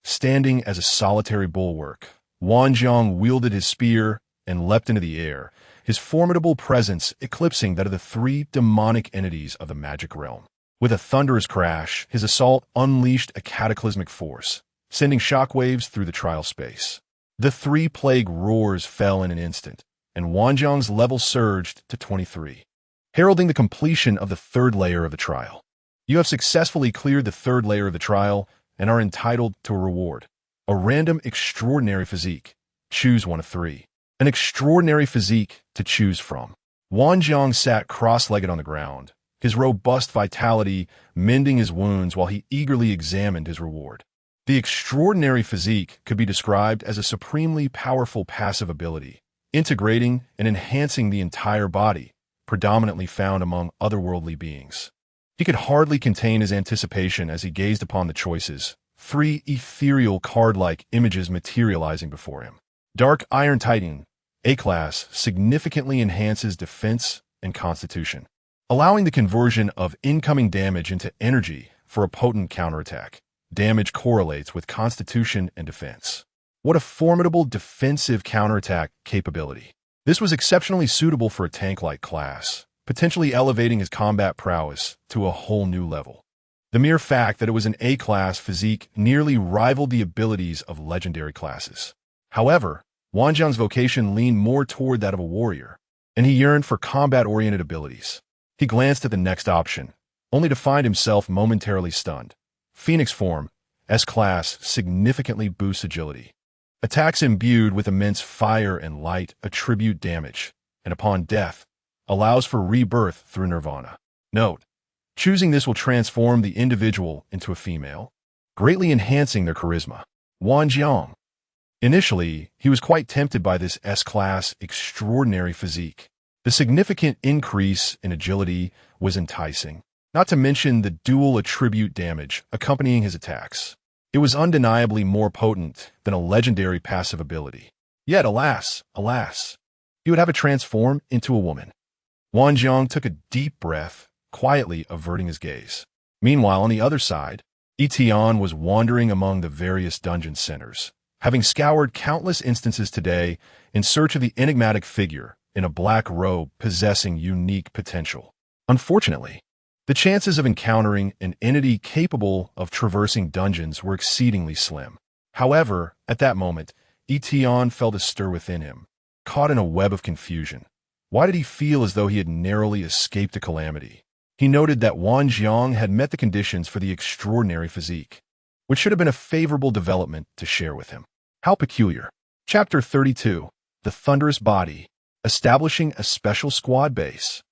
Standing as a solitary bulwark, Wang Jiang wielded his spear and leapt into the air, his formidable presence eclipsing that of the 3 demonic entities of the magic realm. With a thunderous crash, his assault unleashed a cataclysmic force, sending shockwaves through the trial space. The 3 plague roars fell in an instant, and Wang Jiang's level surged to 23, heralding the completion of the 3rd layer of the trial. You have successfully cleared the 3rd layer of the trial and are entitled to a reward. A random extraordinary physique. Choose one of 3. An extraordinary physique to choose from. Wang Jiang sat cross-legged on the ground, his robust vitality mending his wounds while he eagerly examined his reward. The extraordinary physique could be described as a supremely powerful passive ability, integrating and enhancing the entire body, predominantly found among otherworldly beings. He could hardly contain his anticipation as he gazed upon the choices, 3 ethereal card-like images materializing before him. Dark Iron Titan, A-Class, significantly enhances defense and constitution, allowing the conversion of incoming damage into energy for a potent counterattack. Damage correlates with constitution and defense. What a formidable defensive counterattack capability. This was exceptionally suitable for a tank-like class, potentially elevating his combat prowess to a whole new level. The mere fact that it was an A-class physique nearly rivaled the abilities of legendary classes. However, Wang Jiang's vocation leaned more toward that of a warrior, and he yearned for combat-oriented abilities. He glanced at the next option, only to find himself momentarily stunned. Phoenix form, S-class, significantly boosts agility. Attacks imbued with immense fire and light attribute damage, and upon death, allows for rebirth through nirvana. Note: choosing this will transform the individual into a female, greatly enhancing their charisma. Wang Jiang. Initially, he was quite tempted by this S-class extraordinary physique. The significant increase in agility was enticing, not to mention the dual attribute damage accompanying his attacks. It was undeniably more potent than a legendary passive ability. Yet, alas, he would have to transform into a woman. Wang Jiang took a deep breath, quietly averting his gaze. Meanwhile, on the other side, Yi Tian was wandering among the various dungeon centers, having scoured countless instances today in search of the enigmatic figure in a black robe possessing unique potential. Unfortunately, the chances of encountering an entity capable of traversing dungeons were exceedingly slim. However, at that moment, Yi Tian felt a stir within him, caught in a web of confusion. Why did he feel as though he had narrowly escaped a calamity? He noted that Wang Jiang had met the conditions for the extraordinary physique, which should have been a favorable development to share with him. How peculiar. Chapter 32. The Thunderous Body. Establishing a Special Squad Base.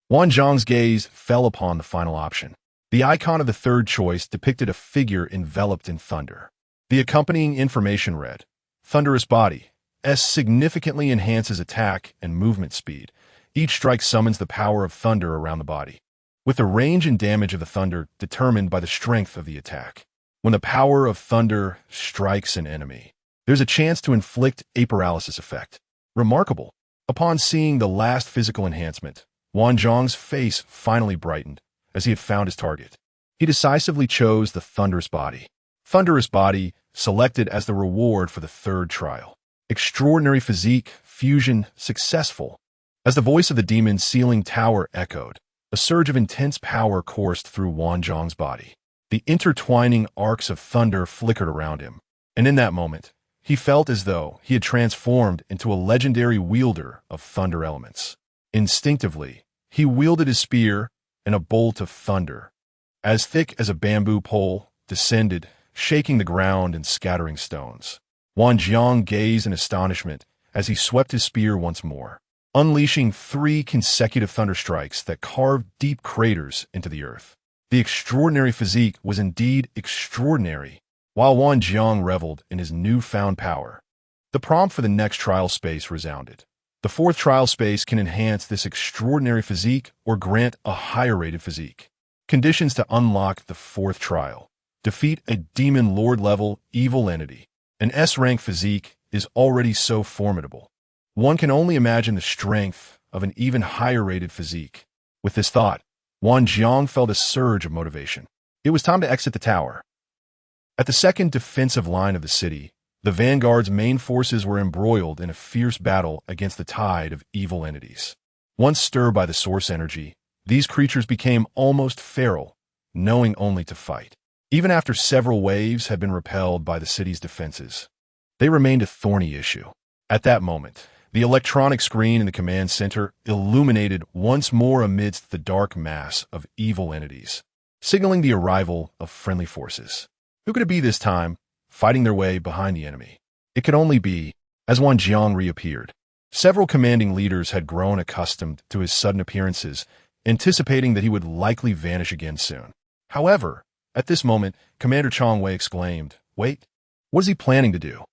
Wang Jiang's gaze fell upon the final option. The icon of the 3rd choice depicted a figure enveloped in thunder. The accompanying information read, Thunderous Body. S significantly enhances attack and movement speed. Each strike summons the power of thunder around the body, with the range and damage of the thunder determined by the strength of the attack. When the power of thunder strikes an enemy, there's a chance to inflict a paralysis effect. Remarkable. Upon seeing the last physical enhancement, Wang Jiang's face finally brightened as he had found his target. He decisively chose the Thunderous Body. Thunderous Body selected as the reward for the 3rd trial. Extraordinary physique, fusion, successful. As the voice of the demon's sealing tower echoed, a surge of intense power coursed through Wang Jiang's body. The intertwining arcs of thunder flickered around him, and in that moment, he felt as though he had transformed into a legendary wielder of thunder elements. Instinctively, he wielded his spear, and a bolt of thunder, as thick as a bamboo pole, descended, shaking the ground and scattering stones. Wang Jiang gazed in astonishment as he swept his spear once more, unleashing 3 consecutive thunder strikes that carved deep craters into the earth. The extraordinary physique was indeed extraordinary, while Wan Jiang reveled in his newfound power. The prompt for the next trial space resounded. The fourth trial space can enhance this extraordinary physique or grant a higher-rated physique. Conditions to unlock the fourth trial. Defeat a demon lord-level evil entity. An S-rank physique is already so formidable. One can only imagine the strength of an even higher-rated physique. With this thought, Wan Jiang felt a surge of motivation. It was time to exit the tower. At the second defensive line of the city, the Vanguard's main forces were embroiled in a fierce battle against the tide of evil entities. Once stirred by the source energy, these creatures became almost feral, knowing only to fight. Even after several waves had been repelled by the city's defenses, they remained a thorny issue. At that moment, the electronic screen in the command center illuminated once more amidst the dark mass of evil entities, signaling the arrival of friendly forces. Who could it be this time, fighting their way behind the enemy? It could only be, as Wan Jiang reappeared. Several commanding leaders had grown accustomed to his sudden appearances, anticipating that he would likely vanish again soon. However, at this moment, Commander Chong Wei exclaimed, "Wait, what is he planning to do?"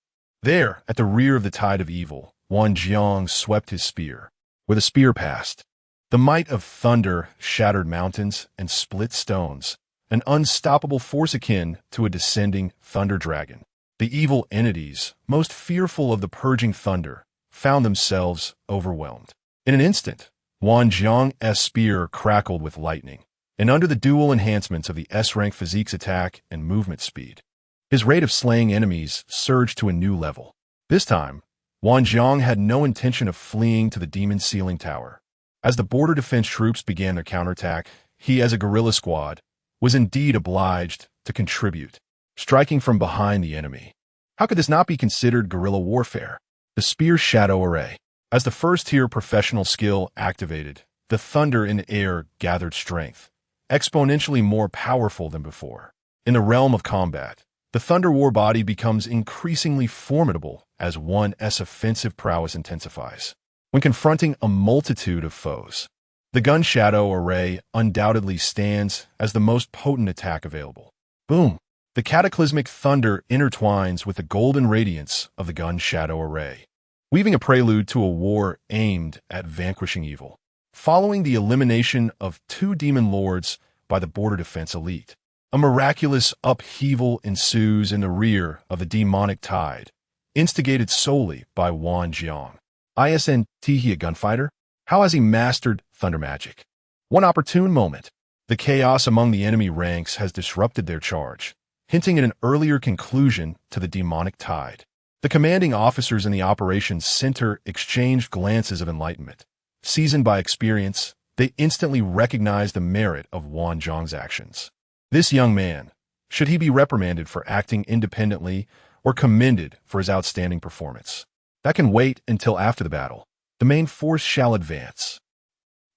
There, at the rear of the tide of evil, Wan Jiang swept his spear. Where the spear passed, the might of thunder shattered mountains and split stones, an unstoppable force akin to a descending thunder dragon. The evil entities, most fearful of the purging thunder, found themselves overwhelmed. In an instant, Wan Jiang's spear crackled with lightning, and under the dual enhancements of the S-rank physique's attack and movement speed, his rate of slaying enemies surged to a new level. This time, Wan Jiang had no intention of fleeing to the demon ceiling tower. As the border defense troops began their counterattack, he, as a guerrilla squad, was indeed obliged to contribute, striking from behind the enemy. How could this not be considered guerrilla warfare? The spear shadow array. As the first-tier professional skill activated, the thunder in the air gathered strength, exponentially more powerful than before. In the realm of combat, the Thunder War body becomes increasingly formidable as one's offensive prowess intensifies. When confronting a multitude of foes, the gun shadow array undoubtedly stands as the most potent attack available. Boom! The cataclysmic thunder intertwines with the golden radiance of the gun shadow array, weaving a prelude to a war aimed at vanquishing evil. Following the elimination of 2 demon lords by the border defense elite, a miraculous upheaval ensues in the rear of the demonic tide, instigated solely by Wan Jiang. Isn't he a gunfighter? How has he mastered thunder magic? One opportune moment, the chaos among the enemy ranks has disrupted their charge, hinting at an earlier conclusion to the demonic tide. The commanding officers in the operations center exchanged glances of enlightenment. Seasoned by experience, they instantly recognized the merit of Wan Jiang's actions. This young man, should he be reprimanded for acting independently or commended for his outstanding performance? That can wait until after the battle. The main force shall advance.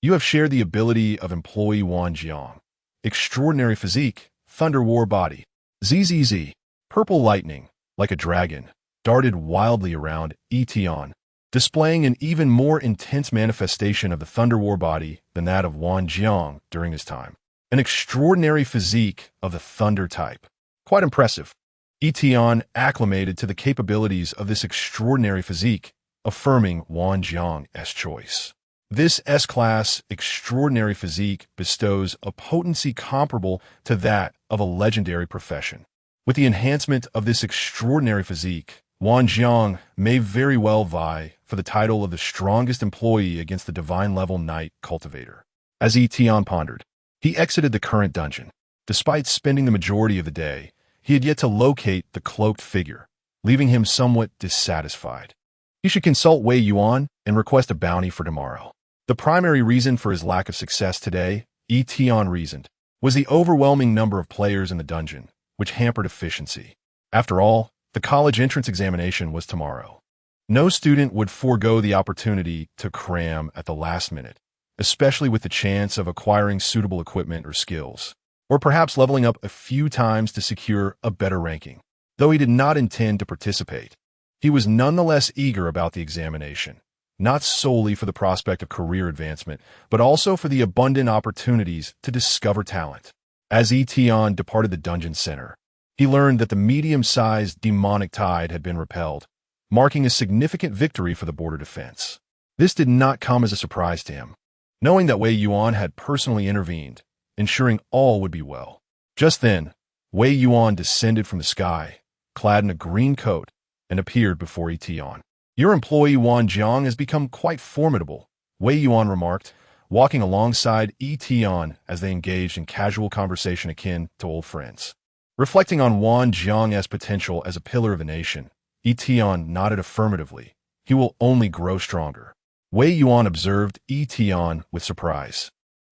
You have shared the ability of employee Wan Jiang. Extraordinary physique, Thunder War body. ZZZ. Purple lightning, like a dragon, darted wildly around Yi Tian, displaying an even more intense manifestation of the Thunder War body than that of Wan Jiang during his time. An extraordinary physique of the thunder type. Quite impressive. Yi Tian acclimated to the capabilities of this extraordinary physique, affirming Wan Jiang's choice. This S-class extraordinary physique bestows a potency comparable to that of a legendary profession. With the enhancement of this extraordinary physique, Wan Jiang may very well vie for the title of the strongest employee against the divine-level knight cultivator. As Yi Tian pondered, he exited the current dungeon. Despite spending the majority of the day, he had yet to locate the cloaked figure, leaving him somewhat dissatisfied. He should consult Wei Yuan and request a bounty for tomorrow. The primary reason for his lack of success today, Yi Tian reasoned, was the overwhelming number of players in the dungeon, which hampered efficiency. After all, the college entrance examination was tomorrow. No student would forego the opportunity to cram at the last minute, especially with the chance of acquiring suitable equipment or skills, or perhaps leveling up a few times to secure a better ranking. Though he did not intend to participate, he was nonetheless eager about the examination, not solely for the prospect of career advancement, but also for the abundant opportunities to discover talent. As Yi Tian departed the dungeon center, He learned that the medium-sized demonic tide had been repelled, marking a significant victory for the border defense. This did not come as a surprise to him, knowing that Wei Yuan had personally intervened, ensuring all would be well. Just then, Wei Yuan descended from the sky, clad in a green coat, and appeared before Yi Tian. "Your employee Wan Jiang has become quite formidable," Wei Yuan remarked, walking alongside Yi Tian as they engaged in casual conversation akin to old friends. Reflecting on Wan Jiang's potential as a pillar of the nation, Yi Tian nodded affirmatively. He will only grow stronger. Wei Yuan observed Yi Tian with surprise,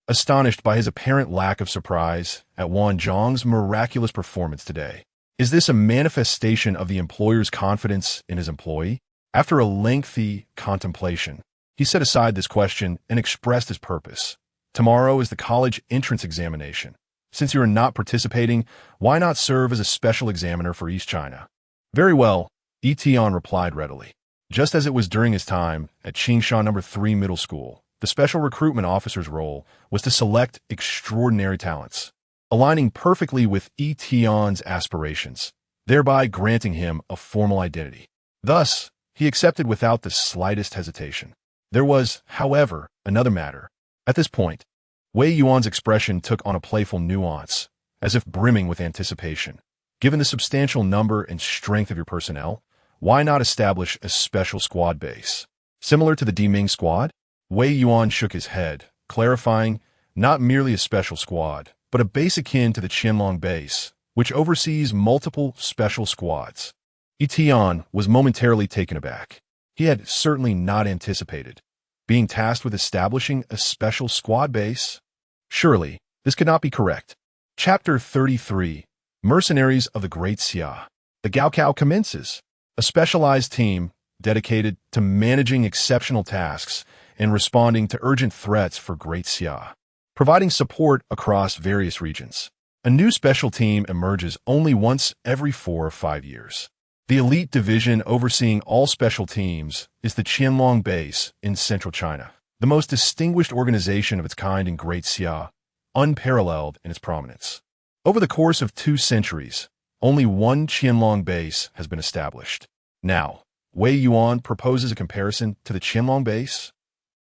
astonished by his apparent lack of surprise at Wan Jiang's miraculous performance today. Is this a manifestation of the employer's confidence in his employee? After a lengthy contemplation, he set aside this question and expressed his purpose. "Tomorrow is the college entrance examination. Since you are not participating, why not serve as a special examiner for East China?" "Very well," Yi Tian replied readily. Just as it was during his time at Qingshan No. 3 Middle School, the special recruitment officer's role was to select extraordinary talents, aligning perfectly with Yi Tian's aspirations, thereby granting him a formal identity. Thus, he accepted without the slightest hesitation. There was, however, another matter. At this point, Wei Yuan's expression took on a playful nuance, as if brimming with anticipation. "Given the substantial number and strength of your personnel, why not establish a special squad base? Similar to the Diming squad?" Wei Yuan shook his head, clarifying, "Not merely a special squad, but a base akin to the Qianlong base, which oversees multiple special squads." Yi Tian was momentarily taken aback. He had certainly not anticipated being tasked with establishing a special squad base. Surely, this could not be correct. Chapter 33, Mercenaries of the Great Xia. The Gaokao commences. A specialized team dedicated to managing exceptional tasks and responding to urgent threats for Great Xia, providing support across various regions. A new special team emerges only once every 4 or 5 years. The elite division overseeing all special teams is the Qianlong base in central China, the most distinguished organization of its kind in Great Xia, unparalleled in its prominence. Over the course of 2 centuries, only one Qianlong base has been established. Now, Wei Yuan proposes a comparison to the Qianlong base.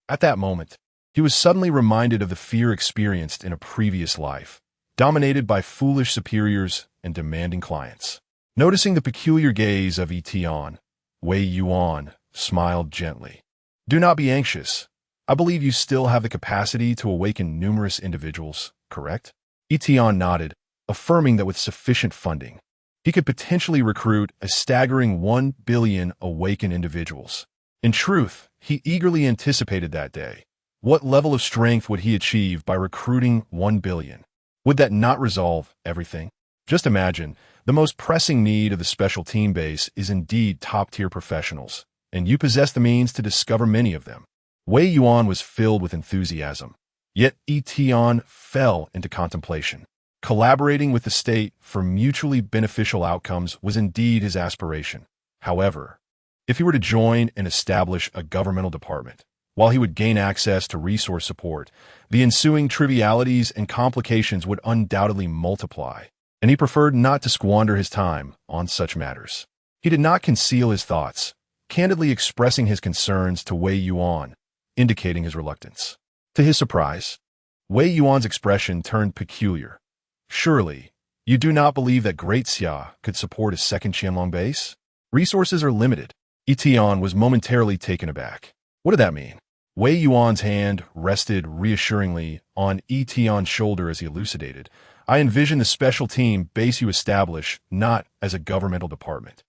At that moment, he was suddenly reminded of the fear experienced in a previous life, dominated by foolish superiors and demanding clients. Noticing the peculiar gaze of Yi Tian, Wei Yuan smiled gently. "Do not be anxious. I believe you still have the capacity to awaken numerous individuals, correct?" Yi Tian nodded, affirming that with sufficient funding, he could potentially recruit a staggering 1 billion awakened individuals. In truth, he eagerly anticipated that day. What level of strength would he achieve by recruiting 1 billion? Would that not resolve everything? Just imagine, the most pressing need of the special team base is indeed top-tier professionals, and you possess the means to discover many of them. Wei Yuan was filled with enthusiasm, yet Yi Tian fell into contemplation. Collaborating with the state for mutually beneficial outcomes was indeed his aspiration. However, if he were to join and establish a governmental department, while he would gain access to resource support, the ensuing trivialities and complications would undoubtedly multiply, and he preferred not to squander his time on such matters. He did not conceal his thoughts, candidly expressing his concerns to Wei Yuan, indicating his reluctance. To his surprise, Wei Yuan's expression turned peculiar. "Surely, you do not believe that Great Xia could support a second Qianlong base? Resources are limited." Yi Tian was momentarily taken aback. What did that mean? Wei Yuan's hand rested reassuringly on Yi Tian's shoulder as he elucidated. "I envision the special team base you establish not as a governmental department,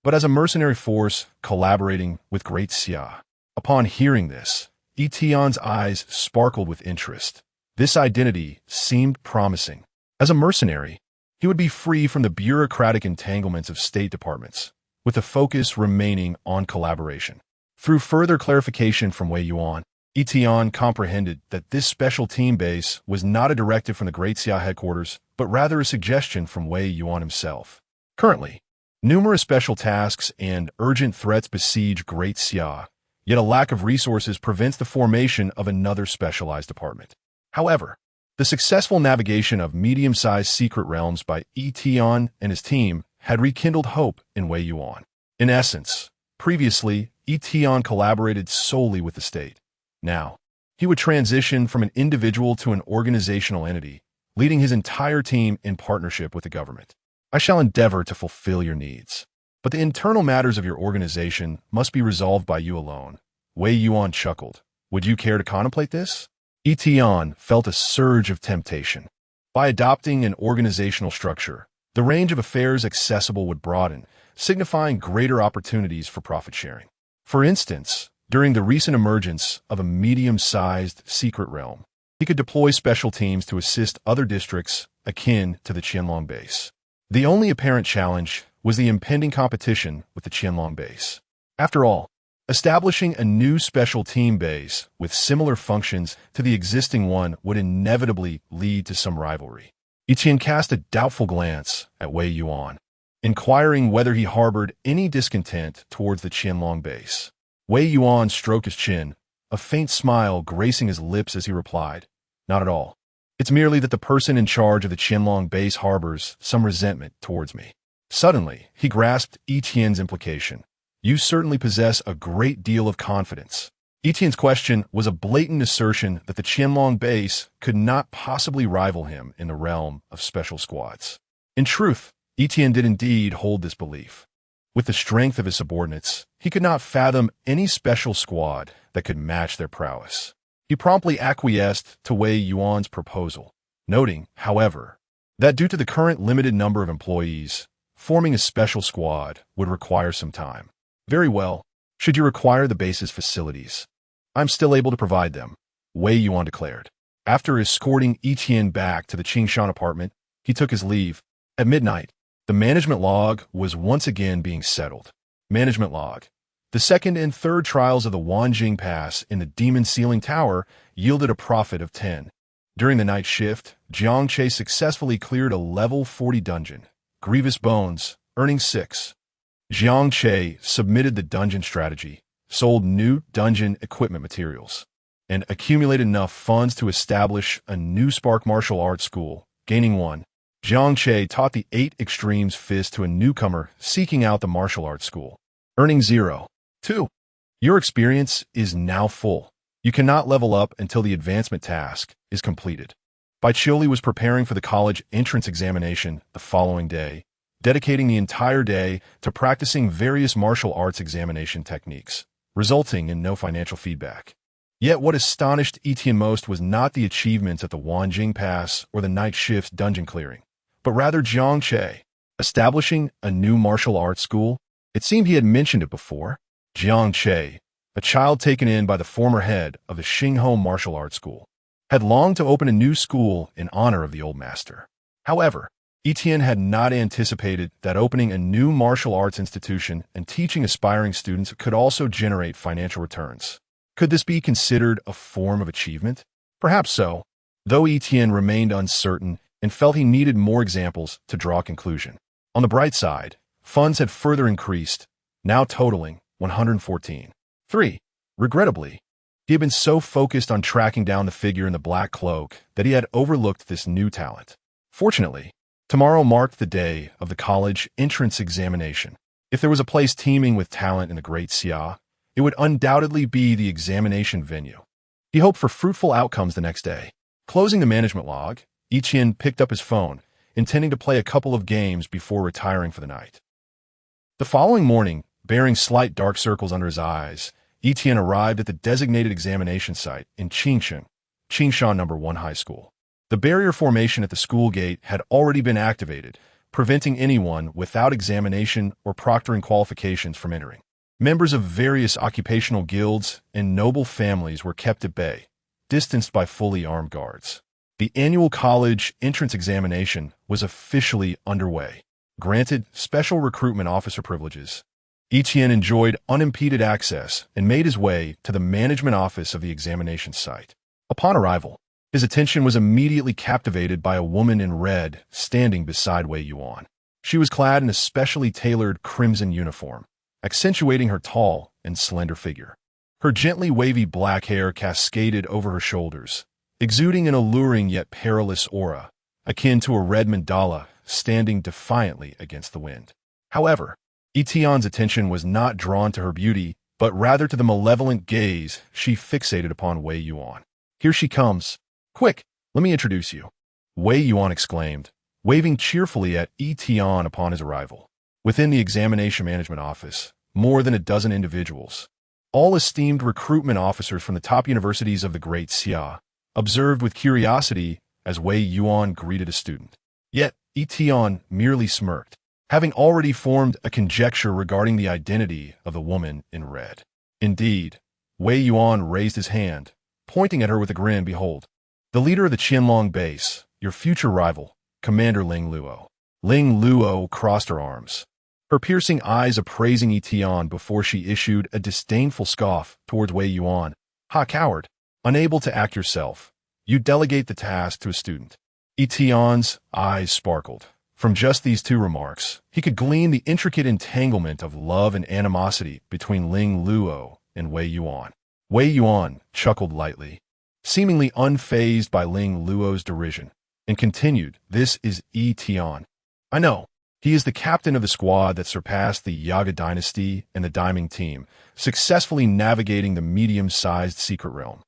but as a mercenary force collaborating with Great Xia." Upon hearing this, Yi Tian's eyes sparkled with interest. This identity seemed promising. As a mercenary, he would be free from the bureaucratic entanglements of state departments, with the focus remaining on collaboration. Through further clarification from Wei Yuan, Yi Tian comprehended that this special team base was not a directive from the Great Xia headquarters, but rather a suggestion from Wei Yuan himself. Currently, numerous special tasks and urgent threats besiege Great Xia, yet a lack of resources prevents the formation of another specialized department. However, The successful navigation of medium-sized secret realms by Yi Tian and his team had rekindled hope in Wei Yuan. In essence, previously, Yi Tian collaborated solely with the state. Now, he would transition from an individual to an organizational entity, leading his entire team in partnership with the government. I shall endeavor to fulfill your needs, but the internal matters of your organization must be resolved by you alone. Wei Yuan chuckled. Would you care to contemplate this? Yi Tian felt a surge of temptation. By adopting an organizational structure, the range of affairs accessible would broaden, signifying greater opportunities for profit sharing. For instance, during the recent emergence of a medium-sized secret realm, he could deploy special teams to assist other districts akin to the Qianlong base. The only apparent challenge was the impending competition with the Qianlong base. After all, establishing a new special team base with similar functions to the existing one would inevitably lead to some rivalry. Yi Tian cast a doubtful glance at Wei Yuan, inquiring whether he harbored any discontent towards the Qianlong base. Wei Yuan stroked his chin, a faint smile gracing his lips as he replied, "Not at all. It's merely that the person in charge of the Qianlong base harbors some resentment towards me." Suddenly, he grasped Yi Tian's implication. "You certainly possess a great deal of confidence." Yi Tian's question was a blatant assertion that the Qianlong base could not possibly rival him in the realm of special squads. In truth, Yi Tian did indeed hold this belief. With the strength of his subordinates, he could not fathom any special squad that could match their prowess. He promptly acquiesced to Wei Yuan's proposal, noting, however, that due to the current limited number of employees, forming a special squad would require some time. "Very well. Should you require the base's facilities, I'm still able to provide them," Wei Yuan declared. After escorting Yi Tian back to the Qingshan apartment, he took his leave. At midnight, the management log was once again being settled. Management log. The second and third trials of the Wanjing Pass in the Demon Ceiling Tower yielded a profit of 10. During the night shift, Jiang Che successfully cleared a level 40 dungeon, Grievous Bones, earning 6. Jiang Che submitted the dungeon strategy, sold new dungeon equipment materials, and accumulated enough funds to establish a new Spark martial arts school, gaining 1. Jiang Che taught the 8 Extremes Fist to a newcomer seeking out the martial arts school, earning 0. 2. Your experience is now full. You cannot level up until the advancement task is completed. Baiqiuli was preparing for the college entrance examination the following day, dedicating the entire day to practicing various martial arts examination techniques, resulting in no financial feedback. Yet what astonished Yi Tian most was not the achievements at the Wanjing Pass or the night shift's dungeon clearing, but rather Jiang Che, establishing a new martial arts school. It seemed he had mentioned it before. Jiang Che, a child taken in by the former head of the Xinghou Martial Arts School, had longed to open a new school in honor of the old master. However, Yi Tian had not anticipated that opening a new martial arts institution and teaching aspiring students could also generate financial returns. Could this be considered a form of achievement? Perhaps so, though Yi Tian remained uncertain and felt he needed more examples to draw a conclusion. On the bright side, funds had further increased, now totaling 114. 3. Regrettably, he had been so focused on tracking down the figure in the black cloak that he had overlooked this new talent. Fortunately, tomorrow marked the day of the college entrance examination. If there was a place teeming with talent in the Great Xia, it would undoubtedly be the examination venue. He hoped for fruitful outcomes the next day. Closing the management log, Yi Tian picked up his phone, intending to play a couple of games before retiring for the night. The following morning, bearing slight dark circles under his eyes, Yi Tian arrived at the designated examination site in Qingshan No. 1 High School. The barrier formation at the school gate had already been activated, preventing anyone without examination or proctoring qualifications from entering. Members of various occupational guilds and noble families were kept at bay, distanced by fully armed guards. The annual college entrance examination was officially underway. Granted special recruitment officer privileges, Yi Tian enjoyed unimpeded access and made his way to the management office of the examination site. Upon arrival, his attention was immediately captivated by a woman in red standing beside Wei Yuan. She was clad in a specially tailored crimson uniform, accentuating her tall and slender figure. Her gently wavy black hair cascaded over her shoulders, exuding an alluring yet perilous aura, akin to a red mandala standing defiantly against the wind. However, Yi Tian's attention was not drawn to her beauty, but rather to the malevolent gaze she fixated upon Wei Yuan. "Here she comes. Quick, let me introduce you," Wei Yuan exclaimed, waving cheerfully at Yi Tian upon his arrival. Within the examination management office, more than a dozen individuals, all esteemed recruitment officers from the top universities of the Great Xia, observed with curiosity as Wei Yuan greeted a student. Yet, Yi Tian merely smirked, having already formed a conjecture regarding the identity of the woman in red. Indeed, Wei Yuan raised his hand, pointing at her with a grin. "Behold, the leader of the Qianlong base, your future rival, Commander Ling Luo." Ling Luo crossed her arms, her piercing eyes appraising Yi Tian before she issued a disdainful scoff towards Wei Yuan. "Ha, coward! Unable to act yourself, you delegate the task to a student." Yi Tian's eyes sparkled. From just these two remarks, he could glean the intricate entanglement of love and animosity between Ling Luo and Wei Yuan. Wei Yuan chuckled lightly, seemingly unfazed by Ling Luo's derision, and continued, "This is Yi Tian. I know. He is the captain of the squad that surpassed the Yaga dynasty and the Daiming team, successfully navigating the medium-sized secret realm.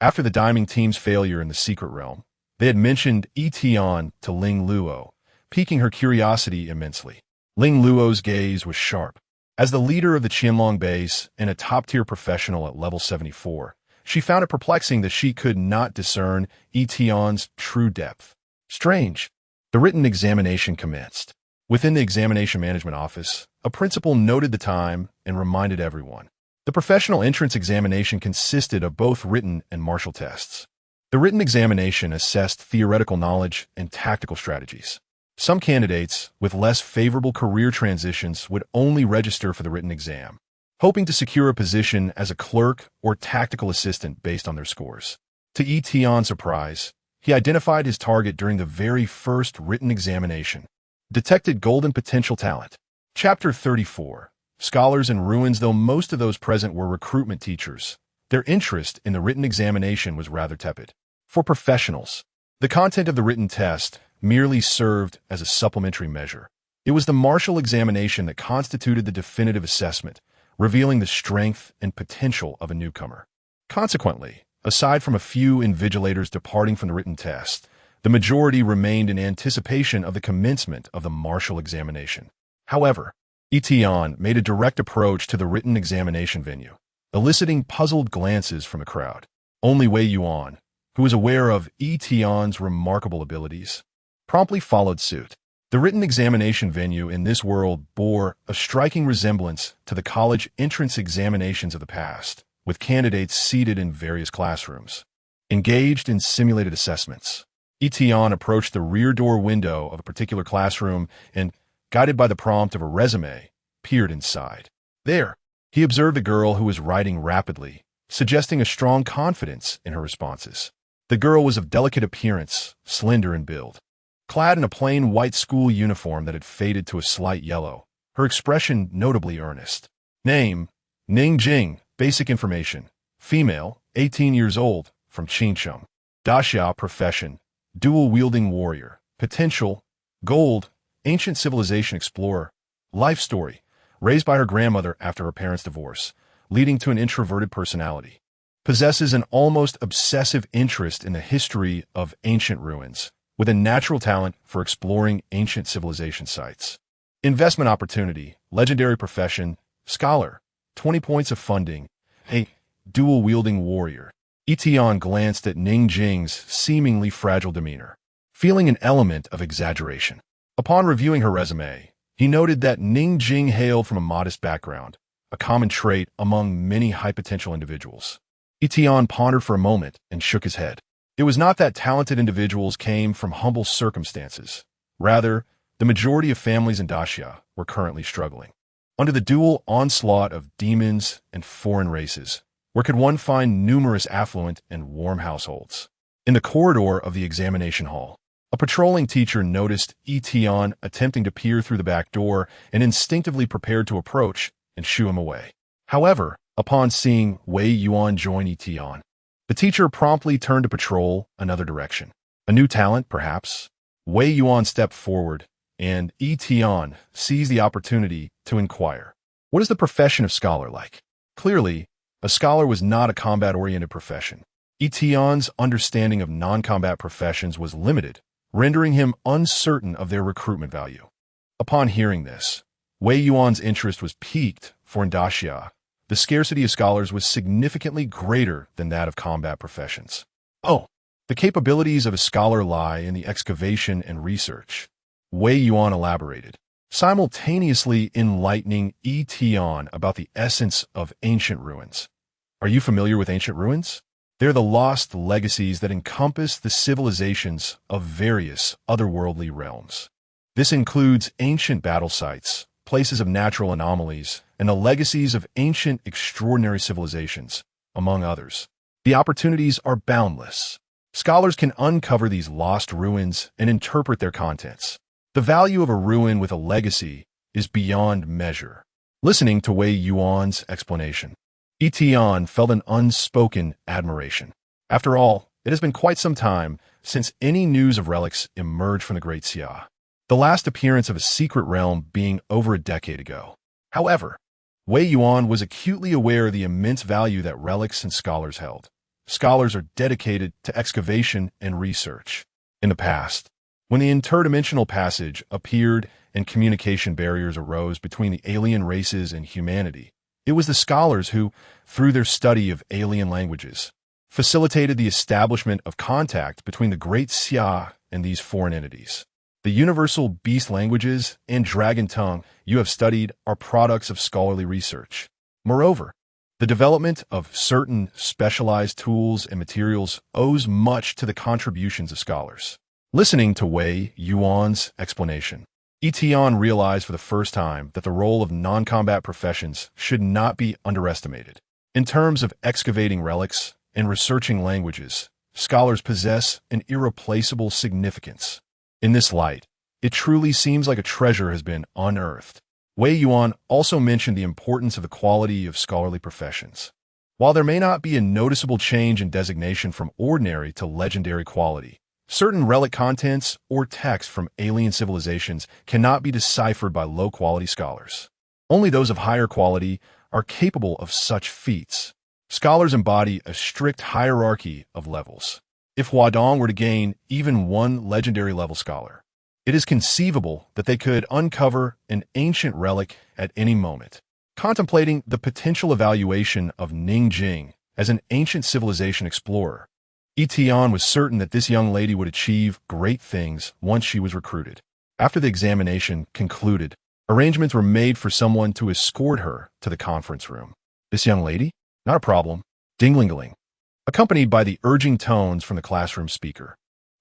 After the Daiming team's failure in the secret realm, they had mentioned Yi Tian to Ling Luo, piquing her curiosity immensely. Ling Luo's gaze was sharp. As the leader of the Qianlong base and a top-tier professional at level 74, she found it perplexing that she could not discern Yi Tian's true depth. Strange. The written examination commenced. Within the examination management office, a principal noted the time and reminded everyone. The professional entrance examination consisted of both written and martial tests. The written examination assessed theoretical knowledge and tactical strategies. Some candidates with less favorable career transitions would only register for the written exam, hoping to secure a position as a clerk or tactical assistant based on their scores. To Yi Tian's surprise, he identified his target during the very first written examination. Detected golden potential talent. Chapter 34. Scholars in ruins. Though most of those present were recruitment teachers, their interest in the written examination was rather tepid. For professionals, the content of the written test merely served as a supplementary measure. It was the martial examination that constituted the definitive assessment, revealing the strength and potential of a newcomer. Consequently, aside from a few invigilators departing from the written test, the majority remained in anticipation of the commencement of the martial examination. However, Yi Tian made a direct approach to the written examination venue, eliciting puzzled glances from the crowd. Only Wei Yuan, who was aware of Yi Tian's remarkable abilities, promptly followed suit. The written examination venue in this world bore a striking resemblance to the college entrance examinations of the past, with candidates seated in various classrooms, engaged in simulated assessments. Yi Tian approached the rear door window of a particular classroom and, guided by the prompt of a resume, peered inside. There, he observed a girl who was writing rapidly, suggesting a strong confidence in her responses. The girl was of delicate appearance, slender in build. Clad in a plain white school uniform that had faded to a slight yellow, her expression notably earnest. Name, Ning Jing. Basic information. Female, 18 years old, from Qincheng. Daxia. Profession, dual-wielding warrior. Potential, gold, ancient civilization explorer. Life story, raised by her grandmother after her parents' divorce, leading to an introverted personality. Possesses an almost obsessive interest in the history of ancient ruins, with a natural talent for exploring ancient civilization sites. Investment opportunity, legendary profession, scholar, 20 points of funding, a dual-wielding warrior. Yi Tian glanced at Ning Jing's seemingly fragile demeanor, feeling an element of exaggeration. Upon reviewing her resume, he noted that Ning Jing hailed from a modest background, a common trait among many high-potential individuals. Yi Tian pondered for a moment and shook his head. It was not that talented individuals came from humble circumstances. Rather, the majority of families in Daxia were currently struggling under the dual onslaught of demons and foreign races, where could one find numerous affluent and warm households. In the corridor of the examination hall, a patrolling teacher noticed Yi Tian attempting to peer through the back door and instinctively prepared to approach and shoo him away. However, upon seeing Wei Yuan join Yi Tian, The teacher promptly turned to patrol another direction. A new talent, perhaps? Wei Yuan stepped forward, and Yi Tian seized the opportunity to inquire. What is the profession of scholar like? Clearly, a scholar was not a combat-oriented profession. Yi Tian's understanding of non-combat professions was limited, rendering him uncertain of their recruitment value. Upon hearing this, Wei Yuan's interest was piqued, for in Daxia, the scarcity of scholars was significantly greater than that of combat professions. Oh, the capabilities of a scholar lie in the excavation and research. Wei Yuan elaborated, simultaneously enlightening Yi Tian about the essence of ancient ruins. Are you familiar with ancient ruins? They're the lost legacies that encompass the civilizations of various otherworldly realms. This includes ancient battle sites, places of natural anomalies, and the legacies of ancient extraordinary civilizations, among others. The opportunities are boundless. Scholars can uncover these lost ruins and interpret their contents. The value of a ruin with a legacy is beyond measure. Listening to Wei Yuan's explanation, Yi Tian felt an unspoken admiration. After all, it has been quite some time since any news of relics emerged from the Great Xia, the last appearance of a secret realm being over a decade ago. However, Wei Yuan was acutely aware of the immense value that relics and scholars held. Scholars are dedicated to excavation and research. In the past, when the interdimensional passage appeared and communication barriers arose between the alien races and humanity, it was the scholars who, through their study of alien languages, facilitated the establishment of contact between the Great Xia and these foreign entities. The universal beast languages and dragon tongue you have studied are products of scholarly research. Moreover, the development of certain specialized tools and materials owes much to the contributions of scholars. Listening to Wei Yuan's explanation, Yi Tian realized for the first time that the role of non-combat professions should not be underestimated. In terms of excavating relics and researching languages, scholars possess an irreplaceable significance. In this light, it truly seems like a treasure has been unearthed. Wei Yuan also mentioned the importance of the quality of scholarly professions. While there may not be a noticeable change in designation from ordinary to legendary quality, certain relic contents or text from alien civilizations cannot be deciphered by low-quality scholars. Only those of higher quality are capable of such feats. Scholars embody a strict hierarchy of levels. If Huadong were to gain even one legendary level scholar, it is conceivable that they could uncover an ancient relic at any moment. Contemplating the potential evaluation of Ningjing as an ancient civilization explorer, Yi Tian was certain that this young lady would achieve great things once she was recruited. After the examination concluded, arrangements were made for someone to escort her to the conference room. This young lady? Not a problem. Ding-ling-a-ling. Accompanied by the urging tones from the classroom speaker.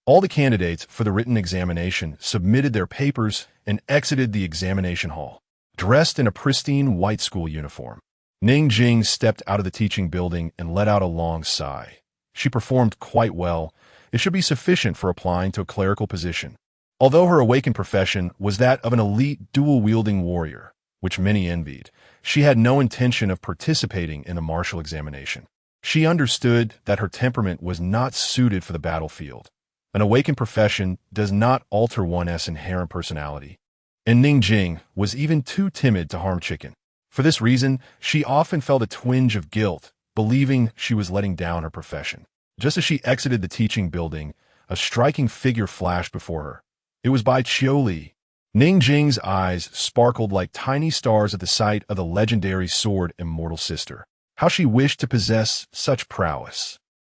All the candidates for the written examination submitted their papers and exited the examination hall, dressed in a pristine white school uniform. Ningjing stepped out of the teaching building and let out a long sigh. She performed quite well. It should be sufficient for applying to a clerical position. Although her awakened profession was that of an elite dual-wielding warrior, which many envied, she had no intention of participating in the martial examination. She understood that her temperament was not suited for the battlefield. An awakened profession does not alter one's inherent personality. And Ningjing was even too timid to harm Chicken. For this reason, she often felt a twinge of guilt, believing she was letting down her profession. Just as she exited the teaching building, a striking figure flashed before her. It was Bai Qiuli. Ningjing's eyes sparkled like tiny stars at the sight of the legendary Sword Immortal sister. How she wished to possess such prowess.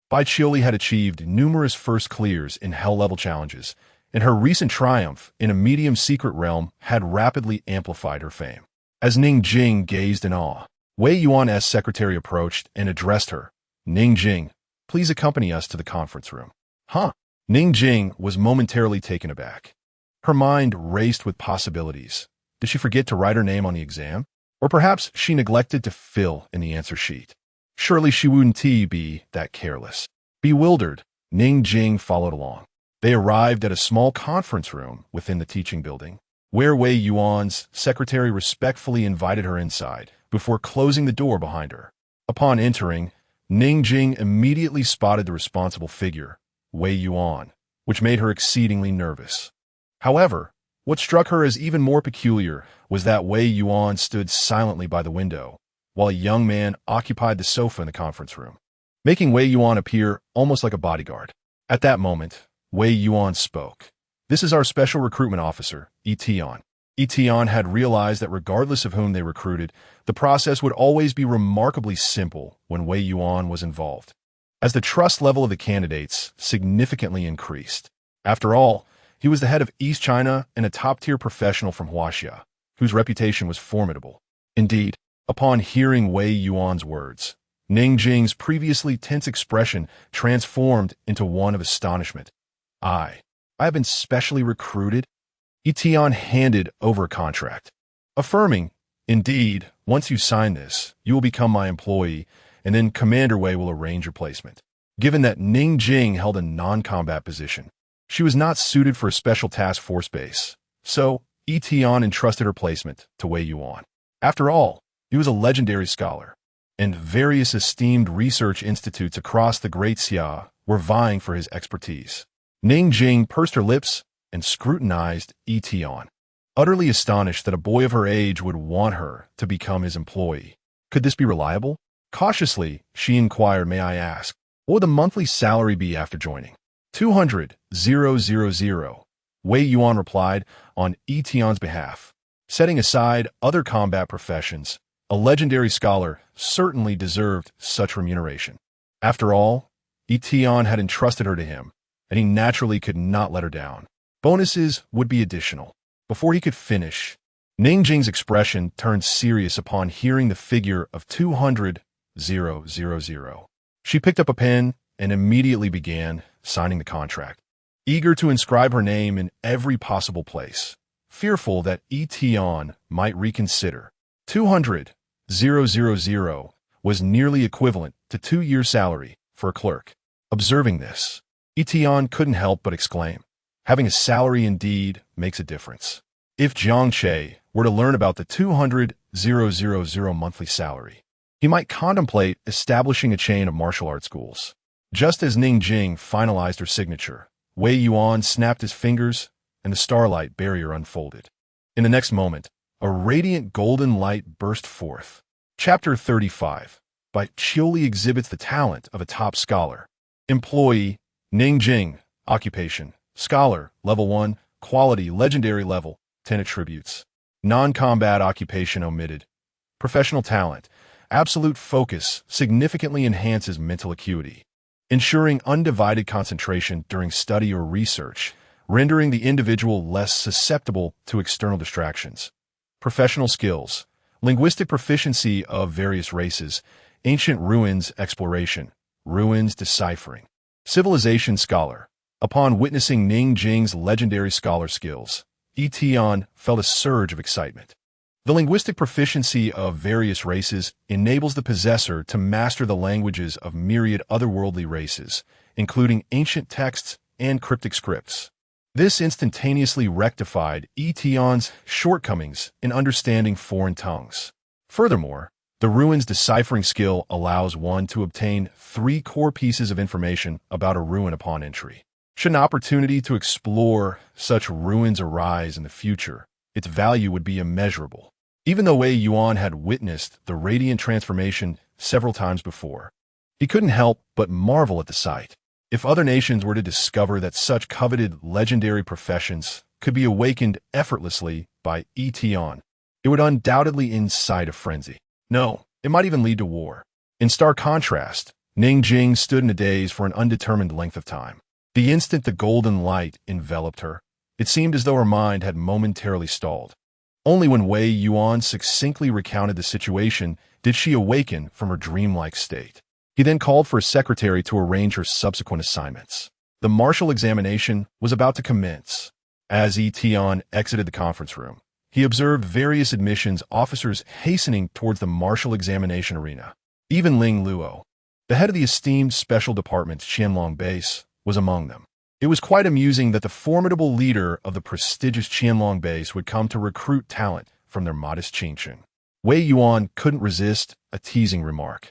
Bai Qiuli had achieved numerous first clears in hell-level challenges, and her recent triumph in a medium secret realm had rapidly amplified her fame. As Ningjing gazed in awe, Wei Yuan's secretary approached and addressed her. Ningjing, please accompany us to the conference room. Huh? Ningjing was momentarily taken aback. Her mind raced with possibilities. Did she forget to write her name on the exam? Or perhaps she neglected to fill in the answer sheet. Surely she wouldn't be that careless. Bewildered, Ningjing followed along. They arrived at a small conference room within the teaching building, where Wei Yuan's secretary respectfully invited her inside before closing the door behind her. Upon entering, Ning Jing immediately spotted the responsible figure, Wei Yuan, which made her exceedingly nervous. However, what struck her as even more peculiar was that Wei Yuan stood silently by the window, while a young man occupied the sofa in the conference room, making Wei Yuan appear almost like a bodyguard. At that moment, Wei Yuan spoke. "This is our special recruitment officer, Yi Tian." Yi Tian had realized that regardless of whom they recruited, the process would always be remarkably simple when Wei Yuan was involved, as the trust level of the candidates significantly increased. After all, he was the head of East China and a top-tier professional from Huaxia, whose reputation was formidable. Indeed, upon hearing Wei Yuan's words, Ning Jing's previously tense expression transformed into one of astonishment. I have been specially recruited?" Yi Tian handed over a contract, affirming, "Indeed, once you sign this, you will become my employee, and then Commander Wei will arrange your placement." Given that Ning Jing held a non-combat position, she was not suited for a special task force base, so Yi Tian entrusted her placement to Wei Yuan. After all, he was a legendary scholar, and various esteemed research institutes across the Great Xia were vying for his expertise. Ning Jing pursed her lips and scrutinized Yi Tian, utterly astonished that a boy of her age would want her to become his employee. Could this be reliable? Cautiously, she inquired, "May I ask, what would the monthly salary be after joining?" 200,000. Wei Yuan replied on Yi Tian's behalf. Setting aside other combat professions, a legendary scholar certainly deserved such remuneration. After all, Yi Tian had entrusted her to him, and he naturally could not let her down. Bonuses would be additional. Before he could finish, Ning Jing's expression turned serious upon hearing the figure of 200,000. She picked up a pen and immediately began signing the contract, eager to inscribe her name in every possible place, fearful that Yi Tian might reconsider. 200,000 was nearly equivalent to 2 years' salary for a clerk. Observing this, Yi Tian couldn't help but exclaim, "Having a salary indeed makes a difference." If Jiang Che were to learn about the 200,000 monthly salary, he might contemplate establishing a chain of martial arts schools. Just as Ning Jing finalized her signature, Wei Yuan snapped his fingers and the starlight barrier unfolded. In the next moment, a radiant golden light burst forth. Chapter 35 by Chioli exhibits the talent of a top scholar. Employee, Ning Jing. Occupation, Scholar, Level 1, Quality, Legendary Level, 10 attributes. Non-combat occupation omitted. Professional talent, Absolute focus significantly enhances mental acuity, ensuring undivided concentration during study or research, rendering the individual less susceptible to external distractions. Professional skills, linguistic proficiency of various races, ancient ruins exploration, ruins deciphering. Civilization scholar. Upon witnessing Ning Jing's legendary scholar skills, Yi Tian felt a surge of excitement. The linguistic proficiency of various races enables the possessor to master the languages of myriad otherworldly races, including ancient texts and cryptic scripts. This instantaneously rectified Yi Tian's shortcomings in understanding foreign tongues. Furthermore, the ruins deciphering skill allows one to obtain 3 core pieces of information about a ruin upon entry. Should an opportunity to explore such ruins arise in the future, its value would be immeasurable. Even though Wei Yuan had witnessed the radiant transformation several times before, he couldn't help but marvel at the sight. If other nations were to discover that such coveted legendary professions could be awakened effortlessly by Yi Tian, it would undoubtedly incite a frenzy. No, it might even lead to war. In stark contrast, Ning Jing stood in a daze for an undetermined length of time. The instant the golden light enveloped her, it seemed as though her mind had momentarily stalled. Only when Wei Yuan succinctly recounted the situation did she awaken from her dreamlike state. He then called for his secretary to arrange her subsequent assignments. The martial examination was about to commence. As Yi Tian exited the conference room, he observed various admissions officers hastening towards the martial examination arena. Even Ling Luo, the head of the esteemed special department's Qianlong base, was among them. It was quite amusing that the formidable leader of the prestigious Qianlong base would come to recruit talent from their modest Qingchen. Wei Yuan couldn't resist a teasing remark.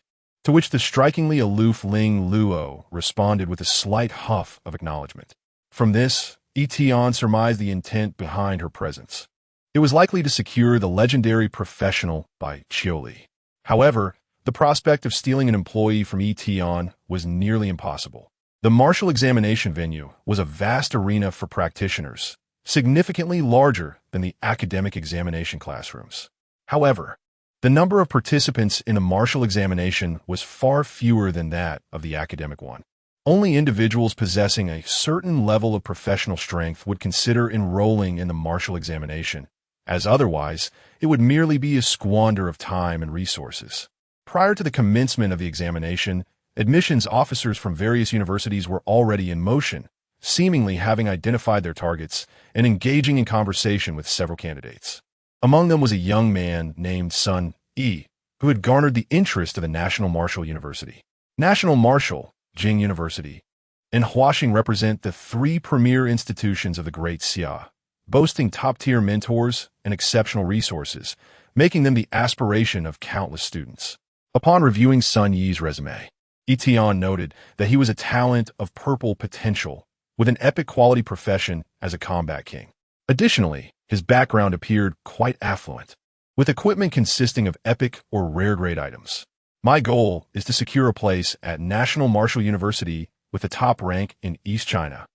to which the strikingly aloof Ling Luo responded with a slight huff of acknowledgement. From this, Yi Tian surmised the intent behind her presence. It was likely to secure the legendary professional by Chioli. However, the prospect of stealing an employee from Yi Tian was nearly impossible. The martial examination venue was a vast arena for practitioners, significantly larger than the academic examination classrooms. However, the number of participants in a martial examination was far fewer than that of the academic one. Only individuals possessing a certain level of professional strength would consider enrolling in the martial examination, as otherwise, it would merely be a squander of time and resources. Prior to the commencement of the examination, admissions officers from various universities were already in motion, seemingly having identified their targets and engaging in conversation with several candidates. Among them was a young man named Sun Yi, who had garnered the interest of the National Martial University. National Martial, Jing University, and Huaxing represent the three premier institutions of the Great Xia, boasting top-tier mentors and exceptional resources, making them the aspiration of countless students. Upon reviewing Sun Yi's resume, Yi Tian noted that he was a talent of purple potential, with an epic quality profession as a combat king. Additionally, his background appeared quite affluent, with equipment consisting of epic or rare-grade items. My goal is to secure a place at National Martial University with the top rank in East China,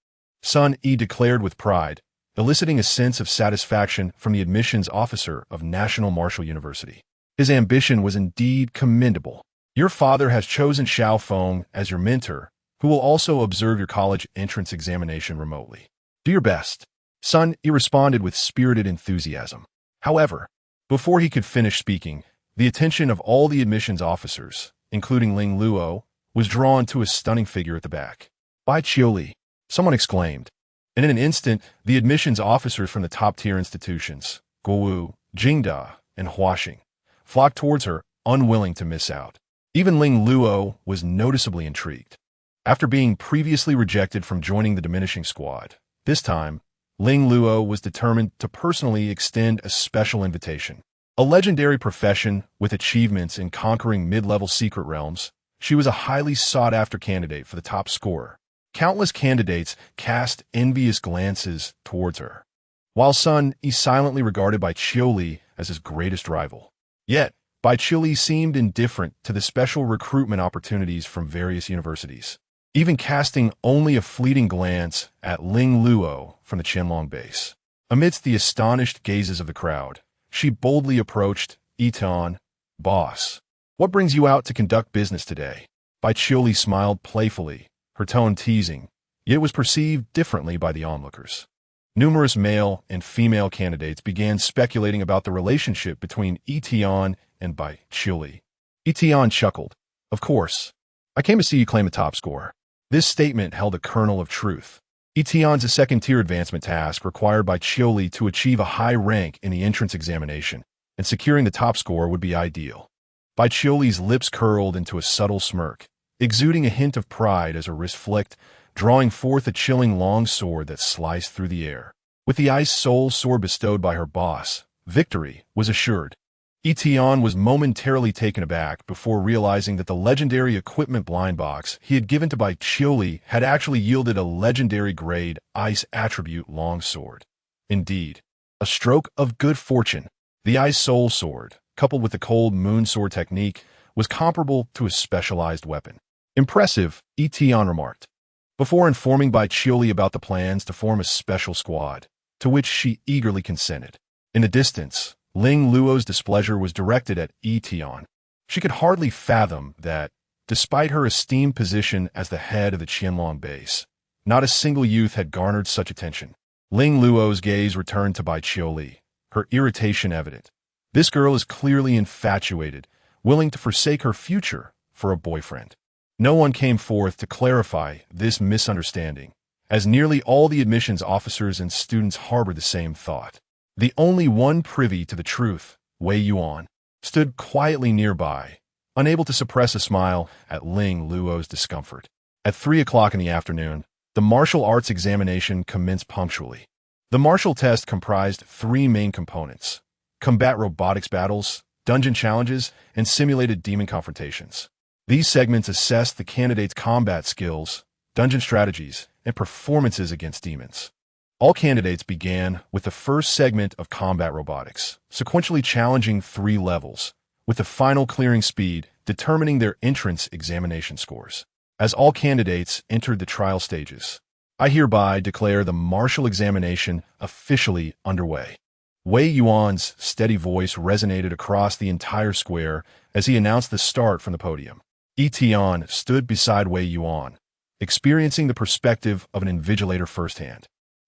Sun Yi declared with pride, eliciting a sense of satisfaction from the admissions officer of National Martial University. His ambition was indeed commendable. Your father has chosen Xiao Feng as your mentor, who will also observe your college entrance examination remotely. Do your best. Sun Yi responded with spirited enthusiasm. However, before he could finish speaking, the attention of all the admissions officers, including Ling Luo, was drawn to a stunning figure at the back. Bai Qiuli, someone exclaimed. And in an instant, the admissions officers from the top-tier institutions, Guowu, Jingda, and Huaxing, flocked towards her, unwilling to miss out. Even Ling Luo was noticeably intrigued. After being previously rejected from joining the diminishing squad, this time, Ling Luo was determined to personally extend a special invitation. A legendary profession with achievements in conquering mid-level secret realms, she was a highly sought-after candidate for the top scorer. Countless candidates cast envious glances towards her, while Sun Yi silently regarded Bai Qiuli as his greatest rival. Yet, Bai Qiuli seemed indifferent to the special recruitment opportunities from various universities, even casting only a fleeting glance at Ling Luo from the Qianlong base. Amidst the astonished gazes of the crowd, she boldly approached Yi Tian. Boss, what brings you out to conduct business today? Bai Qiuli smiled playfully, her tone teasing, yet it was perceived differently by the onlookers. Numerous male and female candidates began speculating about the relationship between Yi Tian and Bai Qiuli. Yi Tian chuckled. Of course. I came to see you claim a top score. This statement held a kernel of truth. Yi Tian's second-tier advancement task required Bai Qiuli to achieve a high rank in the entrance examination, and securing the top score would be ideal. Bai Qiuli's lips curled into a subtle smirk, exuding a hint of pride as her wrist flicked, drawing forth a chilling long sword that sliced through the air. With the ice soul sword bestowed by her boss, victory was assured. Yi Tian was momentarily taken aback before realizing that the legendary equipment blind box he had given to Bai Qiuli had actually yielded a legendary grade ice attribute longsword. Indeed, a stroke of good fortune. The ice soul sword, coupled with the cold moon sword technique, was comparable to a specialized weapon. Impressive, Yi Tian remarked, before informing Bai Qiuli about the plans to form a special squad, to which she eagerly consented. In the distance, Ling Luo's displeasure was directed at Yi Tian. She could hardly fathom that, despite her esteemed position as the head of the Qianlong base, not a single youth had garnered such attention. Ling Luo's gaze returned to Bai Qiuli, her irritation evident. This girl is clearly infatuated, willing to forsake her future for a boyfriend. No one came forth to clarify this misunderstanding, as nearly all the admissions officers and students harbored the same thought. The only one privy to the truth, Wei Yuan, stood quietly nearby, unable to suppress a smile at Ling Luo's discomfort. At 3 o'clock in the afternoon, the martial arts examination commenced punctually. The martial test comprised 3 main components: combat robotics battles, dungeon challenges, and simulated demon confrontations. These segments assess the candidate's combat skills, dungeon strategies, and performances against demons. All candidates began with the first segment of combat robotics, sequentially challenging 3 levels, with the final clearing speed determining their entrance examination scores. As all candidates entered the trial stages, I hereby declare the martial examination officially underway. Wei Yuan's steady voice resonated across the entire square as he announced the start from the podium. Yi Tian stood beside Wei Yuan, experiencing the perspective of an invigilator firsthand.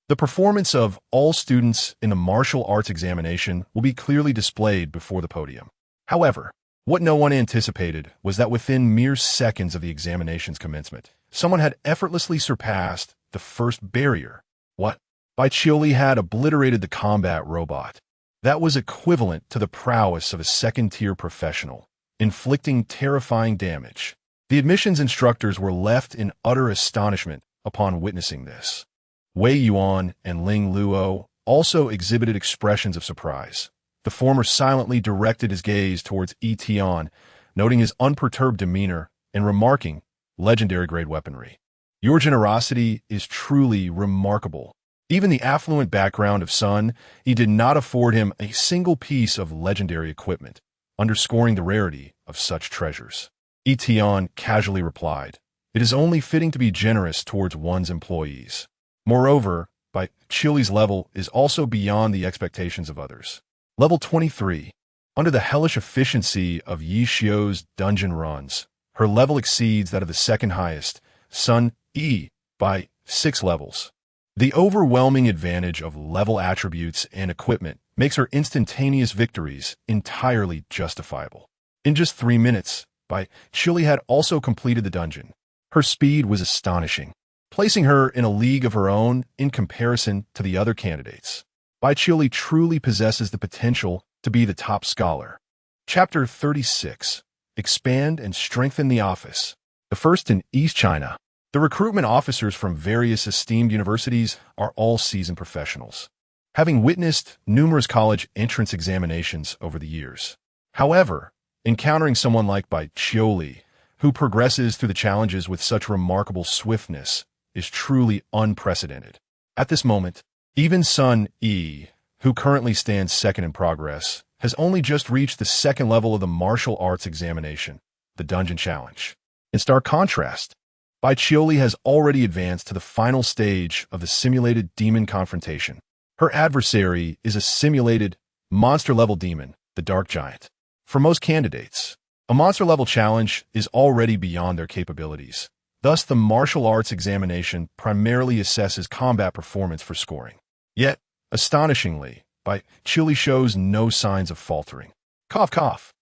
The performance of all students in the martial arts examination will be clearly displayed before the podium. However, what no one anticipated was that within mere seconds of the examination's commencement, someone had effortlessly surpassed the first barrier. What? Bai Qiuli had obliterated the combat robot. That was equivalent to the prowess of a second-tier professional, inflicting terrifying damage. The admissions instructors were left in utter astonishment upon witnessing this. Wei Yuan and Ling Luo also exhibited expressions of surprise. The former silently directed his gaze towards Yi Tian, noting his unperturbed demeanor and remarking, "Legendary-grade weaponry. Your generosity is truly remarkable." Even the affluent background of Sun Yi did not afford him a single piece of legendary equipment, underscoring the rarity of such treasures. Yi Tian casually replied, "It is only fitting to be generous towards one's employees. Moreover, Bai Qiuli's level is also beyond the expectations of others." Level 23. Under the hellish efficiency of Yi Xiu's dungeon runs, her level exceeds that of the second highest, Sun Yi, by 6 levels. The overwhelming advantage of level attributes and equipment makes her instantaneous victories entirely justifiable. In just 3 minutes, Bai Qiuli had also completed the dungeon. Her speed was astonishing, placing her in a league of her own in comparison to the other candidates. Bai Qiuli truly possesses the potential to be the top scholar. Chapter 36. Expand and strengthen the office. The first in East China. The recruitment officers from various esteemed universities are all seasoned professionals, having witnessed numerous college entrance examinations over the years. However, encountering someone like Bai Qiuli, who progresses through the challenges with such remarkable swiftness, is truly unprecedented. At this moment, even Sun Yi, who currently stands second in progress, has only just reached the second level of the martial arts examination, the dungeon challenge. In stark contrast, Bai Qiuli has already advanced to the final stage of the simulated demon confrontation. Her adversary is a simulated, monster-level demon, the Dark Giant. For most candidates, a monster-level challenge is already beyond their capabilities. Thus, the martial arts examination primarily assesses combat performance for scoring. Yet, astonishingly, Bai Qiuli shows no signs of faltering. Cough, cough.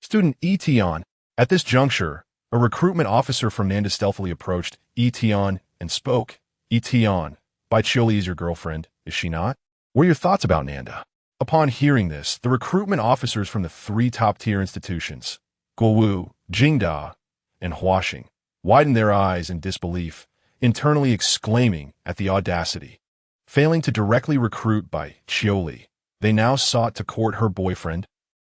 Student Yi Tian. At this juncture, a recruitment officer from Nanda stealthily approached Yi Tian and spoke. "Yi Tian, Bai Qiuli is your girlfriend, is she not? What are your thoughts about Nanda?" Upon hearing this, the recruitment officers from the 3 top-tier institutions, Guowu, Jingda, and Huaxing, widened their eyes in disbelief, internally exclaiming at the audacity. Failing to directly recruit Bai Qiuli, they now sought to court her boyfriend.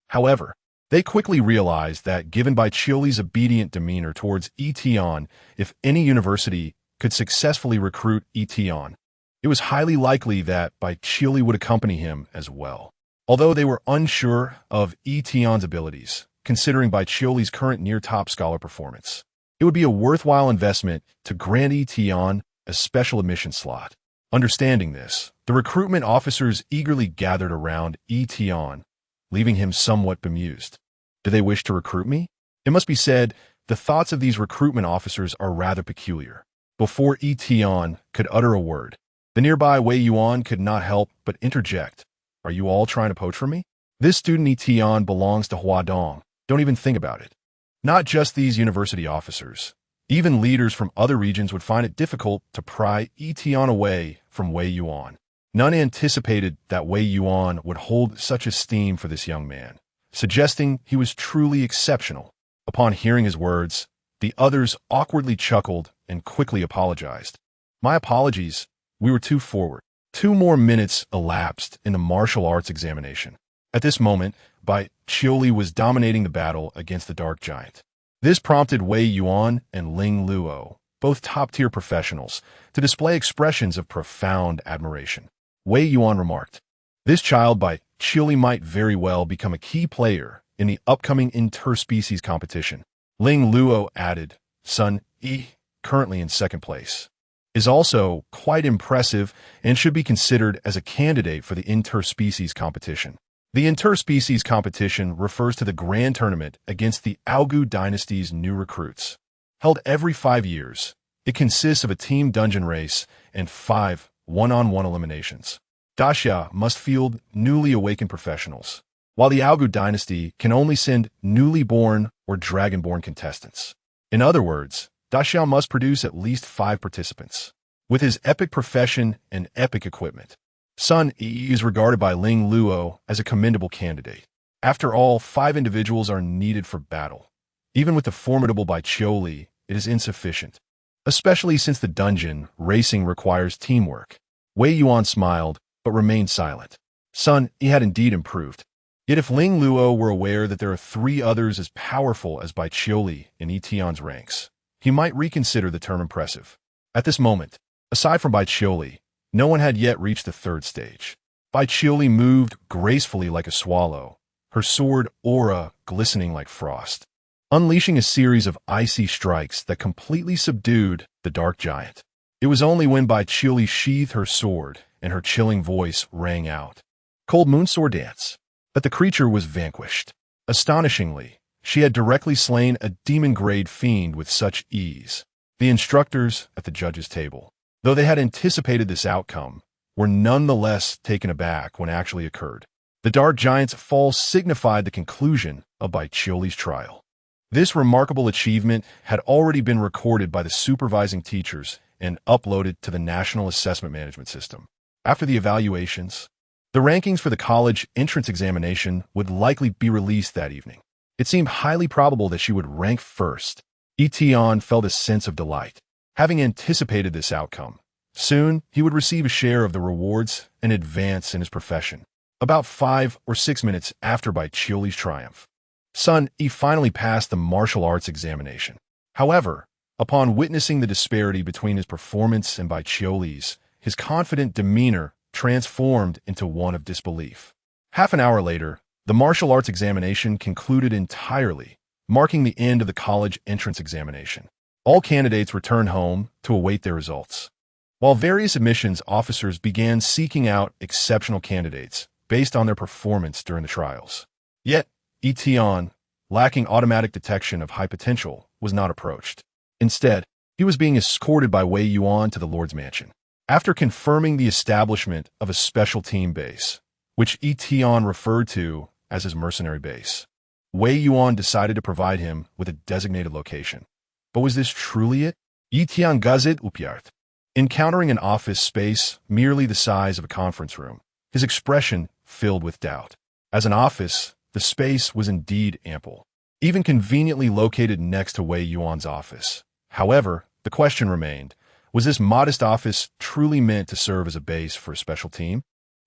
However, they quickly realized that given Bai Qiuli's obedient demeanor towards Yi Tian, if any university could successfully recruit Yi Tian, it was highly likely that Bai Qiuli would accompany him as well. Although they were unsure of Yi Tian's abilities, considering Bai Qiuli's current near-top scholar performance, it would be a worthwhile investment to grant Yi Tian a special admission slot. Understanding this, the recruitment officers eagerly gathered around Yi Tian, leaving him somewhat bemused. Do they wish to recruit me? It must be said, the thoughts of these recruitment officers are rather peculiar. Before Yi Tian could utter a word, the nearby Wei Yuan could not help but interject. "Are you all trying to poach from me? This student Yi Tian belongs to Huadong. Don't even think about it." Not just these university officers. Even leaders from other regions would find it difficult to pry Yi Tian away from Wei Yuan. None anticipated that Wei Yuan would hold such esteem for this young man, suggesting he was truly exceptional. Upon hearing his words, the others awkwardly chuckled and quickly apologized. "My apologies, we were too forward." 2 more minutes elapsed in the martial arts examination. At this moment, Bai Qiuli was dominating the battle against the Dark Giant. This prompted Wei Yuan and Ling Luo, both top-tier professionals, to display expressions of profound admiration. Wei Yuan remarked, "This child by Chile might very well become a key player in the upcoming interspecies competition." Ling Luo added, "Sun Yi, currently in second place, is also quite impressive and should be considered as a candidate for the interspecies competition." The interspecies competition refers to the grand tournament against the Aogu dynasty's new recruits. Held every 5 years, it consists of a team dungeon race and 5 one-on-one eliminations. Daxia must field newly awakened professionals, while the Aogu dynasty can only send newly born or dragonborn contestants. In other words, Daxia must produce at least 5 participants. With his epic profession and epic equipment, Sun Yi is regarded by Ling Luo as a commendable candidate. After all, 5 individuals are needed for battle. Even with the formidable Bai Qiuli, it is insufficient, especially since the dungeon racing requires teamwork. Wei Yuan smiled, but remained silent. Sun Yi had indeed improved. Yet if Ling Luo were aware that there are 3 others as powerful as Bai Qiuli in Yi Tian's ranks, he might reconsider the term impressive. At this moment, aside from Bai Qiuli, no one had yet reached the 3rd stage. Bai Qiuli moved gracefully like a swallow, her sword aura glistening like frost, unleashing a series of icy strikes that completely subdued the dark giant. It was only when Bai Qiuli sheathed her sword and her chilling voice rang out, "Cold Moon Sword Dance," that the creature was vanquished. Astonishingly, she had directly slain a demon-grade fiend with such ease. The instructors at the judges' table, though they had anticipated this outcome, were nonetheless taken aback when it actually occurred. The dark giant's fall signified the conclusion of Bai Qiuli's trial. This remarkable achievement had already been recorded by the supervising teachers and uploaded to the National Assessment Management System. After the evaluations, the rankings for the college entrance examination would likely be released that evening. It seemed highly probable that she would rank first. Yi Tian felt a sense of delight, having anticipated this outcome. Soon, he would receive a share of the rewards and advance in his profession. About 5 or 6 minutes after Bai Qiuli's triumph, Sun Yi finally passed the martial arts examination. However, upon witnessing the disparity between his performance and Bai Qiuli's, his confident demeanor transformed into one of disbelief. Half an hour later, the martial arts examination concluded entirely, marking the end of the college entrance examination. All candidates returned home to await their results, while various admissions officers began seeking out exceptional candidates based on their performance during the trials. Yet, Yi Tian, lacking automatic detection of high potential, was not approached. Instead, he was being escorted by Wei Yuan to the Lord's mansion. After confirming the establishment of a special team base, which Yi Tian referred to as his mercenary base, Wei Yuan decided to provide him with a designated location. But was this truly it? Yi Tian gazet upyart. Encountering an office space merely the size of a conference room, his expression filled with doubt. As an office, the space was indeed ample, even conveniently located next to Wei Yuan's office. However, the question remained, was this modest office truly meant to serve as a base for a special team?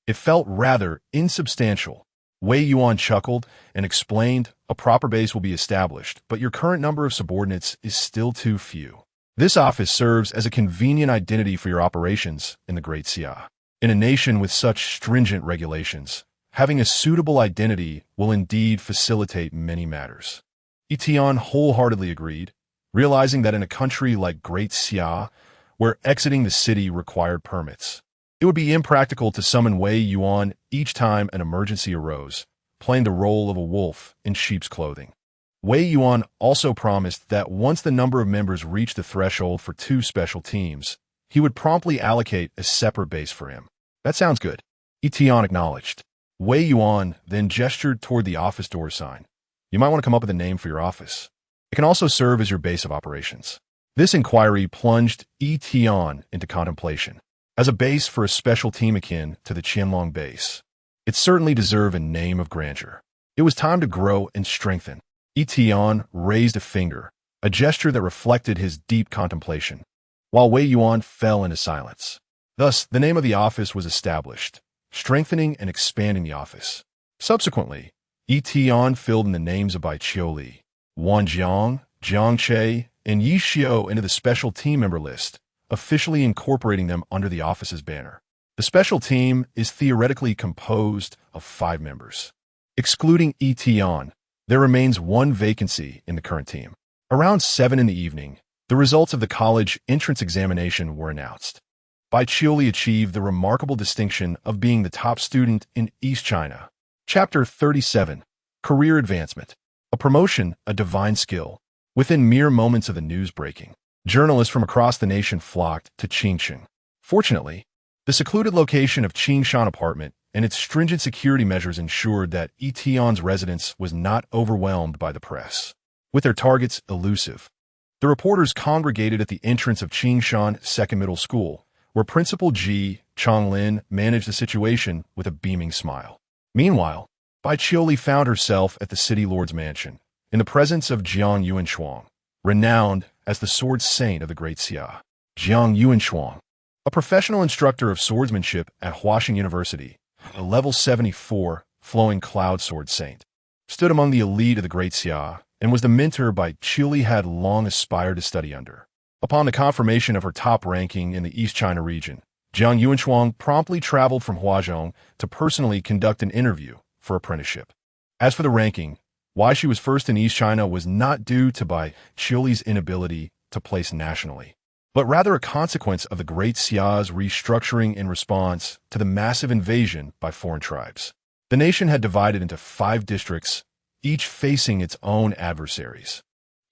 It felt rather insubstantial. Wei Yuan chuckled and explained, "A proper base will be established, but your current number of subordinates is still too few. This office serves as a convenient identity for your operations in the Great Xia. In a nation with such stringent regulations, having a suitable identity will indeed facilitate many matters." Yi Tian wholeheartedly agreed, realizing that in a country like Great Xia, where exiting the city required permits, it would be impractical to summon Wei Yuan each time an emergency arose, playing the role of a wolf in sheep's clothing. Wei Yuan also promised that once the number of members reached the threshold for 2 special teams, he would promptly allocate a separate base for him. "That sounds good," Yi Tian acknowledged. Wei Yuan then gestured toward the office door sign. "You might want to come up with a name for your office. It can also serve as your base of operations." This inquiry plunged Yi Tian into contemplation. As a base for a special team akin to the Qianlong base, it certainly deserved a name of grandeur. It was time to grow and strengthen. Yi Tian raised a finger, a gesture that reflected his deep contemplation, while Wei Yuan fell into silence. Thus, the name of the office was established, strengthening and expanding the office. Subsequently, Yi Tian filled in the names of Bai Qiuli, Wanjiang, Jiang Che, and Yi Xiao into the special team member list, officially incorporating them under the office's banner. The special team is theoretically composed of 5 members. Excluding Yi Tian, there remains 1 vacancy in the current team. Around 7 in the evening, the results of the college entrance examination were announced. Bai Qiuli achieved the remarkable distinction of being the top student in East China. Chapter 37. Career Advancement. A promotion, a divine skill. Within mere moments of the news breaking, journalists from across the nation flocked to Qingshan. Fortunately, the secluded location of Qingshan apartment and its stringent security measures ensured that Yi Tian's residence was not overwhelmed by the press. With their targets elusive, the reporters congregated at the entrance of Qingshan Second Middle School, where Principal Ji Chonglin managed the situation with a beaming smile. Meanwhile, Bai Qiuli found herself at the city lord's mansion, in the presence of Jiang Yuanshuang, renowned as the sword saint of the Great Xia. Jiang Yuanshuang, a professional instructor of swordsmanship at Huaxing University, a level 74 flowing cloud sword saint, stood among the elite of the Great Xia and was the mentor Bai Qiuli had long aspired to study under. Upon the confirmation of her top ranking in the East China region, Jiang Yuanshuang promptly traveled from Huazhong to personally conduct an interview for apprenticeship. As for the ranking, why she was first in East China was not due to Bai Qiuli's inability to place nationally, but rather a consequence of the Great Xia's restructuring in response to the massive invasion by foreign tribes. The nation had divided into 5 districts, each facing its own adversaries.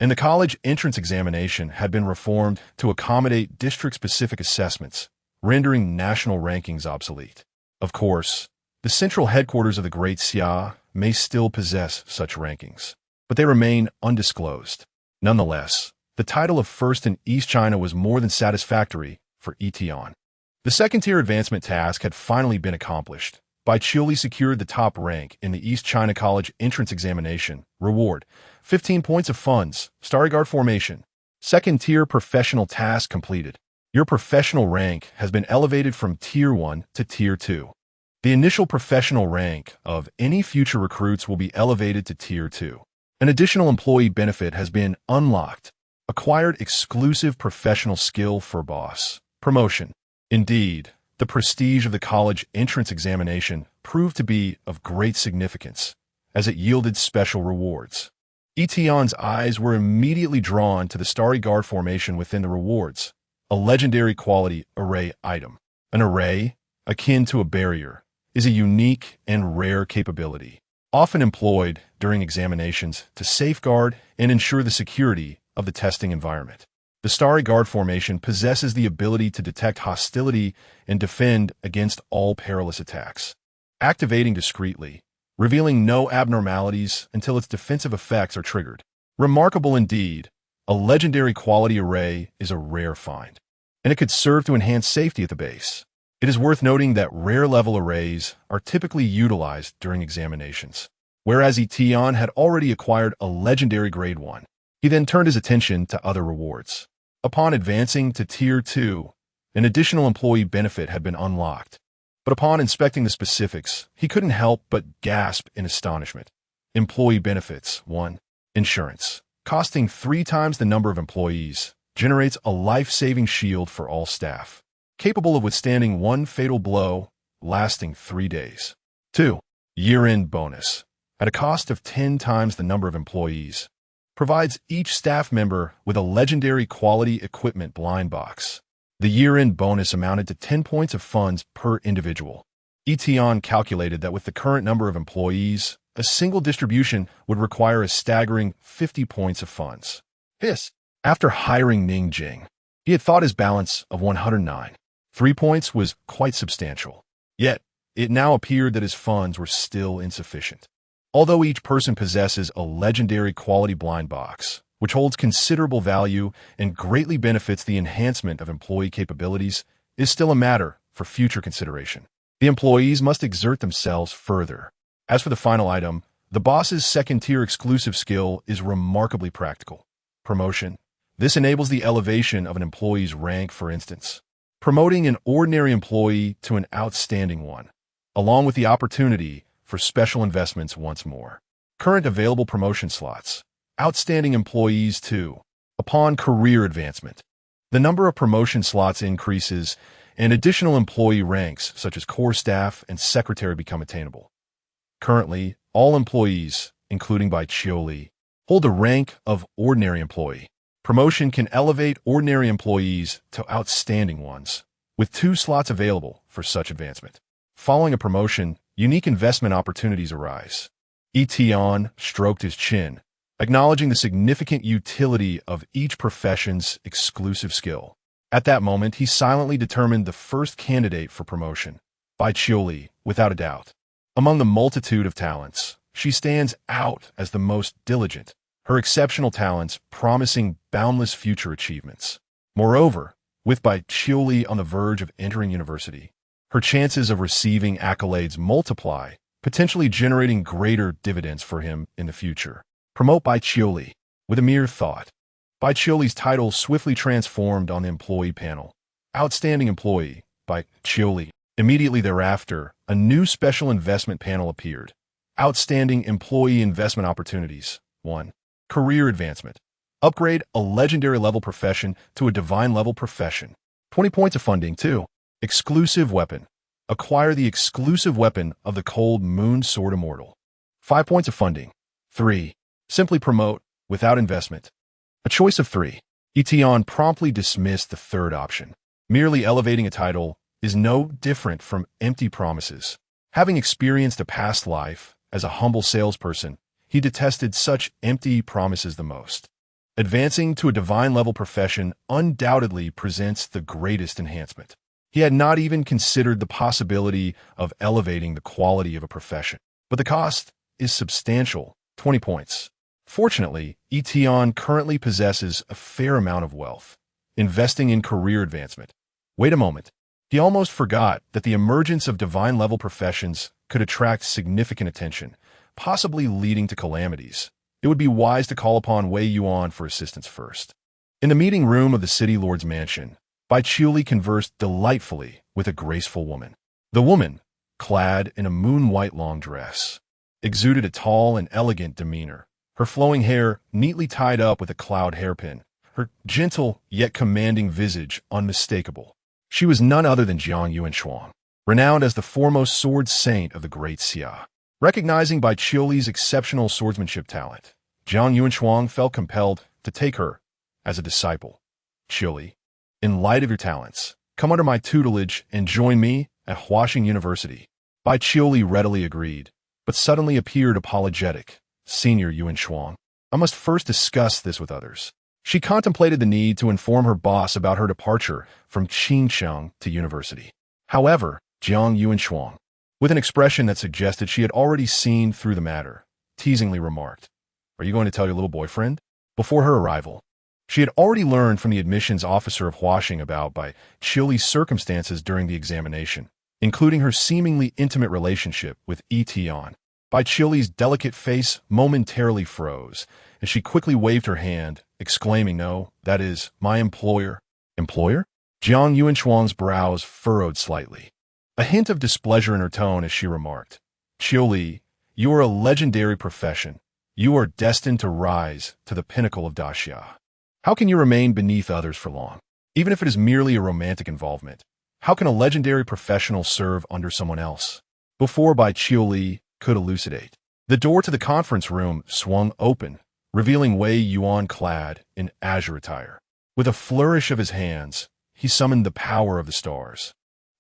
And the college entrance examination had been reformed to accommodate district-specific assessments, rendering national rankings obsolete. Of course, the central headquarters of the Great Xia may still possess such rankings, but they remain undisclosed. Nonetheless, the title of first in East China was more than satisfactory for Yi Tian. The second-tier advancement task had finally been accomplished. Bai Qiuli secured the top rank in the East China College entrance examination. Reward: 15 points of funds, Starry Guard formation. Second-tier professional task completed. Your professional rank has been elevated from Tier 1 to Tier 2. The initial professional rank of any future recruits will be elevated to Tier 2. An additional employee benefit has been unlocked. Acquired exclusive professional skill for boss. Promotion. Indeed, the prestige of the college entrance examination proved to be of great significance, as it yielded special rewards. Yi Tian's eyes were immediately drawn to the Starry Guard formation within the rewards, a legendary quality array item. An array, akin to a barrier, is a unique and rare capability, often employed during examinations to safeguard and ensure the security of the testing environment. The Starry Guard formation possesses the ability to detect hostility and defend against all perilous attacks, activating discreetly, revealing no abnormalities until its defensive effects are triggered. Remarkable indeed, a legendary quality array is a rare find, and it could serve to enhance safety at the base. It is worth noting that rare-level arrays are typically utilized during examinations, whereas Yi Tian had already acquired a legendary Grade 1. He then turned his attention to other rewards. Upon advancing to Tier 2, an additional employee benefit had been unlocked. But upon inspecting the specifics, he couldn't help but gasp in astonishment. Employee benefits. 1. Insurance. Costing 3 times the number of employees, generates a life-saving shield for all staff, capable of withstanding 1 fatal blow, lasting 3 days. 2. Year-end bonus. At a cost of 10 times the number of employees, provides each staff member with a legendary quality equipment blind box. The year-end bonus amounted to 10 points of funds per individual. Yi Tian calculated that with the current number of employees, a single distribution would require a staggering 50 points of funds. After hiring Ning Jing, he had thought his balance of 109. 3 points was quite substantial. Yet, it now appeared that his funds were still insufficient. Although each person possesses a legendary quality blind box, which holds considerable value and greatly benefits the enhancement of employee capabilities, is still a matter for future consideration. The employees must exert themselves further. As for the final item, the boss's second-tier exclusive skill is remarkably practical. Promotion. This enables the elevation of an employee's rank, for instance, promoting an ordinary employee to an outstanding one, along with the opportunity for special investments once more. Current available promotion slots. Outstanding employees 2. Upon career advancement, the number of promotion slots increases and additional employee ranks such as core staff and secretary become attainable. Currently, all employees, including Bai Qiuli, hold the rank of ordinary employee. Promotion can elevate ordinary employees to outstanding ones, with 2 slots available for such advancement. Following a promotion, unique investment opportunities arise. Yi Tian stroked his chin, acknowledging the significant utility of each profession's exclusive skill. At that moment, he silently determined the first candidate for promotion, Bai Qiuli, without a doubt. Among the multitude of talents, she stands out as the most diligent, her exceptional talents promising boundless future achievements. Moreover, with Bai Qiuli on the verge of entering university, her chances of receiving accolades multiply, potentially generating greater dividends for him in the future. Promote Bai Qiuli. With a mere thought, Bai Qiuli's title swiftly transformed on the employee panel. Outstanding employee, Bai Qiuli. Immediately thereafter, a new special investment panel appeared. Outstanding employee investment opportunities. 1. Career advancement. Upgrade a legendary level profession to a divine level profession. 20 points of funding. 2. Exclusive weapon. Acquire the exclusive weapon of the Frost Moon Sword Immortal. 5 points of funding. 3. Simply promote, without investment. A choice of 3. Yi Tian promptly dismissed the third option. Merely elevating a title is no different from empty promises. Having experienced a past life as a humble salesperson, he detested such empty promises the most. Advancing to a divine-level profession undoubtedly presents the greatest enhancement. He had not even considered the possibility of elevating the quality of a profession. But the cost is substantial, 20 points. Fortunately, Yi Tian currently possesses a fair amount of wealth, investing in career advancement. Wait a moment. He almost forgot that the emergence of divine-level professions could attract significant attention, possibly leading to calamities. It would be wise to call upon Wei Yuan for assistance first. In the meeting room of the city lord's mansion, Bai Qiuli conversed delightfully with a graceful woman. The woman, clad in a moon-white long dress, exuded a tall and elegant demeanor, her flowing hair neatly tied up with a cloud hairpin, her gentle yet commanding visage unmistakable. She was none other than Jiang Yuanshuang, renowned as the foremost sword saint of the Great Xia. Recognizing Bai Qiuli's exceptional swordsmanship talent, Jiang Yuanshuang felt compelled to take her as a disciple. Qiuli, in light of your talents, come under my tutelage and join me at Huaxing University. Bai Qiuli readily agreed, but suddenly appeared apologetic. Senior Yuanshuang, I must first discuss this with others. She contemplated the need to inform her boss about her departure from Qingcheng to university. However, Jiang Yuanshuang, with an expression that suggested she had already seen through the matter, teasingly remarked, Are you going to tell your little boyfriend? Before her arrival, she had already learned from the admissions officer of Huaxing about Bai Qiuli's circumstances during the examination, including her seemingly intimate relationship with Yi Tian. Bai Qiuli's delicate face momentarily froze, and she quickly waved her hand, exclaiming, No, that is, my employer. Employer? Jiang Yuanshuang's brows furrowed slightly, a hint of displeasure in her tone as she remarked, Qiuli, you are a legendary profession. You are destined to rise to the pinnacle of Daxia. How can you remain beneath others for long? Even if it is merely a romantic involvement, how can a legendary professional serve under someone else? Before Bai Qiuli could elucidate, the door to the conference room swung open, revealing Wei Yuan clad in azure attire. With a flourish of his hands, he summoned the power of the stars,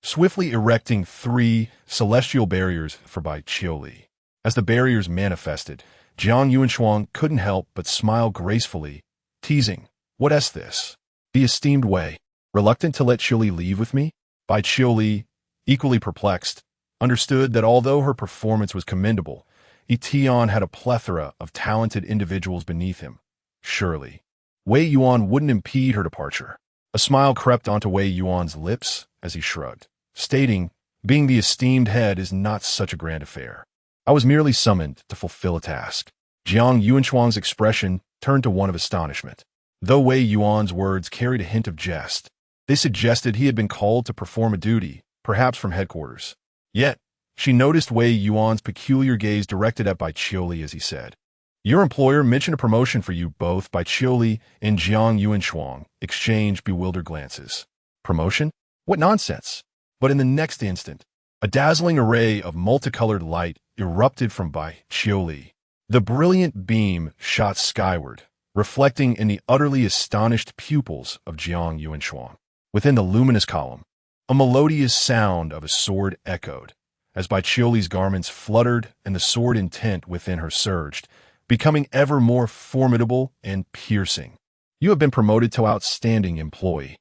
swiftly erecting 3 celestial barriers for Bai Qiuli. As the barriers manifested, Jiang Yuanshuang couldn't help but smile gracefully, teasing, What is this? The esteemed Wei, reluctant to let Qiuli leave with me? Bai Qiuli, equally perplexed, understood that although her performance was commendable, Yi Tian had a plethora of talented individuals beneath him. Surely, Wei Yuan wouldn't impede her departure. A smile crept onto Wei Yuan's lips as he shrugged, stating, Being the esteemed head is not such a grand affair. I was merely summoned to fulfill a task. Jiang Yuanshuang's expression turned to one of astonishment. Though Wei Yuan's words carried a hint of jest, they suggested he had been called to perform a duty, perhaps from headquarters. Yet, she noticed Wei Yuan's peculiar gaze directed at Bai Qiuli as he said, Your employer mentioned a promotion for you both by Qiuli and Jiang Yuanshuang exchange bewildered glances. Promotion? What nonsense! But in the next instant, a dazzling array of multicolored light erupted from Bai Qiuli. The brilliant beam shot skyward, reflecting in the utterly astonished pupils of Jiang Yuanshuang. Within the luminous column, a melodious sound of a sword echoed, as Bai Qiuli's garments fluttered and the sword intent within her surged, becoming ever more formidable and piercing. You have been promoted to outstanding employee.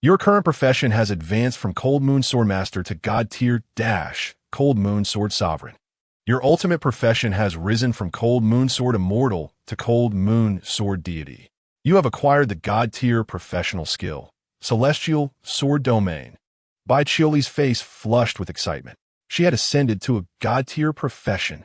Your current profession has advanced from Cold Moon Sword Master to God Tier - Cold Moon Sword Sovereign. Your ultimate profession has risen from Cold Moon Sword Immortal to Cold Moon Sword Deity. You have acquired the God Tier professional skill, Celestial Sword Domain. Bai Qiuli's face flushed with excitement. She had ascended to a God Tier profession.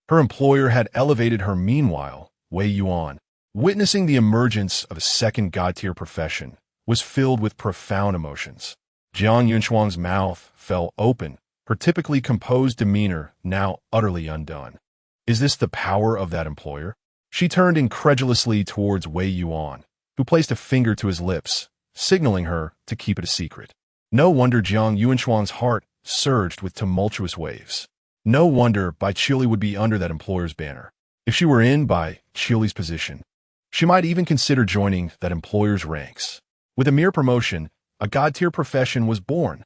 Her employer had elevated her. Meanwhile, Wei Yuan, witnessing the emergence of a second God Tier profession, was filled with profound emotions. Jiang Yunshuang's mouth fell open, her typically composed demeanor now utterly undone. Is this the power of that employer? She turned incredulously towards Wei Yuan, who placed a finger to his lips, signaling her to keep it a secret. No wonder Jiang Yuanshuang's heart surged with tumultuous waves. No wonder Bai Qiuli would be under that employer's banner. If she were in Bai Qiuli's position, she might even consider joining that employer's ranks. With a mere promotion, a God-tier profession was born.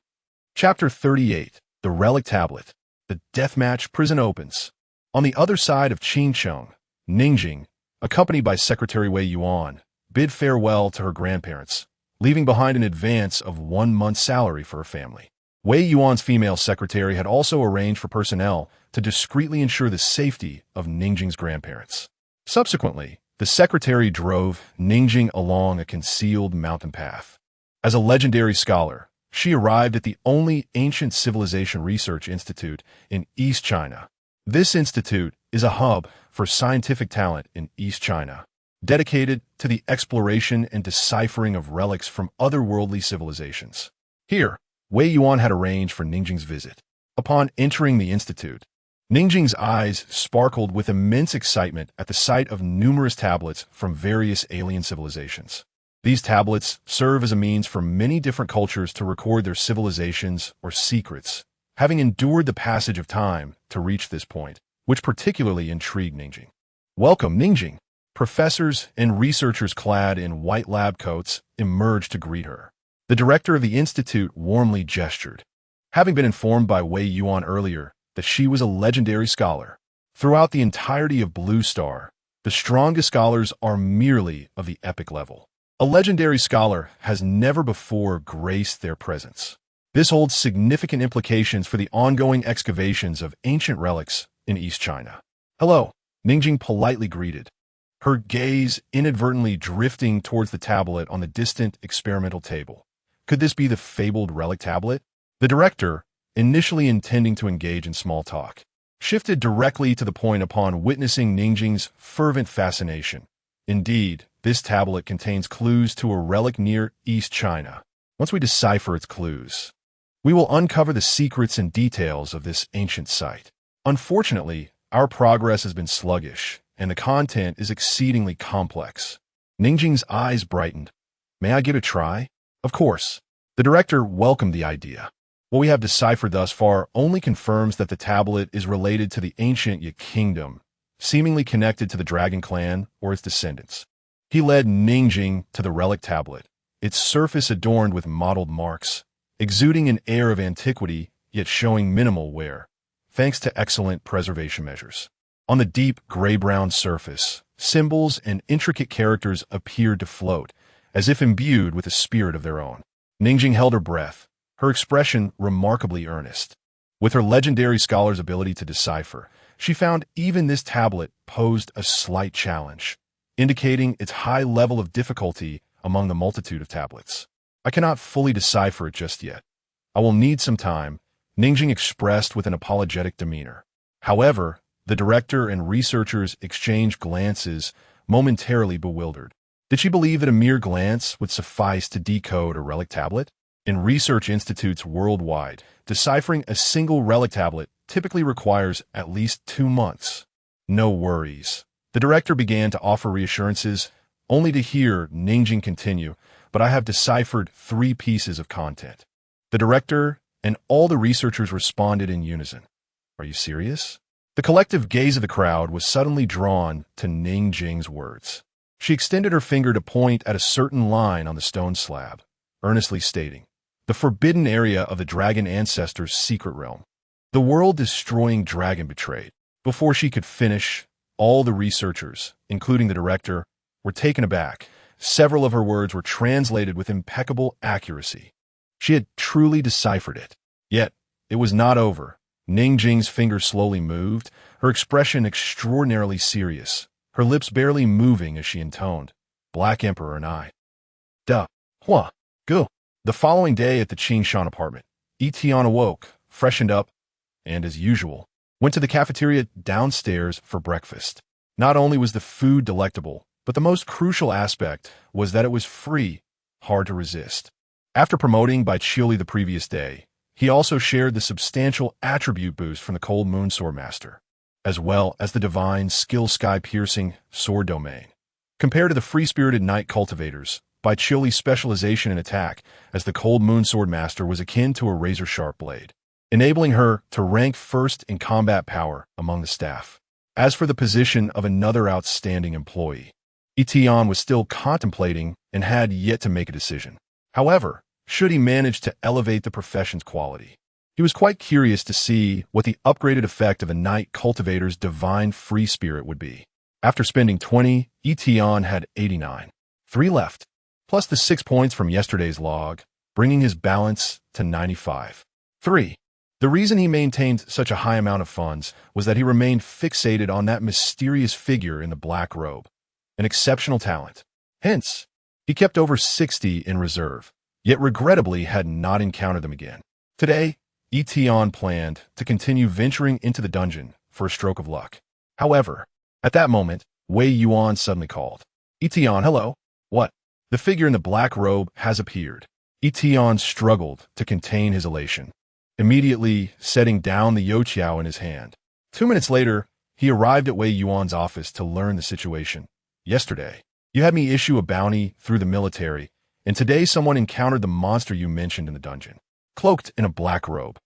Chapter 38, The Relic Tablet. The Deathmatch Prison opens. On the other side of Qingcheng, Ningjing, accompanied by Secretary Wei Yuan, bid farewell to her grandparents, leaving behind an advance of 1 month's salary for her family. Wei Yuan's female secretary had also arranged for personnel to discreetly ensure the safety of Ningjing's grandparents. Subsequently, the secretary drove Ningjing along a concealed mountain path. As a legendary scholar, she arrived at the only ancient civilization research institute in East China. This institute is a hub for scientific talent in East China, dedicated to the exploration and deciphering of relics from otherworldly civilizations. Here, Wei Yuan had arranged for Ningjing's visit. Upon entering the institute, Ningjing's eyes sparkled with immense excitement at the sight of numerous tablets from various alien civilizations. These tablets serve as a means for many different cultures to record their civilizations or secrets, having endured the passage of time to reach this point, which particularly intrigued Ningjing. Welcome, Ningjing! Professors and researchers clad in white lab coats emerged to greet her. The director of the institute warmly gestured, having been informed by Wei Yuan earlier that she was a legendary scholar. Throughout the entirety of Blue Star, the strongest scholars are merely of the epic level. A legendary scholar has never before graced their presence. This holds significant implications for the ongoing excavations of ancient relics in East China. Hello, Ningjing politely greeted, her gaze inadvertently drifting towards the tablet on the distant experimental table. Could this be the fabled relic tablet? The director, initially intending to engage in small talk, shifted directly to the point upon witnessing Ningjing's fervent fascination. Indeed, this tablet contains clues to a relic near East China. Once we decipher its clues, we will uncover the secrets and details of this ancient site. Unfortunately, our progress has been sluggish, and the content is exceedingly complex. Ningjing's eyes brightened. May I give it a try? Of course. The director welcomed the idea. What we have deciphered thus far only confirms that the tablet is related to the ancient Yi kingdom, seemingly connected to the Dragon Clan or its descendants. He led Ningjing to the relic tablet, its surface adorned with mottled marks, exuding an air of antiquity yet showing minimal wear, thanks to excellent preservation measures. On the deep gray-brown surface, symbols and intricate characters appeared to float, as if imbued with a spirit of their own. Ningjing held her breath, her expression remarkably earnest. With her legendary scholar's ability to decipher, she found even this tablet posed a slight challenge, indicating its high level of difficulty among the multitude of tablets. I cannot fully decipher it just yet. I will need some time, Ningjing expressed with an apologetic demeanor. However, the director and researchers exchanged glances, momentarily bewildered. Did she believe that a mere glance would suffice to decode a relic tablet? In research institutes worldwide, deciphering a single relic tablet typically requires at least 2 months. No worries. The director began to offer reassurances, only to hear Ningjing continue, "But I have deciphered 3 pieces of content." The director and all the researchers responded in unison. "Are you serious?" The collective gaze of the crowd was suddenly drawn to Ningjing's words. She extended her finger to point at a certain line on the stone slab, earnestly stating, "The forbidden area of the dragon ancestors' secret realm. The world-destroying dragon betrayed." Before she could finish, all the researchers, including the director, were taken aback. Several of her words were translated with impeccable accuracy. She had truly deciphered it. Yet, it was not over. Ningjing's fingers slowly moved, her expression extraordinarily serious, her lips barely moving as she intoned, "Black Emperor and I. Da. Hua. Gu." The following day at the Qingshan apartment, Yi Tian awoke, freshened up, and, as usual, went to the cafeteria downstairs for breakfast. Not only was the food delectable, but the most crucial aspect was that it was free, hard to resist. After promoting by Chioli the previous day, he also shared the substantial attribute boost from the Cold Moon Sword Master, as well as the divine skill sky-piercing sword domain. Compared to the free-spirited knight cultivators, by Chioli's specialization in attack as the Cold Moon Sword Master was akin to a razor-sharp blade, enabling her to rank first in combat power among the staff. As for the position of another outstanding employee, Yi Tian was still contemplating and had yet to make a decision. However, should he manage to elevate the profession's quality, he was quite curious to see what the upgraded effect of a knight cultivator's divine free spirit would be. After spending 20, Yi Tian had 89. 3 left, plus the 6 points from yesterday's log, bringing his balance to 95. 3. The reason he maintained such a high amount of funds was that he remained fixated on that mysterious figure in the black robe, an exceptional talent. Hence, he kept over 60 in reserve, yet regrettably had not encountered them again. Today, Yi Tian planned to continue venturing into the dungeon for a stroke of luck. However, at that moment, Wei Yuan suddenly called. "Yi Tian, hello." "What?" "The figure in the black robe has appeared." Yi Tian struggled to contain his elation, immediately setting down the Youqiao in his hand. 2 minutes later, he arrived at Wei Yuan's office to learn the situation. "Yesterday, you had me issue a bounty through the military, and today someone encountered the monster you mentioned in the dungeon, cloaked in a black robe.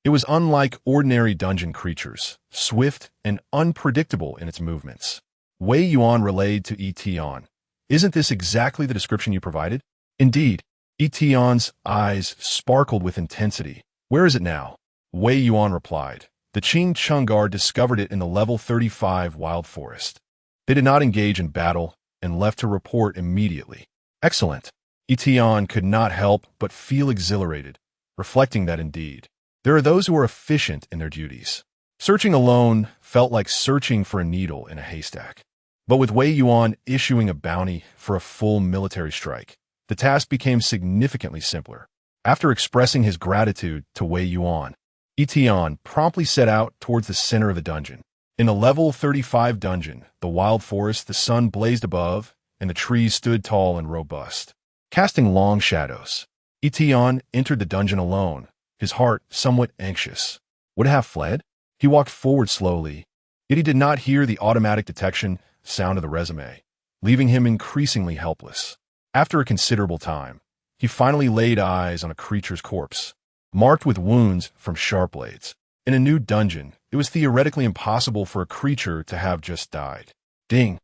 It was unlike ordinary dungeon creatures, swift and unpredictable in its movements." Wei Yuan relayed to Yi Tian, "Isn't this exactly the description you provided?" "Indeed." Yi Tian's eyes sparkled with intensity. "Where is it now?" Wei Yuan replied, "The Qing Chung Guard discovered it in the level 35 wild forest. They did not engage in battle and left to report immediately." "Excellent." Yi Tian could not help but feel exhilarated, reflecting that indeed, there are those who are efficient in their duties. Searching alone felt like searching for a needle in a haystack. But with Wei Yuan issuing a bounty for a full military strike, the task became significantly simpler. After expressing his gratitude to Wei Yuan, Yi Tian promptly set out towards the center of the dungeon. In the level 35 dungeon, the wild forest, the sun blazed above, and the trees stood tall and robust, casting long shadows. Yi Tian entered the dungeon alone, his heart somewhat anxious. Would it have fled? He walked forward slowly, yet he did not hear the automatic detection sound of the resume, leaving him increasingly helpless. After a considerable time, he finally laid eyes on a creature's corpse, marked with wounds from sharp blades. In a new dungeon, it was theoretically impossible for a creature to have just died. Ding!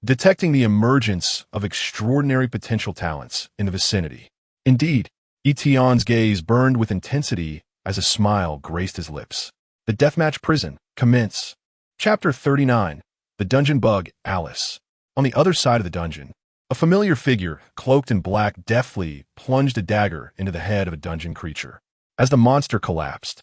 Detecting the emergence of extraordinary potential talents in the vicinity. Indeed, Yi Tian's gaze burned with intensity as a smile graced his lips. The deathmatch prison, commence. Chapter 39. The Dungeon Bug, Alice. On the other side of the dungeon, a familiar figure, cloaked in black, deftly plunged a dagger into the head of a dungeon creature. As the monster collapsed,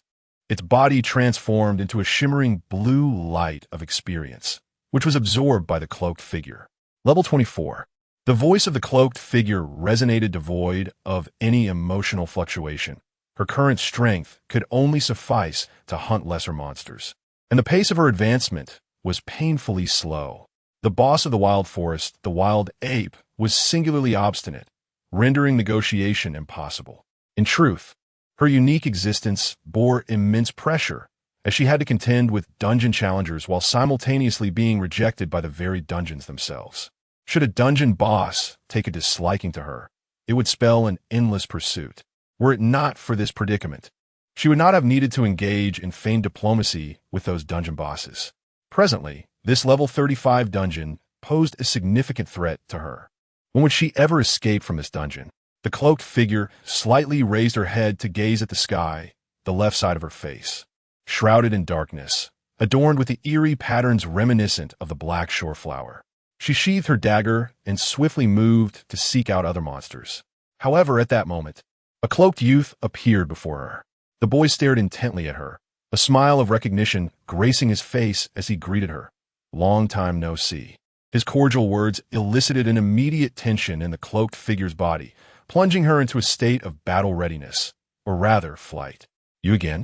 its body transformed into a shimmering blue light of experience, which was absorbed by the cloaked figure. Level 24. The voice of the cloaked figure resonated devoid of any emotional fluctuation. Her current strength could only suffice to hunt lesser monsters, and the pace of her advancement was painfully slow. The boss of the wild forest, the wild ape, was singularly obstinate, rendering negotiation impossible. In truth, her unique existence bore immense pressure, as she had to contend with dungeon challengers while simultaneously being rejected by the very dungeons themselves. Should a dungeon boss take a disliking to her, it would spell an endless pursuit. Were it not for this predicament, she would not have needed to engage in feigned diplomacy with those dungeon bosses. Presently, this level 35 dungeon posed a significant threat to her. When would she ever escape from this dungeon? The cloaked figure slightly raised her head to gaze at the sky, the left side of her face, shrouded in darkness, adorned with the eerie patterns reminiscent of the black shore flower. She sheathed her dagger and swiftly moved to seek out other monsters. However, at that moment, a cloaked youth appeared before her. The boy stared intently at her, a smile of recognition gracing his face as he greeted her. "Long time no see." His cordial words elicited an immediate tension in the cloaked figure's body, plunging her into a state of battle readiness, or rather, flight. "You again?"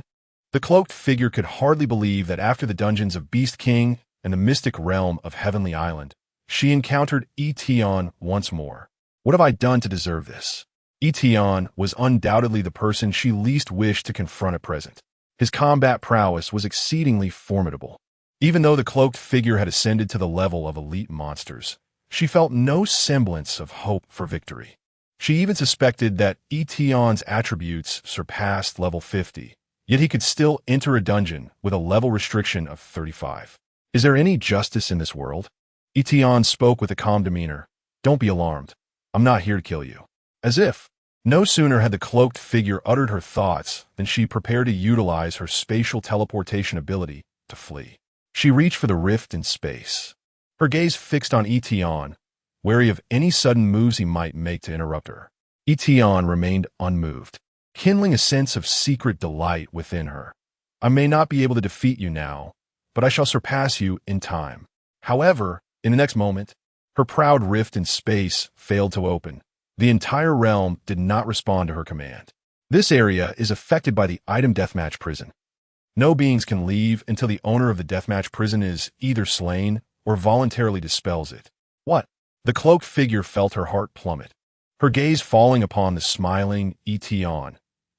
The cloaked figure could hardly believe that after the dungeons of Beast King and the mystic realm of Heavenly Island, she encountered Yi Tian once more. What have I done to deserve this? Yi Tian was undoubtedly the person she least wished to confront at present. His combat prowess was exceedingly formidable. Even though the cloaked figure had ascended to the level of elite monsters, she felt no semblance of hope for victory. She even suspected that Yi Tian's attributes surpassed level 50, yet he could still enter a dungeon with a level restriction of 35. Is there any justice in this world? Yi Tian spoke with a calm demeanor. "Don't be alarmed. I'm not here to kill you." As if, no sooner had the cloaked figure uttered her thoughts than she prepared to utilize her spatial teleportation ability to flee. She reached for the rift in space, her gaze fixed on Yi Tian, wary of any sudden moves he might make to interrupt her. Yi Tian remained unmoved, kindling a sense of secret delight within her. "I may not be able to defeat you now, but I shall surpass you in time." However, in the next moment, her proud rift in space failed to open. The entire realm did not respond to her command. This area is affected by the item deathmatch prison. No beings can leave until the owner of the deathmatch prison is either slain or voluntarily dispels it. What? The cloaked figure felt her heart plummet, her gaze falling upon the smiling Yi Tian,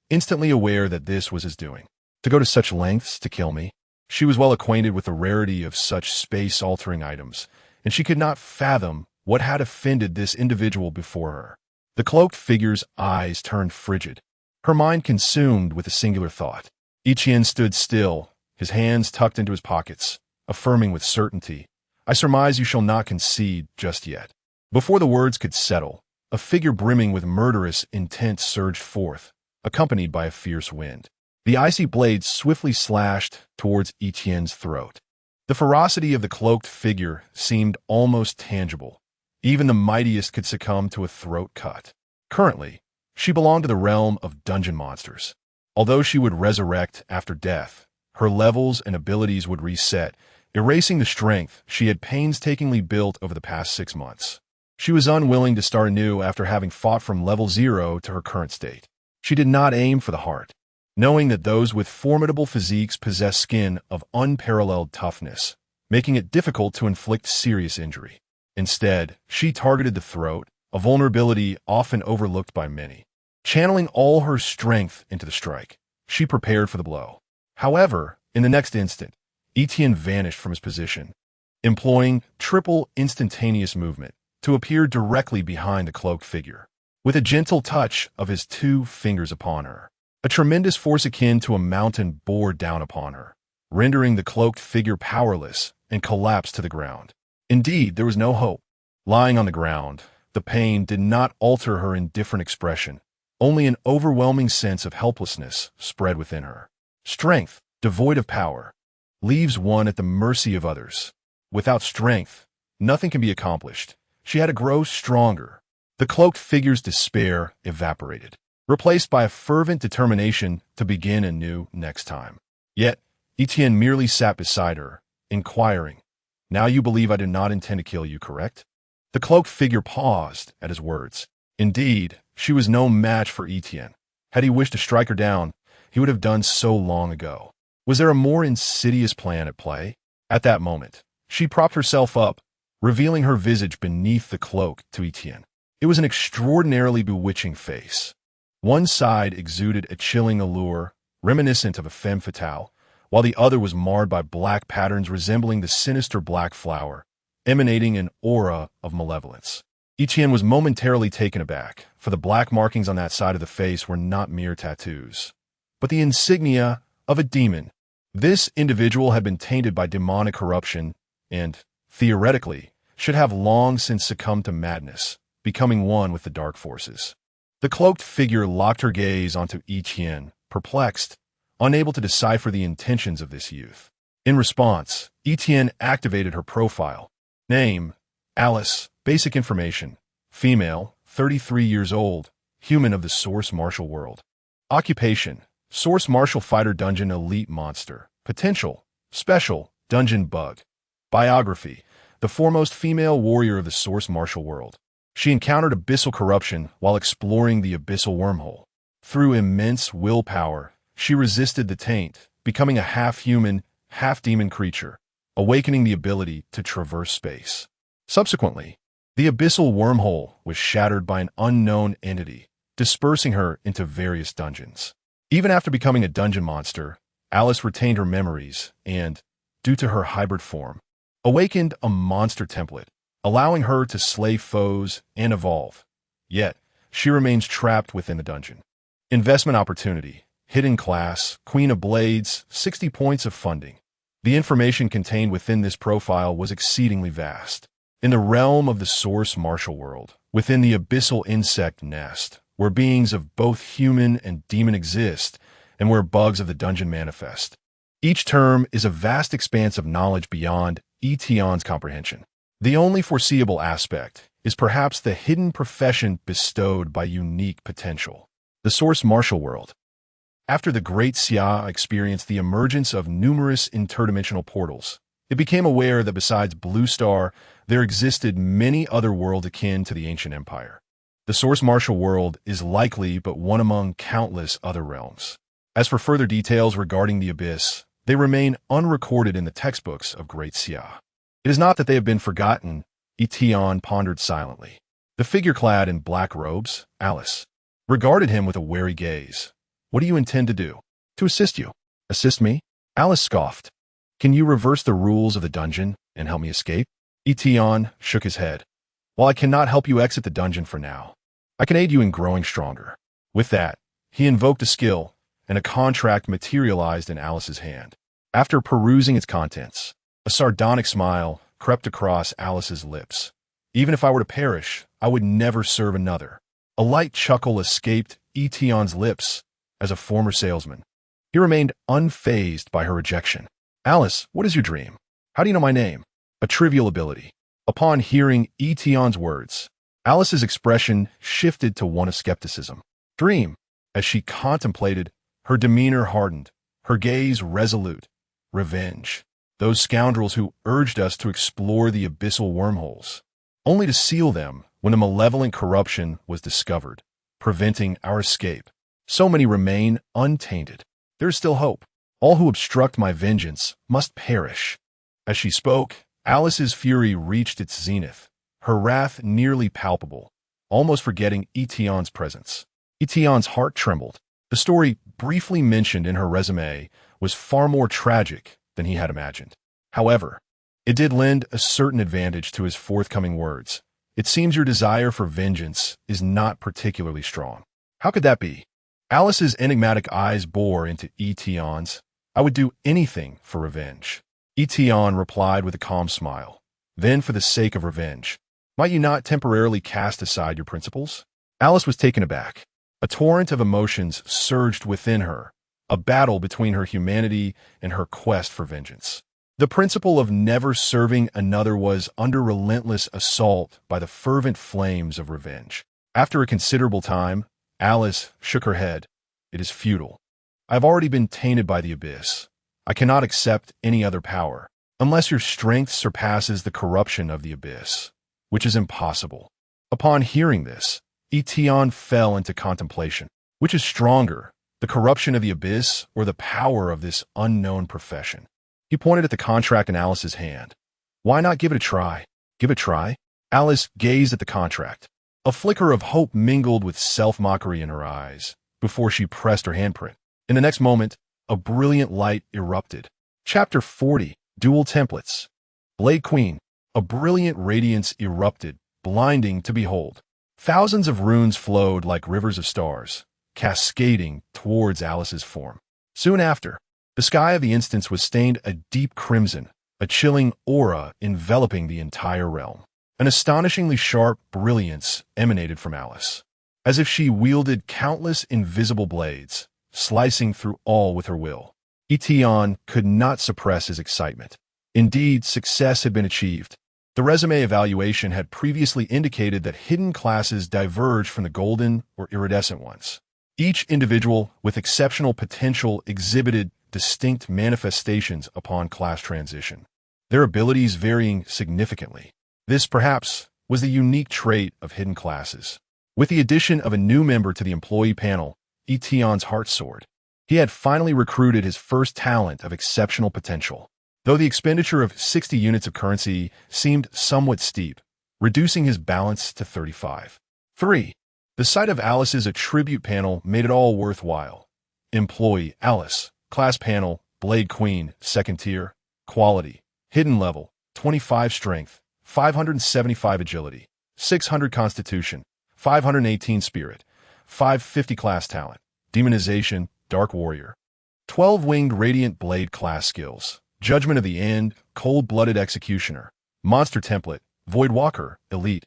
instantly aware that this was his doing. To go to such lengths to kill me? She was well acquainted with the rarity of such space-altering items, and she could not fathom what had offended this individual before her. The cloaked figure's eyes turned frigid, her mind consumed with a singular thought. Yi Tian stood still, his hands tucked into his pockets, affirming with certainty, "I surmise you shall not concede just yet." Before the words could settle, a figure brimming with murderous intent surged forth, accompanied by a fierce wind. The icy blade swiftly slashed towards Yi Tian's throat. The ferocity of the cloaked figure seemed almost tangible. Even the mightiest could succumb to a throat cut. Currently, she belonged to the realm of dungeon monsters. Although she would resurrect after death, her levels and abilities would reset, erasing the strength she had painstakingly built over the past 6 months. She was unwilling to start anew after having fought from level 0 to her current state. She did not aim for the heart, knowing that those with formidable physiques possess skin of unparalleled toughness, making it difficult to inflict serious injury. Instead, she targeted the throat, a vulnerability often overlooked by many. Channeling all her strength into the strike, she prepared for the blow. However, in the next instant, Yi Tian vanished from his position, employing triple instantaneous movement to appear directly behind the cloaked figure, with a gentle touch of his 2 fingers upon her. A tremendous force akin to a mountain bore down upon her, rendering the cloaked figure powerless and collapsed to the ground. Indeed, there was no hope. Lying on the ground, the pain did not alter her indifferent expression. Only an overwhelming sense of helplessness spread within her. Strength, devoid of power, leaves one at the mercy of others. Without strength, nothing can be accomplished. She had to grow stronger. The cloaked figure's despair evaporated, replaced by a fervent determination to begin anew next time. Yet, Yi Tian merely sat beside her, inquiring, "Now you believe I did not intend to kill you, correct?" The cloaked figure paused at his words. Indeed, she was no match for Yi Tian. Had he wished to strike her down, he would have done so long ago. Was there a more insidious plan at play? At that moment, she propped herself up, revealing her visage beneath the cloak to Yi Tian. It was an extraordinarily bewitching face. One side exuded a chilling allure, reminiscent of a femme fatale, while the other was marred by black patterns resembling the sinister black flower, emanating an aura of malevolence. Yi Tian was momentarily taken aback, for the black markings on that side of the face were not mere tattoos, but the insignia of a demon. This individual had been tainted by demonic corruption and, theoretically, should have long since succumbed to madness, becoming one with the dark forces. The cloaked figure locked her gaze onto Yi Tian, perplexed, unable to decipher the intentions of this youth. In response, Yi Tian activated her profile. Name: Alice. Basic information: female, 33 years old, human of the Source Martial world. Occupation: Source Martial Fighter Dungeon Elite Monster. Potential: Special, Dungeon Bug. Biography: the foremost female warrior of the Source Martial world. She encountered abyssal corruption while exploring the abyssal wormhole. Through immense willpower, she resisted the taint, becoming a half-human, half-demon creature, awakening the ability to traverse space. Subsequently, the abyssal wormhole was shattered by an unknown entity, dispersing her into various dungeons. Even after becoming a dungeon monster, Alice retained her memories and, due to her hybrid form, awakened a monster template, allowing her to slay foes and evolve. Yet, she remains trapped within the dungeon. Investment opportunity: hidden class, Queen of Blades, 60 points of funding. The information contained within this profile was exceedingly vast. In the realm of the Source Martial world, within the abyssal insect nest, where beings of both human and demon exist, and where bugs of the dungeon manifest. Each term is a vast expanse of knowledge beyond Yi Tian's comprehension. The only foreseeable aspect is perhaps the hidden profession bestowed by unique potential. The Source Martial world. After the Great Xia experienced the emergence of numerous interdimensional portals, it became aware that besides Blue Star, there existed many other worlds akin to the ancient empire. The Source Martial world is likely but one among countless other realms. As for further details regarding the Abyss, they remain unrecorded in the textbooks of Great Xia. It is not that they have been forgotten, Yi Tian pondered silently. The figure clad in black robes, Alice, regarded him with a wary gaze. What do you intend to do? To assist you. Assist me? Alice scoffed. Can you reverse the rules of the dungeon and help me escape? Yi Tian shook his head. While I cannot help you exit the dungeon for now, I can aid you in growing stronger. With that, he invoked a skill, and a contract materialized in Alice's hand. After perusing its contents, a sardonic smile crept across Alice's lips. Even if I were to perish, I would never serve another. A light chuckle escaped Yi Tian's lips as a former salesman. He remained unfazed by her rejection. Alice, what is your dream? How do you know my name? A trivial ability. Upon hearing Yi Tian's words, Alice's expression shifted to one of skepticism. Dream. As she contemplated, her demeanor hardened, her gaze resolute. Revenge. Those scoundrels who urged us to explore the abyssal wormholes, only to seal them when a malevolent corruption was discovered, preventing our escape. So many remain untainted. There is still hope. All who obstruct my vengeance must perish. As she spoke, Alice's fury reached its zenith, her wrath nearly palpable, almost forgetting Yi Tian's presence. Yi Tian's heart trembled. The story briefly mentioned in her resume was far more tragic than he had imagined. However, it did lend a certain advantage to his forthcoming words. It seems your desire for vengeance is not particularly strong. How could that be? Alice's enigmatic eyes bore into Yi Tian's. I would do anything for revenge. Yi Tian replied with a calm smile. Then, for the sake of revenge, might you not temporarily cast aside your principles? Alice was taken aback. A torrent of emotions surged within her, a battle between her humanity and her quest for vengeance. The principle of never serving another was under relentless assault by the fervent flames of revenge. After a considerable time, Alice shook her head. It is futile. I have already been tainted by the Abyss. I cannot accept any other power, unless your strength surpasses the corruption of the Abyss, which is impossible. Upon hearing this, Yi Tian fell into contemplation. Which is stronger, the corruption of the Abyss or the power of this unknown profession? He pointed at the contract in Alice's hand. Why not give it a try? Give it a try? Alice gazed at the contract. A flicker of hope mingled with self-mockery in her eyes before she pressed her handprint. In the next moment, a brilliant light erupted. Chapter 40, Dual Templates. Blade Queen. A brilliant radiance erupted, blinding to behold. Thousands of runes flowed like rivers of stars, cascading towards Alice's form. Soon after, the sky of the instance was stained a deep crimson, a chilling aura enveloping the entire realm. An astonishingly sharp brilliance emanated from Alice, as if she wielded countless invisible blades, slicing through all with her will. Yi Tian could not suppress his excitement. Indeed, success had been achieved. The resume evaluation had previously indicated that hidden classes diverged from the golden or iridescent ones. Each individual with exceptional potential exhibited distinct manifestations upon class transition, their abilities varying significantly. This, perhaps, was the unique trait of hidden classes. With the addition of a new member to the employee panel, Yi Tian's heart soared. He had finally recruited his first talent of exceptional potential. Though the expenditure of 60 units of currency seemed somewhat steep, reducing his balance to 35. 3. The sight of Alice's attribute panel made it all worthwhile. Employee Alice, class panel, Blade Queen, second tier, quality, hidden level, 25 strength, 575 agility, 600 constitution, 518 spirit, 550 class talent, demonization, dark warrior, 12 winged radiant blade class skills. Judgment of the End, Cold-Blooded Executioner. Monster Template, Void Walker, Elite.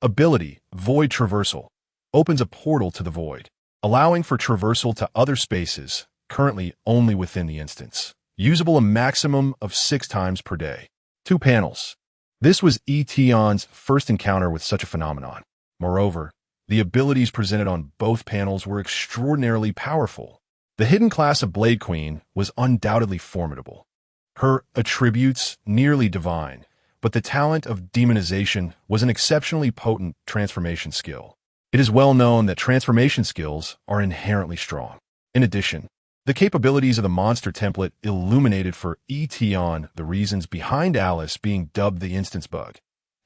Ability, Void Traversal. Opens a portal to the Void, allowing for traversal to other spaces, currently only within the instance. Usable a maximum of 6 times per day. 2 panels. This was Yi Tian's first encounter with such a phenomenon. Moreover, the abilities presented on both panels were extraordinarily powerful. The hidden class of Blade Queen was undoubtedly formidable. Her attributes nearly divine, but the talent of demonization was an exceptionally potent transformation skill. It is well known that transformation skills are inherently strong. In addition, the capabilities of the monster template illuminated for Yi Tian the reasons behind Alice being dubbed the instance bug.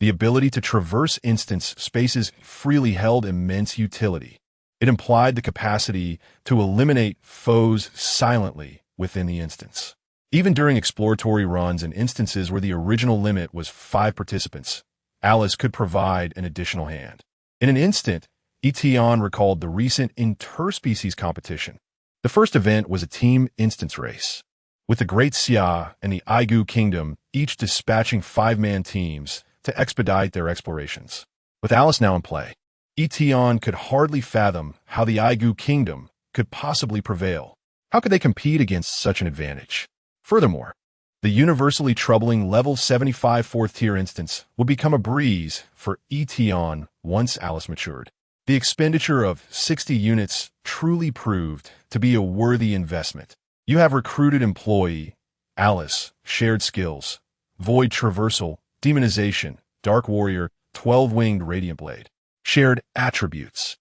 The ability to traverse instance spaces freely held immense utility. It implied the capacity to eliminate foes silently within the instance. Even during exploratory runs and instances where the original limit was 5 participants, Alice could provide an additional hand. In an instant, Yi Tian recalled the recent interspecies competition. The first event was a team instance race, with the Great Xia and the Aigu Kingdom each dispatching 5-man teams to expedite their explorations. With Alice now in play, Yi Tian could hardly fathom how the Aigu Kingdom could possibly prevail. How could they compete against such an advantage? Furthermore, the universally troubling level 75 4th-tier instance would become a breeze for Yi Tian once Alice matured. The expenditure of 60 units truly proved to be a worthy investment. You have recruited employee, Alice, shared skills, void traversal, demonization, dark warrior, 12-winged radiant blade, shared attributes.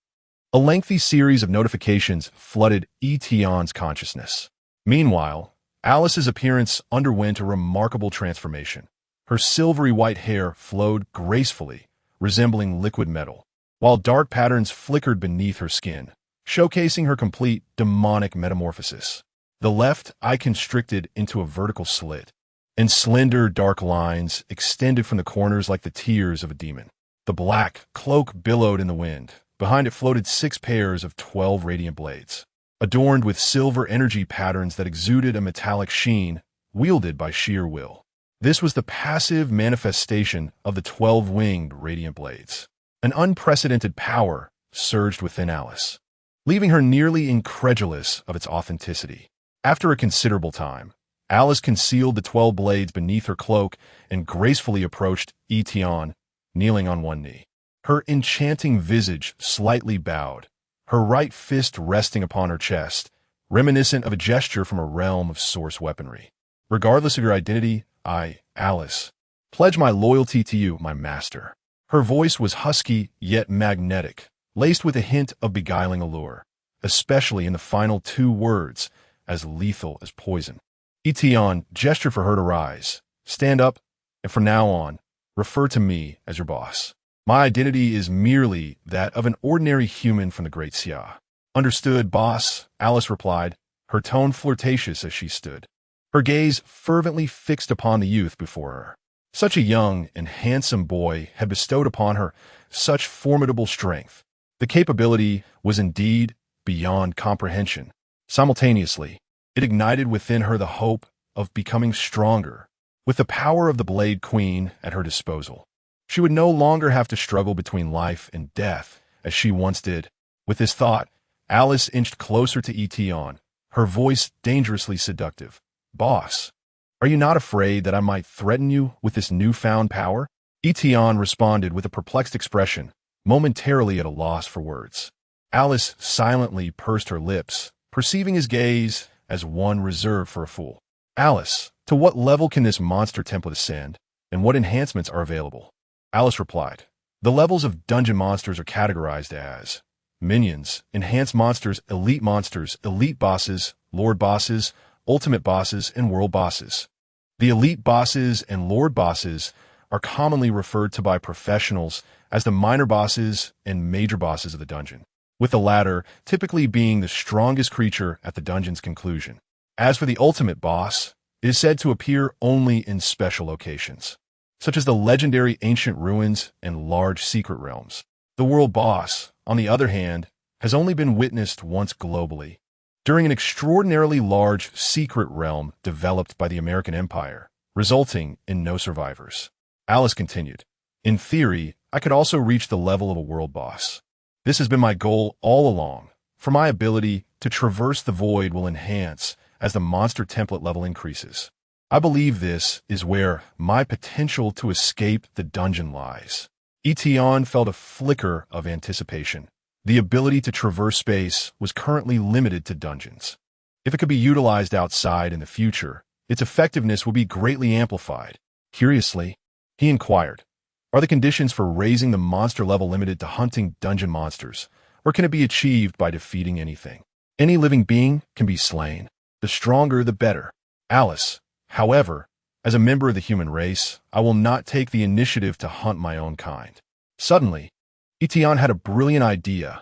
A lengthy series of notifications flooded Yi Tian's consciousness. Meanwhile, Alice's appearance underwent a remarkable transformation. Her silvery white hair flowed gracefully, resembling liquid metal, while dark patterns flickered beneath her skin, showcasing her complete demonic metamorphosis. The left eye constricted into a vertical slit, and slender dark lines extended from the corners like the tears of a demon. The black cloak billowed in the wind. Behind it floated 6 pairs of 12 radiant blades, adorned with silver energy patterns that exuded a metallic sheen, wielded by sheer will. This was the passive manifestation of the 12-winged radiant blades. An unprecedented power surged within Alice, leaving her nearly incredulous of its authenticity. After a considerable time, Alice concealed the 12 blades beneath her cloak and gracefully approached Yi Tian, kneeling on one knee. Her enchanting visage slightly bowed, her right fist resting upon her chest, reminiscent of a gesture from a realm of source weaponry. Regardless of your identity, I, Alice, pledge my loyalty to you, my master. Her voice was husky yet magnetic, laced with a hint of beguiling allure, especially in the final 2 words, as lethal as poison. Yi Tian gestured for her to rise, stand up, and from now on, refer to me as your boss. My identity is merely that of an ordinary human from the Great Xia. Understood, boss, Alice replied, her tone flirtatious as she stood, her gaze fervently fixed upon the youth before her. Such a young and handsome boy had bestowed upon her such formidable strength. The capability was indeed beyond comprehension. Simultaneously, it ignited within her the hope of becoming stronger. With the power of the Blade Queen at her disposal, she would no longer have to struggle between life and death as she once did. With this thought, Alice inched closer to Yi Tian, her voice dangerously seductive. "Boss, are you not afraid that I might threaten you with this newfound power?" Yi Tian responded with a perplexed expression, momentarily at a loss for words. Alice silently pursed her lips, perceiving his gaze as one reserved for a fool. "Alice, to what level can this monster template ascend, and what enhancements are available?" Alice replied, "The levels of dungeon monsters are categorized as minions, enhanced monsters, elite bosses, lord bosses, ultimate bosses, and world bosses. The elite bosses and lord bosses are commonly referred to by professionals as the minor bosses and major bosses of the dungeon, with the latter typically being the strongest creature at the dungeon's conclusion. As for the ultimate boss, it is said to appear only in special locations, such as the legendary ancient ruins and large secret realms. The world boss, on the other hand, has only been witnessed once globally, during an extraordinarily large secret realm developed by the American Empire, resulting in no survivors." Alice continued, "In theory, I could also reach the level of a world boss. This has been my goal all along, for my ability to traverse the void will enhance as the monster template level increases. I believe this is where my potential to escape the dungeon lies." Yi Tian felt a flicker of anticipation. The ability to traverse space was currently limited to dungeons. If it could be utilized outside in the future, its effectiveness would be greatly amplified. Curiously, he inquired, "Are the conditions for raising the monster level limited to hunting dungeon monsters, or can it be achieved by defeating anything? Any living being can be slain. The stronger, the better." "Alice, however, as a member of the human race, I will not take the initiative to hunt my own kind." Suddenly, Yi Tian had a brilliant idea.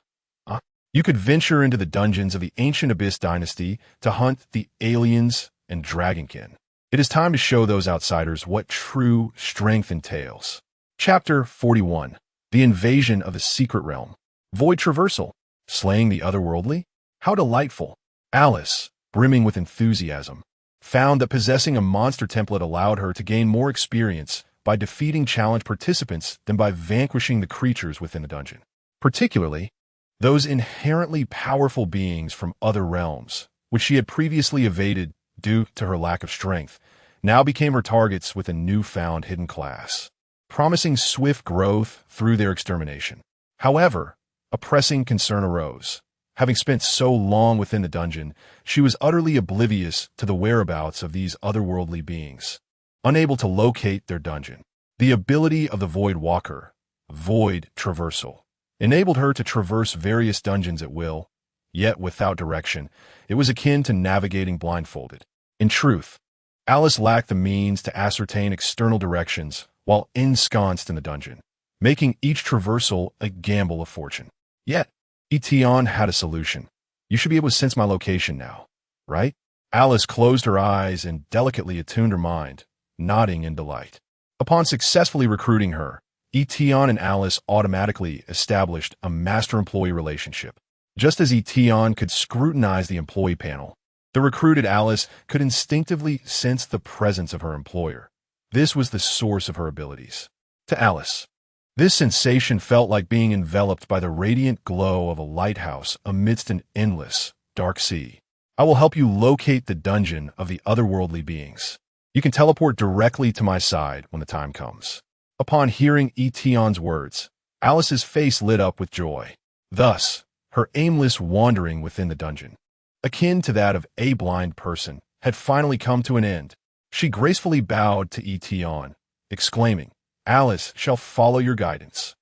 "You could venture into the dungeons of the ancient Abyss dynasty to hunt the aliens and dragonkin. It is time to show those outsiders what true strength entails." Chapter 41. The Invasion of the Secret Realm. Void Traversal. Slaying the Otherworldly? How delightful. Alice, brimming with enthusiasm, found that possessing a monster template allowed her to gain more experience by defeating challenge participants than by vanquishing the creatures within the dungeon. Particularly, those inherently powerful beings from other realms, which she had previously evaded due to her lack of strength, now became her targets with a newfound hidden class, promising swift growth through their extermination. However, a pressing concern arose. Having spent so long within the dungeon, she was utterly oblivious to the whereabouts of these otherworldly beings. Unable to locate their dungeon, the ability of the Void Walker, Void Traversal, enabled her to traverse various dungeons at will, yet without direction. It was akin to navigating blindfolded. In truth, Alice lacked the means to ascertain external directions while ensconced in the dungeon, making each traversal a gamble of fortune. Yet, Yi Tian had a solution. "You should be able to sense my location now, right?" Alice closed her eyes and delicately attuned her mind, nodding in delight. Upon successfully recruiting her, Yi Tian and Alice automatically established a master-employee relationship. Just as Yi Tian could scrutinize the employee panel, the recruited Alice could instinctively sense the presence of her employer. This was the source of her abilities. To Alice, this sensation felt like being enveloped by the radiant glow of a lighthouse amidst an endless, dark sea. "I will help you locate the dungeon of the otherworldly beings. You can teleport directly to my side when the time comes." Upon hearing Yi Tian's words, Alice's face lit up with joy. Thus, her aimless wandering within the dungeon, akin to that of a blind person, had finally come to an end. She gracefully bowed to Yi Tian, exclaiming, "Alice shall follow your guidance."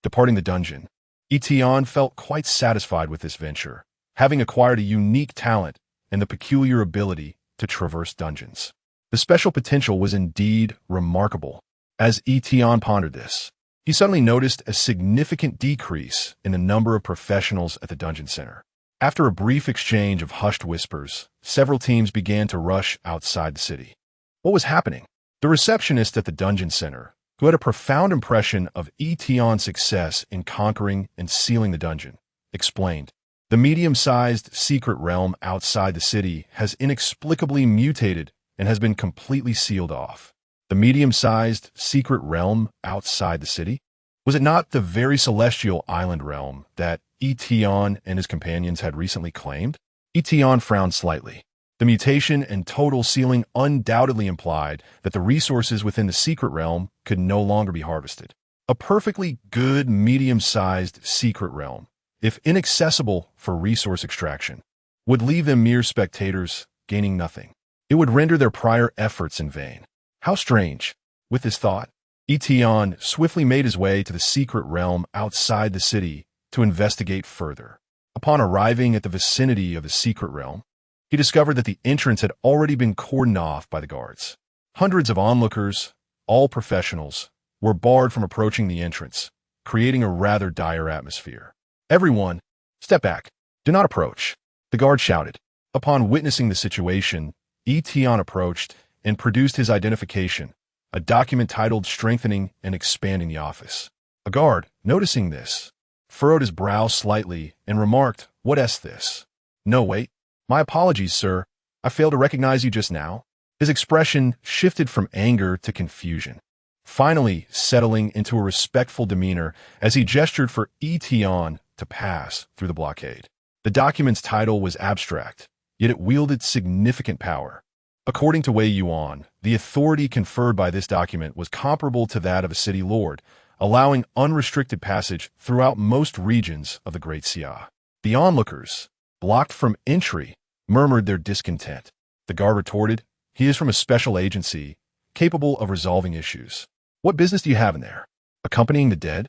Departing the dungeon, Yi Tian felt quite satisfied with this venture, having acquired a unique talent and the peculiar ability to traverse dungeons. The special potential was indeed remarkable. As Yi Tian pondered this, he suddenly noticed a significant decrease in the number of professionals at the dungeon center. After a brief exchange of hushed whispers, several teams began to rush outside the city. What was happening? The receptionist at the dungeon center, who had a profound impression of Yi Tian's success in conquering and sealing the dungeon, explained. The medium-sized secret realm outside the city has inexplicably mutated and has been completely sealed off. The medium-sized secret realm outside the city? Was it not the very celestial island realm that Yi Tian and his companions had recently claimed? Yi Tian frowned slightly. The mutation and total sealing undoubtedly implied that the resources within the secret realm could no longer be harvested. A perfectly good medium-sized secret realm, if inaccessible for resource extraction, would leave them mere spectators, gaining nothing. It would render their prior efforts in vain. How strange. With this thought, Yi Tian swiftly made his way to the secret realm outside the city to investigate further. Upon arriving at the vicinity of the secret realm, he discovered that the entrance had already been cordoned off by the guards. Hundreds of onlookers, all professionals, were barred from approaching the entrance, creating a rather dire atmosphere. Everyone, step back. Do not approach, the guard shouted. Upon witnessing the situation, Yi Tian approached and produced his identification, a document titled Strengthening and Expanding the Office. A guard, noticing this, furrowed his brow slightly and remarked, "What is this?" "No, wait. My apologies, sir. I failed to recognize you just now." His expression shifted from anger to confusion, finally settling into a respectful demeanor as he gestured for Yi Tian to pass through the blockade. The document's title was abstract, yet it wielded significant power. According to Wei Yuan, the authority conferred by this document was comparable to that of a city lord, allowing unrestricted passage throughout most regions of the Great Xia. The onlookers, blocked from entry, murmured their discontent. The guard retorted, "He is from a special agency, capable of resolving issues. What business do you have in there? Accompanying the dead?"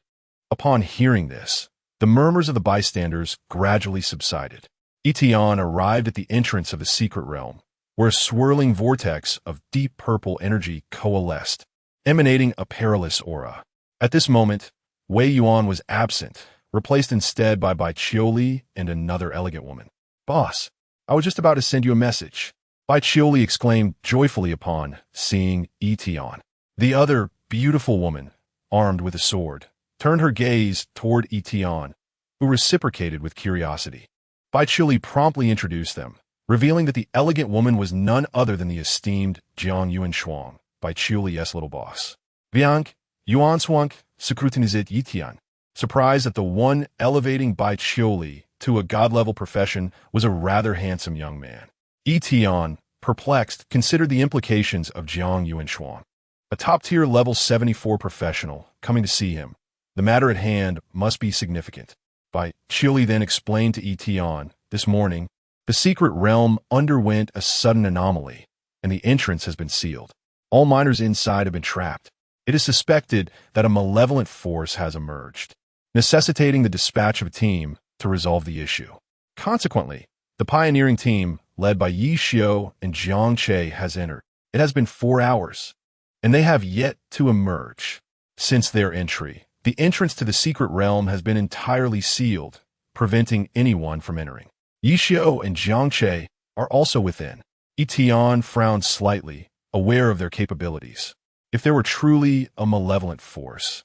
Upon hearing this, the murmurs of the bystanders gradually subsided. Yi Tian arrived at the entrance of the secret realm, where a swirling vortex of deep purple energy coalesced, emanating a perilous aura. At this moment, Wei Yuan was absent, replaced instead by Bai Qiuli and another elegant woman. "Boss, I was just about to send you a message," Bai Qiuli exclaimed joyfully upon seeing Yi Tian. The other beautiful woman, armed with a sword, turned her gaze toward Yi Tian, who reciprocated with curiosity. Bai Qiuli promptly introduced them, revealing that the elegant woman was none other than the esteemed Jiang Yuanshuang, Bai Qiuli's little boss. Viank, Yuanshuang, scrutinized Yi Tian, surprised that the one elevating Bai Qiuli to a god-level profession was a rather handsome young man. Yi Tian, perplexed, considered the implications of Jiang Yuanshuang, a top-tier level 74 professional, coming to see him. The matter at hand must be significant. Bai Qiuli then explained to Yi Tian, "This morning, the secret realm underwent a sudden anomaly, and the entrance has been sealed. All miners inside have been trapped. It is suspected that a malevolent force has emerged, necessitating the dispatch of a team to resolve the issue. Consequently, the pioneering team, led by Yi Xiu and Jiang Che, has entered. It has been 4 hours, and they have yet to emerge. Since their entry, the entrance to the secret realm has been entirely sealed, preventing anyone from entering. Yi Xiu and Jiang Che are also within." Yi Tian frowned slightly, aware of their capabilities. If there were truly a malevolent force,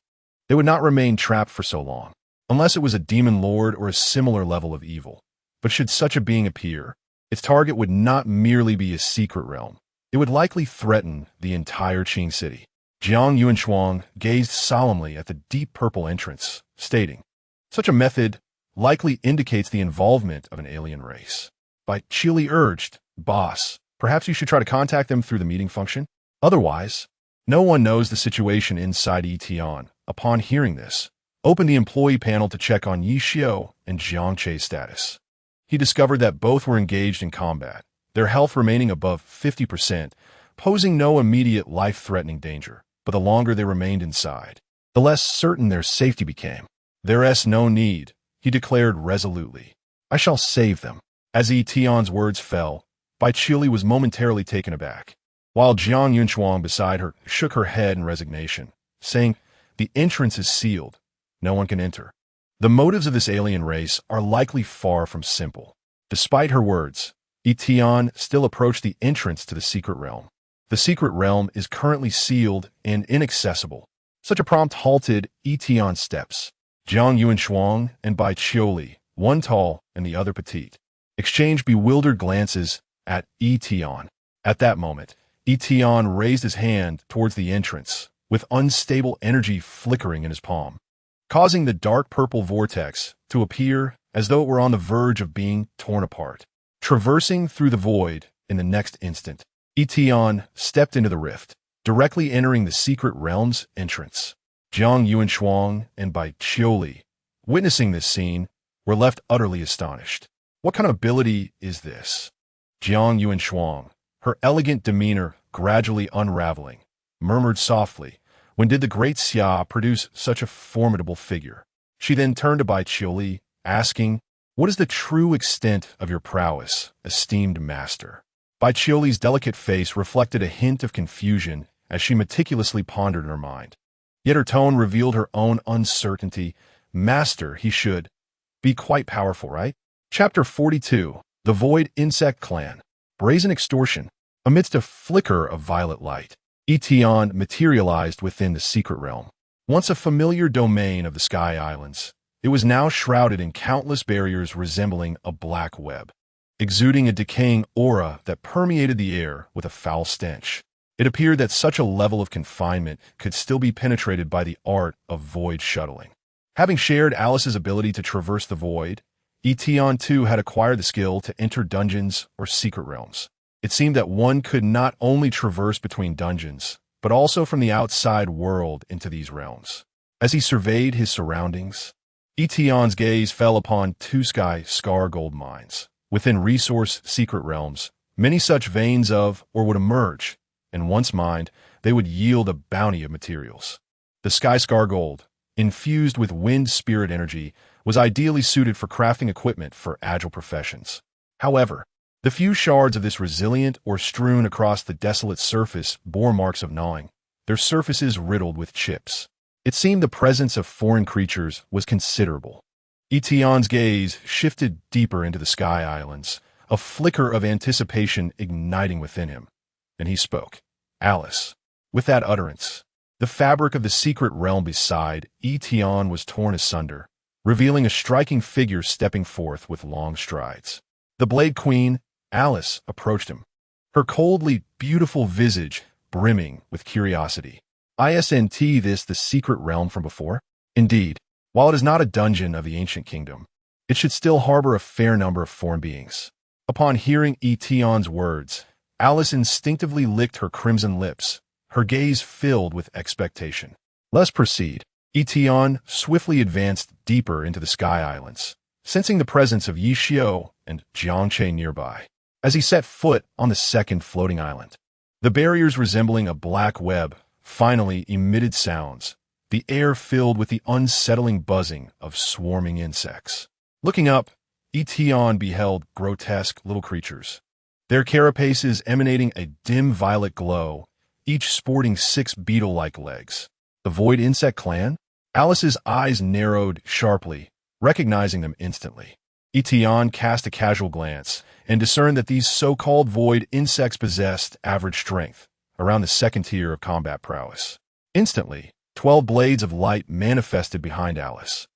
they would not remain trapped for so long, unless it was a demon lord or a similar level of evil. But should such a being appear, its target would not merely be a secret realm. It would likely threaten the entire Qing city. Jiang Yuanshuang gazed solemnly at the deep purple entrance, stating, "Such a method likely indicates the involvement of an alien race." Bai Qiuli urged, "Boss, perhaps you should try to contact them through the meeting function. Otherwise, no one knows the situation inside Yi Tian." Upon hearing this, opened the employee panel to check on Yi Xiu and Jiang Che's status. He discovered that both were engaged in combat, their health remaining above 50%, posing no immediate life-threatening danger. But the longer they remained inside, the less certain their safety became. "There's no need," he declared resolutely. "I shall save them." As Yi Tian's words fell, Bai Qiuli was momentarily taken aback, while Jiang Yunshuang beside her shook her head in resignation, saying, "The entrance is sealed. No one can enter. The motives of this alien race are likely far from simple. Despite her words, Yi Tian still approached the entrance to the secret realm. The secret realm is currently sealed and inaccessible. Such a prompt halted Yi Tian's steps. Jiang Yuanshuang and Bai Qiuli, one tall and the other petite, exchanged bewildered glances at Yi Tian. At that moment, Yi Tian raised his hand towards the entrance, with unstable energy flickering in his palm, causing the dark purple vortex to appear as though it were on the verge of being torn apart. Traversing through the void in the next instant, Yi Tian stepped into the rift, directly entering the secret realm's entrance. Jiang Yuanshuang and Bai Qiuli, witnessing this scene, were left utterly astonished. What kind of ability is this? Jiang Yuanshuang, her elegant demeanor gradually unraveling, murmured softly, "When did the great Xia produce such a formidable figure?" She then turned to Bai Qiuli, asking, "What is the true extent of your prowess, esteemed master?" Bai Qiuli's delicate face reflected a hint of confusion as she meticulously pondered in her mind. Yet her tone revealed her own uncertainty. Master, he should be quite powerful, right? Chapter 42. The Void Insect Clan. Brazen Extortion. Amidst a flicker of violet light, Yi Tian materialized within the secret realm. Once a familiar domain of the Sky Islands, it was now shrouded in countless barriers resembling a black web, exuding a decaying aura that permeated the air with a foul stench. It appeared that such a level of confinement could still be penetrated by the art of void shuttling. Having shared Alice's ability to traverse the void, Yi Tian too had acquired the skill to enter dungeons or secret realms. It seemed that one could not only traverse between dungeons, but also from the outside world into these realms. As he surveyed his surroundings, Yi Tian's gaze fell upon two scar gold mines. Within resource secret realms, many such veins of, or would emerge, and once mined, they would yield a bounty of materials. The Sky Scar Gold, infused with wind spirit energy, was ideally suited for crafting equipment for agile professions. However, the few shards of this resilient or strewn across the desolate surface bore marks of gnawing, their surfaces riddled with chips. It seemed the presence of foreign creatures was considerable. Yi Tian's gaze shifted deeper into the Sky Islands, a flicker of anticipation igniting within him, and he spoke. "Alice." With that utterance, the fabric of the secret realm beside Yi Tian was torn asunder, revealing a striking figure stepping forth with long strides. The Blade Queen, Alice, approached him, her coldly beautiful visage brimming with curiosity. "Isn't this the secret realm from before?" Indeed, while it is not a dungeon of the ancient kingdom, it should still harbor a fair number of foreign beings. Upon hearing Yi Tian's words, Alice instinctively licked her crimson lips, her gaze filled with expectation. "Let's proceed." Yi Tian swiftly advanced deeper into the Sky Islands, sensing the presence of Yi Xiu and Jiang Che nearby. As he set foot on the second floating island, the barriers resembling a black web finally emitted sounds, the air filled with the unsettling buzzing of swarming insects. Looking up, Yi Tian beheld grotesque little creatures, their carapaces emanating a dim violet glow, each sporting 6 beetle-like legs. The Void Insect Clan? Alice's eyes narrowed sharply, recognizing them instantly. Yi Tian cast a casual glance and discerned that these so-called void insects possessed average strength, around the second tier of combat prowess. Instantly, 12 blades of light manifested behind Alice,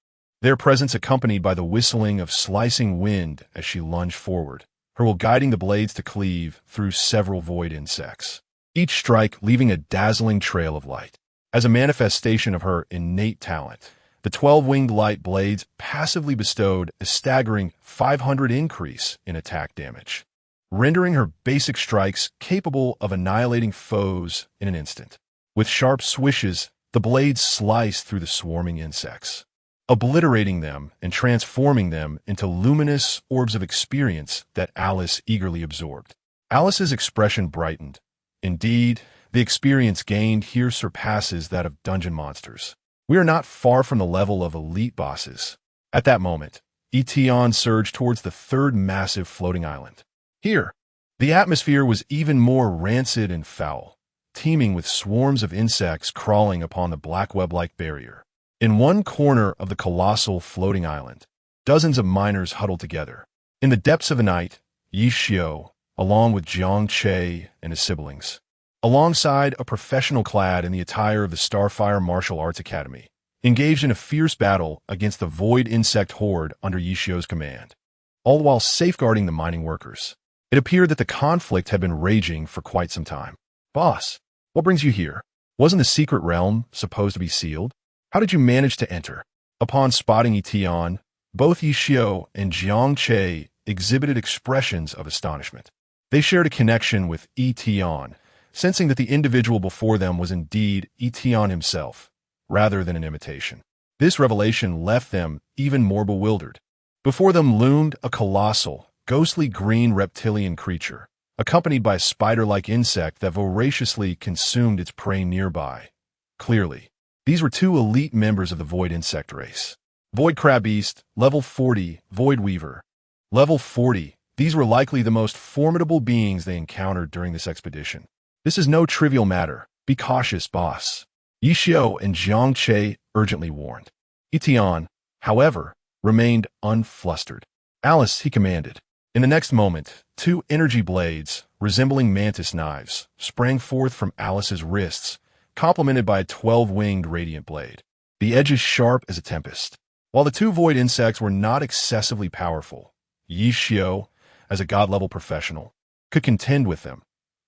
their presence accompanied by the whistling of slicing wind as she lunged forward, her will guiding the blades to cleave through several void insects, each strike leaving a dazzling trail of light. As a manifestation of her innate talent, the 12-winged light blades passively bestowed a staggering 500 increase in attack damage, rendering her basic strikes capable of annihilating foes in an instant. With sharp swishes, the blades sliced through the swarming insects, obliterating them and transforming them into luminous orbs of experience that Alice eagerly absorbed. Alice's expression brightened. Indeed, the experience gained here surpasses that of dungeon monsters. We are not far from the level of elite bosses. At that moment, Yi Tian surged towards the third massive floating island. Here, the atmosphere was even more rancid and foul, teeming with swarms of insects crawling upon the black web-like barrier. In one corner of the colossal floating island, dozens of miners huddled together, In the depths of the night, Yi Xiao, along with Jiang Che and his siblings, alongside a professional clad in the attire of the Starfire Martial Arts Academy, engaged in a fierce battle against the void insect horde under Yi Xiao's command, all while safeguarding the mining workers. It appeared that the conflict had been raging for quite some time. "Boss, what brings you here? Wasn't the secret realm supposed to be sealed? How did you manage to enter?" Upon spotting Yi Tian, both Yi Xiao and Jiang Che exhibited expressions of astonishment. They shared a connection with Yi Tian, sensing that the individual before them was indeed Yi Tian himself, rather than an imitation. This revelation left them even more bewildered. Before them loomed a colossal, ghostly green reptilian creature, accompanied by a spider-like insect that voraciously consumed its prey nearby. Clearly, these were two elite members of the void insect race. Void Crab Beast, level 40, Void Weaver. Level 40, these were likely the most formidable beings they encountered during this expedition. "This is no trivial matter. Be cautious, boss," Yi Xiao and Jiang Che urgently warned. Yi Tian, however, remained unflustered. "Alice," he commanded. In the next moment, two energy blades, resembling mantis knives, sprang forth from Alice's wrists, complemented by a 12-winged radiant blade, the edges sharp as a tempest. While the two void insects were not excessively powerful, Yi Xiao, as a god-level professional, could contend with them.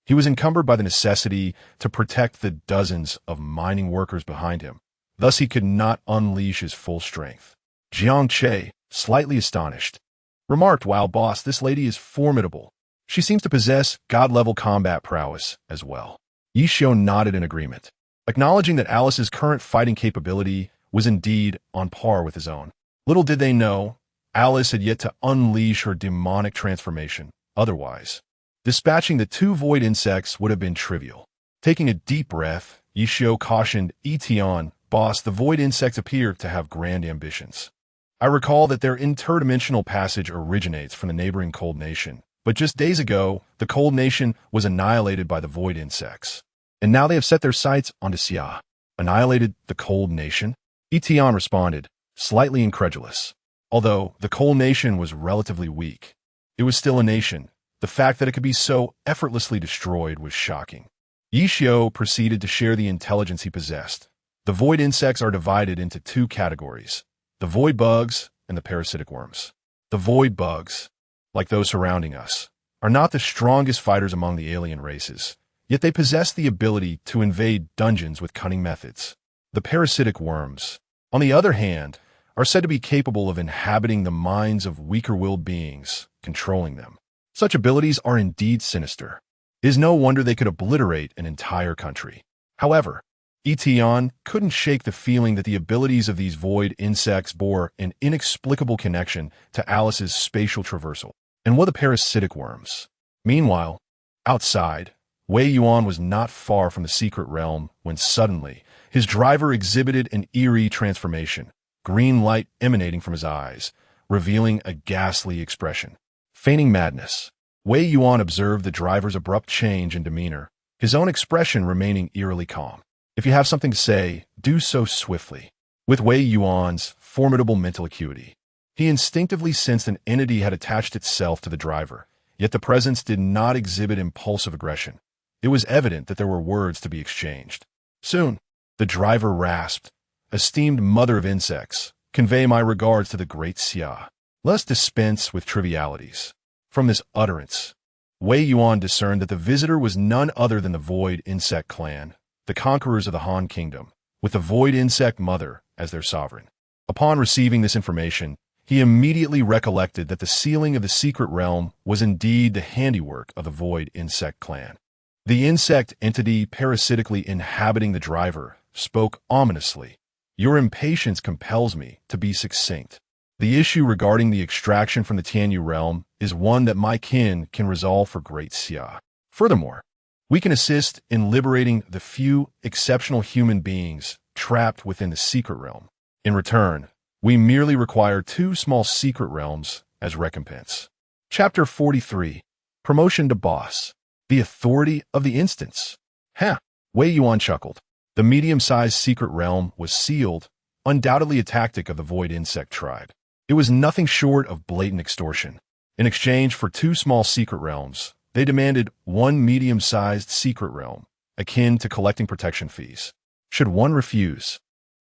He was encumbered by the necessity to protect the dozens of mining workers behind him. Thus he could not unleash his full strength. Jiang Che, slightly astonished, remarked, "Wow, boss, this lady is formidable. She seems to possess god-level combat prowess as well." Yi Xiao nodded in agreement, acknowledging that Alice's current fighting capability was indeed on par with his own. Little did they know, Alice had yet to unleash her demonic transformation. Otherwise, dispatching the two void insects would have been trivial. Taking a deep breath, Yi Xiao cautioned Yi Tian, "Boss, the void insects appear to have grand ambitions. I recall that their interdimensional passage originates from the neighboring Cold Nation, but just days ago, the Cold Nation was annihilated by the void insects. And now they have set their sights onto Xia." "Annihilated the Cold Nation?" Yi Tian responded, slightly incredulous. Although the Cold Nation was relatively weak, it was still a nation. The fact that it could be so effortlessly destroyed was shocking. Yi Xiao proceeded to share the intelligence he possessed. The void insects are divided into two categories: the void bugs and the parasitic worms. The void bugs, like those surrounding us, are not the strongest fighters among the alien races, yet they possess the ability to invade dungeons with cunning methods. The parasitic worms, on the other hand, are said to be capable of inhabiting the minds of weaker-willed beings, controlling them. Such abilities are indeed sinister. It is no wonder they could obliterate an entire country. However, Yi Tian couldn't shake the feeling that the abilities of these void insects bore an inexplicable connection to Alice's spatial traversal. And what the parasitic worms? Meanwhile, outside, Wei Yuan was not far from the secret realm when suddenly his driver exhibited an eerie transformation, green light emanating from his eyes, revealing a ghastly expression. Feigning madness, Wei Yuan observed the driver's abrupt change in demeanor, his own expression remaining eerily calm. If you have something to say, do so swiftly. With Wei Yuan's formidable mental acuity, he instinctively sensed an entity had attached itself to the driver, yet the presence did not exhibit impulsive aggression. It was evident that there were words to be exchanged. Soon, the driver rasped, "Esteemed mother of insects, convey my regards to the great Xia." Let us dispense with trivialities. From this utterance, Wei Yuan discerned that the visitor was none other than the Void Insect Clan, the conquerors of the Han Kingdom, with the Void Insect Mother as their sovereign. Upon receiving this information, he immediately recollected that the sealing of the secret realm was indeed the handiwork of the Void Insect Clan. The insect entity parasitically inhabiting the driver spoke ominously. "Your impatience compels me to be succinct. The issue regarding the extraction from the Tianyu realm is one that my kin can resolve for Great Xia. Furthermore, we can assist in liberating the few exceptional human beings trapped within the secret realm. In return, we merely require 2 small secret realms as recompense." Chapter 43. Promotion to Boss. The authority of the instance. "Huh," Wei Yuan chuckled. The medium-sized secret realm was sealed, undoubtedly a tactic of the Void Insect tribe. It was nothing short of blatant extortion. In exchange for 2 small secret realms, they demanded 1 medium-sized secret realm, akin to collecting protection fees. Should one refuse,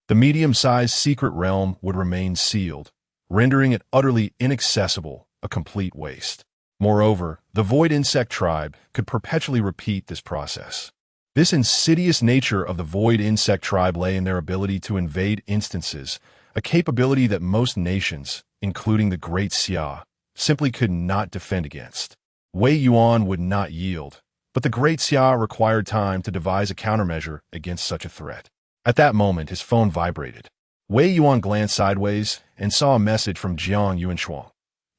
the medium-sized secret realm would remain sealed, rendering it utterly inaccessible, a complete waste. Moreover, the Void Insect tribe could perpetually repeat this process. This insidious nature of the Void Insect tribe lay in their ability to invade instances, a capability that most nations, including the Great Xia, simply could not defend against. Wei Yuan would not yield, but the Great Xia required time to devise a countermeasure against such a threat. At that moment, his phone vibrated. Wei Yuan glanced sideways and saw a message from Jiang Yuanshuang.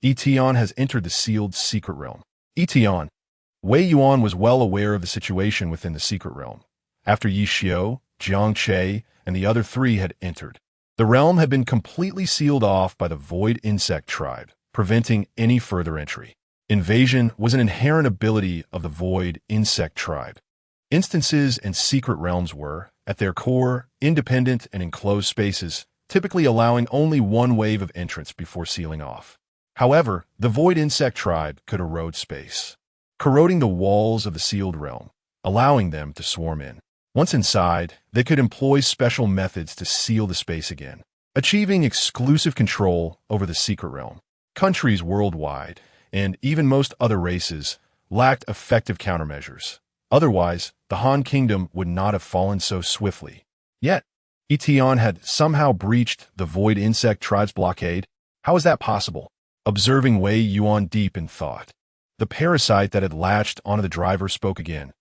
Yi Tian has entered the sealed secret realm. Yi Tian. Wei Yuan was well aware of the situation within the secret realm. After Yi Xiu, Jiang Che, and the other 3 had entered, the realm had been completely sealed off by the Void Insect tribe, preventing any further entry. Invasion was an inherent ability of the Void Insect tribe. Instances and secret realms were, at their core, independent and enclosed spaces, typically allowing only one wave of entrance before sealing off. However, the Void Insect tribe could erode space, corroding the walls of the sealed realm, allowing them to swarm in. Once inside, they could employ special methods to seal the space again, achieving exclusive control over the secret realm. Countries worldwide, and even most other races, lacked effective countermeasures. Otherwise, the Han Kingdom would not have fallen so swiftly. Yet, Yi Tian had somehow breached the Void Insect tribe's blockade. How is that possible? Observing Wei Yuan deep in thought, the parasite that had latched onto the driver spoke again.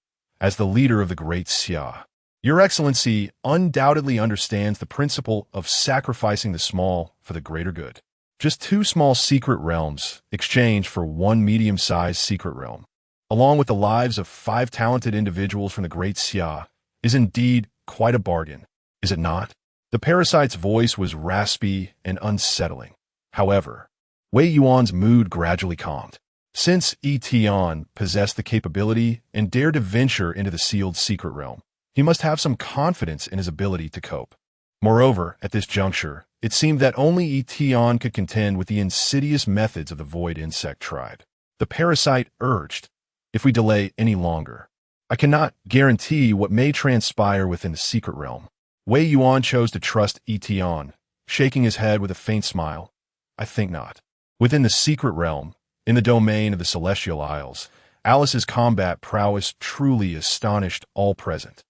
As the leader of the Great Xia, Your Excellency undoubtedly understands the principle of sacrificing the small for the greater good. Just 2 small secret realms exchanged for 1 medium-sized secret realm, along with the lives of 5 talented individuals from the Great Xia, is indeed quite a bargain, is it not? The parasite's voice was raspy and unsettling. However, Wei Yuan's mood gradually calmed. Since Yi Tian possessed the capability and dared to venture into the sealed secret realm, he must have some confidence in his ability to cope. Moreover, at this juncture, it seemed that only Yi Tian could contend with the insidious methods of the Void Insect tribe. The parasite urged, if we delay any longer, I cannot guarantee what may transpire within the secret realm. Wei Yuan chose to trust Yi Tian, shaking his head with a faint smile. I think not. Within the secret realm, in the domain of the Celestial Isles, Alice's combat prowess truly astonished all present.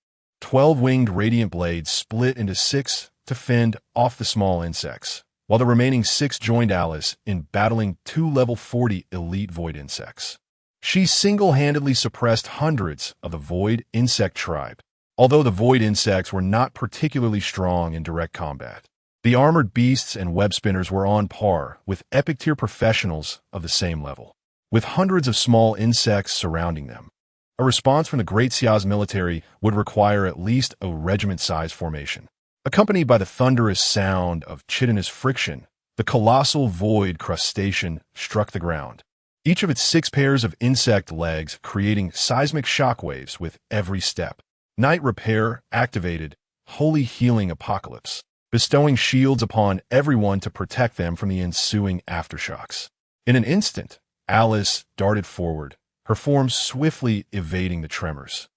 12-winged radiant blades split into 6 to fend off the small insects, while the remaining 6 joined Alice in battling 2 level 40 elite void insects. She single-handedly suppressed hundreds of the Void Insect tribe, although the Void Insects were not particularly strong in direct combat. The armored beasts and web spinners were on par with epic-tier professionals of the same level, with hundreds of small insects surrounding them. A response from the Great Xia's military would require at least a regiment-sized formation. Accompanied by the thunderous sound of chitinous friction, the colossal void crustacean struck the ground, each of its 6 pairs of insect legs creating seismic shockwaves with every step. Night Repair activated Holy Healing Apocalypse, bestowing shields upon everyone to protect them from the ensuing aftershocks. In an instant, Alice darted forward, her form swiftly evading the tremors,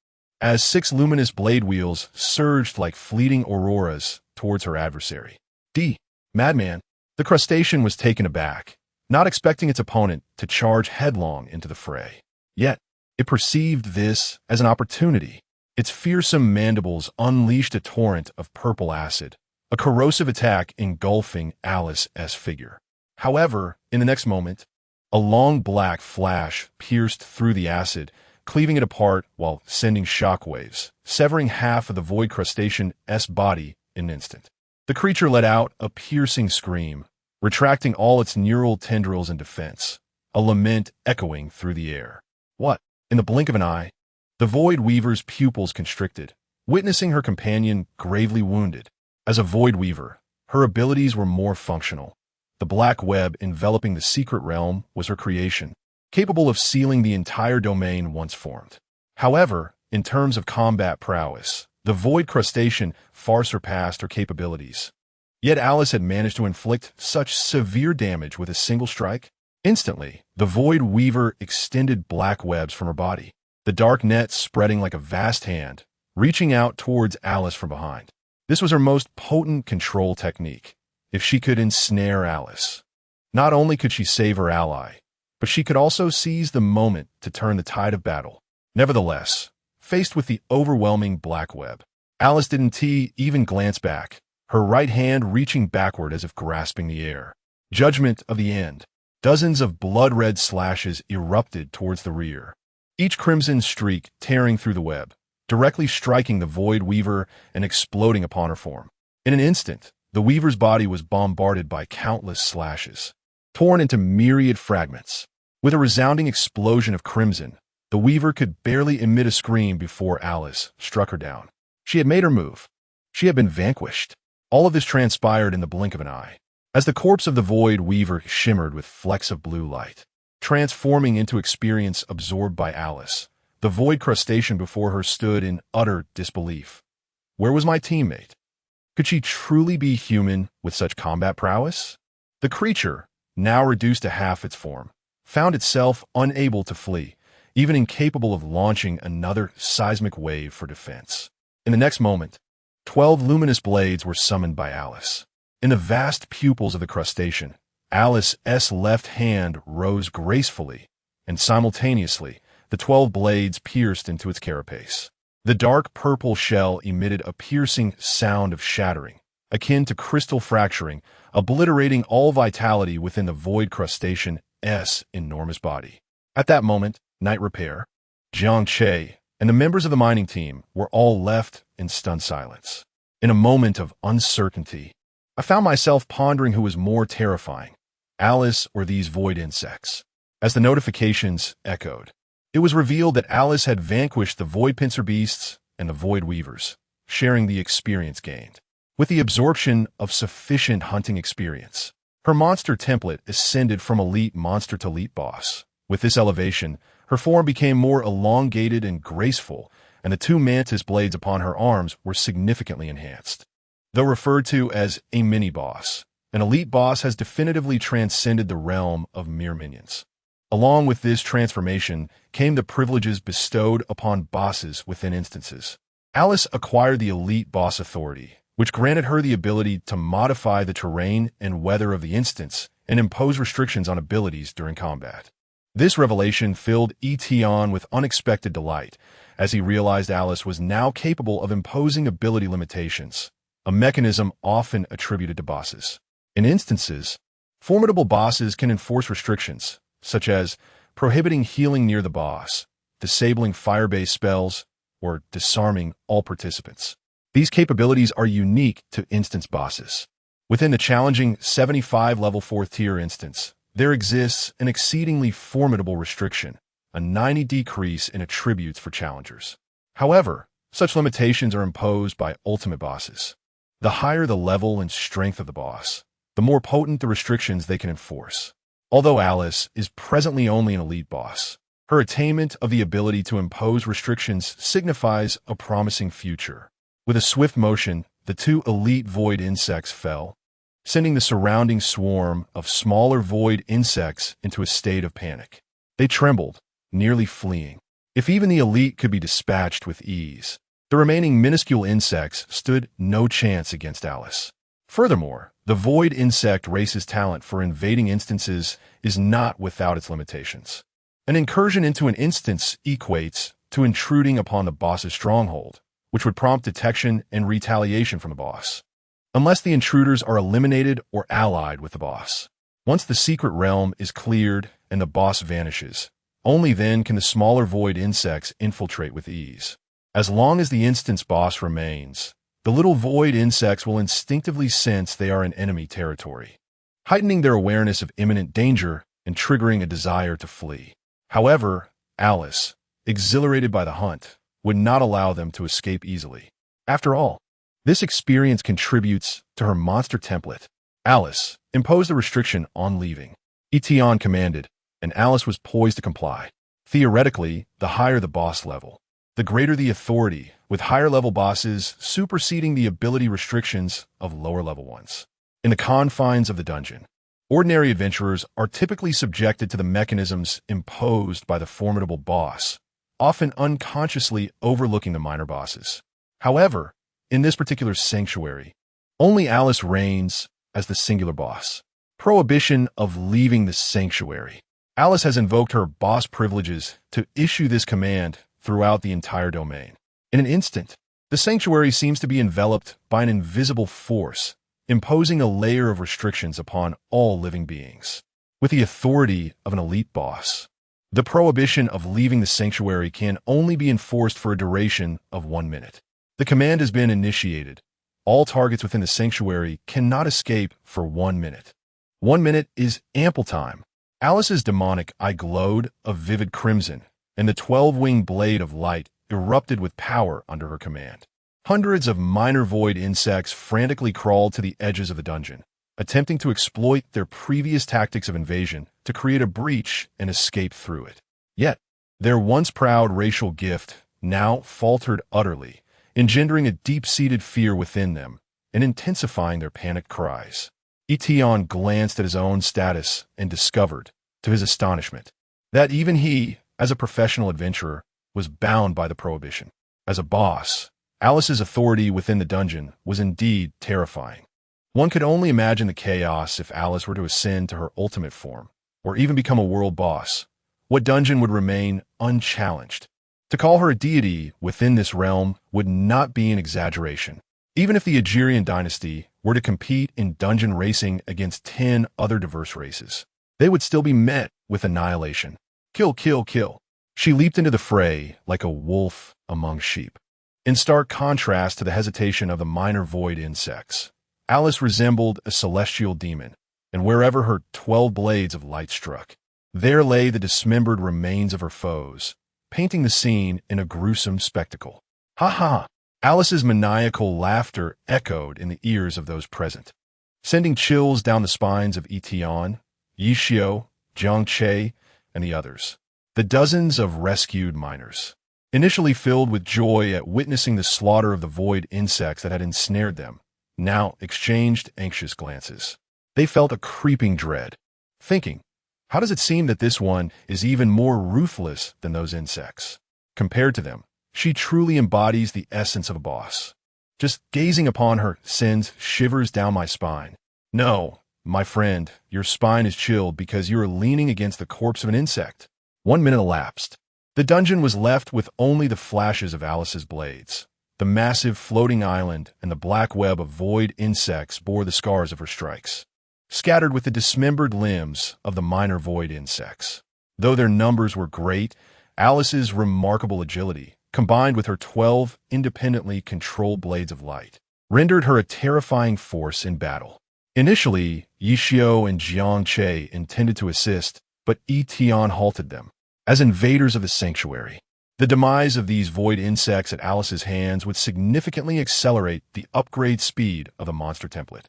as 6 luminous blade wheels surged like fleeting auroras towards her adversary. Madman! The crustacean was taken aback, not expecting its opponent to charge headlong into the fray. Yet, it perceived this as an opportunity. Its fearsome mandibles unleashed a torrent of purple acid, a corrosive attack engulfing Alice's figure. However, in the next moment, a long black flash pierced through the acid, cleaving it apart while sending shockwaves, severing half of the void crustacean's body in an instant. The creature let out a piercing scream, retracting all its neural tendrils in defense, a lament echoing through the air. What? In the blink of an eye, the Void Weaver's pupils constricted, witnessing her companion gravely wounded. As a Void Weaver, her abilities were more functional. The black web enveloping the secret realm was her creation, capable of sealing the entire domain once formed. However, in terms of combat prowess, the Void Crustacean far surpassed her capabilities. Yet Alice had managed to inflict such severe damage with a single strike. Instantly, the Void Weaver extended black webs from her body, the dark net spreading like a vast hand, reaching out towards Alice from behind. This was her most potent control technique. If she could ensnare Alice, not only could she save her ally, but she could also seize the moment to turn the tide of battle. Nevertheless, faced with the overwhelming black web, Alice didn't even glance back, her right hand reaching backward as if grasping the air. Judgment of the end. Dozens of blood-red slashes erupted towards the rear, each crimson streak tearing through the web, directly striking the Void Weaver and exploding upon her form. In an instant, the Weaver's body was bombarded by countless slashes, torn into myriad fragments. With a resounding explosion of crimson, the Weaver could barely emit a scream before Alice struck her down. She had made her move. She had been vanquished. All of this transpired in the blink of an eye, as the corpse of the Void Weaver shimmered with flecks of blue light, transforming into experience absorbed by Alice. The void crustacean before her stood in utter disbelief. Where was my teammate? Could she truly be human with such combat prowess? The creature, now reduced to half its form, found itself unable to flee, even incapable of launching another seismic wave for defense. In the next moment, 12 luminous blades were summoned by Alice. In the vast pupils of the crustacean, Alice's left hand rose gracefully, and simultaneously, the 12 blades pierced into its carapace. The dark purple shell emitted a piercing sound of shattering, akin to crystal fracturing, obliterating all vitality within the void crustacean's enormous body. At that moment, Night Repair, Jiang Che, and the members of the mining team were all left in stunned silence. In a moment of uncertainty, I found myself pondering who was more terrifying, Alice or these void insects. As the notifications echoed, it was revealed that Alice had vanquished the void pincer beasts and the void weavers, sharing the experience gained. With the absorption of sufficient hunting experience, her monster template ascended from elite monster to elite boss. With this elevation, her form became more elongated and graceful, and the 2 mantis blades upon her arms were significantly enhanced. Though referred to as a mini-boss, an elite boss has definitively transcended the realm of mere minions. Along with this transformation came the privileges bestowed upon bosses within instances. Alice acquired the elite boss authority, which granted her the ability to modify the terrain and weather of the instance and impose restrictions on abilities during combat. This revelation filled Yi Tian with unexpected delight, as he realized Alice was now capable of imposing ability limitations, a mechanism often attributed to bosses. In instances, formidable bosses can enforce restrictions, such as prohibiting healing near the boss, disabling fire-based spells, or disarming all participants. These capabilities are unique to instance bosses. Within the challenging 75 level 4th tier instance, there exists an exceedingly formidable restriction, a 90 decrease in attributes for challengers. However, such limitations are imposed by ultimate bosses. The higher the level and strength of the boss, the more potent the restrictions they can enforce. Although Alice is presently only an elite boss, her attainment of the ability to impose restrictions signifies a promising future. With a swift motion, the 2 elite void insects fell, sending the surrounding swarm of smaller void insects into a state of panic. They trembled, nearly fleeing. If even the elite could be dispatched with ease, the remaining minuscule insects stood no chance against Alice. Furthermore, the void insect race's talent for invading instances is not without its limitations. An incursion into an instance equates to intruding upon the boss's stronghold, which would prompt detection and retaliation from the boss, unless the intruders are eliminated or allied with the boss. Once the secret realm is cleared and the boss vanishes, only then can the smaller void insects infiltrate with ease. As long as the instance boss remains, the little void insects will instinctively sense they are in enemy territory, heightening their awareness of imminent danger and triggering a desire to flee. However, Alice, exhilarated by the hunt, would not allow them to escape easily. After all, this experience contributes to her monster template. Alice imposed a restriction on leaving. Yi Tian commanded, and Alice was poised to comply. Theoretically, the higher the boss level, the greater the authority, with higher-level bosses superseding the ability restrictions of lower-level ones. In the confines of the dungeon, Ordinary adventurers are typically subjected to the mechanisms imposed by the formidable boss, often unconsciously overlooking the minor bosses. However, in this particular sanctuary, only Alice reigns as the singular boss. Prohibition of leaving the sanctuary. Alice has invoked her boss privileges to issue this command throughout the entire domain. In an instant, the sanctuary seems to be enveloped by an invisible force, imposing a layer of restrictions upon all living beings. With the authority of an elite boss, the prohibition of leaving the sanctuary can only be enforced for a duration of 1 minute. The command has been initiated. All targets within the sanctuary cannot escape for 1 minute. 1 minute is ample time. Alice's demonic eye glowed a vivid crimson, and the 12-winged blade of light erupted with power under her command. Hundreds of minor void insects frantically crawled to the edges of the dungeon, attempting to exploit their previous tactics of invasion to create a breach and escape through it. Yet, their once proud racial gift now faltered utterly, engendering a deep-seated fear within them and intensifying their panicked cries. Yi Tian glanced at his own status and discovered, to his astonishment, that even he, as a professional adventurer, was bound by the prohibition. As a boss, Alice's authority within the dungeon was indeed terrifying. One could only imagine the chaos if Alice were to ascend to her ultimate form, or even become a world boss. What dungeon would remain unchallenged? To call her a deity within this realm would not be an exaggeration. Even if the Agerian dynasty were to compete in dungeon racing against 10 other diverse races, they would still be met with annihilation. Kill, kill, kill. She leaped into the fray like a wolf among sheep. In stark contrast to the hesitation of the minor void insects, Alice resembled a celestial demon, and wherever her 12 blades of light struck, there lay the dismembered remains of her foes, painting the scene in a gruesome spectacle. Ha ha! Alice's maniacal laughter echoed in the ears of those present, sending chills down the spines of Yi Tian, Yi Xiao, Jiang Che, and the others. The dozens of rescued miners, initially filled with joy at witnessing the slaughter of the void insects that had ensnared them, now exchanged anxious glances. They felt a creeping dread, thinking, how does it seem that this one is even more ruthless than those insects? Compared to them, she truly embodies the essence of a boss. Just gazing upon her sends shivers down my spine. No, my friend, your spine is chilled because you are leaning against the corpse of an insect. 1 minute elapsed. The dungeon was left with only the flashes of Alice's blades. The massive floating island and the black web of void insects bore the scars of her strikes, scattered with the dismembered limbs of the minor void insects. Though their numbers were great, Alice's remarkable agility, combined with her 12 independently controlled blades of light, rendered her a terrifying force in battle. Initially, Yi Xiao and Jiang Che intended to assist, but Yi Tian halted them. As invaders of the sanctuary, the demise of these void insects at Alice's hands would significantly accelerate the upgrade speed of the monster template.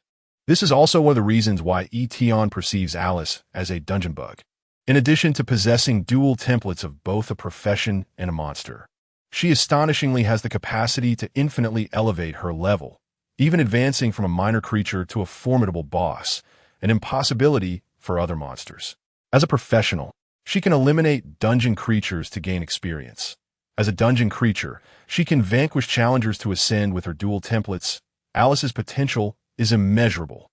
This is also one of the reasons why Yi Tian perceives Alice as a dungeon bug. In addition to possessing dual templates of both a profession and a monster, she astonishingly has the capacity to infinitely elevate her level, even advancing from a minor creature to a formidable boss, an impossibility for other monsters. As a professional, she can eliminate dungeon creatures to gain experience. As a dungeon creature, she can vanquish challengers to ascend with her dual templates. Alice's potential is immeasurable.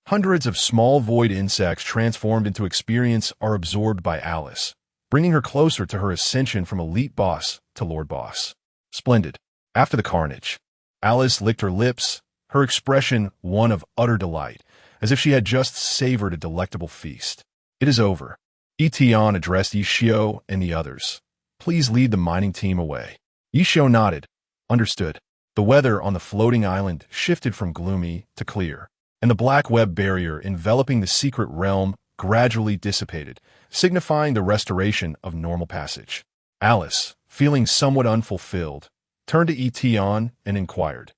Hundreds of small void insects transformed into experience are absorbed by Alice, bringing her closer to her ascension from elite boss to lord boss. Splendid. After the carnage, Alice licked her lips, her expression one of utter delight, as if she had just savored a delectable feast. It is over. Yi Tian addressed Yi Xiao and the others. Please lead the mining team away. Yi Xiao nodded. Understood. The weather on the floating island shifted from gloomy to clear, and the black web barrier enveloping the secret realm gradually dissipated, signifying the restoration of normal passage. Alice, feeling somewhat unfulfilled, turned to Yi Tian and inquired,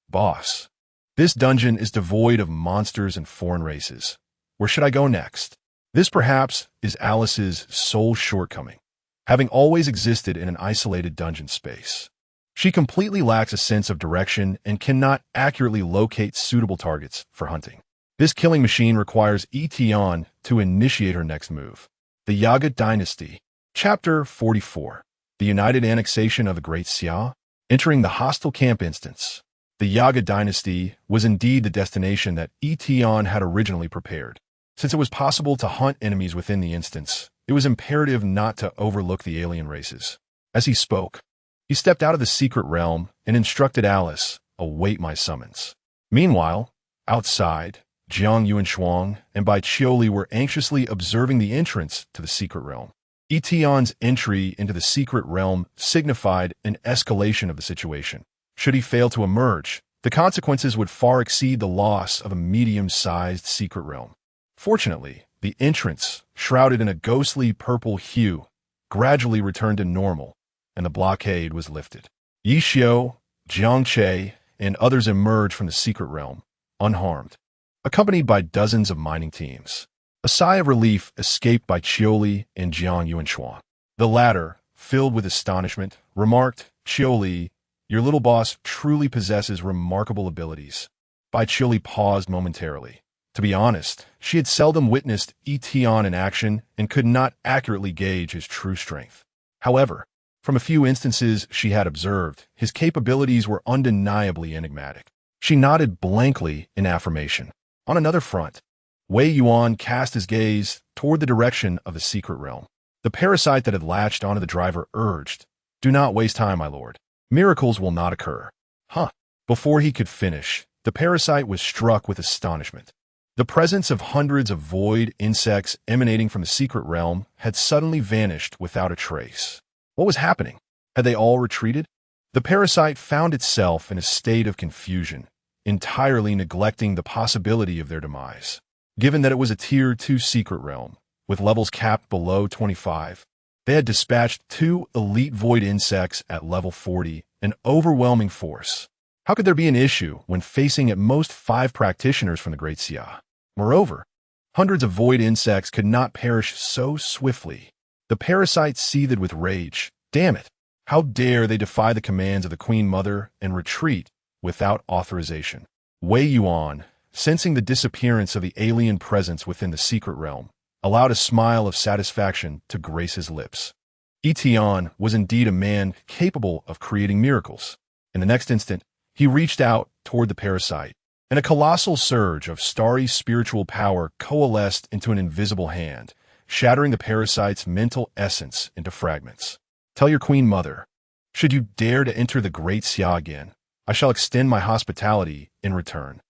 Boss, this dungeon is devoid of monsters and foreign races. Where should I go next? This perhaps is Alice's sole shortcoming, having always existed in an isolated dungeon space. She completely lacks a sense of direction and cannot accurately locate suitable targets for hunting. This killing machine requires Yi Tian to initiate her next move. The Yaga Dynasty. Chapter 44. The United Annexation of the Great Xia. Entering the hostile camp instance. The Yaga Dynasty was indeed the destination that Yi Tian had originally prepared. Since it was possible to hunt enemies within the instance, it was imperative not to overlook the alien races. As he spoke, he stepped out of the secret realm and instructed Alice, "Await my summons." Meanwhile, outside, Jiang Yuanshuang and Bai Qiuli were anxiously observing the entrance to the secret realm. Yi Tian's entry into the secret realm signified an escalation of the situation. Should he fail to emerge, the consequences would far exceed the loss of a medium-sized secret realm. Fortunately, the entrance, shrouded in a ghostly purple hue, gradually returned to normal, and the blockade was lifted. Yi Xiu, Jiang Che, and others emerged from the secret realm, unharmed, accompanied by dozens of mining teams. A sigh of relief escaped by Qiuli and Jiang Yuanshuang. The latter, filled with astonishment, remarked, "Qiuli, your little boss truly possesses remarkable abilities." Bai Qiuli paused momentarily. To be honest, she had seldom witnessed Yi Tian in action and could not accurately gauge his true strength. However, from a few instances she had observed, his capabilities were undeniably enigmatic. She nodded blankly in affirmation. On another front, Wei Yuan cast his gaze toward the direction of the secret realm. The parasite that had latched onto the driver urged, "Do not waste time, my lord. Miracles will not occur." Before he could finish, the parasite was struck with astonishment. The presence of hundreds of void insects emanating from the secret realm had suddenly vanished without a trace. What was happening? Had they all retreated? The parasite found itself in a state of confusion, entirely neglecting the possibility of their demise. Given that it was a Tier 2 secret realm, with levels capped below 25, they had dispatched 2 elite void insects at level 40, an overwhelming force. How could there be an issue when facing at most 5 practitioners from the Great Xia? Moreover, hundreds of void insects could not perish so swiftly. The parasite seethed with rage. Damn it! How dare they defy the commands of the Queen Mother and retreat without authorization? Wei Yuan, sensing the disappearance of the alien presence within the secret realm, allowed a smile of satisfaction to grace his lips. Yi Tian was indeed a man capable of creating miracles. In the next instant, he reached out toward the parasite, and a colossal surge of starry spiritual power coalesced into an invisible hand, shattering the parasite's mental essence into fragments. "Tell your Queen Mother, should you dare to enter the Great Xia again, I shall extend my hospitality in return."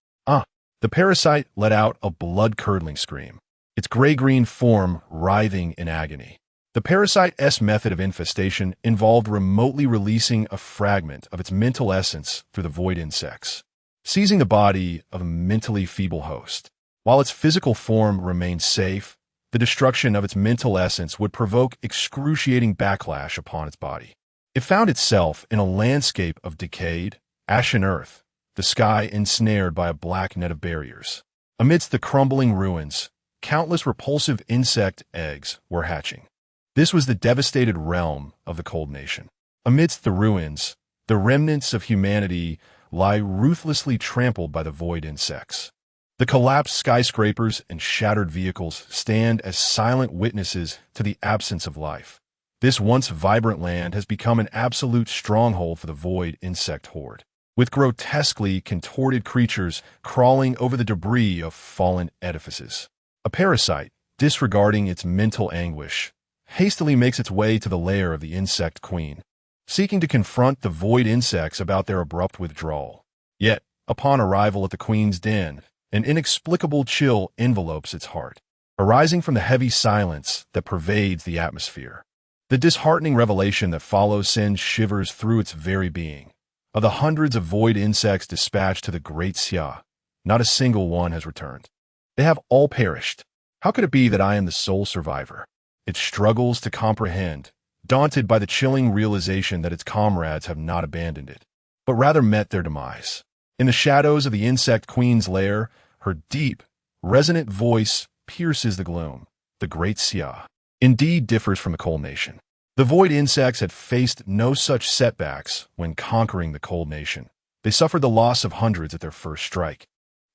The parasite let out a blood-curdling scream, its gray-green form writhing in agony. The parasite's method of infestation involved remotely releasing a fragment of its mental essence through the void insects, seizing the body of a mentally feeble host. While its physical form remained safe, the destruction of its mental essence would provoke excruciating backlash upon its body. It found itself in a landscape of decayed, ashen earth, the sky ensnared by a black net of barriers. Amidst the crumbling ruins, countless repulsive insect eggs were hatching. This was the devastated realm of the Cold Nation. Amidst the ruins, the remnants of humanity lie ruthlessly trampled by the void insects. The collapsed skyscrapers and shattered vehicles stand as silent witnesses to the absence of life. This once vibrant land has become an absolute stronghold for the void insect horde, with grotesquely contorted creatures crawling over the debris of fallen edifices. A parasite, disregarding its mental anguish, hastily makes its way to the lair of the insect queen, seeking to confront the void insects about their abrupt withdrawal. Yet, upon arrival at the queen's den, an inexplicable chill envelopes its heart, arising from the heavy silence that pervades the atmosphere. The disheartening revelation that follows sends shivers through its very being. Of the hundreds of void insects dispatched to the Great Xia, not a single one has returned. They have all perished. How could it be that I am the sole survivor? It struggles to comprehend, daunted by the chilling realization that its comrades have not abandoned it, but rather met their demise. In the shadows of the insect queen's lair, her deep, resonant voice pierces the gloom. The Great Xia indeed differs from the Cold Nation. The void insects had faced no such setbacks when conquering the Cold Nation. They suffered the loss of hundreds at their first strike.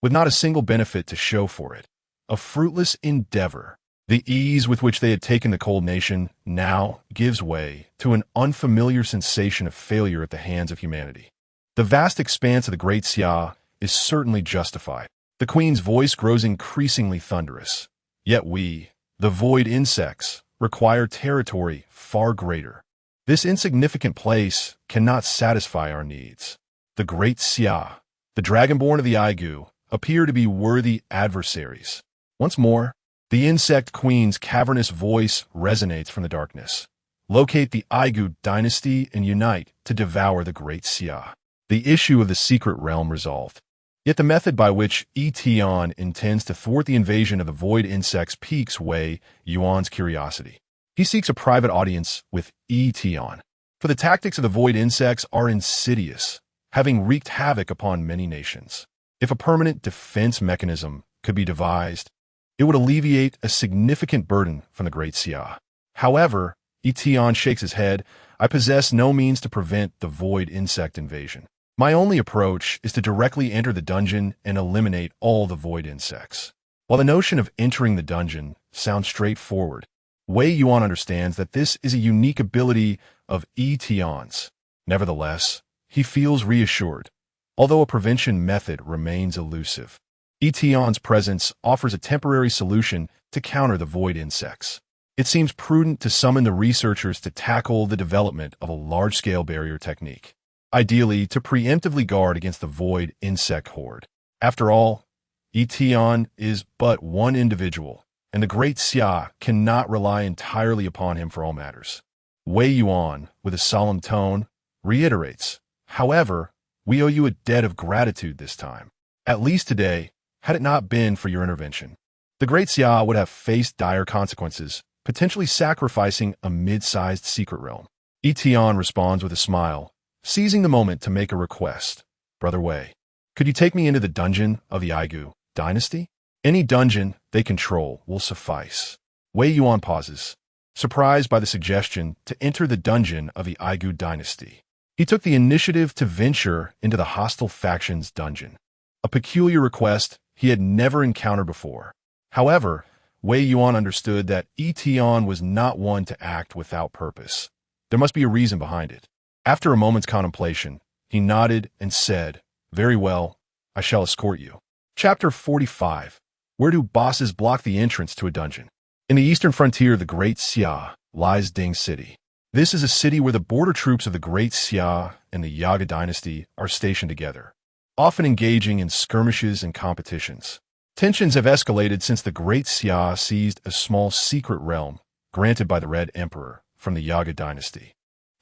with not a single benefit to show for it. A fruitless endeavor. The ease with which they had taken the cold nation now gives way to an unfamiliar sensation of failure at the hands of humanity. The vast expanse of the Great Xia is certainly justified. The queen's voice grows increasingly thunderous. Yet we, the void insects, require territory far greater. This insignificant place cannot satisfy our needs. The Great Xia, the dragonborn of the Aigu, appear to be worthy adversaries. Once more, the insect queen's cavernous voice resonates from the darkness. Locate the Aigu dynasty and unite to devour the Great Xia. The issue of the secret realm resolved. Yet the method by which Yi Tian intends to thwart the invasion of the void insects piques Wei Yuan's curiosity. He seeks a private audience with Yi Tian, for the tactics of the void insects are insidious, having wreaked havoc upon many nations. If a permanent defense mechanism could be devised, it would alleviate a significant burden from the Great Xia. However, Yi Tian shakes his head. I possess no means to prevent the void insect invasion. My only approach is to directly enter the dungeon and eliminate all the void insects. While the notion of entering the dungeon sounds straightforward, Wei Yuan understands that this is a unique ability of Yi Tian's. Nevertheless, he feels reassured, although a prevention method remains elusive. Yi Tian's presence offers a temporary solution to counter the void insects. It seems prudent to summon the researchers to tackle the development of a large-scale barrier technique, ideally to preemptively guard against the void insect horde. After all, Yi Tian is but one individual, and the Great Xia cannot rely entirely upon him for all matters. Wei Yuan, with a solemn tone, reiterates, however, we owe you a debt of gratitude this time. At least today, had it not been for your intervention, the Great Xia would have faced dire consequences, potentially sacrificing a mid-sized secret realm. Yi Tian responds with a smile, seizing the moment to make a request. Brother Wei, could you take me into the dungeon of the Aigu dynasty? Any dungeon they control will suffice. Wei Yuan pauses, surprised by the suggestion to enter the dungeon of the Aigu dynasty. He took the initiative to venture into the hostile faction's dungeon, a peculiar request he had never encountered before. However, Wei Yuan understood that Yi Tian was not one to act without purpose. There must be a reason behind it. After a moment's contemplation, he nodded and said, very well, I shall escort you. Chapter 45. Where do bosses block the entrance to a dungeon? In the eastern frontier of the Great Xia lies Ding City. This is a city where the border troops of the Great Xia and the Yaga dynasty are stationed together, often engaging in skirmishes and competitions. Tensions have escalated since the Great Xia seized a small secret realm granted by the Red Emperor from the Yaga dynasty,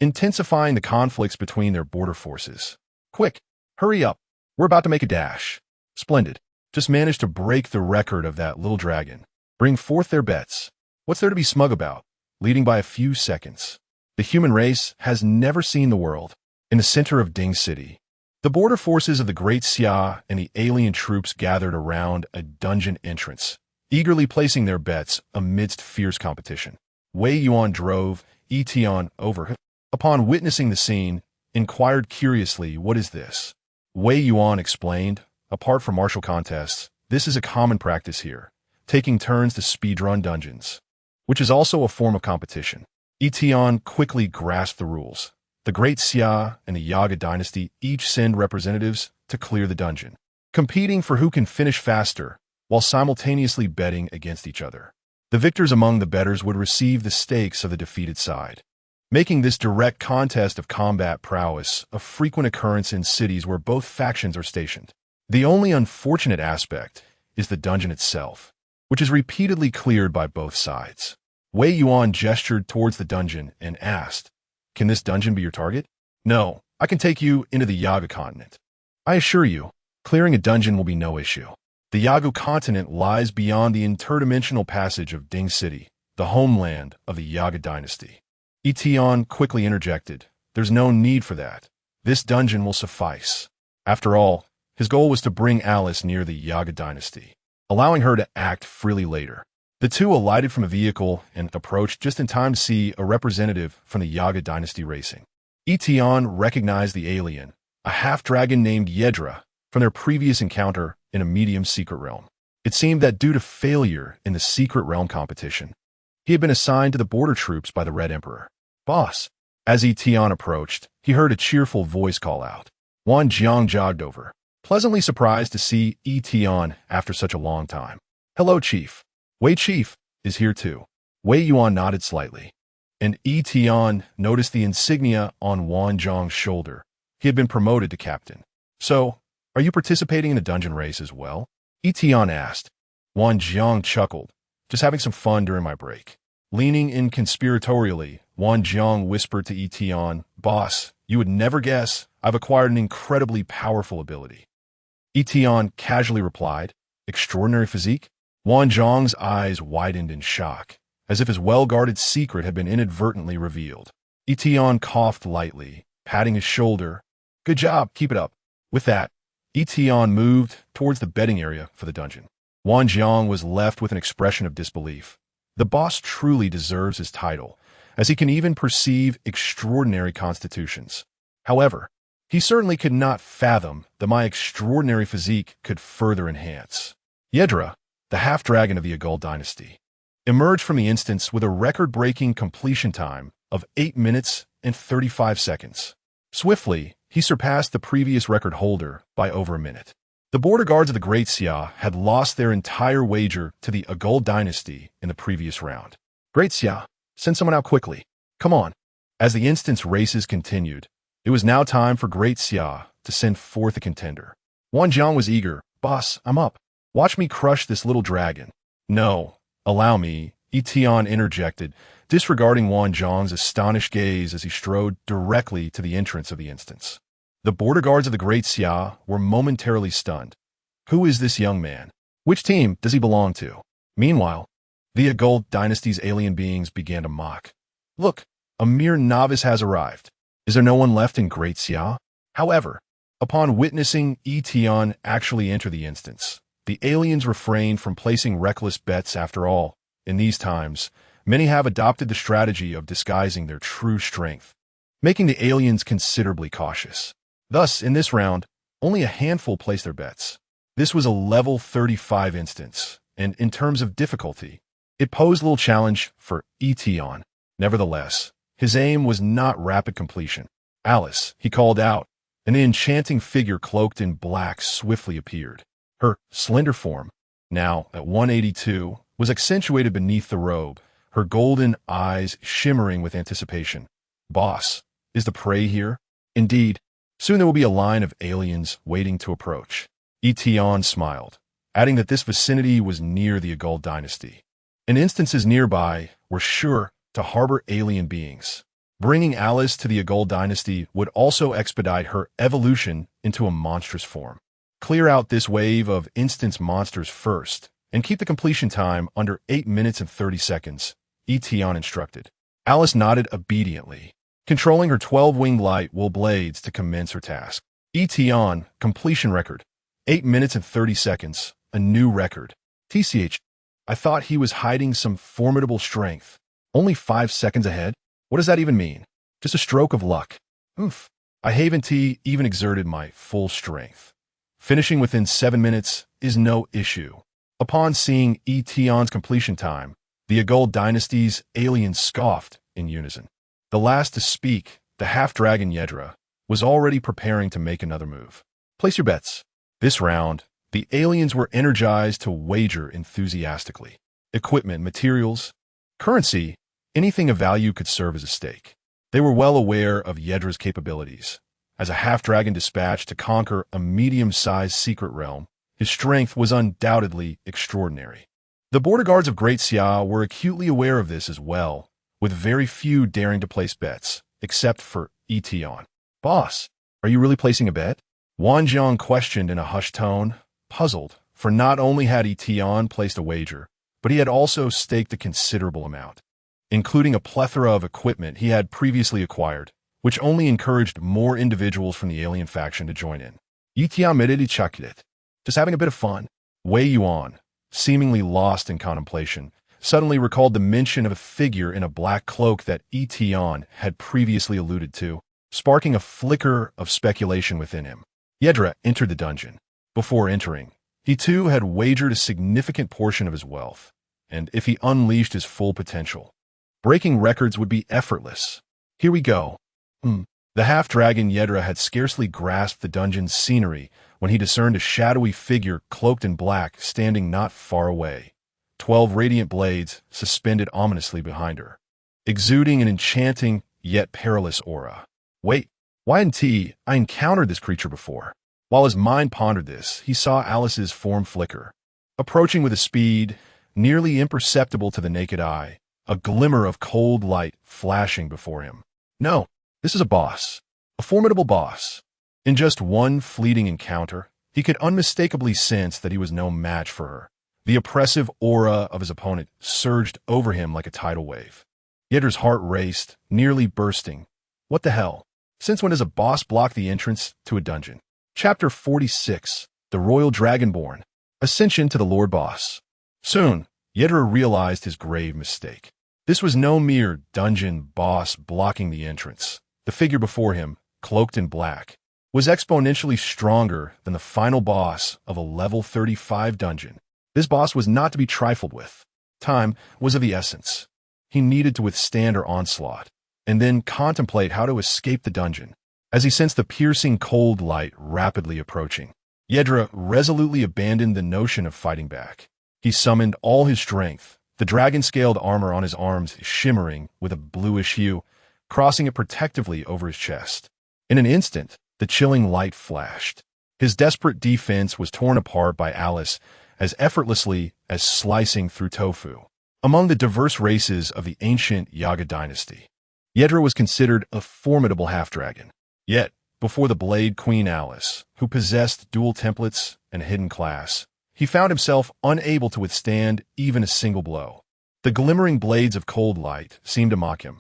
intensifying the conflicts between their border forces. Quick, hurry up. We're about to make a dash. Splendid. Just managed to break the record of that little dragon. Bring forth their bets. What's there to be smug about? Leading by a few seconds. The human race has never seen the world. In the center of Ding City, the border forces of the Great Xia and the alien troops gathered around a dungeon entrance, eagerly placing their bets amidst fierce competition. Wei Yuan drove Yi Tian over. Upon witnessing the scene, inquired curiously, what is this? Wei Yuan explained, apart from martial contests, this is a common practice here, taking turns to speedrun dungeons, which is also a form of competition. Yi Tian quickly grasped the rules. The Great Xia and the Yaga dynasty each send representatives to clear the dungeon, competing for who can finish faster, while simultaneously betting against each other. The victors among the bettors would receive the stakes of the defeated side, making this direct contest of combat prowess a frequent occurrence in cities where both factions are stationed. The only unfortunate aspect is the dungeon itself, which is repeatedly cleared by both sides. Wei Yuan gestured towards the dungeon and asked, can this dungeon be your target? No, I can take you into the Yaga continent. I assure you, clearing a dungeon will be no issue. The Yaga continent lies beyond the interdimensional passage of Ding City, the homeland of the Yaga dynasty. Yi Tian quickly interjected, there's no need for that. This dungeon will suffice. After all, his goal was to bring Alice near the Yaga dynasty, allowing her to act freely later. The two alighted from a vehicle and approached just in time to see a representative from the Yaga dynasty racing. Yi Tian recognized the alien, a half-dragon named Yedra, from their previous encounter in a medium secret realm. It seemed that due to failure in the secret realm competition, he had been assigned to the border troops by the Red Emperor. "Boss." As Yi Tian approached, he heard a cheerful voice call out. Wang Jiang jogged over, pleasantly surprised to see Yi Tian after such a long time. "Hello, Chief." "Wei Chief is here too." Wei Yuan nodded slightly, and Yi Tian noticed the insignia on Wang Jiang's shoulder. He had been promoted to captain. "So, are you participating in a dungeon race as well?" Yi Tian asked. Wang Jiang chuckled. "Just having some fun during my break." Leaning in conspiratorially, Wang Jiang whispered to Yi Tian, "Boss, you would never guess I've acquired an incredibly powerful ability." Yi Tian casually replied, "Extraordinary physique?" Wang Jiang's eyes widened in shock, as if his well-guarded secret had been inadvertently revealed. Yi Tian coughed lightly, patting his shoulder. "Good job, keep it up." With that, Yi Tian moved towards the bedding area for the dungeon. Wang Jiang was left with an expression of disbelief. The boss truly deserves his title, as he can even perceive extraordinary constitutions. However, he certainly could not fathom that my extraordinary physique could further enhance. Yedra, the half-dragon of the Agul dynasty, emerged from the instance with a record-breaking completion time of 8 minutes and 35 seconds. Swiftly, he surpassed the previous record holder by over a minute. The border guards of the Great Xia had lost their entire wager to the Agul dynasty in the previous round. "Great Xia, send someone out quickly. Come on." As the instance races continued, it was now time for Great Xia to send forth a contender. Wang Jiang was eager. "Boss, I'm up. Watch me crush this little dragon." "No, allow me," Yi Tian interjected, disregarding Wang Jiang's astonished gaze as he strode directly to the entrance of the instance. The border guards of the Great Xia were momentarily stunned. Who is this young man? Which team does he belong to? Meanwhile, the Agul dynasty's alien beings began to mock. "Look, a mere novice has arrived. Is there no one left in Great Xia?" However, upon witnessing Yi Tian actually enter the instance, the aliens refrained from placing reckless bets. After all, in these times, many have adopted the strategy of disguising their true strength, making the aliens considerably cautious. Thus, in this round, only a handful placed their bets. This was a level 35 instance, and in terms of difficulty, it posed little challenge for Yi Tian. Nevertheless, his aim was not rapid completion. "Alice," he called out, and the enchanting figure cloaked in black swiftly appeared. Her slender form, now at 182, was accentuated beneath the robe, her golden eyes shimmering with anticipation. "Boss, is the prey here?" "Indeed. Soon there will be a line of aliens waiting to approach." Yi Tian smiled, adding that this vicinity was near the Agul dynasty, and instances nearby were sure to harbor alien beings. Bringing Alice to the Agul dynasty would also expedite her evolution into a monstrous form. "Clear out this wave of instance monsters first, and keep the completion time under 8 minutes and 30 seconds, Yi Tian instructed. Alice nodded obediently, controlling her 12-winged light wool blades to commence her task. Yi Tian, completion record, 8 minutes and 30 seconds, a new record. TCH, I thought he was hiding some formidable strength. Only 5 seconds ahead? What does that even mean? Just a stroke of luck. Oof. I haven't even exerted my full strength. Finishing within 7 minutes is no issue. Upon seeing Yi Tian's completion time, the Agul dynasty's aliens scoffed in unison. The last to speak, the half-dragon Yedra, was already preparing to make another move. Place your bets. This round, the aliens were energized to wager enthusiastically. Equipment, materials, currency, anything of value could serve as a stake. They were well aware of Yedra's capabilities. As a half-dragon dispatched to conquer a medium-sized secret realm, his strength was undoubtedly extraordinary. The border guards of Great Xia were acutely aware of this as well, with very few daring to place bets, except for Yi Tian. Boss, are you really placing a bet? Wang Jiang questioned in a hushed tone, puzzled, for not only had Yi Tian placed a wager, but he had also staked a considerable amount, including a plethora of equipment he had previously acquired, which only encouraged more individuals from the alien faction to join in. Yi Tian merely chuckled it. Just having a bit of fun. Wei Yuan, seemingly lost in contemplation, suddenly recalled the mention of a figure in a black cloak that Yi Tian had previously alluded to, sparking a flicker of speculation within him. Yedra entered the dungeon. Before entering, He too had wagered a significant portion of his wealth, and if he unleashed his full potential, breaking records would be effortless. Here we go. The half-dragon Yedra had scarcely grasped the dungeon's scenery when he discerned a shadowy figure cloaked in black standing not far away, 12 radiant blades suspended ominously behind her, exuding an enchanting yet perilous aura. Wait, why hadn't I encountered this creature before? While his mind pondered this, he saw Alice's form flicker, approaching with a speed nearly imperceptible to the naked eye, a glimmer of cold light flashing before him. No, this is a boss, a formidable boss. In just one fleeting encounter, he could unmistakably sense that he was no match for her. The oppressive aura of his opponent surged over him like a tidal wave. Yedra's heart raced, nearly bursting. What the hell? Since when does a boss block the entrance to a dungeon? Chapter 46, The Royal Dragonborn, Ascension to the Lord Boss. Soon, Yedra realized his grave mistake. This was no mere dungeon boss blocking the entrance. The figure before him, cloaked in black, was exponentially stronger than the final boss of a level 35 dungeon. This boss was not to be trifled with. Time was of the essence. He needed to withstand her onslaught, and then contemplate how to escape the dungeon. As he sensed the piercing cold light rapidly approaching, Yedra resolutely abandoned the notion of fighting back. He summoned all his strength, the dragon-scaled armor on his arms shimmering with a bluish hue, crossing it protectively over his chest. In an instant, the chilling light flashed. His desperate defense was torn apart by Alice as effortlessly as slicing through tofu. Among the diverse races of the ancient Yaga dynasty, Yedra was considered a formidable half-dragon. Yet, before the Blade Queen Alice, who possessed dual templates and a hidden class, he found himself unable to withstand even a single blow. The glimmering blades of cold light seemed to mock him.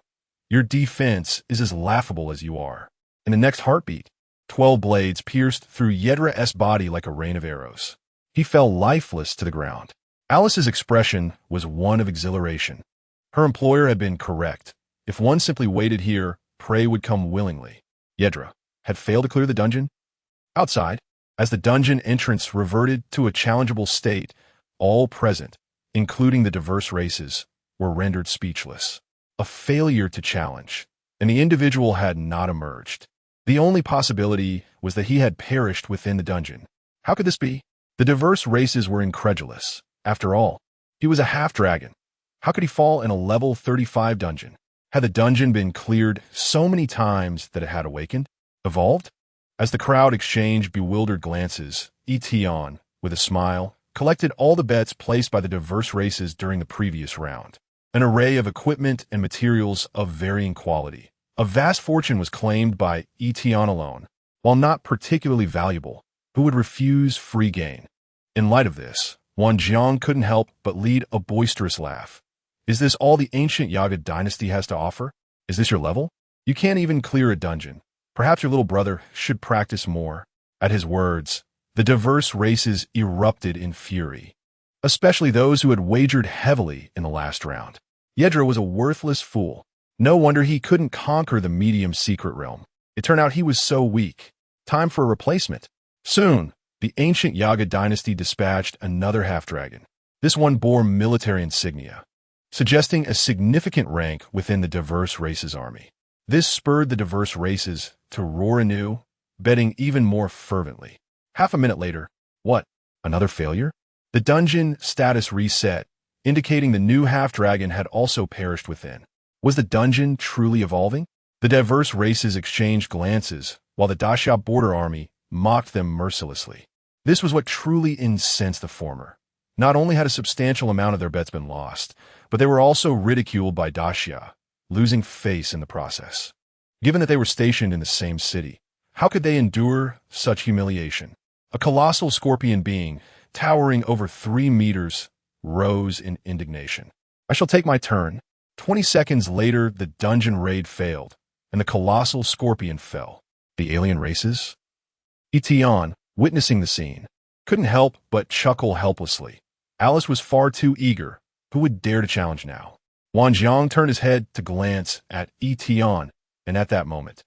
Your defense is as laughable as you are. In the next heartbeat, 12 blades pierced through Yedra's body like a rain of arrows. He fell lifeless to the ground. Alice's expression was one of exhilaration. Her employer had been correct. If one simply waited here, prey would come willingly. Yedra had failed to clear the dungeon. Outside, as the dungeon entrance reverted to a challengeable state, all present, including the diverse races, were rendered speechless. A failure to challenge, and the individual had not emerged. The only possibility was that he had perished within the dungeon. How could this be? The diverse races were incredulous. After all, he was a half-dragon. How could he fall in a level 35 dungeon? Had the dungeon been cleared so many times that it had awakened? Evolved? As the crowd exchanged bewildered glances, Yi Tian, with a smile, collected all the bets placed by the diverse races during the previous round. An array of equipment and materials of varying quality. A vast fortune was claimed by Yi Tian alone. While not particularly valuable, who would refuse free gain? In light of this, Wang Jiang couldn't help but lead a boisterous laugh. Is this all the ancient Yaga dynasty has to offer? Is this your level? You can't even clear a dungeon. Perhaps your little brother should practice more. At his words, the diverse races erupted in fury, especially those who had wagered heavily in the last round. Yedra was a worthless fool. No wonder he couldn't conquer the medium secret realm. It turned out he was so weak. Time for a replacement. Soon, the ancient Yaga dynasty dispatched another half-dragon. This one bore military insignia, suggesting a significant rank within the diverse races army. This spurred the diverse races to roar anew, betting even more fervently. Half a minute later, what? Another failure? The dungeon status reset, indicating the new half-dragon had also perished within. Was the dungeon truly evolving? The diverse races exchanged glances, while the Daxia border army mocked them mercilessly. This was what truly incensed the former. Not only had a substantial amount of their bets been lost, but they were also ridiculed by Daxia, losing face in the process. Given that they were stationed in the same city, how could they endure such humiliation? A colossal scorpion being, towering over 3 meters, rose in indignation. I shall take my turn. 20 seconds later, the dungeon raid failed, and the colossal scorpion fell. The alien races? Yi Tian, witnessing the scene, couldn't help but chuckle helplessly. Alice was far too eager. Who would dare to challenge now? Wang Jiang turned his head to glance at Yi Tian, and at that moment,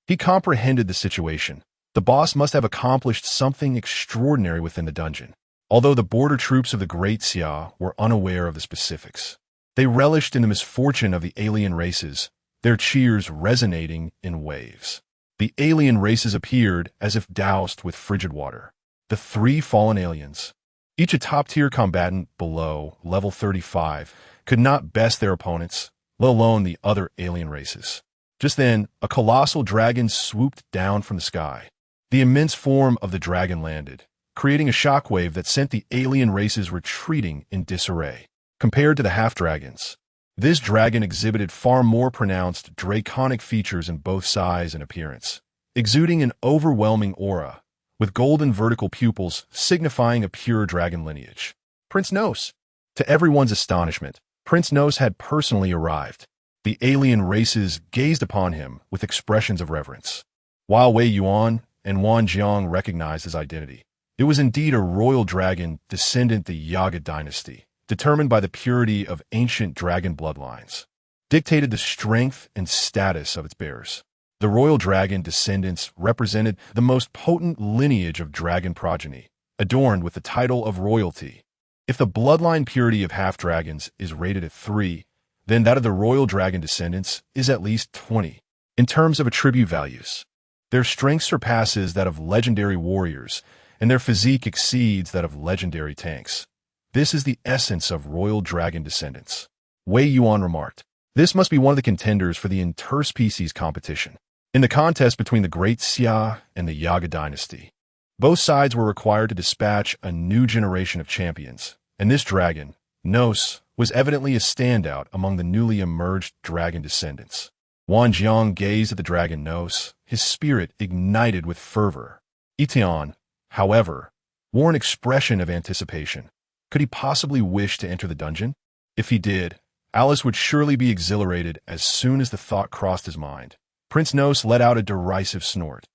he comprehended the situation. The boss must have accomplished something extraordinary within the dungeon. although the border troops of the Great Xia were unaware of the specifics. They relished in the misfortune of the alien races, their cheers resonating in waves. The alien races appeared as if doused with frigid water. The three fallen aliens, each a top-tier combatant below level 35, could not best their opponents, let alone the other alien races. Just then, a colossal dragon swooped down from the sky. The immense form of the dragon landed, creating a shockwave that sent the alien races retreating in disarray. Compared to the half-dragons, this dragon exhibited far more pronounced draconic features in both size and appearance, exuding an overwhelming aura, with golden vertical pupils signifying a pure dragon lineage. Prince Nos. To everyone's astonishment, Prince Nos had personally arrived. The alien races gazed upon him with expressions of reverence. While Wei Yuan and Wan Jiang recognized his identity, it was indeed a royal dragon descendant the Yaga dynasty, determined by the purity of ancient dragon bloodlines, dictated the strength and status of its bearers. The royal dragon descendants represented the most potent lineage of dragon progeny, adorned with the title of royalty. If the bloodline purity of half-dragons is rated at 3, then that of the royal dragon descendants is at least 20. In terms of attribute values, their strength surpasses that of legendary warriors, and their physique exceeds that of legendary tanks. This is the essence of royal dragon descendants. Wei Yuan remarked, "This must be one of the contenders for the interspecies competition." In the contest between the Great Xia and the Yaga dynasty, both sides were required to dispatch a new generation of champions, and this dragon, Nos, was evidently a standout among the newly emerged dragon descendants. Wan Jiang gazed at the dragon Nos, his spirit ignited with fervor. Yi Tian, however, wore an expression of anticipation. Could he possibly wish to enter the dungeon? If he did, Alice would surely be exhilarated as soon as the thought crossed his mind. Prince Nos let out a derisive snort.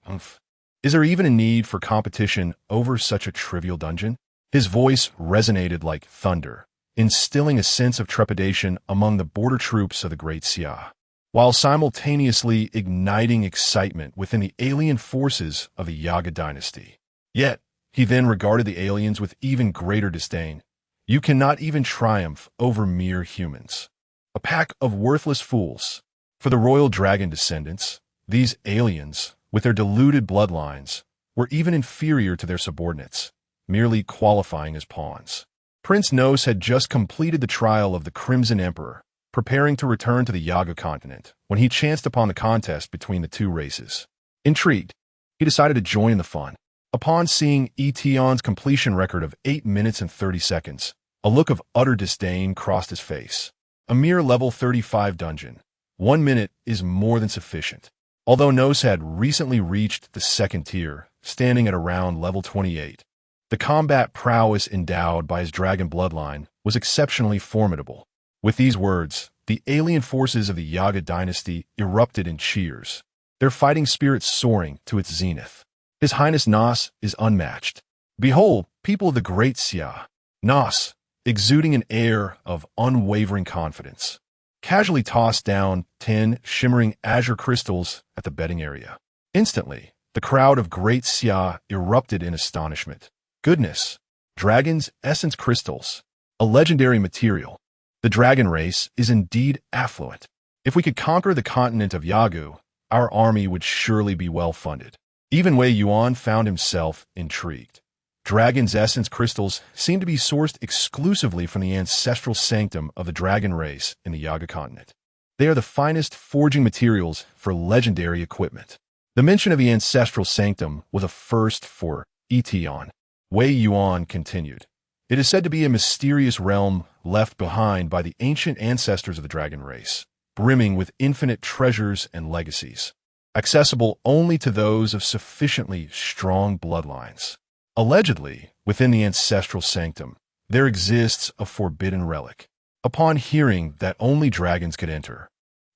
Umph. Is there even a need for competition over such a trivial dungeon? His voice resonated like thunder, instilling a sense of trepidation among the border troops of the Great Xia, while simultaneously igniting excitement within the alien forces of the Yaga dynasty. Yet, he then regarded the aliens with even greater disdain. You cannot even triumph over mere humans. A pack of worthless fools. For the royal dragon descendants, these aliens, with their diluted bloodlines, were even inferior to their subordinates, merely qualifying as pawns. Prince Nos had just completed the trial of the Crimson Emperor, preparing to return to the Yaga continent, when he chanced upon the contest between the two races. Intrigued, he decided to join in the fun. Upon seeing Yi Tian's completion record of 8 minutes and 30 seconds, a look of utter disdain crossed his face. A mere level 35 dungeon. 1 minute is more than sufficient. Although Nos had recently reached the second tier, standing at around level 28, the combat prowess endowed by his dragon bloodline was exceptionally formidable. With these words, the alien forces of the Yaga dynasty erupted in cheers, their fighting spirit soaring to its zenith. His Highness Nos is unmatched. Behold, people of the Great Xia, Nos, exuding an air of unwavering confidence, casually tossed down 10 shimmering azure crystals at the betting area. Instantly, the crowd of Great Xia erupted in astonishment. Goodness! Dragon's essence crystals, a legendary material. The dragon race is indeed affluent. If we could conquer the continent of Yagu, our army would surely be well funded. Even Wei Yuan found himself intrigued. Dragon's essence crystals seem to be sourced exclusively from the ancestral sanctum of the dragon race in the Yaga continent. They are the finest forging materials for legendary equipment. The mention of the ancestral sanctum was a first for Yi Tian. Wei Yuan continued. It is said to be a mysterious realm left behind by the ancient ancestors of the dragon race, brimming with infinite treasures and legacies, accessible only to those of sufficiently strong bloodlines. Allegedly, within the ancestral sanctum, there exists a forbidden relic. Upon hearing that only dragons could enter,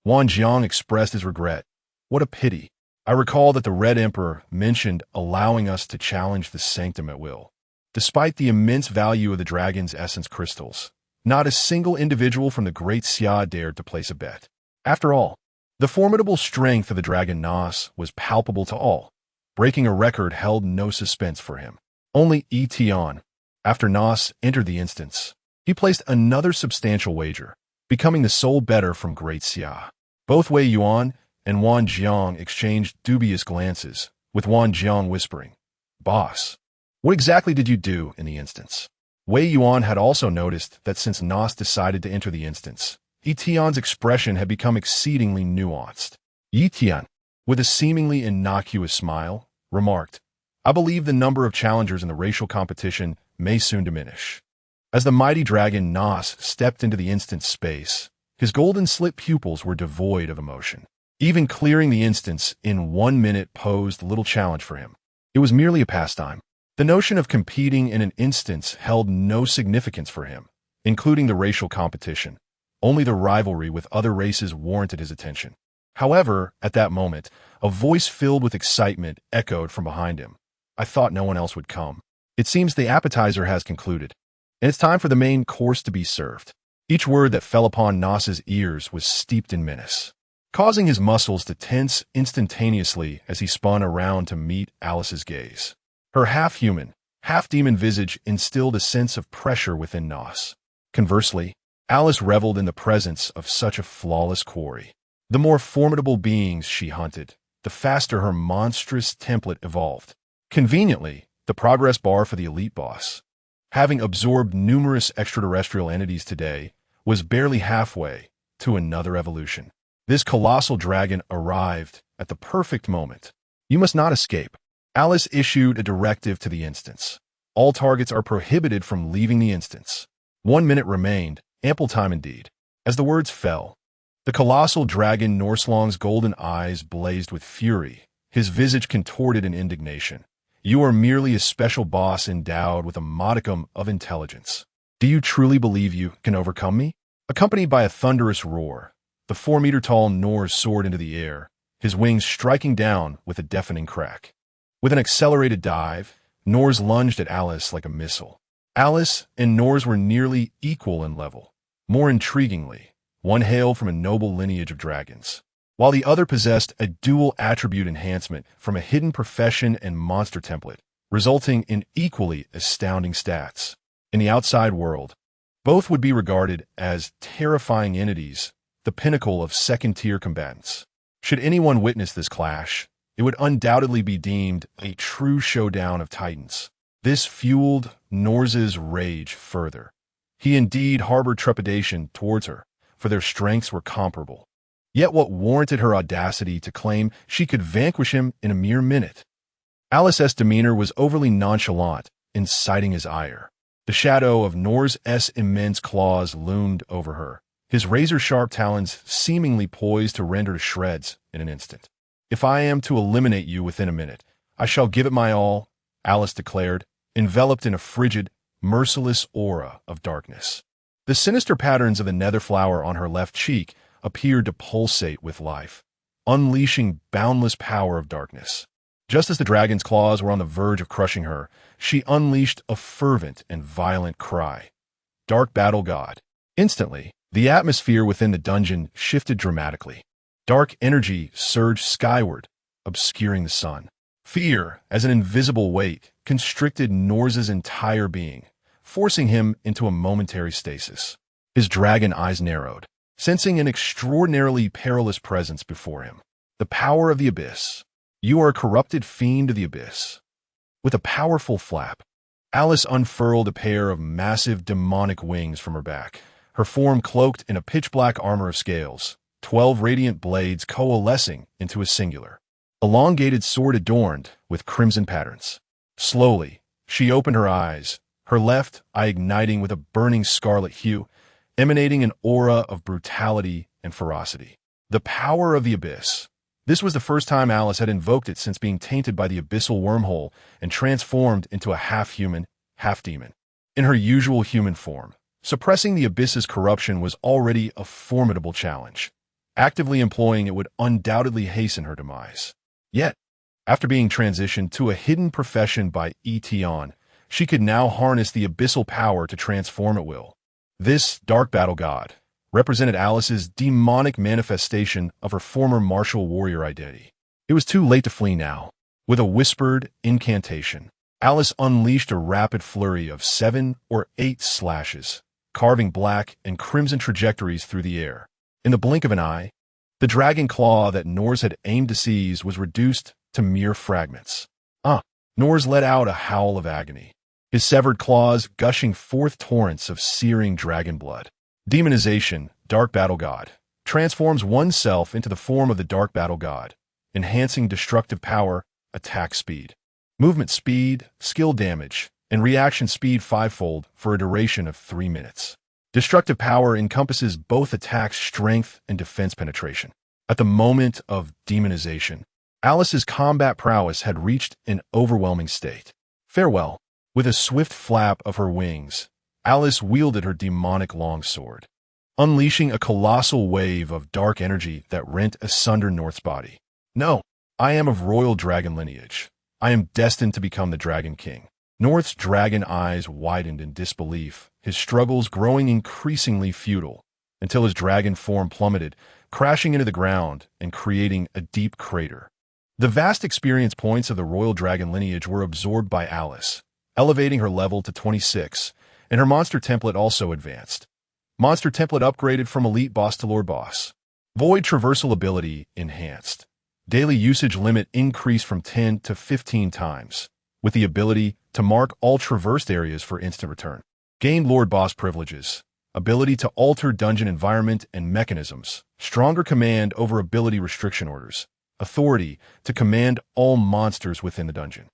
Wan Jiang expressed his regret. What a pity. I recall that the Red Emperor mentioned allowing us to challenge the sanctum at will. Despite the immense value of the dragon's essence crystals, not a single individual from the Great Xia dared to place a bet. After all, the formidable strength of the dragon Nos was palpable to all. Breaking a record held no suspense for him. Only Yi Tian, After Nos entered the instance, he placed another substantial wager, becoming the sole bettor from Great Xia. Both Wei Yuan and Wan Jiang exchanged dubious glances, with Wan Jiang whispering, "Boss, what exactly did you do in the instance?" Wei Yuan had also noticed that since Nos decided to enter the instance, Yi Tian's expression had become exceedingly nuanced. Yi Tian, with a seemingly innocuous smile, remarked, "I believe the number of challengers in the racial competition may soon diminish." As the mighty dragon Nos stepped into the instance space, his golden-slit pupils were devoid of emotion. Even clearing the instance in 1 minute posed little challenge for him. It was merely a pastime. The notion of competing in an instance held no significance for him, including the racial competition. Only the rivalry with other races warranted his attention. However, at that moment, a voice filled with excitement echoed from behind him. "I thought no one else would come. It seems the appetizer has concluded, and it's time for the main course to be served." Each word that fell upon Nos's ears was steeped in menace, causing his muscles to tense instantaneously as he spun around to meet Alice's gaze. Her half-human, half-demon visage instilled a sense of pressure within Nos. Conversely, Alice reveled in the presence of such a flawless quarry. The more formidable beings she hunted, the faster her monstrous template evolved. Conveniently, the progress bar for the elite boss, having absorbed numerous extraterrestrial entities today, was barely halfway to another evolution. This colossal dragon arrived at the perfect moment. "You must not escape." Alice issued a directive to the instance. "All targets are prohibited from leaving the instance." 1 minute remained, ample time indeed. As the words fell, the colossal dragon Norslong's golden eyes blazed with fury, his visage contorted in indignation. "You are merely a special boss endowed with a modicum of intelligence. Do you truly believe you can overcome me?" Accompanied by a thunderous roar, the 4-meter-tall Nors soared into the air, his wings striking down with a deafening crack. With an accelerated dive, Nors lunged at Alice like a missile. Alice and Nors were nearly equal in level. More intriguingly, one hailed from a noble lineage of dragons, while the other possessed a dual attribute enhancement from a hidden profession and monster template, resulting in equally astounding stats. In the outside world, both would be regarded as terrifying entities, the pinnacle of second-tier combatants. Should anyone witness this clash, it would undoubtedly be deemed a true showdown of titans. This fueled Nors's rage further. He indeed harbored trepidation towards her, for their strengths were comparable. Yet what warranted her audacity to claim she could vanquish him in a mere minute? Alice's demeanor was overly nonchalant, inciting his ire. The shadow of Nors's immense claws loomed over her, his razor-sharp talons seemingly poised to rend her to shreds in an instant. "If I am to eliminate you within a minute, I shall give it my all," Alice declared, enveloped in a frigid, merciless aura of darkness. The sinister patterns of the nether flower on her left cheek appeared to pulsate with life, unleashing boundless power of darkness. Just as the dragon's claws were on the verge of crushing her, she unleashed a fervent and violent cry. "Dark battle god." Instantly, the atmosphere within the dungeon shifted dramatically. Dark energy surged skyward, obscuring the sun. Fear, as an invisible weight, constricted Nors's entire being, forcing him into a momentary stasis. His dragon eyes narrowed, sensing an extraordinarily perilous presence before him. The power of the abyss. "You are a corrupted fiend of the abyss." With a powerful flap, Alice unfurled a pair of massive demonic wings from her back, her form cloaked in a pitch-black armor of scales, 12 radiant blades coalescing into a singular, elongated sword adorned with crimson patterns. Slowly, she opened her eyes, her left eye igniting with a burning scarlet hue, emanating an aura of brutality and ferocity. The power of the abyss. This was the first time Alice had invoked it since being tainted by the abyssal wormhole and transformed into a half-human, half-demon. In her usual human form, suppressing the abyss's corruption was already a formidable challenge. Actively employing it would undoubtedly hasten her demise. Yet, after being transitioned to a hidden profession by Yi Tian, she could now harness the abyssal power to transform at will. This dark battle god represented Alice's demonic manifestation of her former martial warrior identity. It was too late to flee now. With a whispered incantation, Alice unleashed a rapid flurry of 7 or 8 slashes, carving black and crimson trajectories through the air. In the blink of an eye, the dragon claw that Norse had aimed to seize was reduced to mere fragments. Norse let out a howl of agony, his severed claws gushing forth torrents of searing dragon blood. Demonization, Dark Battle God, transforms oneself into the form of the Dark Battle God, enhancing destructive power, attack speed, movement speed, skill damage, and reaction speed fivefold for a duration of 3 minutes. Destructive power encompasses both attack strength and defense penetration. At the moment of demonization, Alice's combat prowess had reached an overwhelming state. Farewell. With a swift flap of her wings, Alice wielded her demonic longsword, unleashing a colossal wave of dark energy that rent asunder North's body. No, I am of royal dragon lineage. I am destined to become the Dragon King. North's dragon eyes widened in disbelief, his struggles growing increasingly futile, until his dragon form plummeted, crashing into the ground and creating a deep crater. The vast experience points of the royal dragon lineage were absorbed by Alice, elevating her level to 26, and her monster template also advanced. Monster template upgraded from elite boss to lord boss. Void traversal ability enhanced. Daily usage limit increased from 10 to 15 times, with the ability to mark all traversed areas for instant return. Gained lord boss privileges. Ability to alter dungeon environment and mechanisms. Stronger command over ability restriction orders. Authority to command all monsters within the dungeon.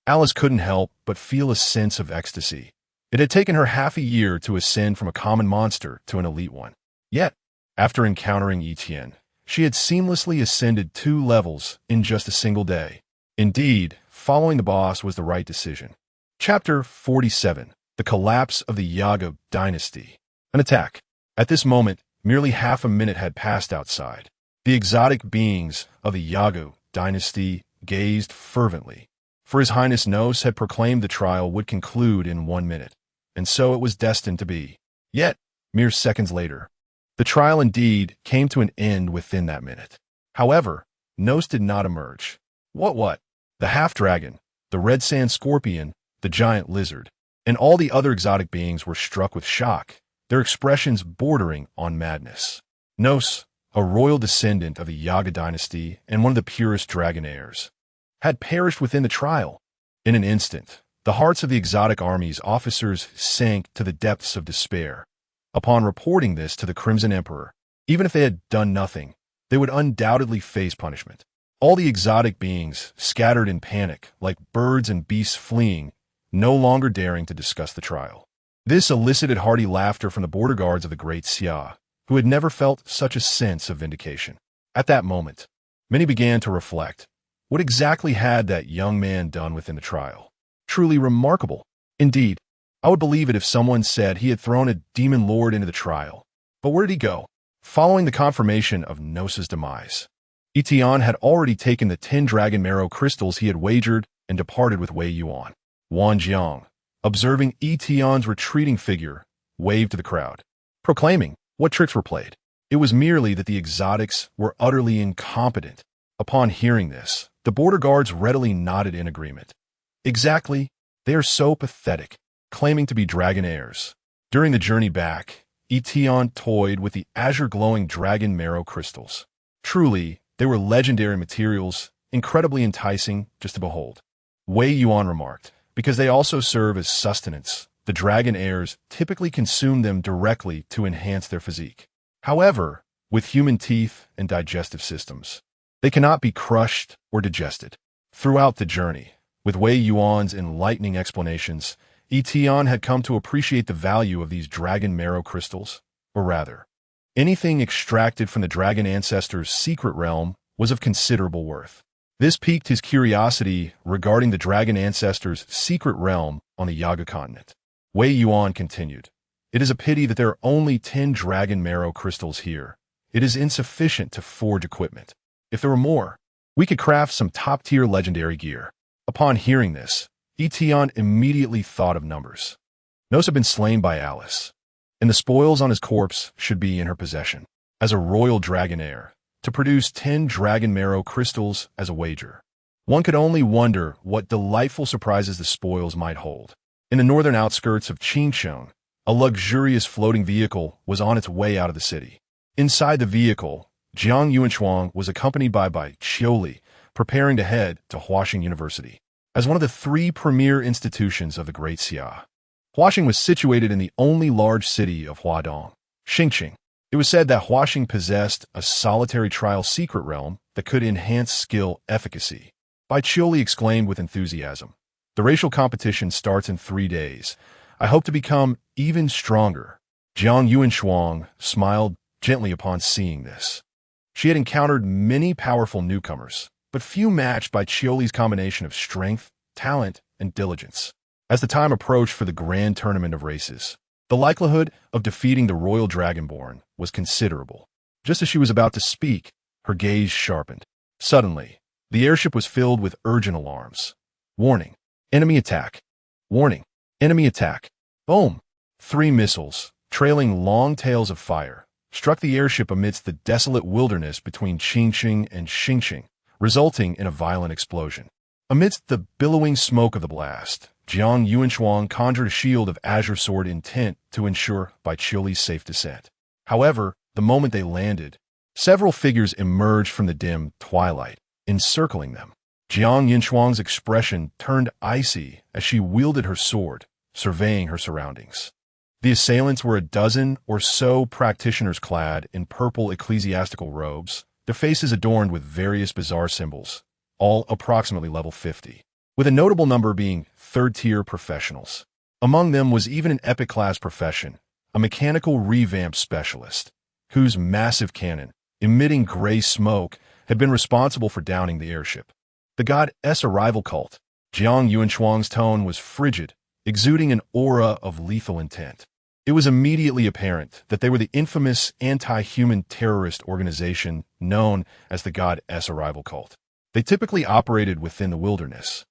Alice couldn't help but feel a sense of ecstasy. It had taken her half a year to ascend from a common monster to an elite one. Yet, after encountering Yi Tian, she had seamlessly ascended 2 levels in just a single day. Indeed, following the boss was the right decision. Chapter 47. The Collapse of the Yaga Dynasty. An attack. At this moment, merely half a minute had passed outside. The exotic beings of the Yaga Dynasty gazed fervently, for His Highness Nos had proclaimed the trial would conclude in 1 minute, and so it was destined to be. Yet, mere seconds later, the trial indeed came to an end within that minute. However, Nos did not emerge. What? The half-dragon, the red sand scorpion, the giant lizard, and all the other exotic beings were struck with shock, their expressions bordering on madness. Nos, a royal descendant of the Yaga dynasty and one of the purest dragon heirs, had perished within the trial. In an instant, the hearts of the exotic army's officers sank to the depths of despair. Upon reporting this to the Crimson Emperor, even if they had done nothing, they would undoubtedly face punishment. All the exotic beings scattered in panic, like birds and beasts fleeing, no longer daring to discuss the trial. This elicited hearty laughter from the border guards of the Great Xia, who had never felt such a sense of vindication. At that moment, many began to reflect. What exactly had that young man done within the trial? Truly remarkable. Indeed, I would believe it if someone said he had thrown a demon lord into the trial. But where did he go? Following the confirmation of Nos's demise, Yi Tian had already taken the 10 dragon marrow crystals he had wagered and departed with Wei Yuan. Wan Jiang, observing Yi Tian's retreating figure, waved to the crowd, proclaiming what tricks were played. It was merely that the exotics were utterly incompetent. Upon hearing this, the border guards readily nodded in agreement. Exactly, they are so pathetic, claiming to be dragon heirs. During the journey back, Yi Tian toyed with the azure-glowing dragon marrow crystals. Truly, they were legendary materials, incredibly enticing just to behold. Wei Yuan remarked, because they also serve as sustenance, the dragon heirs typically consume them directly to enhance their physique. However, with human teeth and digestive systems, they cannot be crushed or digested. Throughout the journey, with Wei Yuan's enlightening explanations, Yi Tian had come to appreciate the value of these dragon marrow crystals, or rather, anything extracted from the dragon ancestors' secret realm was of considerable worth. This piqued his curiosity regarding the dragon ancestors' secret realm on the Yaga continent. Wei Yuan continued, "It is a pity that there are only 10 dragon marrow crystals here. It is insufficient to forge equipment. If there were more, we could craft some top-tier legendary gear." Upon hearing this, Yi Tian immediately thought of numbers. Nos had been slain by Alice, and the spoils on his corpse should be in her possession. As a royal dragon heir, to produce 10 dragon marrow crystals as a wager One could only wonder what delightful surprises the spoils might hold. In the northern outskirts of Qingsheng, a luxurious floating vehicle was on its way out of the city. Inside the vehicle, Jiang Yuanshuang was accompanied by Qiuli, preparing to head to Huaxing University. As one of the three premier institutions of the Great Xia, Huaxing was situated in the only large city of Huadong, Xingqing. It was said that Huaxing possessed a solitary trial secret realm that could enhance skill efficacy. Qiuli exclaimed with enthusiasm. The racial competition starts in 3 days. I hope to become even stronger. Jiang Yuanshuang smiled gently upon seeing this. She had encountered many powerful newcomers, but few matched Qiuli's combination of strength, talent, and diligence. As the time approached for the grand tournament of races, the likelihood of defeating the royal dragonborn was considerable. Just as she was about to speak, her gaze sharpened. Suddenly, the airship was filled with urgent alarms. Warning. Enemy attack. Warning. Enemy attack. Boom! 3 missiles, trailing long tails of fire, struck the airship amidst the desolate wilderness between Qingqing and Xingqing, resulting in a violent explosion. Amidst the billowing smoke of the blast, Jiang Yuanshuang conjured a shield of azure sword intent to ensure Qiuli's safe descent. However, the moment they landed, several figures emerged from the dim twilight, encircling them. Jiang Yuanshuang's expression turned icy as she wielded her sword, surveying her surroundings. The assailants were a dozen or so practitioners clad in purple ecclesiastical robes, their faces adorned with various bizarre symbols, all approximately level 50, with a notable number being third-tier professionals. Among them was even an epic-class profession, a mechanical revamp specialist, whose massive cannon, emitting gray smoke, had been responsible for downing the airship. The goddess arrival cult. Jiang Yuanshuang's tone was frigid, exuding an aura of lethal intent. It was immediately apparent that they were the infamous anti-human terrorist organization known as the goddess arrival cult. They typically operated within the wilderness,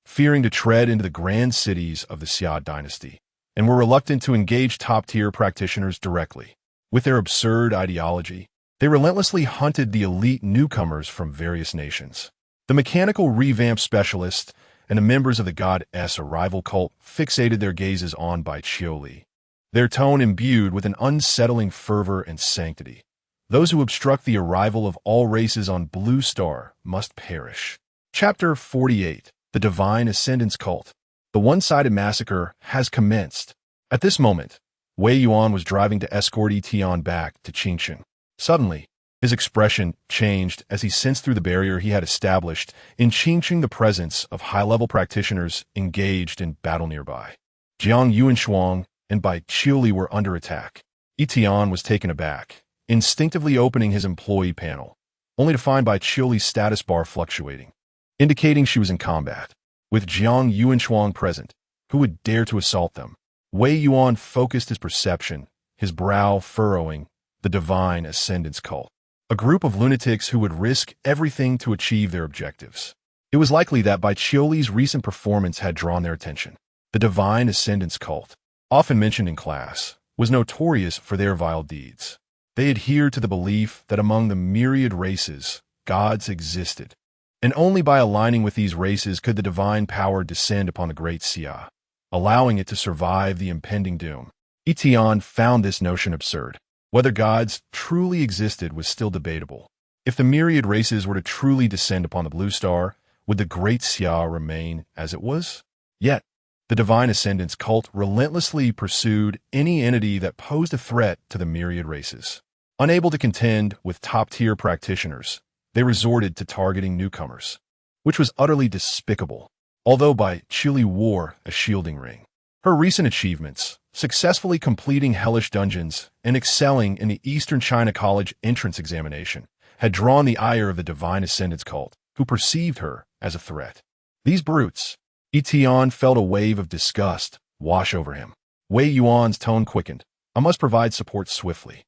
fearing to tread into the grand cities of the Xia dynasty, and were reluctant to engage top-tier practitioners directly. With their absurd ideology, they relentlessly hunted the elite newcomers from various nations. The mechanical revamp specialists and the members of the goddess arrival cult fixated their gazes on Qiuli, their tone imbued with an unsettling fervor and sanctity. Those who obstruct the arrival of all races on Blue Star must perish. Chapter 48. The Divine Ascendance Cult. The one-sided massacre has commenced. At this moment, Wei Yuan was driving to escort Yi Tian back to Qingsheng. Suddenly, his expression changed as he sensed through the barrier he had established in Qingqing the presence of high-level practitioners engaged in battle nearby. Jiang Yuanshuang and Qiuli were under attack. Yi Tian was taken aback, instinctively opening his employee panel, only to find Qiuli's status bar fluctuating, indicating she was in combat. With Jiang Yuanshuang present, who would dare to assault them? Wei Yuan focused his perception, his brow furrowing. The Divine Ascendance Cult. A group of lunatics who would risk everything to achieve their objectives. It was likely that Qiuli's recent performance had drawn their attention. The Divine Ascendance Cult, often mentioned in class, was notorious for their vile deeds. They adhered to the belief that among the myriad races, gods existed, and only by aligning with these races could the divine power descend upon the Great Xia, allowing it to survive the impending doom. Yi Tian found this notion absurd. Whether gods truly existed was still debatable. If the myriad races were to truly descend upon the Blue Star, would the Great Xia remain as it was? Yet, the Divine Ascendance Cult relentlessly pursued any entity that posed a threat to the myriad races. Unable to contend with top-tier practitioners, they resorted to targeting newcomers, which was utterly despicable, although Qiuli wore a shielding ring. Her recent achievements, successfully completing hellish dungeons and excelling in the Eastern China College entrance examination, had drawn the ire of the Divine Ascendance Cult, who perceived her as a threat. These brutes. Yi Tian felt a wave of disgust wash over him. Wei Yuan's tone quickened. I must provide support swiftly.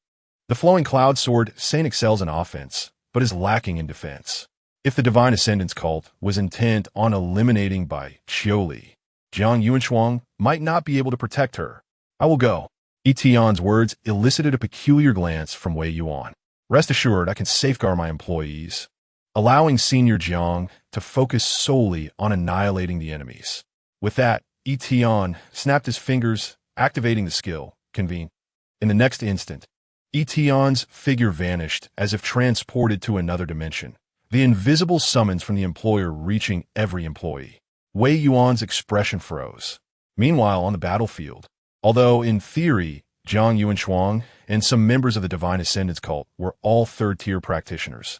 The flowing cloud sword Saint excels in offense, but is lacking in defense. If the Divine Ascendance Cult was intent on eliminating Qiuli, Jiang Yuanshuang might not be able to protect her. I will go. Yi Tian's words elicited a peculiar glance from Wei Yuan. Rest assured, I can safeguard my employees. allowing Senior Jiang to focus solely on annihilating the enemies. With that, Yi Tian snapped his fingers, activating the skill, convene. In the next instant, Yi Tian's figure vanished as if transported to another dimension, the invisible summons from the employer reaching every employee. Wei Yuan's expression froze. Meanwhile, on the battlefield, although in theory, Jiang Yuanshuang and some members of the Divine Ascendance cult were all third-tier practitioners,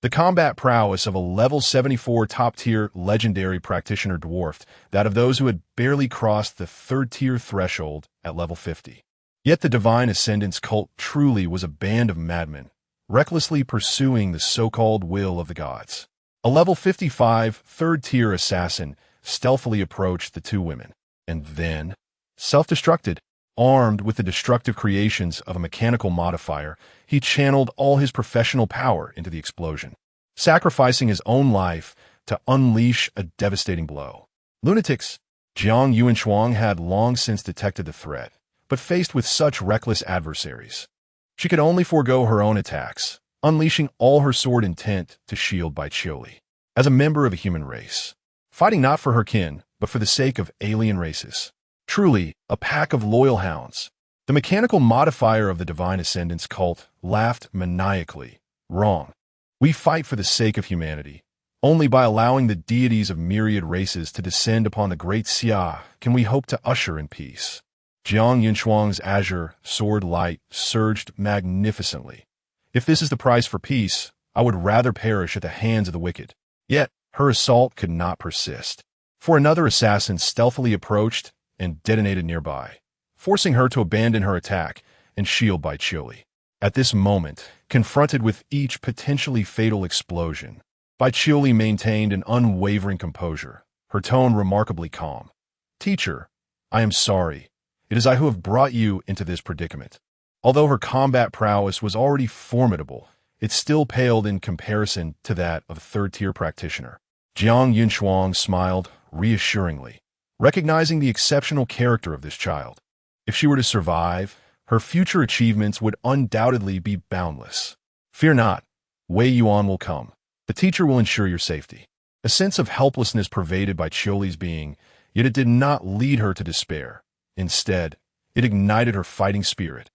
the combat prowess of a level 74 top-tier legendary practitioner dwarfed that of those who had barely crossed the third-tier threshold at level 50. Yet the Divine Ascendance cult truly was a band of madmen, recklessly pursuing the so-called will of the gods. A level 55 third-tier assassin stealthily approached the two women, and then self-destructed. Armed with the destructive creations of a mechanical modifier, he channeled all his professional power into the explosion, sacrificing his own life to unleash a devastating blow. Lunatics! Jiang Yuanshuang had long since detected the threat, but faced with such reckless adversaries, she could only forego her own attacks, unleashing all her sword intent to shield Bai Qiuli. As a member of a human race, fighting not for her kin, but for the sake of alien races. Truly, a pack of loyal hounds. The mechanical modifier of the Divine Ascendance cult laughed maniacally. Wrong. We fight for the sake of humanity. Only by allowing the deities of myriad races to descend upon the great Xia can we hope to usher in peace. Jiang Yunshuang's azure sword light surged magnificently. If this is the price for peace, I would rather perish at the hands of the wicked. Yet, her assault could not persist. For another assassin stealthily approached and detonated nearby, forcing her to abandon her attack and shield Bai Qiuli. At this moment, confronted with each potentially fatal explosion, Bai Qiuli maintained an unwavering composure, her tone remarkably calm. Teacher, I am sorry. It is I who have brought you into this predicament. Although her combat prowess was already formidable, it still paled in comparison to that of a third-tier practitioner. Jiang Yunshuang smiled reassuringly, recognizing the exceptional character of this child. If she were to survive, her future achievements would undoubtedly be boundless. Fear not, Wei Yuan will come. The teacher will ensure your safety. A sense of helplessness pervaded Bai Qiuli's being, yet it did not lead her to despair. Instead, it ignited her fighting spirit.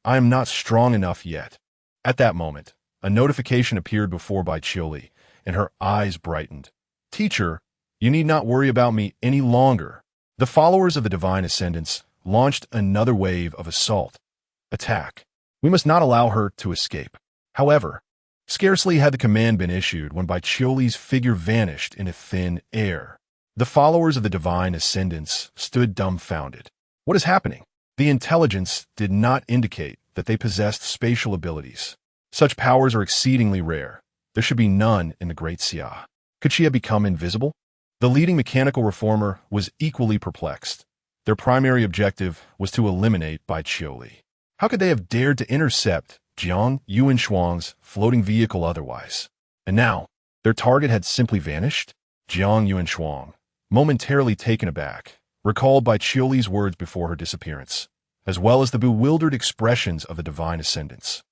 I am not strong enough yet. At that moment, a notification appeared before Bai Qiuli, and her eyes brightened. Teacher, you need not worry about me any longer. The followers of the Divine Ascendance launched another wave of assault. Attack. We must not allow her to escape. However, scarcely had the command been issued when Bai Qiuli's figure vanished into thin air. The followers of the Divine Ascendance stood dumbfounded. What is happening? The intelligence did not indicate that they possessed spatial abilities. Such powers are exceedingly rare. There should be none in the Great Xia. Could she have become invisible? The leading mechanical reformer was equally perplexed. Their primary objective was to eliminate Bai Qiuli. How could they have dared to intercept Jiang Yuanshuang's floating vehicle otherwise? And now, their target had simply vanished? Jiang Yuanshuang, momentarily taken aback, recalled Bai Qiuli's words before her disappearance, as well as the bewildered expressions of the Divine Ascendance.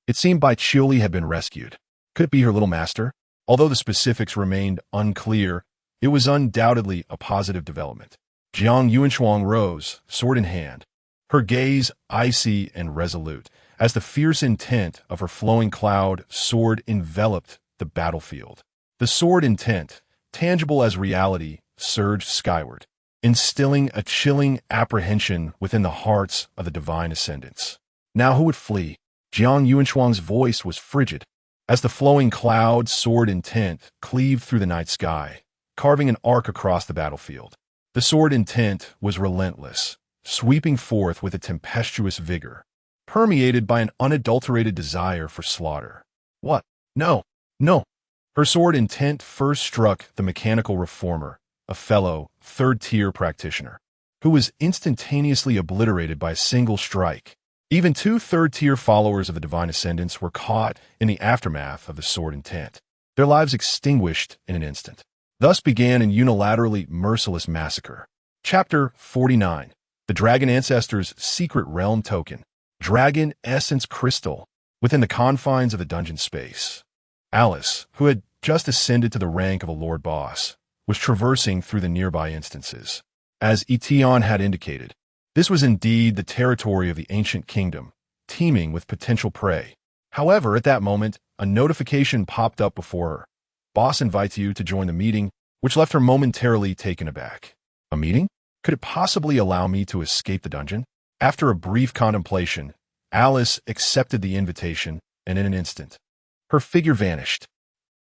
It seemed Bai Qiuli had been rescued. Could it be her little master? Although the specifics remained unclear, it was undoubtedly a positive development. Jiang Yuanshuang rose, sword in hand, her gaze icy and resolute, as the fierce intent of her flowing cloud sword enveloped the battlefield. The sword intent, tangible as reality, surged skyward, instilling a chilling apprehension within the hearts of the Divine Ascendants. Now who would flee? Jiang Yuanshuang's voice was frigid, as the flowing cloud sword intent cleaved through the night sky, carving an arc across the battlefield. The sword intent was relentless, sweeping forth with a tempestuous vigor, permeated by an unadulterated desire for slaughter. What? No, no. Her sword intent first struck the mechanical reformer, a fellow third-tier practitioner, who was instantaneously obliterated by a single strike. Even two third-tier followers of the Divine Ascendants were caught in the aftermath of the sword intent, their lives extinguished in an instant. Thus began an unilaterally merciless massacre. Chapter 49. The Dragon Ancestor's Secret Realm Token. Dragon Essence Crystal. Within the confines of the dungeon space, Alice, who had just ascended to the rank of a lord boss, was traversing through the nearby instances. As Yi Tian had indicated, this was indeed the territory of the ancient kingdom, teeming with potential prey. However, at that moment, a notification popped up before her. Boss invites you to join the meeting, which left her momentarily taken aback. A meeting? Could it possibly allow me to escape the dungeon? After a brief contemplation, Alice accepted the invitation, and in an instant, her figure vanished.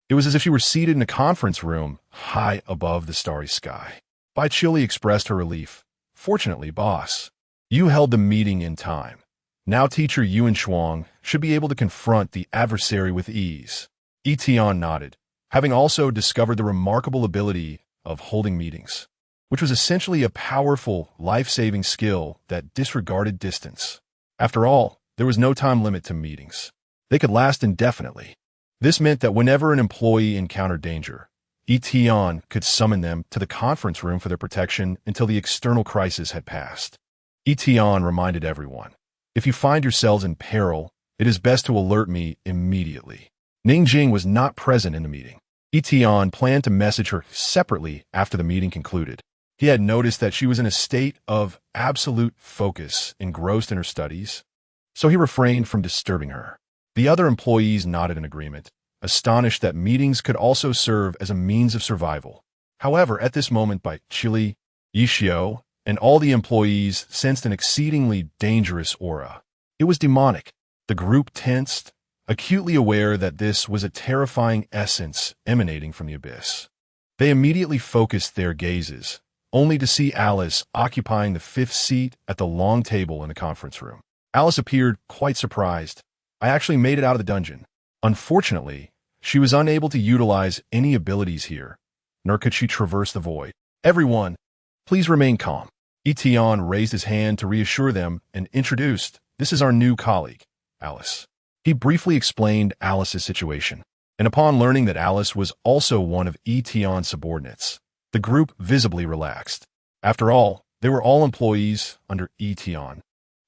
It was as if she were seated in a conference room high above the starry sky. Bai Chili expressed her relief. Fortunately, boss, you held the meeting in time. Now teacher Yuan Shuang should be able to confront the adversary with ease. Yi Tian nodded, having also discovered the remarkable ability of holding meetings, which was essentially a powerful, life-saving skill that disregarded distance. After all, there was no time limit to meetings. They could last indefinitely. This meant that whenever an employee encountered danger, Yi Tian could summon them to the conference room for their protection until the external crisis had passed. Yi Tian reminded everyone, if you find yourselves in peril, it is best to alert me immediately. Ningjing was not present in the meeting. Yi Tian planned to message her separately after the meeting concluded. He had noticed that she was in a state of absolute focus, engrossed in her studies, so he refrained from disturbing her. The other employees nodded in agreement, astonished that meetings could also serve as a means of survival. However, at this moment, Bai Chili, Yi Xiao, and all the employees sensed an exceedingly dangerous aura. It was demonic. The group tensed, acutely aware that this was a terrifying essence emanating from the abyss. They immediately focused their gazes, only to see Alice occupying the fifth seat at the long table in the conference room. Alice appeared quite surprised. I actually made it out of the dungeon. Unfortunately, she was unable to utilize any abilities here, nor could she traverse the void. Everyone, please remain calm. Yi Tian raised his hand to reassure them and introduced, this is our new colleague, Alice. He briefly explained Alice's situation, and upon learning that Alice was also one of Yi Tian's subordinates, the group visibly relaxed. After all, they were all employees under Yi Tian,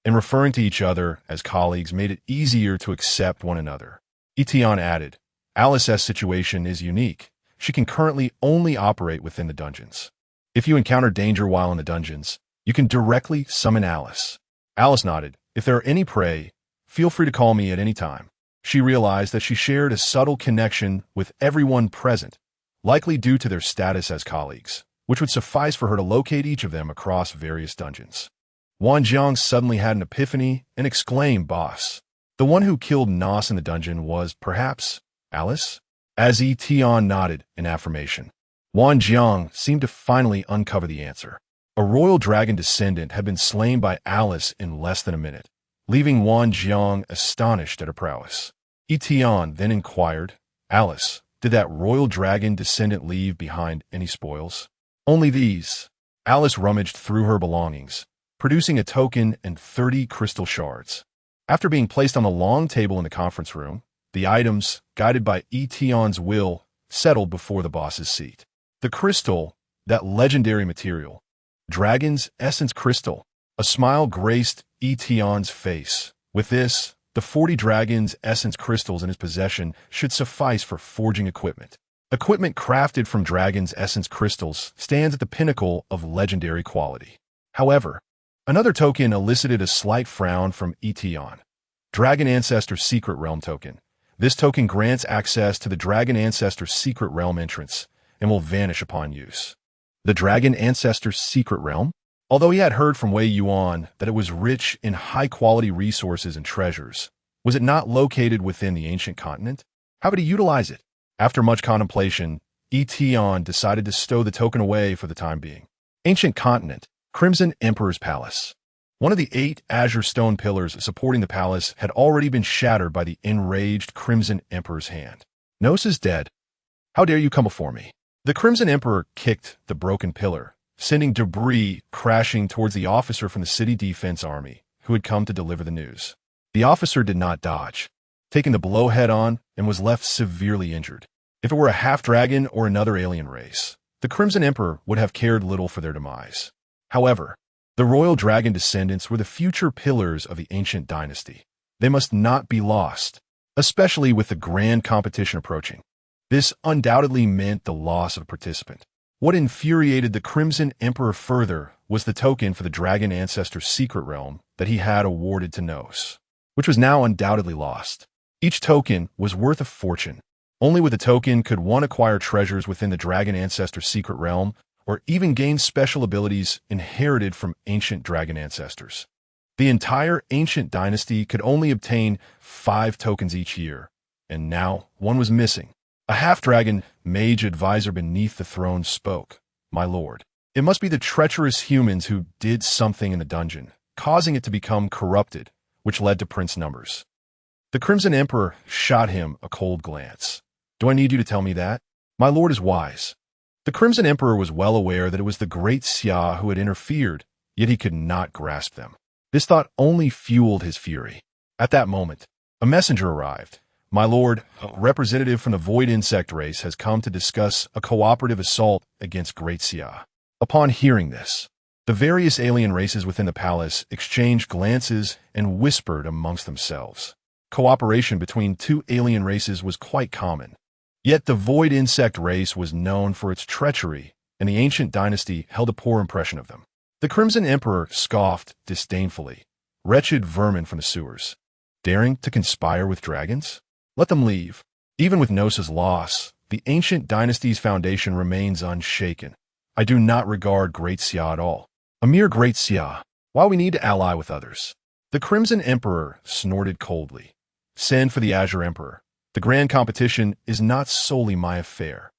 and referring to each other as colleagues made it easier to accept one another. Yi Tian added, Alice's situation is unique. She can currently only operate within the dungeons. If you encounter danger while in the dungeons, you can directly summon Alice. Alice nodded. If there are any prey, feel free to call me at any time. She realized that she shared a subtle connection with everyone present, likely due to their status as colleagues, which would suffice for her to locate each of them across various dungeons. Wan Jiang suddenly had an epiphany and exclaimed, Boss, the one who killed Nos in the dungeon was, perhaps, Alice? As Yi Tian nodded in affirmation, Wan Jiang seemed to finally uncover the answer. A royal dragon descendant had been slain by Alice in less than a minute, leaving Wan Jiang astonished at her prowess. Yi Tian then inquired, Alice, did that royal dragon descendant leave behind any spoils? Only these. Alice rummaged through her belongings, producing a token and 30 crystal shards. After being placed on the long table in the conference room, the items, guided by Yi Tian's will, settled before the boss's seat. The crystal, that legendary material, Dragon's Essence Crystal. A smile graced Yi Tian's face. With this, the 40 Dragon's Essence Crystals in his possession should suffice for forging equipment. Equipment crafted from Dragon's Essence Crystals stands at the pinnacle of legendary quality. However, another token elicited a slight frown from Yi Tian. Dragon Ancestor Secret Realm Token. This token grants access to the Dragon Ancestor Secret Realm entrance and will vanish upon use. The Dragon Ancestor Secret Realm? Although he had heard from Wei Yuan that it was rich in high-quality resources and treasures, was it not located within the ancient continent? How would he utilize it? After much contemplation, Yi Tian decided to stow the token away for the time being. Ancient Continent, Crimson Emperor's Palace. One of the 8 azure stone pillars supporting the palace had already been shattered by the enraged Crimson Emperor's hand. Nos is dead. How dare you come before me? The Crimson Emperor kicked the broken pillar, sending debris crashing towards the officer from the city defense army who had come to deliver the news. The officer did not dodge, taking the blow head-on, and was left severely injured. If it were a half-dragon or another alien race, the Crimson Emperor would have cared little for their demise. However, the royal dragon descendants were the future pillars of the ancient dynasty. They must not be lost, especially with the grand competition approaching. This undoubtedly meant the loss of a participant. What infuriated the Crimson Emperor further was the token for the Dragon Ancestor's secret realm that he had awarded to Nos, which was now undoubtedly lost. Each token was worth a fortune. Only with a token could one acquire treasures within the Dragon Ancestor's secret realm, or even gain special abilities inherited from ancient dragon ancestors. The entire ancient dynasty could only obtain 5 tokens each year, and now one was missing. A half-dragon mage advisor beneath the throne spoke. "My lord, it must be the treacherous humans who did something in the dungeon, causing it to become corrupted, which led to Prince Numbers." The Crimson Emperor shot him a cold glance. "Do I need you to tell me that? My lord is wise." The Crimson Emperor was well aware that it was the Great Xia who had interfered, yet he could not grasp them. This thought only fueled his fury. At that moment, a messenger arrived. "My lord, a representative from the Void Insect race has come to discuss a cooperative assault against Great Xia." Upon hearing this, the various alien races within the palace exchanged glances and whispered amongst themselves. Cooperation between 2 alien races was quite common. Yet the Void Insect race was known for its treachery, and the ancient dynasty held a poor impression of them. The Crimson Emperor scoffed disdainfully. "Wretched vermin from the sewers. Daring to conspire with dragons? Let them leave." Even with Gnosa's loss, the ancient dynasty's foundation remains unshaken. I do not regard Great Xia at all. A mere Great Xia. Why we need to ally with others? The Crimson Emperor snorted coldly. "Send for the Azure Emperor. The grand competition is not solely my affair."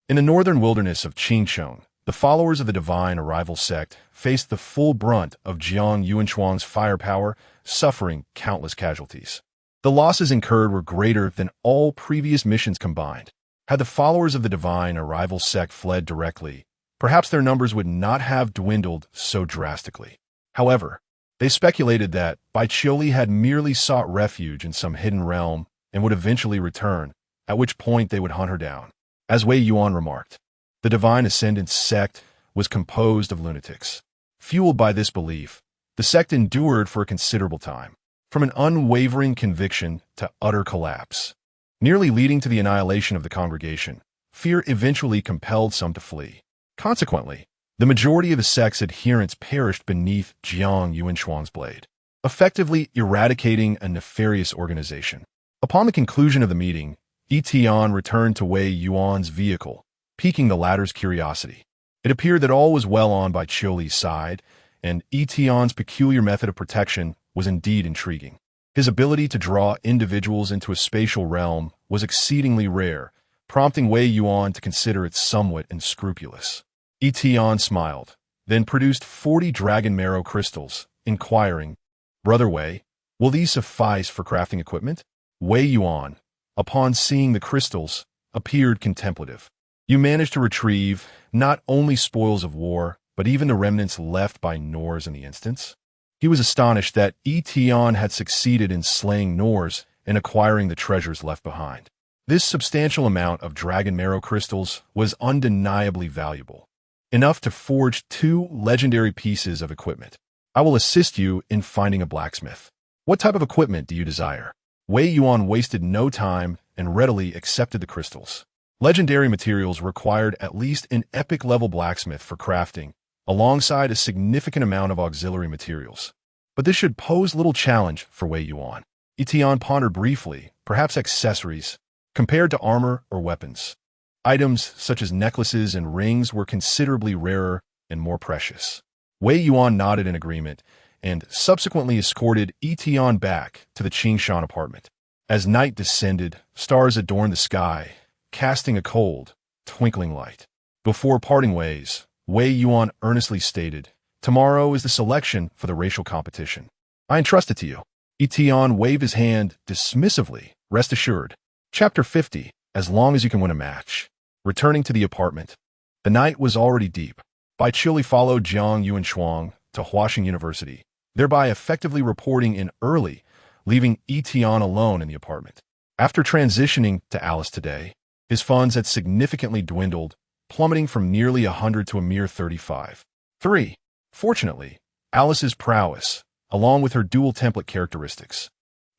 In the northern wilderness of Qingcheng, the followers of the Divine Arrival sect faced the full brunt of Jiang Yuanshuang's firepower, suffering countless casualties. The losses incurred were greater than all previous missions combined. Had the followers of the Divine Arrival sect fled directly, perhaps their numbers would not have dwindled so drastically. However, they speculated that Baiqiuli had merely sought refuge in some hidden realm and would eventually return, at which point they would hunt her down. As Wei Yuan remarked, the Divine Ascendant sect was composed of lunatics. Fueled by this belief, the sect endured for a considerable time, from an unwavering conviction to utter collapse, nearly leading to the annihilation of the congregation. Fear eventually compelled some to flee. Consequently, the majority of the sect's adherents perished beneath Jiang Yuanshuang's blade, effectively eradicating a nefarious organization. Upon the conclusion of the meeting, Yi Tian returned to Wei Yuan's vehicle, piquing the latter's curiosity. It appeared that all was well on Baiqiuli's side, and Yi Tian's peculiar method of protection was indeed intriguing. His ability to draw individuals into a spatial realm was exceedingly rare, prompting Wei Yuan to consider it somewhat unscrupulous. Yi Tian smiled, then produced 40 dragon marrow crystals, inquiring, "Brother Wei, will these suffice for crafting equipment?" Wei Yuan, upon seeing the crystals, appeared contemplative. "You managed to retrieve not only spoils of war, but even the remnants left by Nors in the instance?" He was astonished that Yi Tian had succeeded in slaying Nors and acquiring the treasures left behind. This substantial amount of dragon marrow crystals was undeniably valuable, enough to forge 2 legendary pieces of equipment. "I will assist you in finding a blacksmith. What type of equipment do you desire?" Wei Yuan wasted no time and readily accepted the crystals. Legendary materials required at least an epic-level blacksmith for crafting, alongside a significant amount of auxiliary materials. But this should pose little challenge for Wei Yuan. Yi Tian pondered briefly, perhaps accessories, compared to armor or weapons. Items such as necklaces and rings were considerably rarer and more precious. Wei Yuan nodded in agreement, and subsequently escorted Yi Tian back to the Qingshan apartment. As night descended, stars adorned the sky, casting a cold, twinkling light. Before parting ways, Wei Yuan earnestly stated, "Tomorrow is the selection for the racial competition. I entrust it to you." Yi Tian waved his hand dismissively. "Rest assured." Chapter 50, As Long as You Can Win a Match. Returning to the apartment. The night was already deep. Baiqiuli followed Jiang Yuanshuang to Huaxing University, thereby effectively reporting in early, leaving Yi Tian alone in the apartment. After transitioning to Alice today, his funds had significantly dwindled, plummeting from nearly 100 to a mere 35. 3. Fortunately, Alice's prowess, along with her dual template characteristics,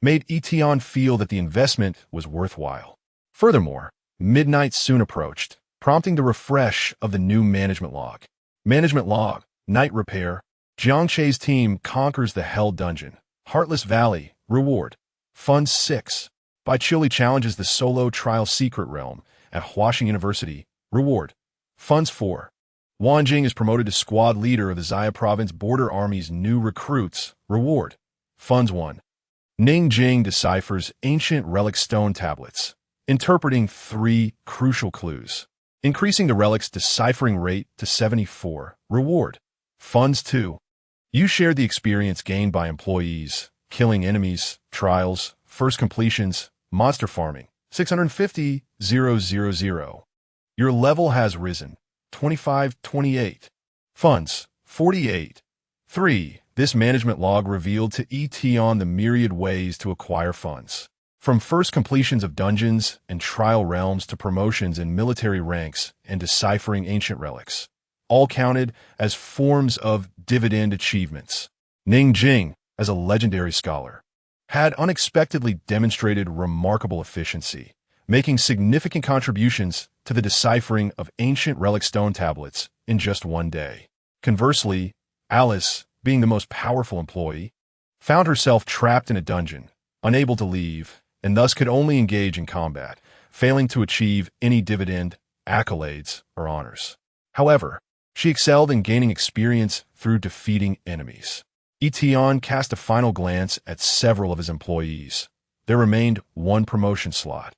made Yi Tian feel that the investment was worthwhile. Furthermore, Midnight soon approached, prompting the refresh of the new management log. Management log, night repair. Jiang Che's team conquers the Hell Dungeon. Heartless Valley, reward. Fund 6. Bai Chili challenges the solo trial secret realm at Huaxing University, reward. Funds 4. Wang Jing is promoted to squad leader of the Xia Province Border Army's new recruits, reward. Funds 1. Ning Jing deciphers ancient relic stone tablets, interpreting 3 crucial clues, increasing the relic's deciphering rate to 74, reward. Funds 2. You shared the experience gained by employees, killing enemies, trials, first completions, monster farming, 650,000. Your level has risen, 2528. Funds, 48. 3. This management log revealed to Yi Tian the myriad ways to acquire funds. From first completions of dungeons and trial realms to promotions in military ranks and deciphering ancient relics, all counted as forms of dividend achievements. Ning Jing, as a legendary scholar, had unexpectedly demonstrated remarkable efficiency, making significant contributions to the deciphering of ancient relic stone tablets in just one day. Conversely, Alice, being the most powerful employee, found herself trapped in a dungeon, unable to leave, and thus could only engage in combat, failing to achieve any dividend, accolades, or honors. However, she excelled in gaining experience through defeating enemies. Yi Tian cast a final glance at several of his employees. There remained one promotion slot.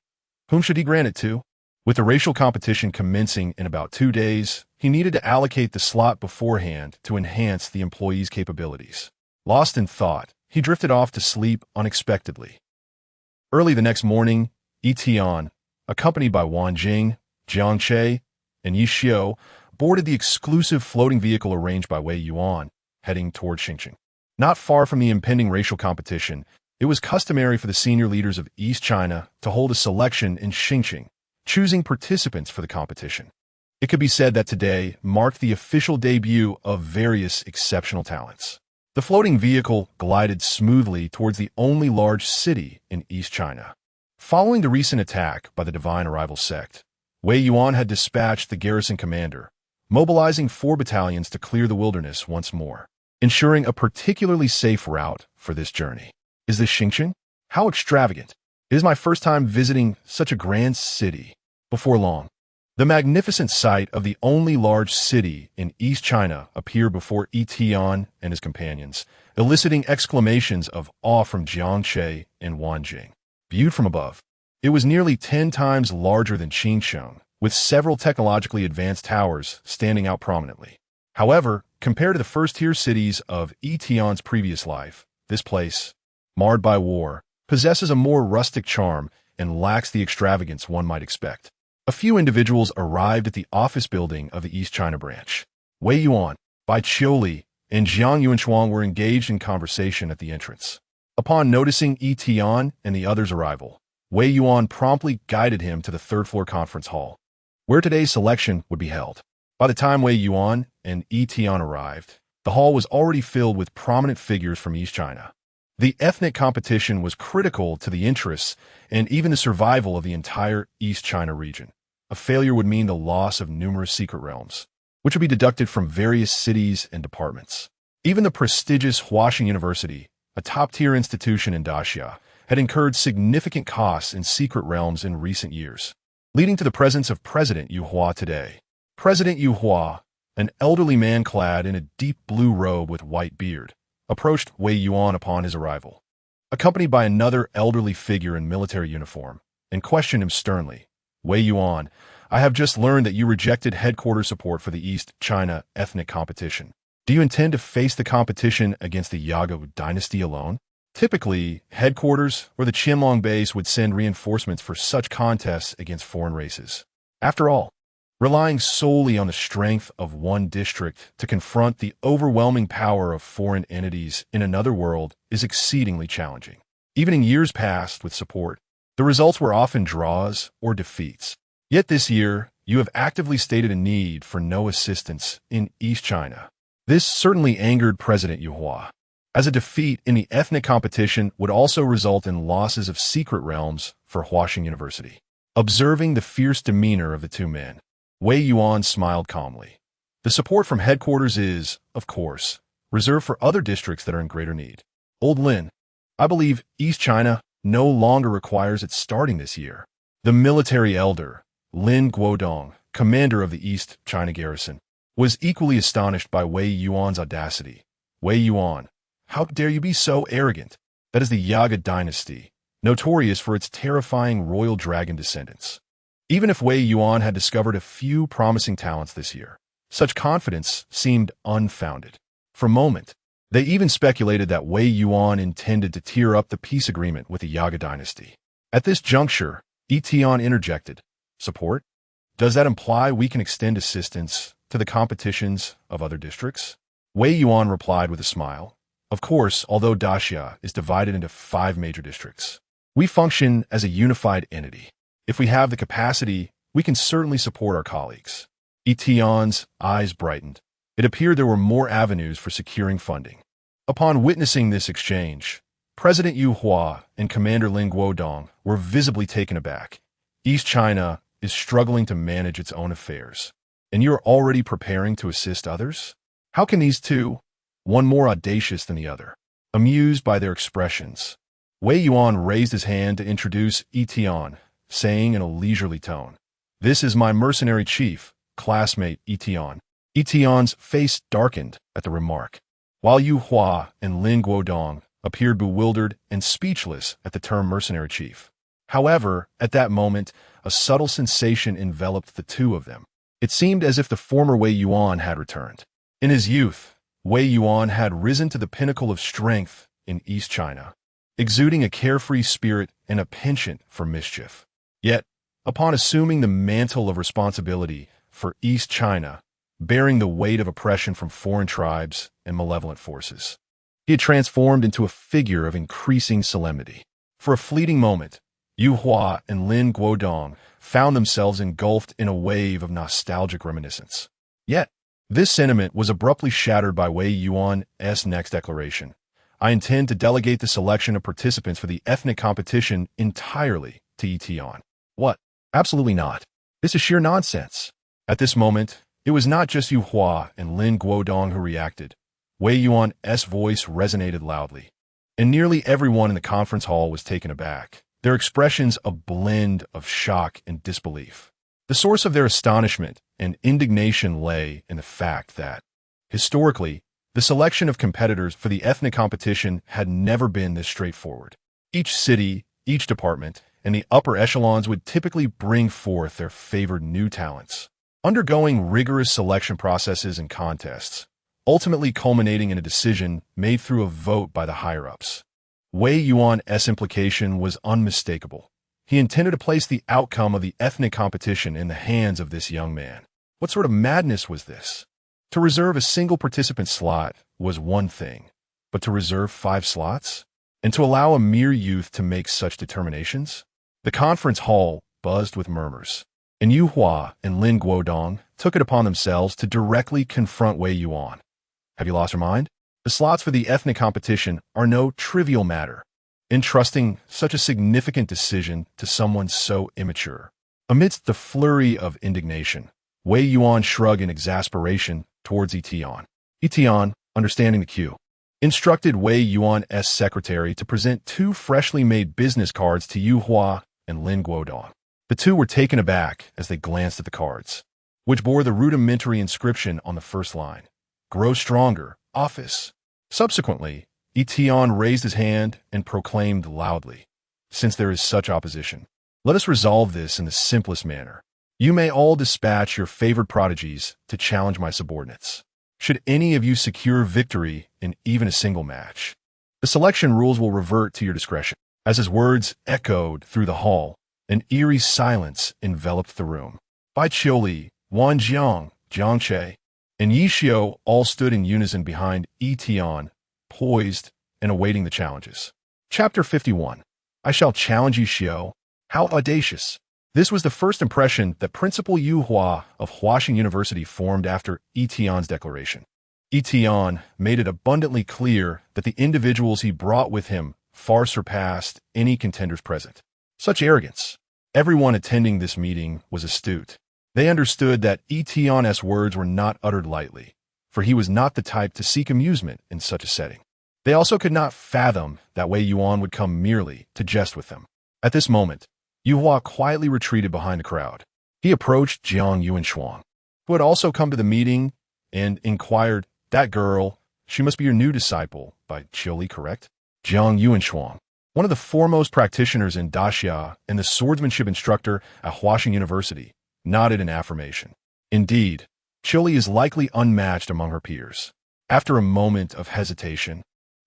Whom should he grant it to? With the racial competition commencing in about 2 days, he needed to allocate the slot beforehand to enhance the employee's capabilities. Lost in thought, he drifted off to sleep unexpectedly. Early the next morning, Yi Tian, accompanied by Wang Jing, Jiang Che, and Yi Xiu, boarded the exclusive floating vehicle arranged by Wei Yuan, heading toward Xinjiang. Not far from the impending racial competition, it was customary for the senior leaders of East China to hold a selection in Xinjiang, choosing participants for the competition. It could be said that today marked the official debut of various exceptional talents. The floating vehicle glided smoothly towards the only large city in East China. Following the recent attack by the Divine Arrival sect, Wei Yuan had dispatched the garrison commander, mobilizing 4 battalions to clear the wilderness once more, ensuring a particularly safe route for this journey. Is this Xinjiang? How extravagant! It is my first time visiting such a grand city. Before long, the magnificent sight of the only large city in East China appeared before Yi Tian and his companions, eliciting exclamations of awe from Jiang Che and Wang Jing. Viewed from above, it was nearly 10 times larger than Xinjiang, with several technologically advanced towers standing out prominently. However, compared to the first-tier cities of Yi Tian's previous life, this place, marred by war, possesses a more rustic charm and lacks the extravagance one might expect. A few individuals arrived at the office building of the East China branch. Wei Yuan, Bai Qiuli, and Jiang Yuanshuang were engaged in conversation at the entrance. Upon noticing Yi Tian and the others' arrival, Wei Yuan promptly guided him to the third-floor conference hall, where today's selection would be held. By the time Wei Yuan and Yi Tian arrived, the hall was already filled with prominent figures from East China. The ethnic competition was critical to the interests and even the survival of the entire East China region. A failure would mean the loss of numerous secret realms, which would be deducted from various cities and departments. Even the prestigious Huaxing University, a top-tier institution in Daxia, had incurred significant costs in secret realms in recent years, leading to the presence of President Yu Hua today. President Yu Hua, an elderly man clad in a deep blue robe with white beard, approached Wei Yuan upon his arrival, accompanied by another elderly figure in military uniform, and questioned him sternly. Wei Yuan, I have just learned that you rejected headquarters support for the East China ethnic competition. Do you intend to face the competition against the Yago dynasty alone? Typically, headquarters or the Qianlong base would send reinforcements for such contests against foreign races. After all, relying solely on the strength of one district to confront the overwhelming power of foreign entities in another world is exceedingly challenging. Even in years past with support, the results were often draws or defeats. Yet this year, you have actively stated a need for no assistance in East China. This certainly angered President Yu Hua, as a defeat in the ethnic competition would also result in losses of secret realms for Huaxing University. Observing the fierce demeanor of the two men, Wei Yuan smiled calmly. The support from headquarters is, of course, reserved for other districts that are in greater need. Old Lin, I believe East China no longer requires its starting this year. The military elder, Lin Guodong, commander of the East China garrison, was equally astonished by Wei Yuan's audacity. Wei Yuan, how dare you be so arrogant? That is the Yaga dynasty, notorious for its terrifying royal dragon descendants. Even if Wei Yuan had discovered a few promising talents this year, such confidence seemed unfounded. For a moment, they even speculated that Wei Yuan intended to tear up the peace agreement with the Yaga dynasty. At this juncture, Yi Tian interjected, "Support? Does that imply we can extend assistance to the competitions of other districts?" Wei Yuan replied with a smile, "Of course, although Daxia is divided into 5 major districts, we function as a unified entity. If we have the capacity, we can certainly support our colleagues." Yi Tian's eyes brightened. It appeared there were more avenues for securing funding. Upon witnessing this exchange, President Yu Hua and Commander Lin Guodong were visibly taken aback. East China is struggling to manage its own affairs, and you're already preparing to assist others? How can these two, one more audacious than the other, amused by their expressions? Wei Yuan raised his hand to introduce Yi Tian, saying in a leisurely tone, "This is my mercenary chief, classmate Yi Tian." Yi Tian's face darkened at the remark, while Yu Hua and Lin Guodong appeared bewildered and speechless at the term mercenary chief. However, at that moment, a subtle sensation enveloped the two of them. It seemed as if the former Wei Yuan had returned. In his youth, Wei Yuan had risen to the pinnacle of strength in East China, exuding a carefree spirit and a penchant for mischief. Yet, upon assuming the mantle of responsibility for East China, bearing the weight of oppression from foreign tribes and malevolent forces, he had transformed into a figure of increasing solemnity. For a fleeting moment, Yu Hua and Lin Guodong found themselves engulfed in a wave of nostalgic reminiscence. Yet, this sentiment was abruptly shattered by Wei Yuan's next declaration. "I intend to delegate the selection of participants for the ethnic competition entirely to Yi Tian." What? Absolutely not. This is sheer nonsense. At this moment, it was not just Yu Hua and Lin Guodong who reacted. Wei Yuan's voice resonated loudly, and nearly everyone in the conference hall was taken aback, their expressions a blend of shock and disbelief. The source of their astonishment and indignation lay in the fact that, historically, the selection of competitors for the ethnic competition had never been this straightforward. Each city, each department, and the upper echelons would typically bring forth their favored new talents, undergoing rigorous selection processes and contests, ultimately culminating in a decision made through a vote by the higher-ups. Wei Yuan's implication was unmistakable. He intended to place the outcome of the ethnic competition in the hands of this young man. What sort of madness was this? To reserve a single participant slot was one thing, but to reserve 5 slots? And to allow a mere youth to make such determinations? The conference hall buzzed with murmurs, and Yu Hua and Lin Guodong took it upon themselves to directly confront Wei Yuan. "Have you lost your mind? The slots for the ethnic competition are no trivial matter. Entrusting such a significant decision to someone so immature." Amidst the flurry of indignation, Wei Yuan shrugged in exasperation towards Yi Tian. Yi Tian, understanding the cue, instructed Wei Yuan's secretary to present 2 freshly made business cards to Yu Hua and Lin Guodong. The two were taken aback as they glanced at the cards, which bore the rudimentary inscription on the first line, "Grow Stronger, Office." Subsequently, Yi Tian raised his hand and proclaimed loudly, "Since there is such opposition, let us resolve this in the simplest manner. You may all dispatch your favored prodigies to challenge my subordinates. Should any of you secure victory in even a single match, the selection rules will revert to your discretion." As his words echoed through the hall, an eerie silence enveloped the room. Bai Qiuli, Wang Jiang, Jiang Che, and Yi Xiu all stood in unison behind Yi Tian, poised and awaiting the challenges. Chapter 51. I shall challenge Yi Xiu. How audacious! This was the first impression that Principal Yu Hua of Huaxing University formed after Yi Tian's declaration. Yi Tian made it abundantly clear that the individuals he brought with him far surpassed any contenders present. Such arrogance, Everyone attending this meeting was astute. They understood that Yi Tian's words were not uttered lightly, for he was not the type to seek amusement in such a setting. They also could not fathom that Wei Yuan would come merely to jest with them. At this moment, Yu Hua quietly retreated behind the crowd. He approached Jiang Yuanshuang, who had also come to the meeting, and inquired, "That girl, she must be your new disciple, by Qiuli, correct?" Jiang Yuanshuang, one of the foremost practitioners in Daxia and the swordsmanship instructor at Huaxing University, nodded in affirmation. Indeed, Qiuli is likely unmatched among her peers. After a moment of hesitation,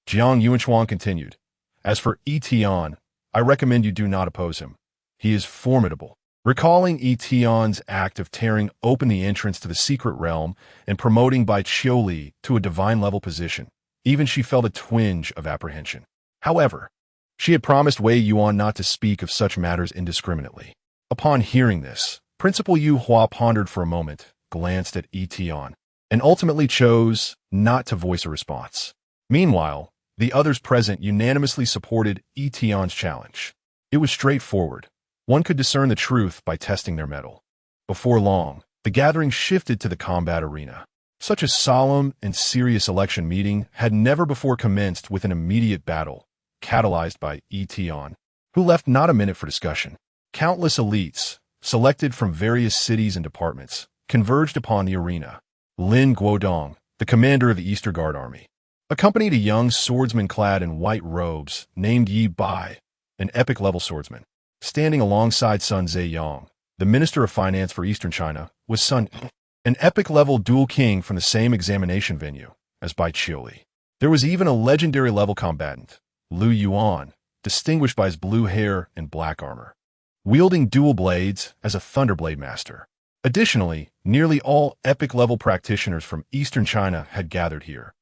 Jiang Yuanshuang continued, "As for Yi Tian, I recommend you do not oppose him. He is formidable." Recalling Yi Tian's act of tearing open the entrance to the secret realm and promoting Bai Qiuli to a divine-level position, even she felt a twinge of apprehension. However, she had promised Wei Yuan not to speak of such matters indiscriminately. Upon hearing this, Principal Yu Hua pondered for a moment, glanced at Yi Tian, and ultimately chose not to voice a response. Meanwhile, the others present unanimously supported Yi Tian's challenge. It was straightforward. One could discern the truth by testing their mettle. Before long, the gathering shifted to the combat arena. Such a solemn and serious election meeting had never before commenced with an immediate battle, catalyzed by Yi Tian, who left not a minute for discussion. Countless elites, selected from various cities and departments, converged upon the arena. Lin Guodong, the commander of the Eastern Guard Army, accompanied a young swordsman clad in white robes named Yi Bai, an epic-level swordsman. Standing alongside Sun Ziyang, the Minister of Finance for Eastern China, was Sun, an epic-level dual king from the same examination venue as Bai Qiuli. There was even a legendary-level combatant, Lu Yuan, distinguished by his blue hair and black armor, wielding dual blades as a Thunderblade master. Additionally, nearly all epic-level practitioners from Eastern China had gathered here,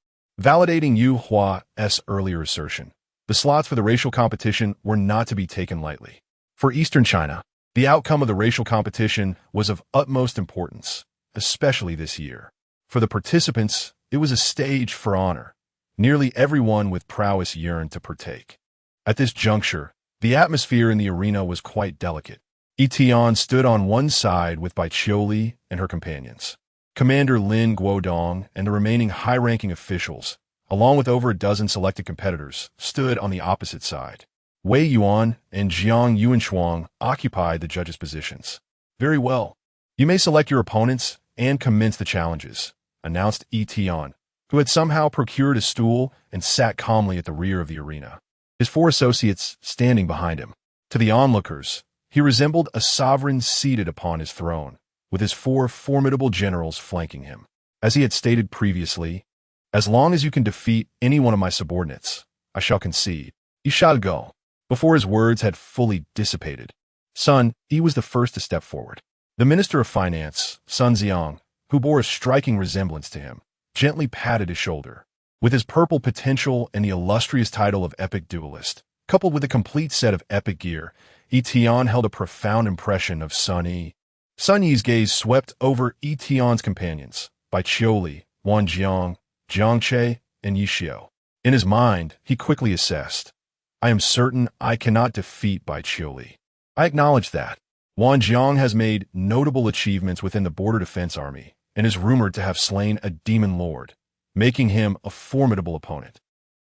validating Yu Hua's earlier assertion. The slots for the racial competition were not to be taken lightly. For Eastern China, the outcome of the racial competition was of utmost importance, especially this year. For the participants, it was a stage for honor. Nearly everyone with prowess yearned to partake. At this juncture, the atmosphere in the arena was quite delicate. Yi Tian stood on one side with Bai Qiuli and her companions. Commander Lin Guodong and the remaining high-ranking officials, along with over a dozen selected competitors, stood on the opposite side. Wei Yuan and Jiang Yuanshuang occupied the judges' positions. "Very well. You may select your opponents and commence the challenges," announced Yi Tian, who had somehow procured a stool and sat calmly at the rear of the arena, his four associates standing behind him. To the onlookers, he resembled a sovereign seated upon his throne, with his four formidable generals flanking him. As he had stated previously, "As long as you can defeat any one of my subordinates, I shall concede. You shall go." Before his words had fully dissipated, Sun Yi was the first to step forward. The Minister of Finance, Sun Ziyang, who bore a striking resemblance to him, gently patted his shoulder. With his purple potential and the illustrious title of Epic Duelist, coupled with a complete set of epic gear, Yi Tian held a profound impression of Sun Yi. Sun Yi's gaze swept over Yi Tian's companions, Bai Qiuli, Wang Jiang, Jiang Che, and Yi Xiao. In his mind, he quickly assessed, "I am certain I cannot defeat Bai Qiuli. I acknowledge that. Wang Jiang has made notable achievements within the Border Defense Army and is rumored to have slain a demon lord, making him a formidable opponent.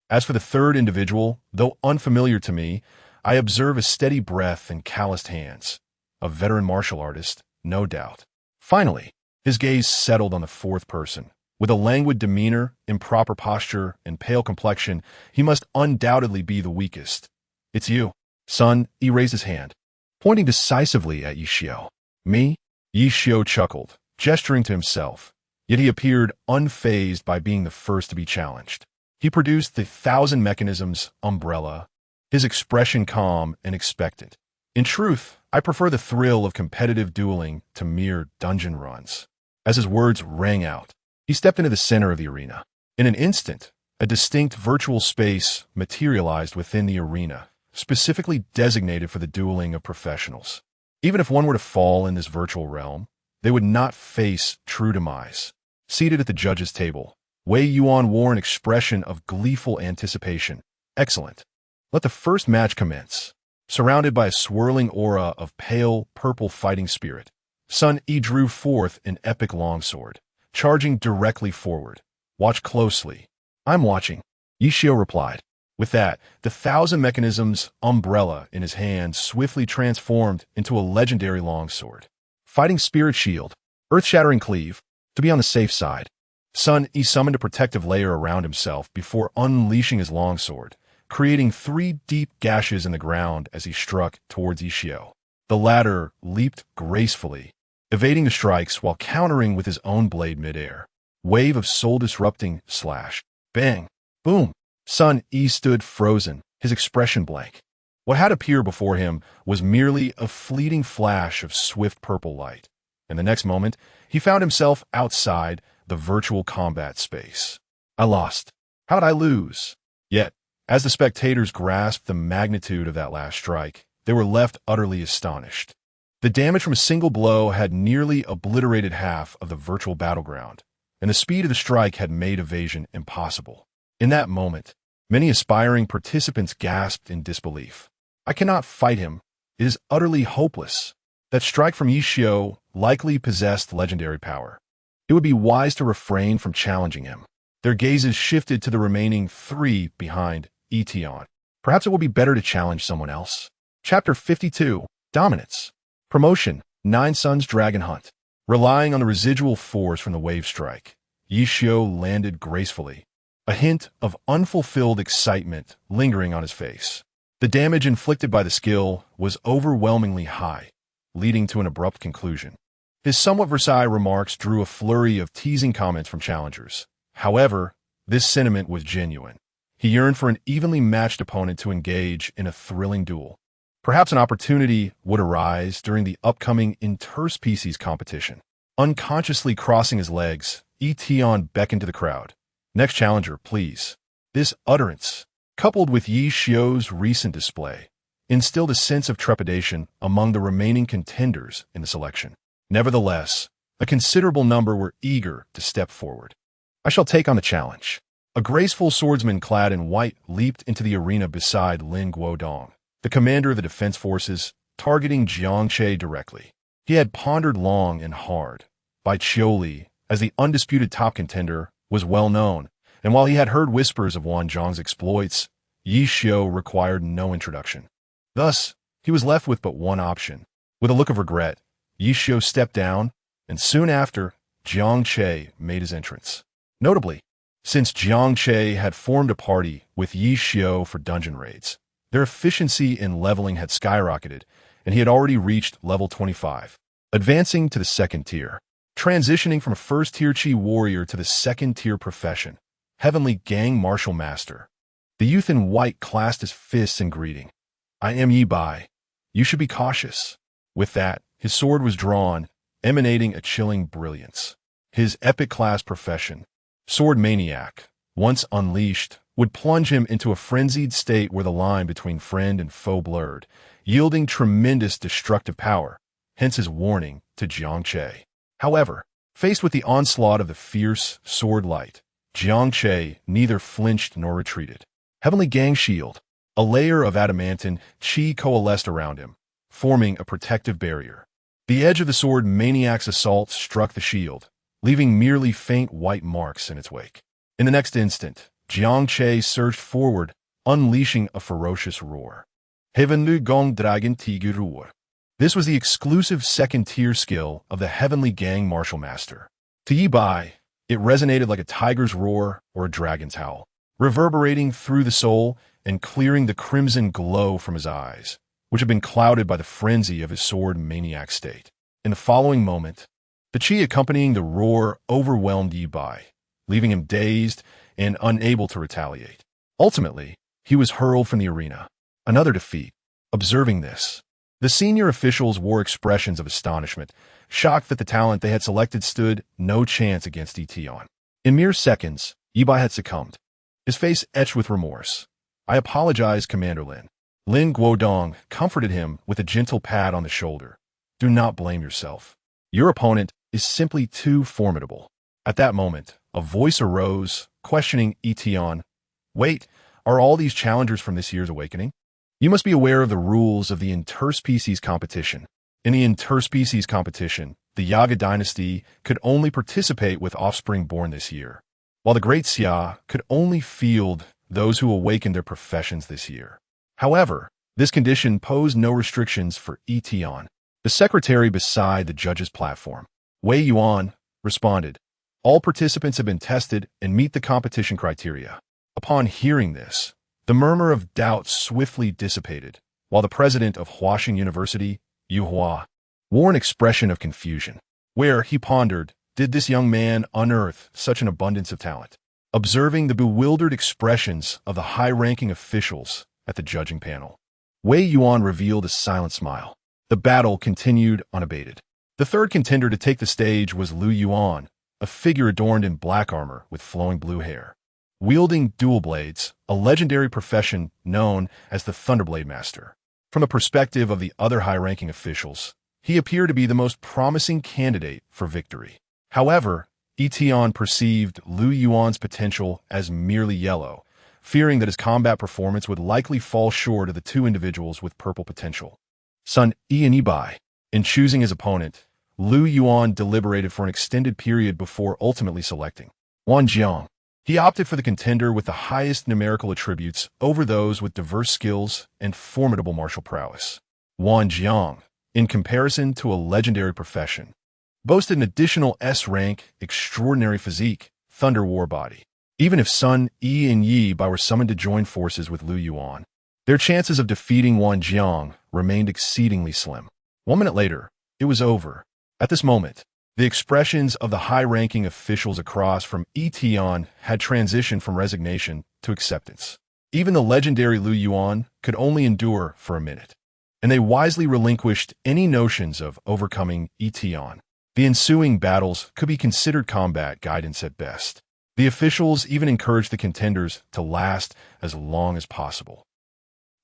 As for the third individual, though unfamiliar to me, I observe a steady breath and calloused hands. A veteran martial artist, no doubt." Finally, his gaze settled on the fourth person. With a languid demeanor, improper posture, and pale complexion, he must undoubtedly be the weakest. "It's you." Sun Yi raised his hand, pointing decisively at Yi Xiao. "Me?" Yi Xiao chuckled, gesturing to himself, yet he appeared unfazed by being the first to be challenged. He produced the thousand mechanisms umbrella, his expression calm and expectant. "In truth, I prefer the thrill of competitive dueling to mere dungeon runs." As his words rang out, he stepped into the center of the arena. In an instant, a distinct virtual space materialized within the arena, specifically designated for the dueling of professionals. Even if one were to fall in this virtual realm, they would not face true demise. Seated at the judges' table, Wei Yuan wore an expression of gleeful anticipation. "Excellent. Let the first match commence." Surrounded by a swirling aura of pale, purple fighting spirit, Sun Yi drew forth an epic longsword, charging directly forward. "Watch closely." "I'm watching," Yi Xiao replied. With that, the thousand mechanisms umbrella in his hand swiftly transformed into a legendary longsword. Fighting spirit shield, earth-shattering cleave, to be on the safe side. Sun Yi summoned a protective layer around himself before unleashing his longsword, creating 3 deep gashes in the ground as he struck towards Yi Xiao. The latter leaped gracefully, evading the strikes while countering with his own blade midair. Wave of soul-disrupting slash. Bang! Boom! Sun Yi stood frozen, his expression blank. What had appeared before him was merely a fleeting flash of swift purple light, and the next moment he found himself outside the virtual combat space. I lost. How did I lose? Yet, as the spectators grasped the magnitude of that last strike, they were left utterly astonished. The damage from a single blow had nearly obliterated half of the virtual battleground, and the speed of the strike had made evasion impossible. In that moment, many aspiring participants gasped in disbelief. "I cannot fight him. It is utterly hopeless." That strike from Yi Xiao likely possessed legendary power. It would be wise to refrain from challenging him. Their gazes shifted to the remaining 3 behind Yi Tian. Perhaps it will be better to challenge someone else. Chapter 52. Dominance. Promotion. 9 Suns Dragon Hunt. Relying on the residual force from the wave strike, Yi Xiao landed gracefully, a hint of unfulfilled excitement lingering on his face. The damage inflicted by the skill was overwhelmingly high, leading to an abrupt conclusion. His somewhat Versailles remarks drew a flurry of teasing comments from challengers. However, this sentiment was genuine. He yearned for an evenly matched opponent to engage in a thrilling duel. Perhaps an opportunity would arise during the upcoming interspecies competition. Unconsciously crossing his legs, Yi Tian beckoned to the crowd. "Next challenger, please." This utterance, coupled with Yi Xiao's recent display, instilled a sense of trepidation among the remaining contenders in the selection. Nevertheless, a considerable number were eager to step forward. "I shall take on the challenge." A graceful swordsman clad in white leaped into the arena beside Lin Guodong, the commander of the defense forces, targeting Jiang Che directly. He had pondered long and hard. Bai Qiuli, as the undisputed top contender, was well known, and while he had heard whispers of Wan Zhong's exploits, Yi Xiao required no introduction. Thus, he was left with but one option. With a look of regret, Yi Xiao stepped down, and soon after, Jiang Che made his entrance. Notably, since Jiang Che had formed a party with Yi Xiao for dungeon raids, their efficiency in leveling had skyrocketed, and he had already reached level 25, advancing to the 2nd tier. Transitioning from a 1st-tier Qi warrior to the 2nd-tier profession, Heavenly Gang Martial Master. The youth in white clasped his fists in greeting. "I am Yi Bai. You should be cautious." With that, his sword was drawn, emanating a chilling brilliance. His epic-class profession, Sword Maniac, once unleashed, would plunge him into a frenzied state where the line between friend and foe blurred, yielding tremendous destructive power, hence his warning to Jiang Che. However, faced with the onslaught of the fierce sword light, Jiang Che neither flinched nor retreated. Heavenly Gang Shield, a layer of adamantine Qi coalesced around him, forming a protective barrier. The edge of the sword maniac's assault struck the shield, leaving merely faint white marks in its wake. In the next instant, Jiang Che surged forward, unleashing a ferocious roar. Heavenly Gong Dragon Tiger Roar. This was the exclusive 2nd-tier skill of the Heavenly Gang Martial Master. To Yi Bai, it resonated like a tiger's roar or a dragon's howl, reverberating through the soul and clearing the crimson glow from his eyes, which had been clouded by the frenzy of his sword maniac state. In the following moment, the Qi accompanying the roar overwhelmed Yi Bai, leaving him dazed and unable to retaliate. Ultimately, he was hurled from the arena. Another defeat. Observing this, the senior officials wore expressions of astonishment, shocked that the talent they had selected stood no chance against Yi Tian. In mere seconds, Yi Bai had succumbed, his face etched with remorse. "I apologize, Commander Lin." Lin Guodong comforted him with a gentle pat on the shoulder. "Do not blame yourself. Your opponent is simply too formidable." At that moment, a voice arose, questioning Yi Tian. "Wait, are all these challengers from this year's awakening?" You must be aware of the rules of the interspecies competition. In the interspecies competition, the Yaga dynasty could only participate with offspring born this year, while the Great Xia could only field those who awakened their professions this year. However, this condition posed no restrictions for Yi Tian, the secretary beside the judge's platform. Wei Yuan responded, "All participants have been tested and meet the competition criteria." Upon hearing this, the murmur of doubt swiftly dissipated, while the president of Huaxing University, Yu Hua, wore an expression of confusion, where he pondered, did this young man unearth such an abundance of talent? Observing the bewildered expressions of the high-ranking officials at the judging panel, Wei Yuan revealed a silent smile. The battle continued unabated. The third contender to take the stage was Lu Yuan, a figure adorned in black armor with flowing blue hair. Wielding dual blades, a legendary profession known as the Thunderblade Master. From the perspective of the other high-ranking officials, he appeared to be the most promising candidate for victory. However, Yi Tian perceived Lu Yuan's potential as merely yellow, fearing that his combat performance would likely fall short of the two individuals with purple potential. Sun Yi and Yi. In choosing his opponent, Lu Yuan deliberated for an extended period before ultimately selecting Wang Jiang. He opted for the contender with the highest numerical attributes over those with diverse skills and formidable martial prowess. Wang Jiang, in comparison to a legendary profession, boasted an additional S-rank, extraordinary physique, thunder war body. Even if Sun Yi and Yi were summoned to join forces with Lu Yuan, their chances of defeating Wang Jiang remained exceedingly slim. 1 minute later, it was over. At this moment, the expressions of the high-ranking officials across from Yi Tian had transitioned from resignation to acceptance. Even the legendary Lu Yuan could only endure for a minute, and they wisely relinquished any notions of overcoming Yi Tian. The ensuing battles could be considered combat guidance at best. The officials even encouraged the contenders to last as long as possible.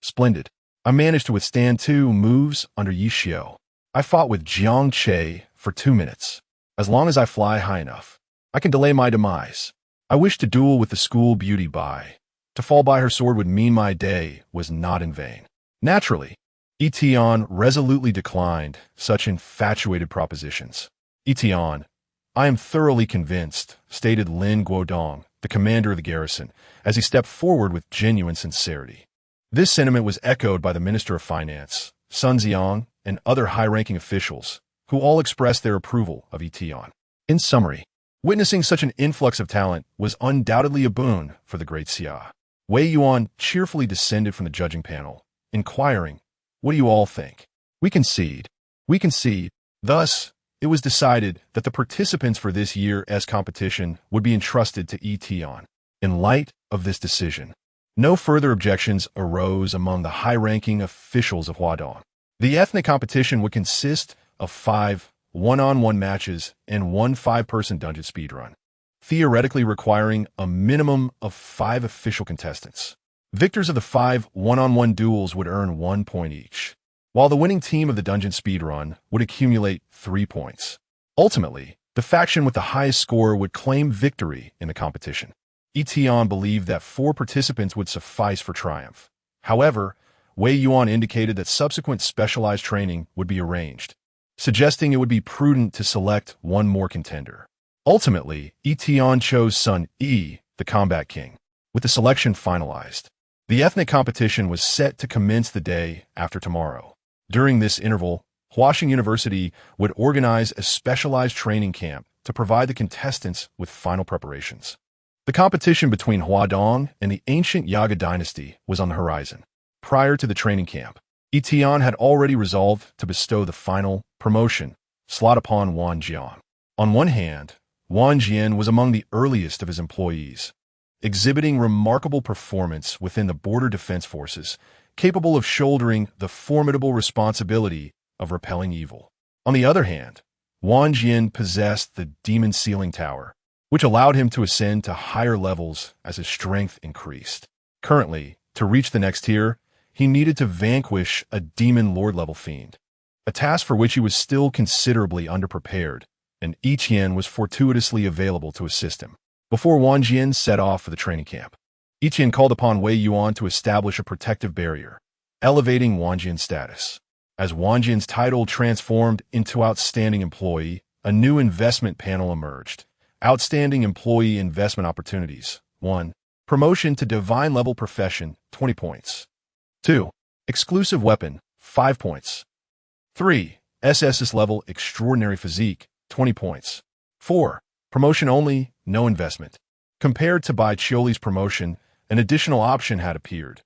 Splendid. I managed to withstand 2 moves under Yi Xiao. I fought with Jiang Che for 2 minutes. As long as I fly high enough, I can delay my demise. I wish to duel with the school beauty Bai. To fall by her sword would mean my day was not in vain. Naturally, Yi Tian resolutely declined such infatuated propositions. Yi Tian, I am thoroughly convinced, stated Lin Guodong, the commander of the garrison, as he stepped forward with genuine sincerity. This sentiment was echoed by the Minister of Finance, Sun Xiang, and other high-ranking officials, who all expressed their approval of Yi Tian. In summary, witnessing such an influx of talent was undoubtedly a boon for the Great Xia. Wei Yuan cheerfully descended from the judging panel, inquiring, "What do you all think?" "We concede. We concede." Thus, it was decided that the participants for this year's competition would be entrusted to Yi Tian. In light of this decision, no further objections arose among the high-ranking officials of Huadong. The ethnic competition would consist of 5 one-on-one matches and 1 5-person dungeon speedrun, theoretically requiring a minimum of 5 official contestants. Victors of the 5 one-on-one duels would earn 1 point each, while the winning team of the dungeon speedrun would accumulate 3 points. Ultimately, the faction with the highest score would claim victory in the competition. Yi Tian believed that 4 participants would suffice for triumph. However, Wei Yuan indicated that subsequent specialized training would be arranged, suggesting it would be prudent to select 1 more contender. Ultimately, Yi Tian chose Sun Yi, the combat king, with the selection finalized. The ethnic competition was set to commence the day after tomorrow. During this interval, Huaxing University would organize a specialized training camp to provide the contestants with final preparations. The competition between Huadong and the ancient Yaga dynasty was on the horizon. Prior to the training camp, Yi Tian had already resolved to bestow the final promotion slot upon Wang Jian. On one hand, Wang Jian was among the earliest of his employees, exhibiting remarkable performance within the border defense forces, capable of shouldering the formidable responsibility of repelling evil. On the other hand, Wang Jian possessed the demon sealing tower, which allowed him to ascend to higher levels as his strength increased. Currently, to reach the next tier, he needed to vanquish a demon lord-level fiend, a task for which he was still considerably underprepared, and Yi Tian was fortuitously available to assist him. Before Wang Jian set off for the training camp, Yi Tian called upon Wei Yuan to establish a protective barrier, elevating Wang Jian's status. As Wang Jian's title transformed into Outstanding Employee, a new investment panel emerged. Outstanding Employee Investment Opportunities. 1. Promotion to Divine Level Profession, 20 points. 2. Exclusive Weapon, 5 points. 3. SSS Level Extraordinary Physique, 20 points. 4. Promotion only, no investment. Compared to Bai Chioli's promotion, an additional option had appeared.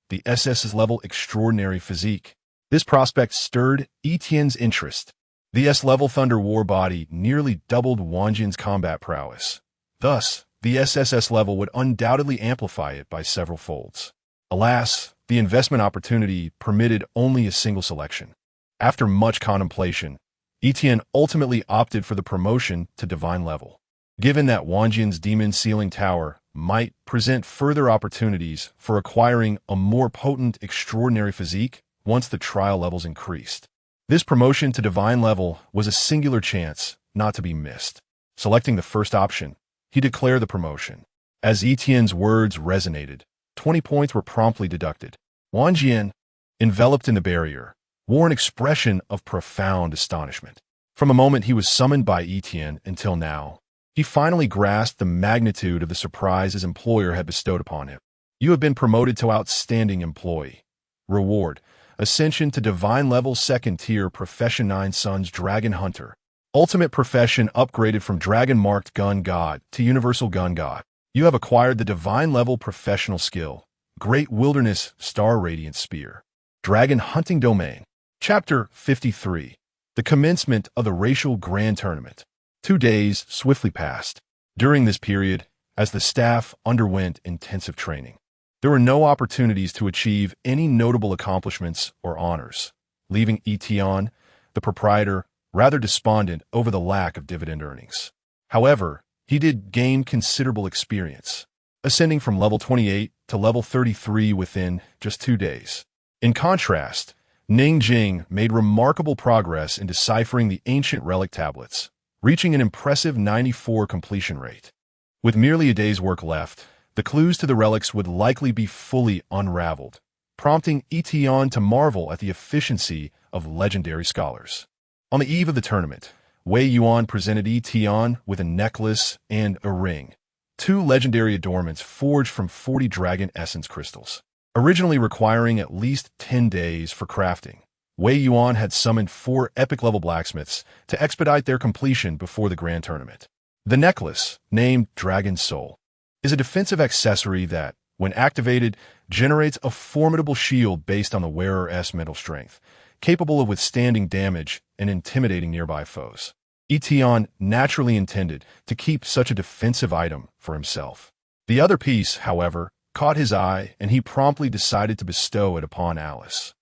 The SSS Level Extraordinary Physique. This prospect stirred Yi Tian's interest. The S-level Thunder War body nearly doubled Wang Jian's combat prowess. Thus, the SSS level would undoubtedly amplify it by several folds. Alas, the investment opportunity permitted only a single selection. After much contemplation, Yi Tian ultimately opted for the promotion to divine level. Given that Wang Jian's Demon Sealing Tower might present further opportunities for acquiring a more potent extraordinary physique once the trial levels increased. This promotion to divine level was a singular chance not to be missed. Selecting the first option, he declared the promotion. As Yi Tian's words resonated, 20 points were promptly deducted. Wang Jian, enveloped in the barrier, wore an expression of profound astonishment. From the moment he was summoned by Yi Tian until now, he finally grasped the magnitude of the surprise his employer had bestowed upon him. You have been promoted to Outstanding Employee. Reward: Ascension to Divine Level 2nd Tier Profession 9 Sons Dragon Hunter. Ultimate Profession upgraded from Dragon Marked Gun God to Universal Gun God. You have acquired the Divine Level Professional Skill, Great Wilderness Star Radiant Spear. Dragon Hunting Domain. Chapter 53. The Commencement of the Racial Grand Tournament. 2 days swiftly passed. During this period, as the staff underwent intensive training, there were no opportunities to achieve any notable accomplishments or honors, leaving Yi Tian, the proprietor, rather despondent over the lack of dividend earnings. However, he did gain considerable experience, ascending from level 28 to level 33 within just 2 days. In contrast, Ning Jing made remarkable progress in deciphering the ancient relic tablets, reaching an impressive 94 completion rate. With merely a day's work left, the clues to the relics would likely be fully unraveled, prompting Yi Tian to marvel at the efficiency of legendary scholars. On the eve of the tournament, Wei Yuan presented Yi Tian with a necklace and a ring, 2 legendary adornments forged from 40 dragon essence crystals. Originally requiring at least 10 days for crafting, Wei Yuan had summoned 4 epic-level blacksmiths to expedite their completion before the grand tournament. The necklace, named Dragon Soul, is a defensive accessory that, when activated, generates a formidable shield based on the wearer's mental strength, capable of withstanding damage and intimidating nearby foes. Yi Tian naturally intended to keep such a defensive item for himself. The other piece, however, caught his eye, and he promptly decided to bestow it upon Alice.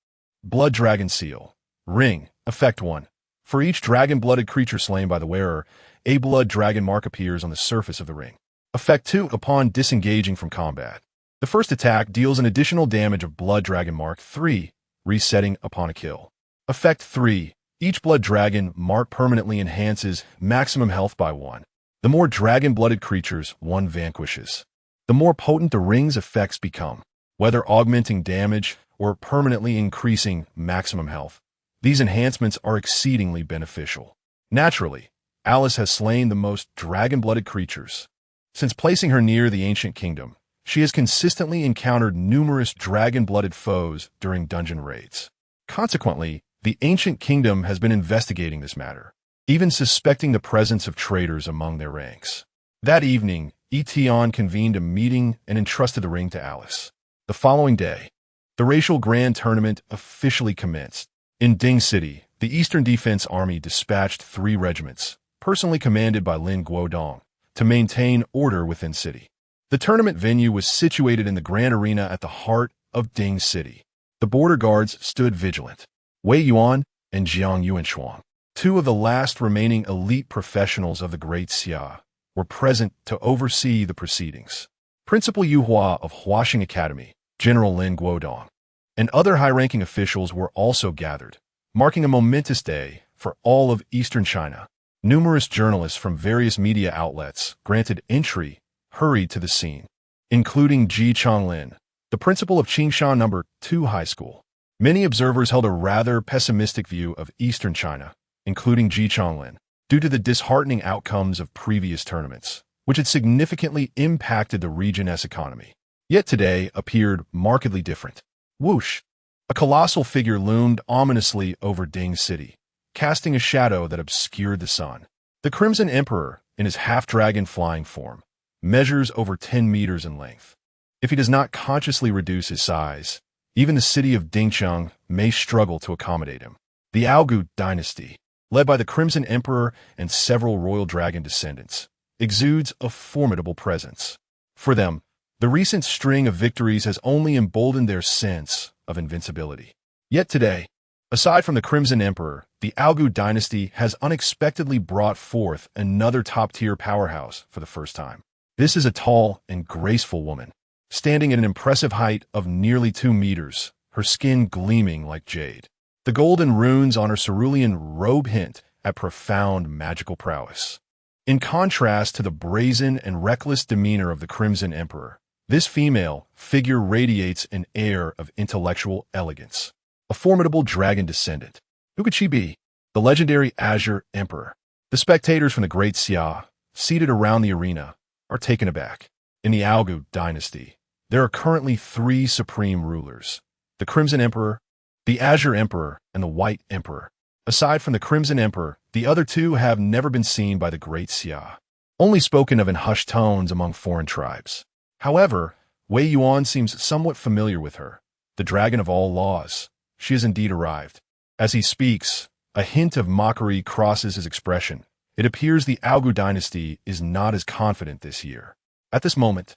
Blood Dragon Seal. Ring. Effect 1. For each dragon-blooded creature slain by the wearer, a blood dragon mark appears on the surface of the ring. Effect 2. Upon disengaging from combat, the first attack deals an additional damage of Blood Dragon Mark 3, resetting upon a kill. Effect 3. Each Blood Dragon mark permanently enhances maximum health by 1. The more dragon-blooded creatures one vanquishes, the more potent the ring's effects become, whether augmenting damage or permanently increasing maximum health. These enhancements are exceedingly beneficial. Naturally, Alice has slain the most dragon-blooded creatures. Since placing her near the ancient kingdom, she has consistently encountered numerous dragon-blooded foes during dungeon raids. Consequently, the ancient kingdom has been investigating this matter, even suspecting the presence of traitors among their ranks. That evening, Yi Tian convened a meeting and entrusted the ring to Alice. The following day, the Racial Grand Tournament officially commenced. In Ding City, the Eastern Defense Army dispatched 3 regiments, personally commanded by Lin Guodong, to maintain order within city. The tournament venue was situated in the Grand Arena at the heart of Ding City. The border guards stood vigilant. Wei Yuan and Jiang Yuanshuang, 2 of the last remaining elite professionals of the Great Xia, were present to oversee the proceedings. Principal Yu Hua of Huaxing Academy, General Lin Guodong, and other high-ranking officials were also gathered, marking a momentous day for all of Eastern China. Numerous journalists from various media outlets granted entry hurried to the scene, including Ji Changlin, the principal of Qingshan No. 2 High School. Many observers held a rather pessimistic view of eastern China, including Ji Chonglin, due to the disheartening outcomes of previous tournaments, which had significantly impacted the region's economy. Yet today appeared markedly different. Whoosh! A colossal figure loomed ominously over Ding City, casting a shadow that obscured the sun. The Crimson Emperor, in his half-dragon flying form, measures over 10 meters in length. If he does not consciously reduce his size, even the city of Dingcheng may struggle to accommodate him. The Aogu dynasty, led by the Crimson Emperor and several royal dragon descendants, exudes a formidable presence. For them, the recent string of victories has only emboldened their sense of invincibility. Yet today, aside from the Crimson Emperor, the Aogu dynasty has unexpectedly brought forth another top-tier powerhouse for the first time. This is a tall and graceful woman, standing at an impressive height of nearly 2 meters, her skin gleaming like jade. The golden runes on her cerulean robe hint at profound magical prowess. In contrast to the brazen and reckless demeanor of the Crimson Emperor, this female figure radiates an air of intellectual elegance. A formidable dragon descendant. Who could she be? The legendary Azure Emperor. The spectators from the Great Xia, seated around the arena, are taken aback. In the Aogu dynasty, there are currently 3 supreme rulers: the Crimson Emperor, the Azure Emperor, and the White Emperor. Aside from the Crimson Emperor, the other 2 have never been seen by the Great Xia, only spoken of in hushed tones among foreign tribes. However, Wei Yuan seems somewhat familiar with her, the dragon of all laws. She has indeed arrived. As he speaks, a hint of mockery crosses his expression. It appears the Aogu dynasty is not as confident this year. At this moment,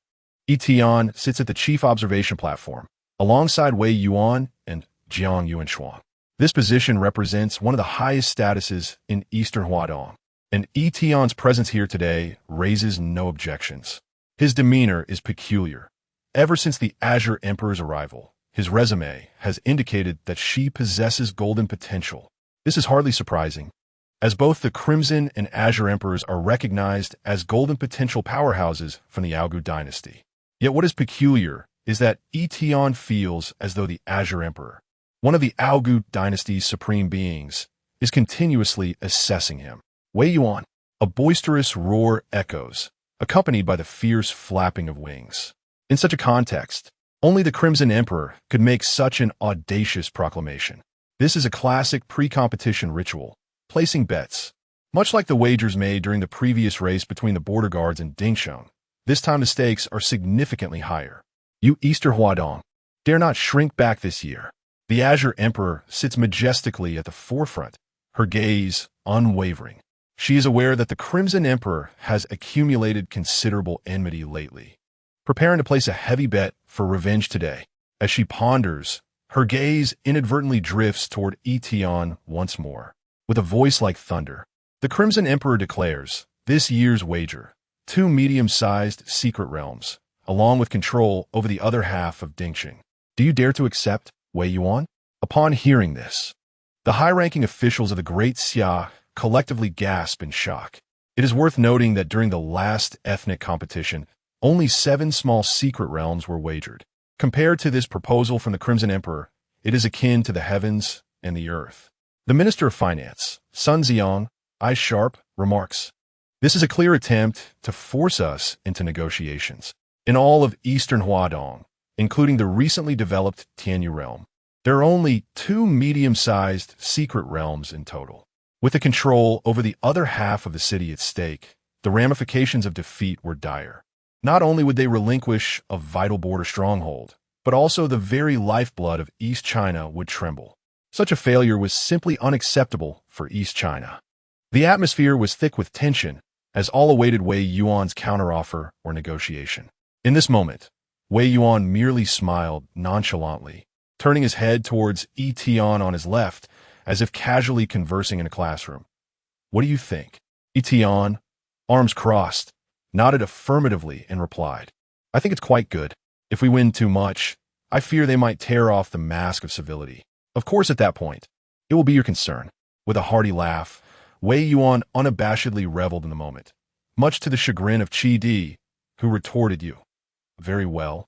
Yi Tian sits at the chief observation platform, alongside Wei Yuan and Jiang Yuanshuang. This position represents one of the highest statuses in Eastern Huadong, and Yi Tian's presence here today raises no objections. His demeanor is peculiar. Ever since the Azure Emperor's arrival, his resume has indicated that she possesses golden potential. This is hardly surprising, as both the Crimson and Azure Emperors are recognized as golden potential powerhouses from the Aogu dynasty. Yet what is peculiar is that Yi Tian feels as though the Azure Emperor, one of the Aogu dynasty's supreme beings, is continuously assessing him. Wei Yuan, a boisterous roar echoes, accompanied by the fierce flapping of wings. In such a context, only the Crimson Emperor could make such an audacious proclamation. This is a classic pre-competition ritual, placing bets. Much like the wagers made during the previous race between the border guards and Dingsheng, this time the stakes are significantly higher. You Easter Huadong, dare not shrink back this year. The Azure Emperor sits majestically at the forefront, her gaze unwavering. She is aware that the Crimson Emperor has accumulated considerable enmity lately, preparing to place a heavy bet for revenge today. As she ponders, her gaze inadvertently drifts toward Yi Tian once more. With a voice like thunder, the Crimson Emperor declares, this year's wager, 2 medium-sized secret realms, along with control over the other half of Dingxing. Do you dare to accept, Wei Yuan? Upon hearing this, the high-ranking officials of the Great Xia collectively gasp in shock. It is worth noting that during the last ethnic competition, only 7 small secret realms were wagered. Compared to this proposal from the Crimson Emperor, it is akin to the heavens and the earth. The Minister of Finance, Sun Xiang, eyes sharp, remarks, this is a clear attempt to force us into negotiations. In all of Eastern Huadong, including the recently developed Tianyu realm, there are only 2 medium-sized secret realms in total. With the control over the other half of the city at stake, the ramifications of defeat were dire. Not only would they relinquish a vital border stronghold, but also the very lifeblood of East China would tremble. Such a failure was simply unacceptable for East China. The atmosphere was thick with tension, as all awaited Wei Yuan's counteroffer or negotiation. In this moment, Wei Yuan merely smiled nonchalantly, turning his head towards Yi Tian on his left, as if casually conversing in a classroom. What do you think? Yi Tian, arms crossed, nodded affirmatively and replied, I think it's quite good. If we win too much, I fear they might tear off the mask of civility. Of course, at that point, it will be your concern. With a hearty laugh, Wei Yuan unabashedly reveled in the moment, much to the chagrin of Qi Di, who retorted you. Very well.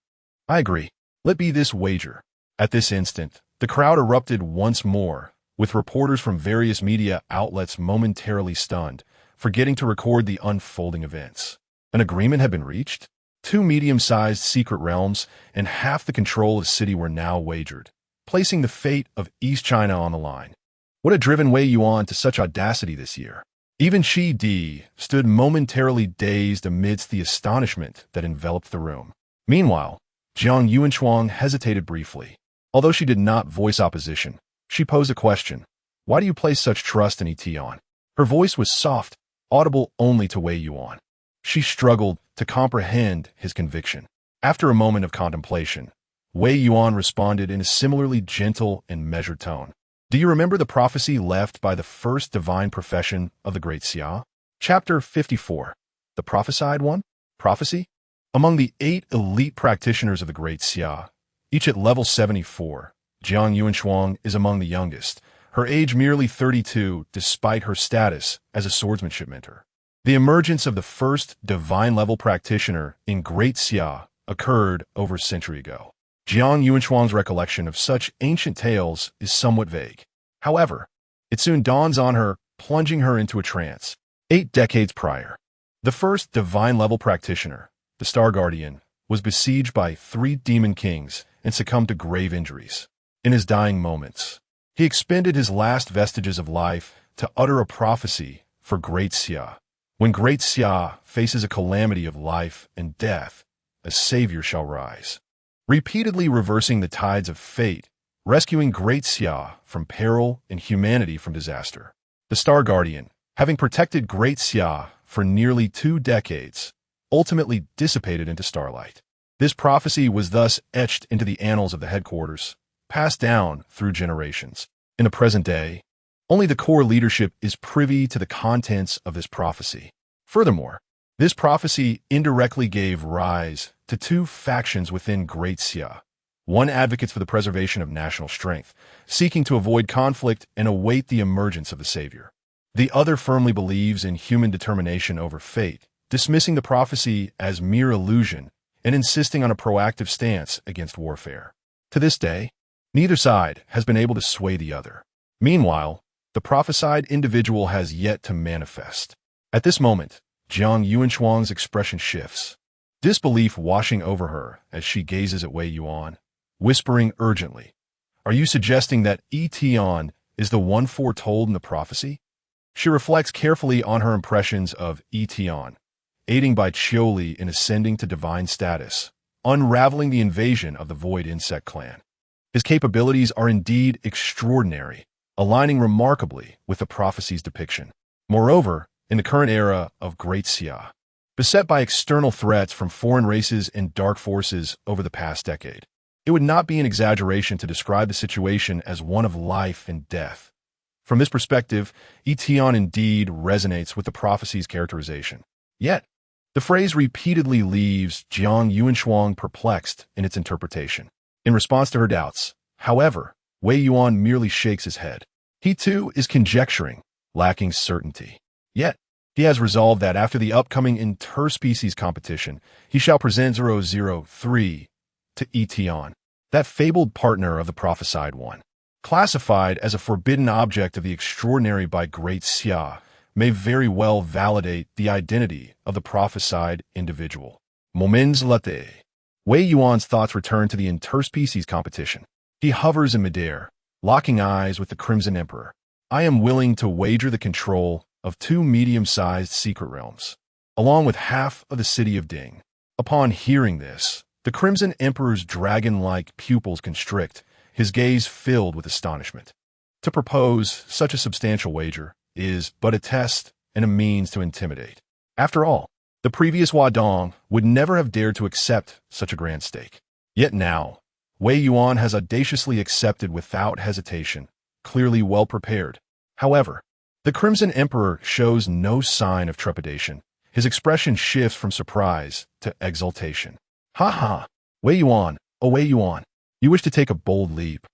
I agree. Let be this wager. At this instant, The crowd erupted once more, with reporters from various media outlets momentarily stunned, forgetting to record the unfolding events. An agreement had been reached? Two medium-sized secret realms and half the control of the city were now wagered, placing the fate of East China on the line. What had driven Wei Yuan to such audacity this year? Even Shi Di stood momentarily dazed amidst the astonishment that enveloped the room. Meanwhile, Jiang Yuanshuang hesitated briefly. Although she did not voice opposition, she posed a question. Why do you place such trust in Yi Tian? Her voice was soft, audible only to Wei Yuan. She struggled to comprehend his conviction. After a moment of contemplation, Wei Yuan responded in a similarly gentle and measured tone. Do you remember the prophecy left by the first divine profession of the Great Xia? Chapter 54. The Prophesied One? Prophecy? Among the 8 elite practitioners of the Great Xia, each at level 74, Jiang Yuanshuang is among the youngest, her age merely 32 despite her status as a swordsmanship mentor. The emergence of the first divine-level practitioner in Great Xia occurred over a century ago. Jiang Yuanshuang's recollection of such ancient tales is somewhat vague. However, it soon dawns on her, plunging her into a trance. 8 decades prior, the first divine-level practitioner, the Star Guardian, was besieged by 3 demon kings and succumbed to grave injuries. In his dying moments, he expended his last vestiges of life to utter a prophecy for Great Xia. When Great Xia faces a calamity of life and death, a savior shall rise, repeatedly reversing the tides of fate, rescuing Great Xia from peril and humanity from disaster. The Star Guardian, having protected Great Xia for nearly 2 decades, ultimately dissipated into starlight. This prophecy was thus etched into the annals of the headquarters, passed down through generations. In the present day, only the core leadership is privy to the contents of this prophecy. Furthermore, this prophecy indirectly gave rise to 2 factions within Great Xia. One advocates for the preservation of national strength, seeking to avoid conflict and await the emergence of the savior. The other firmly believes in human determination over fate, dismissing the prophecy as mere illusion and insisting on a proactive stance against warfare. To this day, neither side has been able to sway the other. Meanwhile, the prophesied individual has yet to manifest. At this moment, Jiang Yuanshuang's expression shifts, disbelief washing over her as she gazes at Wei Yuan, whispering urgently, "Are you suggesting that Yi Tian is the one foretold in the prophecy?" She reflects carefully on her impressions of Yi Tian, aiding by Qiuli in ascending to divine status, unraveling the invasion of the Void Insect clan. His capabilities are indeed extraordinary, aligning remarkably with the prophecy's depiction. Moreover, in the current era of Great Xia, beset by external threats from foreign races and dark forces over the past decade, it would not be an exaggeration to describe the situation as one of life and death. From this perspective, Yi Tian indeed resonates with the prophecy's characterization. Yet, the phrase repeatedly leaves Jiang Yuanshuang perplexed in its interpretation. In response to her doubts, however, Wei Yuan merely shakes his head. He too is conjecturing, lacking certainty. Yet, he has resolved that after the upcoming interspecies competition, he shall present 003 to Yi Tian, that fabled partner of the prophesied one. Classified as a forbidden object of the extraordinary by Great Xia, may very well validate the identity of the prophesied individual. Moments later, Wei Yuan's thoughts return to the interspecies competition. He hovers in midair, locking eyes with the Crimson Emperor. I am willing to wager the control of 2 medium-sized secret realms, along with half of the city of Ding. Upon hearing this, the Crimson Emperor's dragon-like pupils constrict, his gaze filled with astonishment. To propose such a substantial wager is but a test and a means to intimidate. After all, the previous Wadong would never have dared to accept such a grand stake. Yet now, Wei Yuan has audaciously accepted without hesitation, clearly well prepared. However, the Crimson Emperor shows no sign of trepidation. His expression shifts from surprise to exultation. Ha ha! Wei Yuan, oh Wei Yuan, you wish to take a bold leap,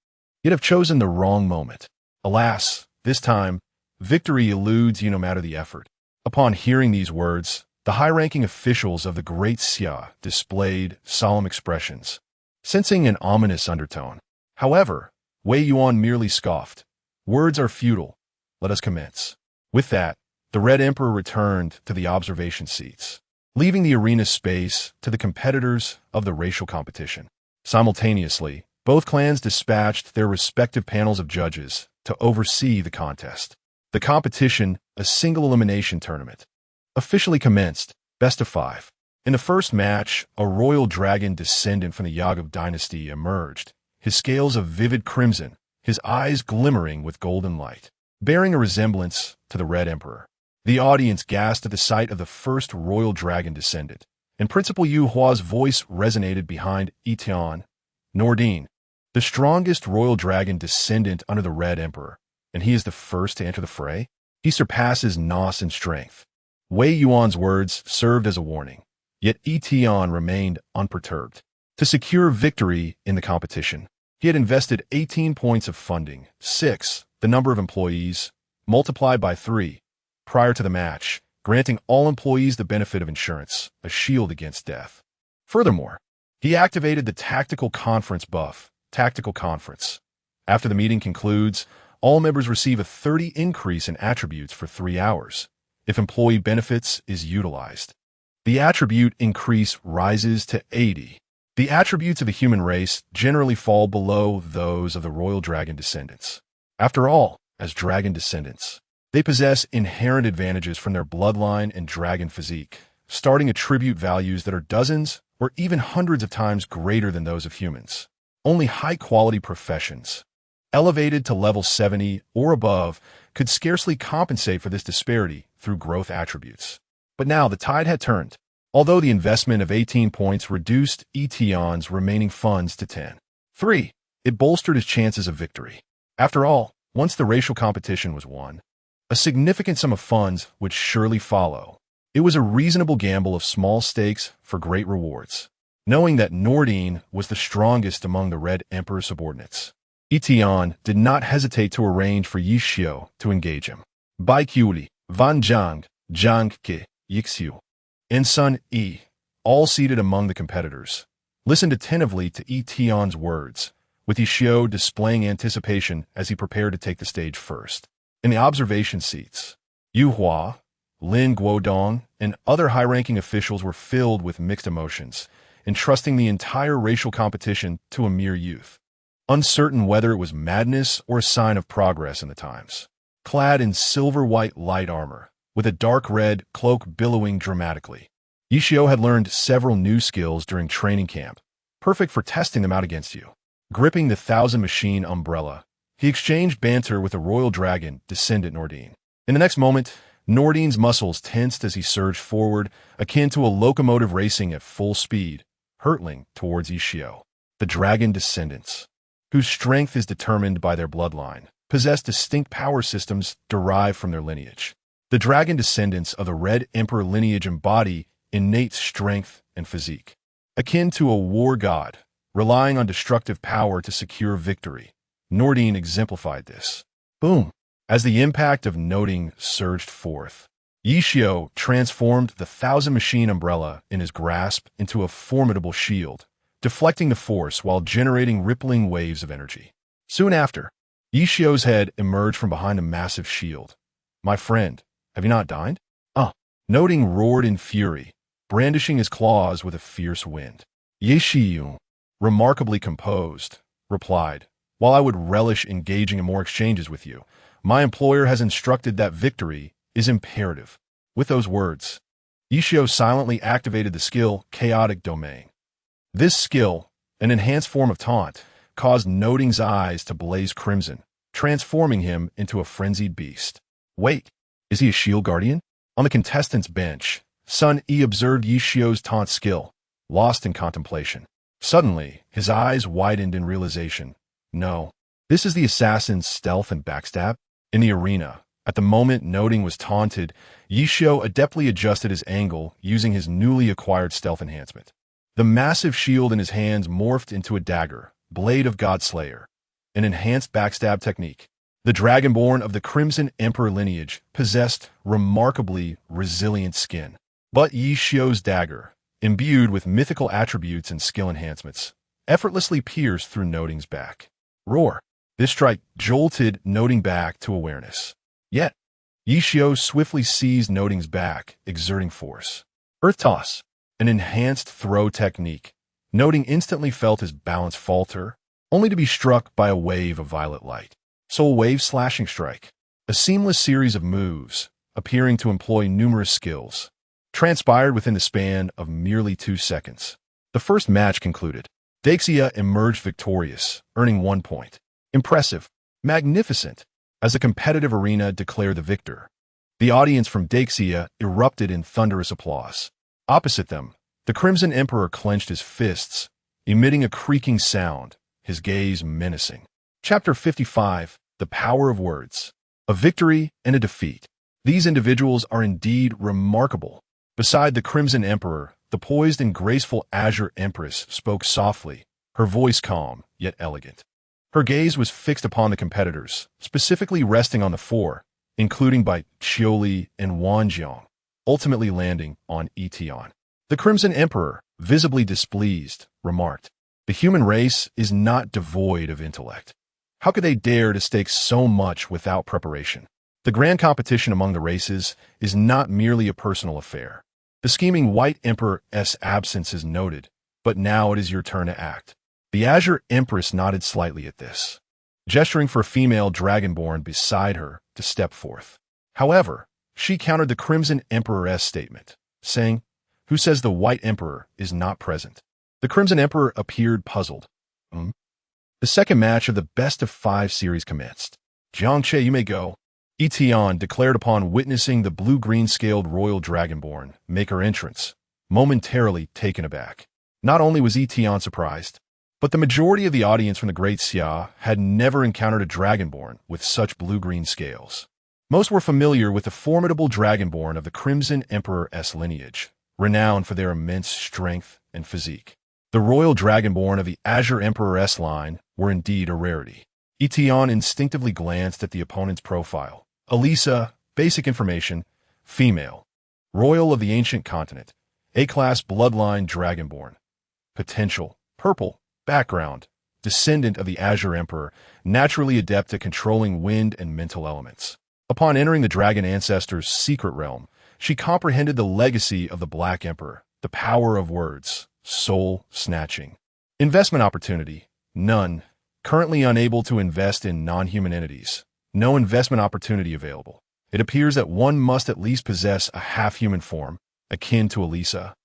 yet have chosen the wrong moment. Alas, this time, victory eludes you no matter the effort. Upon hearing these words, the high-ranking officials of the Great Xia displayed solemn expressions, sensing an ominous undertone. However, Wei Yuan merely scoffed. Words are futile. Let us commence. With that, the Red Emperor returned to the observation seats, leaving the arena space to the competitors of the racial competition. Simultaneously, both clans dispatched their respective panels of judges to oversee the contest. The competition, a single elimination tournament, officially commenced, best of 5. In the first match, a royal dragon descendant from the Yagov dynasty emerged, his scales of vivid crimson, his eyes glimmering with golden light, bearing a resemblance to the Red Emperor. The audience gasped at the sight of the first royal dragon descendant, and Principal Yu Hua's voice resonated behind Yi Tian. Nordine, the strongest royal dragon descendant under the Red Emperor, and he is the first to enter the fray? He surpasses Nos in strength. Wei Yuan's words served as a warning, yet Yi Tian remained unperturbed. To secure victory in the competition, he had invested 18 points of funding, 6, the number of employees, multiplied by 3, prior to the match, granting all employees the benefit of insurance, a shield against death. Furthermore, he activated the Tactical Conference buff, Tactical Conference. After the meeting concludes, all members receive a 30 increase in attributes for 3 hours, if employee benefits is utilized. The attribute increase rises to 80. The attributes of the human race generally fall below those of the royal dragon descendants. After all, as dragon descendants, they possess inherent advantages from their bloodline and dragon physique, starting attribute values that are dozens or even hundreds of times greater than those of humans. Only high-quality professions, elevated to level 70 or above, could scarcely compensate for this disparity through growth attributes. But now the tide had turned. Although the investment of 18 points reduced Yi Tian's remaining funds to 10. 3. It bolstered his chances of victory. After all, once the racial competition was won, a significant sum of funds would surely follow. It was a reasonable gamble of small stakes for great rewards, knowing that Nordine was the strongest among the Red Emperor subordinates. Yi Tian did not hesitate to arrange for Yi Xiu to engage him. Bai Qiuli, Van Zhang, Zhang Ke, Yixiu, and Sun Yi, all seated among the competitors, listened attentively to Yi Tian's words, with Yi Xiu displaying anticipation as he prepared to take the stage first. In the observation seats, Yu Hua, Lin Guodong, and other high-ranking officials were filled with mixed emotions, entrusting the entire racial competition to a mere youth, uncertain whether it was madness or a sign of progress in the times. Clad in silver-white light armor, with a dark red cloak billowing dramatically, Yi Xiu had learned several new skills during training camp, perfect for testing them out against you. Gripping the 1,000-machine umbrella, he exchanged banter with a royal dragon descendant Nordine. In the next moment, Nordine's muscles tensed as he surged forward, akin to a locomotive racing at full speed, hurtling towards Yi Xiu. The dragon descendants, whose strength is determined by their bloodline, possess distinct power systems derived from their lineage. The dragon descendants of the Red Emperor lineage embody innate strength and physique, akin to a war god, relying on destructive power to secure victory. Nordine exemplified this. Boom! As the impact of noting surged forth, Yi Xiu transformed the 1,000-machine umbrella in his grasp into a formidable shield, deflecting the force while generating rippling waves of energy. Soon after, Yi Xiu's head emerged from behind a massive shield. "My friend, have you not dined?" Noting roared in fury, brandishing his claws with a fierce wind. Yi Xiu, remarkably composed, replied, "While I would relish engaging in more exchanges with you, my employer has instructed that victory is imperative." With those words, Yi Xiu silently activated the skill Chaotic Domain. This skill, an enhanced form of taunt, caused Noding's eyes to blaze crimson, transforming him into a frenzied beast. Wait, is he a shield guardian? On the contestants' bench, Sun Yi observed Yi Xiu's taunt skill, lost in contemplation. Suddenly, his eyes widened in realization. No, this is the assassin's stealth and backstab. In the arena, at the moment Noding was taunted, Yi Xiu adeptly adjusted his angle using his newly acquired stealth enhancement. The massive shield in his hands morphed into a dagger, Blade of Godslayer, an enhanced backstab technique. The Dragonborn of the Crimson Emperor lineage possessed remarkably resilient skin. But Yi Xiu's dagger, imbued with mythical attributes and skill enhancements, effortlessly pierced through Noding's back. Roar! This strike jolted Noting back to awareness. Yet, Yi Xiao swiftly seized Noting's back, exerting force. Earth toss, an enhanced throw technique. Noting instantly felt his balance falter, only to be struck by a wave of violet light. Soul Wave Slashing Strike, a seamless series of moves, appearing to employ numerous skills, transpired within the span of merely 2 seconds. The first match concluded. Dexia emerged victorious, earning 1 point. Impressive, magnificent, as the competitive arena declared the victor. The audience from Dexia erupted in thunderous applause. Opposite them, the Crimson Emperor clenched his fists, emitting a creaking sound, his gaze menacing. Chapter 55, The Power of Words. A victory and a defeat. These individuals are indeed remarkable. Beside the Crimson Emperor, the poised and graceful Azure Empress spoke softly, her voice calm, yet elegant. Her gaze was fixed upon the competitors, specifically resting on the 4, including by Qiuli and Wanjiang, ultimately landing on Yi Tian. The Crimson Emperor, visibly displeased, remarked, "The human race is not devoid of intellect. How could they dare to stake so much without preparation? The grand competition among the races is not merely a personal affair. The scheming White Emperor's absence is noted, but now it is your turn to act." The Azure Empress nodded slightly at this, gesturing for a female dragonborn beside her to step forth. However, she countered the Crimson Emperor's statement, saying, "Who says the White Emperor is not present?" The Crimson Emperor appeared puzzled. The second match of the best-of-5 series commenced. "Jiangche, you may go," Yi Tian declared upon witnessing the blue-green scaled royal dragonborn make her entrance, momentarily taken aback. Not only was Yi Tian surprised, but the majority of the audience from the Great Xia had never encountered a dragonborn with such blue-green scales. Most were familiar with the formidable dragonborn of the Crimson Emperor's lineage, renowned for their immense strength and physique. The royal dragonborn of the Azure Emperor's line were indeed a rarity. Yi Tian instinctively glanced at the opponent's profile. Elisa, basic information, female, royal of the ancient continent, A-class bloodline dragonborn. Potential, purple, background, descendant of the Azure Emperor, naturally adept at controlling wind and mental elements. Upon entering the dragon ancestor's secret realm, she comprehended the legacy of the Black Emperor, the power of words, soul snatching. Investment opportunity, none. Currently unable to invest in non-human entities. No investment opportunity available. It appears that one must at least possess a half-human form, akin to Elisa,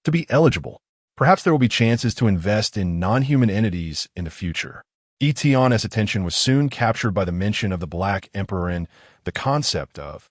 to be eligible. Perhaps there will be chances to invest in non-human entities in the future. Yi Tian's attention was soon captured by the mention of the Black Emperor and the concept of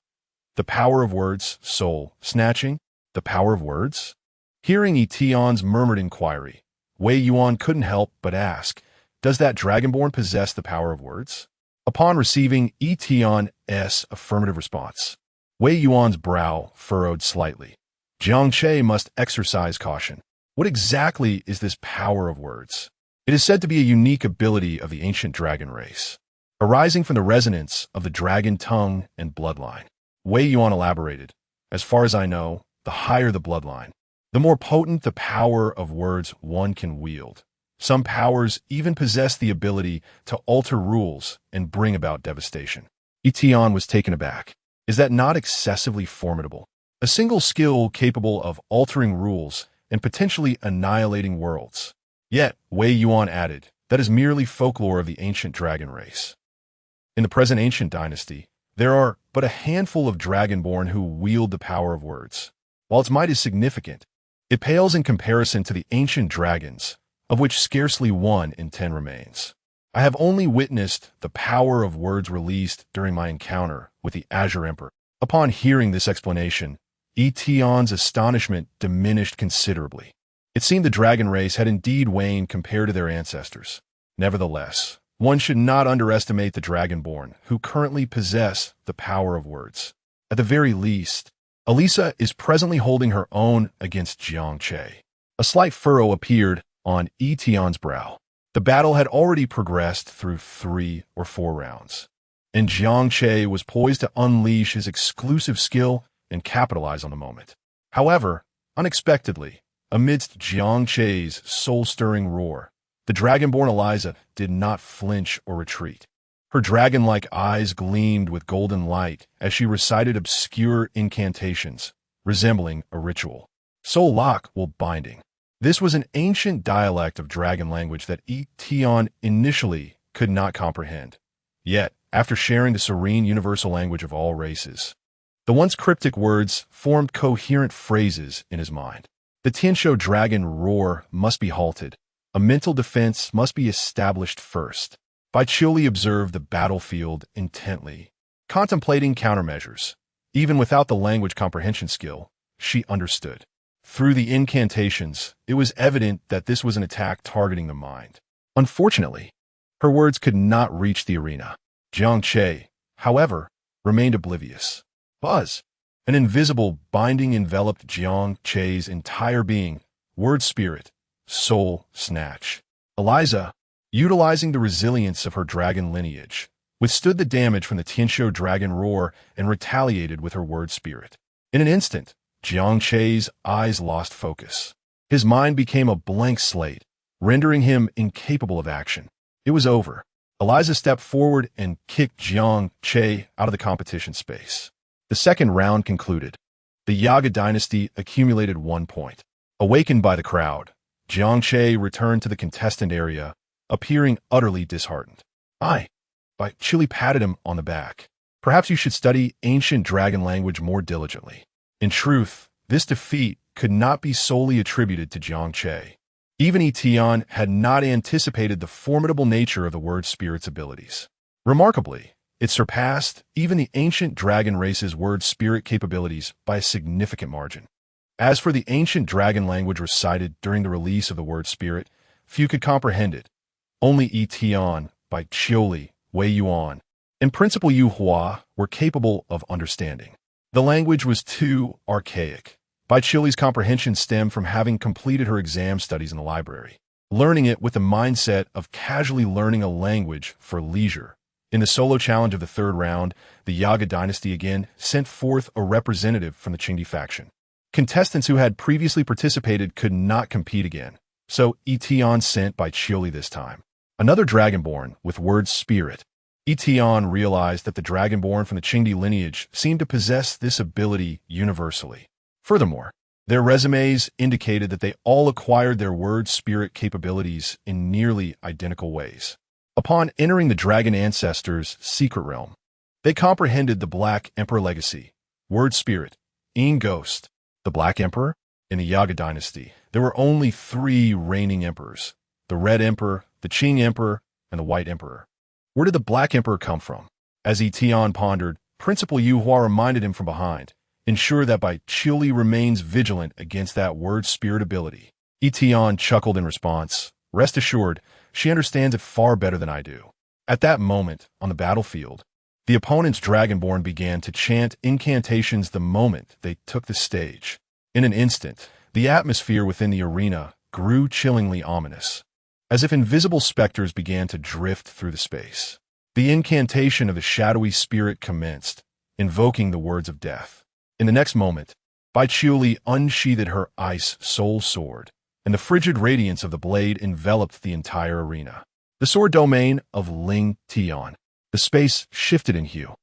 the power of words, soul snatching, the power of words. Hearing Yi Tian's murmured inquiry, Wei Yuan couldn't help but ask, "Does that dragonborn possess the power of words?" Upon receiving Yi Tian's affirmative response, Wei Yuan's brow furrowed slightly. Jiangche must exercise caution. What exactly is this power of words? It is said to be a unique ability of the ancient dragon race, arising from the resonance of the dragon tongue and bloodline. Wei Yuan elaborated, "As far as I know, the higher the bloodline, the more potent the power of words one can wield. Some powers even possess the ability to alter rules and bring about devastation." Yi Tian was taken aback. Is that not excessively formidable? A single skill capable of altering rules and potentially annihilating worlds. Yet, Wei Yuan added, that is merely folklore of the ancient dragon race. In the present ancient dynasty, there are but a handful of dragonborn who wield the power of words. While its might is significant, it pales in comparison to the ancient dragons, of which scarcely 1 in 10 remains. I have only witnessed the power of words released during my encounter with the Azure Emperor. Upon hearing this explanation, Yi Tian's astonishment diminished considerably. It seemed the dragon race had indeed waned compared to their ancestors. Nevertheless, one should not underestimate the dragonborn who currently possess the power of words. At the very least, Elisa is presently holding her own against Jiangche. A slight furrow appeared on Yi Tian's brow. The battle had already progressed through 3 or 4 rounds, and Jiangche was poised to unleash his exclusive skill and capitalize on the moment. However, unexpectedly, amidst Jiangche's soul-stirring roar, the dragonborn Eliza did not flinch or retreat. Her dragon-like eyes gleamed with golden light as she recited obscure incantations, resembling a ritual. Soul lock will binding. This was an ancient dialect of dragon language that Yi Tian initially could not comprehend. Yet, after sharing the serene universal language of all races, the once cryptic words formed coherent phrases in his mind. The Tianshou dragon roar must be halted. A mental defense must be established first. Bai Qiuli observed the battlefield intently, contemplating countermeasures. Even without the language comprehension skill, she understood. Through the incantations, it was evident that this was an attack targeting the mind. Unfortunately, her words could not reach the arena. Jiang Che, however, remained oblivious. Buzz! An invisible binding enveloped Jiang Che's entire being, word spirit, soul snatch. Eliza, utilizing the resilience of her dragon lineage, withstood the damage from the Tianshou dragon roar and retaliated with her word spirit. In an instant, Jiang Che's eyes lost focus. His mind became a blank slate, rendering him incapable of action. It was over. Eliza stepped forward and kicked Jiang Che out of the competition space. The second round concluded. The Yaga dynasty accumulated 1 point. Awakened by the crowd, Jiang Che returned to the contestant area, appearing utterly disheartened. Bai Qiuli patted him on the back. Perhaps you should study ancient dragon language more diligently. In truth, this defeat could not be solely attributed to Jiang Che. Even Yi Tian had not anticipated the formidable nature of the word spirit's abilities. Remarkably, it surpassed even the ancient dragon race's word spirit capabilities by a significant margin. As for the ancient dragon language recited during the release of the word spirit, few could comprehend it. Only Yi Tian, Bai Qiuli, Wei Yuan, and Principal Yu Hua were capable of understanding. The language was too archaic. Bai Qiuli's comprehension stemmed from having completed her exam studies in the library, learning it with the mindset of casually learning a language for leisure. In the solo challenge of the third round, the Yaga dynasty again sent forth a representative from the Qingdi faction. Contestants who had previously participated could not compete again, so Yi Tian sent Bai Qiuli this time. Another dragonborn with word spirit. Yi Tian realized that the dragonborn from the Qingdi lineage seemed to possess this ability universally. Furthermore, their resumes indicated that they all acquired their word spirit capabilities in nearly identical ways. Upon entering the dragon ancestors' secret realm, they comprehended the Black Emperor legacy, word spirit, Yin ghost. The Black Emperor? In the Yaga dynasty, there were only 3 reigning emperors: the Red Emperor, the Qing Emperor, and the White Emperor. Where did the Black Emperor come from? As Yi Tian pondered, Principal Yu Hua reminded him from behind, ensure that Bai Qiuli remains vigilant against that word spirit ability. Yi Tian chuckled in response. Rest assured, she understands it far better than I do. At that moment, on the battlefield, the opponent's dragonborn began to chant incantations the moment they took the stage. In an instant, the atmosphere within the arena grew chillingly ominous, as if invisible specters began to drift through the space. The incantation of the shadowy spirit commenced, invoking the words of death. In the next moment, Bai Qiuli unsheathed her ice soul sword, and the frigid radiance of the blade enveloped the entire arena. The sword domain of Ling Tian. The space shifted in hue,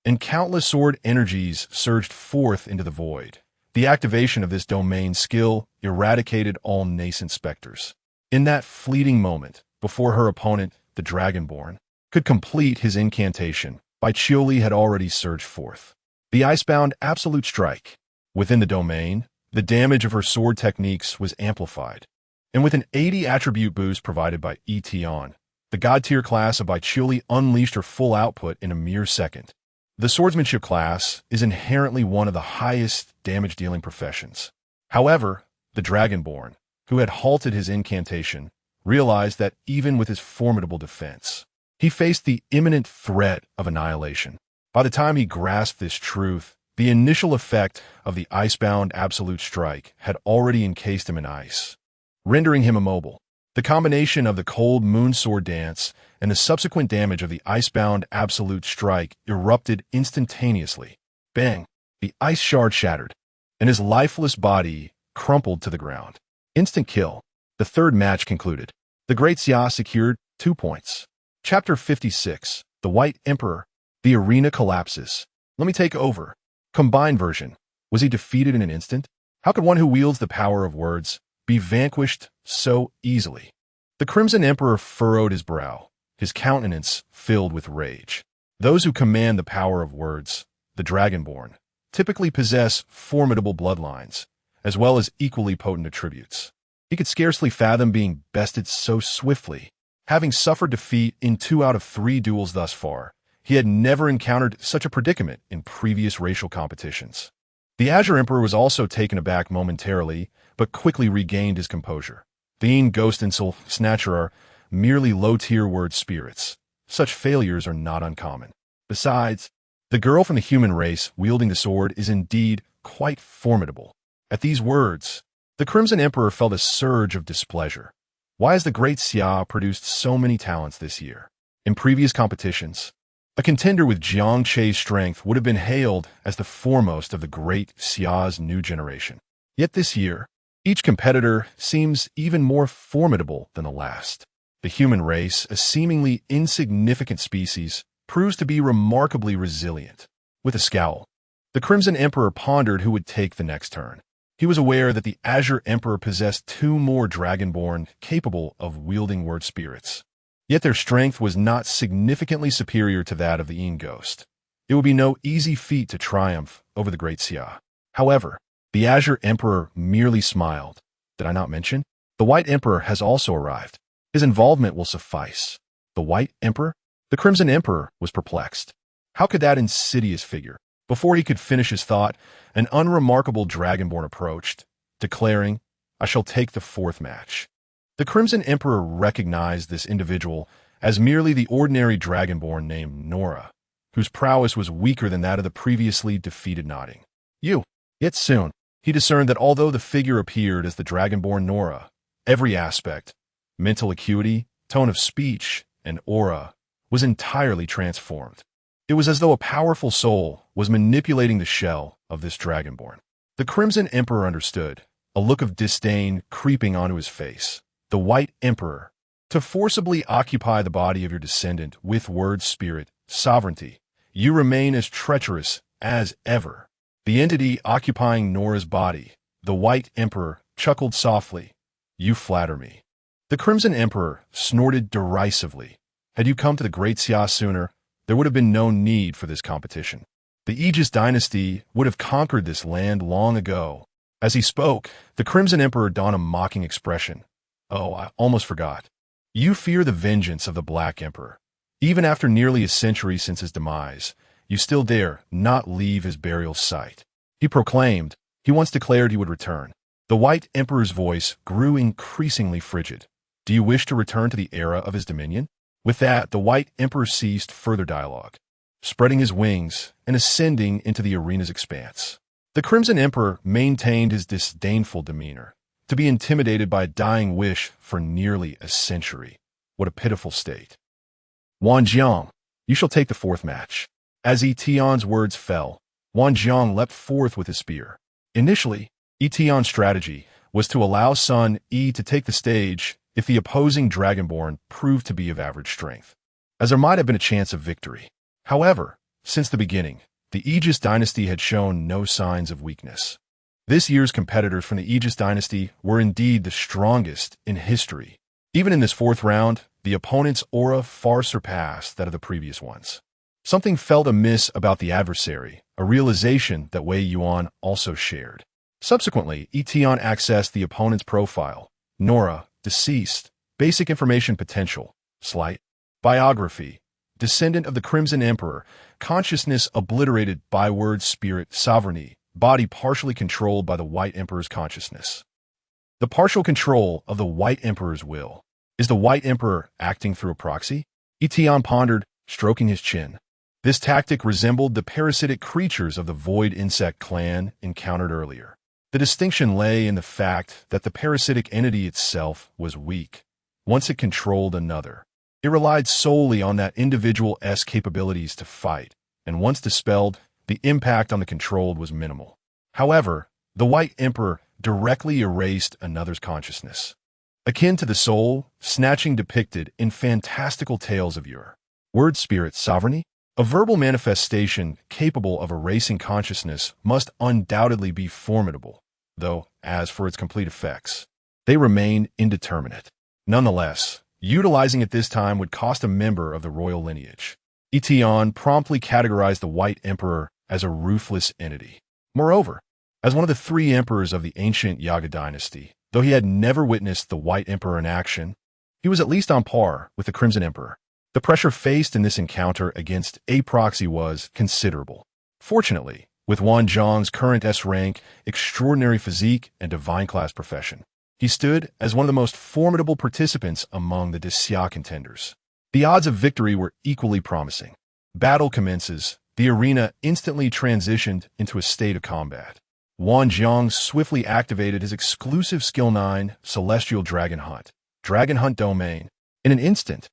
and countless sword energies surged forth into the void. The activation of this domain skill eradicated all nascent specters. In that fleeting moment, before her opponent, the Dragonborn, could complete his incantation, Bai Qiuli had already surged forth. The icebound absolute strike. Within the domain, the damage of her sword techniques was amplified, and with an 80 attribute boost provided by Yi Tian, the God-tier class of Bai Qiuli unleashed her full output in a mere second. The swordsmanship class is inherently one of the highest damage-dealing professions. However, the Dragonborn, who had halted his incantation, realized that even with his formidable defense, he faced the imminent threat of annihilation. By the time he grasped this truth, the initial effect of the icebound absolute strike had already encased him in ice, rendering him immobile. The combination of the cold moon sword dance and the subsequent damage of the icebound absolute strike erupted instantaneously. Bang! The ice shard shattered, and his lifeless body crumpled to the ground. Instant kill. The third match concluded. The Great Xia secured 2 points. Chapter 56. The White Emperor. The arena collapses. Let me take over. Combined version. Was he defeated in an instant? How could one who wields the power of words be vanquished so easily? The Crimson Emperor furrowed his brow, his countenance filled with rage. Those who command the power of words, the Dragonborn, typically possess formidable bloodlines, as well as equally potent attributes. He could scarcely fathom being bested so swiftly. Having suffered defeat in 2 out of 3 duels thus far, he had never encountered such a predicament in previous racial competitions. The Azure Emperor was also taken aback momentarily, but quickly regained his composure. The Ghost and Soul Snatcher are merely low-tier word spirits. Such failures are not uncommon. Besides, the girl from the human race wielding the sword is indeed quite formidable. At these words, the Crimson Emperor felt a surge of displeasure. Why has the Great Xia produced so many talents this year? In previous competitions, a contender with Jiang Che's strength would have been hailed as the foremost of the Great Xia's new generation. Yet this year, each competitor seems even more formidable than the last. The human race, a seemingly insignificant species, proves to be remarkably resilient. With a scowl, the Crimson Emperor pondered who would take the next turn. He was aware that the Azure Emperor possessed 2 more Dragonborn capable of wielding word spirits. Yet their strength was not significantly superior to that of the Ghost. It would be no easy feat to triumph over the Great Xia. However, the Azure Emperor merely smiled. Did I not mention? The White Emperor has also arrived. His involvement will suffice. The White Emperor? The Crimson Emperor was perplexed. How could that insidious figure? Before he could finish his thought, an unremarkable Dragonborn approached, declaring, "I shall take the 4th match." The Crimson Emperor recognized this individual as merely the ordinary Dragonborn named Nora, whose prowess was weaker than that of the previously defeated Nodding. Yet soon, he discerned that although the figure appeared as the Dragonborn Nora, every aspect, mental acuity, tone of speech, and aura, was entirely transformed. It was as though a powerful soul was manipulating the shell of this Dragonborn. The Crimson Emperor understood, a look of disdain creeping onto his face. The White Emperor. To forcibly occupy the body of your descendant with word spirit, sovereignty, you remain as treacherous as ever. The entity occupying Nora's body, the White Emperor, chuckled softly. You flatter me. The Crimson Emperor snorted derisively. Had you come to the Great Xia sooner, there would have been no need for this competition. The Aegis dynasty would have conquered this land long ago. As he spoke, the Crimson Emperor donned a mocking expression. Oh, I almost forgot. You fear the vengeance of the Black Emperor. Even after nearly a century since his demise, you still dare not leave his burial site. He proclaimed, he once declared he would return. The White Emperor's voice grew increasingly frigid. Do you wish to return to the era of his dominion? With that, the White Emperor ceased further dialogue, spreading his wings and ascending into the arena's expanse. The Crimson Emperor maintained his disdainful demeanor. To be intimidated by a dying wish for nearly a century. What a pitiful state. Wanjiang, you shall take the 4th match. As Yi Tian's words fell, Wanjiang leapt forth with his spear. Initially, Yi Tian's strategy was to allow Sun Yi to take the stage if the opposing Dragonborn proved to be of average strength, as there might have been a chance of victory. However, since the beginning, the Aegis dynasty had shown no signs of weakness. This year's competitors from the Aegis dynasty were indeed the strongest in history. Even in this 4th round, the opponent's aura far surpassed that of the previous ones. Something felt amiss about the adversary, a realization that Wei Yuan also shared. Subsequently, Yi Tian accessed the opponent's profile. Nora, deceased, basic information potential, slight, biography, descendant of the Crimson Emperor, consciousness obliterated by word spirit, sovereignty, body partially controlled by the White Emperor's consciousness. The partial control of the White Emperor's will. Is the White Emperor acting through a proxy? Yi Tian pondered, stroking his chin. This tactic resembled the parasitic creatures of the Void Insect clan encountered earlier. The distinction lay in the fact that the parasitic entity itself was weak. Once it controlled another, it relied solely on that individual's capabilities to fight, and once dispelled, the impact on the controlled was minimal. However, the White Emperor directly erased another's consciousness. Akin to the soul snatching depicted in fantastical tales of yore. Word spirit sovereignty? A verbal manifestation capable of erasing consciousness must undoubtedly be formidable, though, as for its complete effects, they remain indeterminate. Nonetheless, utilizing it this time would cost a member of the royal lineage. Yi Tian promptly categorized the White Emperor as a ruthless entity. Moreover, as one of the three emperors of the ancient Yaga dynasty, though he had never witnessed the White Emperor in action, he was at least on par with the Crimson Emperor. The pressure faced in this encounter against a proxy was considerable. Fortunately, with Wan Zhang's current S-rank, extraordinary physique, and divine class profession, he stood as one of the most formidable participants among the Xia contenders. The odds of victory were equally promising. Battle commences. The arena instantly transitioned into a state of combat. Wan Zhang swiftly activated his exclusive Skill 9 Celestial Dragon Hunt domain. In an instant,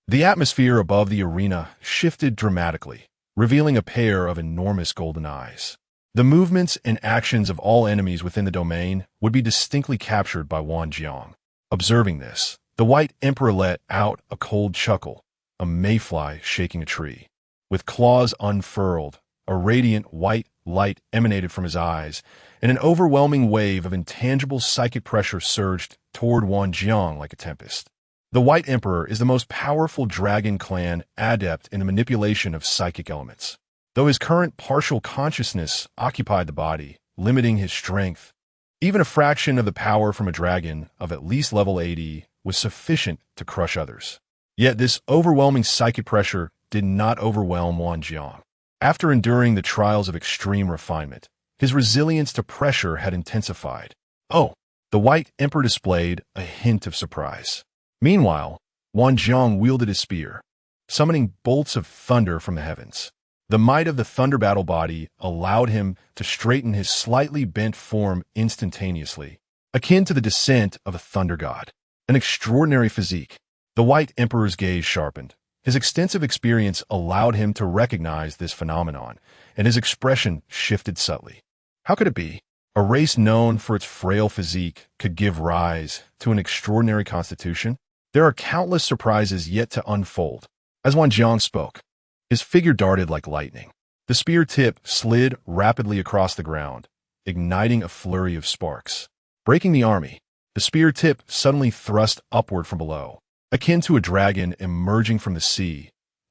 the atmosphere above the arena shifted dramatically, revealing a pair of enormous golden eyes. The movements and actions of all enemies within the domain would be distinctly captured by Wan Zhang. Observing this, the White Emperor let out a cold chuckle, a mayfly shaking a tree. With claws unfurled, a radiant white light emanated from his eyes, and an overwhelming wave of intangible psychic pressure surged toward Wan Zhang like a tempest. The White Emperor is the most powerful dragon clan adept in the manipulation of psychic elements. Though his current partial consciousness occupied the body, limiting his strength, even a fraction of the power from a dragon of at least level 80 was sufficient to crush others. Yet this overwhelming psychic pressure did not overwhelm Wan Zhang. After enduring the trials of extreme refinement, his resilience to pressure had intensified. Oh, the White Emperor displayed a hint of surprise. Meanwhile, Wan Zhang wielded his spear, summoning bolts of thunder from the heavens. The might of the thunder battle body allowed him to straighten his slightly bent form instantaneously, akin to the descent of a thunder god. An extraordinary physique. The White Emperor's gaze sharpened. His extensive experience allowed him to recognize this phenomenon, and his expression shifted subtly. How could it be? A race known for its frail physique could give rise to an extraordinary constitution? There are countless surprises yet to unfold. As Wan Zhang spoke, his figure darted like lightning. The spear tip slid rapidly across the ground, igniting a flurry of sparks. Breaking the army, the spear tip suddenly thrust upward from below, akin to a dragon emerging from the sea,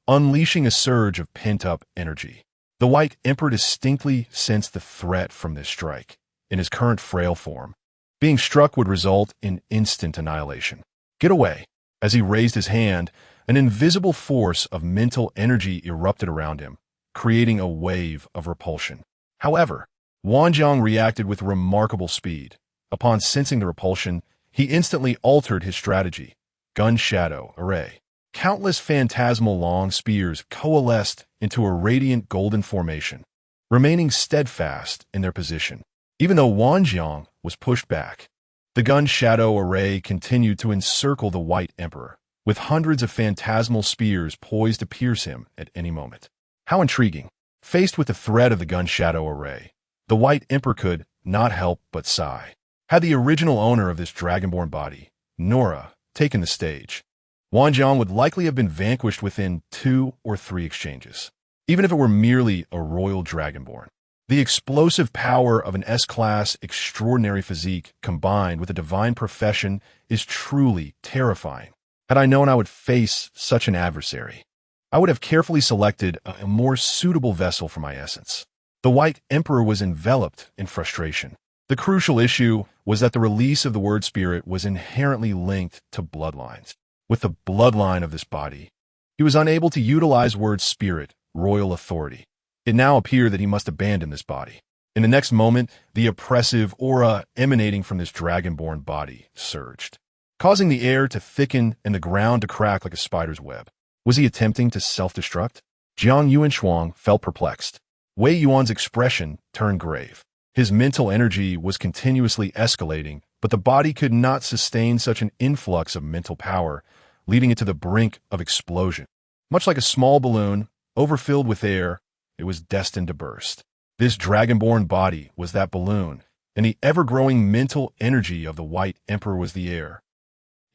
unleashing a surge of pent-up energy. The White Emperor distinctly sensed the threat from this strike. In his current frail form, being struck would result in instant annihilation. Get away! As he raised his hand, an invisible force of mental energy erupted around him, creating a wave of repulsion. However, Wan Zhang reacted with remarkable speed. Upon sensing the repulsion, he instantly altered his strategy. Gun shadow array. Countless phantasmal long spears coalesced into a radiant golden formation, remaining steadfast in their position. Even though Wan Zhang was pushed back, the gun shadow array continued to encircle the White Emperor, with hundreds of phantasmal spears poised to pierce him at any moment. How intriguing! Faced with the threat of the gun shadow array, the White Emperor could not help but sigh. Had the original owner of this dragonborn body, Nora, taken the stage, Wan Zhang would likely have been vanquished within 2 or 3 exchanges, even if it were merely a royal dragonborn. The explosive power of an S-class extraordinary physique combined with a divine profession is truly terrifying. Had I known I would face such an adversary, I would have carefully selected a more suitable vessel for my essence. The White Emperor was enveloped in frustration. The crucial issue was that the release of the word spirit was inherently linked to bloodlines. With the bloodline of this body, he was unable to utilize word spirit, royal authority. It now appeared that he must abandon this body. In the next moment, the oppressive aura emanating from this dragonborn body surged, causing the air to thicken and the ground to crack like a spider's web. Was he attempting to self-destruct? Jiang Yuanshuang felt perplexed. Wei Yuan's expression turned grave. His mental energy was continuously escalating, but the body could not sustain such an influx of mental power, leading it to the brink of explosion. Much like a small balloon, overfilled with air, it was destined to burst. This dragonborn body was that balloon, and the ever-growing mental energy of the White Emperor was the air.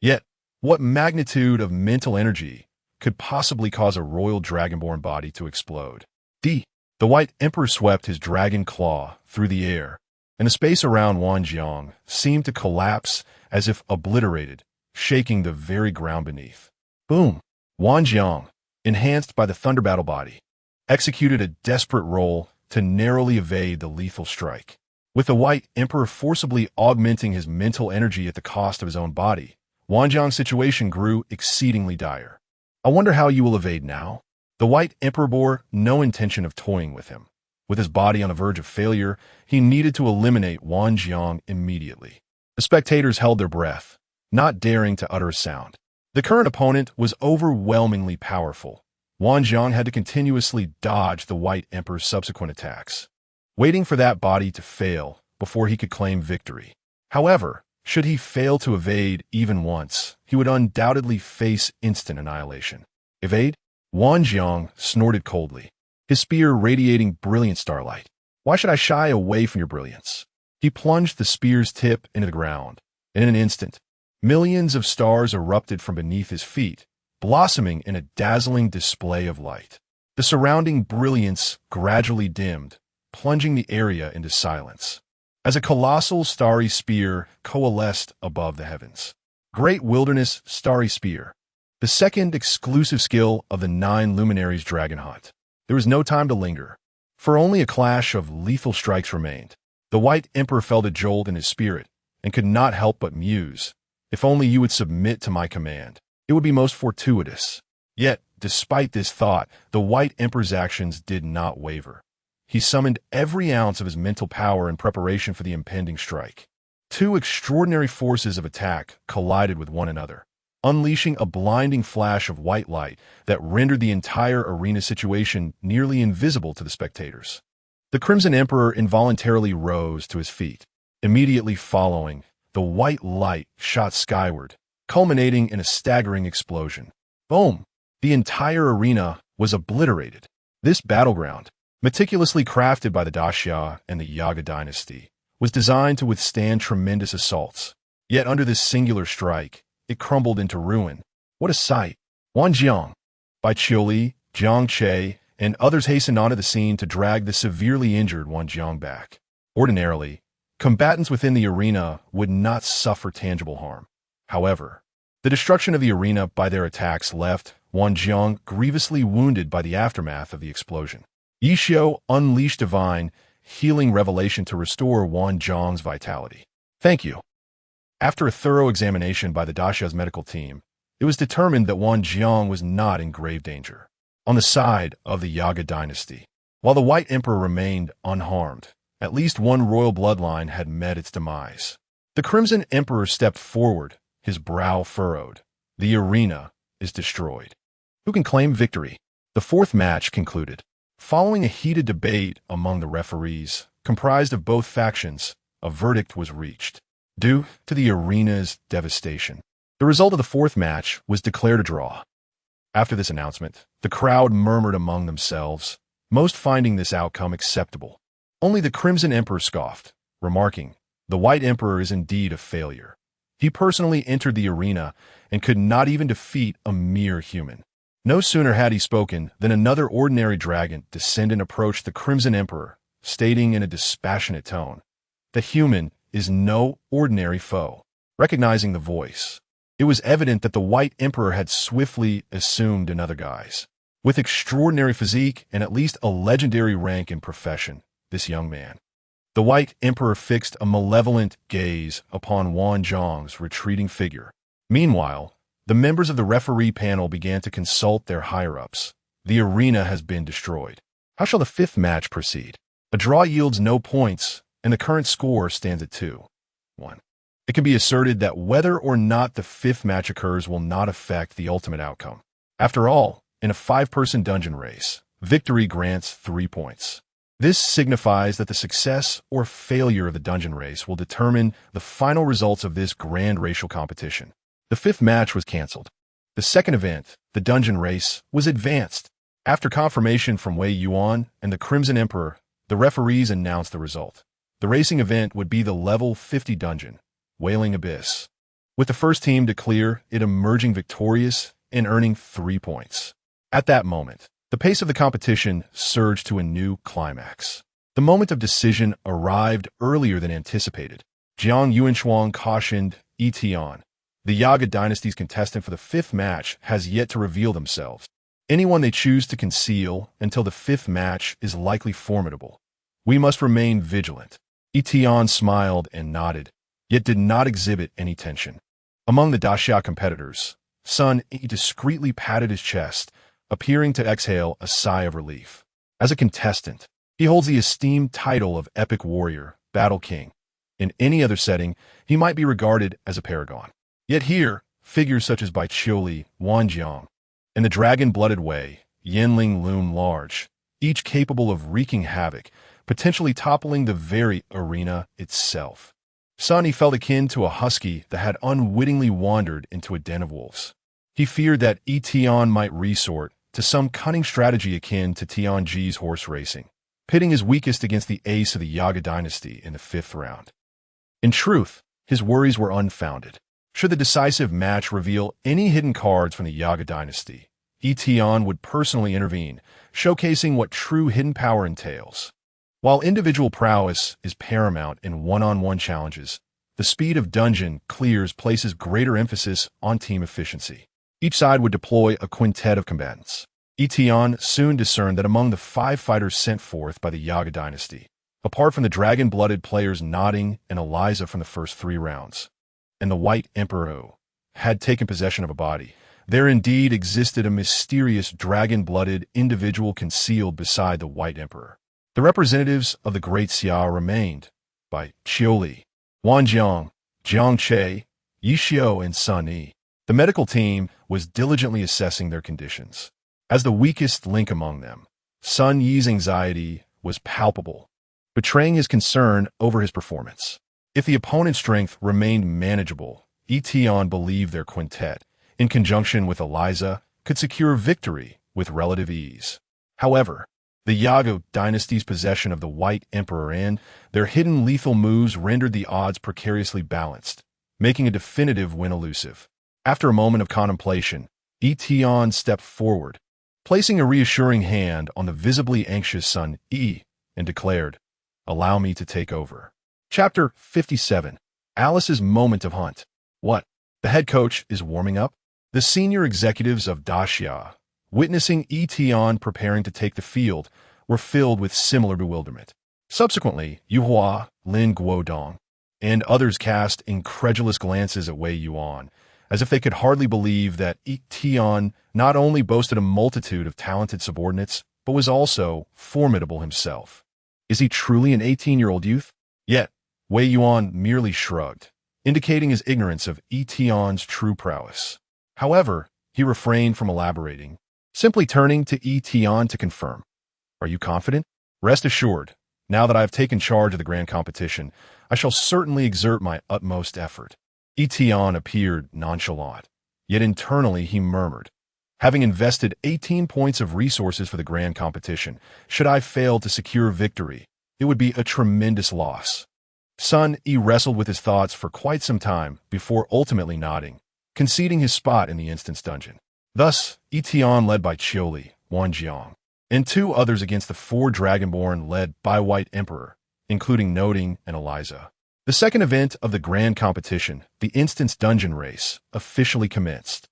Yet, what magnitude of mental energy could possibly cause a royal dragonborn body to explode. The White Emperor swept his dragon claw through the air, and the space around Wang Jiang seemed to collapse as if obliterated, shaking the very ground beneath. Boom! Wang Jiang, enhanced by the Thunder Battle body, executed a desperate roll to narrowly evade the lethal strike. With the White Emperor forcibly augmenting his mental energy at the cost of his own body, Wang Jiang's situation grew exceedingly dire. I wonder how you will evade now? The White Emperor bore no intention of toying with him. With his body on the verge of failure, he needed to eliminate Wang Jiang immediately. The spectators held their breath, not daring to utter a sound. The current opponent was overwhelmingly powerful. Wang Jiang had to continuously dodge the White Emperor's subsequent attacks, waiting for that body to fail before he could claim victory. However, should he fail to evade even once, he would undoubtedly face instant annihilation. Evade? Wang Jiang snorted coldly, his spear radiating brilliant starlight. Why should I shy away from your brilliance? He plunged the spear's tip into the ground, and in an instant, millions of stars erupted from beneath his feet, blossoming in a dazzling display of light. The surrounding brilliance gradually dimmed, plunging the area into silence, as a colossal starry spear coalesced above the heavens. Great Wilderness Starry Spear, the second exclusive skill of the 9 Luminaries Dragonheart. There was no time to linger, for only a clash of lethal strikes remained. The White Emperor felt a jolt in his spirit, and could not help but muse, if only you would submit to my command. It would be most fortuitous. Yet, despite this thought, the White Emperor's actions did not waver. He summoned every ounce of his mental power in preparation for the impending strike. 2 extraordinary forces of attack collided with one another, unleashing a blinding flash of white light that rendered the entire arena situation nearly invisible to the spectators. The Crimson Emperor involuntarily rose to his feet. Immediately following, the white light shot skyward, culminating in a staggering explosion. Boom! The entire arena was obliterated. This battleground, meticulously crafted by the Daxia and the Yaga dynasty, was designed to withstand tremendous assaults. Yet under this singular strike, it crumbled into ruin. What a sight! Wang Jiang, Bai Qiuli, Jiang Che, and others hastened onto the scene to drag the severely injured Wang Jiang back. Ordinarily, combatants within the arena would not suffer tangible harm. However, the destruction of the arena by their attacks left Wang Jiang grievously wounded by the aftermath of the explosion. Yi Tian unleashed divine, healing revelation to restore Wang Jiang's vitality. Thank you. After a thorough examination by the Daxia's medical team, it was determined that Wang Jiang was not in grave danger. On the side of the Yaga dynasty, while the White Emperor remained unharmed, at least one royal bloodline had met its demise. The Crimson Emperor stepped forward, his brow furrowed. The arena is destroyed. Who can claim victory? The 4th match concluded. Following a heated debate among the referees, comprised of both factions, a verdict was reached. Due to the arena's devastation, the result of the 4th match was declared a draw. After this announcement, the crowd murmured among themselves, most finding this outcome acceptable. Only the Crimson Emperor scoffed, remarking, "The White Emperor is indeed a failure. He personally entered the arena and could not even defeat a mere human." No sooner had he spoken than another ordinary dragon descended and approached the Crimson Emperor, stating in a dispassionate tone, "The human is no ordinary foe." Recognizing the voice, it was evident that the White Emperor had swiftly assumed another guise. With extraordinary physique and at least a legendary rank and profession, this young man. The White Emperor fixed a malevolent gaze upon Wang Jiang's retreating figure. Meanwhile, the members of the referee panel began to consult their higher-ups. The arena has been destroyed. How shall the 5th match proceed? A draw yields no points, and the current score stands at 2-1. It can be asserted that whether or not the 5th match occurs will not affect the ultimate outcome. After all, in a 5-person dungeon race, victory grants 3 points. This signifies that the success or failure of the dungeon race will determine the final results of this grand racial competition. The 5th match was cancelled. The second event, the dungeon race, was advanced. After confirmation from Wei Yuan and the Crimson Emperor, the referees announced the result. The racing event would be the level 50 dungeon, Wailing Abyss, with the first team to clear it emerging victorious and earning 3 points. At that moment, the pace of the competition surged to a new climax. The moment of decision arrived earlier than anticipated. Jiang Yuanshuang cautioned Yi Tian. The Yaga dynasty's contestant for the 5th match has yet to reveal themselves. Anyone they choose to conceal until the 5th match is likely formidable. We must remain vigilant. Yi Tian smiled and nodded, yet did not exhibit any tension. Among the Daxia competitors, Sun Yi discreetly patted his chest, appearing to exhale a sigh of relief. As a contestant, he holds the esteemed title of Epic Warrior, Battle King. In any other setting, he might be regarded as a paragon. Yet here, figures such as Bai Qiuli, Wan Jiang, and the dragon-blooded Wei, Yanling loom large, each capable of wreaking havoc, potentially toppling the very arena itself. Sun Yi felt akin to a husky that had unwittingly wandered into a den of wolves. He feared that Yi Tian might resort to some cunning strategy akin to Tianji's horse racing, pitting his weakest against the ace of the Yaga dynasty in the 5th round. In truth, his worries were unfounded. Should the decisive match reveal any hidden cards from the Yaga dynasty, Yi Tian would personally intervene, showcasing what true hidden power entails. While individual prowess is paramount in one-on-one challenges, the speed of dungeon clears places greater emphasis on team efficiency. Each side would deploy a quintet of combatants. Yi Tian soon discerned that among the 5 fighters sent forth by the Yaga dynasty, apart from the dragon-blooded players Nodding and Eliza from the first 3 rounds, and the White Emperor who had taken possession of a body, there indeed existed a mysterious dragon-blooded individual concealed beside the White Emperor. The representatives of the Great Xia remained Bai Qiuli, Wan Jiang, Jiang Che, Yi Xiu, and Sun Yi. The medical team was diligently assessing their conditions. As the weakest link among them, Sun Yi's anxiety was palpable, betraying his concern over his performance. If the opponent's strength remained manageable, Yi Tian believed their quintet, in conjunction with Eliza, could secure victory with relative ease. However, the Yaga dynasty's possession of the White Emperor and their hidden lethal moves rendered the odds precariously balanced, making a definitive win elusive. After a moment of contemplation, Yi Tian stepped forward, placing a reassuring hand on the visibly anxious Sun Yi, and declared, "Allow me to take over." Chapter 57. Alice's Moment of Hunt. What? The head coach is warming up? The senior executives of Daxia, witnessing Yi Tian preparing to take the field, were filled with similar bewilderment. Subsequently, Yu Hua, Lin Guodong, and others cast incredulous glances at Wei Yuan, as if they could hardly believe that Yi Tian not only boasted a multitude of talented subordinates, but was also formidable himself. Is he truly an 18-year-old youth? Yet, Wei Yuan merely shrugged, indicating his ignorance of Yi Tian's true prowess. However, he refrained from elaborating, simply turning to Yi Tian to confirm. "Are you confident?" "Rest assured, now that I have taken charge of the grand competition, I shall certainly exert my utmost effort." Yi Tian appeared nonchalant, yet internally he murmured, "Having invested 18 points of resources for the grand competition, should I fail to secure victory, it would be a tremendous loss." Sun Yi wrestled with his thoughts for quite some time before ultimately nodding, conceding his spot in the instance dungeon. Thus, Yi Tian led by Qiuli, Wan Jiang, and 2 others against the 4 Dragonborn led by White Emperor, including Nodding and Eliza. The second event of the grand competition, the instance dungeon race, officially commenced.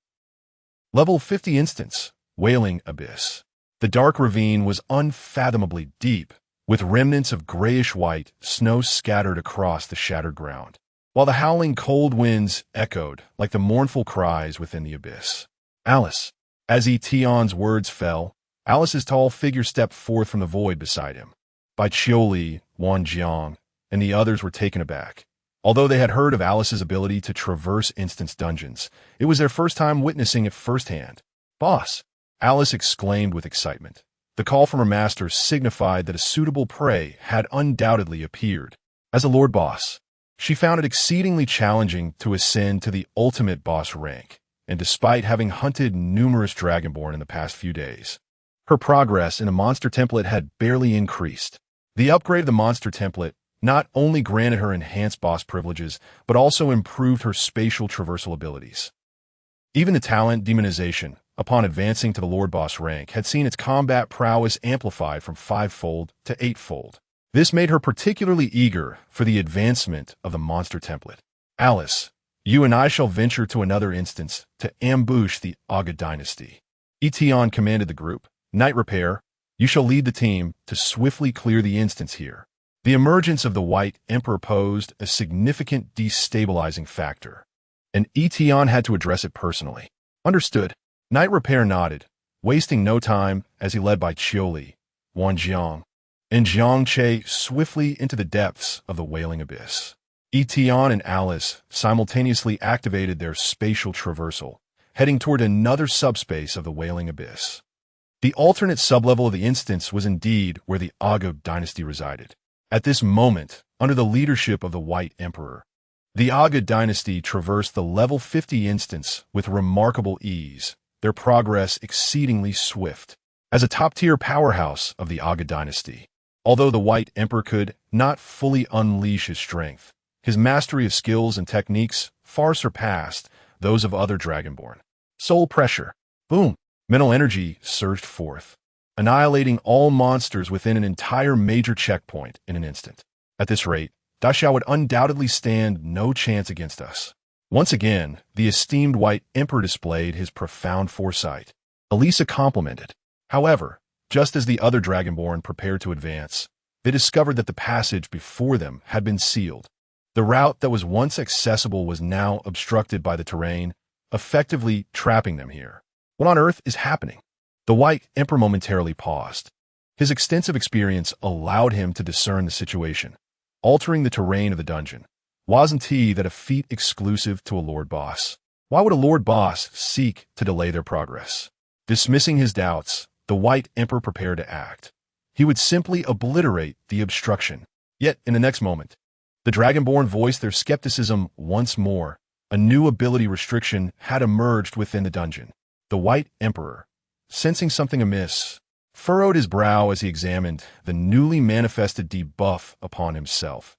Level 50 instance, Wailing Abyss. The dark ravine was unfathomably deep, with remnants of grayish-white snow scattered across the shattered ground, while the howling cold winds echoed like the mournful cries within the abyss. "Alice." As Yi Tian's words fell, Alice's tall figure stepped forth from the void beside him. Bai Qiuli, Wan Jiang, and the others were taken aback. Although they had heard of Alice's ability to traverse instance dungeons, it was their first time witnessing it firsthand. "Boss!" Alice exclaimed with excitement. The call from her master signified that a suitable prey had undoubtedly appeared. As a Lord Boss, she found it exceedingly challenging to ascend to the ultimate boss rank, and despite having hunted numerous Dragonborn in the past few days, her progress in the monster template had barely increased. The upgrade of the monster template not only granted her enhanced boss privileges, but also improved her spatial traversal abilities. Even the talent demonization, upon advancing to the Lord Boss rank, had seen its combat prowess amplified from 5-fold to 8-fold. This made her particularly eager for the advancement of the monster template. Alice, you and I shall venture to another instance to ambush the Aga dynasty. Yi Tian commanded the group. Knight Repair, you shall lead the team to swiftly clear the instance here. The emergence of the White Emperor posed a significant destabilizing factor, and Yi Tian had to address it personally. Understood. Knight Repair nodded, wasting no time as he led by Qiuli, Wanjiang, and Jiang Che swiftly into the depths of the Wailing Abyss. Yi Tian and Alice simultaneously activated their spatial traversal, heading toward another subspace of the Wailing Abyss. The alternate sublevel of the instance was indeed where the Aga dynasty resided. At this moment, under the leadership of the White Emperor, the Aga dynasty traversed the level 50 instance with remarkable ease, their progress exceedingly swift. As a top-tier powerhouse of the Aga dynasty, although the White Emperor could not fully unleash his strength, his mastery of skills and techniques far surpassed those of other Dragonborn. Soul pressure. Boom. Mental energy surged forth, annihilating all monsters within an entire major checkpoint in an instant. At this rate, Daxiao would undoubtedly stand no chance against us. Once again, the esteemed White Emperor displayed his profound foresight. Elisa complimented. However, just as the other Dragonborn prepared to advance, they discovered that the passage before them had been sealed. The route that was once accessible was now obstructed by the terrain, effectively trapping them here. What on earth is happening? The White Emperor momentarily paused. His extensive experience allowed him to discern the situation. Altering the terrain of the dungeon. Wasn't that a feat exclusive to a Lord Boss? Why would a Lord Boss seek to delay their progress? Dismissing his doubts, the White Emperor prepared to act. He would simply obliterate the obstruction. Yet, in the next moment, the Dragonborn voiced their skepticism once more. A new ability restriction had emerged within the dungeon. The White Emperor, sensing something amiss, furrowed his brow as he examined the newly manifested debuff upon himself.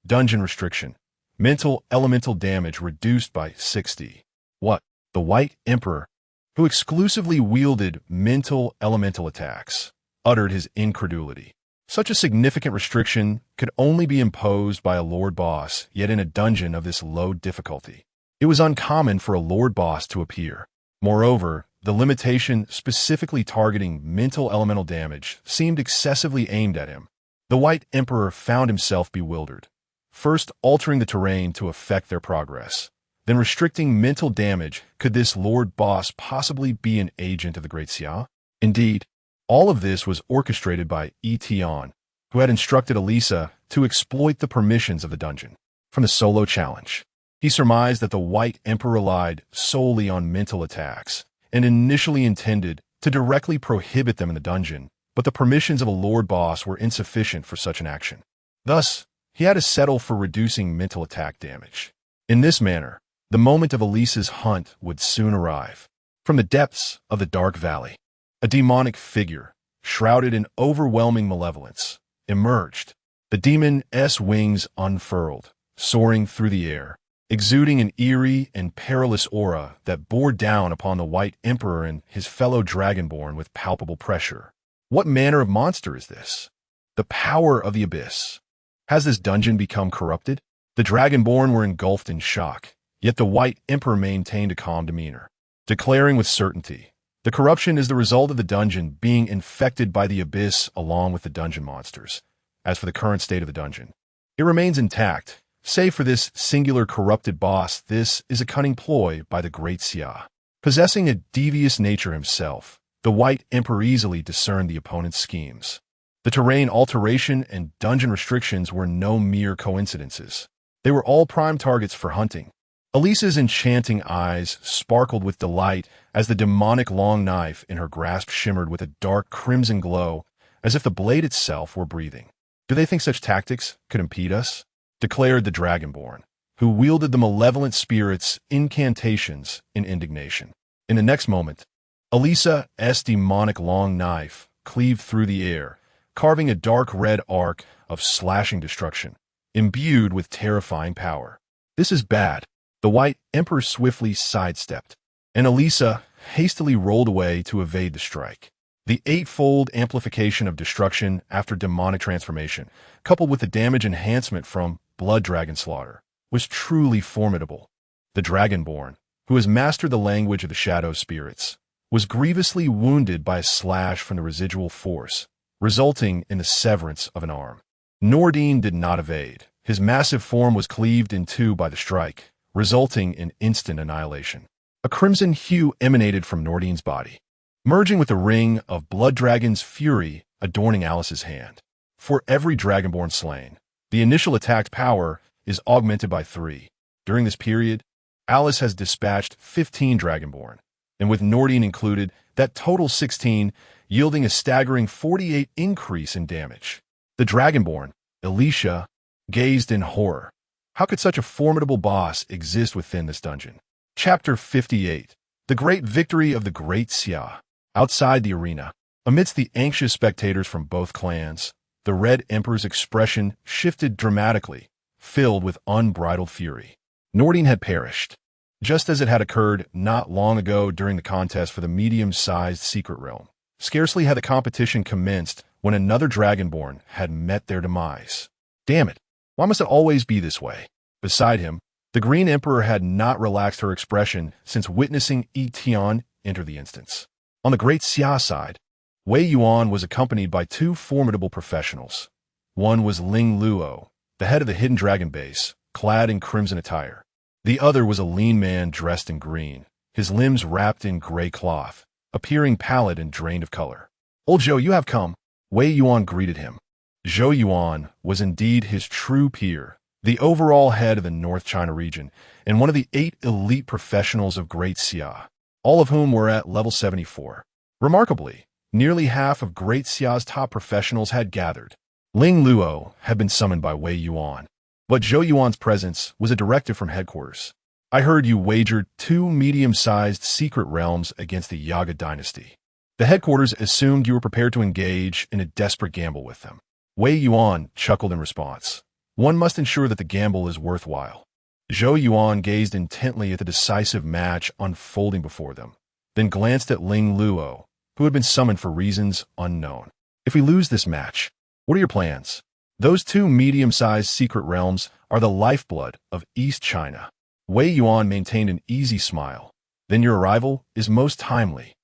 Dungeon restriction. Mental elemental damage reduced by 60. What? The White Emperor, who exclusively wielded mental elemental attacks, uttered his incredulity. Such a significant restriction could only be imposed by a Lord Boss, yet in a dungeon of this low difficulty. It was uncommon for a Lord Boss to appear. Moreover, the limitation specifically targeting mental elemental damage seemed excessively aimed at him. The White Emperor found himself bewildered, first altering the terrain to affect their progress, then restricting mental damage. Could this Lord Boss possibly be an agent of the Great Xia? Indeed, all of this was orchestrated by Yi Tian, who had instructed Elisa to exploit the permissions of the dungeon. From the solo challenge, he surmised that the White Emperor relied solely on mental attacks, and initially intended to directly prohibit them in the dungeon, but the permissions of a Lord Boss were insufficient for such an action. Thus, he had to settle for reducing mental attack damage. In this manner, the moment of Elisa's hunt would soon arrive. From the depths of the dark valley, a demonic figure, shrouded in overwhelming malevolence, emerged. The demon's wings unfurled, soaring through the air, exuding an eerie and perilous aura that bore down upon the White Emperor and his fellow Dragonborn with palpable pressure. What manner of monster is this? The power of the abyss. Has this dungeon become corrupted? The Dragonborn were engulfed in shock, yet the White Emperor maintained a calm demeanor, declaring with certainty, the corruption is the result of the dungeon being infected by the abyss along with the dungeon monsters. As for the current state of the dungeon, it remains intact. Save for this singular corrupted boss, this is a cunning ploy by the Great Xia. Possessing a devious nature himself, the White Emperor easily discerned the opponent's schemes. The terrain alteration and dungeon restrictions were no mere coincidences. They were all prime targets for hunting. Elisa's enchanting eyes sparkled with delight as the demonic long knife in her grasp shimmered with a dark crimson glow, as if the blade itself were breathing. Do they think such tactics could impede us? Declared the Dragonborn, who wielded the malevolent spirit's incantations in indignation. In the next moment, Elisa's demonic long knife cleaved through the air, carving a dark red arc of slashing destruction, imbued with terrifying power. This is bad. The White Emperor swiftly sidestepped, and Elisa hastily rolled away to evade the strike. The eightfold amplification of destruction after demonic transformation, coupled with the damage enhancement from blood dragon slaughter, was truly formidable. The Dragonborn, who has mastered the language of the shadow spirits, was grievously wounded by a slash from the residual force, resulting in the severance of an arm. Nordine did not evade. His massive form was cleaved in two by the strike, resulting in instant annihilation. A crimson hue emanated from Nordine's body, merging with the ring of Blood Dragon's fury adorning Alice's hand. For every Dragonborn slain, the initial attack's power is augmented by 3. During this period, Alice has dispatched 15 Dragonborn, and with Nordine included, that total 16, yielding a staggering 48 increase in damage. The Dragonborn, Alicia, gazed in horror. How could such a formidable boss exist within this dungeon? Chapter 58. The Great Victory of the Great Xia. Outside the arena, amidst the anxious spectators from both clans, the Red Emperor's expression shifted dramatically, filled with unbridled fury. Nordine had perished, just as it had occurred not long ago during the contest for the medium-sized secret realm. Scarcely had the competition commenced when another Dragonborn had met their demise. Damn it, why must it always be this way? Beside him, the Green Emperor had not relaxed her expression since witnessing Yi Tian enter the instance. On the Great Xia side, Wei Yuan was accompanied by 2 formidable professionals. One was Ling Luo, the head of the Hidden Dragon base, clad in crimson attire. The other was a lean man dressed in green, his limbs wrapped in gray cloth, appearing pallid and drained of color. "Old Zhou, you have come," Wei Yuan greeted him. Zhou Yuan was indeed his true peer, the overall head of the North China region, and one of the 8 elite professionals of Great Xia, all of whom were at level 74. Remarkably, nearly half of Great Xia's top professionals had gathered. Ling Luo had been summoned by Wei Yuan, but Zhou Yuan's presence was a directive from headquarters. "I heard you wagered 2 medium-sized secret realms against the Yaga dynasty." The headquarters assumed you were prepared to engage in a desperate gamble with them. Wei Yuan chuckled in response. "One must ensure that the gamble is worthwhile." Zhou Yuan gazed intently at the decisive match unfolding before them, then glanced at Ling Luo, who had been summoned for reasons unknown. "If we lose this match, what are your plans?" "Those 2 medium-sized secret realms are the lifeblood of East China." Wei Yuan maintained an easy smile. "Then your arrival is most timely."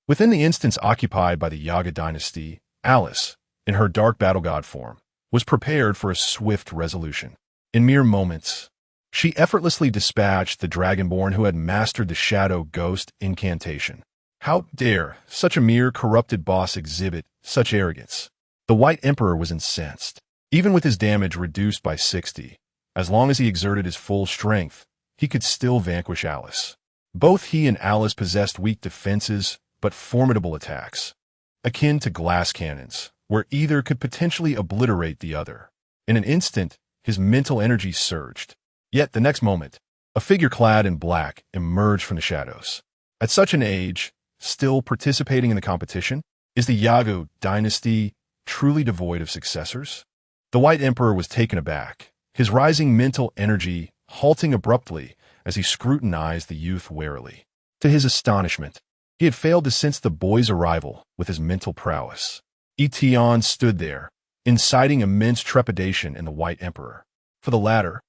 Within the instance occupied by the Yaga dynasty, Alice, in her dark battle god form, was prepared for a swift resolution. In mere moments, she effortlessly dispatched the Dragonborn who had mastered the Shadow Ghost incantation. How dare such a mere corrupted boss exhibit such arrogance? The White Emperor was incensed. Even with his damage reduced by 60, as long as he exerted his full strength, he could still vanquish Alice. Both he and Alice possessed weak defenses, but formidable attacks, akin to glass cannons, where either could potentially obliterate the other. In an instant, his mental energy surged. Yet the next moment, a figure clad in black emerged from the shadows. At such an age, still participating in the competition, is the Yaga dynasty truly devoid of successors? The White Emperor was taken aback, his rising mental energy halting abruptly as he scrutinized the youth warily. To his astonishment, he had failed to sense the boy's arrival with his mental prowess. Yi Tian stood there, inciting immense trepidation in the White Emperor. For the latter,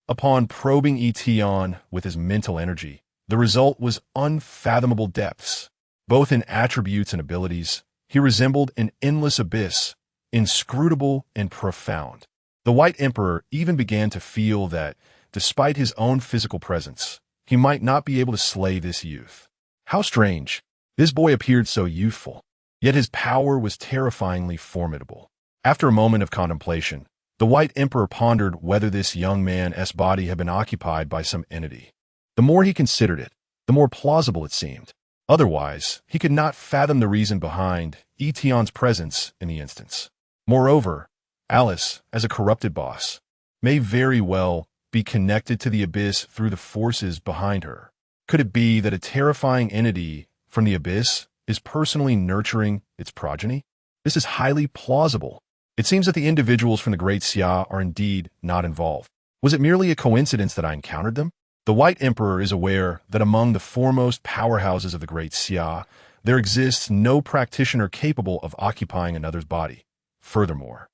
upon probing Yi Tian with his mental energy, the result was unfathomable depths. Both in attributes and abilities, he resembled an endless abyss, inscrutable and profound. The White Emperor even began to feel that, despite his own physical presence, he might not be able to slay this youth. How strange! This boy appeared so youthful, yet his power was terrifyingly formidable. After a moment of contemplation, the White Emperor pondered whether this young man's body had been occupied by some entity. The more he considered it, the more plausible it seemed. Otherwise, he could not fathom the reason behind Yi Tian's presence in the instance. Moreover, Alice, as a corrupted boss, may very well be connected to the abyss through the forces behind her. Could it be that a terrifying entity from the abyss is personally nurturing its progeny? This is highly plausible. It seems that the individuals from the Great Xia are indeed not involved. Was it merely a coincidence that I encountered them? The White Emperor is aware that among the foremost powerhouses of the Great Xia, there exists no practitioner capable of occupying another's body. Furthermore,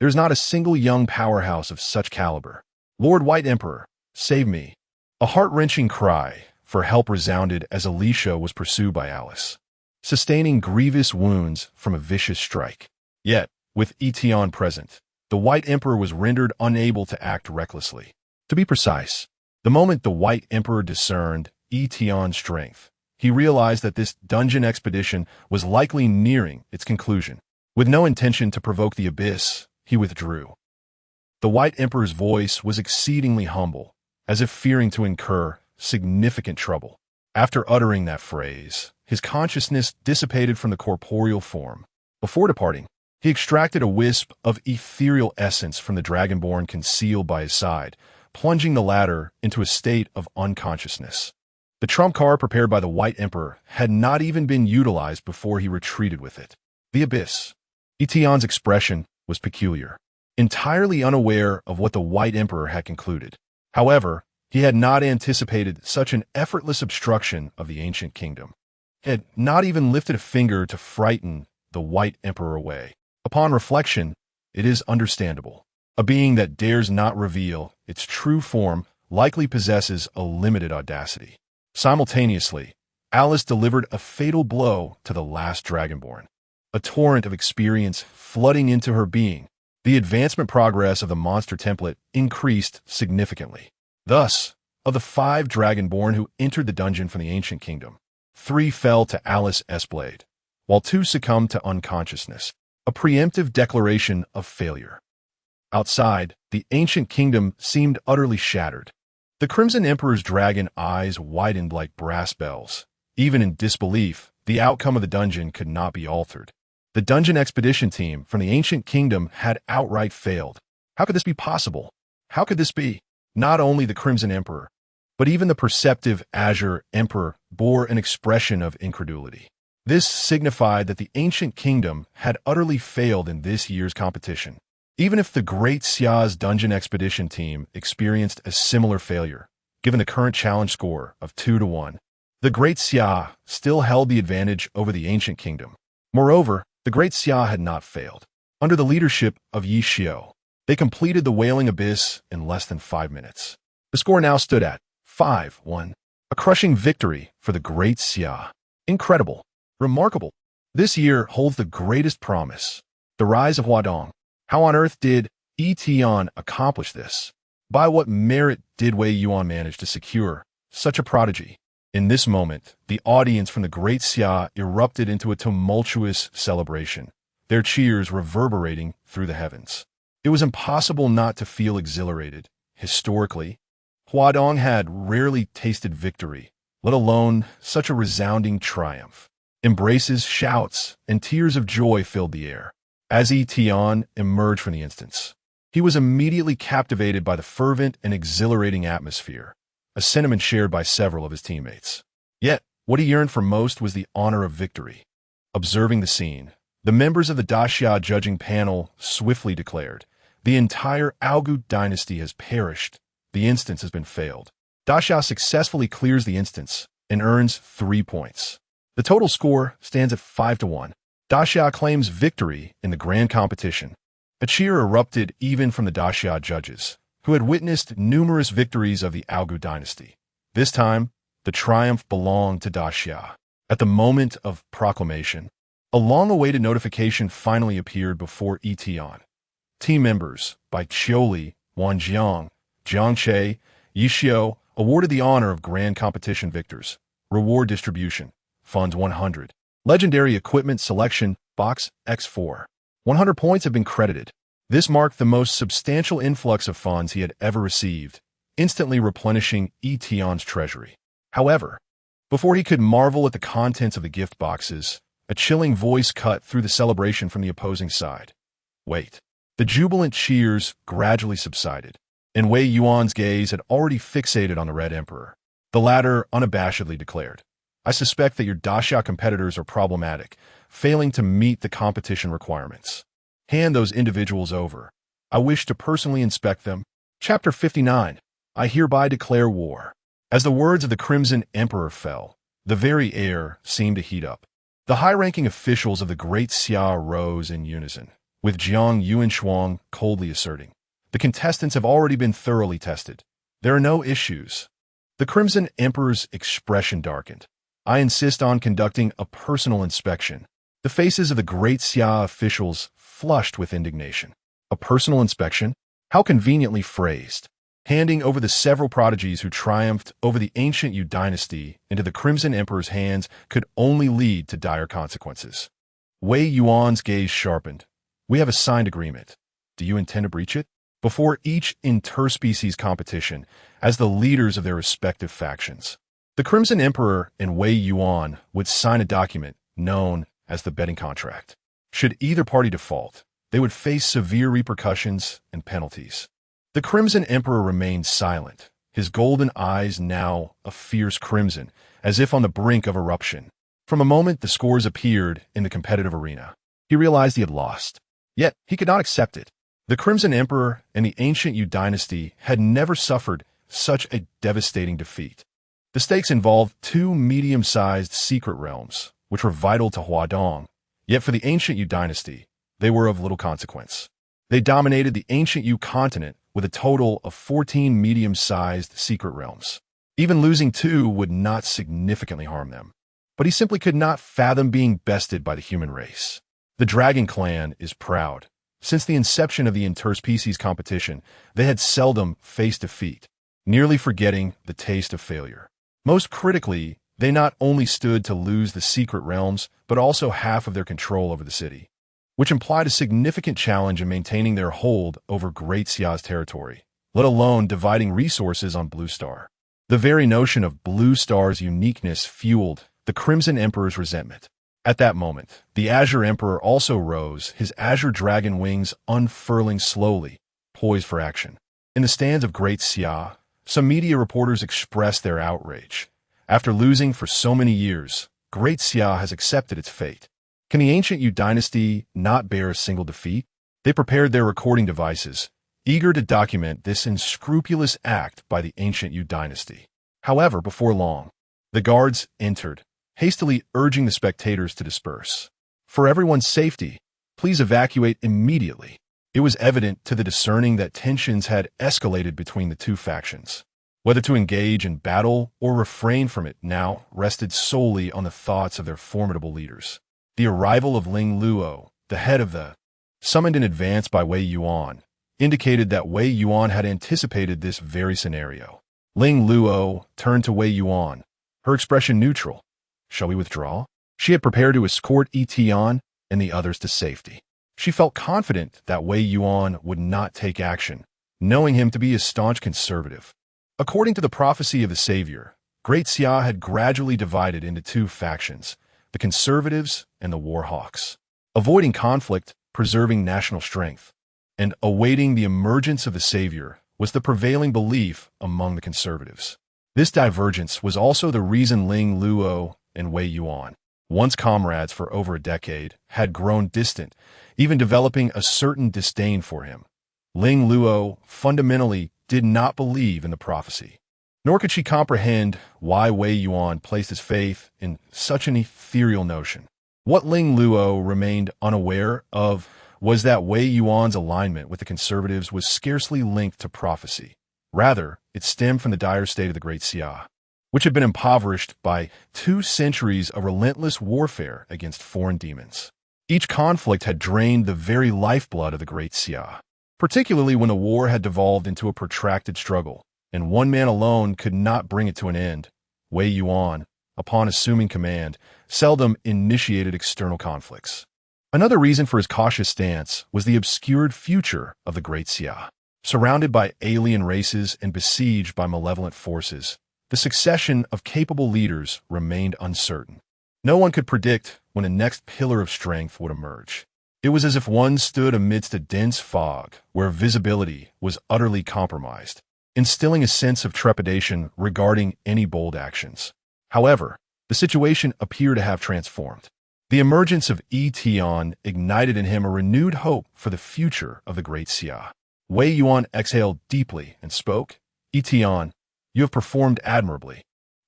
there is not a single young powerhouse of such caliber. Lord White Emperor, save me. A heart-wrenching cry for help resounded as Alicia was pursued by Alice, sustaining grievous wounds from a vicious strike. Yet, with Yi Tian present, the White Emperor was rendered unable to act recklessly. To be precise, the moment the White Emperor discerned Yi Tian's strength, he realized that this dungeon expedition was likely nearing its conclusion. With no intention to provoke the abyss, he withdrew. The White Emperor's voice was exceedingly humble, as if fearing to incur significant trouble. After uttering that phrase, his consciousness dissipated from the corporeal form. Before departing, he extracted a wisp of ethereal essence from the dragonborn concealed by his side, plunging the latter into a state of unconsciousness. The trump card prepared by the White Emperor had not even been utilized before he retreated with it. The abyss. Yi Tian's expression was peculiar, entirely unaware of what the White Emperor had concluded. However, he had not anticipated such an effortless obstruction of the ancient kingdom. He had not even lifted a finger to frighten the White Emperor away. Upon reflection, it is understandable. A being that dares not reveal its true form likely possesses a limited audacity. Simultaneously, Alice delivered a fatal blow to the last dragonborn. A torrent of experience flooding into her being, the advancement progress of the monster template increased significantly. Thus, of the 5 dragonborn who entered the dungeon from the ancient kingdom, 3 fell to Alice Esblade, while 2 succumbed to unconsciousness, a preemptive declaration of failure. Outside, the ancient kingdom seemed utterly shattered. The Crimson Emperor's dragon eyes widened like brass bells. Even in disbelief, the outcome of the dungeon could not be altered. The dungeon expedition team from the ancient kingdom had outright failed. How could this be possible? How could this be? Not only the Crimson Emperor, but even the perceptive Azure Emperor bore an expression of incredulity. This signified that the ancient kingdom had utterly failed in this year's competition. Even if the Great Xia's dungeon expedition team experienced a similar failure, given the current challenge score of 2-1, the Great Xia still held the advantage over the ancient kingdom. Moreover, the Great Xia had not failed. Under the leadership of Yi Xiu, they completed the Wailing Abyss in less than 5 minutes. The score now stood at 5-1, a crushing victory for the Great Xia. Incredible. Remarkable. This year holds the greatest promise. The rise of Huadong. How on earth did Yi Tian accomplish this? By what merit did Wei Yuan manage to secure such a prodigy? In this moment, the audience from the Great Xia erupted into a tumultuous celebration, their cheers reverberating through the heavens. It was impossible not to feel exhilarated. Historically, Huadong had rarely tasted victory, let alone such a resounding triumph. Embraces, shouts, and tears of joy filled the air. As Yi Tian emerged from the instance, he was immediately captivated by the fervent and exhilarating atmosphere, a sentiment shared by several of his teammates. Yet, what he yearned for most was the honor of victory. Observing the scene, the members of the Daxia judging panel swiftly declared, "The entire Aogu dynasty has perished. The instance has been failed." Daxia successfully clears the instance and earns 3 points. The total score stands at 5-1. Daxia claims victory in the grand competition. A cheer erupted even from the Daxia judges, who had witnessed numerous victories of the Aogu dynasty. This time, the triumph belonged to Daxia. At the moment of proclamation, a long-awaited notification finally appeared before Yi Tian. Team members by Qiuli, Wang Jiang, Jiang Che, Yi Xiu awarded the honor of grand competition victors. Reward distribution, funds 100. Legendary equipment selection, box X4. 100 points have been credited. This marked the most substantial influx of funds he had ever received, instantly replenishing Yi Tian's treasury. However, before he could marvel at the contents of the gift boxes, a chilling voice cut through the celebration from the opposing side. Wait. The jubilant cheers gradually subsided, and Wei Yuan's gaze had already fixated on the Red Emperor. The latter unabashedly declared, "I suspect that your Daxia competitors are problematic, failing to meet the competition requirements. Hand those individuals over. I wish to personally inspect them." Chapter 59. I hereby declare war. As the words of the Crimson Emperor fell, the very air seemed to heat up. The high-ranking officials of the Great Xia rose in unison, with Jiang Yuanshuang coldly asserting, "The contestants have already been thoroughly tested. There are no issues." The Crimson Emperor's expression darkened. "I insist on conducting a personal inspection." The faces of the Great Xia officials flushed with indignation. A personal inspection? How conveniently phrased. Handing over the several prodigies who triumphed over the ancient Yu dynasty into the Crimson Emperor's hands could only lead to dire consequences. Wei Yuan's gaze sharpened. "We have a signed agreement. Do you intend to breach it?" Before each interspecies competition, as the leaders of their respective factions, the Crimson Emperor and Wei Yuan would sign a document known as the betting contract. Should either party default, they would face severe repercussions and penalties. The Crimson Emperor remained silent, his golden eyes now a fierce crimson, as if on the brink of eruption. From a moment the scores appeared in the competitive arena, he realized he had lost. Yet he could not accept it. The Crimson Emperor and the ancient Yu dynasty had never suffered such a devastating defeat. The stakes involved two medium-sized secret realms, which were vital to Huadong, yet for the ancient Yu dynasty, they were of little consequence. They dominated the ancient Yu continent with a total of 14 medium-sized secret realms. Even losing two would not significantly harm them. But he simply could not fathom being bested by the human race. The Dragon Clan is proud. Since the inception of the interspecies competition, they had seldom faced defeat, nearly forgetting the taste of failure. Most critically, they not only stood to lose the secret realms, but also half of their control over the city, which implied a significant challenge in maintaining their hold over Great Xia's territory, let alone dividing resources on Blue Star. The very notion of Blue Star's uniqueness fueled the Crimson Emperor's resentment. At that moment, the Azure Emperor also rose, his azure dragon wings unfurling slowly, poised for action. In the stands of Great Xia, some media reporters expressed their outrage. After losing for so many years, Great Xia has accepted its fate. Can the ancient Yu dynasty not bear a single defeat? They prepared their recording devices, eager to document this unscrupulous act by the ancient Yu dynasty. However, before long, the guards entered, hastily urging the spectators to disperse. "For everyone's safety, please evacuate immediately." It was evident to the discerning that tensions had escalated between the two factions. Whether to engage in battle or refrain from it now rested solely on the thoughts of their formidable leaders. The arrival of Ling Luo, the head of the summoned in advance by Wei Yuan, indicated that Wei Yuan had anticipated this very scenario. Ling Luo turned to Wei Yuan, her expression neutral. "Shall we withdraw?" She had prepared to escort Yi Tian and the others to safety. She felt confident that Wei Yuan would not take action, knowing him to be a staunch conservative. According to the prophecy of the Savior, Great Xia had gradually divided into two factions, the conservatives and the warhawks. Avoiding conflict, preserving national strength, and awaiting the emergence of the Savior was the prevailing belief among the conservatives. This divergence was also the reason Ling Luo and Wei Yuan, once comrades for over a decade, had grown distant, even developing a certain disdain for him. Ling Luo fundamentally did not believe in the prophecy, nor could she comprehend why Wei Yuan placed his faith in such an ethereal notion. What Ling Luo remained unaware of was that Wei Yuan's alignment with the conservatives was scarcely linked to prophecy. Rather, it stemmed from the dire state of the Great Xia, which had been impoverished by 2 centuries of relentless warfare against foreign demons. Each conflict had drained the very lifeblood of the Great Xia, particularly when the war had devolved into a protracted struggle, and one man alone could not bring it to an end. Wei Yuan, upon assuming command, seldom initiated external conflicts. Another reason for his cautious stance was the obscured future of the Great Xia. Surrounded by alien races and besieged by malevolent forces, the succession of capable leaders remained uncertain. No one could predict when a next pillar of strength would emerge. It was as if one stood amidst a dense fog where visibility was utterly compromised, instilling a sense of trepidation regarding any bold actions. However, the situation appeared to have transformed. The emergence of Yi Tian ignited in him a renewed hope for the future of the Great Xia. Wei Yuan exhaled deeply and spoke. "Yi Tian, You have performed admirably.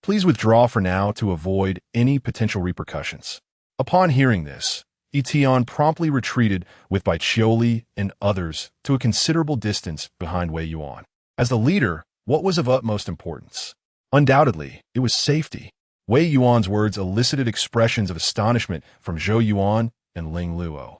Please withdraw for now to avoid any potential repercussions. Upon hearing this, Yi Tian promptly retreated with Baiqiuli and others to a considerable distance behind Wei Yuan. As the leader, what was of utmost importance? Undoubtedly, it was safety. Wei Yuan's words elicited expressions of astonishment from Zhou Yuan and Ling Luo.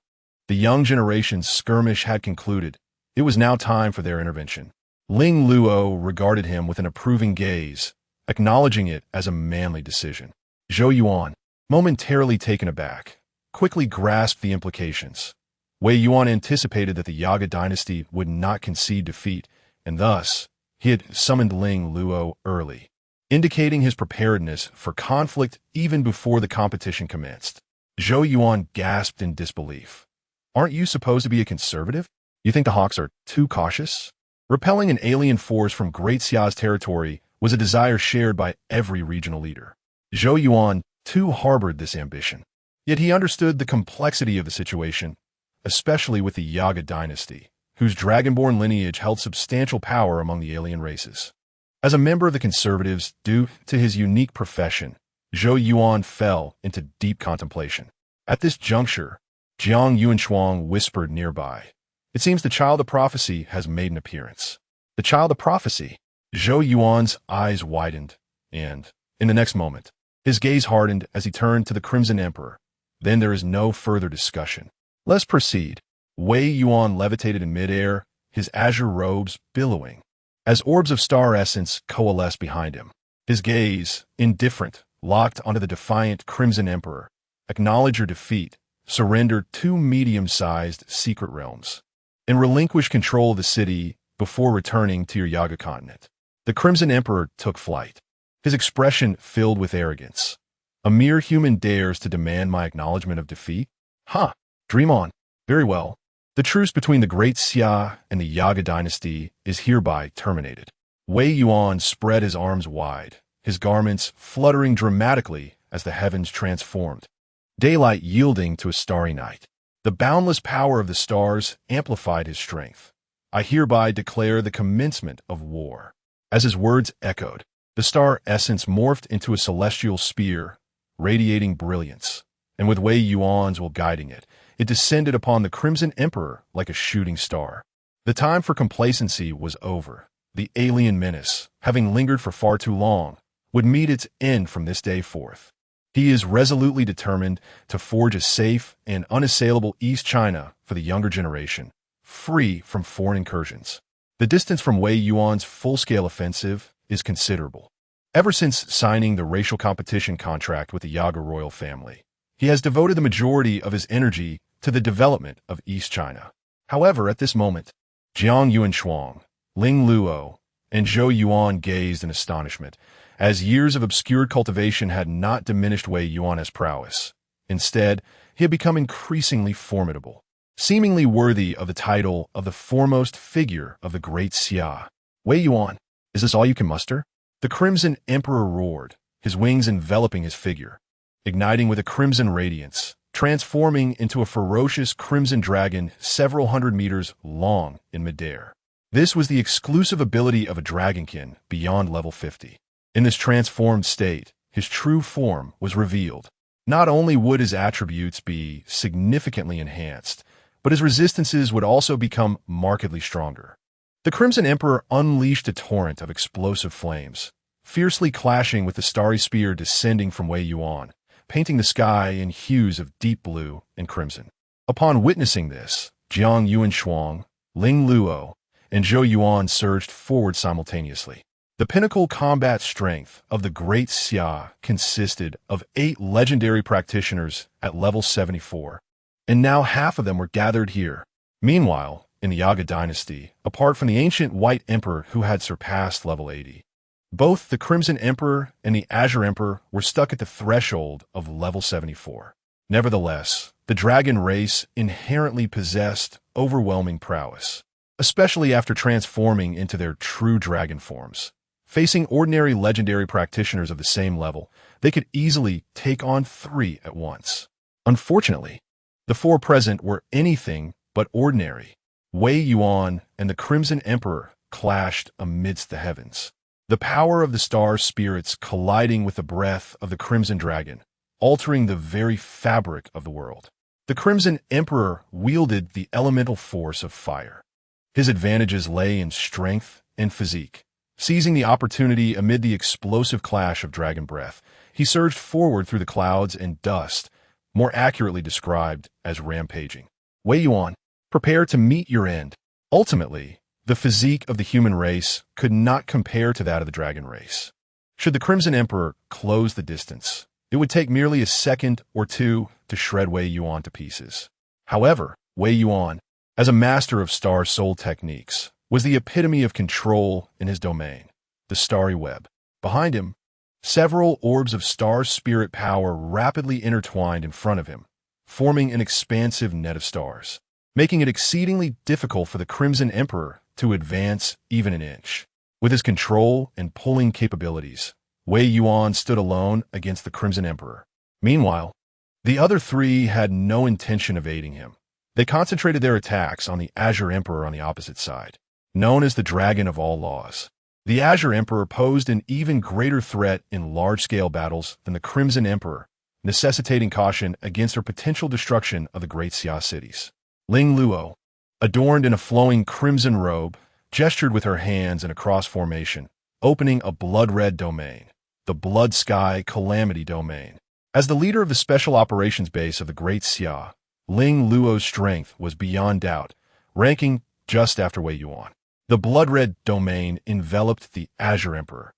The young generation's skirmish had concluded. It was now time for their intervention. Ling Luo regarded him with an approving gaze, acknowledging it as a manly decision. Zhou Yuan, momentarily taken aback, quickly grasped the implications. Wei Yuan anticipated that the Yaga dynasty would not concede defeat, and thus, he had summoned Ling Luo early, indicating his preparedness for conflict even before the competition commenced. Zhou Yuan gasped in disbelief. Aren't you supposed to be a conservative? You think the Hawks are too cautious? Repelling an alien force from Great Xia's territory was a desire shared by every regional leader. Zhou Yuan, too, harbored this ambition. Yet he understood the complexity of the situation, especially with the Yaga dynasty, whose dragonborn lineage held substantial power among the alien races. As a member of the conservatives, due to his unique profession, Zhou Yuan fell into deep contemplation. At this juncture, Jiang Yuanshuang whispered nearby, "It seems the child of prophecy has made an appearance." The child of prophecy? Zhou Yuan's eyes widened, and, in the next moment, his gaze hardened as he turned to the Crimson Emperor. Then there is no further discussion. Let's proceed. Wei Yuan levitated in midair, his azure robes billowing, as orbs of star essence coalesced behind him. His gaze, indifferent, locked onto the defiant Crimson Emperor. Acknowledge your defeat. Surrender 2 medium-sized secret realms, and relinquish control of the city before returning to your Yaga continent. The Crimson Emperor took flight, his expression filled with arrogance. A mere human dares to demand my acknowledgement of defeat? Ha! Dream on. Very well. The truce between the Great Xia and the Yaga dynasty is hereby terminated. Wei Yuan spread his arms wide, his garments fluttering dramatically as the heavens transformed, daylight yielding to a starry night. The boundless power of the stars amplified his strength. I hereby declare the commencement of war. As his words echoed, the star essence morphed into a celestial spear, radiating brilliance, and with Wei Yuan's will guiding it, it descended upon the Crimson Emperor like a shooting star. The time for complacency was over. The alien menace, having lingered for far too long, would meet its end from this day forth. He is resolutely determined to forge a safe and unassailable East China for the younger generation, free from foreign incursions. The distance from Wei Yuan's full-scale offensive is considerable. Ever since signing the racial competition contract with the Yaga royal family, he has devoted the majority of his energy to the development of East China. However, at this moment, Jiang Yuanshuang, Ling Luo, and Zhou Yuan gazed in astonishment, as years of obscured cultivation had not diminished Wei Yuan's prowess. Instead, he had become increasingly formidable, seemingly worthy of the title of the foremost figure of the Great Xia. Wei Yuan, is this all you can muster? The Crimson Emperor roared, his wings enveloping his figure, igniting with a crimson radiance, transforming into a ferocious crimson dragon several hundred meters long in midair. This was the exclusive ability of a dragonkin beyond level 50. In this transformed state, his true form was revealed. Not only would his attributes be significantly enhanced, but his resistances would also become markedly stronger. The Crimson Emperor unleashed a torrent of explosive flames, fiercely clashing with the starry spear descending from Wei Yuan, painting the sky in hues of deep blue and crimson. Upon witnessing this, Jiang Yuanshuang, Ling Luo, and Zhou Yuan surged forward simultaneously. The pinnacle combat strength of the Great Xia consisted of 8 legendary practitioners at level 74, and now half of them were gathered here. Meanwhile, in the Yaga dynasty, apart from the ancient White Emperor who had surpassed level 80, both the Crimson Emperor and the Azure Emperor were stuck at the threshold of level 74. Nevertheless, the dragon race inherently possessed overwhelming prowess, especially after transforming into their true dragon forms. Facing ordinary legendary practitioners of the same level, they could easily take on 3 at once. Unfortunately, the 4 present were anything but ordinary. Wei Yuan and the Crimson Emperor clashed amidst the heavens. the power of the star spirits colliding with the breath of the Crimson Dragon, altering the very fabric of the world. The Crimson Emperor wielded the elemental force of fire. His advantages lay in strength and physique. Seizing the opportunity amid the explosive clash of dragon breath, he surged forward through the clouds and dust, more accurately described as rampaging. Wei Yuan, prepare to meet your end. Ultimately, the physique of the human race could not compare to that of the dragon race. Should the Crimson Emperor close the distance, it would take merely a second or two to shred Wei Yuan to pieces. However, Wei Yuan, as a master of star soul techniques, was the epitome of control in his domain, the starry web. Behind him, several orbs of star spirit power rapidly intertwined in front of him, forming an expansive net of stars, making it exceedingly difficult for the Crimson Emperor to advance even an inch. With his control and pulling capabilities, Wei Yuan stood alone against the Crimson Emperor. Meanwhile, the other three had no intention of aiding him. They concentrated their attacks on the Azure Emperor on the opposite side. Known as the Dragon of All Laws, the Azure Emperor posed an even greater threat in large-scale battles than the Crimson Emperor, necessitating caution against her potential destruction of the great Xia cities. Ling Luo, adorned in a flowing crimson robe, gestured with her hands in a cross formation, opening a blood-red domain, the Blood Sky Calamity Domain. As the leader of the Special Operations Base of the Great Xia, Ling Luo's strength was beyond doubt, ranking just after Wei Yuan. The blood-red domain enveloped the Azure Emperor,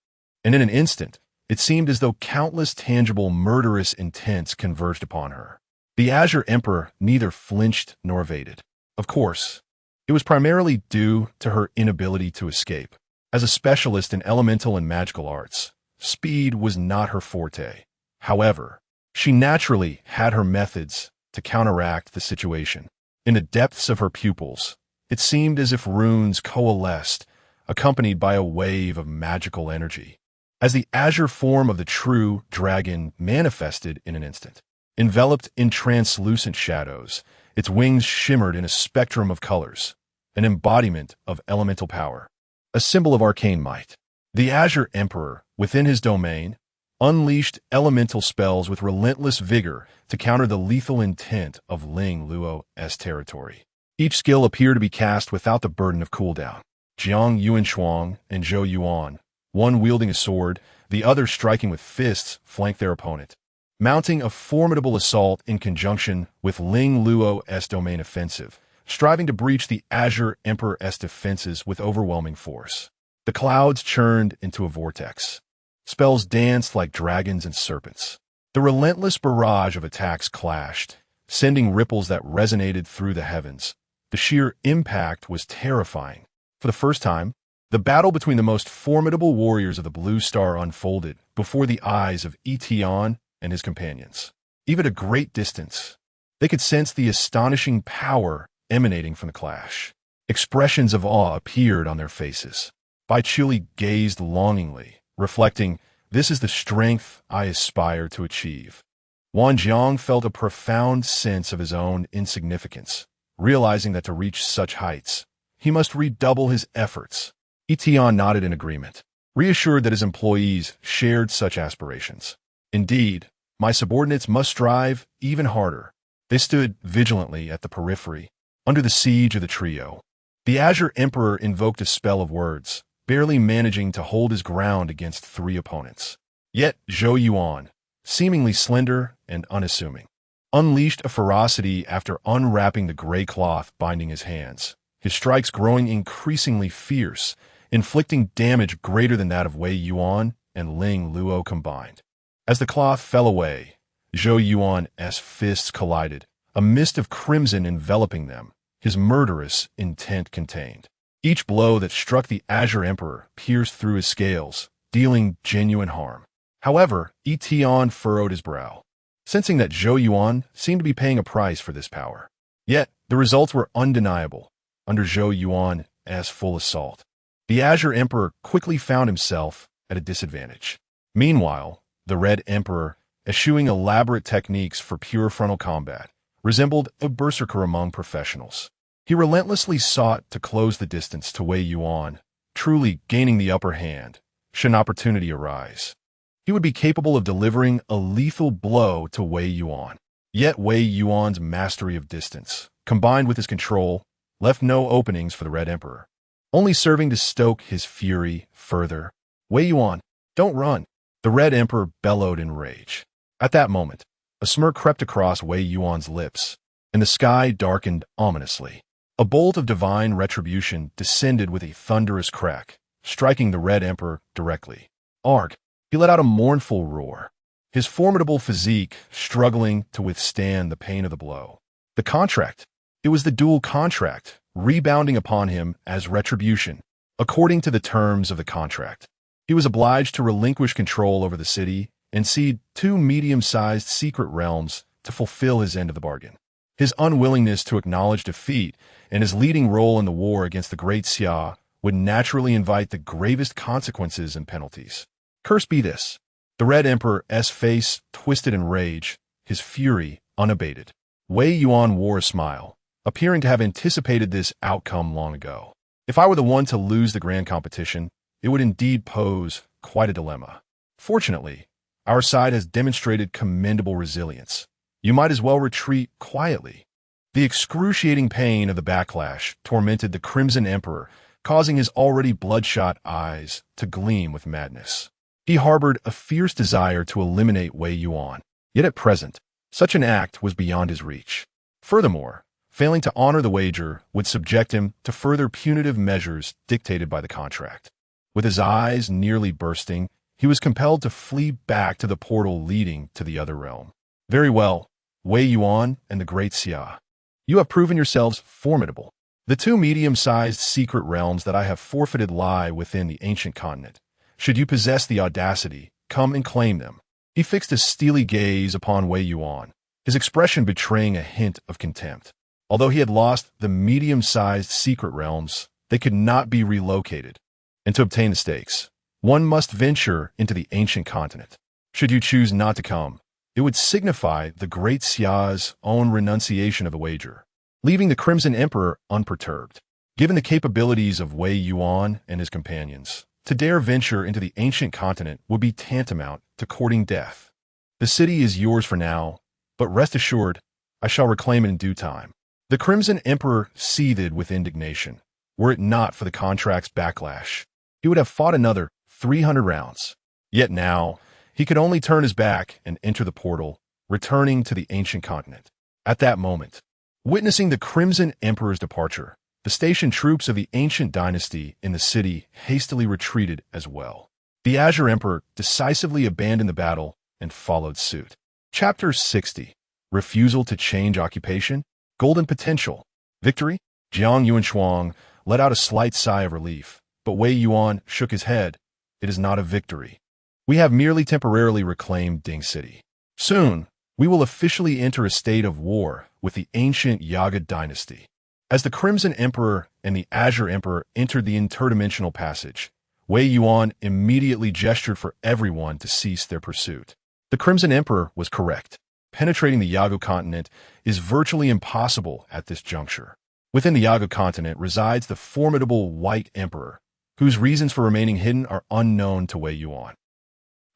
and in an instant, it seemed as though countless tangible murderous intents converged upon her. The Azure Emperor neither flinched nor evaded. Of course, it was primarily due to her inability to escape. As a specialist in elemental and magical arts, speed was not her forte. However, she naturally had her methods to counteract the situation. In the depths of her pupils, it seemed as if runes coalesced, accompanied by a wave of magical energy. As the azure form of the true dragon manifested in an instant, enveloped in translucent shadows, its wings shimmered in a spectrum of colors, an embodiment of elemental power, a symbol of arcane might. The Azure Emperor, within his domain, unleashed elemental spells with relentless vigor to counter the lethal intent of Ling Luo's territory. Each skill appeared to be cast without the burden of cooldown. Jiang Yuanshuang and Zhou Yuan, one wielding a sword, the other striking with fists, flanked their opponent, mounting a formidable assault in conjunction with Ling Luo's domain offensive, striving to breach the Azure Emperor's defenses with overwhelming force. The clouds churned into a vortex. Spells danced like dragons and serpents. The relentless barrage of attacks clashed, sending ripples that resonated through the heavens. The sheer impact was terrifying. For the first time, the battle between the most formidable warriors of the Blue Star unfolded before the eyes of Yi Tian and his companions. Even at a great distance, they could sense the astonishing power emanating from the clash. Expressions of awe appeared on their faces. Bai Chuli gazed longingly, reflecting, "This is the strength I aspire to achieve." Wang Jiang felt a profound sense of his own insignificance, realizing that to reach such heights, he must redouble his efforts. Yi Tian nodded in agreement, reassured that his employees shared such aspirations. "Indeed, my subordinates must strive even harder." They stood vigilantly at the periphery, under the siege of the trio. The Azure Emperor invoked a spell of words, barely managing to hold his ground against three opponents. Yet Zhou Yuan, seemingly slender and unassuming, unleashed a ferocity after unwrapping the gray cloth binding his hands, his strikes growing increasingly fierce, inflicting damage greater than that of Wei Yuan and Ling Luo combined. As the cloth fell away, Zhou Yuan's fists collided, a mist of crimson enveloping them, his murderous intent contained. Each blow that struck the Azure Emperor pierced through his scales, dealing genuine harm. However, Yi Tian furrowed his brow, sensing that Zhou Yuan seemed to be paying a price for this power. Yet, the results were undeniable. Under Zhou Yuan's full assault, the Azure Emperor quickly found himself at a disadvantage. Meanwhile, the Red Emperor, eschewing elaborate techniques for pure frontal combat, resembled a berserker among professionals. He relentlessly sought to close the distance to Wei Yuan, truly gaining the upper hand, should an opportunity arise. He would be capable of delivering a lethal blow to Wei Yuan. Yet Wei Yuan's mastery of distance, combined with his control, left no openings for the Red Emperor, only serving to stoke his fury further. Wei Yuan, don't run, the Red Emperor bellowed in rage. At that moment, a smirk crept across Wei Yuan's lips, and the sky darkened ominously. A bolt of divine retribution descended with a thunderous crack, striking the Red Emperor directly. Arg! He let out a mournful roar, his formidable physique struggling to withstand the pain of the blow. The contract. It was the dual contract, rebounding upon him as retribution. According to the terms of the contract, he was obliged to relinquish control over the city and cede 2 medium-sized secret realms to fulfill his end of the bargain. His unwillingness to acknowledge defeat and his leading role in the war against the Great Xia would naturally invite the gravest consequences and penalties. Cursed be this. The Red Emperor's face twisted in rage, his fury unabated. Wei Yuan wore a smile, appearing to have anticipated this outcome long ago. If I were the one to lose the grand competition, it would indeed pose quite a dilemma. Fortunately, our side has demonstrated commendable resilience. You might as well retreat quietly. The excruciating pain of the backlash tormented the Crimson Emperor, causing his already bloodshot eyes to gleam with madness. He harbored a fierce desire to eliminate Wei Yuan, yet at present, such an act was beyond his reach. Furthermore, failing to honor the wager would subject him to further punitive measures dictated by the contract. With his eyes nearly bursting, he was compelled to flee back to the portal leading to the other realm. Very well, Wei Yuan and the Great Xia. You have proven yourselves formidable. The 2 medium-sized secret realms that I have forfeited lie within the ancient continent. Should you possess the audacity, come and claim them. He fixed a steely gaze upon Wei Yuan, his expression betraying a hint of contempt. Although he had lost the medium-sized secret realms, they could not be relocated. And to obtain the stakes, one must venture into the ancient continent. Should you choose not to come, it would signify the Great Xia's own renunciation of the wager, leaving the Crimson Emperor unperturbed. Given the capabilities of Wei Yuan and his companions, to dare venture into the ancient continent would be tantamount to courting death. The city is yours for now, but rest assured, I shall reclaim it in due time. The Crimson Emperor seethed with indignation. Were it not for the contract's backlash, he would have fought another 300 rounds. Yet now, he could only turn his back and enter the portal, returning to the ancient continent. At that moment, witnessing the Crimson Emperor's departure, the stationed troops of the ancient dynasty in the city hastily retreated as well. The Azure Emperor decisively abandoned the battle and followed suit. Chapter 60. Refusal to change occupation? Golden potential. Victory? Jiang Yuanshuang let out a slight sigh of relief, but Wei Yuan shook his head. It is not a victory. We have merely temporarily reclaimed Ding City. Soon, we will officially enter a state of war with the ancient Yaga dynasty. As the Crimson Emperor and the Azure Emperor entered the interdimensional passage, Wei Yuan immediately gestured for everyone to cease their pursuit. The Crimson Emperor was correct. Penetrating the Yago continent is virtually impossible at this juncture. Within the Yago continent resides the formidable White Emperor, whose reasons for remaining hidden are unknown to Wei Yuan.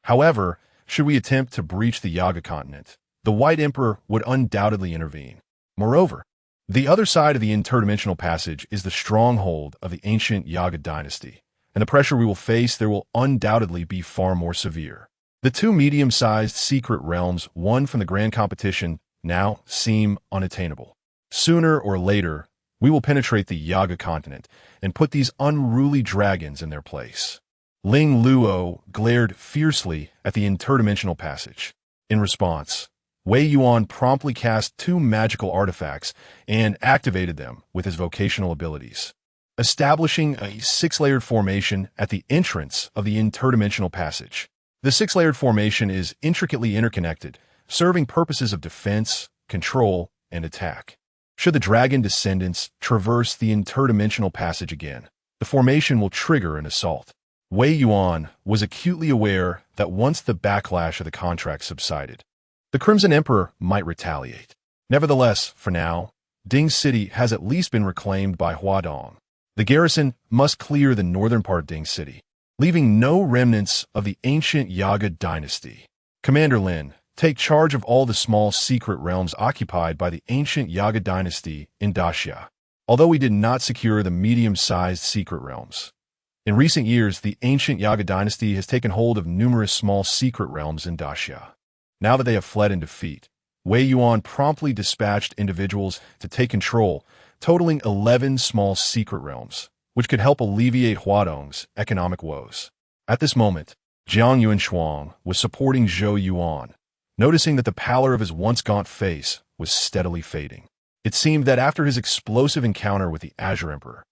However, should we attempt to breach the Yaga continent, the White Emperor would undoubtedly intervene. Moreover, the other side of the interdimensional passage is the stronghold of the ancient Yaga dynasty, and the pressure we will face there will undoubtedly be far more severe. The 2 medium-sized secret realms won from the grand competition now seem unattainable. Sooner or later, we will penetrate the Yaga continent and put these unruly dragons in their place. Ling Luo glared fiercely at the interdimensional passage. In response, Wei Yuan promptly cast 2 magical artifacts and activated them with his vocational abilities, establishing a 6-layered formation at the entrance of the interdimensional passage. The 6-layered formation is intricately interconnected, serving purposes of defense, control, and attack. Should the dragon descendants traverse the interdimensional passage again, the formation will trigger an assault. Wei Yuan was acutely aware that once the backlash of the contract subsided, the Crimson Emperor might retaliate. Nevertheless, for now, Ding City has at least been reclaimed by Huadong. The garrison must clear the northern part of Ding City. leaving no remnants of the ancient Yaga dynasty. Commander Lin, take charge of all the small secret realms occupied by the ancient Yaga dynasty in Daxia. Although we did not secure the medium-sized secret realms, in recent years, the ancient Yaga dynasty has taken hold of numerous small secret realms in Daxia. Now that they have fled in defeat, Wei Yuan promptly dispatched individuals to take control, totaling 11 small secret realms, which could help alleviate Huadong's economic woes. At this moment, Jiang Yuanshuang was supporting Zhou Yuan, noticing that the pallor of his once gaunt face was steadily fading. It seemed that after his explosive encounter with the Azure Emperor,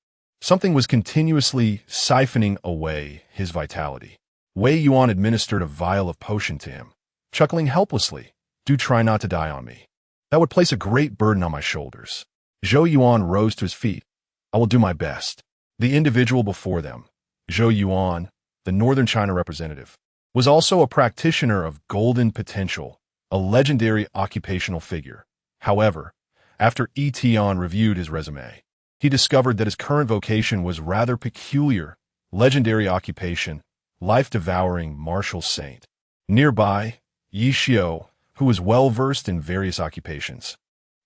something was continuously siphoning away his vitality. Wei Yuan administered a vial of potion to him, chuckling helplessly, "Do try not to die on me. That would place a great burden on my shoulders." Zhou Yuan rose to his feet. "I will do my best." The individual before them, Zhou Yuan, the Northern China representative, was also a practitioner of golden potential, a legendary occupational figure. However, after Yi Tian reviewed his resume, he discovered that his current vocation was rather peculiar, legendary occupation, life-devouring martial saint. Nearby, Yi Xiao, who was well-versed in various occupations,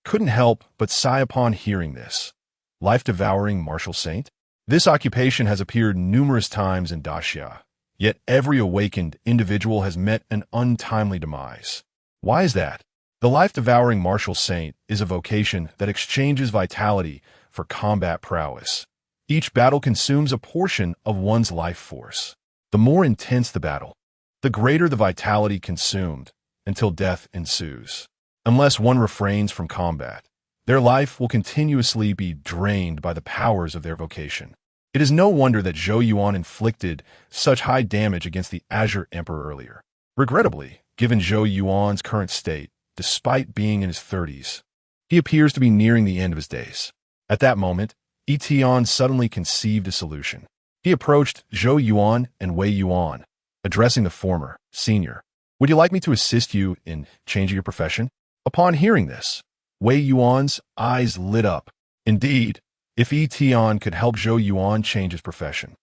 couldn't help but sigh upon hearing this. Life-devouring martial saint? This occupation has appeared numerous times in Daxia, yet every awakened individual has met an untimely demise. Why is that? The life-devouring martial saint is a vocation that exchanges vitality for combat prowess. Each battle consumes a portion of one's life force. The more intense the battle, the greater the vitality consumed, until death ensues. Unless one refrains from combat, their life will continuously be drained by the powers of their vocation. It is no wonder that Zhou Yuan inflicted such high damage against the Azure Emperor earlier. Regrettably, given Zhou Yuan's current state, despite being in his 30s, he appears to be nearing the end of his days. At that moment, Yi Tian suddenly conceived a solution. He approached Zhou Yuan and Wei Yuan, addressing the former, "Senior, would you like me to assist you in changing your profession?" Upon hearing this, Wei Yuan's eyes lit up. Indeed, if Yi Tian could help Zhou Yuan change his profession,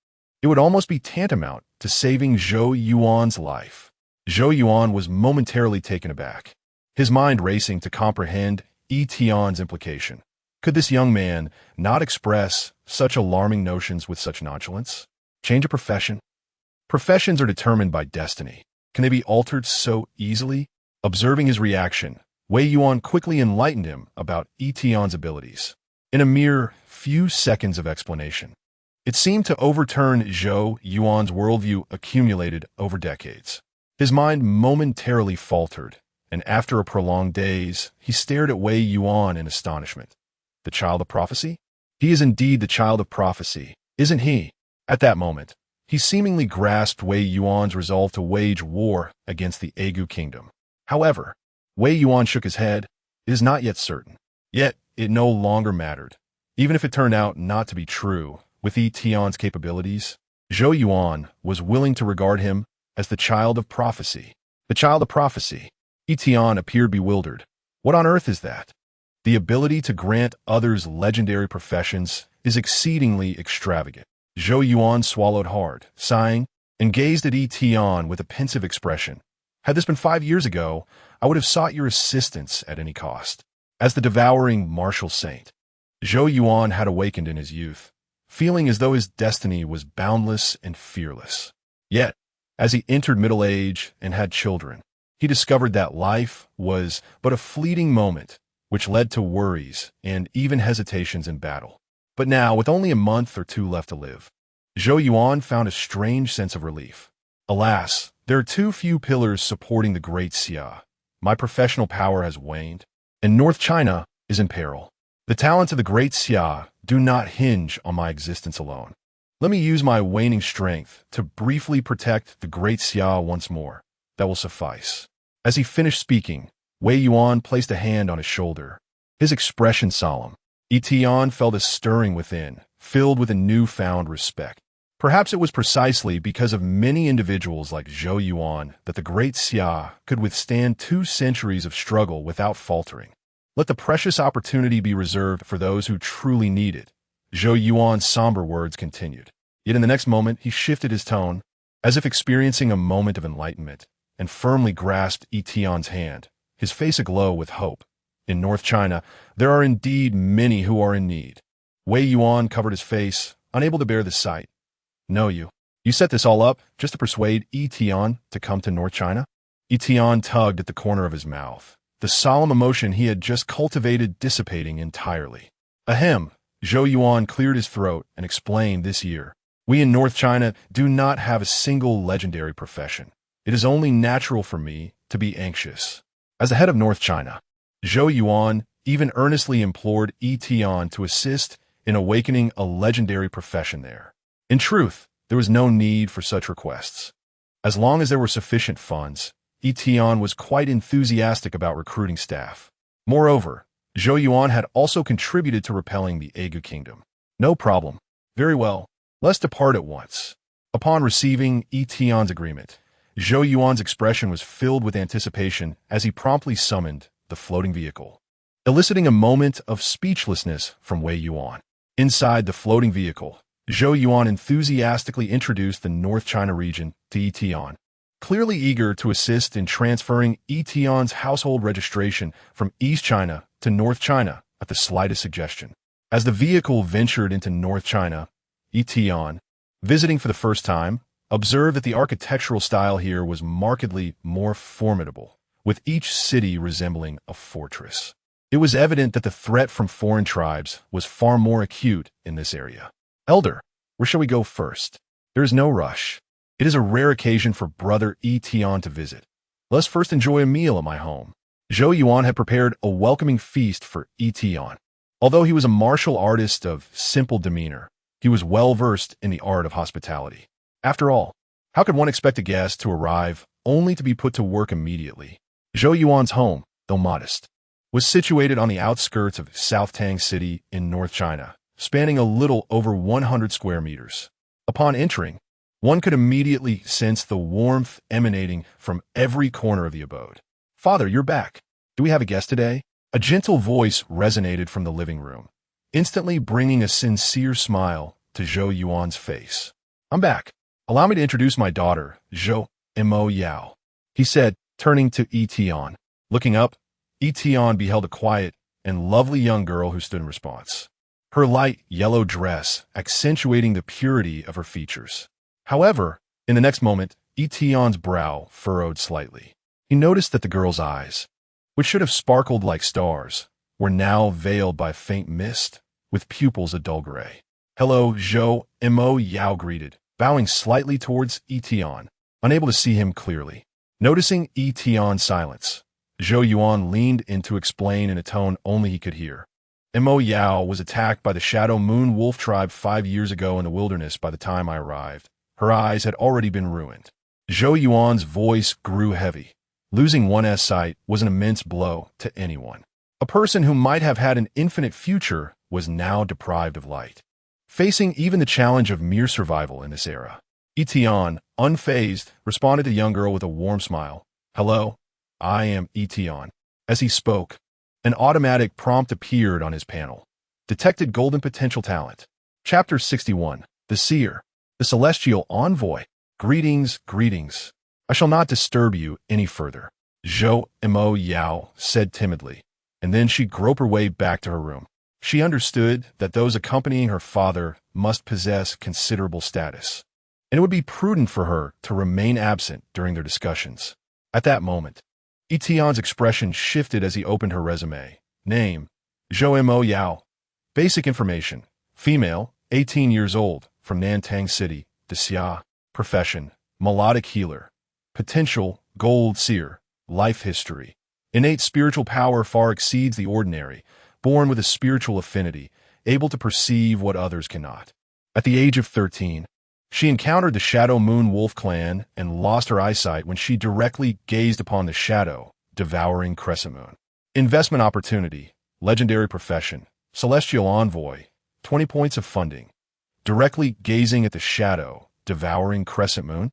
it would almost be tantamount to saving Zhou Yuan's life. Zhou Yuan was momentarily taken aback, his mind racing to comprehend Yi Tian's implication. Could this young man not express such alarming notions with such nonchalance? Change a profession? Professions are determined by destiny. Can they be altered so easily? Observing his reaction, Wei Yuan quickly enlightened him about Yi Tian's abilities. In a mere few seconds of explanation, it seemed to overturn Zhou Yuan's worldview accumulated over decades. His mind momentarily faltered, and after a prolonged daze, he stared at Wei Yuan in astonishment. The child of prophecy? He is indeed the child of prophecy, isn't he? At that moment, he seemingly grasped Wei Yuan's resolve to wage war against the Agu kingdom. However, Wei Yuan shook his head. It is not yet certain. Yet, it no longer mattered. Even if it turned out not to be true, with Yi Tian's capabilities, Zhou Yuan was willing to regard him as the child of prophecy. The child of prophecy. Yi Tian appeared bewildered. What on earth is that? The ability to grant others legendary professions is exceedingly extravagant. Zhou Yuan swallowed hard, sighing, and gazed at Yi Tian with a pensive expression. Had this been 5 years ago, I would have sought your assistance at any cost. As the devouring martial saint, Zhou Yuan had awakened in his youth, feeling as though his destiny was boundless and fearless. Yet, as he entered middle age and had children, he discovered that life was but a fleeting moment, which led to worries and even hesitations in battle. But now, with only a month or two left to live, Zhou Yuan found a strange sense of relief. Alas, there are too few pillars supporting the Great Xia. My professional power has waned, and North China is in peril. The talents of the Great Xia do not hinge on my existence alone. Let me use my waning strength to briefly protect the Great Xia once more. That will suffice. As he finished speaking, Wei Yuan placed a hand on his shoulder, his expression solemn. Yi Tian felt a stirring within, filled with a newfound respect. Perhaps it was precisely because of many individuals like Zhou Yuan that the Great Xia could withstand 2 centuries of struggle without faltering. Let the precious opportunity be reserved for those who truly need it. Zhou Yuan's somber words continued. Yet in the next moment, he shifted his tone. As if experiencing a moment of enlightenment, and firmly grasped Yi Tian's hand, his face aglow with hope. In North China, there are indeed many who are in need. Wei Yuan covered his face, unable to bear the sight. No, you set this all up just to persuade Yi Tian to come to North China? Yi Tian tugged at the corner of his mouth, the solemn emotion he had just cultivated dissipating entirely. Ahem, Zhou Yuan cleared his throat and explained this year. We in North China do not have a single legendary profession. It is only natural for me to be anxious. As the head of North China, Zhou Yuan even earnestly implored Yi Tian to assist in awakening a legendary profession there. In truth, there was no need for such requests. As long as there were sufficient funds, Yi Tian was quite enthusiastic about recruiting staff. Moreover, Zhou Yuan had also contributed to repelling the Aegu kingdom. No problem. Very well. Let's depart at once. Upon receiving Yi Tian's agreement, Zhou Yuan's expression was filled with anticipation as he promptly summoned the floating vehicle, eliciting a moment of speechlessness from Wei Yuan. Inside the floating vehicle, Zhou Yuan enthusiastically introduced the North China region to Yi Tian, clearly eager to assist in transferring Yi Tian's household registration from East China to North China at the slightest suggestion. As the vehicle ventured into North China, Yi Tian, visiting for the first time, observed that the architectural style here was markedly more formidable, with each city resembling a fortress. It was evident that the threat from foreign tribes was far more acute in this area. Elder, where shall we go first? There is no rush. It is a rare occasion for brother Yi Tian to visit. Let's first enjoy a meal at my home. Zhou Yuan had prepared a welcoming feast for Yi Tian. Although he was a martial artist of simple demeanor, he was well-versed in the art of hospitality. After all, how could one expect a guest to arrive only to be put to work immediately? Zhou Yuan's home, though modest, was situated on the outskirts of South Tang City in North China, spanning a little over 100 square meters. Upon entering, one could immediately sense the warmth emanating from every corner of the abode. Father, you're back. Do we have a guest today? A gentle voice resonated from the living room, instantly bringing a sincere smile to Zhou Yuan's face. I'm back. Allow me to introduce my daughter, Zhou Mo Yao, he said, turning to Yi Tian. Looking up, Yi Tian beheld a quiet and lovely young girl who stood in response, her light yellow dress accentuating the purity of her features. However, in the next moment, Yi Tian's brow furrowed slightly. He noticed that the girl's eyes, which should have sparkled like stars, were now veiled by faint mist, with pupils a dull gray. Hello, Zhou Mo Yao greeted, bowing slightly towards Yi Tian, unable to see him clearly. Noticing Yi Tian's silence, Zhou Yuan leaned in to explain in a tone only he could hear. Mo Yao was attacked by the Shadow Moon Wolf tribe 5 years ago in the wilderness by the time I arrived. Her eyes had already been ruined. Zhou Yuan's voice grew heavy. Losing one's sight was an immense blow to anyone. A person who might have had an infinite future was now deprived of light, facing even the challenge of mere survival in this era. Yi Tian, unfazed, responded to the young girl with a warm smile. Hello, I am Yi Tian. As he spoke, an automatic prompt appeared on his panel. Detected golden potential talent. Chapter 61, The Seer, the Celestial Envoy. Greetings, greetings. I shall not disturb you any further, Zhou Mo Yao said timidly, and then she groped her way back to her room. She understood that those accompanying her father must possess considerable status, and it would be prudent for her to remain absent during their discussions. At that moment, Yi Tian's expression shifted as he opened her resume. Name, Zhou Mo Yao. Basic information, female, 18 years old, from Nantang City, Xia. Profession, melodic healer. Potential, gold seer. Life history. Innate spiritual power far exceeds the ordinary, born with a spiritual affinity, able to perceive what others cannot. At the age of 13, she encountered the Shadow Moon Wolf clan and lost her eyesight when she directly gazed upon the shadow, devouring Crescent Moon. Investment opportunity, legendary profession, celestial envoy, 20 points of funding. Directly gazing at the shadow, devouring Crescent Moon?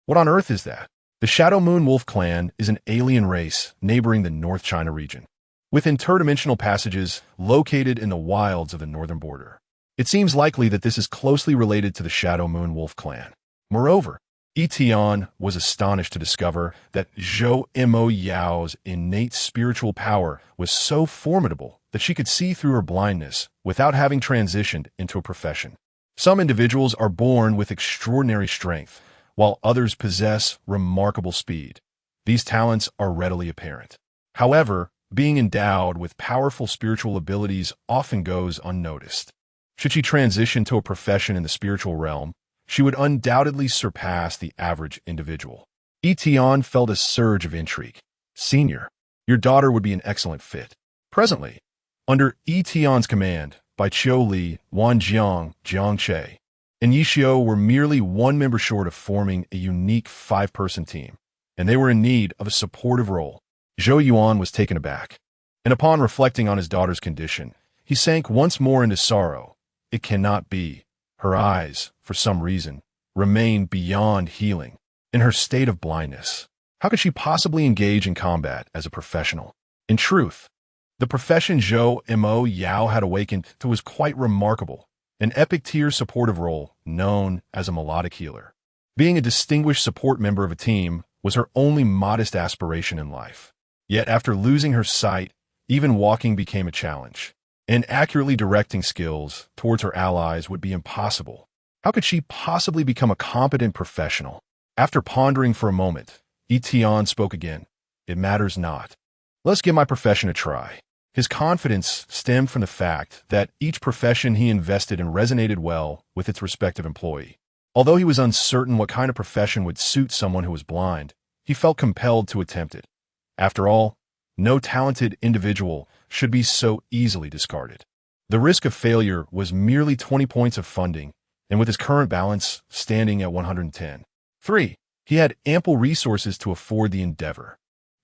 What on earth is that? The Shadow Moon Wolf clan is an alien race neighboring the North China region, with interdimensional passages located in the wilds of the northern border. It seems likely that this is closely related to the Shadow Moon Wolf clan. Moreover, Yi Tian was astonished to discover that Zhou Mo Yao's innate spiritual power was so formidable that she could see through her blindness without having transitioned into a profession. Some individuals are born with extraordinary strength, while others possess remarkable speed. These talents are readily apparent. However, being endowed with powerful spiritual abilities often goes unnoticed. Should she transition to a profession in the spiritual realm, she would undoubtedly surpass the average individual. Yi Tian felt a surge of intrigue. Senior, your daughter would be an excellent fit. Presently, under Yi Tian's command, by Qiu Li, Wan Jiang, Jiang Che, and Yi Xiu were merely one member short of forming a unique 5-person team, and they were in need of a supportive role. Zhou Yuan was taken aback, and upon reflecting on his daughter's condition, he sank once more into sorrow. It cannot be. Her eyes, for some reason, remained beyond healing. In her state of blindness, how could she possibly engage in combat as a professional? In truth, the profession Zhou Mo Yao had awakened to was quite remarkable, an epic-tier supportive role known as a melodic healer. Being a distinguished support member of a team was her only modest aspiration in life. Yet after losing her sight, even walking became a challenge, and accurately directing skills towards her allies would be impossible. How could she possibly become a competent professional? After pondering for a moment, Yi Tian spoke again. It matters not. Let's give my profession a try. His confidence stemmed from the fact that each profession he invested in resonated well with its respective employee. Although he was uncertain what kind of profession would suit someone who was blind, he felt compelled to attempt it. After all, no talented individual should be so easily discarded. The risk of failure was merely 20 points of funding, and with his current balance standing at 110. 3. He had ample resources to afford the endeavor.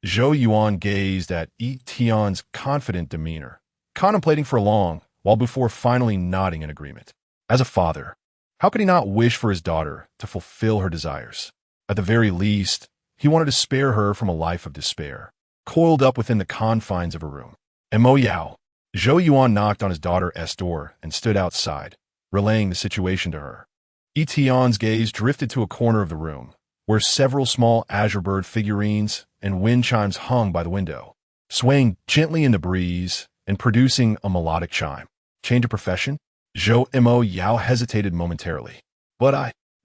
Zhou Yuan gazed at Yi Tian's confident demeanor, contemplating for long, while before finally nodding in agreement. As a father, how could he not wish for his daughter to fulfill her desires? At the very least, he wanted to spare her from a life of despair, coiled up within the confines of a room. Mo Yao. Zhou Yuan knocked on his daughter's door and stood outside, relaying the situation to her. Yi Tian's gaze drifted to a corner of the room, where several small azure bird figurines and wind chimes hung by the window, swaying gently in the breeze and producing a melodic chime. Change of profession? Zhou Mo Yao hesitated momentarily.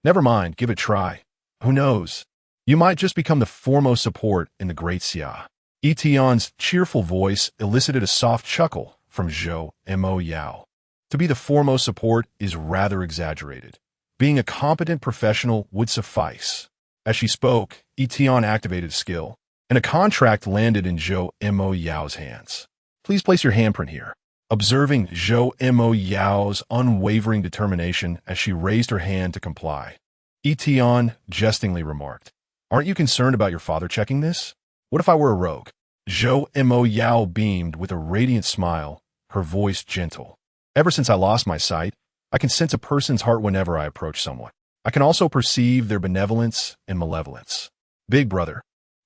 Never mind, give it a try. Who knows? You might just become the foremost support in the Great Xia. Yi Tian's cheerful voice elicited a soft chuckle from Zhou Mo Yao. To be the foremost support is rather exaggerated. Being a competent professional would suffice. As she spoke, Yi Tian activated a skill, and a contract landed in Zhou Mo Yao's hands. Please place your handprint here. Observing Zhou Mo Yao's unwavering determination as she raised her hand to comply, Yi Tian jestingly remarked, "Aren't you concerned about your father checking this? What if I were a rogue?" Zhou Mo Yao beamed with a radiant smile, her voice gentle. "Ever since I lost my sight, I can sense a person's heart whenever I approach someone. I can also perceive their benevolence and malevolence. Big brother,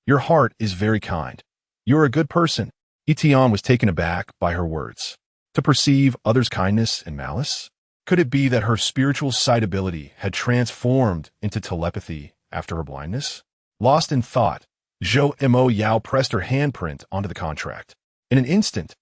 your heart is very kind. You're a good person." Yi Tian was taken aback by her words. To perceive others' kindness and malice? Could it be that her spiritual sight ability had transformed into telepathy after her blindness? Lost in thought, Zhou Mo Yao pressed her handprint onto the contract. In an instant,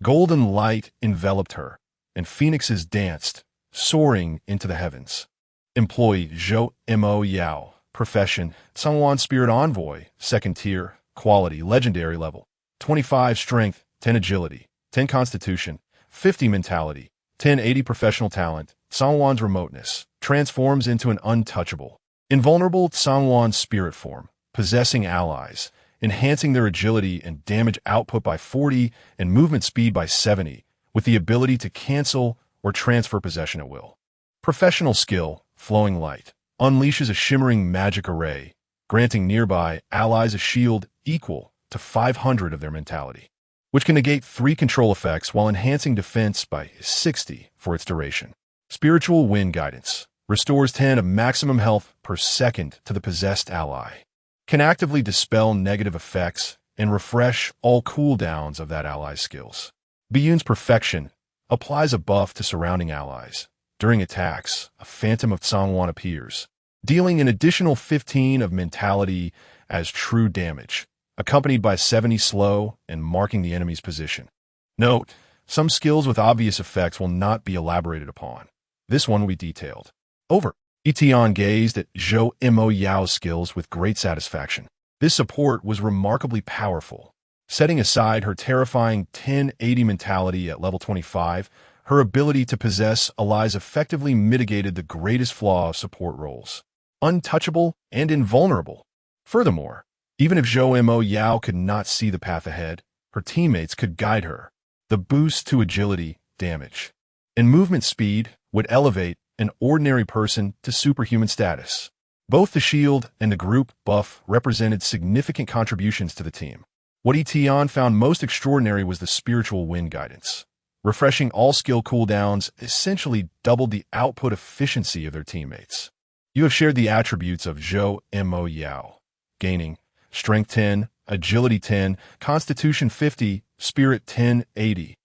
golden light enveloped her, and phoenixes danced, soaring into the heavens. Employee Zhou Mo Yao. Profession, Sangwan Spirit Envoy, 2nd tier, quality, legendary level. 25 strength, 10 agility, 10 constitution, 50 mentality, 1080 professional talent. Sangwan's remoteness transforms into an untouchable, invulnerable Sangwan spirit form, possessing allies, enhancing their agility and damage output by 40 and movement speed by 70, with the ability to cancel or transfer possession at will. Professional skill, Flowing Light, unleashes a shimmering magic array, granting nearby allies a shield equal to 500 of their mentality, which can negate 3 control effects while enhancing defense by 60 for its duration. Spiritual Wind Guidance restores 10 of maximum health per second to the possessed ally, can actively dispel negative effects and refresh all cooldowns of that ally's skills. Biyun's Perfection applies a buff to surrounding allies. During attacks, a phantom of Sangwan appears, dealing an additional 15 of mentality as true damage, accompanied by 70 slow and marking the enemy's position. Note, some skills with obvious effects will not be elaborated upon. This one will be detailed. Over. Yi Tian gazed at Zhou Mo Yao's skills with great satisfaction. This support was remarkably powerful. Setting aside her terrifying 1080 mentality at level 25, her ability to possess allies effectively mitigated the greatest flaw of support roles: untouchable and invulnerable. Furthermore, even if Zhou Mo Yao could not see the path ahead, her teammates could guide her. The boost to agility, damage, and movement speed would elevate an ordinary person to superhuman status. Both the shield and the group buff represented significant contributions to the team. What Yi Tian found most extraordinary was the spiritual wind guidance. Refreshing all skill cooldowns essentially doubled the output efficiency of their teammates. You have shared the attributes of Zhou Mo Yao, gaining Strength 10, Agility 10, Constitution 50, Spirit 1080.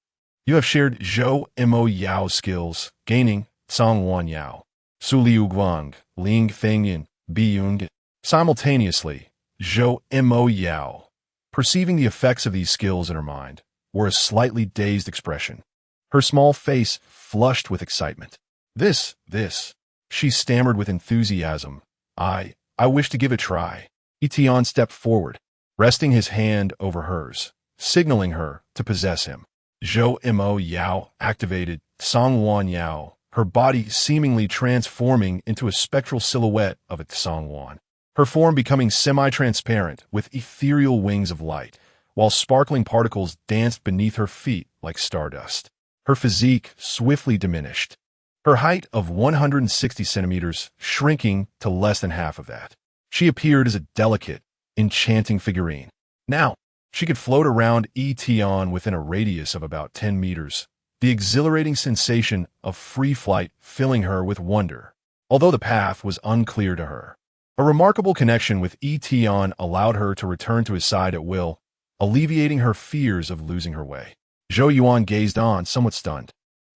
You have shared Zhou Mo Yao's skills, gaining Song Wan Yao, Su Liu Guang, Ling Fengyan, Biyung. Simultaneously, Zhou Mo Yao, perceiving the effects of these skills in her mind, wore a slightly dazed expression. Her small face flushed with excitement. This, she stammered with enthusiasm. I wish to give it a try. Yi Tian stepped forward, resting his hand over hers, signaling her to possess him. Zhou Mo Yao activated Song Wan Yao, her body seemingly transforming into a spectral silhouette of a Song Wan, her form becoming semi-transparent with ethereal wings of light, while sparkling particles danced beneath her feet like stardust. Her physique swiftly diminished, her height of 160 centimeters shrinking to less than half of that. She appeared as a delicate, enchanting figurine. Now, she could float around Yi Tian within a radius of about 10 meters, the exhilarating sensation of free flight filling her with wonder, although the path was unclear to her. A remarkable connection with Yi Tian allowed her to return to his side at will, alleviating her fears of losing her way. Zhou Yuan gazed on, somewhat stunned.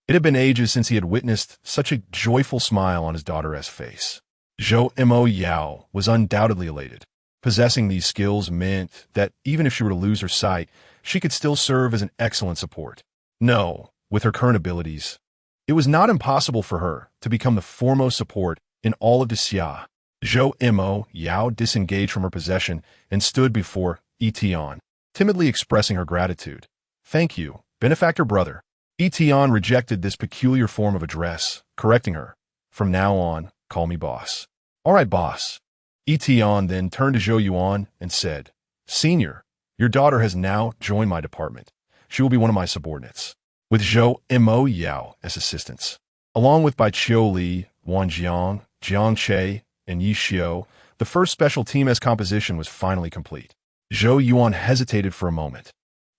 It had been ages since he had witnessed such a joyful smile on his daughter's face. Zhou Mo Yao was undoubtedly elated. Possessing these skills meant that even if she were to lose her sight, she could still serve as an excellent support. No, with her current abilities, it was not impossible for her to become the foremost support in all of Xia. Zhou Mo Yao disengaged from her possession and stood before Yi Tian, timidly expressing her gratitude. Thank you, benefactor brother. Yi Tian rejected this peculiar form of address, correcting her. From now on, call me boss. All right, boss. Yi Tian then turned to Zhou Yuan and said, Senior, your daughter has now joined my department. She will be one of my subordinates, with Zhou Mo Yao as assistants. Along with Bai Qiu Li, Wang Jiang, Jiang Che, and Yi Xiu, the first special team as composition was finally complete. Zhou Yuan hesitated for a moment,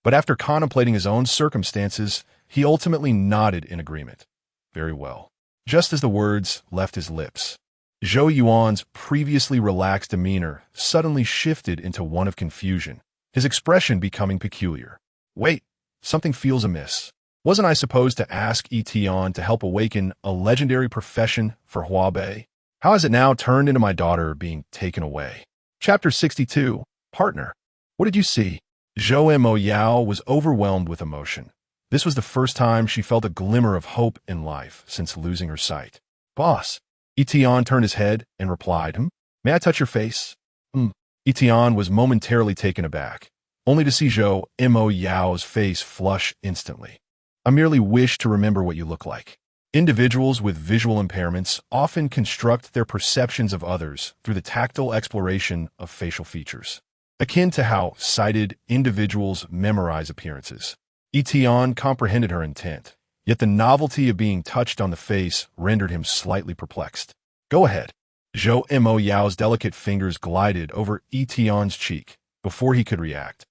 but after contemplating his own circumstances, he ultimately nodded in agreement. Very well. Just as the words left his lips, Zhou Yuan's previously relaxed demeanor suddenly shifted into one of confusion, his expression becoming peculiar. Wait, something feels amiss. Wasn't I supposed to ask Yi Tian to help awaken a legendary profession for Huabei? How has it now turned into my daughter being taken away? Chapter 62, Partner. What did you see? Zhou Mo Yao was overwhelmed with emotion. This was the first time she felt a glimmer of hope in life since losing her sight. Boss. Yi Tian turned his head and replied, May I touch your face? Yi Tian was momentarily taken aback, only to see Zhou Mo Yao's face flush instantly. I merely wish to remember what you look like. Individuals with visual impairments often construct their perceptions of others through the tactile exploration of facial features, akin to how sighted individuals memorize appearances. Yi Tian comprehended her intent, yet the novelty of being touched on the face rendered him slightly perplexed. Go ahead. Zhou Mo Yao's delicate fingers glided over Yi Tian's cheek before he could react.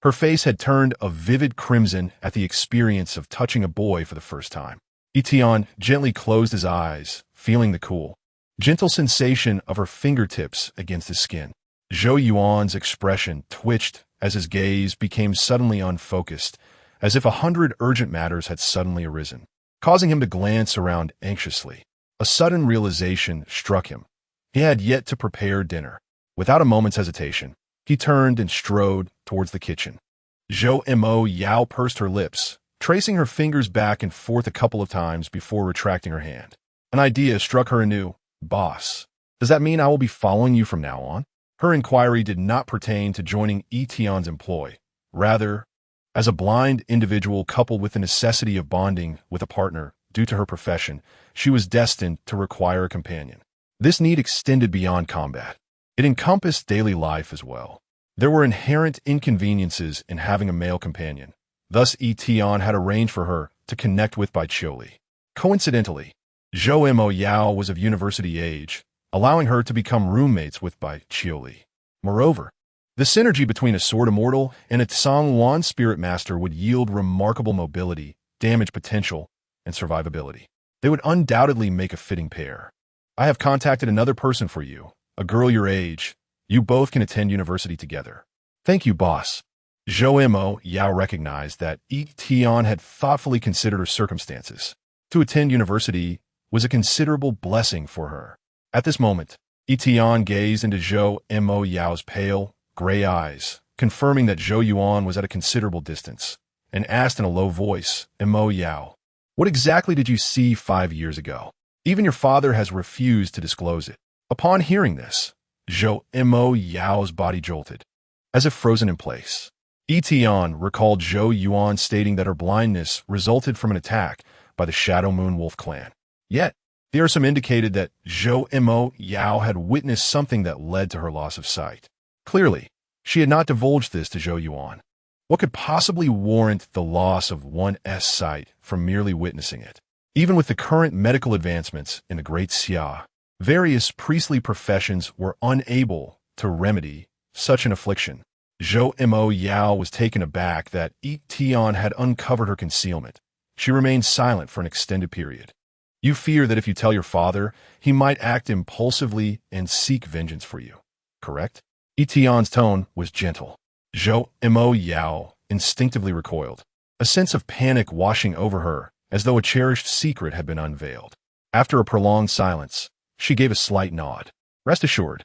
Her face had turned a vivid crimson at the experience of touching a boy for the first time. Yi Tian gently closed his eyes, feeling the cool, gentle sensation of her fingertips against his skin. Zhou Yuan's expression twitched as his gaze became suddenly unfocused, as if 100 urgent matters had suddenly arisen, causing him to glance around anxiously. A sudden realization struck him. He had yet to prepare dinner. Without a moment's hesitation, he turned and strode towards the kitchen. Zhou Mo Yao pursed her lips, tracing her fingers back and forth a couple of times before retracting her hand. An idea struck her anew. Boss, does that mean I will be following you from now on? Her inquiry did not pertain to joining Yi Tian's employ. Rather, as a blind individual coupled with the necessity of bonding with a partner due to her profession, she was destined to require a companion. This need extended beyond combat. It encompassed daily life as well. There were inherent inconveniences in having a male companion. Thus, Yi Tian had arranged for her to connect with Bai Qiuli. Coincidentally, Zhou Mo Yao was of university age, allowing her to become roommates with Bai Qiuli. Moreover, the synergy between a sword immortal and a Tsangwan spirit master would yield remarkable mobility, damage potential, and survivability. They would undoubtedly make a fitting pair. I have contacted another person for you, a girl your age. You both can attend university together. Thank you, boss. Zhou Mo Yao recognized that Yi Tian had thoughtfully considered her circumstances. To attend university was a considerable blessing for her. At this moment, Yi Tian gazed into Zhou Mo Yao's pale, gray eyes, confirming that Zhou Yuan was at a considerable distance, and asked in a low voice, Mo Yao, what exactly did you see 5 years ago? Even your father has refused to disclose it. Upon hearing this, Zhou Mo Yao's body jolted, as if frozen in place. Yi Tian recalled Zhou Yuan stating that her blindness resulted from an attack by the Shadow Moon Wolf clan. Yet, the Ursum indicated that Zhou Mo Yao had witnessed something that led to her loss of sight. Clearly, she had not divulged this to Zhou Yuan. What could possibly warrant the loss of one's sight from merely witnessing it? Even with the current medical advancements in the Great Xia, various priestly professions were unable to remedy such an affliction. Zhou Mo Yao was taken aback that Yi Tian had uncovered her concealment. She remained silent for an extended period. You fear that if you tell your father, he might act impulsively and seek vengeance for you, correct? Yi Tian's tone was gentle. Zhou Mo Yao instinctively recoiled, a sense of panic washing over her as though a cherished secret had been unveiled. After a prolonged silence, she gave a slight nod. Rest assured,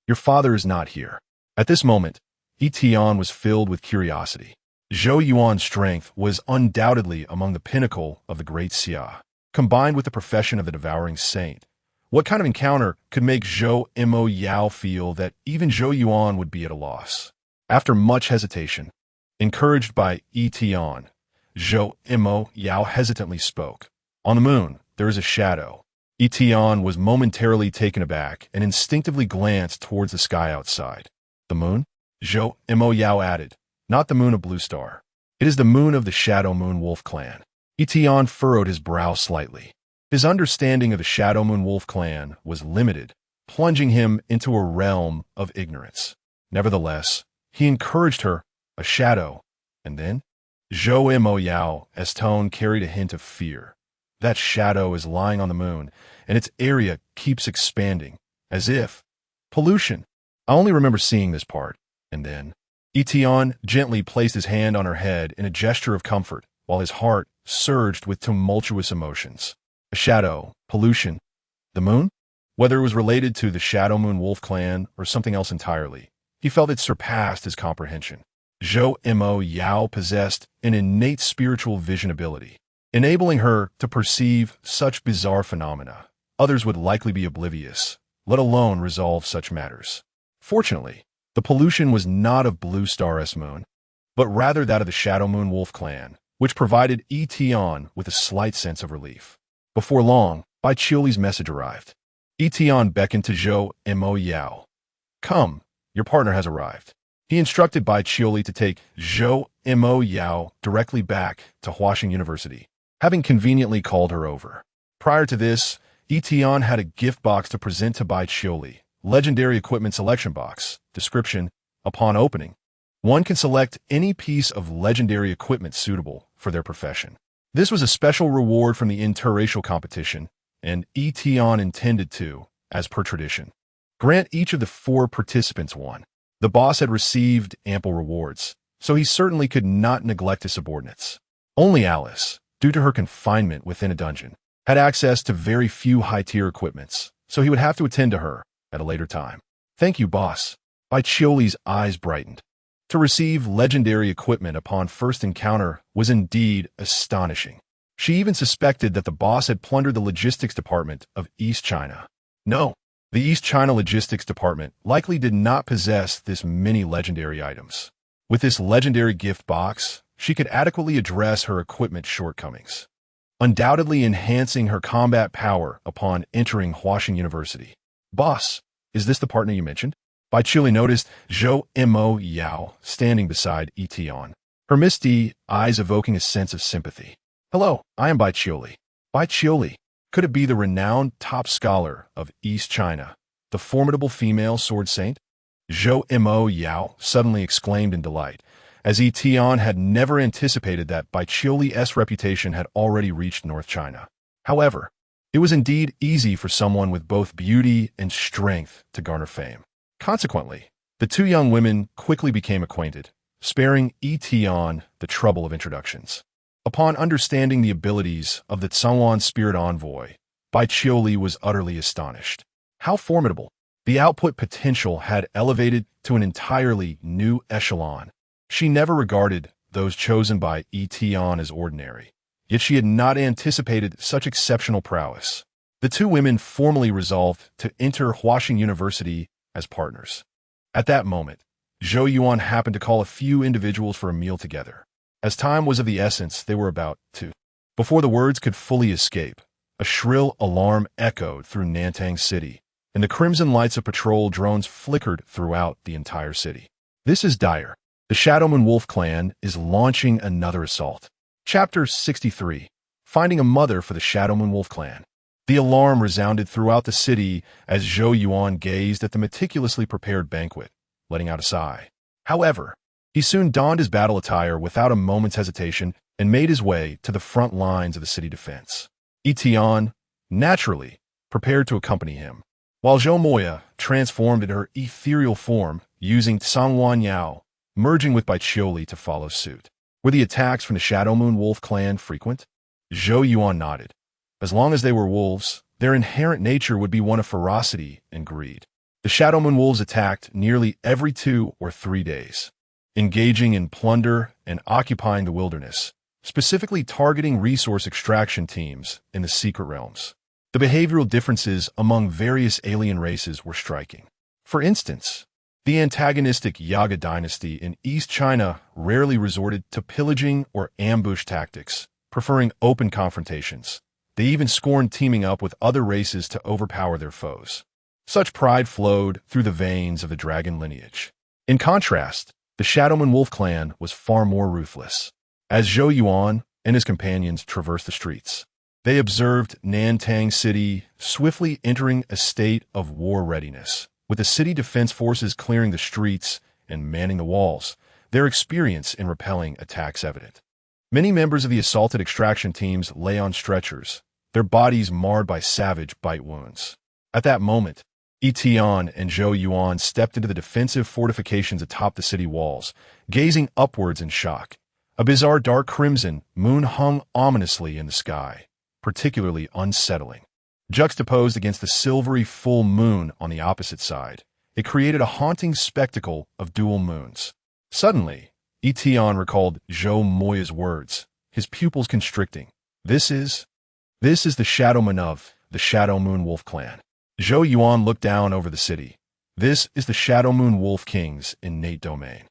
your father is not here. At this moment, Yi Tian was filled with curiosity. Zhou Yuan's strength was undoubtedly among the pinnacle of the Great Xia. Combined with the profession of the Devouring Saint, what kind of encounter could make Zhou Mo Yao feel that even Zhou Yuan would be at a loss? After much hesitation, encouraged by Yi Tian, Zhou Mo Yao hesitantly spoke. On the moon, there is a shadow. Yi Tian was momentarily taken aback and instinctively glanced towards the sky outside. The moon? Zhou Mo Yao added, not the moon of Blue Star. It is the moon of the Shadow Moon Wolf clan. Yi Tian furrowed his brow slightly. His understanding of the Shadow Moon Wolf clan was limited, plunging him into a realm of ignorance. Nevertheless, he encouraged her, a shadow, and then, Zhou Mo Yao's tone carried a hint of fear. That shadow is lying on the moon, and its area keeps expanding, as if pollution. I only remember seeing this part, and then Yi Tian gently placed his hand on her head in a gesture of comfort, while his heart surged with tumultuous emotions. A shadow, pollution, the moon? Whether it was related to the Shadow Moon Wolf clan or something else entirely, he felt it surpassed his comprehension. Zhou Mo Yao possessed an innate spiritual vision ability, enabling her to perceive such bizarre phenomena. Others would likely be oblivious, let alone resolve such matters. Fortunately, the pollution was not of Blue Star's moon, but rather that of the Shadow Moon Wolf clan, which provided Yi Tian with a slight sense of relief. Before long, Bai Qiuli's message arrived. Yi Tian beckoned to Zhou Mo Yao. Come, your partner has arrived. He instructed Bai Qiuli to take Zhou Mo Yao directly back to Huaxing University, having conveniently called her over. Prior to this, Yi Tian had a gift box to present to Bai Qiuli, legendary equipment selection box. Description: upon opening, one can select any piece of legendary equipment suitable for their profession. This was a special reward from the interracial competition, and Yi Tian intended to, as per tradition, grant each of the 4 participants one. The boss had received ample rewards, so he certainly could not neglect his subordinates. Only Alice, due to her confinement within a dungeon, had access to very few high-tier equipments, so he would have to attend to her, at a later time. Thank you, boss. Baiqiuli's eyes brightened. To receive legendary equipment upon first encounter was indeed astonishing. She even suspected that the boss had plundered the logistics department of East China. No, the East China logistics department likely did not possess this many legendary items. With this legendary gift box, she could adequately address her equipment shortcomings, undoubtedly enhancing her combat power upon entering Huaxing University. Boss, is this the partner you mentioned? Baiqiuli noticed Zhou Mo Yao standing beside Yi Tian, her misty eyes evoking a sense of sympathy. Hello, I am Baiqiuli. Baiqiuli, could it be the renowned top scholar of East China, the formidable female sword saint? Zhou Mo Yao suddenly exclaimed in delight, as Yi Tian had never anticipated that Baiqiuli's reputation had already reached North China. However, it was indeed easy for someone with both beauty and strength to garner fame. Consequently, the two young women quickly became acquainted, sparing Yi Tian the trouble of introductions. Upon understanding the abilities of the Tsangwan Spirit Envoy, Baiqiuli was utterly astonished. How formidable! The output potential had elevated to an entirely new echelon. She never regarded those chosen by Yi Tian as ordinary, yet she had not anticipated such exceptional prowess. The two women formally resolved to enter Huaxing University as partners. At that moment, Zhou Yuan happened to call a few individuals for a meal together. As time was of the essence, they were about to. Before the words could fully escape, a shrill alarm echoed through Nantang City, and the crimson lights of patrol drones flickered throughout the entire city. This is dire. The Shadow Moon Wolf clan is launching another assault. Chapter 63. Finding a mother for the Shadow Moon Wolf clan. The alarm resounded throughout the city as Zhou Yuan gazed at the meticulously prepared banquet, letting out a sigh. However, he soon donned his battle attire without a moment's hesitation and made his way to the front lines of the city defense. Yi Tian, naturally, prepared to accompany him, while Zhou Moya transformed into her ethereal form using Tsangwan Yao, merging with Baiqiuli to follow suit. Were the attacks from the Shadow Moon Wolf clan frequent? Zhou Yuan nodded. As long as they were wolves, their inherent nature would be one of ferocity and greed. The Shadow Moon Wolves attacked nearly every 2 or 3 days, engaging in plunder and occupying the wilderness, specifically targeting resource extraction teams in the secret realms. The behavioral differences among various alien races were striking. For instance, the antagonistic Yaga dynasty in East China rarely resorted to pillaging or ambush tactics, preferring open confrontations. They even scorned teaming up with other races to overpower their foes. Such pride flowed through the veins of the dragon lineage. In contrast, the Shadow Moon Wolf clan was far more ruthless. As Zhou Yuan and his companions traversed the streets, they observed Nantang City swiftly entering a state of war readiness. With the city defense forces clearing the streets and manning the walls, their experience in repelling attacks evident. Many members of the assaulted extraction teams lay on stretchers, their bodies marred by savage bite wounds. At that moment, Yi Tian and Zhou Yuan stepped into the defensive fortifications atop the city walls, gazing upwards in shock. A bizarre dark crimson moon hung ominously in the sky, particularly unsettling. Juxtaposed against the silvery full moon on the opposite side, it created a haunting spectacle of dual moons. Suddenly, Yi Tian recalled Zhou Moya's words, his pupils constricting. This is the Shadow Moon of the Shadow Moon Wolf clan. Zhou Yuan looked down over the city. This is the Shadow Moon Wolf King's innate domain.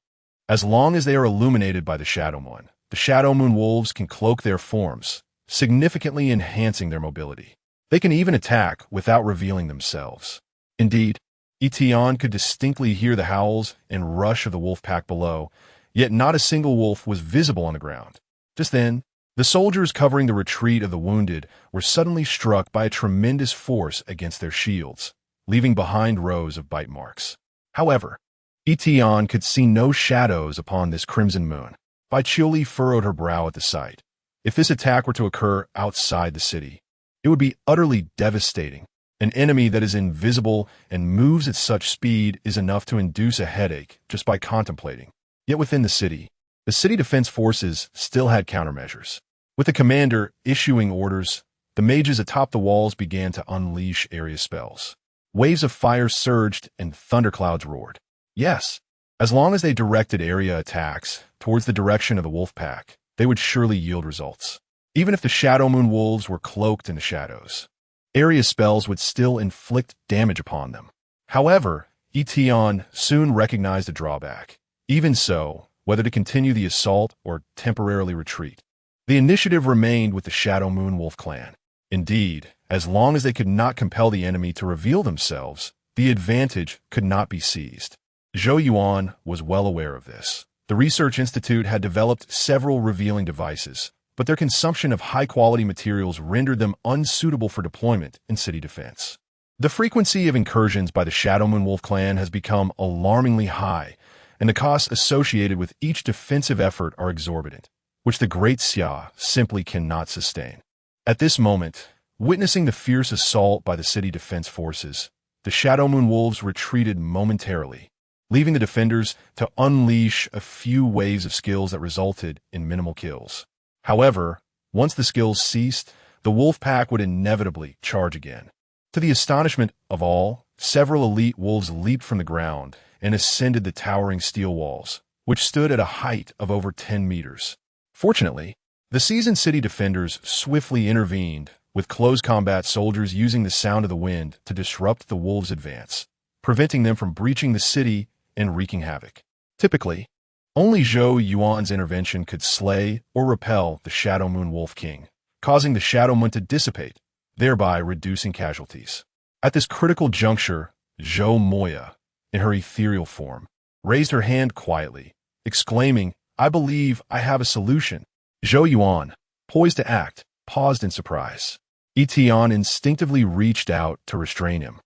As long as they are illuminated by the Shadow Moon, the Shadow Moon Wolves can cloak their forms, significantly enhancing their mobility. They can even attack without revealing themselves. Indeed, Yi Tian could distinctly hear the howls and rush of the wolf pack below, yet not a single wolf was visible on the ground. Just then, the soldiers covering the retreat of the wounded were suddenly struck by a tremendous force against their shields, leaving behind rows of bite marks. However, Yi Tian could see no shadows upon this crimson moon. Baiqiuli furrowed her brow at the sight. If this attack were to occur outside the city, it would be utterly devastating. An enemy that is invisible and moves at such speed is enough to induce a headache just by contemplating. Yet within the city defense forces still had countermeasures. With the commander issuing orders, the mages atop the walls began to unleash area spells. Waves of fire surged and thunderclouds roared. Yes, as long as they directed area attacks towards the direction of the wolf pack, they would surely yield results. Even if the Shadow Moon wolves were cloaked in the shadows, area spells would still inflict damage upon them. However, Yi Tian soon recognized a drawback. Even so, whether to continue the assault or temporarily retreat, the initiative remained with the Shadow Moon Wolf clan. Indeed, as long as they could not compel the enemy to reveal themselves, the advantage could not be seized. Zhou Yuan was well aware of this. The Research Institute had developed several revealing devices, but their consumption of high-quality materials rendered them unsuitable for deployment in city defense. The frequency of incursions by the Shadow Moon Wolf clan has become alarmingly high, and the costs associated with each defensive effort are exorbitant, which the Great Xia simply cannot sustain. At this moment, witnessing the fierce assault by the city defense forces, the Shadow Moon Wolves retreated momentarily, leaving the defenders to unleash a few waves of skills that resulted in minimal kills. However, once the skills ceased, the wolf pack would inevitably charge again. To the astonishment of all, several elite wolves leaped from the ground and ascended the towering steel walls, which stood at a height of over 10 meters. Fortunately, the seasoned city defenders swiftly intervened, with close combat soldiers using the sound of the wind to disrupt the wolves' advance, preventing them from breaching the city and wreaking havoc. Typically, only Zhou Yuan's intervention could slay or repel the Shadow Moon Wolf King, causing the Shadow Moon to dissipate, thereby reducing casualties. At this critical juncture, Zhou Moya, in her ethereal form, raised her hand quietly, exclaiming, "I believe I have a solution." Zhou Yuan, poised to act, paused in surprise. Yi Tian instinctively reached out to restrain him,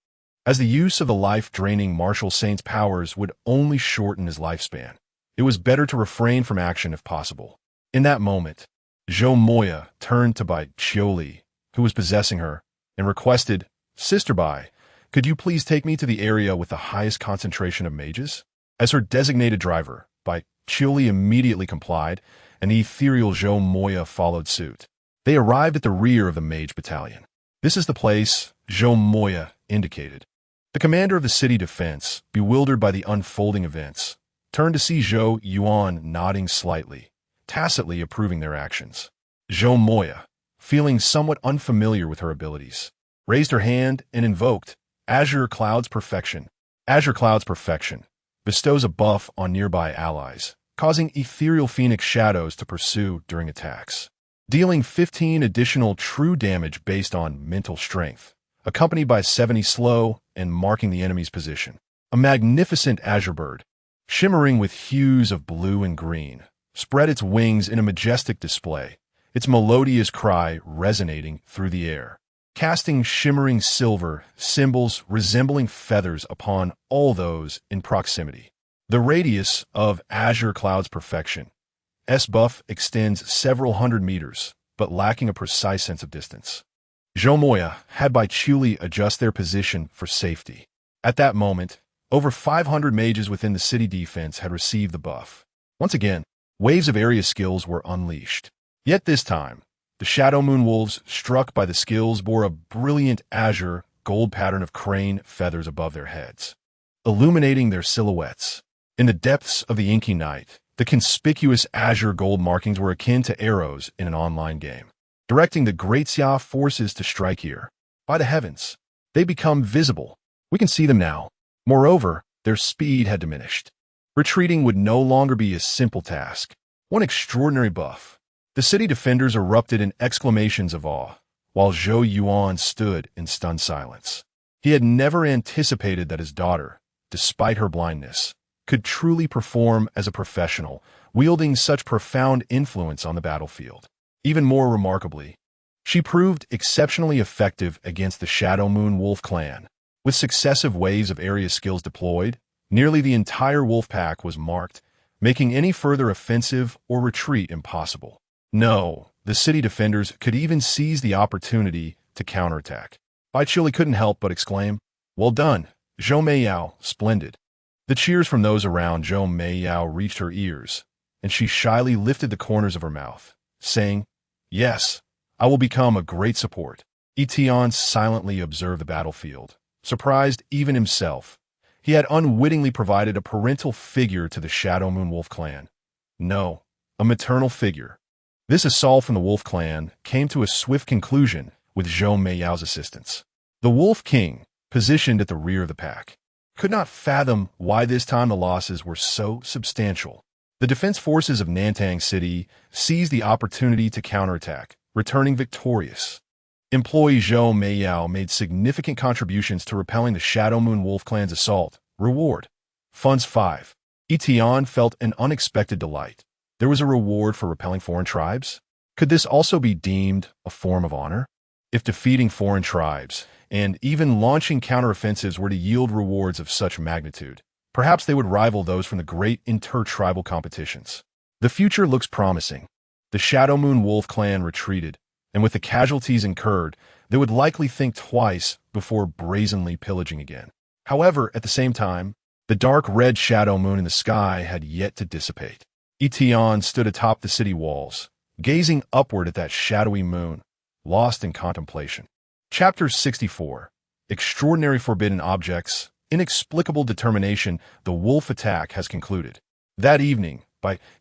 as the use of the life-draining martial saint's powers would only shorten his lifespan. It was better to refrain from action if possible. In that moment, Zhou Moya turned to Bai Qiuli, who was possessing her, and requested, "Sister Bai, could you please take me to the area with the highest concentration of mages?" As her designated driver, Bai Qiuli immediately complied, and the ethereal Zhou Moya followed suit. They arrived at the rear of the mage battalion. "This is the place," Zhou Moya indicated. The commander of the city defense, bewildered by the unfolding events, turned to see Zhou Yuan nodding slightly, tacitly approving their actions. Zhou Moya, feeling somewhat unfamiliar with her abilities, raised her hand and invoked Azure Cloud's Perfection. Azure Cloud's Perfection bestows a buff on nearby allies, causing ethereal phoenix shadows to pursue during attacks, dealing 15 additional true damage based on mental strength, accompanied by 70 slow and marking the enemy's position. A magnificent azure bird, shimmering with hues of blue and green, spread its wings in a majestic display, its melodious cry resonating through the air, casting shimmering silver symbols resembling feathers upon all those in proximity. The radius of Azure Cloud's Perfection S-buff extends several hundred meters, but lacking a precise sense of distance. Zhou Moya had Bai Qiuli adjust their position for safety. At that moment, over 500 mages within the city defense had received the buff. Once again, waves of area skills were unleashed. Yet this time, the Shadow Moon Wolves, struck by the skills, bore a brilliant azure gold pattern of crane feathers above their heads, illuminating their silhouettes. In the depths of the inky night, the conspicuous azure gold markings were akin to arrows in an online game, directing the Great Xia forces to strike here. By the heavens, they become visible. We can see them now. Moreover, their speed had diminished. Retreating would no longer be a simple task. One extraordinary buff. The city defenders erupted in exclamations of awe, while Zhou Yuan stood in stunned silence. He had never anticipated that his daughter, despite her blindness, could truly perform as a professional, wielding such profound influence on the battlefield. Even more remarkably, she proved exceptionally effective against the Shadow Moon Wolf clan. With successive waves of area skills deployed, nearly the entire wolf pack was marked, making any further offensive or retreat impossible. No, the city defenders could even seize the opportunity to counterattack. Bai Qiuli couldn't help but exclaim, "Well done, Zhou Meiyao, splendid." The cheers from those around Zhou Meiyao reached her ears, and she shyly lifted the corners of her mouth, saying, "Yes, I will become a great support." Yi Tian silently observed the battlefield, surprised even himself. He had unwittingly provided a parental figure to the Shadow Moon Wolf clan. No, a maternal figure. This assault from the Wolf clan came to a swift conclusion with Zhou Meiyao's assistance. The Wolf King, positioned at the rear of the pack, could not fathom why this time the losses were so substantial. The defense forces of Nantang City seized the opportunity to counterattack, returning victorious. Employee Zhou Meiyao made significant contributions to repelling the Shadow Moon Wolf clan's assault. Reward. Funds 5. Yi Tian felt an unexpected delight. There was a reward for repelling foreign tribes? Could this also be deemed a form of honor? If defeating foreign tribes, and even launching counteroffensives were to yield rewards of such magnitude, perhaps they would rival those from the great inter-tribal competitions. The future looks promising. The Shadow Moon Wolf clan retreated, and with the casualties incurred, they would likely think twice before brazenly pillaging again. However, at the same time, the dark red shadow moon in the sky had yet to dissipate. Yi Tian stood atop the city walls, gazing upward at that shadowy moon, lost in contemplation. Chapter 64. Extraordinary Forbidden Objects. Inexplicable Determination. The wolf attack has concluded. That evening,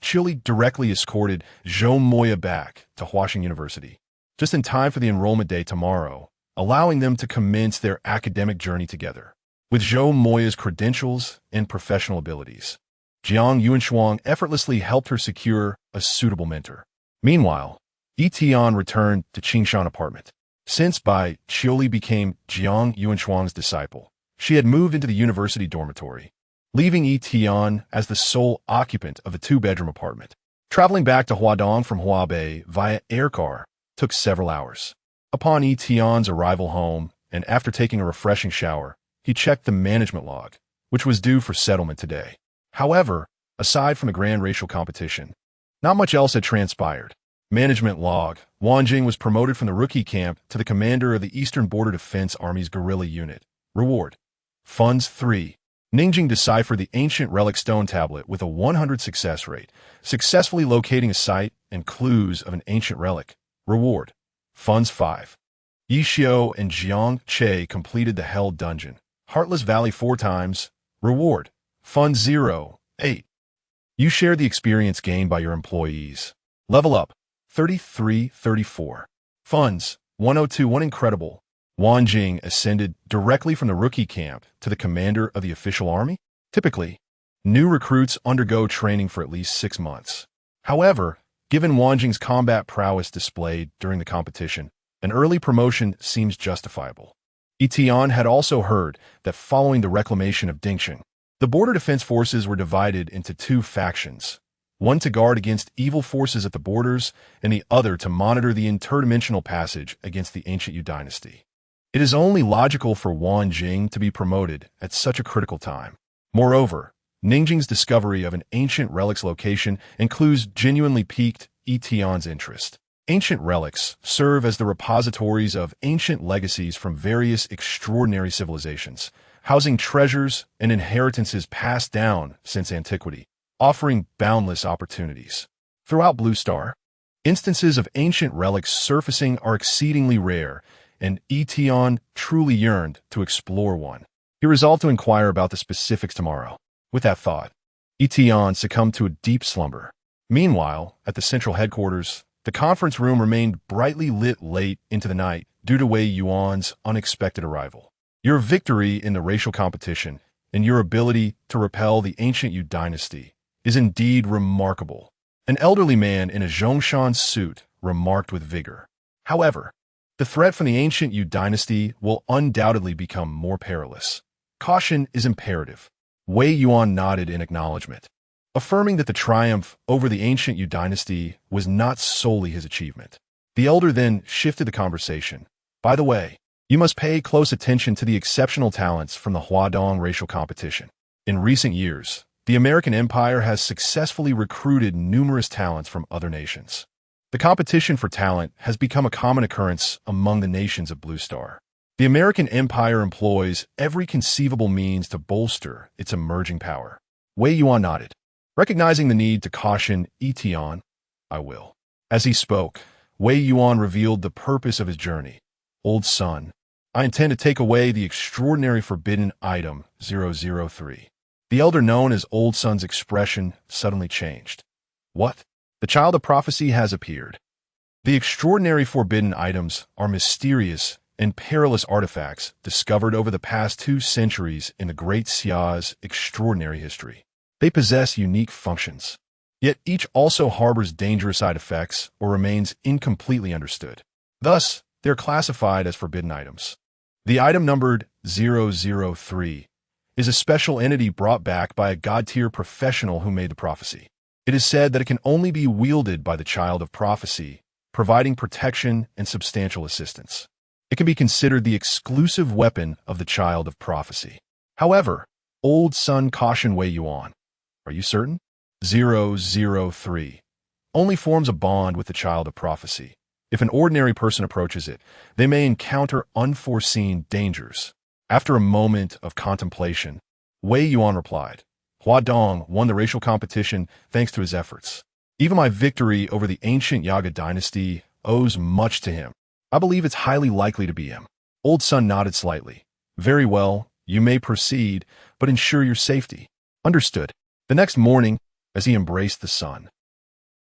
Chili directly escorted Zhou Moya back to Huaxing University, just in time for the enrollment day tomorrow, allowing them to commence their academic journey together. With Zhou Moya's credentials and professional abilities, Jiang Yuanshuang effortlessly helped her secure a suitable mentor. Meanwhile, Yi Tian returned to Qingshan apartment. Since Chioli became Jiang Yuanshuang's disciple, she had moved into the university dormitory, leaving Yi Tian as the sole occupant of the two-bedroom apartment. Traveling back to Huadong from Huabei via aircar took several hours. Upon Yi Tian's arrival home, and after taking a refreshing shower, he checked the management log, which was due for settlement today. However, aside from the grand racial competition, not much else had transpired. Management log. Wang Jing was promoted from the rookie camp to the commander of the Eastern Border Defense Army's guerrilla unit. Reward. Funds 3. Ningjing deciphered the ancient relic stone tablet with a 100 success rate, successfully locating a site and clues of an ancient relic. Reward. Funds 5. Yi Xiao and Jiang Che completed the Hell Dungeon. Heartless Valley 4 times. Reward. Funds 0. 8. You share the experience gained by your employees. Level up. 33-34. Funds. 102-1 Incredible. Wang Jing ascended directly from the rookie camp to the commander of the official army. Typically, new recruits undergo training for at least 6 months. However, given Wang Jing's combat prowess displayed during the competition, an early promotion seems justifiable. Yi Tian had also heard that following the reclamation of Dingxing, the border defense forces were divided into 2 factions, one to guard against evil forces at the borders, and the other to monitor the interdimensional passage against the ancient Yu dynasty. It is only logical for Wang Jing to be promoted at such a critical time. Moreover, Ningjing's discovery of an ancient relic's location and clues genuinely piqued Yi Tian's interest. Ancient relics serve as the repositories of ancient legacies from various extraordinary civilizations, housing treasures and inheritances passed down since antiquity, offering boundless opportunities. Throughout Blue Star, instances of ancient relics surfacing are exceedingly rare, and Yi Tian truly yearned to explore one. He resolved to inquire about the specifics tomorrow. With that thought, Yi Tian succumbed to a deep slumber. Meanwhile, at the central headquarters, the conference room remained brightly lit late into the night due to Wei Yuan's unexpected arrival. Your victory in the racial competition and your ability to repel the ancient Yu dynasty is indeed remarkable. An elderly man in a Zhongshan suit remarked with vigor. However, the threat from the ancient Yu dynasty will undoubtedly become more perilous. Caution is imperative. Wei Yuan nodded in acknowledgement, affirming that the triumph over the ancient Yu dynasty was not solely his achievement. The elder then shifted the conversation. By the way, you must pay close attention to the exceptional talents from the Huadong racial competition. In recent years, the American Empire has successfully recruited numerous talents from other nations. The competition for talent has become a common occurrence among the nations of Blue Star. The American Empire employs every conceivable means to bolster its emerging power. Wei Yuan nodded, recognizing the need to caution Yi Tian. I will. As he spoke, Wei Yuan revealed the purpose of his journey. Old son, I intend to take away the extraordinary forbidden item 003. The elder known as Old Sun's expression suddenly changed. What? The child of prophecy has appeared. The extraordinary forbidden items are mysterious and perilous artifacts discovered over the past 2 centuries in the Great Xia's extraordinary history. They possess unique functions, yet each also harbors dangerous side effects or remains incompletely understood. Thus, they're classified as forbidden items. The item numbered 003 is a special entity brought back by a god-tier professional who made the prophecy. It is said that it can only be wielded by the child of prophecy, providing protection and substantial assistance. It can be considered the exclusive weapon of the child of prophecy. However, Old Sun cautioned Wei Yuan. Are you certain? 003 only forms a bond with the child of prophecy. If an ordinary person approaches it, they may encounter unforeseen dangers. After a moment of contemplation, Wei Yuan replied, Hua Dong won the racial competition thanks to his efforts. Even my victory over the ancient Yaga dynasty owes much to him. I believe it's highly likely to be him. Old Sun nodded slightly. Very well, you may proceed, but ensure your safety. Understood. The next morning, as he embraced the sun.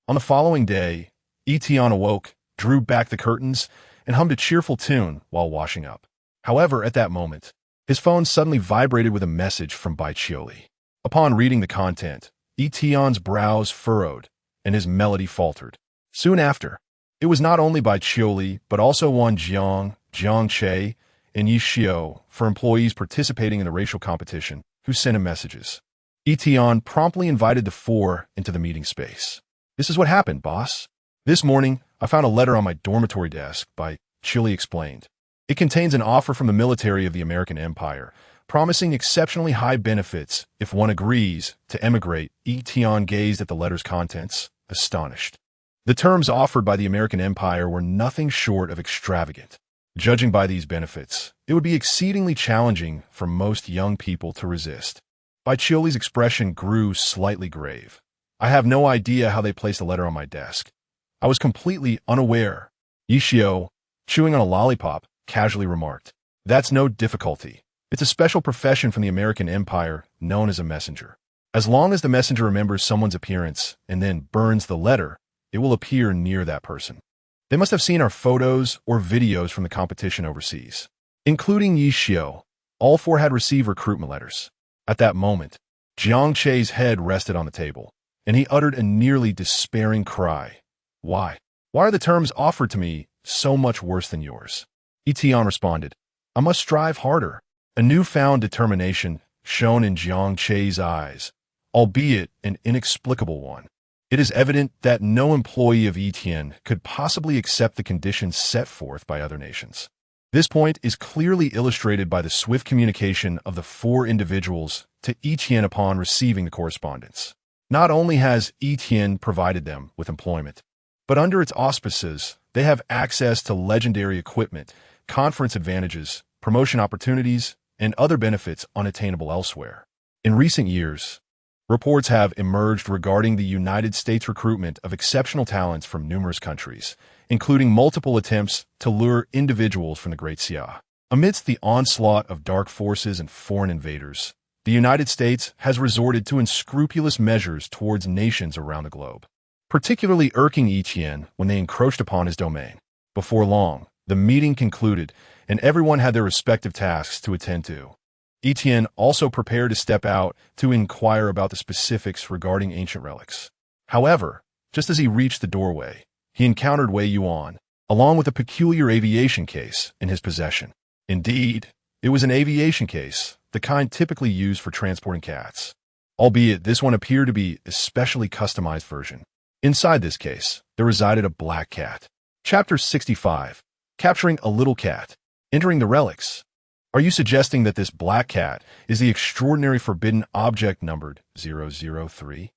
On the following day, Yi Tian awoke, drew back the curtains, and hummed a cheerful tune while washing up. However, at that moment, his phone suddenly vibrated with a message from Bai Qiuli. Upon reading the content, Yi Tian's brows furrowed, and his melody faltered. Soon after, it was not only Bai Qiuli, but also Wan Jiang, Jiang Che, and Yi Xiao, for employees participating in the racial competition, who sent him messages. Yi Tian promptly invited the 4 into the meeting space. This is what happened, boss. This morning, I found a letter on my dormitory desk, Bai Qiuli explained. It contains an offer from the military of the American Empire, promising exceptionally high benefits if one agrees to emigrate. Yi Tian gazed at the letter's contents, astonished. The terms offered by the American Empire were nothing short of extravagant. Judging by these benefits, it would be exceedingly challenging for most young people to resist. Bai Qiuli's expression grew slightly grave. I have no idea how they placed a letter on my desk. I was completely unaware. Yi Xiao, chewing on a lollipop, casually remarked. That's no difficulty. It's a special profession from the American Empire known as a messenger. As long as the messenger remembers someone's appearance and then burns the letter, it will appear near that person. They must have seen our photos or videos from the competition overseas. Including Yi Xiao, all 4 had received recruitment letters. At that moment, Jiang Che's head rested on the table, and he uttered a nearly despairing cry. Why? Why are the terms offered to me so much worse than yours? Yi Tian responded, I must strive harder. A newfound determination shone in Jiang Che's eyes, albeit an inexplicable one. It is evident that no employee of Yi Tian could possibly accept the conditions set forth by other nations. This point is clearly illustrated by the swift communication of the 4 individuals to Yi Tian upon receiving the correspondence. Not only has Yi Tian provided them with employment, but under its auspices, they have access to legendary equipment, conference advantages, promotion opportunities, and other benefits unattainable elsewhere. In recent years, reports have emerged regarding the United States recruitment of exceptional talents from numerous countries, including multiple attempts to lure individuals from the Great Xia. Amidst the onslaught of dark forces and foreign invaders, the United States has resorted to unscrupulous measures towards nations around the globe, particularly irking Yi Tian when they encroached upon his domain. Before long, the meeting concluded, and everyone had their respective tasks to attend to. Yi Tian also prepared to step out to inquire about the specifics regarding ancient relics. However, just as he reached the doorway, he encountered Wei Yuan, along with a peculiar aviation case in his possession. Indeed, it was an aviation case, the kind typically used for transporting cats. Albeit this one appeared to be a specially customized version. Inside this case, there resided a black cat. Chapter 65. Capturing a little cat. Entering the relics. Are you suggesting that this black cat is the extraordinary forbidden object numbered 003?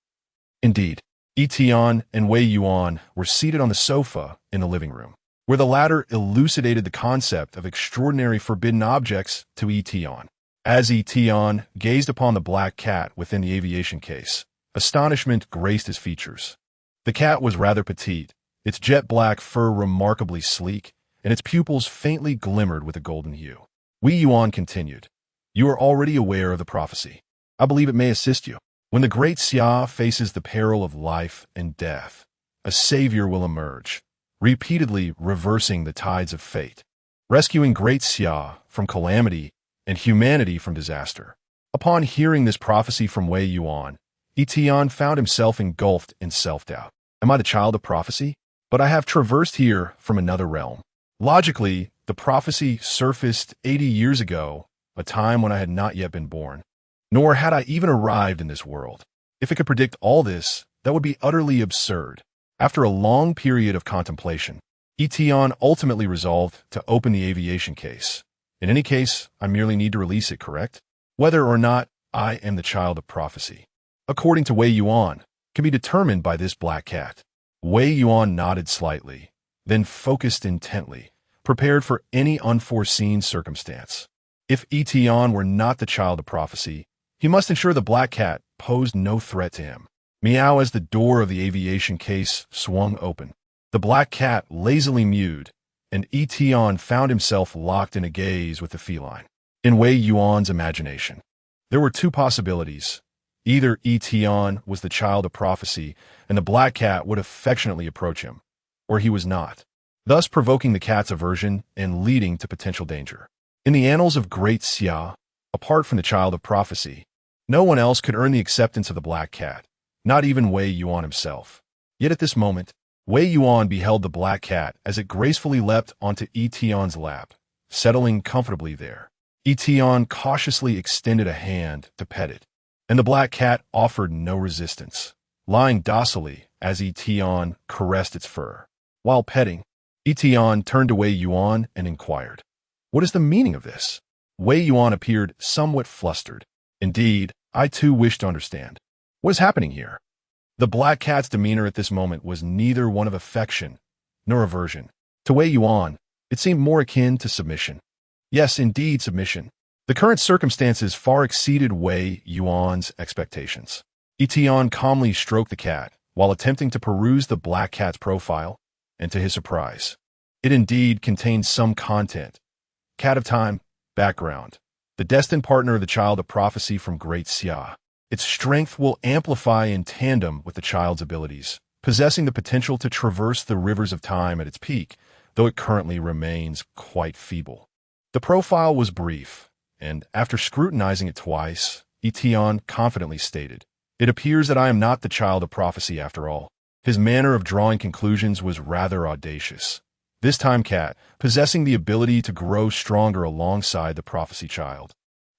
Indeed, Yi Tian and Wei Yuan were seated on the sofa in the living room, where the latter elucidated the concept of extraordinary forbidden objects to Yi Tian. As Yi Tian gazed upon the black cat within the aviation case, astonishment graced his features. The cat was rather petite, its jet black fur remarkably sleek, and its pupils faintly glimmered with a golden hue. Wei Yuan continued, "You are already aware of the prophecy. I believe it may assist you. When the great Xia faces the peril of life and death, a savior will emerge, repeatedly reversing the tides of fate, rescuing great Xia from calamity and humanity from disaster." Upon hearing this prophecy from Wei Yuan, Yi Tian found himself engulfed in self-doubt. Am I the child of prophecy? But I have traversed here from another realm. Logically, the prophecy surfaced 80 years ago, a time when I had not yet been born. Nor had I even arrived in this world. If it could predict all this, that would be utterly absurd. After a long period of contemplation, Yi Tian ultimately resolved to open the aviation case. In any case, I merely need to release it, correct? Whether or not I am the child of prophecy, according to Wei Yuan, can be determined by this black cat. Wei Yuan nodded slightly, then focused intently, prepared for any unforeseen circumstance. If Yi Tian were not the child of prophecy, he must ensure the black cat posed no threat to him. Meow as the door of the aviation case swung open. The black cat lazily mewed, and Yi Tian found himself locked in a gaze with the feline. In Wei Yuan's imagination, there were two possibilities. Either Yi Tian was the child of prophecy, and the black cat would affectionately approach him, or he was not, thus provoking the cat's aversion and leading to potential danger. In the annals of Great Xia, apart from the child of prophecy, no one else could earn the acceptance of the black cat, not even Wei Yuan himself. Yet at this moment, Wei Yuan beheld the black cat as it gracefully leapt onto Yi Tian's lap, settling comfortably there. Yi Tian cautiously extended a hand to pet it, and the black cat offered no resistance, lying docilely as Yi Tian caressed its fur. While petting, Yi Tian turned to Wei Yuan and inquired, "What is the meaning of this?" Wei Yuan appeared somewhat flustered. "Indeed, I too wish to understand. What is happening here?" The black cat's demeanor at this moment was neither one of affection nor aversion. To Wei Yuan, it seemed more akin to submission. Yes, indeed, submission. The current circumstances far exceeded Wei Yuan's expectations. Yi Tian calmly stroked the cat while attempting to peruse the black cat's profile, and to his surprise, it indeed contained some content. Cat of time, background. The destined partner of the child of prophecy from Great Xia. Its strength will amplify in tandem with the child's abilities, possessing the potential to traverse the rivers of time at its peak, though it currently remains quite feeble. The profile was brief, and after scrutinizing it twice, Yi Tian confidently stated, "It appears that I am not the child of prophecy after all." His manner of drawing conclusions was rather audacious. This time cat, possessing the ability to grow stronger alongside the prophecy child,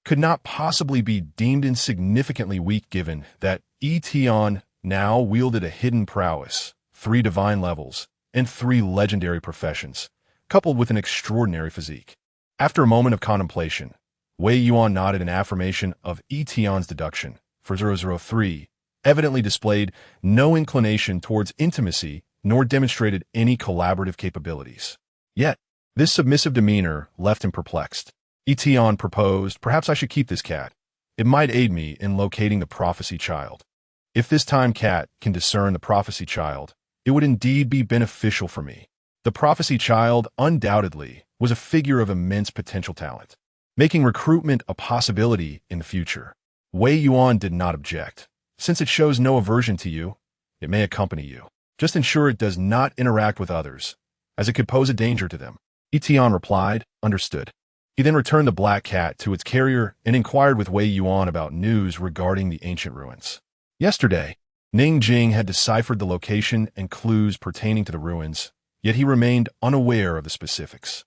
could not possibly be deemed insignificantly weak given that Yi Tian now wielded a hidden prowess, 3 divine levels, and 3 legendary professions, coupled with an extraordinary physique. After a moment of contemplation, Wei Yuan nodded in affirmation of Yi Tian's deduction, for 003 evidently displayed no inclination towards intimacy nor demonstrated any collaborative capabilities. Yet, this submissive demeanor left him perplexed. Yi Tian proposed, "Perhaps I should keep this cat. It might aid me in locating the prophecy child. If this time cat can discern the prophecy child, it would indeed be beneficial for me." The prophecy child, undoubtedly, was a figure of immense potential talent, making recruitment a possibility in the future. Wei Yuan did not object. "Since it shows no aversion to you, it may accompany you. Just ensure it does not interact with others, as it could pose a danger to them." Yi Tian replied, "Understood." He then returned the black cat to its carrier and inquired with Wei Yuan about news regarding the ancient ruins. Yesterday, Ning Jing had deciphered the location and clues pertaining to the ruins, yet he remained unaware of the specifics.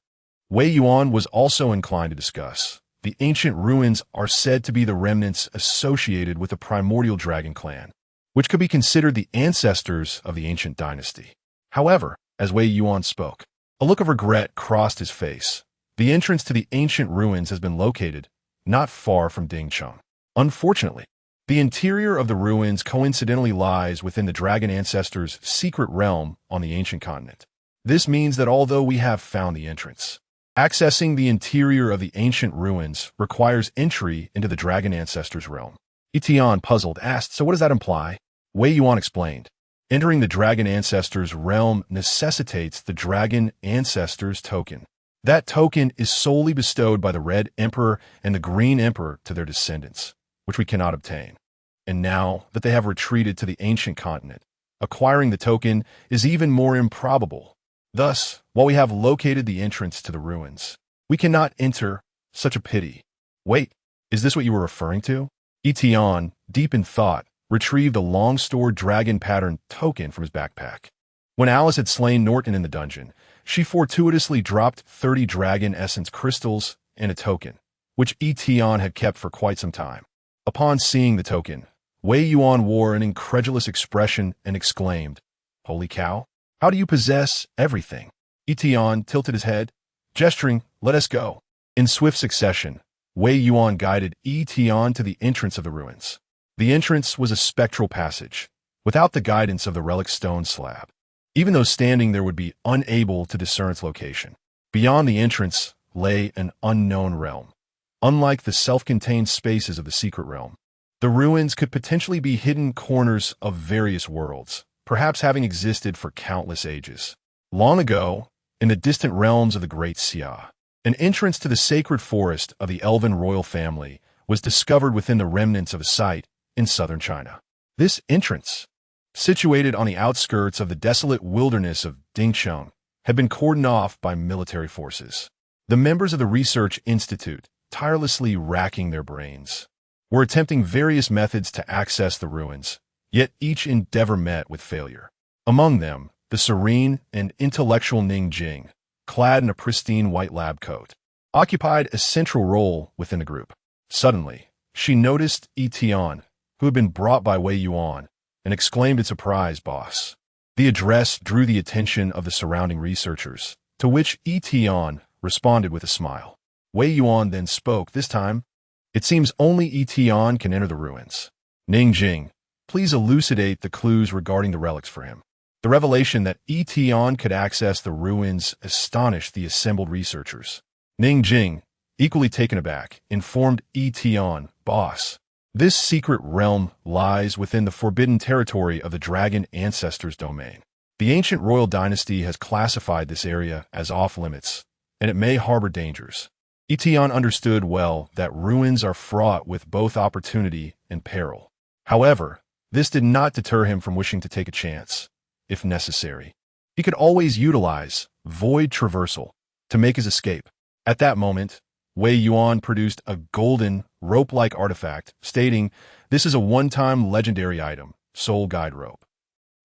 Wei Yuan was also inclined to discuss. The ancient ruins are said to be the remnants associated with the primordial dragon clan, which could be considered the ancestors of the ancient dynasty. However, as Wei Yuan spoke, a look of regret crossed his face. The entrance to the ancient ruins has been located not far from Dingcheng. Unfortunately, the interior of the ruins coincidentally lies within the dragon ancestors' secret realm on the ancient continent. This means that although we have found the entrance, accessing the interior of the ancient ruins requires entry into the dragon ancestors' realm. Yi Tian, puzzled, asked, "So what does that imply?" Wei Yuan explained, Entering the Dragon Ancestors realm necessitates the Dragon Ancestors token. That token is solely bestowed by the Red Emperor and the Green Emperor to their descendants, which we cannot obtain. And now that they have retreated to the ancient continent, acquiring the token is even more improbable. Thus, while we have located the entrance to the ruins, we cannot enter. Such a pity. Wait, is this what you were referring to? Yi Tian, deep in thought, retrieved a long-stored dragon pattern token from his backpack. When Alice had slain Norton in the dungeon, she fortuitously dropped 30 dragon essence crystals and a token, which Yi Tian had kept for quite some time. Upon seeing the token, Wei Yuan wore an incredulous expression and exclaimed, "Holy cow, how do you possess everything?" Yi Tian tilted his head, gesturing, "Let us go." In swift succession, Wei Yuan guided Yi Tian to the entrance of the ruins. The entrance was a spectral passage, without the guidance of the relic stone slab. Even though standing there would be unable to discern its location. Beyond the entrance lay an unknown realm. Unlike the self-contained spaces of the secret realm, the ruins could potentially be hidden corners of various worlds, perhaps having existed for countless ages. Long ago, in the distant realms of the Great Xia, an entrance to the sacred forest of the elven royal family was discovered within the remnants of a site in southern China. This entrance, situated on the outskirts of the desolate wilderness of Dingcheng, had been cordoned off by military forces. The members of the Research Institute, tirelessly racking their brains, were attempting various methods to access the ruins, yet each endeavor met with failure. Among them, the serene and intellectual Ning Jing, clad in a pristine white lab coat, occupied a central role within the group. Suddenly, she noticed Yi Tian, who had been brought by Wei Yuan, and exclaimed in surprise, "Boss." The address drew the attention of the surrounding researchers, to which Yi Tian responded with a smile. Wei Yuan then spoke, this time, "It seems only Yi Tian can enter the ruins. Ning Jing, please elucidate the clues regarding the relics for him." The revelation that Yi Tian could access the ruins astonished the assembled researchers. Ning Jing, equally taken aback, informed Yi Tian, "Boss, this secret realm lies within the forbidden territory of the Dragon Ancestors domain. The ancient royal dynasty has classified this area as off-limits, and it may harbor dangers." Yi Tian understood well that ruins are fraught with both opportunity and peril. However, this did not deter him from wishing to take a chance, if necessary. He could always utilize void traversal to make his escape. At that moment, Wei Yuan produced a golden, rope-like artifact, stating, "This is a one-time legendary item, soul guide rope.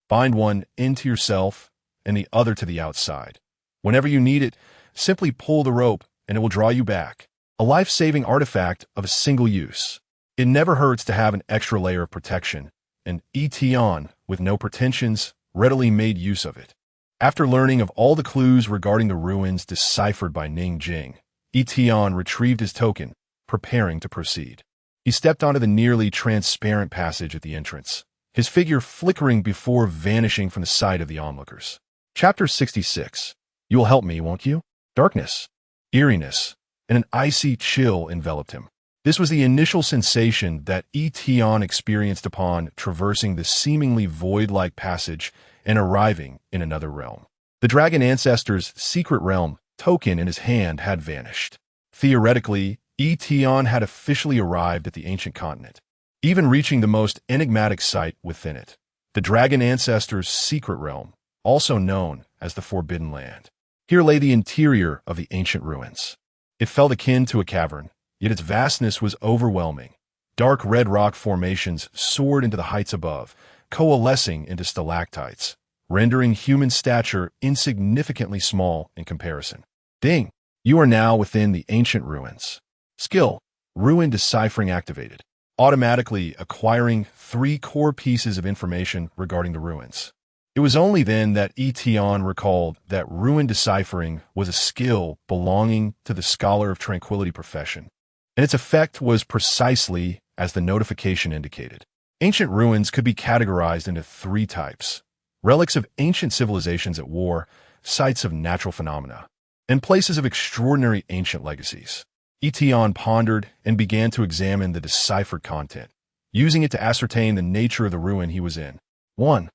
Bind one end to yourself and the other to the outside. Whenever you need it, simply pull the rope and it will draw you back. A life-saving artifact of a single use. It never hurts to have an extra layer of protection," and Yi Tian, with no pretensions, readily made use of it. After learning of all the clues regarding the ruins deciphered by Ning Jing, Yi Tian retrieved his token, preparing to proceed. He stepped onto the nearly transparent passage at the entrance, his figure flickering before vanishing from the sight of the onlookers. Chapter 66. You will help me, won't you? Darkness, eeriness, and an icy chill enveloped him. This was the initial sensation that Yi Tian experienced upon traversing the seemingly void-like passage and arriving in another realm. The Dragon Ancestors' secret realm token in his hand had vanished. Theoretically, Yi Tian had officially arrived at the ancient continent, even reaching the most enigmatic site within it, the Dragon Ancestors' secret realm, also known as the Forbidden Land. Here lay the interior of the ancient ruins. It felt akin to a cavern, yet its vastness was overwhelming. Dark red rock formations soared into the heights above, coalescing into stalactites, rendering human stature insignificantly small in comparison. Ding! You are now within the ancient ruins. Skill: Ruin Deciphering activated. Automatically acquiring 3 core pieces of information regarding the ruins. It was only then that Yi Tian recalled that ruin deciphering was a skill belonging to the Scholar of Tranquility profession, and its effect was precisely as the notification indicated. Ancient ruins could be categorized into 3 types: relics of ancient civilizations at war, sites of natural phenomena, and places of extraordinary ancient legacies. Yi Tian pondered and began to examine the deciphered content, using it to ascertain the nature of the ruin he was in. 1.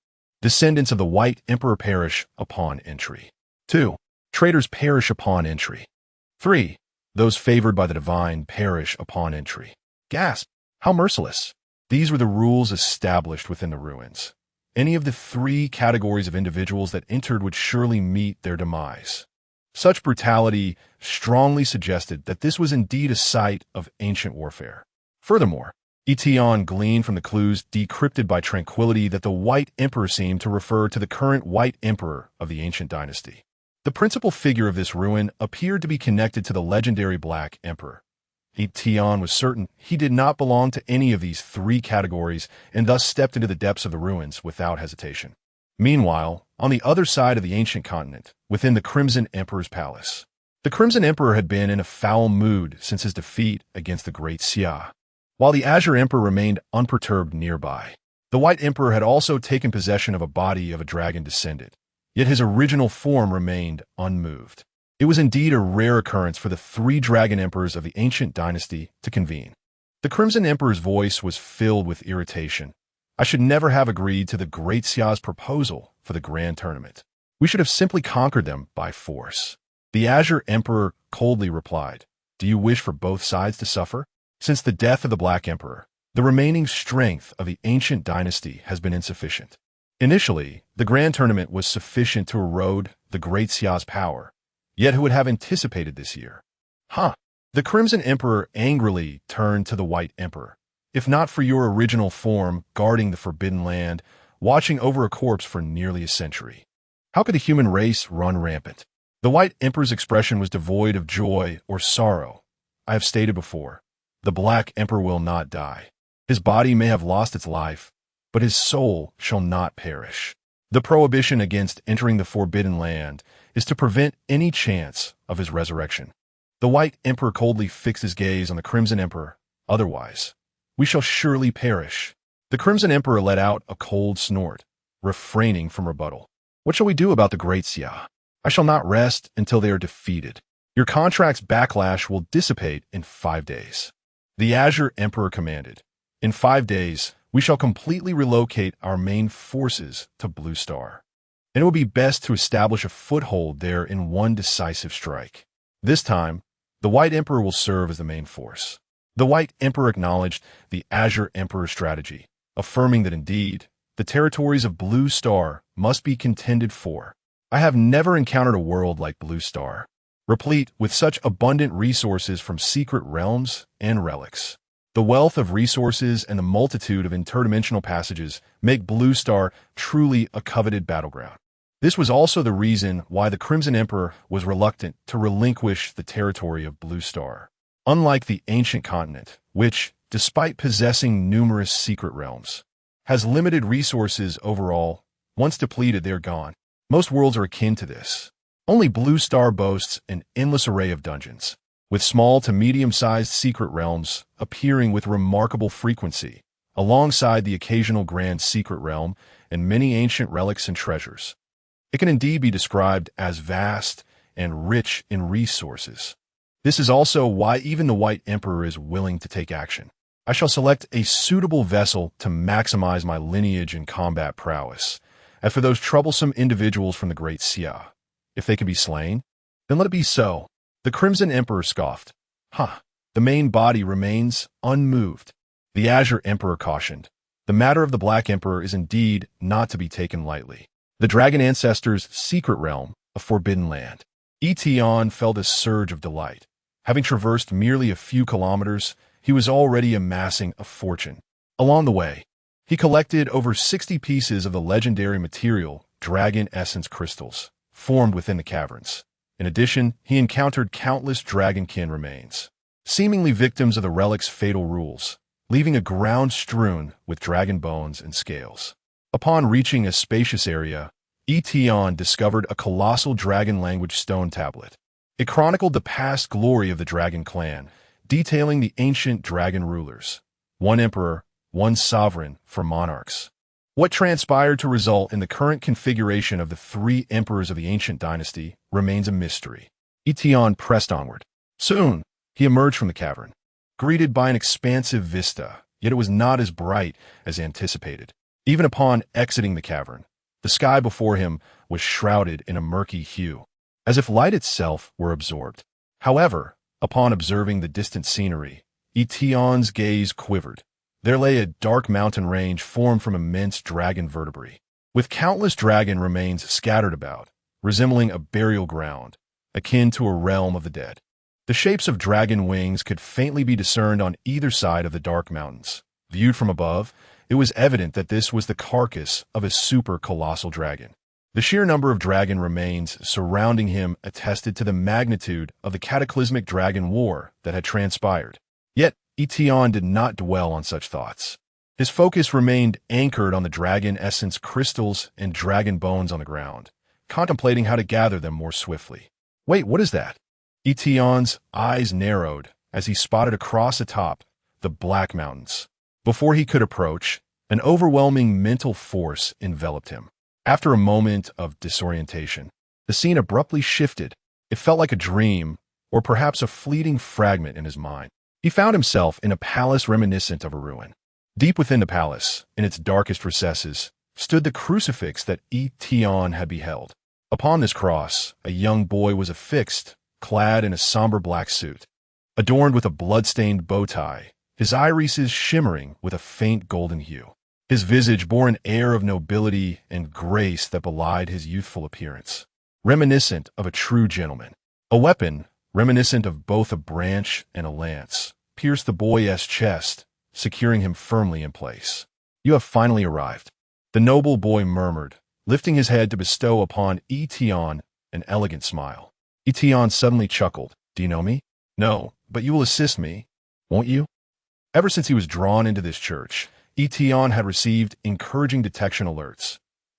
Descendants of the White Emperor perish upon entry. 2. Traitors perish upon entry. 3. Those favored by the divine perish upon entry. Gasp! How merciless! These were the rules established within the ruins. Any of the 3 categories of individuals that entered would surely meet their demise. Such brutality strongly suggested that this was indeed a site of ancient warfare. Furthermore, Yi Tian gleaned from the clues decrypted by Tranquility that the White Emperor seemed to refer to the current White Emperor of the ancient dynasty. The principal figure of this ruin appeared to be connected to the legendary Black Emperor. Yi Tian was certain he did not belong to any of these 3 categories and thus stepped into the depths of the ruins without hesitation. Meanwhile, on the other side of the ancient continent, within the Crimson Emperor's palace, the Crimson Emperor had been in a foul mood since his defeat against the Great Xia. While the Azure Emperor remained unperturbed nearby, the White Emperor had also taken possession of a body of a dragon descendant, yet his original form remained unmoved. It was indeed a rare occurrence for the 3 dragon emperors of the ancient dynasty to convene. The Crimson Emperor's voice was filled with irritation. I should never have agreed to the Great Xia's proposal for the grand tournament. We should have simply conquered them by force. The Azure Emperor coldly replied, "Do you wish for both sides to suffer? Since the death of the Black Emperor, the remaining strength of the ancient dynasty has been insufficient. Initially, the grand tournament was sufficient to erode the Great Xia's power, yet who would have anticipated this year?" The Crimson Emperor angrily turned to the White Emperor. "If not for your original form guarding the Forbidden Land, watching over a corpse for nearly a century, how could the human race run rampant?" The White Emperor's expression was devoid of joy or sorrow. "I have stated before, the Black Emperor will not die. His body may have lost its life, but his soul shall not perish. The prohibition against entering the Forbidden Land is to prevent any chance of his resurrection." The White Emperor coldly fixed his gaze on the Crimson Emperor. "Otherwise, we shall surely perish." The Crimson Emperor let out a cold snort, refraining from rebuttal. "What shall we do about the Great Xia? I shall not rest until they are defeated. Your contract's backlash will dissipate in 5 days." The Azure Emperor commanded, "In 5 days, we shall completely relocate our main forces to Blue Star, and it will be best to establish a foothold there in one decisive strike. This time, the White Emperor will serve as the main force." The White Emperor acknowledged the Azure Emperor's strategy, affirming that indeed, the territories of Blue Star must be contended for. "I have never encountered a world like Blue Star, replete with such abundant resources from secret realms and relics. The wealth of resources and the multitude of interdimensional passages make Blue Star truly a coveted battleground." This was also the reason why the Crimson Emperor was reluctant to relinquish the territory of Blue Star. Unlike the ancient continent, which, despite possessing numerous secret realms, has limited resources overall, once depleted, they're gone. Most worlds are akin to this. Only Blue Star boasts an endless array of dungeons, with small to medium-sized secret realms appearing with remarkable frequency, alongside the occasional grand secret realm and many ancient relics and treasures. It can indeed be described as vast and rich in resources. This is also why even the White Emperor is willing to take action. "I shall select a suitable vessel to maximize my lineage and combat prowess. As for those troublesome individuals from the Great Xia, if they can be slain, then let it be so." The Crimson Emperor scoffed. The main body remains unmoved." The Azure Emperor cautioned, "The matter of the Black Emperor is indeed not to be taken lightly. The Dragon Ancestors' secret realm, a forbidden land." Yi Tian felt a surge of delight. Having traversed merely a few kilometers, he was already amassing a fortune. Along the way, he collected over 60 pieces of the legendary material dragon essence crystals, formed within the caverns. In addition, he encountered countless dragonkin remains, seemingly victims of the relic's fatal rules, leaving a ground strewn with dragon bones and scales. Upon reaching a spacious area, Yi Tian discovered a colossal dragon language stone tablet. It chronicled the past glory of the dragon clan, detailing the ancient dragon rulers. One emperor, one sovereign for monarchs. What transpired to result in the current configuration of the 3 emperors of the ancient dynasty remains a mystery. Yi Tian pressed onward. Soon, he emerged from the cavern, greeted by an expansive vista, yet it was not as bright as anticipated. Even upon exiting the cavern, the The sky before him was shrouded in a murky hue, as if light itself were absorbed. However, upon observing the distant scenery, Yi Tian's gaze quivered. There lay a dark mountain range formed from immense dragon vertebrae, with countless dragon remains scattered about, resembling a burial ground, akin to a realm of the dead. The shapes of dragon wings could faintly be discerned on either side of the dark mountains. Viewed from above, it was evident that this was the carcass of a super-colossal dragon. The sheer number of dragon remains surrounding him attested to the magnitude of the cataclysmic dragon war that had transpired. Yet, Yi Tian did not dwell on such thoughts. His focus remained anchored on the dragon essence crystals and dragon bones on the ground, contemplating how to gather them more swiftly. Wait, what is that? Yi Tian's eyes narrowed as he spotted across atop the Black Mountains. Before he could approach, an overwhelming mental force enveloped him. After a moment of disorientation, the scene abruptly shifted. It felt like a dream, or perhaps a fleeting fragment in his mind. He found himself in a palace reminiscent of a ruin. Deep within the palace, in its darkest recesses, stood the crucifix that Yi Tian had beheld. Upon this cross, a young boy was affixed, clad in a somber black suit, adorned with a blood-stained bow tie, his irises shimmering with a faint golden hue. His visage bore an air of nobility and grace that belied his youthful appearance, reminiscent of a true gentleman. A weapon, reminiscent of both a branch and a lance, pierced the boy's chest, securing him firmly in place. "You have finally arrived," the noble boy murmured, lifting his head to bestow upon Yi Tian an elegant smile. Yi Tian suddenly chuckled. "Do you know me?" "No, but you will assist me, won't you?" Ever since he was drawn into this church, Yi Tian had received encouraging detection alerts.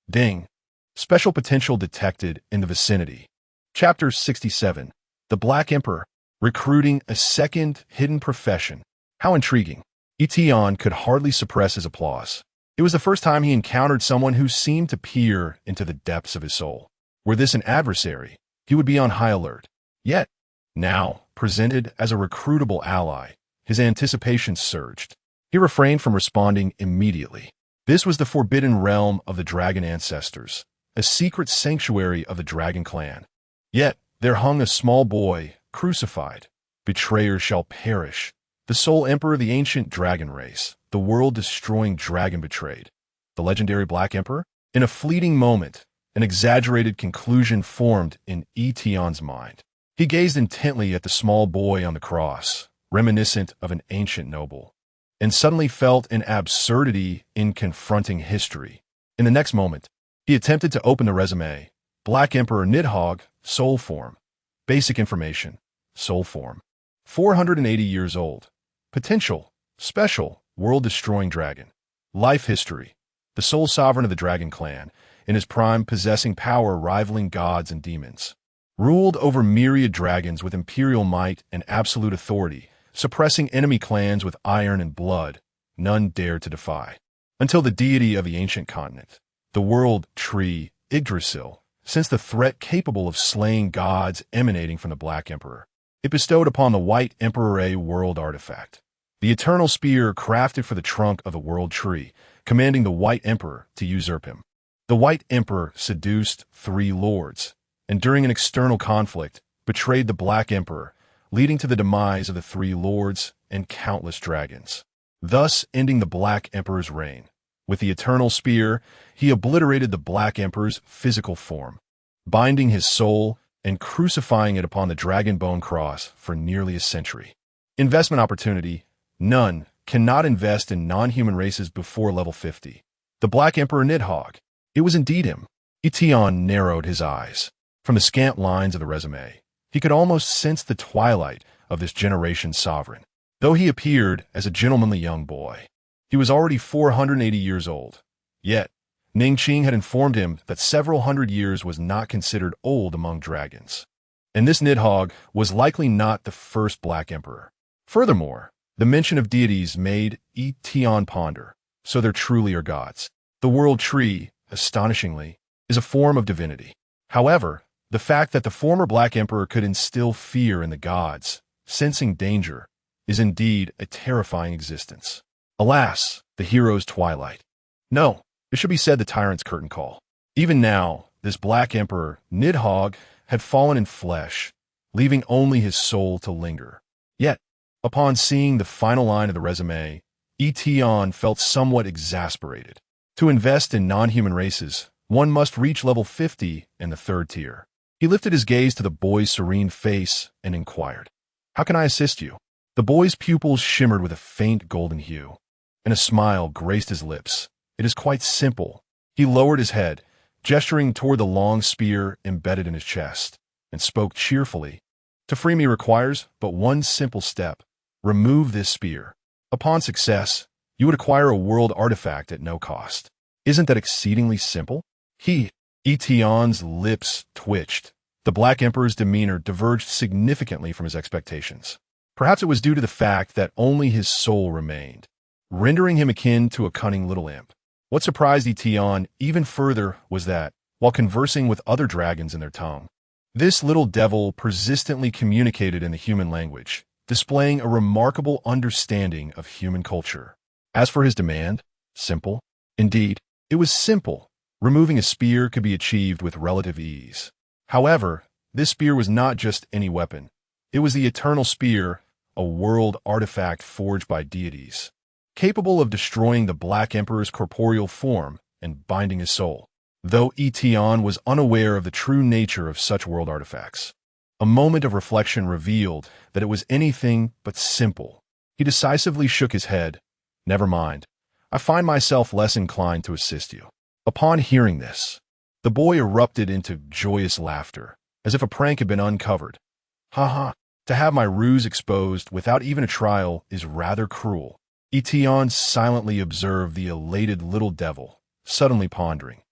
Ding! Special potential detected in the vicinity. Chapter 67. The Black Emperor. Recruiting a second hidden profession. How intriguing. Yi Tian could hardly suppress his applause. It was the first time he encountered someone who seemed to peer into the depths of his soul. Were this an adversary, he would be on high alert. Yet, now, presented as a recruitable ally, his anticipation surged. He refrained from responding immediately. This was the forbidden realm of the dragon ancestors, a secret sanctuary of the dragon clan. Yet, there hung a small boy, crucified. Betrayers shall perish. The sole emperor of the ancient dragon race, the world-destroying dragon betrayed. The legendary Black Emperor? In a fleeting moment, an exaggerated conclusion formed in Yi Tian's mind. He gazed intently at the small boy on the cross, reminiscent of an ancient noble, and suddenly felt an absurdity in confronting history. In the next moment, he attempted to open the resume. Black Emperor Nidhogg, soul form. Basic information, soul form. 480 years old. Potential, special, world-destroying dragon. Life history. The sole sovereign of the dragon clan, in his prime possessing power rivaling gods and demons. Ruled over myriad dragons with imperial might and absolute authority, suppressing enemy clans with iron and blood, none dared to defy. Until the deity of the ancient continent, the world tree Yggdrasil, sensed the threat capable of slaying gods emanating from the Black Emperor. It bestowed upon the White Emperor a world artifact, the eternal spear crafted for the trunk of the world tree, commanding the White Emperor to usurp him. The White Emperor seduced 3 lords, and during an external conflict, betrayed the Black Emperor, leading to the demise of the 3 lords and countless dragons, thus ending the Black Emperor's reign. With the eternal spear, he obliterated the Black Emperor's physical form, binding his soul and crucifying it upon the dragon bone cross for nearly a century. Investment opportunity: none cannot invest in non-human races before level 50. The Black Emperor Nidhogg. It was indeed him. Yi Tian narrowed his eyes. From the scant lines of the resume, he could almost sense the twilight of this generation's sovereign. Though he appeared as a gentlemanly young boy, he was already 480 years old. Yet, Ningqing had informed him that several hundred years was not considered old among dragons. And this Nidhogg was likely not the first Black Emperor. Furthermore, the mention of deities made Yi Tian ponder. So there truly are gods. The world tree, astonishingly, is a form of divinity. However, the fact that the former Black Emperor could instill fear in the gods, sensing danger, is indeed a terrifying existence. Alas, the hero's twilight. No, it should be said the tyrant's curtain call. Even now, this Black Emperor, Nidhogg, had fallen in flesh, leaving only his soul to linger. Yet, upon seeing the final line of the resume, Yi Tian felt somewhat exasperated. To invest in non-human races, one must reach level 50 in the third tier. He lifted his gaze to the boy's serene face and inquired, "How can I assist you?" The boy's pupils shimmered with a faint golden hue, and a smile graced his lips. "It is quite simple." He lowered his head, gesturing toward the long spear embedded in his chest, and spoke cheerfully. "To free me requires but one simple step. Remove this spear. Upon success, you would acquire a world artifact at no cost. Isn't that exceedingly simple?" Yi Tian's lips twitched. The Black Emperor's demeanor diverged significantly from his expectations. Perhaps it was due to the fact that only his soul remained, rendering him akin to a cunning little imp. What surprised Yi Tian even further was that, while conversing with other dragons in their tongue, this little devil persistently communicated in the human language, displaying a remarkable understanding of human culture. As for his demand, simple. Indeed, it was simple. Removing a spear could be achieved with relative ease. However, this spear was not just any weapon. It was the eternal spear, a world artifact forged by deities, capable of destroying the Black Emperor's corporeal form and binding his soul. Though Yi Tian was unaware of the true nature of such world artifacts, a moment of reflection revealed that it was anything but simple. He decisively shook his head. "Never mind. I find myself less inclined to assist you." Upon hearing this, the boy erupted into joyous laughter, as if a prank had been uncovered. "Ha ha, to have my ruse exposed without even a trial is rather cruel." Yi Tian silently observed the elated little devil, suddenly pondering.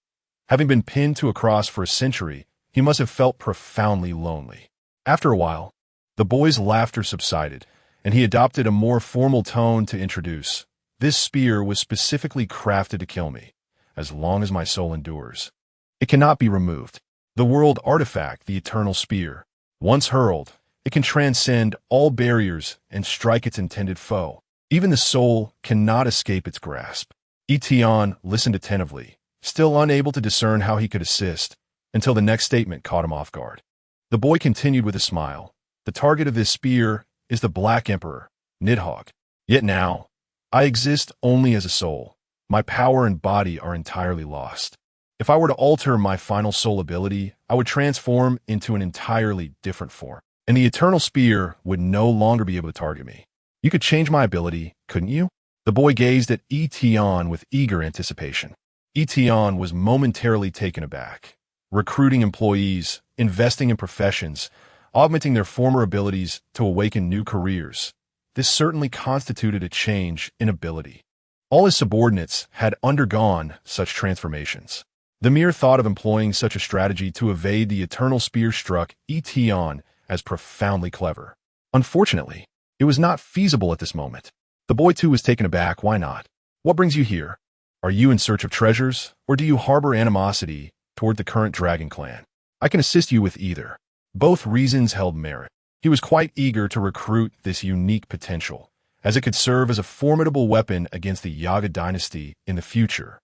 Having been pinned to a cross for a century, he must have felt profoundly lonely. After a while, the boy's laughter subsided, and he adopted a more formal tone to introduce. "This spear was specifically crafted to kill me, as long as my soul endures. It cannot be removed. The world artifact, the eternal spear, once hurled, it can transcend all barriers and strike its intended foe. Even the soul cannot escape its grasp." Yi Tian listened attentively, still unable to discern how he could assist, until the next statement caught him off guard. The boy continued with a smile. "The target of this spear is the Black Emperor, Nidhogg. Yet now, I exist only as a soul. My power and body are entirely lost. If I were to alter my final soul ability, I would transform into an entirely different form, and the eternal spear would no longer be able to target me. You could change my ability, couldn't you?" The boy gazed at Yi Tian with eager anticipation. Yi Tian was momentarily taken aback. Recruiting employees, investing in professions, augmenting their former abilities to awaken new careers. This certainly constituted a change in ability. All his subordinates had undergone such transformations. The mere thought of employing such a strategy to evade the eternal spear struck Yi Tian as profoundly clever. Unfortunately, it was not feasible at this moment. The boy too was taken aback. "Why not? What brings you here? Are you in search of treasures, or do you harbor animosity toward the current dragon clan? I can assist you with either." Both reasons held merit. He was quite eager to recruit this unique potential, as it could serve as a formidable weapon against the Yaga dynasty in the future.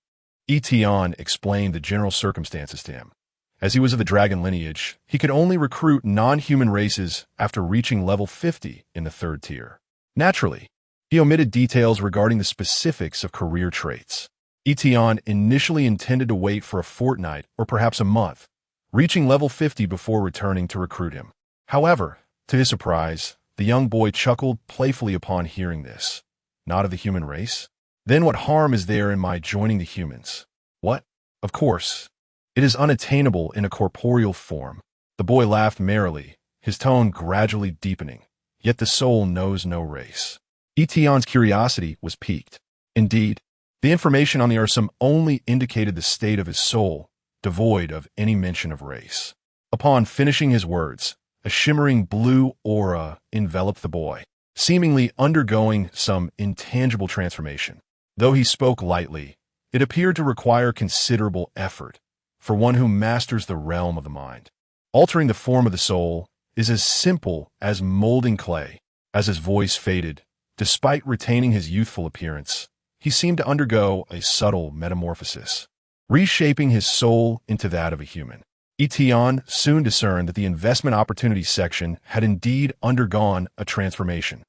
Yi Tian explained the general circumstances to him. As he was of the dragon lineage, he could only recruit non-human races after reaching level 50 in the third tier. Naturally, he omitted details regarding the specifics of career traits. Yi Tian initially intended to wait for a fortnight or perhaps a month, reaching level 50 before returning to recruit him. However, to his surprise, the young boy chuckled playfully upon hearing this. "Not of the human race? Then what harm is there in my joining the humans?" "What? Of course. It is unattainable in a corporeal form." The boy laughed merrily, his tone gradually deepening. "Yet the soul knows no race." Yi Tian's curiosity was piqued. Indeed, the information on the Arsum only indicated the state of his soul, devoid of any mention of race. Upon finishing his words, a shimmering blue aura enveloped the boy, seemingly undergoing some intangible transformation. Though he spoke lightly, it appeared to require considerable effort for one who masters the realm of the mind. Altering the form of the soul is as simple as molding clay. As his voice faded, despite retaining his youthful appearance, he seemed to undergo a subtle metamorphosis. reshaping his soul into that of a human. Yi Tian soon discerned that the investment opportunity section had indeed undergone a transformation.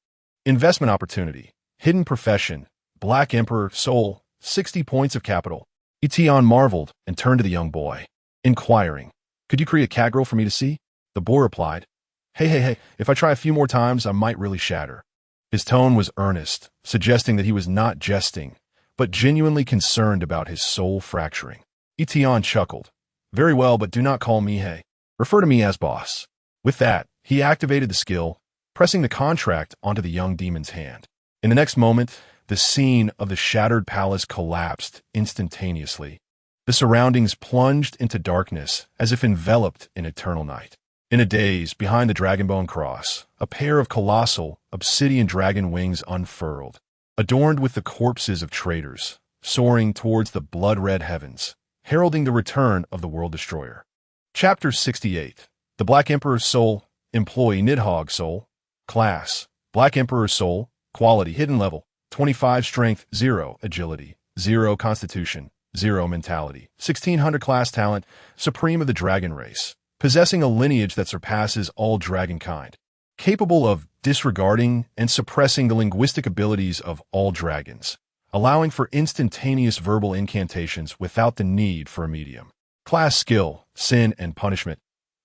Investment opportunity, hidden profession, Black Emperor, soul, 60 points of capital. Yi Tian marveled and turned to the young boy, inquiring, "Could you create a cat girl for me to see?" The boy replied, Hey, if I try a few more times, I might really shatter." His tone was earnest, suggesting that he was not jesting, but genuinely concerned about his soul fracturing. Yi Tian chuckled. "Very well, but do not call me Hey. Refer to me as boss." With that, he activated the skill, pressing the contract onto the young demon's hand. In the next moment, the scene of the shattered palace collapsed instantaneously. The surroundings plunged into darkness as if enveloped in eternal night. In a daze, behind the Dragonbone Cross, a pair of colossal, obsidian dragon wings unfurled, adorned with the corpses of traitors, soaring towards the blood-red heavens, heralding the return of the World Destroyer. Chapter 68. The Black Emperor's Soul. Employee Nidhogg Soul. Class. Black Emperor's Soul. Quality Hidden Level. 25 Strength, 0 Agility, 0 Constitution, 0 Mentality. 1600 Class Talent. Supreme of the Dragon Race. Possessing a lineage that surpasses all dragonkind. Capable of disregarding and suppressing the linguistic abilities of all dragons, allowing for instantaneous verbal incantations without the need for a medium. Class Skill, Sin and Punishment.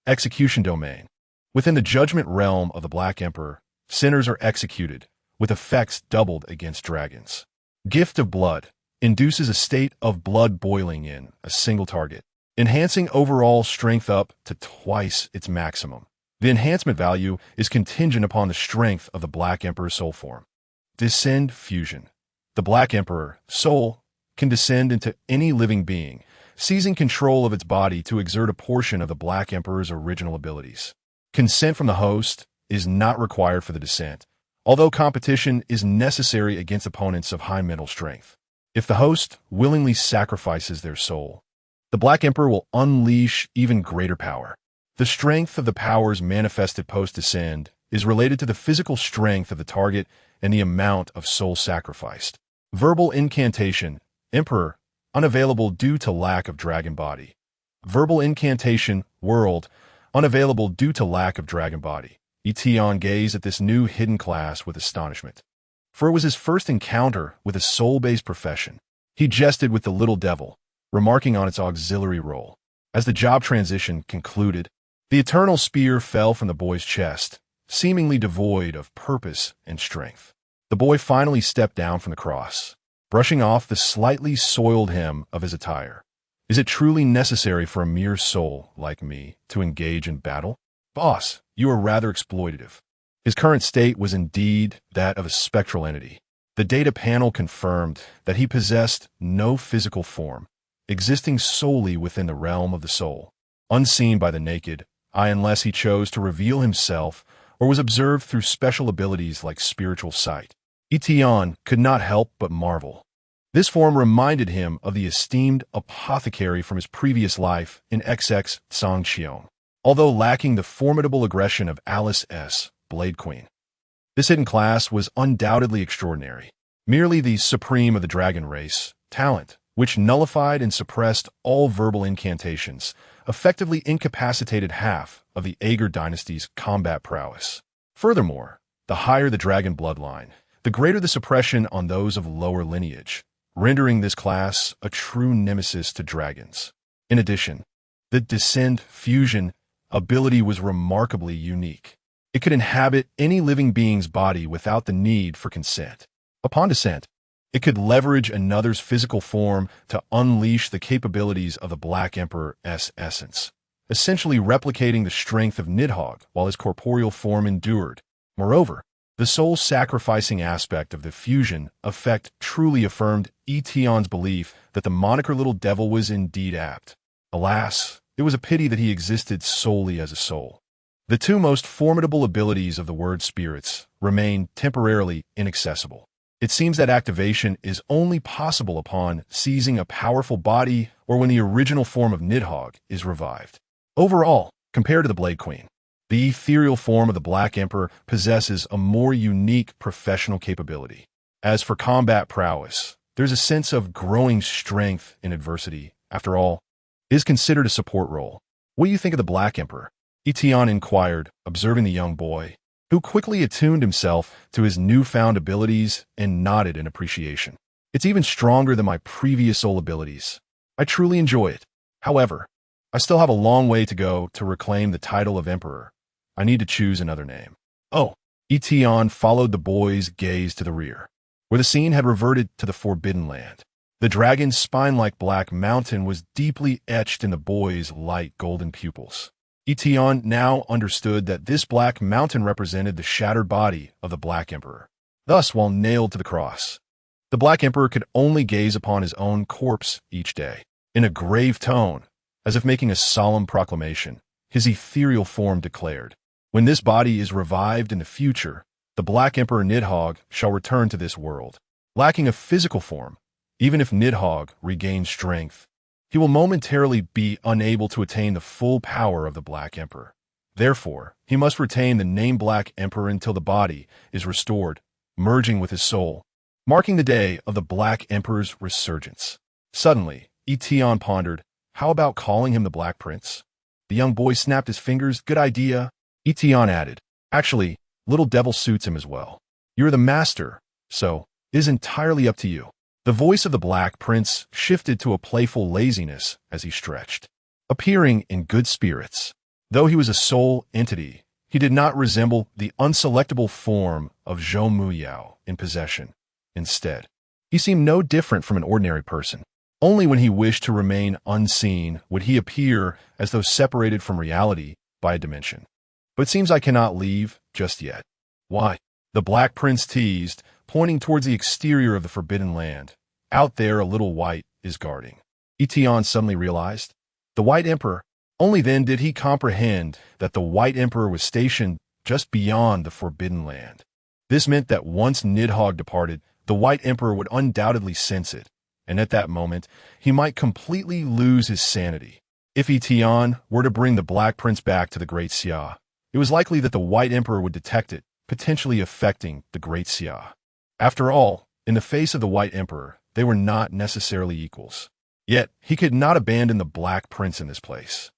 Execution Domain. Within the judgment realm of the Black Emperor, sinners are executed, with effects doubled against dragons. Gift of Blood. Induces a state of blood boiling in a single target, enhancing overall strength up to twice its maximum. The enhancement value is contingent upon the strength of the Black Emperor's soul form. Descend Fusion. The Black Emperor, soul, can descend into any living being, seizing control of its body to exert a portion of the Black Emperor's original abilities. Consent from the host is not required for the descent, although competition is necessary against opponents of high mental strength. If the host willingly sacrifices their soul, the Black Emperor will unleash even greater power. The strength of the powers manifested post-descend is related to the physical strength of the target and the amount of soul sacrificed. Verbal Incantation. Emperor, unavailable due to lack of dragon body. Verbal Incantation. World, unavailable due to lack of dragon body. Yi Tian gazed at this new hidden class with astonishment, for it was his first encounter with a soul-based profession. He jested with the little devil, remarking on its auxiliary role. As the job transition concluded, the eternal spear fell from the boy's chest, seemingly devoid of purpose and strength. The boy finally stepped down from the cross, brushing off the slightly soiled hem of his attire. Is it truly necessary for a mere soul like me to engage in battle? Boss, you are rather exploitative. His current state was indeed that of a spectral entity. The data panel confirmed that he possessed no physical form, existing solely within the realm of the soul, unseen by the naked eye unless he chose to reveal himself or was observed through special abilities like spiritual sight. Yi Tian could not help but marvel. This form reminded him of the esteemed apothecary from his previous life in XX Songqiong, although lacking the formidable aggression of Alice S., Blade Queen. This hidden class was undoubtedly extraordinary, merely the supreme of the dragon race, talent, which nullified and suppressed all verbal incantations, effectively incapacitated half of the Ager dynasty's combat prowess. Furthermore, the higher the dragon bloodline, the greater the suppression on those of lower lineage, rendering this class a true nemesis to dragons. In addition, the Descend Fusion ability was remarkably unique. It could inhabit any living being's body without the need for consent. Upon descent, it could leverage another's physical form to unleash the capabilities of the Black Emperor's essence, essentially replicating the strength of Nidhogg while his corporeal form endured. Moreover, the soul-sacrificing aspect of the fusion effect truly affirmed Yi Tian's belief that the moniker Little Devil was indeed apt. Alas, it was a pity that he existed solely as a soul. The two most formidable abilities of the word spirits remain temporarily inaccessible. It seems that activation is only possible upon seizing a powerful body or when the original form of Nidhogg is revived. Overall, compared to the Blade Queen, the ethereal form of the Black Emperor possesses a more unique professional capability. As for combat prowess, there's a sense of growing strength in adversity after all, is considered a support role. What do you think of the Black Emperor? Yi Tian inquired, observing the young boy, who quickly attuned himself to his newfound abilities and nodded in appreciation. It's even stronger than my previous soul abilities. I truly enjoy it. However, I still have a long way to go to reclaim the title of Emperor. I need to choose another name. Oh, Yi Tian followed the boy's gaze to the rear, where the scene had reverted to the Forbidden Land. The dragon's spine-like black mountain was deeply etched in the boy's light golden pupils. Yi Tian now understood that this black mountain represented the shattered body of the Black Emperor. Thus, while nailed to the cross, the Black Emperor could only gaze upon his own corpse each day. In a grave tone, as if making a solemn proclamation, his ethereal form declared, "When this body is revived in the future, the Black Emperor Nidhogg shall return to this world. Lacking a physical form, even if Nidhogg regains strength, he will momentarily be unable to attain the full power of the Black Emperor. Therefore, he must retain the name Black Emperor until the body is restored, merging with his soul, marking the day of the Black Emperor's resurgence." Suddenly, Yi Tian pondered, how about calling him the Black Prince? The young boy snapped his fingers. Good idea. Yi Tian added, actually, Little Devil suits him as well. You're the master, so it is entirely up to you. The voice of the Black Prince shifted to a playful laziness as he stretched, appearing in good spirits. Though he was a soul entity, he did not resemble the unselectable form of Zhou Muyao in possession. Instead, he seemed no different from an ordinary person. Only when he wished to remain unseen would he appear as though separated from reality by a dimension. But it seems I cannot leave just yet. Why? The Black Prince teased, pointing towards the exterior of the Forbidden Land. Out there a little white is guarding. Yi Tian suddenly realized. The White Emperor. Only then did he comprehend that the White Emperor was stationed just beyond the Forbidden Land. This meant that once Nidhogg departed, the White Emperor would undoubtedly sense it, and at that moment, he might completely lose his sanity. If Yi Tian were to bring the Black Prince back to the Great Xia, it was likely that the White Emperor would detect it, potentially affecting the Great Xia. After all, in the face of the White Emperor, they were not necessarily equals. Yet, he could not abandon the Black Prince in this place.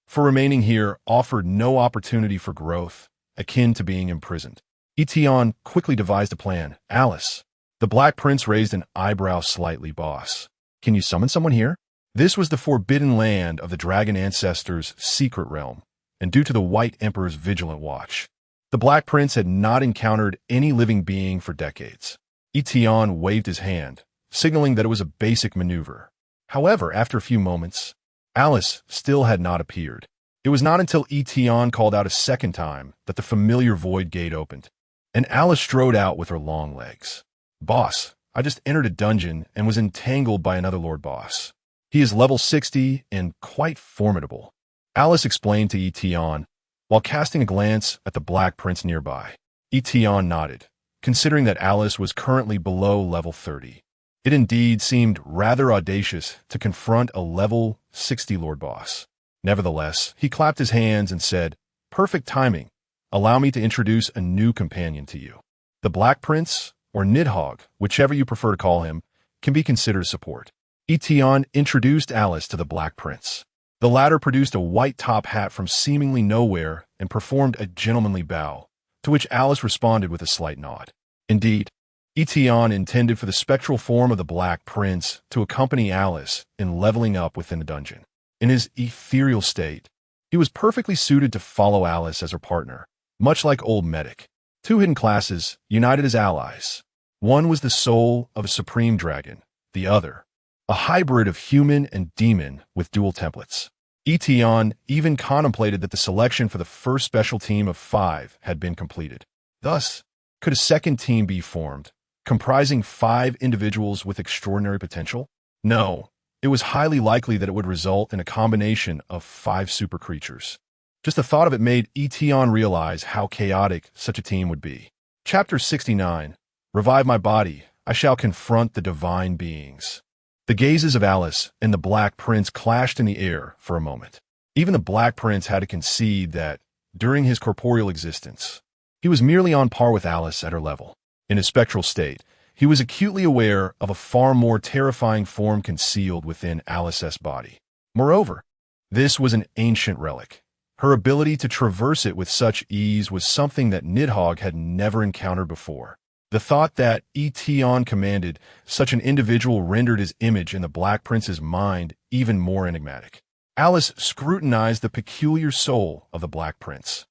For remaining here offered no opportunity for growth, akin to being imprisoned. Yi Tian quickly devised a plan. Alice. The Black Prince raised an eyebrow slightly. Boss, can you summon someone here? This was the Forbidden Land of the Dragon Ancestors' secret realm, and due to the White Emperor's vigilant watch, the Black Prince had not encountered any living being for decades. Yi Tian waved his hand, signaling that it was a basic maneuver. However, after a few moments, Alice still had not appeared. It was not until Yi Tian called out a second time that the familiar void gate opened, and Alice strode out with her long legs. Boss, I just entered a dungeon and was entangled by another Lord Boss. He is level 60 and quite formidable, Alice explained to Yi Tian, while casting a glance at the Black Prince nearby. Yi Tian nodded, considering that Alice was currently below level 30. It indeed seemed rather audacious to confront a level 60 Lord Boss. Nevertheless, he clapped his hands and said, "Perfect timing. Allow me to introduce a new companion to you. The Black Prince, or Nidhogg, whichever you prefer to call him, can be considered support." Yi Tian introduced Alice to the Black Prince. The latter produced a white top hat from seemingly nowhere and performed a gentlemanly bow, to which Alice responded with a slight nod. Indeed, Yi Tian intended for the spectral form of the Black Prince to accompany Alice in leveling up within the dungeon. In his ethereal state, he was perfectly suited to follow Alice as her partner, much like old Medic. Two hidden classes united as allies. One was the soul of a supreme dragon, the other, a hybrid of human and demon with dual templates. Yi Tian even contemplated that the selection for the first special team of 5 had been completed. Thus, could a second team be formed, comprising 5 individuals with extraordinary potential? No, it was highly likely that it would result in a combination of 5 super creatures. Just the thought of it made Yi Tian realize how chaotic such a team would be. Chapter 69. Revive my body, I shall confront the divine beings. The gazes of Alice and the Black Prince clashed in the air for a moment. Even the Black Prince had to concede that, during his corporeal existence, he was merely on par with Alice at her level. In his spectral state, he was acutely aware of a far more terrifying form concealed within Alice's body. Moreover, this was an ancient relic. Her ability to traverse it with such ease was something that Nidhogg had never encountered before. The thought that Yi Tian commanded such an individual rendered his image in the Black Prince's mind even more enigmatic. Alice scrutinized the peculiar soul of the Black Prince.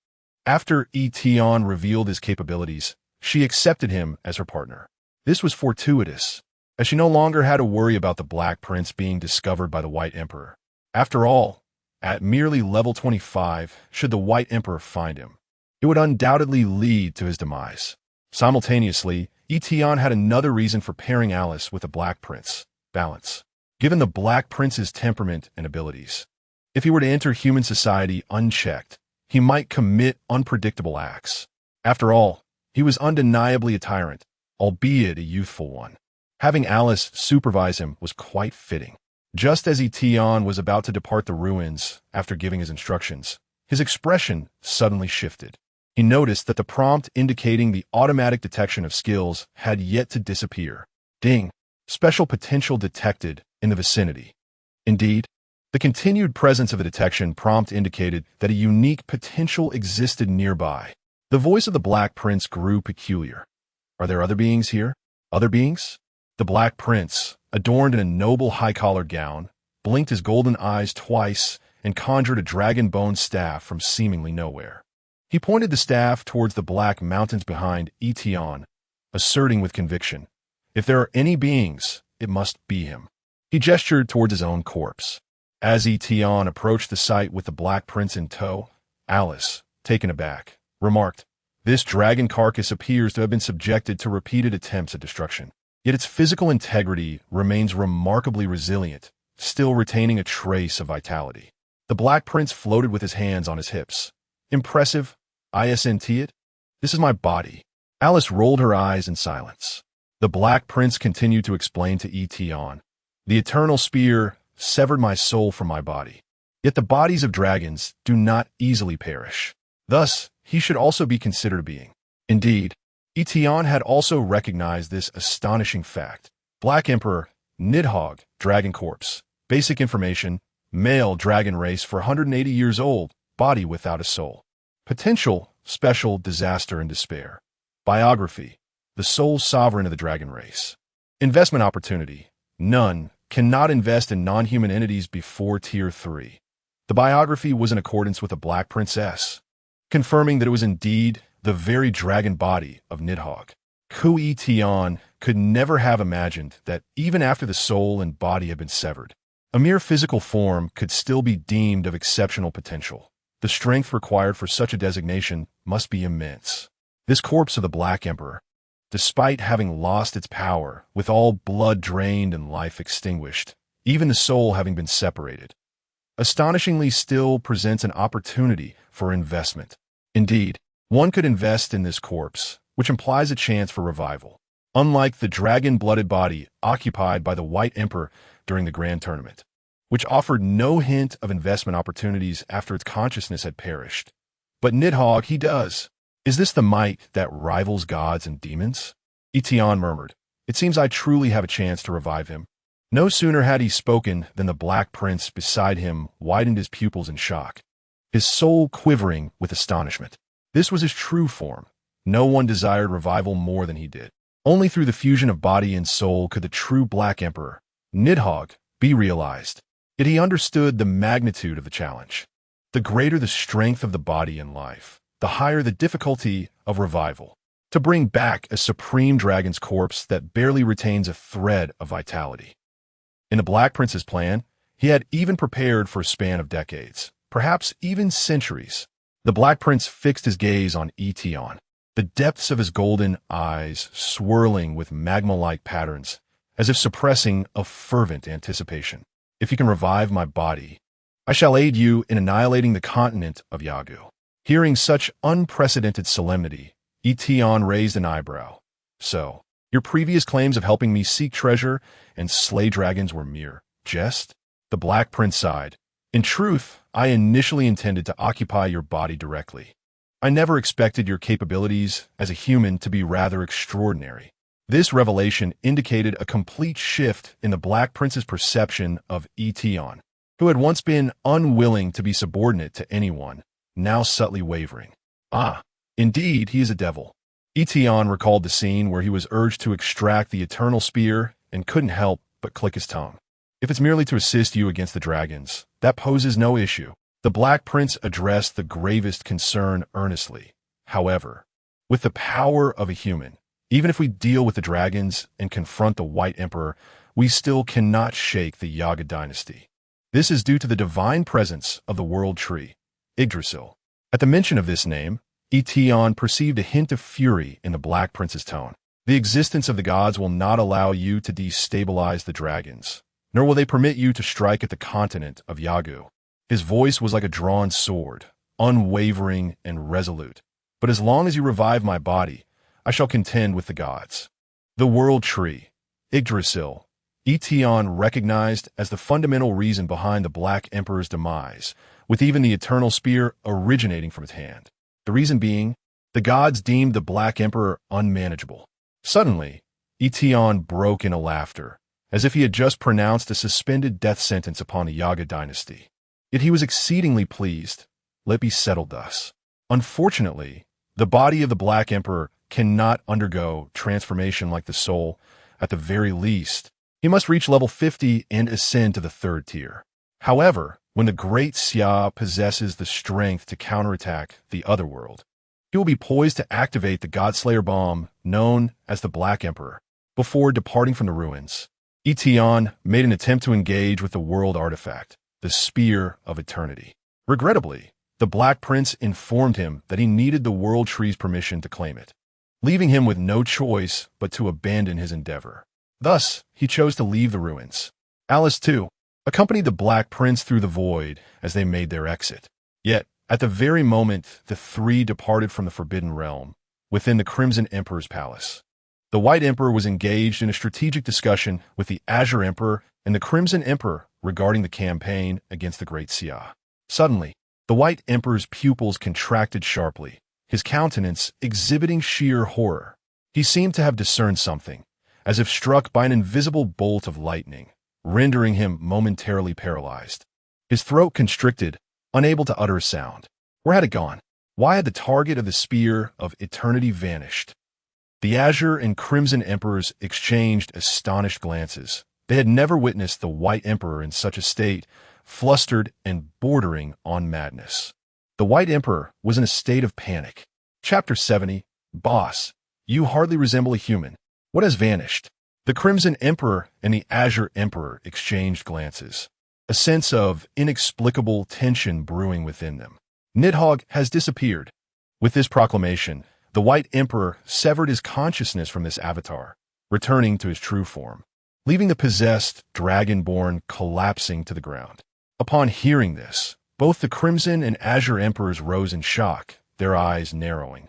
After Yi Tian revealed his capabilities, she accepted him as her partner. This was fortuitous, as she no longer had to worry about the Black Prince being discovered by the White Emperor. After all, at merely level 25, should the White Emperor find him, it would undoubtedly lead to his demise. Simultaneously, Yi Tian had another reason for pairing Alice with the Black Prince: balance. Given the Black Prince's temperament and abilities, if he were to enter human society unchecked, he might commit unpredictable acts. After all, he was undeniably a tyrant, albeit a youthful one. Having Alice supervise him was quite fitting. Just as Yi Tian was about to depart the ruins after giving his instructions, his expression suddenly shifted. He noticed that the prompt indicating the automatic detection of skills had yet to disappear. Ding! Special potential detected in the vicinity. Indeed, the continued presence of the detection prompt indicated that a unique potential existed nearby. The voice of the Black Prince grew peculiar. Are there other beings here? Other beings? The Black Prince, adorned in a noble high-collared gown, blinked his golden eyes twice and conjured a dragon-bone staff from seemingly nowhere. He pointed the staff towards the black mountains behind Yi Tian, asserting with conviction, if there are any beings, it must be him. He gestured towards his own corpse. As Yi Tian approached the site with the Black Prince in tow, Alice, taken aback, remarked, "This dragon carcass appears to have been subjected to repeated attempts at destruction. Yet its physical integrity remains remarkably resilient, still retaining a trace of vitality." The Black Prince floated with his hands on his hips. "Impressive, isn't it? This is my body." Alice rolled her eyes in silence. The Black Prince continued to explain to Yi Tian, "The eternal spear severed my soul from my body. Yet the bodies of dragons do not easily perish. Thus, he should also be considered a being." Indeed, Yi Tian had also recognized this astonishing fact. Black Emperor, Nidhogg, dragon corpse. Basic information: male dragon race for 180 years old, body without a soul. Potential: special, disaster, and despair. Biography: the sole sovereign of the dragon race. Investment opportunity: none, cannot invest in non-human entities before Tier 3. The biography was in accordance with the Black Princess, confirming that it was indeed the very dragon body of Nidhogg. Yi Tian could never have imagined that even after the soul and body had been severed, a mere physical form could still be deemed of exceptional potential. The strength required for such a designation must be immense. This corpse of the Black Emperor, despite having lost its power, with all blood drained and life extinguished, even the soul having been separated, astonishingly still presents an opportunity for investment. Indeed, one could invest in this corpse, which implies a chance for revival, unlike the dragon-blooded body occupied by the White Emperor during the Grand Tournament, which offered no hint of investment opportunities after its consciousness had perished. But Nidhogg, he does. Is this the might that rivals gods and demons? Yi Tian murmured, "It seems I truly have a chance to revive him." No sooner had he spoken than the Black Prince beside him widened his pupils in shock, his soul quivering with astonishment. This was his true form. No one desired revival more than he did. Only through the fusion of body and soul could the true Black Emperor, Nidhogg, be realized. Yet he understood the magnitude of the challenge. The greater the strength of the body and life, the higher the difficulty of revival. To bring back a supreme dragon's corpse that barely retains a thread of vitality. In the Black Prince's plan, he had even prepared for a span of decades, perhaps even centuries. The Black Prince fixed his gaze on Yi Tian, the depths of his golden eyes swirling with magma-like patterns, as if suppressing a fervent anticipation. "If you can revive my body, I shall aid you in annihilating the continent of Yagu." Hearing such unprecedented solemnity, Yi Tian raised an eyebrow. "So, your previous claims of helping me seek treasure and slay dragons were mere jest?" The Black Prince sighed. "In truth, I initially intended to occupy your body directly. I never expected your capabilities as a human to be rather extraordinary. This revelation indicated a complete shift in the Black Prince's perception of Yi Tian, who had once been unwilling to be subordinate to anyone, now subtly wavering. Ah, indeed, he is a devil. Yi Tian recalled the scene where he was urged to extract the eternal spear and couldn't help but click his tongue. If it's merely to assist you against the dragons, that poses no issue. The Black Prince addressed the gravest concern earnestly. However, with the power of a human, even if we deal with the dragons and confront the White Emperor, we still cannot shake the Yaga dynasty. This is due to the divine presence of the world tree, Yggdrasil. At the mention of this name, Yi Tian perceived a hint of fury in the Black Prince's tone. The existence of the gods will not allow you to destabilize the dragons, nor will they permit you to strike at the continent of Yagu. His voice was like a drawn sword, unwavering and resolute. But as long as you revive my body, I shall contend with the gods. The world tree, Yggdrasil, Yi Tian recognized as the fundamental reason behind the Black Emperor's demise, with even the eternal spear originating from its hand. The reason being, the gods deemed the Black Emperor unmanageable. Suddenly, Yi Tian broke into laughter, as if he had just pronounced a suspended death sentence upon the Yaga dynasty. Yet he was exceedingly pleased. Let it be settled thus. Unfortunately, the body of the Black Emperor cannot undergo transformation like the soul. At the very least, he must reach level 50 and ascend to the 3rd tier. However, when the Great Xia possesses the strength to counterattack the Otherworld, he will be poised to activate the Godslayer bomb known as the Black Emperor. Before departing from the ruins, Yi Tian made an attempt to engage with the world artifact, the Spear of Eternity. Regrettably, the Black Prince informed him that he needed the World Tree's permission to claim it, leaving him with no choice but to abandon his endeavor. Thus, he chose to leave the ruins. Alice, too, accompanied the Black Prince through the void as they made their exit. Yet, at the very moment the three departed from the Forbidden Realm, within the Crimson Emperor's palace, the White Emperor was engaged in a strategic discussion with the Azure Emperor and the Crimson Emperor regarding the campaign against the Great Xia. Suddenly, the White Emperor's pupils contracted sharply, his countenance exhibiting sheer horror. He seemed to have discerned something, as if struck by an invisible bolt of lightning, rendering him momentarily paralyzed. His throat constricted, unable to utter a sound. Where had it gone? Why had the target of the Spear of Eternity vanished? The Azure and Crimson Emperors exchanged astonished glances. They had never witnessed the White Emperor in such a state, flustered and bordering on madness. The White Emperor was in a state of panic. Chapter 70, Boss, you hardly resemble a human. What has vanished? The Crimson Emperor and the Azure Emperor exchanged glances, a sense of inexplicable tension brewing within them. Nidhogg has disappeared. With this proclamation, the White Emperor severed his consciousness from this avatar, returning to his true form, leaving the possessed Dragonborn collapsing to the ground. Upon hearing this, both the Crimson and Azure Emperors rose in shock, their eyes narrowing.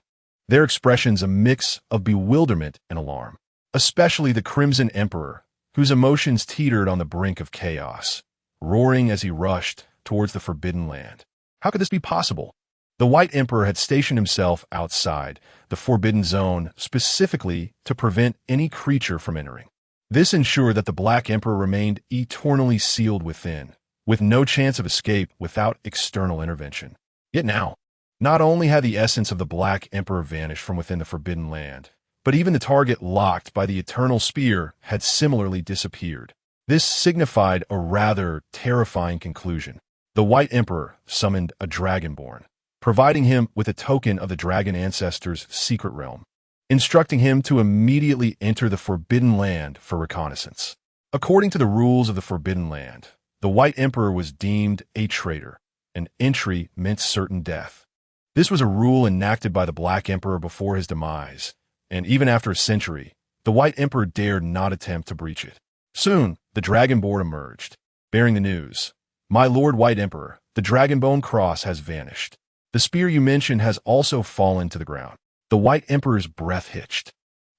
Their expressions a mix of bewilderment and alarm, especially the Crimson Emperor, whose emotions teetered on the brink of chaos, roaring as he rushed towards the Forbidden Land. How could this be possible? The White Emperor had stationed himself outside the Forbidden Zone specifically to prevent any creature from entering. This ensured that the Black Emperor remained eternally sealed within, with no chance of escape without external intervention. Yet now, not only had the essence of the Black Emperor vanished from within the Forbidden Land, but even the target locked by the Eternal Spear had similarly disappeared. This signified a rather terrifying conclusion. The White Emperor summoned a Dragonborn, providing him with a token of the Dragon Ancestor's secret realm, instructing him to immediately enter the Forbidden Land for reconnaissance. According to the rules of the Forbidden Land, the White Emperor was deemed a traitor, and entry meant certain death. This was a rule enacted by the Black Emperor before his demise, and even after a century, the White Emperor dared not attempt to breach it. Soon, the Dragonborn emerged, bearing the news. My Lord White Emperor, the Dragonbone Cross has vanished. The spear you mentioned has also fallen to the ground. The White Emperor's breath hitched.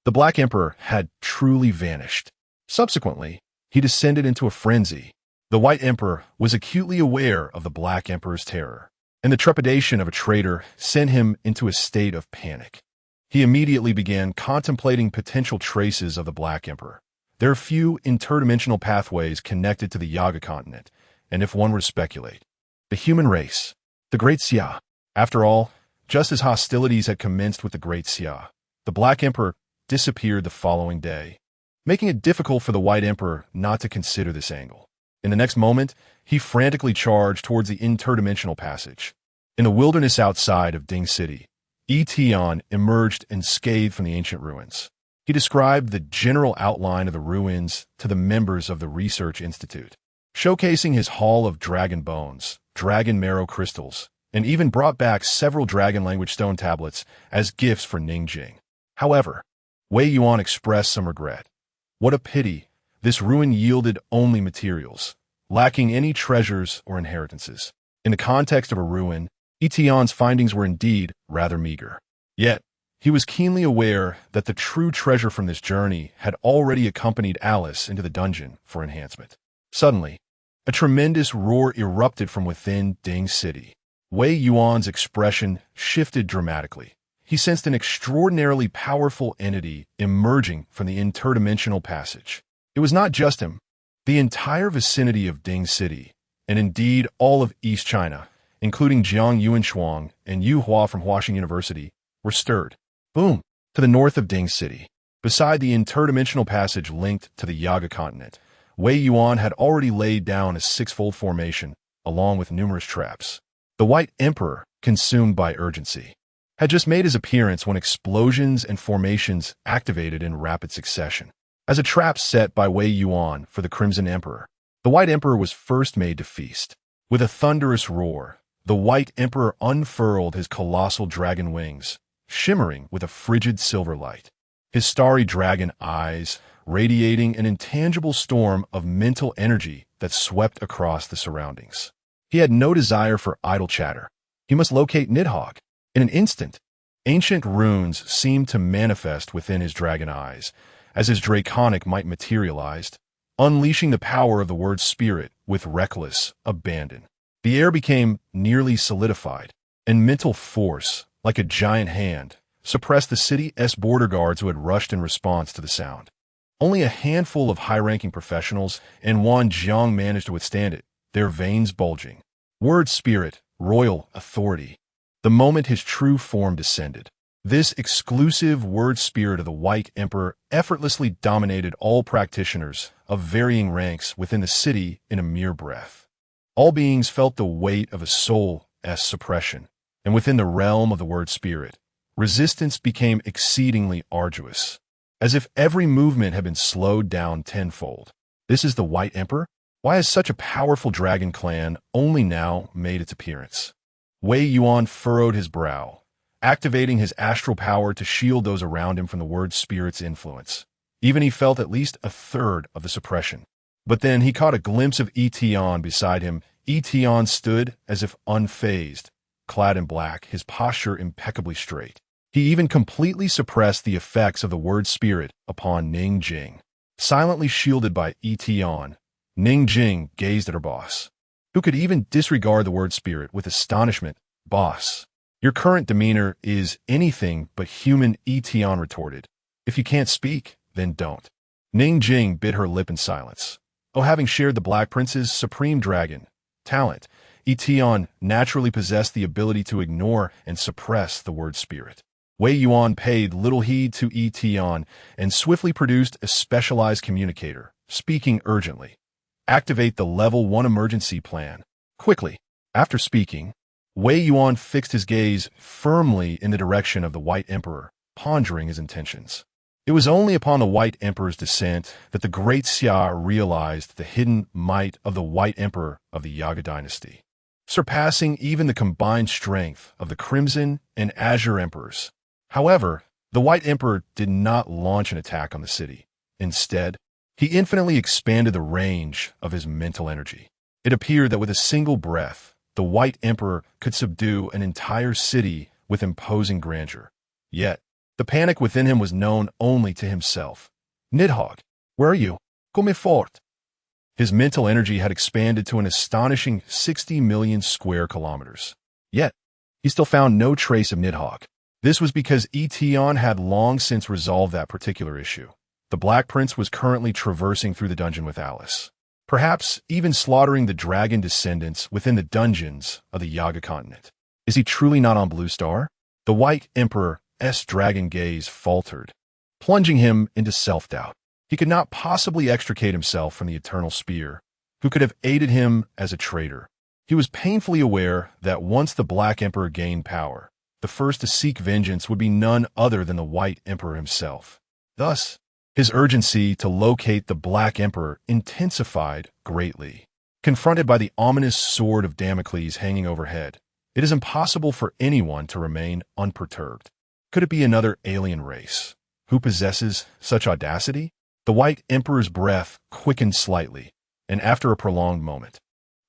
The Black Emperor had truly vanished. Subsequently, he descended into a frenzy. The White Emperor was acutely aware of the Black Emperor's terror, and the trepidation of a traitor sent him into a state of panic. He immediately began contemplating potential traces of the Black Emperor. There are few interdimensional pathways connected to the Yaga continent, and if one were to speculate, the human race, the Great Xia. After all, just as hostilities had commenced with the Great Xia, the Black Emperor disappeared the following day, making it difficult for the White Emperor not to consider this angle. In the next moment, he frantically charged towards the interdimensional passage. In the wilderness outside of Ding City, Yi Tian emerged unscathed from the ancient ruins. He described the general outline of the ruins to the members of the Research Institute, showcasing his haul of dragon bones, dragon marrow crystals, and even brought back several dragon-language stone tablets as gifts for Ningjing. However, Wei Yuan expressed some regret. What a pity, this ruin yielded only materials, lacking any treasures or inheritances. In the context of a ruin, Yi Tian's findings were indeed rather meager. Yet, he was keenly aware that the true treasure from this journey had already accompanied Alice into the dungeon for enhancement. Suddenly, a tremendous roar erupted from within Ding City. Wei Yuan's expression shifted dramatically. He sensed an extraordinarily powerful entity emerging from the interdimensional passage. It was not just him. The entire vicinity of Ding City, and indeed all of East China, including Jiang Yuanshuang and Yu Hua from Huaxing University, were stirred. Boom! To the north of Ding City, beside the interdimensional passage linked to the Yaga continent, Wei Yuan had already laid down a six-fold formation, along with numerous traps. The White Emperor, consumed by urgency, had just made his appearance when explosions and formations activated in rapid succession. As a trap set by Wei Yuan for the Crimson Emperor, the White Emperor was first made to feast. With a thunderous roar, the White Emperor unfurled his colossal dragon wings, shimmering with a frigid silver light. His starry dragon eyes radiating an intangible storm of mental energy that swept across the surroundings. He had no desire for idle chatter. He must locate Nidhogg. In an instant, ancient runes seemed to manifest within his dragon eyes, as his draconic might materialized, unleashing the power of the word spirit with reckless abandon. The air became nearly solidified, and mental force, like a giant hand, suppressed the city's border guards who had rushed in response to the sound. Only a handful of high-ranking professionals and Wan Jiang managed to withstand it, their veins bulging. Word spirit, royal authority. The moment his true form descended, this exclusive word spirit of the White Emperor effortlessly dominated all practitioners of varying ranks within the city in a mere breath. All beings felt the weight of a soul's suppression, and within the realm of the word spirit, resistance became exceedingly arduous, as if every movement had been slowed down tenfold. This is the White Emperor? Why has such a powerful dragon clan only now made its appearance? Wei Yuan furrowed his brow, activating his astral power to shield those around him from the word spirit's influence. Even he felt at least a third of the suppression. But then he caught a glimpse of Yi Tian beside him. Yi Tian stood as if unfazed, clad in black, his posture impeccably straight. He even completely suppressed the effects of the word spirit upon Ningjing. Silently shielded by Yi Tian, Ningjing gazed at her boss, who could even disregard the word spirit with astonishment. Boss, your current demeanor is anything but human, Yi Tian retorted. If you can't speak, then don't. Ningjing bit her lip in silence. Oh, having shared the Black Prince's supreme dragon talent, Yi Tian naturally possessed the ability to ignore and suppress the word spirit. Wei Yuan paid little heed to Yi Tian and swiftly produced a specialized communicator, speaking urgently. Activate the Level 1 emergency plan. Quickly. After speaking, Wei Yuan fixed his gaze firmly in the direction of the White Emperor, pondering his intentions. It was only upon the White Emperor's descent that the Great Xia realized the hidden might of the White Emperor of the Yaga dynasty, surpassing even the combined strength of the Crimson and Azure Emperors. However, the White Emperor did not launch an attack on the city. Instead, he infinitely expanded the range of his mental energy. It appeared that with a single breath, the White Emperor could subdue an entire city with imposing grandeur. Yet, the panic within him was known only to himself. Nidhogg, where are you? Come fort. His mental energy had expanded to an astonishing 60 million square kilometers. Yet, he still found no trace of Nidhogg. This was because Yi Tian had long since resolved that particular issue. The Black Prince was currently traversing through the dungeon with Alice, perhaps even slaughtering the dragon descendants within the dungeons of the Yaga continent. Is he truly not on Blue Star? The White Emperor's dragon gaze faltered, plunging him into self-doubt. He could not possibly extricate himself from the Eternal Spear, who could have aided him as a traitor. He was painfully aware that once the Black Emperor gained power, the first to seek vengeance would be none other than the White Emperor himself. Thus, his urgency to locate the Black Emperor intensified greatly. Confronted by the ominous sword of Damocles hanging overhead, it is impossible for anyone to remain unperturbed. Could it be another alien race? Who possesses such audacity? The White Emperor's breath quickened slightly, and after a prolonged moment,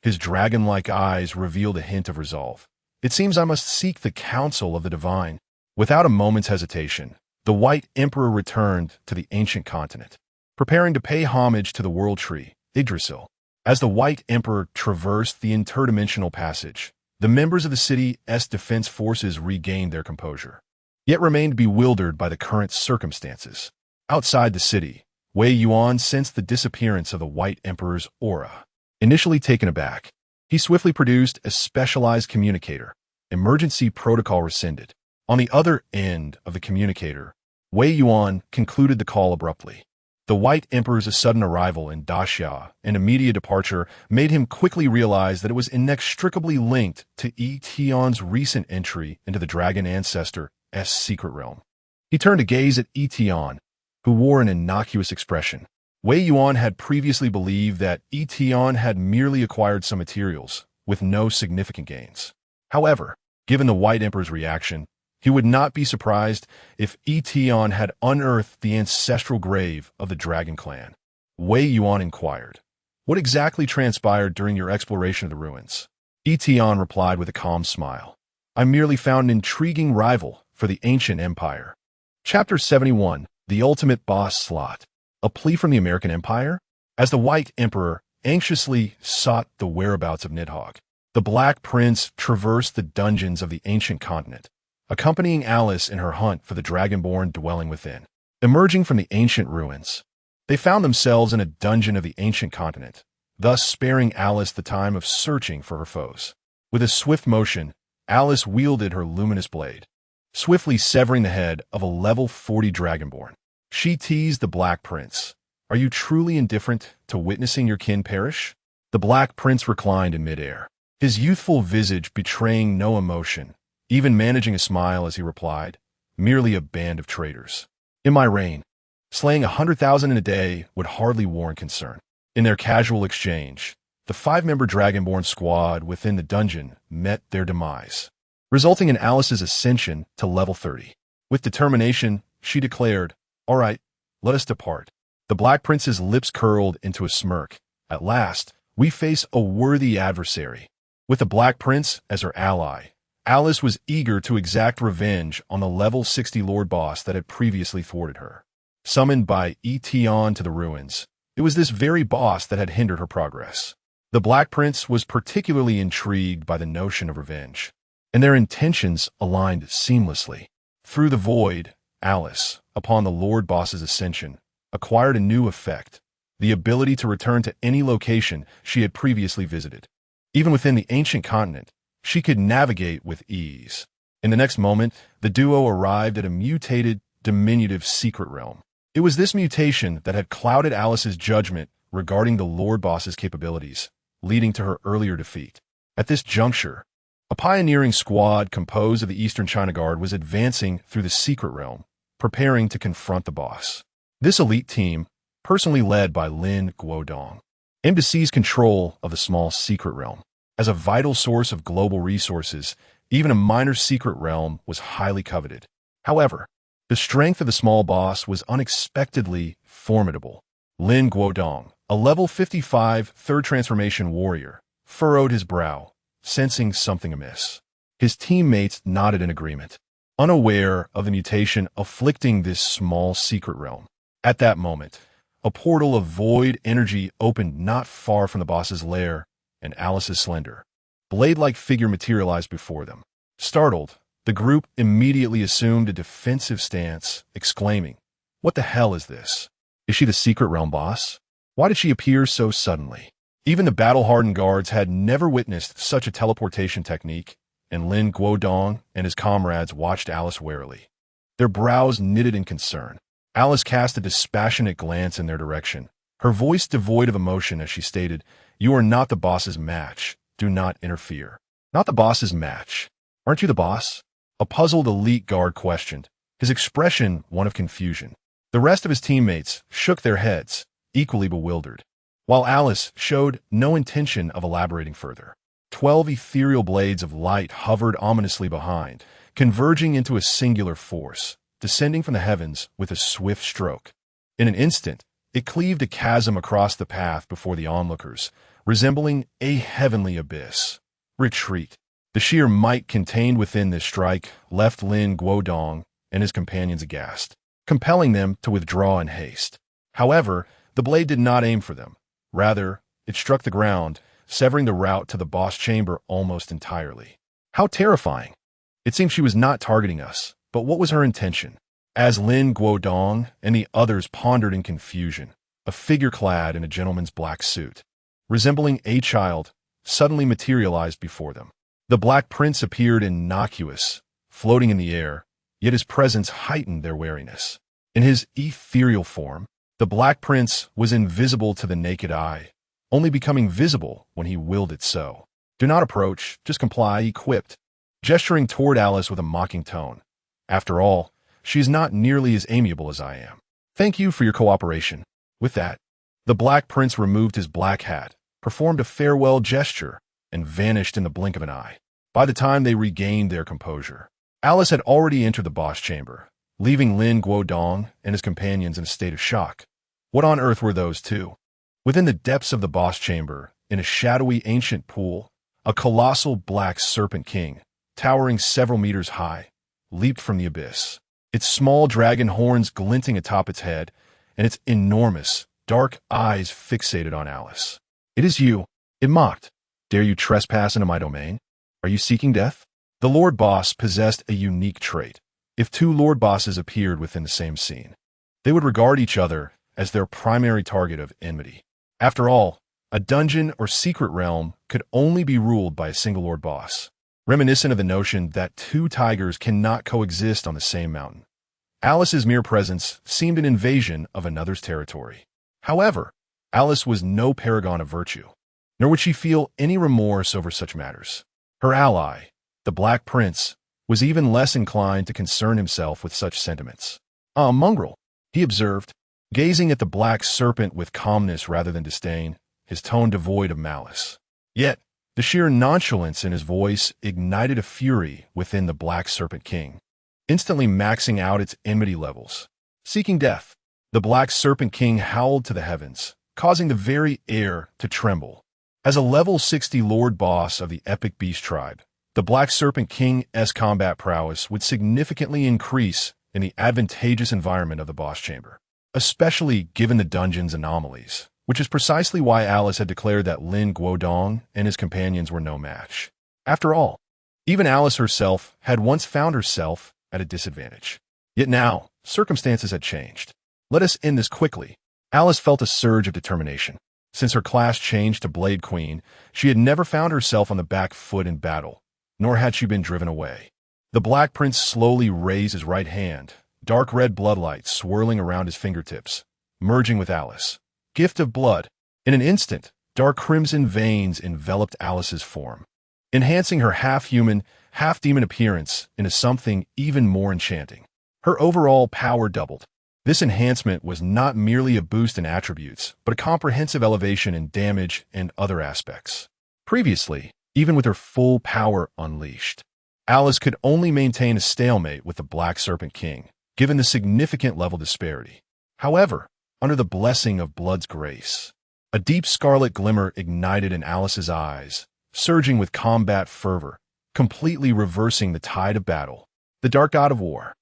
his dragon-like eyes revealed a hint of resolve. It seems I must seek the counsel of the divine. Without a moment's hesitation, the White Emperor returned to the ancient continent, preparing to pay homage to the World Tree, Yggdrasil. As the White Emperor traversed the interdimensional passage, the members of the city's defense forces regained their composure, yet remained bewildered by the current circumstances. Outside the city, Wei Yuan sensed the disappearance of the White Emperor's aura. Initially taken aback, he swiftly produced a specialized communicator. Emergency protocol rescinded. On the other end of the communicator, Wei Yuan concluded the call abruptly. The White Emperor's sudden arrival in Daxia and immediate departure made him quickly realize that it was inextricably linked to Yi Tian's recent entry into the Dragon Ancestor's secret realm. He turned to gaze at Yi Tian, who wore an innocuous expression. Wei Yuan had previously believed that Yi Tian had merely acquired some materials, with no significant gains. However, given the White Emperor's reaction, he would not be surprised if Yi Tian had unearthed the ancestral grave of the Dragon Clan. Wei Yuan inquired, "What exactly transpired during your exploration of the ruins?" Yi Tian replied with a calm smile, "I merely found an intriguing rival for the ancient empire." Chapter 71, The Ultimate Boss Slot. A plea from the American Empire? As the White Emperor anxiously sought the whereabouts of Nidhogg, the Black Prince traversed the dungeons of the ancient continent, accompanying Alice in her hunt for the Dragonborn dwelling within. Emerging from the ancient ruins, they found themselves in a dungeon of the ancient continent, thus sparing Alice the time of searching for her foes. With a swift motion, Alice wielded her luminous blade, swiftly severing the head of a level 40 Dragonborn. She teased the Black Prince. "Are you truly indifferent to witnessing your kin perish?" The Black Prince reclined in midair, his youthful visage betraying no emotion, even managing a smile as he replied, "Merely a band of traitors. In my reign, slaying 100,000 in a day would hardly warrant concern." In their casual exchange, the 5-member Dragonborn squad within the dungeon met their demise, resulting in Alice's ascension to level 30. With determination, she declared, "All right, let us depart." The Black Prince's lips curled into a smirk. "At last, we face a worthy adversary." With the Black Prince as her ally, Alice was eager to exact revenge on the level 60 Lord Boss that had previously thwarted her. Summoned by Yi Tian to the ruins, it was this very boss that had hindered her progress. The Black Prince was particularly intrigued by the notion of revenge, and their intentions aligned seamlessly. Through the void, Alice, upon the Lord Boss's ascension, acquired a new effect, the ability to return to any location she had previously visited. Even within the ancient continent, she could navigate with ease. In the next moment, the duo arrived at a mutated, diminutive secret realm. It was this mutation that had clouded Alice's judgment regarding the Lord Boss's capabilities, leading to her earlier defeat. At this juncture, a pioneering squad composed of the Eastern China Guard was advancing through the secret realm, preparing to confront the boss. This elite team, personally led by Lin Guodong, aimed to seize control of the small secret realm. As a vital source of global resources, even a minor secret realm was highly coveted. However, the strength of the small boss was unexpectedly formidable. Lin Guodong, a level 55 third transformation warrior, furrowed his brow, sensing something amiss. His teammates nodded in agreement, unaware of the mutation afflicting this small secret realm. At that moment, a portal of void energy opened not far from the boss's lair, and Alice's slender, blade-like figure materialized before them. Startled, The group immediately assumed a defensive stance, exclaiming, "What the hell is this? Is she the secret realm boss? Why did she appear so suddenly?" Even the battle-hardened guards had never witnessed such a teleportation technique, and Lin Guodong and his comrades watched Alice warily. Their brows knitted in concern. Alice cast a dispassionate glance in their direction, her voice devoid of emotion as she stated, "You are not the boss's match. Do not interfere." "Not the boss's match? Aren't you the boss?" A puzzled elite guard questioned, his expression one of confusion. The rest of his teammates shook their heads, equally bewildered, while Alice showed no intention of elaborating further. 12 ethereal blades of light hovered ominously behind, converging into a singular force, descending from the heavens with a swift stroke. In an instant, it cleaved a chasm across the path before the onlookers, resembling a heavenly abyss. Retreat. The sheer might contained within this strike left Lin Guodong and his companions aghast, compelling them to withdraw in haste. However, the blade did not aim for them. Rather, it struck the ground, severing the route to the boss chamber almost entirely. How terrifying! It seemed she was not targeting us, but what was her intention? As Lin Guodong and the others pondered in confusion, a figure clad in a gentleman's black suit, resembling a child, suddenly materialized before them. The Black Prince appeared innocuous, floating in the air, yet his presence heightened their wariness. In his ethereal form, the Black Prince was invisible to the naked eye, only becoming visible when he willed it so. "Do not approach, just comply," he quipped, gesturing toward Alice with a mocking tone. "After all, she is not nearly as amiable as I am. Thank you for your cooperation." With that, the Black Prince removed his black hat, performed a farewell gesture, and vanished in the blink of an eye. By the time they regained their composure, Alice had already entered the boss chamber, leaving Lin Guodong and his companions in a state of shock. What on earth were those two? Within the depths of the boss chamber, in a shadowy ancient pool, a colossal black serpent king, towering several meters high, leaped from the abyss, its small dragon horns glinting atop its head, and its enormous, dark eyes fixated on Alice. "It is you," it mocked. "Dare you trespass into my domain? Are you seeking death?" The Lord Boss possessed a unique trait. If two Lord Bosses appeared within the same scene, they would regard each other as their primary target of enmity. After all, a dungeon or secret realm could only be ruled by a single Lord Boss, reminiscent of the notion that two tigers cannot coexist on the same mountain. Alice's mere presence seemed an invasion of another's territory. However, Alice was no paragon of virtue, nor would she feel any remorse over such matters. Her ally, the Black Prince, was even less inclined to concern himself with such sentiments. "Ah, mongrel," he observed, gazing at the black serpent with calmness rather than disdain, his tone devoid of malice. Yet, the sheer nonchalance in his voice ignited a fury within the Black Serpent King, instantly maxing out its enmity levels. Seeking death, the Black Serpent King howled to the heavens, causing the very air to tremble. As a level 60 Lord Boss of the epic beast tribe, the Black Serpent King's combat prowess would significantly increase in the advantageous environment of the boss chamber, especially given the dungeon's anomalies, which is precisely why Alice had declared that Lin Guodong and his companions were no match. After all, even Alice herself had once found herself at a disadvantage. Yet now, circumstances had changed. Let us end this quickly. Alice felt a surge of determination. Since her class changed to Blade Queen, she had never found herself on the back foot in battle, nor had she been driven away. The Black Prince slowly raised his right hand, dark red bloodlight swirling around his fingertips, merging with Alice. Gift of blood. In an instant, dark crimson veins enveloped Alice's form, enhancing her half-human, half-demon appearance into something even more enchanting. Her overall power doubled. This enhancement was not merely a boost in attributes, but a comprehensive elevation in damage and other aspects. Previously, even with her full power unleashed, Alice could only maintain a stalemate with the Black Serpent King, given the significant level disparity. However, under the blessing of Blood's grace, a deep scarlet glimmer ignited in Alice's eyes, surging with combat fervor, completely reversing the tide of battle. The Dark God of War.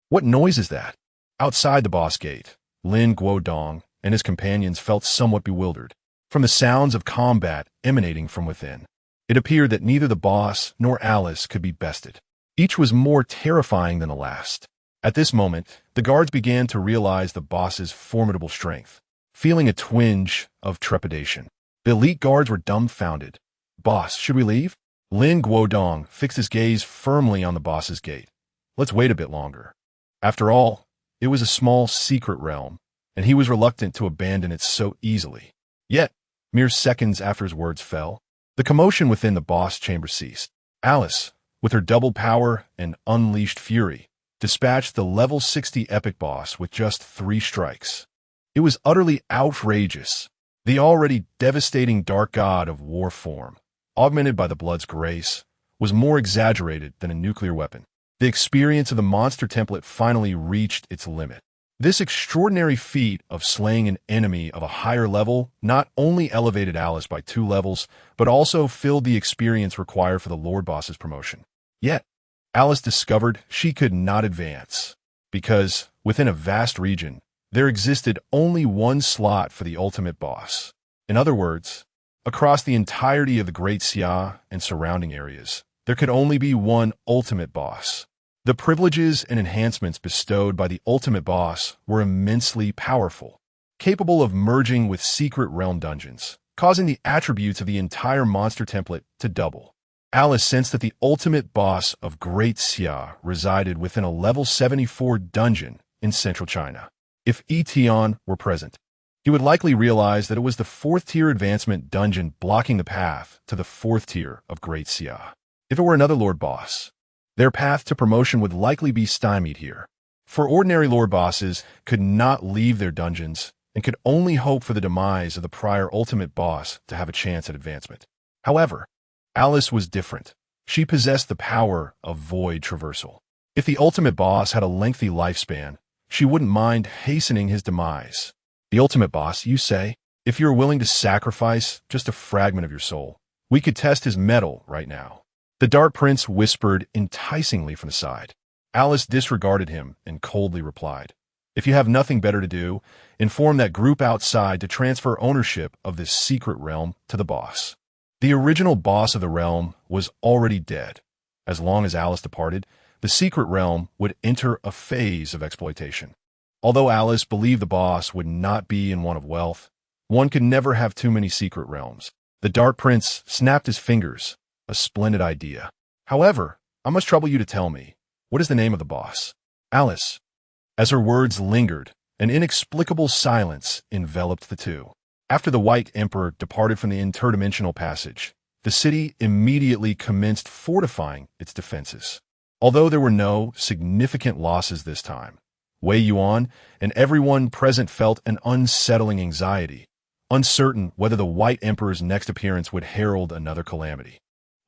What noise is that? Outside the boss gate, Lin Guodong and his companions felt somewhat bewildered from the sounds of combat emanating from within. It appeared that neither the boss nor Alice could be bested. Each was more terrifying than the last. At this moment, the guards began to realize the boss's formidable strength, feeling a twinge of trepidation. The elite guards were dumbfounded. "Boss, should we leave?" Lin Guodong fixed his gaze firmly on the boss's gate. "Let's wait a bit longer." After all, it was a small secret realm, and he was reluctant to abandon it so easily. Yet, mere seconds after his words fell, the commotion within the boss chamber ceased. Alice, with her double power and unleashed fury, dispatched the level 60 epic boss with just 3 strikes. It was utterly outrageous. The already devastating dark god of war form, augmented by the blood's grace, was more exaggerated than a nuclear weapon. The experience of the monster template finally reached its limit. This extraordinary feat of slaying an enemy of a higher level not only elevated Alice by 2 levels, but also filled the experience required for the Lord Boss's promotion. Yet, Alice discovered she could not advance, because, within a vast region, there existed only one slot for the ultimate boss. In other words, across the entirety of the Great Xia and surrounding areas, there could only be one ultimate boss. The privileges and enhancements bestowed by the ultimate boss were immensely powerful, capable of merging with secret realm dungeons, causing the attributes of the entire monster template to double. Alice sensed that the ultimate boss of Great Xia resided within a level 74 dungeon in central China. If Yi Tian were present, he would likely realize that it was the 4th tier advancement dungeon blocking the path to the 4th tier of Great Xia. If it were another Lord Boss, their path to promotion would likely be stymied here. For ordinary Lord Bosses could not leave their dungeons and could only hope for the demise of the prior ultimate boss to have a chance at advancement. However, Alice was different. She possessed the power of void traversal. If the ultimate boss had a lengthy lifespan, she wouldn't mind hastening his demise. The ultimate boss, you say? If you're willing to sacrifice just a fragment of your soul, we could test his mettle right now. The Dark Prince whispered enticingly from the side. Alice disregarded him and coldly replied, "If you have nothing better to do, inform that group outside to transfer ownership of this secret realm to the boss." The original boss of the realm was already dead. As long as Alice departed, the secret realm would enter a phase of exploitation. Although Alice believed the boss would not be in one of wealth, one could never have too many secret realms. The Dark Prince snapped his fingers. A splendid idea. However, I must trouble you to tell me, what is the name of the boss? Alice. As her words lingered, an inexplicable silence enveloped the two. After the White Emperor departed from the interdimensional passage, the city immediately commenced fortifying its defenses. Although there were no significant losses this time, Wei Yuan and everyone present felt an unsettling anxiety, uncertain whether the White Emperor's next appearance would herald another calamity.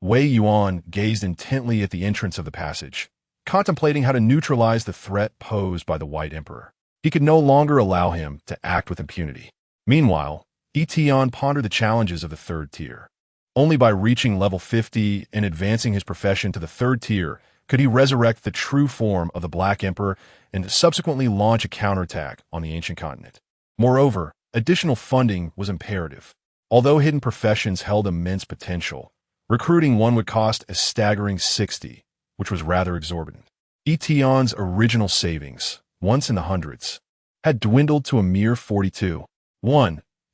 Wei Yuan gazed intently at the entrance of the passage, contemplating how to neutralize the threat posed by the White Emperor. He could no longer allow him to act with impunity. Meanwhile, Yi Tian pondered the challenges of the 3rd tier. Only by reaching level 50 and advancing his profession to the 3rd tier could he resurrect the true form of the Black Emperor and subsequently launch a counterattack on the ancient continent. Moreover, additional funding was imperative. Although hidden professions held immense potential, recruiting one would cost a staggering 60, which was rather exorbitant. Yi Tian's original savings, once in the hundreds, had dwindled to a mere 42.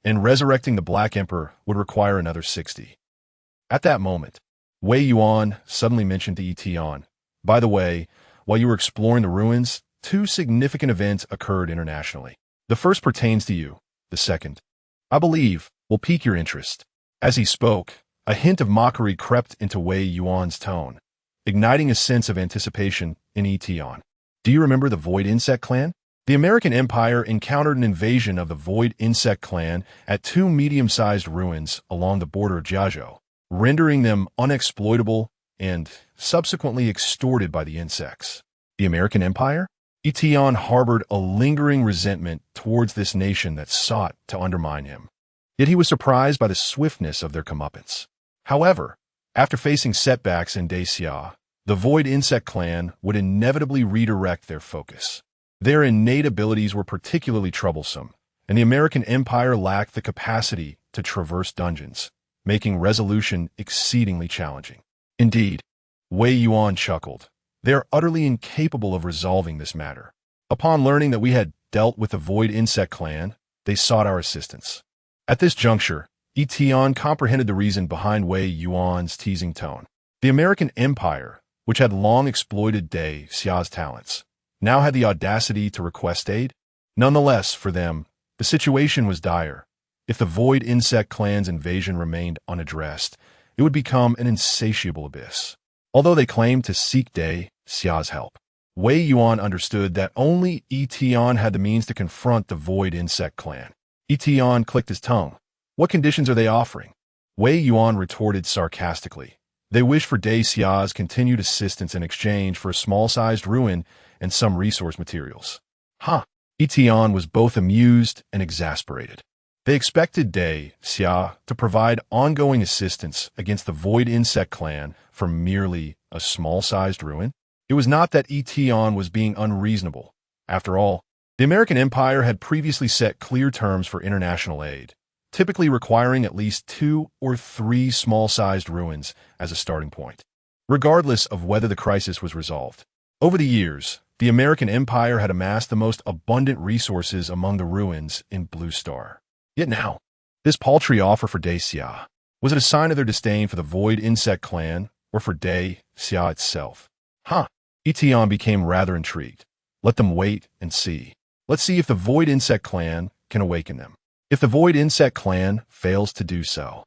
And resurrecting the Black Emperor would require another 60. At that moment, Wei Yuan suddenly mentioned to Yi Tian, "By the way, while you were exploring the ruins, 2 significant events occurred internationally. The first pertains to you. The second, I believe, will pique your interest." As he spoke, a hint of mockery crept into Wei Yuan's tone, igniting a sense of anticipation in Yi Tian. "Do you remember the Void Insect Clan? The American Empire encountered an invasion of the Void Insect Clan at 2 medium-sized ruins along the border of Jiazhou, rendering them unexploitable and subsequently extorted by the insects." The American Empire? Yi Tian harbored a lingering resentment towards this nation that sought to undermine him. Yet he was surprised by the swiftness of their comeuppance. However, after facing setbacks in Daxia, the Void Insect Clan would inevitably redirect their focus. Their innate abilities were particularly troublesome, and the American Empire lacked the capacity to traverse dungeons, making resolution exceedingly challenging. Indeed, Wei Yuan chuckled, They are utterly incapable of resolving this matter. Upon learning that we had dealt with the Void Insect clan, they sought our assistance. At this juncture, Yi Tian comprehended the reason behind Wei Yuan's teasing tone. The American Empire, which had long exploited Dai Xia's talents, now had the audacity to request aid. Nonetheless, for them, the situation was dire. If the Void Insect clan's invasion remained unaddressed, it would become an insatiable abyss. Although they claimed to seek Dai Xia's help, Wei Yuan understood that only Yi Tian had the means to confront the Void Insect clan. Yi Tian clicked his tongue. What conditions are they offering? Wei Yuan retorted sarcastically. They wish for Dai Xia's continued assistance in exchange for a small-sized ruin and some resource materials. Yi Tian was both amused and exasperated. They expected Dai Xia to provide ongoing assistance against the Void Insect clan for merely a small-sized ruin. It was not that Yi Tian was being unreasonable. After all, the American Empire had previously set clear terms for international aid, typically requiring at least 2 or 3 small-sized ruins as a starting point, regardless of whether the crisis was resolved. Over the years, the American Empire had amassed the most abundant resources among the ruins in Blue Star. Yet now, this paltry offer for Dai Xia, was it a sign of their disdain for the Void Insect clan or for Dai Xia itself? Yi Tian became rather intrigued. Let them wait and see. Let's see if the Void Insect clan can awaken them. If the Void Insect clan fails to do so,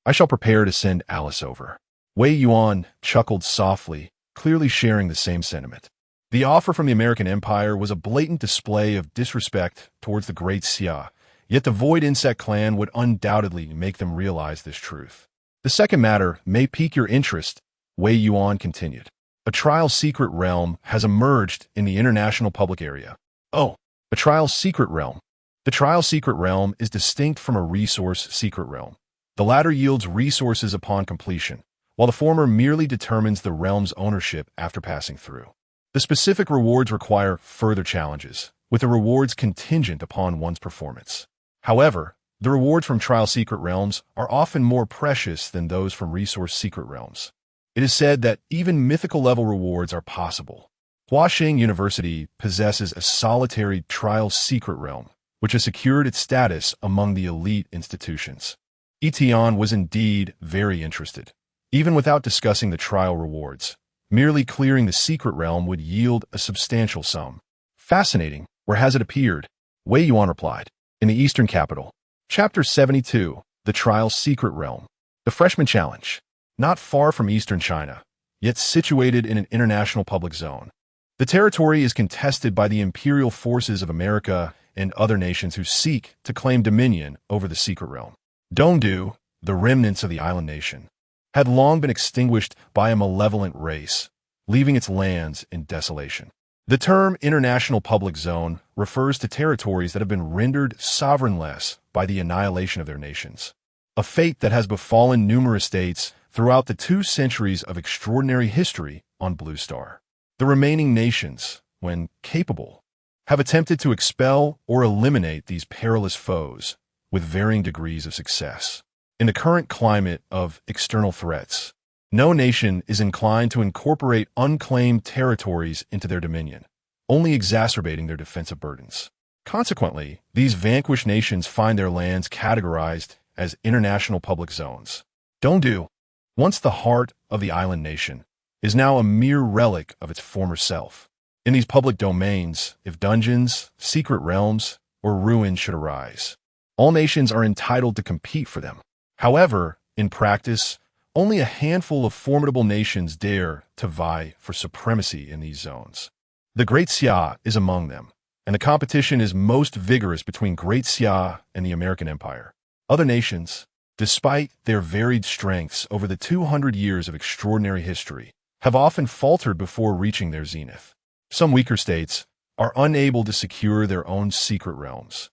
I shall prepare to send Alice over. Wei Yuan chuckled softly, clearly sharing the same sentiment. The offer from the American Empire was a blatant display of disrespect towards the Great Xia, yet the Void Insect clan would undoubtedly make them realize this truth. The second matter may pique your interest, Wei Yuan continued. A trial secret realm has emerged in the international public area. Oh, a trial secret realm. The trial secret realm is distinct from a resource secret realm. The latter yields resources upon completion, while the former merely determines the realm's ownership after passing through. The specific rewards require further challenges, with the rewards contingent upon one's performance. However, the rewards from trial secret realms are often more precious than those from resource secret realms. It is said that even mythical-level rewards are possible. Huaxing University possesses a solitary trial secret realm, which has secured its status among the elite institutions. Yi Tian was indeed very interested. Even without discussing the trial rewards, merely clearing the secret realm would yield a substantial sum. Fascinating. Where has it appeared? Wei Yuan replied. In the Eastern capital. Chapter 72, The Trial Secret Realm. The Freshman Challenge. Not far from Eastern China, yet situated in an international public zone. The territory is contested by the imperial forces of America and other nations who seek to claim dominion over the secret realm. Dongdu, the remnants of the island nation, had long been extinguished by a malevolent race, leaving its lands in desolation. The term international public zone refers to territories that have been rendered sovereignless by the annihilation of their nations, a fate that has befallen numerous states throughout the 2 centuries of extraordinary history on Blue Star. The remaining nations, when capable, have attempted to expel or eliminate these perilous foes with varying degrees of success. In the current climate of external threats, no nation is inclined to incorporate unclaimed territories into their dominion, only exacerbating their defensive burdens. Consequently, these vanquished nations find their lands categorized as international public zones. Dongdu, once the heart of the island nation, is now a mere relic of its former self. In these public domains, if dungeons, secret realms, or ruins should arise, all nations are entitled to compete for them. However, in practice, only a handful of formidable nations dare to vie for supremacy in these zones. The Great Xia is among them, and the competition is most vigorous between Great Xia and the American Empire. Other nations, despite their varied strengths over the 200 years of extraordinary history, have often faltered before reaching their zenith. Some weaker states are unable to secure their own secret realms,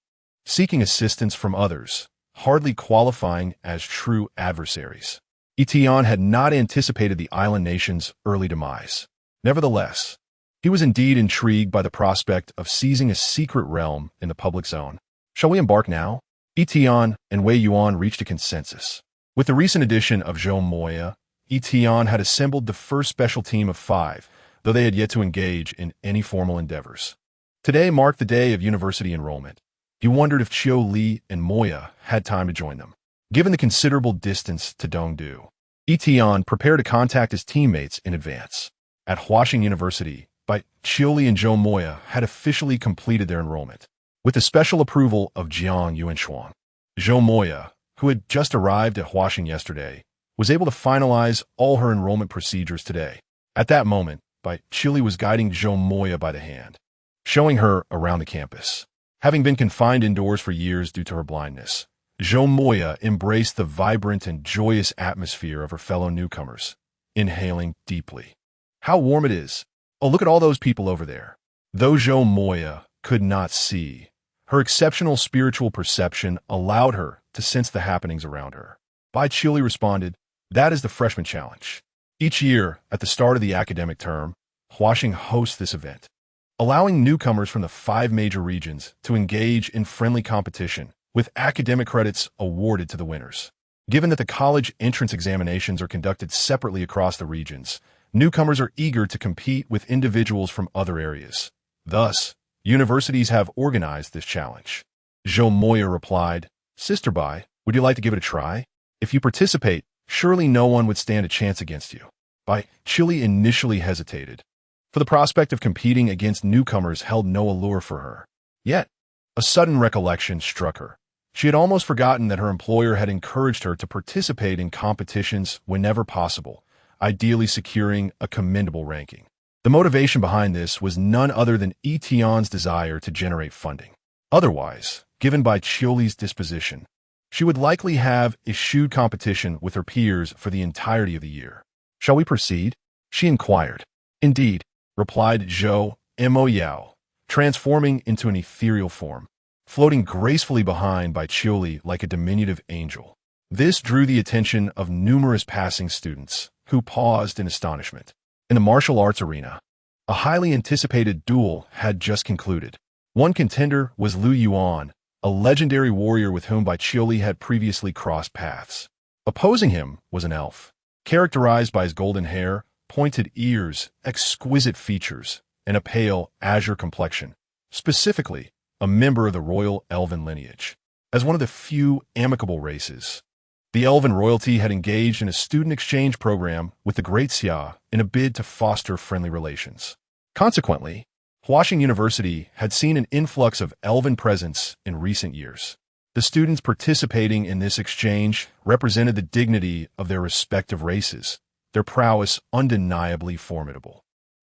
seeking assistance from others, hardly qualifying as true adversaries. Yi Tian had not anticipated the island nation's early demise. Nevertheless, he was indeed intrigued by the prospect of seizing a secret realm in the public zone. Shall we embark now? Yi Tian and Wei Yuan reached a consensus. With the recent addition of Zhou Moya, Yi Tian had assembled the first special team of 5, though they had yet to engage in any formal endeavors. Today marked the day of university enrollment. You wondered if Chiu Li and Moya had time to join them. Given the considerable distance to Dongdu, Yi Tian prepared to contact his teammates in advance. At Huaxing University, Chiu Li and Zhou Moya had officially completed their enrollment. With the special approval of Jiang Yuanshuang, Zhou Moya, who had just arrived at Huaxing yesterday, was able to finalize all her enrollment procedures today. At that moment, Chiu Li was guiding Zhou Moya by the hand, showing her around the campus. Having been confined indoors for years due to her blindness, Zhou Moya embraced the vibrant and joyous atmosphere of her fellow newcomers, inhaling deeply. How warm it is! Oh, look at all those people over there. Though Zhou Moya could not see, her exceptional spiritual perception allowed her to sense the happenings around her. Chiu Li responded, "That is the freshman challenge." Each year, at the start of the academic term, Huaxing hosts this event, allowing newcomers from the 5 major regions to engage in friendly competition, with academic credits awarded to the winners. Given that the college entrance examinations are conducted separately across the regions, newcomers are eager to compete with individuals from other areas. Thus, universities have organized this challenge. Zhou Moya replied, "Sister Bai, would you like to give it a try? If you participate, surely no one would stand a chance against you." Chiu Li initially hesitated, for the prospect of competing against newcomers held no allure for her. Yet, a sudden recollection struck her. She had almost forgotten that her employer had encouraged her to participate in competitions whenever possible, ideally securing a commendable ranking. The motivation behind this was none other than Yi Tian's desire to generate funding. Otherwise, given Chiu Li's disposition, she would likely have eschewed competition with her peers for the entirety of the year. "Shall we proceed?" she inquired. "Indeed," replied Zhou Moya, transforming into an ethereal form, floating gracefully behind Chiu Li like a diminutive angel. This drew the attention of numerous passing students, who paused in astonishment. In the martial arts arena, a highly anticipated duel had just concluded. One contender was Lu Yuan, a legendary warrior with whom Chiu Li had previously crossed paths. Opposing him was an elf, characterized by his golden hair, pointed ears, exquisite features, and a pale, azure complexion, specifically a member of the royal elven lineage. As one of the few amicable races, the elven royalty had engaged in a student exchange program with the Great Xia in a bid to foster friendly relations. Consequently, Huaxing University had seen an influx of elven presence in recent years. The students participating in this exchange represented the dignity of their respective races, their prowess undeniably formidable.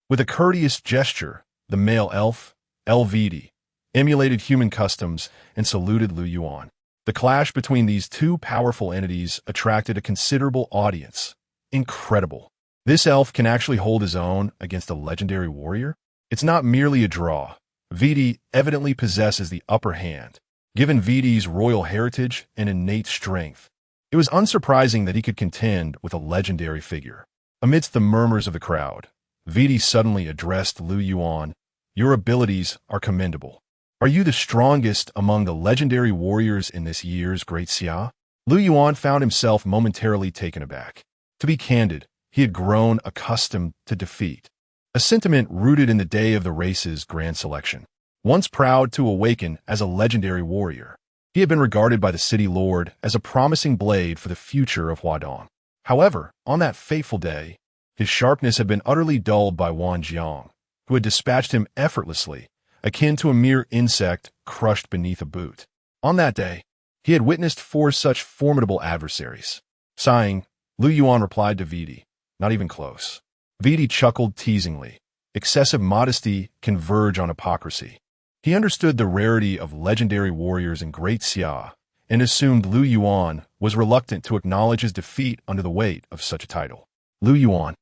With a courteous gesture, the male elf, LVD, emulated human customs and saluted Lu Yuan. The clash between these two powerful entities attracted a considerable audience. Incredible. This elf can actually hold his own against a legendary warrior? It's not merely a draw. VD evidently possesses the upper hand. Given VD's royal heritage and innate strength, it was unsurprising that he could contend with a legendary figure. Amidst the murmurs of the crowd, VD suddenly addressed Lu Yuan, "Your abilities are commendable. Are you the strongest among the legendary warriors in this year's Great Xia?" Lu Yuan found himself momentarily taken aback. To be candid, he had grown accustomed to defeat, a sentiment rooted in the day of the race's grand selection. Once proud to awaken as a legendary warrior, he had been regarded by the city lord as a promising blade for the future of Huadong. However, on that fateful day, his sharpness had been utterly dulled by Wan Jiang, who had dispatched him effortlessly, akin to a mere insect crushed beneath a boot. On that day, he had witnessed 4 such formidable adversaries. Sighing, Lu Yuan replied to VD, "Not even close." VD chuckled teasingly. Excessive modesty can verge on hypocrisy. He understood the rarity of legendary warriors in Great Xia and assumed Lu Yuan was reluctant to acknowledge his defeat under the weight of such a title. Lu Yuan.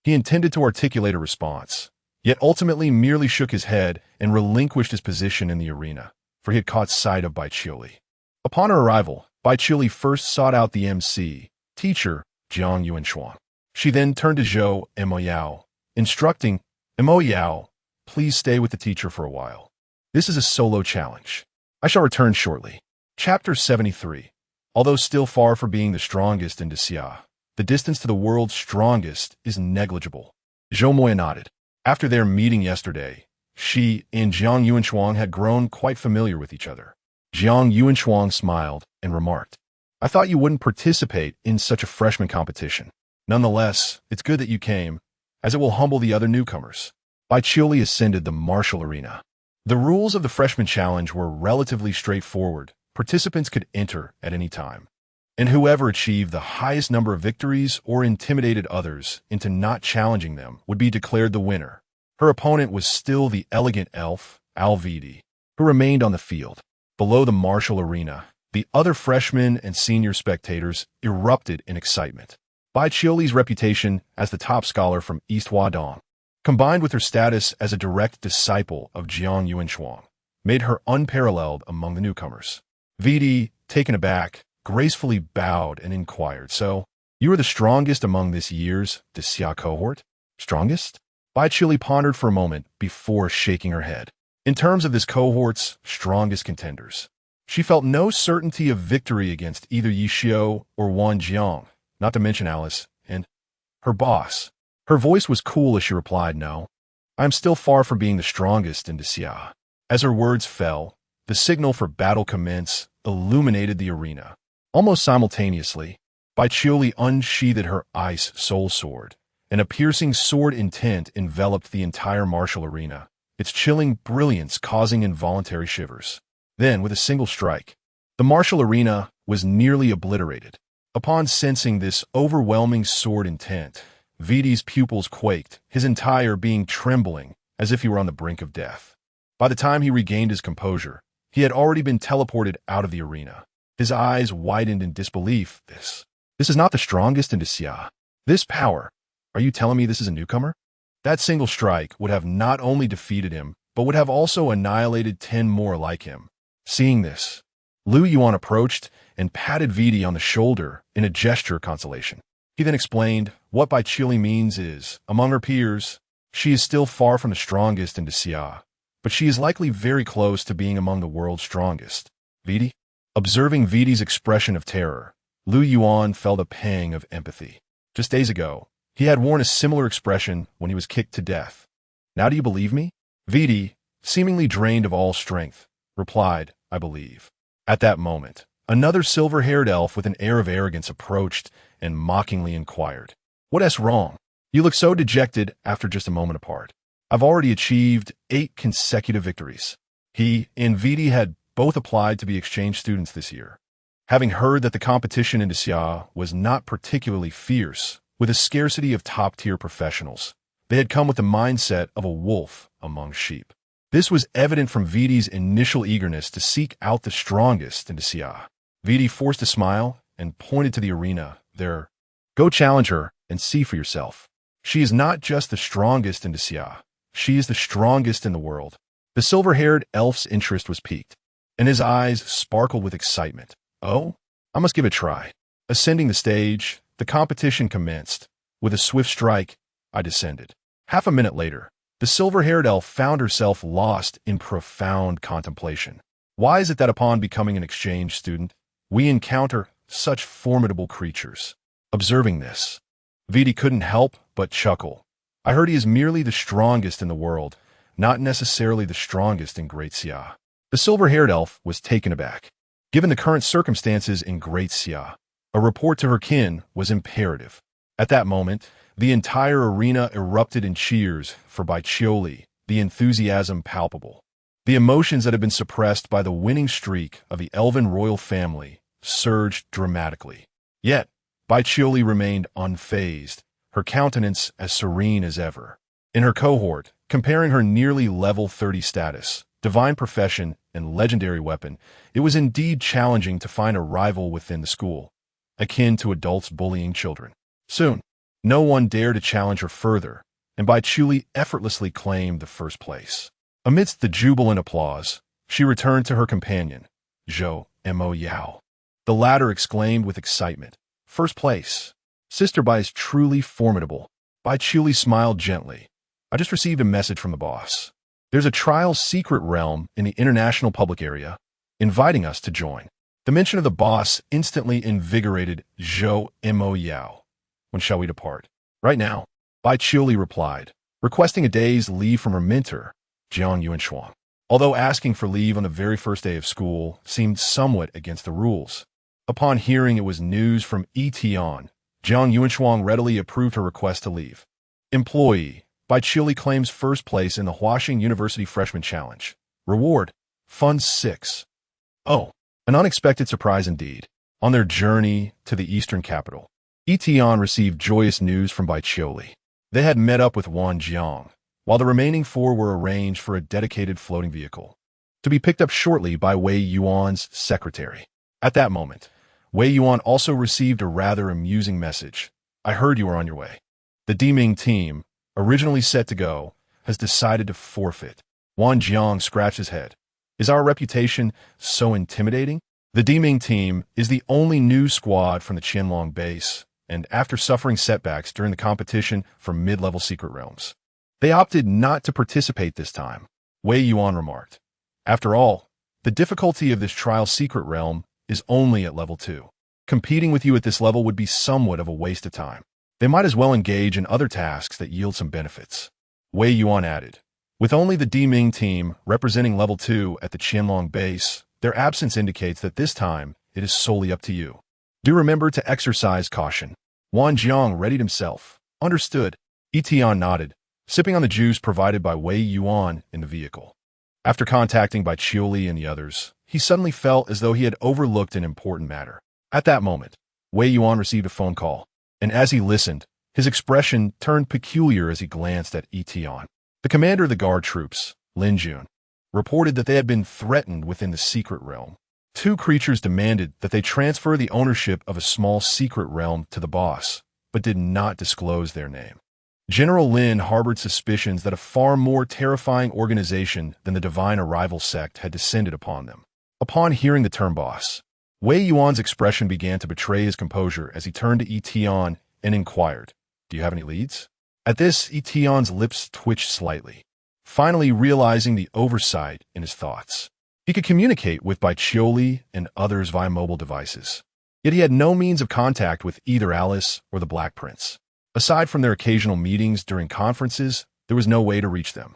He intended to articulate a response, yet ultimately merely shook his head and relinquished his position in the arena, for he had caught sight of Chiu Li. Upon her arrival, Chiu Li first sought out the MC, teacher, Jiang Yuanshuang. She then turned to Zhou Moya, instructing, "Moya, please stay with the teacher for a while. This is a solo challenge. I shall return shortly." Chapter 73. Although still far from being the strongest in Xia, the distance to the world's strongest is negligible. Zhou Moya nodded. After their meeting yesterday, she and Jiang Yuanshuang had grown quite familiar with each other. Jiang Yuanshuang smiled and remarked, "I thought you wouldn't participate in such a freshman competition. Nonetheless, it's good that you came, as it will humble the other newcomers." Bai Qiuli ascended the martial arena. The rules of the freshman challenge were relatively straightforward. Participants could enter at any time, and whoever achieved the highest number of victories or intimidated others into not challenging them would be declared the winner. Her opponent was still the elegant elf, Alvidi, who remained on the field. Below the martial arena, the other freshmen and senior spectators erupted in excitement. Bai Qiuli's reputation as the top scholar from East Huadong, combined with her status as a direct disciple of Jiang Yuanshuang, made her unparalleled among the newcomers. Vidi, taken aback, gracefully bowed and inquired, "So, you are the strongest among this year's Xia cohort?" "Strongest?" Bai Qiuli pondered for a moment before shaking her head. In terms of this cohort's strongest contenders, she felt no certainty of victory against either Yi Xiu or Wan Jiang, not to mention Alice and her boss. Her voice was cool as she replied, "No, I am still far from being the strongest in Xia." As her words fell, the signal for battle commence illuminated the arena. Almost simultaneously, Bai Qiuli unsheathed her ice soul sword, and a piercing sword intent enveloped the entire martial arena, its chilling brilliance causing involuntary shivers. Then, with a single strike, the martial arena was nearly obliterated. Upon sensing this overwhelming sword intent, Vidi's pupils quaked, his entire being trembling as if he were on the brink of death. By the time he regained his composure, he had already been teleported out of the arena. His eyes widened in disbelief. This is not the strongest in Xia. This power, are you telling me this is a newcomer?" That single strike would have not only defeated him, but would have also annihilated 10 more like him. Seeing this, Lu Yuan approached and patted Vidi on the shoulder in a gesture of consolation. He then explained, "What Bai Qiuli means is, among her peers, she is still far from the strongest in Xia, but she is likely very close to being among the world's strongest." Vidi? Observing Vidi's expression of terror, Lu Yuan felt a pang of empathy. Just days ago, he had worn a similar expression when he was kicked to death. "Now do you believe me?" Vidi, seemingly drained of all strength, replied, "I believe." At that moment, another silver-haired elf with an air of arrogance approached and mockingly inquired, "What's wrong? You look so dejected after just a moment apart." "I've already achieved 8 consecutive victories." He and Vidi had both applied to be exchange students this year. Having heard that the competition in Xia was not particularly fierce, with a scarcity of top-tier professionals, they had come with the mindset of a wolf among sheep. This was evident from Vidi's initial eagerness to seek out the strongest in Xia. Vidi forced a smile and pointed to the arena. "There. Go challenge her and see for yourself. She is not just the strongest in Xia. She is the strongest in the world." The silver-haired elf's interest was piqued, and his eyes sparkled with excitement. "Oh, I must give it a try." Ascending the stage, the competition commenced. With a swift strike, I descended. Half a minute later, the silver-haired elf found herself lost in profound contemplation. Why is it that upon becoming an exchange student, we encounter such formidable creatures? Observing this, Vidi couldn't help but chuckle. "I heard he is merely the strongest in the world, not necessarily the strongest in Great Xia." The silver-haired elf was taken aback. Given the current circumstances in Great Xia, a report to her kin was imperative. At that moment, the entire arena erupted in cheers for Bai Qiuli, the enthusiasm palpable. The emotions that had been suppressed by the winning streak of the elven royal family surged dramatically. Yet, Bai Qiuli remained unfazed, her countenance as serene as ever. In her cohort, comparing her nearly level 30 status, divine profession, and legendary weapon, it was indeed challenging to find a rival within the school, akin to adults bullying children. Soon, no one dared to challenge her further, and Bai Qiuli effortlessly claimed the first place. Amidst the jubilant applause, she returned to her companion, Zhou Mo Yao. The latter exclaimed with excitement, "First place! Sister Bai is truly formidable." Bai Qiuli smiled gently. "I just received a message from the boss. There's a trial secret realm in the international public area, inviting us to join." The mention of the boss instantly invigorated Zhou Mo Yao. "When shall we depart?" "Right now," Bai Qiuli replied. requesting a day's leave from her mentor, Jiang Yuanshuang. Although asking for leave on the very first day of school seemed somewhat against the rules. Upon hearing it was news from Yi Tian, Jiang Yuanshuang readily approved her request to leave. Employee, by Chile claims first place in the Huaxing University Freshman Challenge. Reward, Fund 6. Oh, an unexpected surprise indeed. On their journey to the eastern capital, Yi Tian received joyous news from Baiqiuli. They had met up with Wang Jiang, while the remaining four were arranged for a dedicated floating vehicle, to be picked up shortly by Wei Yuan's secretary. At that moment, Wei Yuan also received a rather amusing message. I heard you are on your way. The Diming team, originally set to go, has decided to forfeit. Wang Jiang scratched his head. Is our reputation so intimidating? The Diming team is the only new squad from the Qianlong base, and after suffering setbacks during the competition for mid-level secret realms, they opted not to participate this time, Wei Yuan remarked. After all, the difficulty of this trial secret realm is only at level 2. Competing with you at this level would be somewhat of a waste of time. They might as well engage in other tasks that yield some benefits. Wei Yuan added. With only the Diming team representing level 2 at the Qianlong base, their absence indicates that this time it is solely up to you. Do remember to exercise caution. Wang Jiang readied himself. Understood. Yi Tian nodded, sipping on the juice provided by Wei Yuan in the vehicle. After contacting Baiqiuli and the others, he suddenly felt as though he had overlooked an important matter. At that moment, Wei Yuan received a phone call, and as he listened, his expression turned peculiar as he glanced at Yi Tian. The commander of the guard troops, Lin Jun, reported that they had been threatened within the secret realm. 2 creatures demanded that they transfer the ownership of a small secret realm to the boss, but did not disclose their name. General Lin harbored suspicions that a far more terrifying organization than the Divine Arrival sect had descended upon them. Upon hearing the term boss, Wei Yuan's expression began to betray his composure as he turned to Yi Tian and inquired, Do you have any leads? At this, Yi Tian's lips twitched slightly, finally realizing the oversight in his thoughts. He could communicate with Baiqiuli and others via mobile devices, yet he had no means of contact with either Alice or the Black Prince. Aside from their occasional meetings during conferences, there was no way to reach them.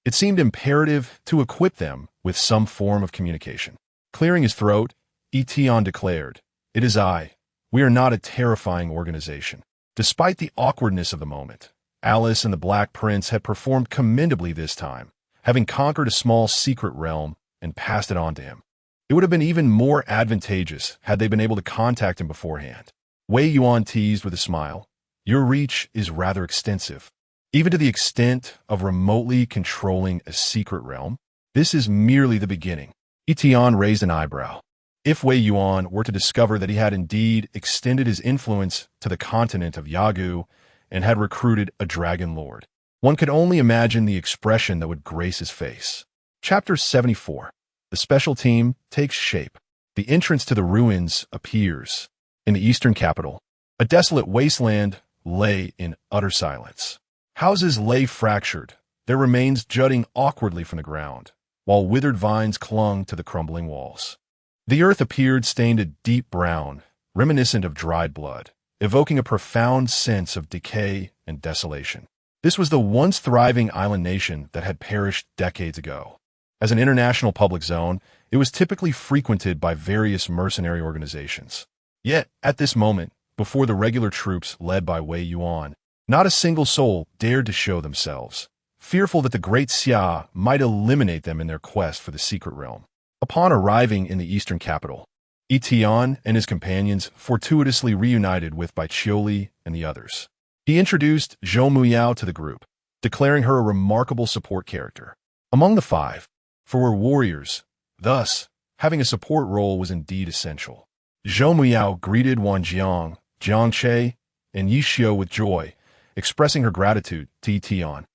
It seemed imperative to equip them with some form of communication. Clearing his throat, Yi Tian declared, It is I. We are not a terrifying organization. Despite the awkwardness of the moment, Alice and the Black Prince had performed commendably this time, having conquered a small secret realm and passed it on to him. It would have been even more advantageous had they been able to contact him beforehand. Wei Yuan teased with a smile. Your reach is rather extensive, even to the extent of remotely controlling a secret realm. This is merely the beginning. Yi Tian raised an eyebrow. If Wei Yuan were to discover that he had indeed extended his influence to the continent of Yagu and had recruited a dragon lord, one could only imagine the expression that would grace his face. Chapter 74. The special team takes shape. The entrance to the ruins appears. In the eastern capital, a desolate wasteland lay in utter silence. Houses lay fractured, their remains jutting awkwardly from the ground, while withered vines clung to the crumbling walls. The earth appeared stained a deep brown, reminiscent of dried blood, evoking a profound sense of decay and desolation. This was the once thriving island nation that had perished decades ago. As an international public zone, it was typically frequented by various mercenary organizations. Yet, at this moment, before the regular troops led by Wei Yuan, not a single soul dared to show themselves, fearful that the Great Xia might eliminate them in their quest for the secret realm. Upon arriving in the eastern capital, Yi Tian and his companions fortuitously reunited with Baiqiuli and the others. He introduced Zhou Muyao to the group, declaring her a remarkable support character. Among the 5, for were warriors, thus, having a support role was indeed essential. Zhou Muyao greeted Wang Jiang, Jiang Che, and Yi Xiu with joy, expressing her gratitude to Yi Tian.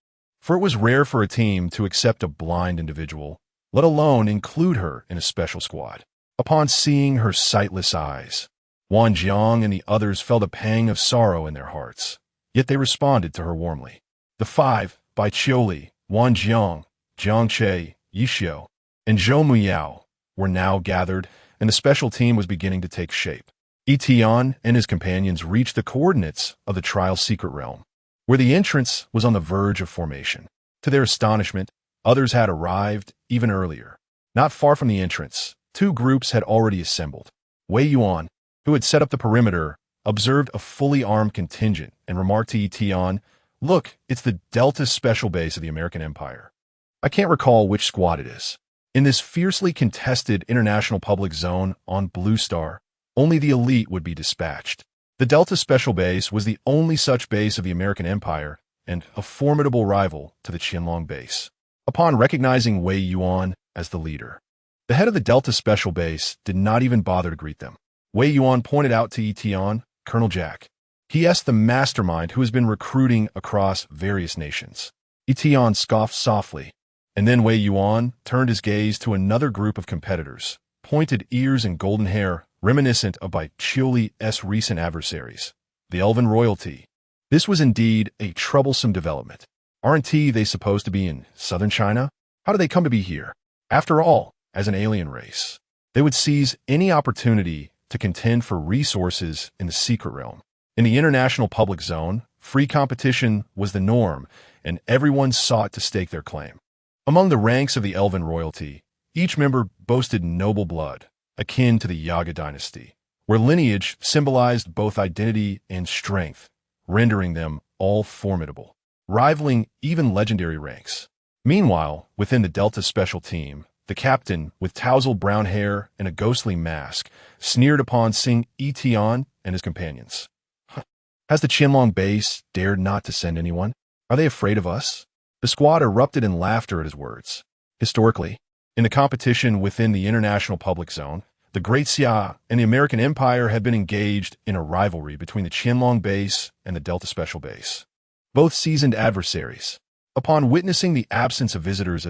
For it was rare for a team to accept a blind individual, let alone include her in a special squad. Upon seeing her sightless eyes, Wang Jiang and the others felt a pang of sorrow in their hearts, yet they responded to her warmly. The 5, Baiqiuli, Wang Jiang, Jiang Che, Yi Xiu, and Zhou Muyao, were now gathered, and the special team was beginning to take shape. Yi Tian and his companions reached the coordinates of the trial secret realm. where the entrance was on the verge of formation. To their astonishment, others had arrived even earlier. Not far from the entrance, two groups had already assembled. Wei Yuan, who had set up the perimeter, observed a fully armed contingent and remarked to Yi Tian, "Look, it's the Delta Special Base of the American Empire." I can't recall which squad it is. In this fiercely contested international public zone on Blue Star, only the elite would be dispatched. The Delta Special Base was the only such base of the American Empire and a formidable rival to the Qianlong Base. Upon recognizing Wei Yuan as the leader, the head of the Delta Special Base did not even bother to greet them. Wei Yuan pointed out to Yi Tian, Colonel Jack. He asked the mastermind who has been recruiting across various nations. Yi Tian scoffed softly, and then Wei Yuan turned his gaze to another group of competitors, pointed ears and golden hair, reminiscent of Bai Qiuli's recent adversaries, the Elven royalty. This was indeed a troublesome development. Aren't they supposed to be in southern China? How do they come to be here? After all, as an alien race, they would seize any opportunity to contend for resources in the secret realm. In the international public zone, free competition was the norm, and everyone sought to stake their claim. Among the ranks of the Elven royalty, each member boasted noble blood, akin to the Yaga dynasty, where lineage symbolized both identity and strength, rendering them all formidable, rivaling even legendary ranks. Meanwhile, within the Delta Special Team, the captain, with tousled brown hair and a ghostly mask, sneered upon seeing Yi Tian and his companions. Has the Qianlong base dared not to send anyone? Are they afraid of us? The squad erupted in laughter at his words. Historically, in the competition within the international public zone, the Great Xia and the American Empire had been engaged in a rivalry between the Qianlong base and the Delta Special Base. Both seasoned adversaries. Upon witnessing the absence of visitors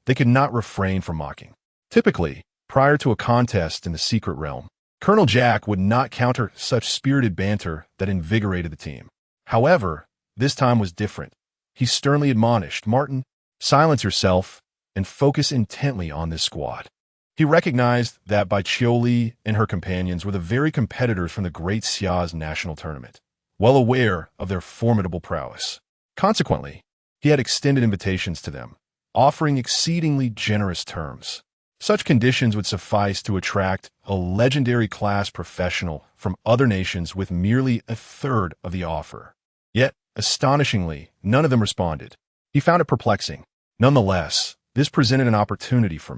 they could not refrain from mocking. Typically, prior to a contest in the secret realm, Colonel Jack would not counter such spirited banter that invigorated the team. However, this time was different. He sternly admonished, "Martin, silence yourself and focus intently on this squad." He recognized that Bai Qiuli and her companions were the very competitors from the Great Xia's national tournament, well aware of their formidable prowess. Consequently, he had extended invitations to them, offering exceedingly generous terms. Such conditions would suffice to attract a legendary class professional from other nations with merely a third of the offer. Yet, astonishingly, none of them responded. He found it perplexing. Nonetheless, this presented an opportunity for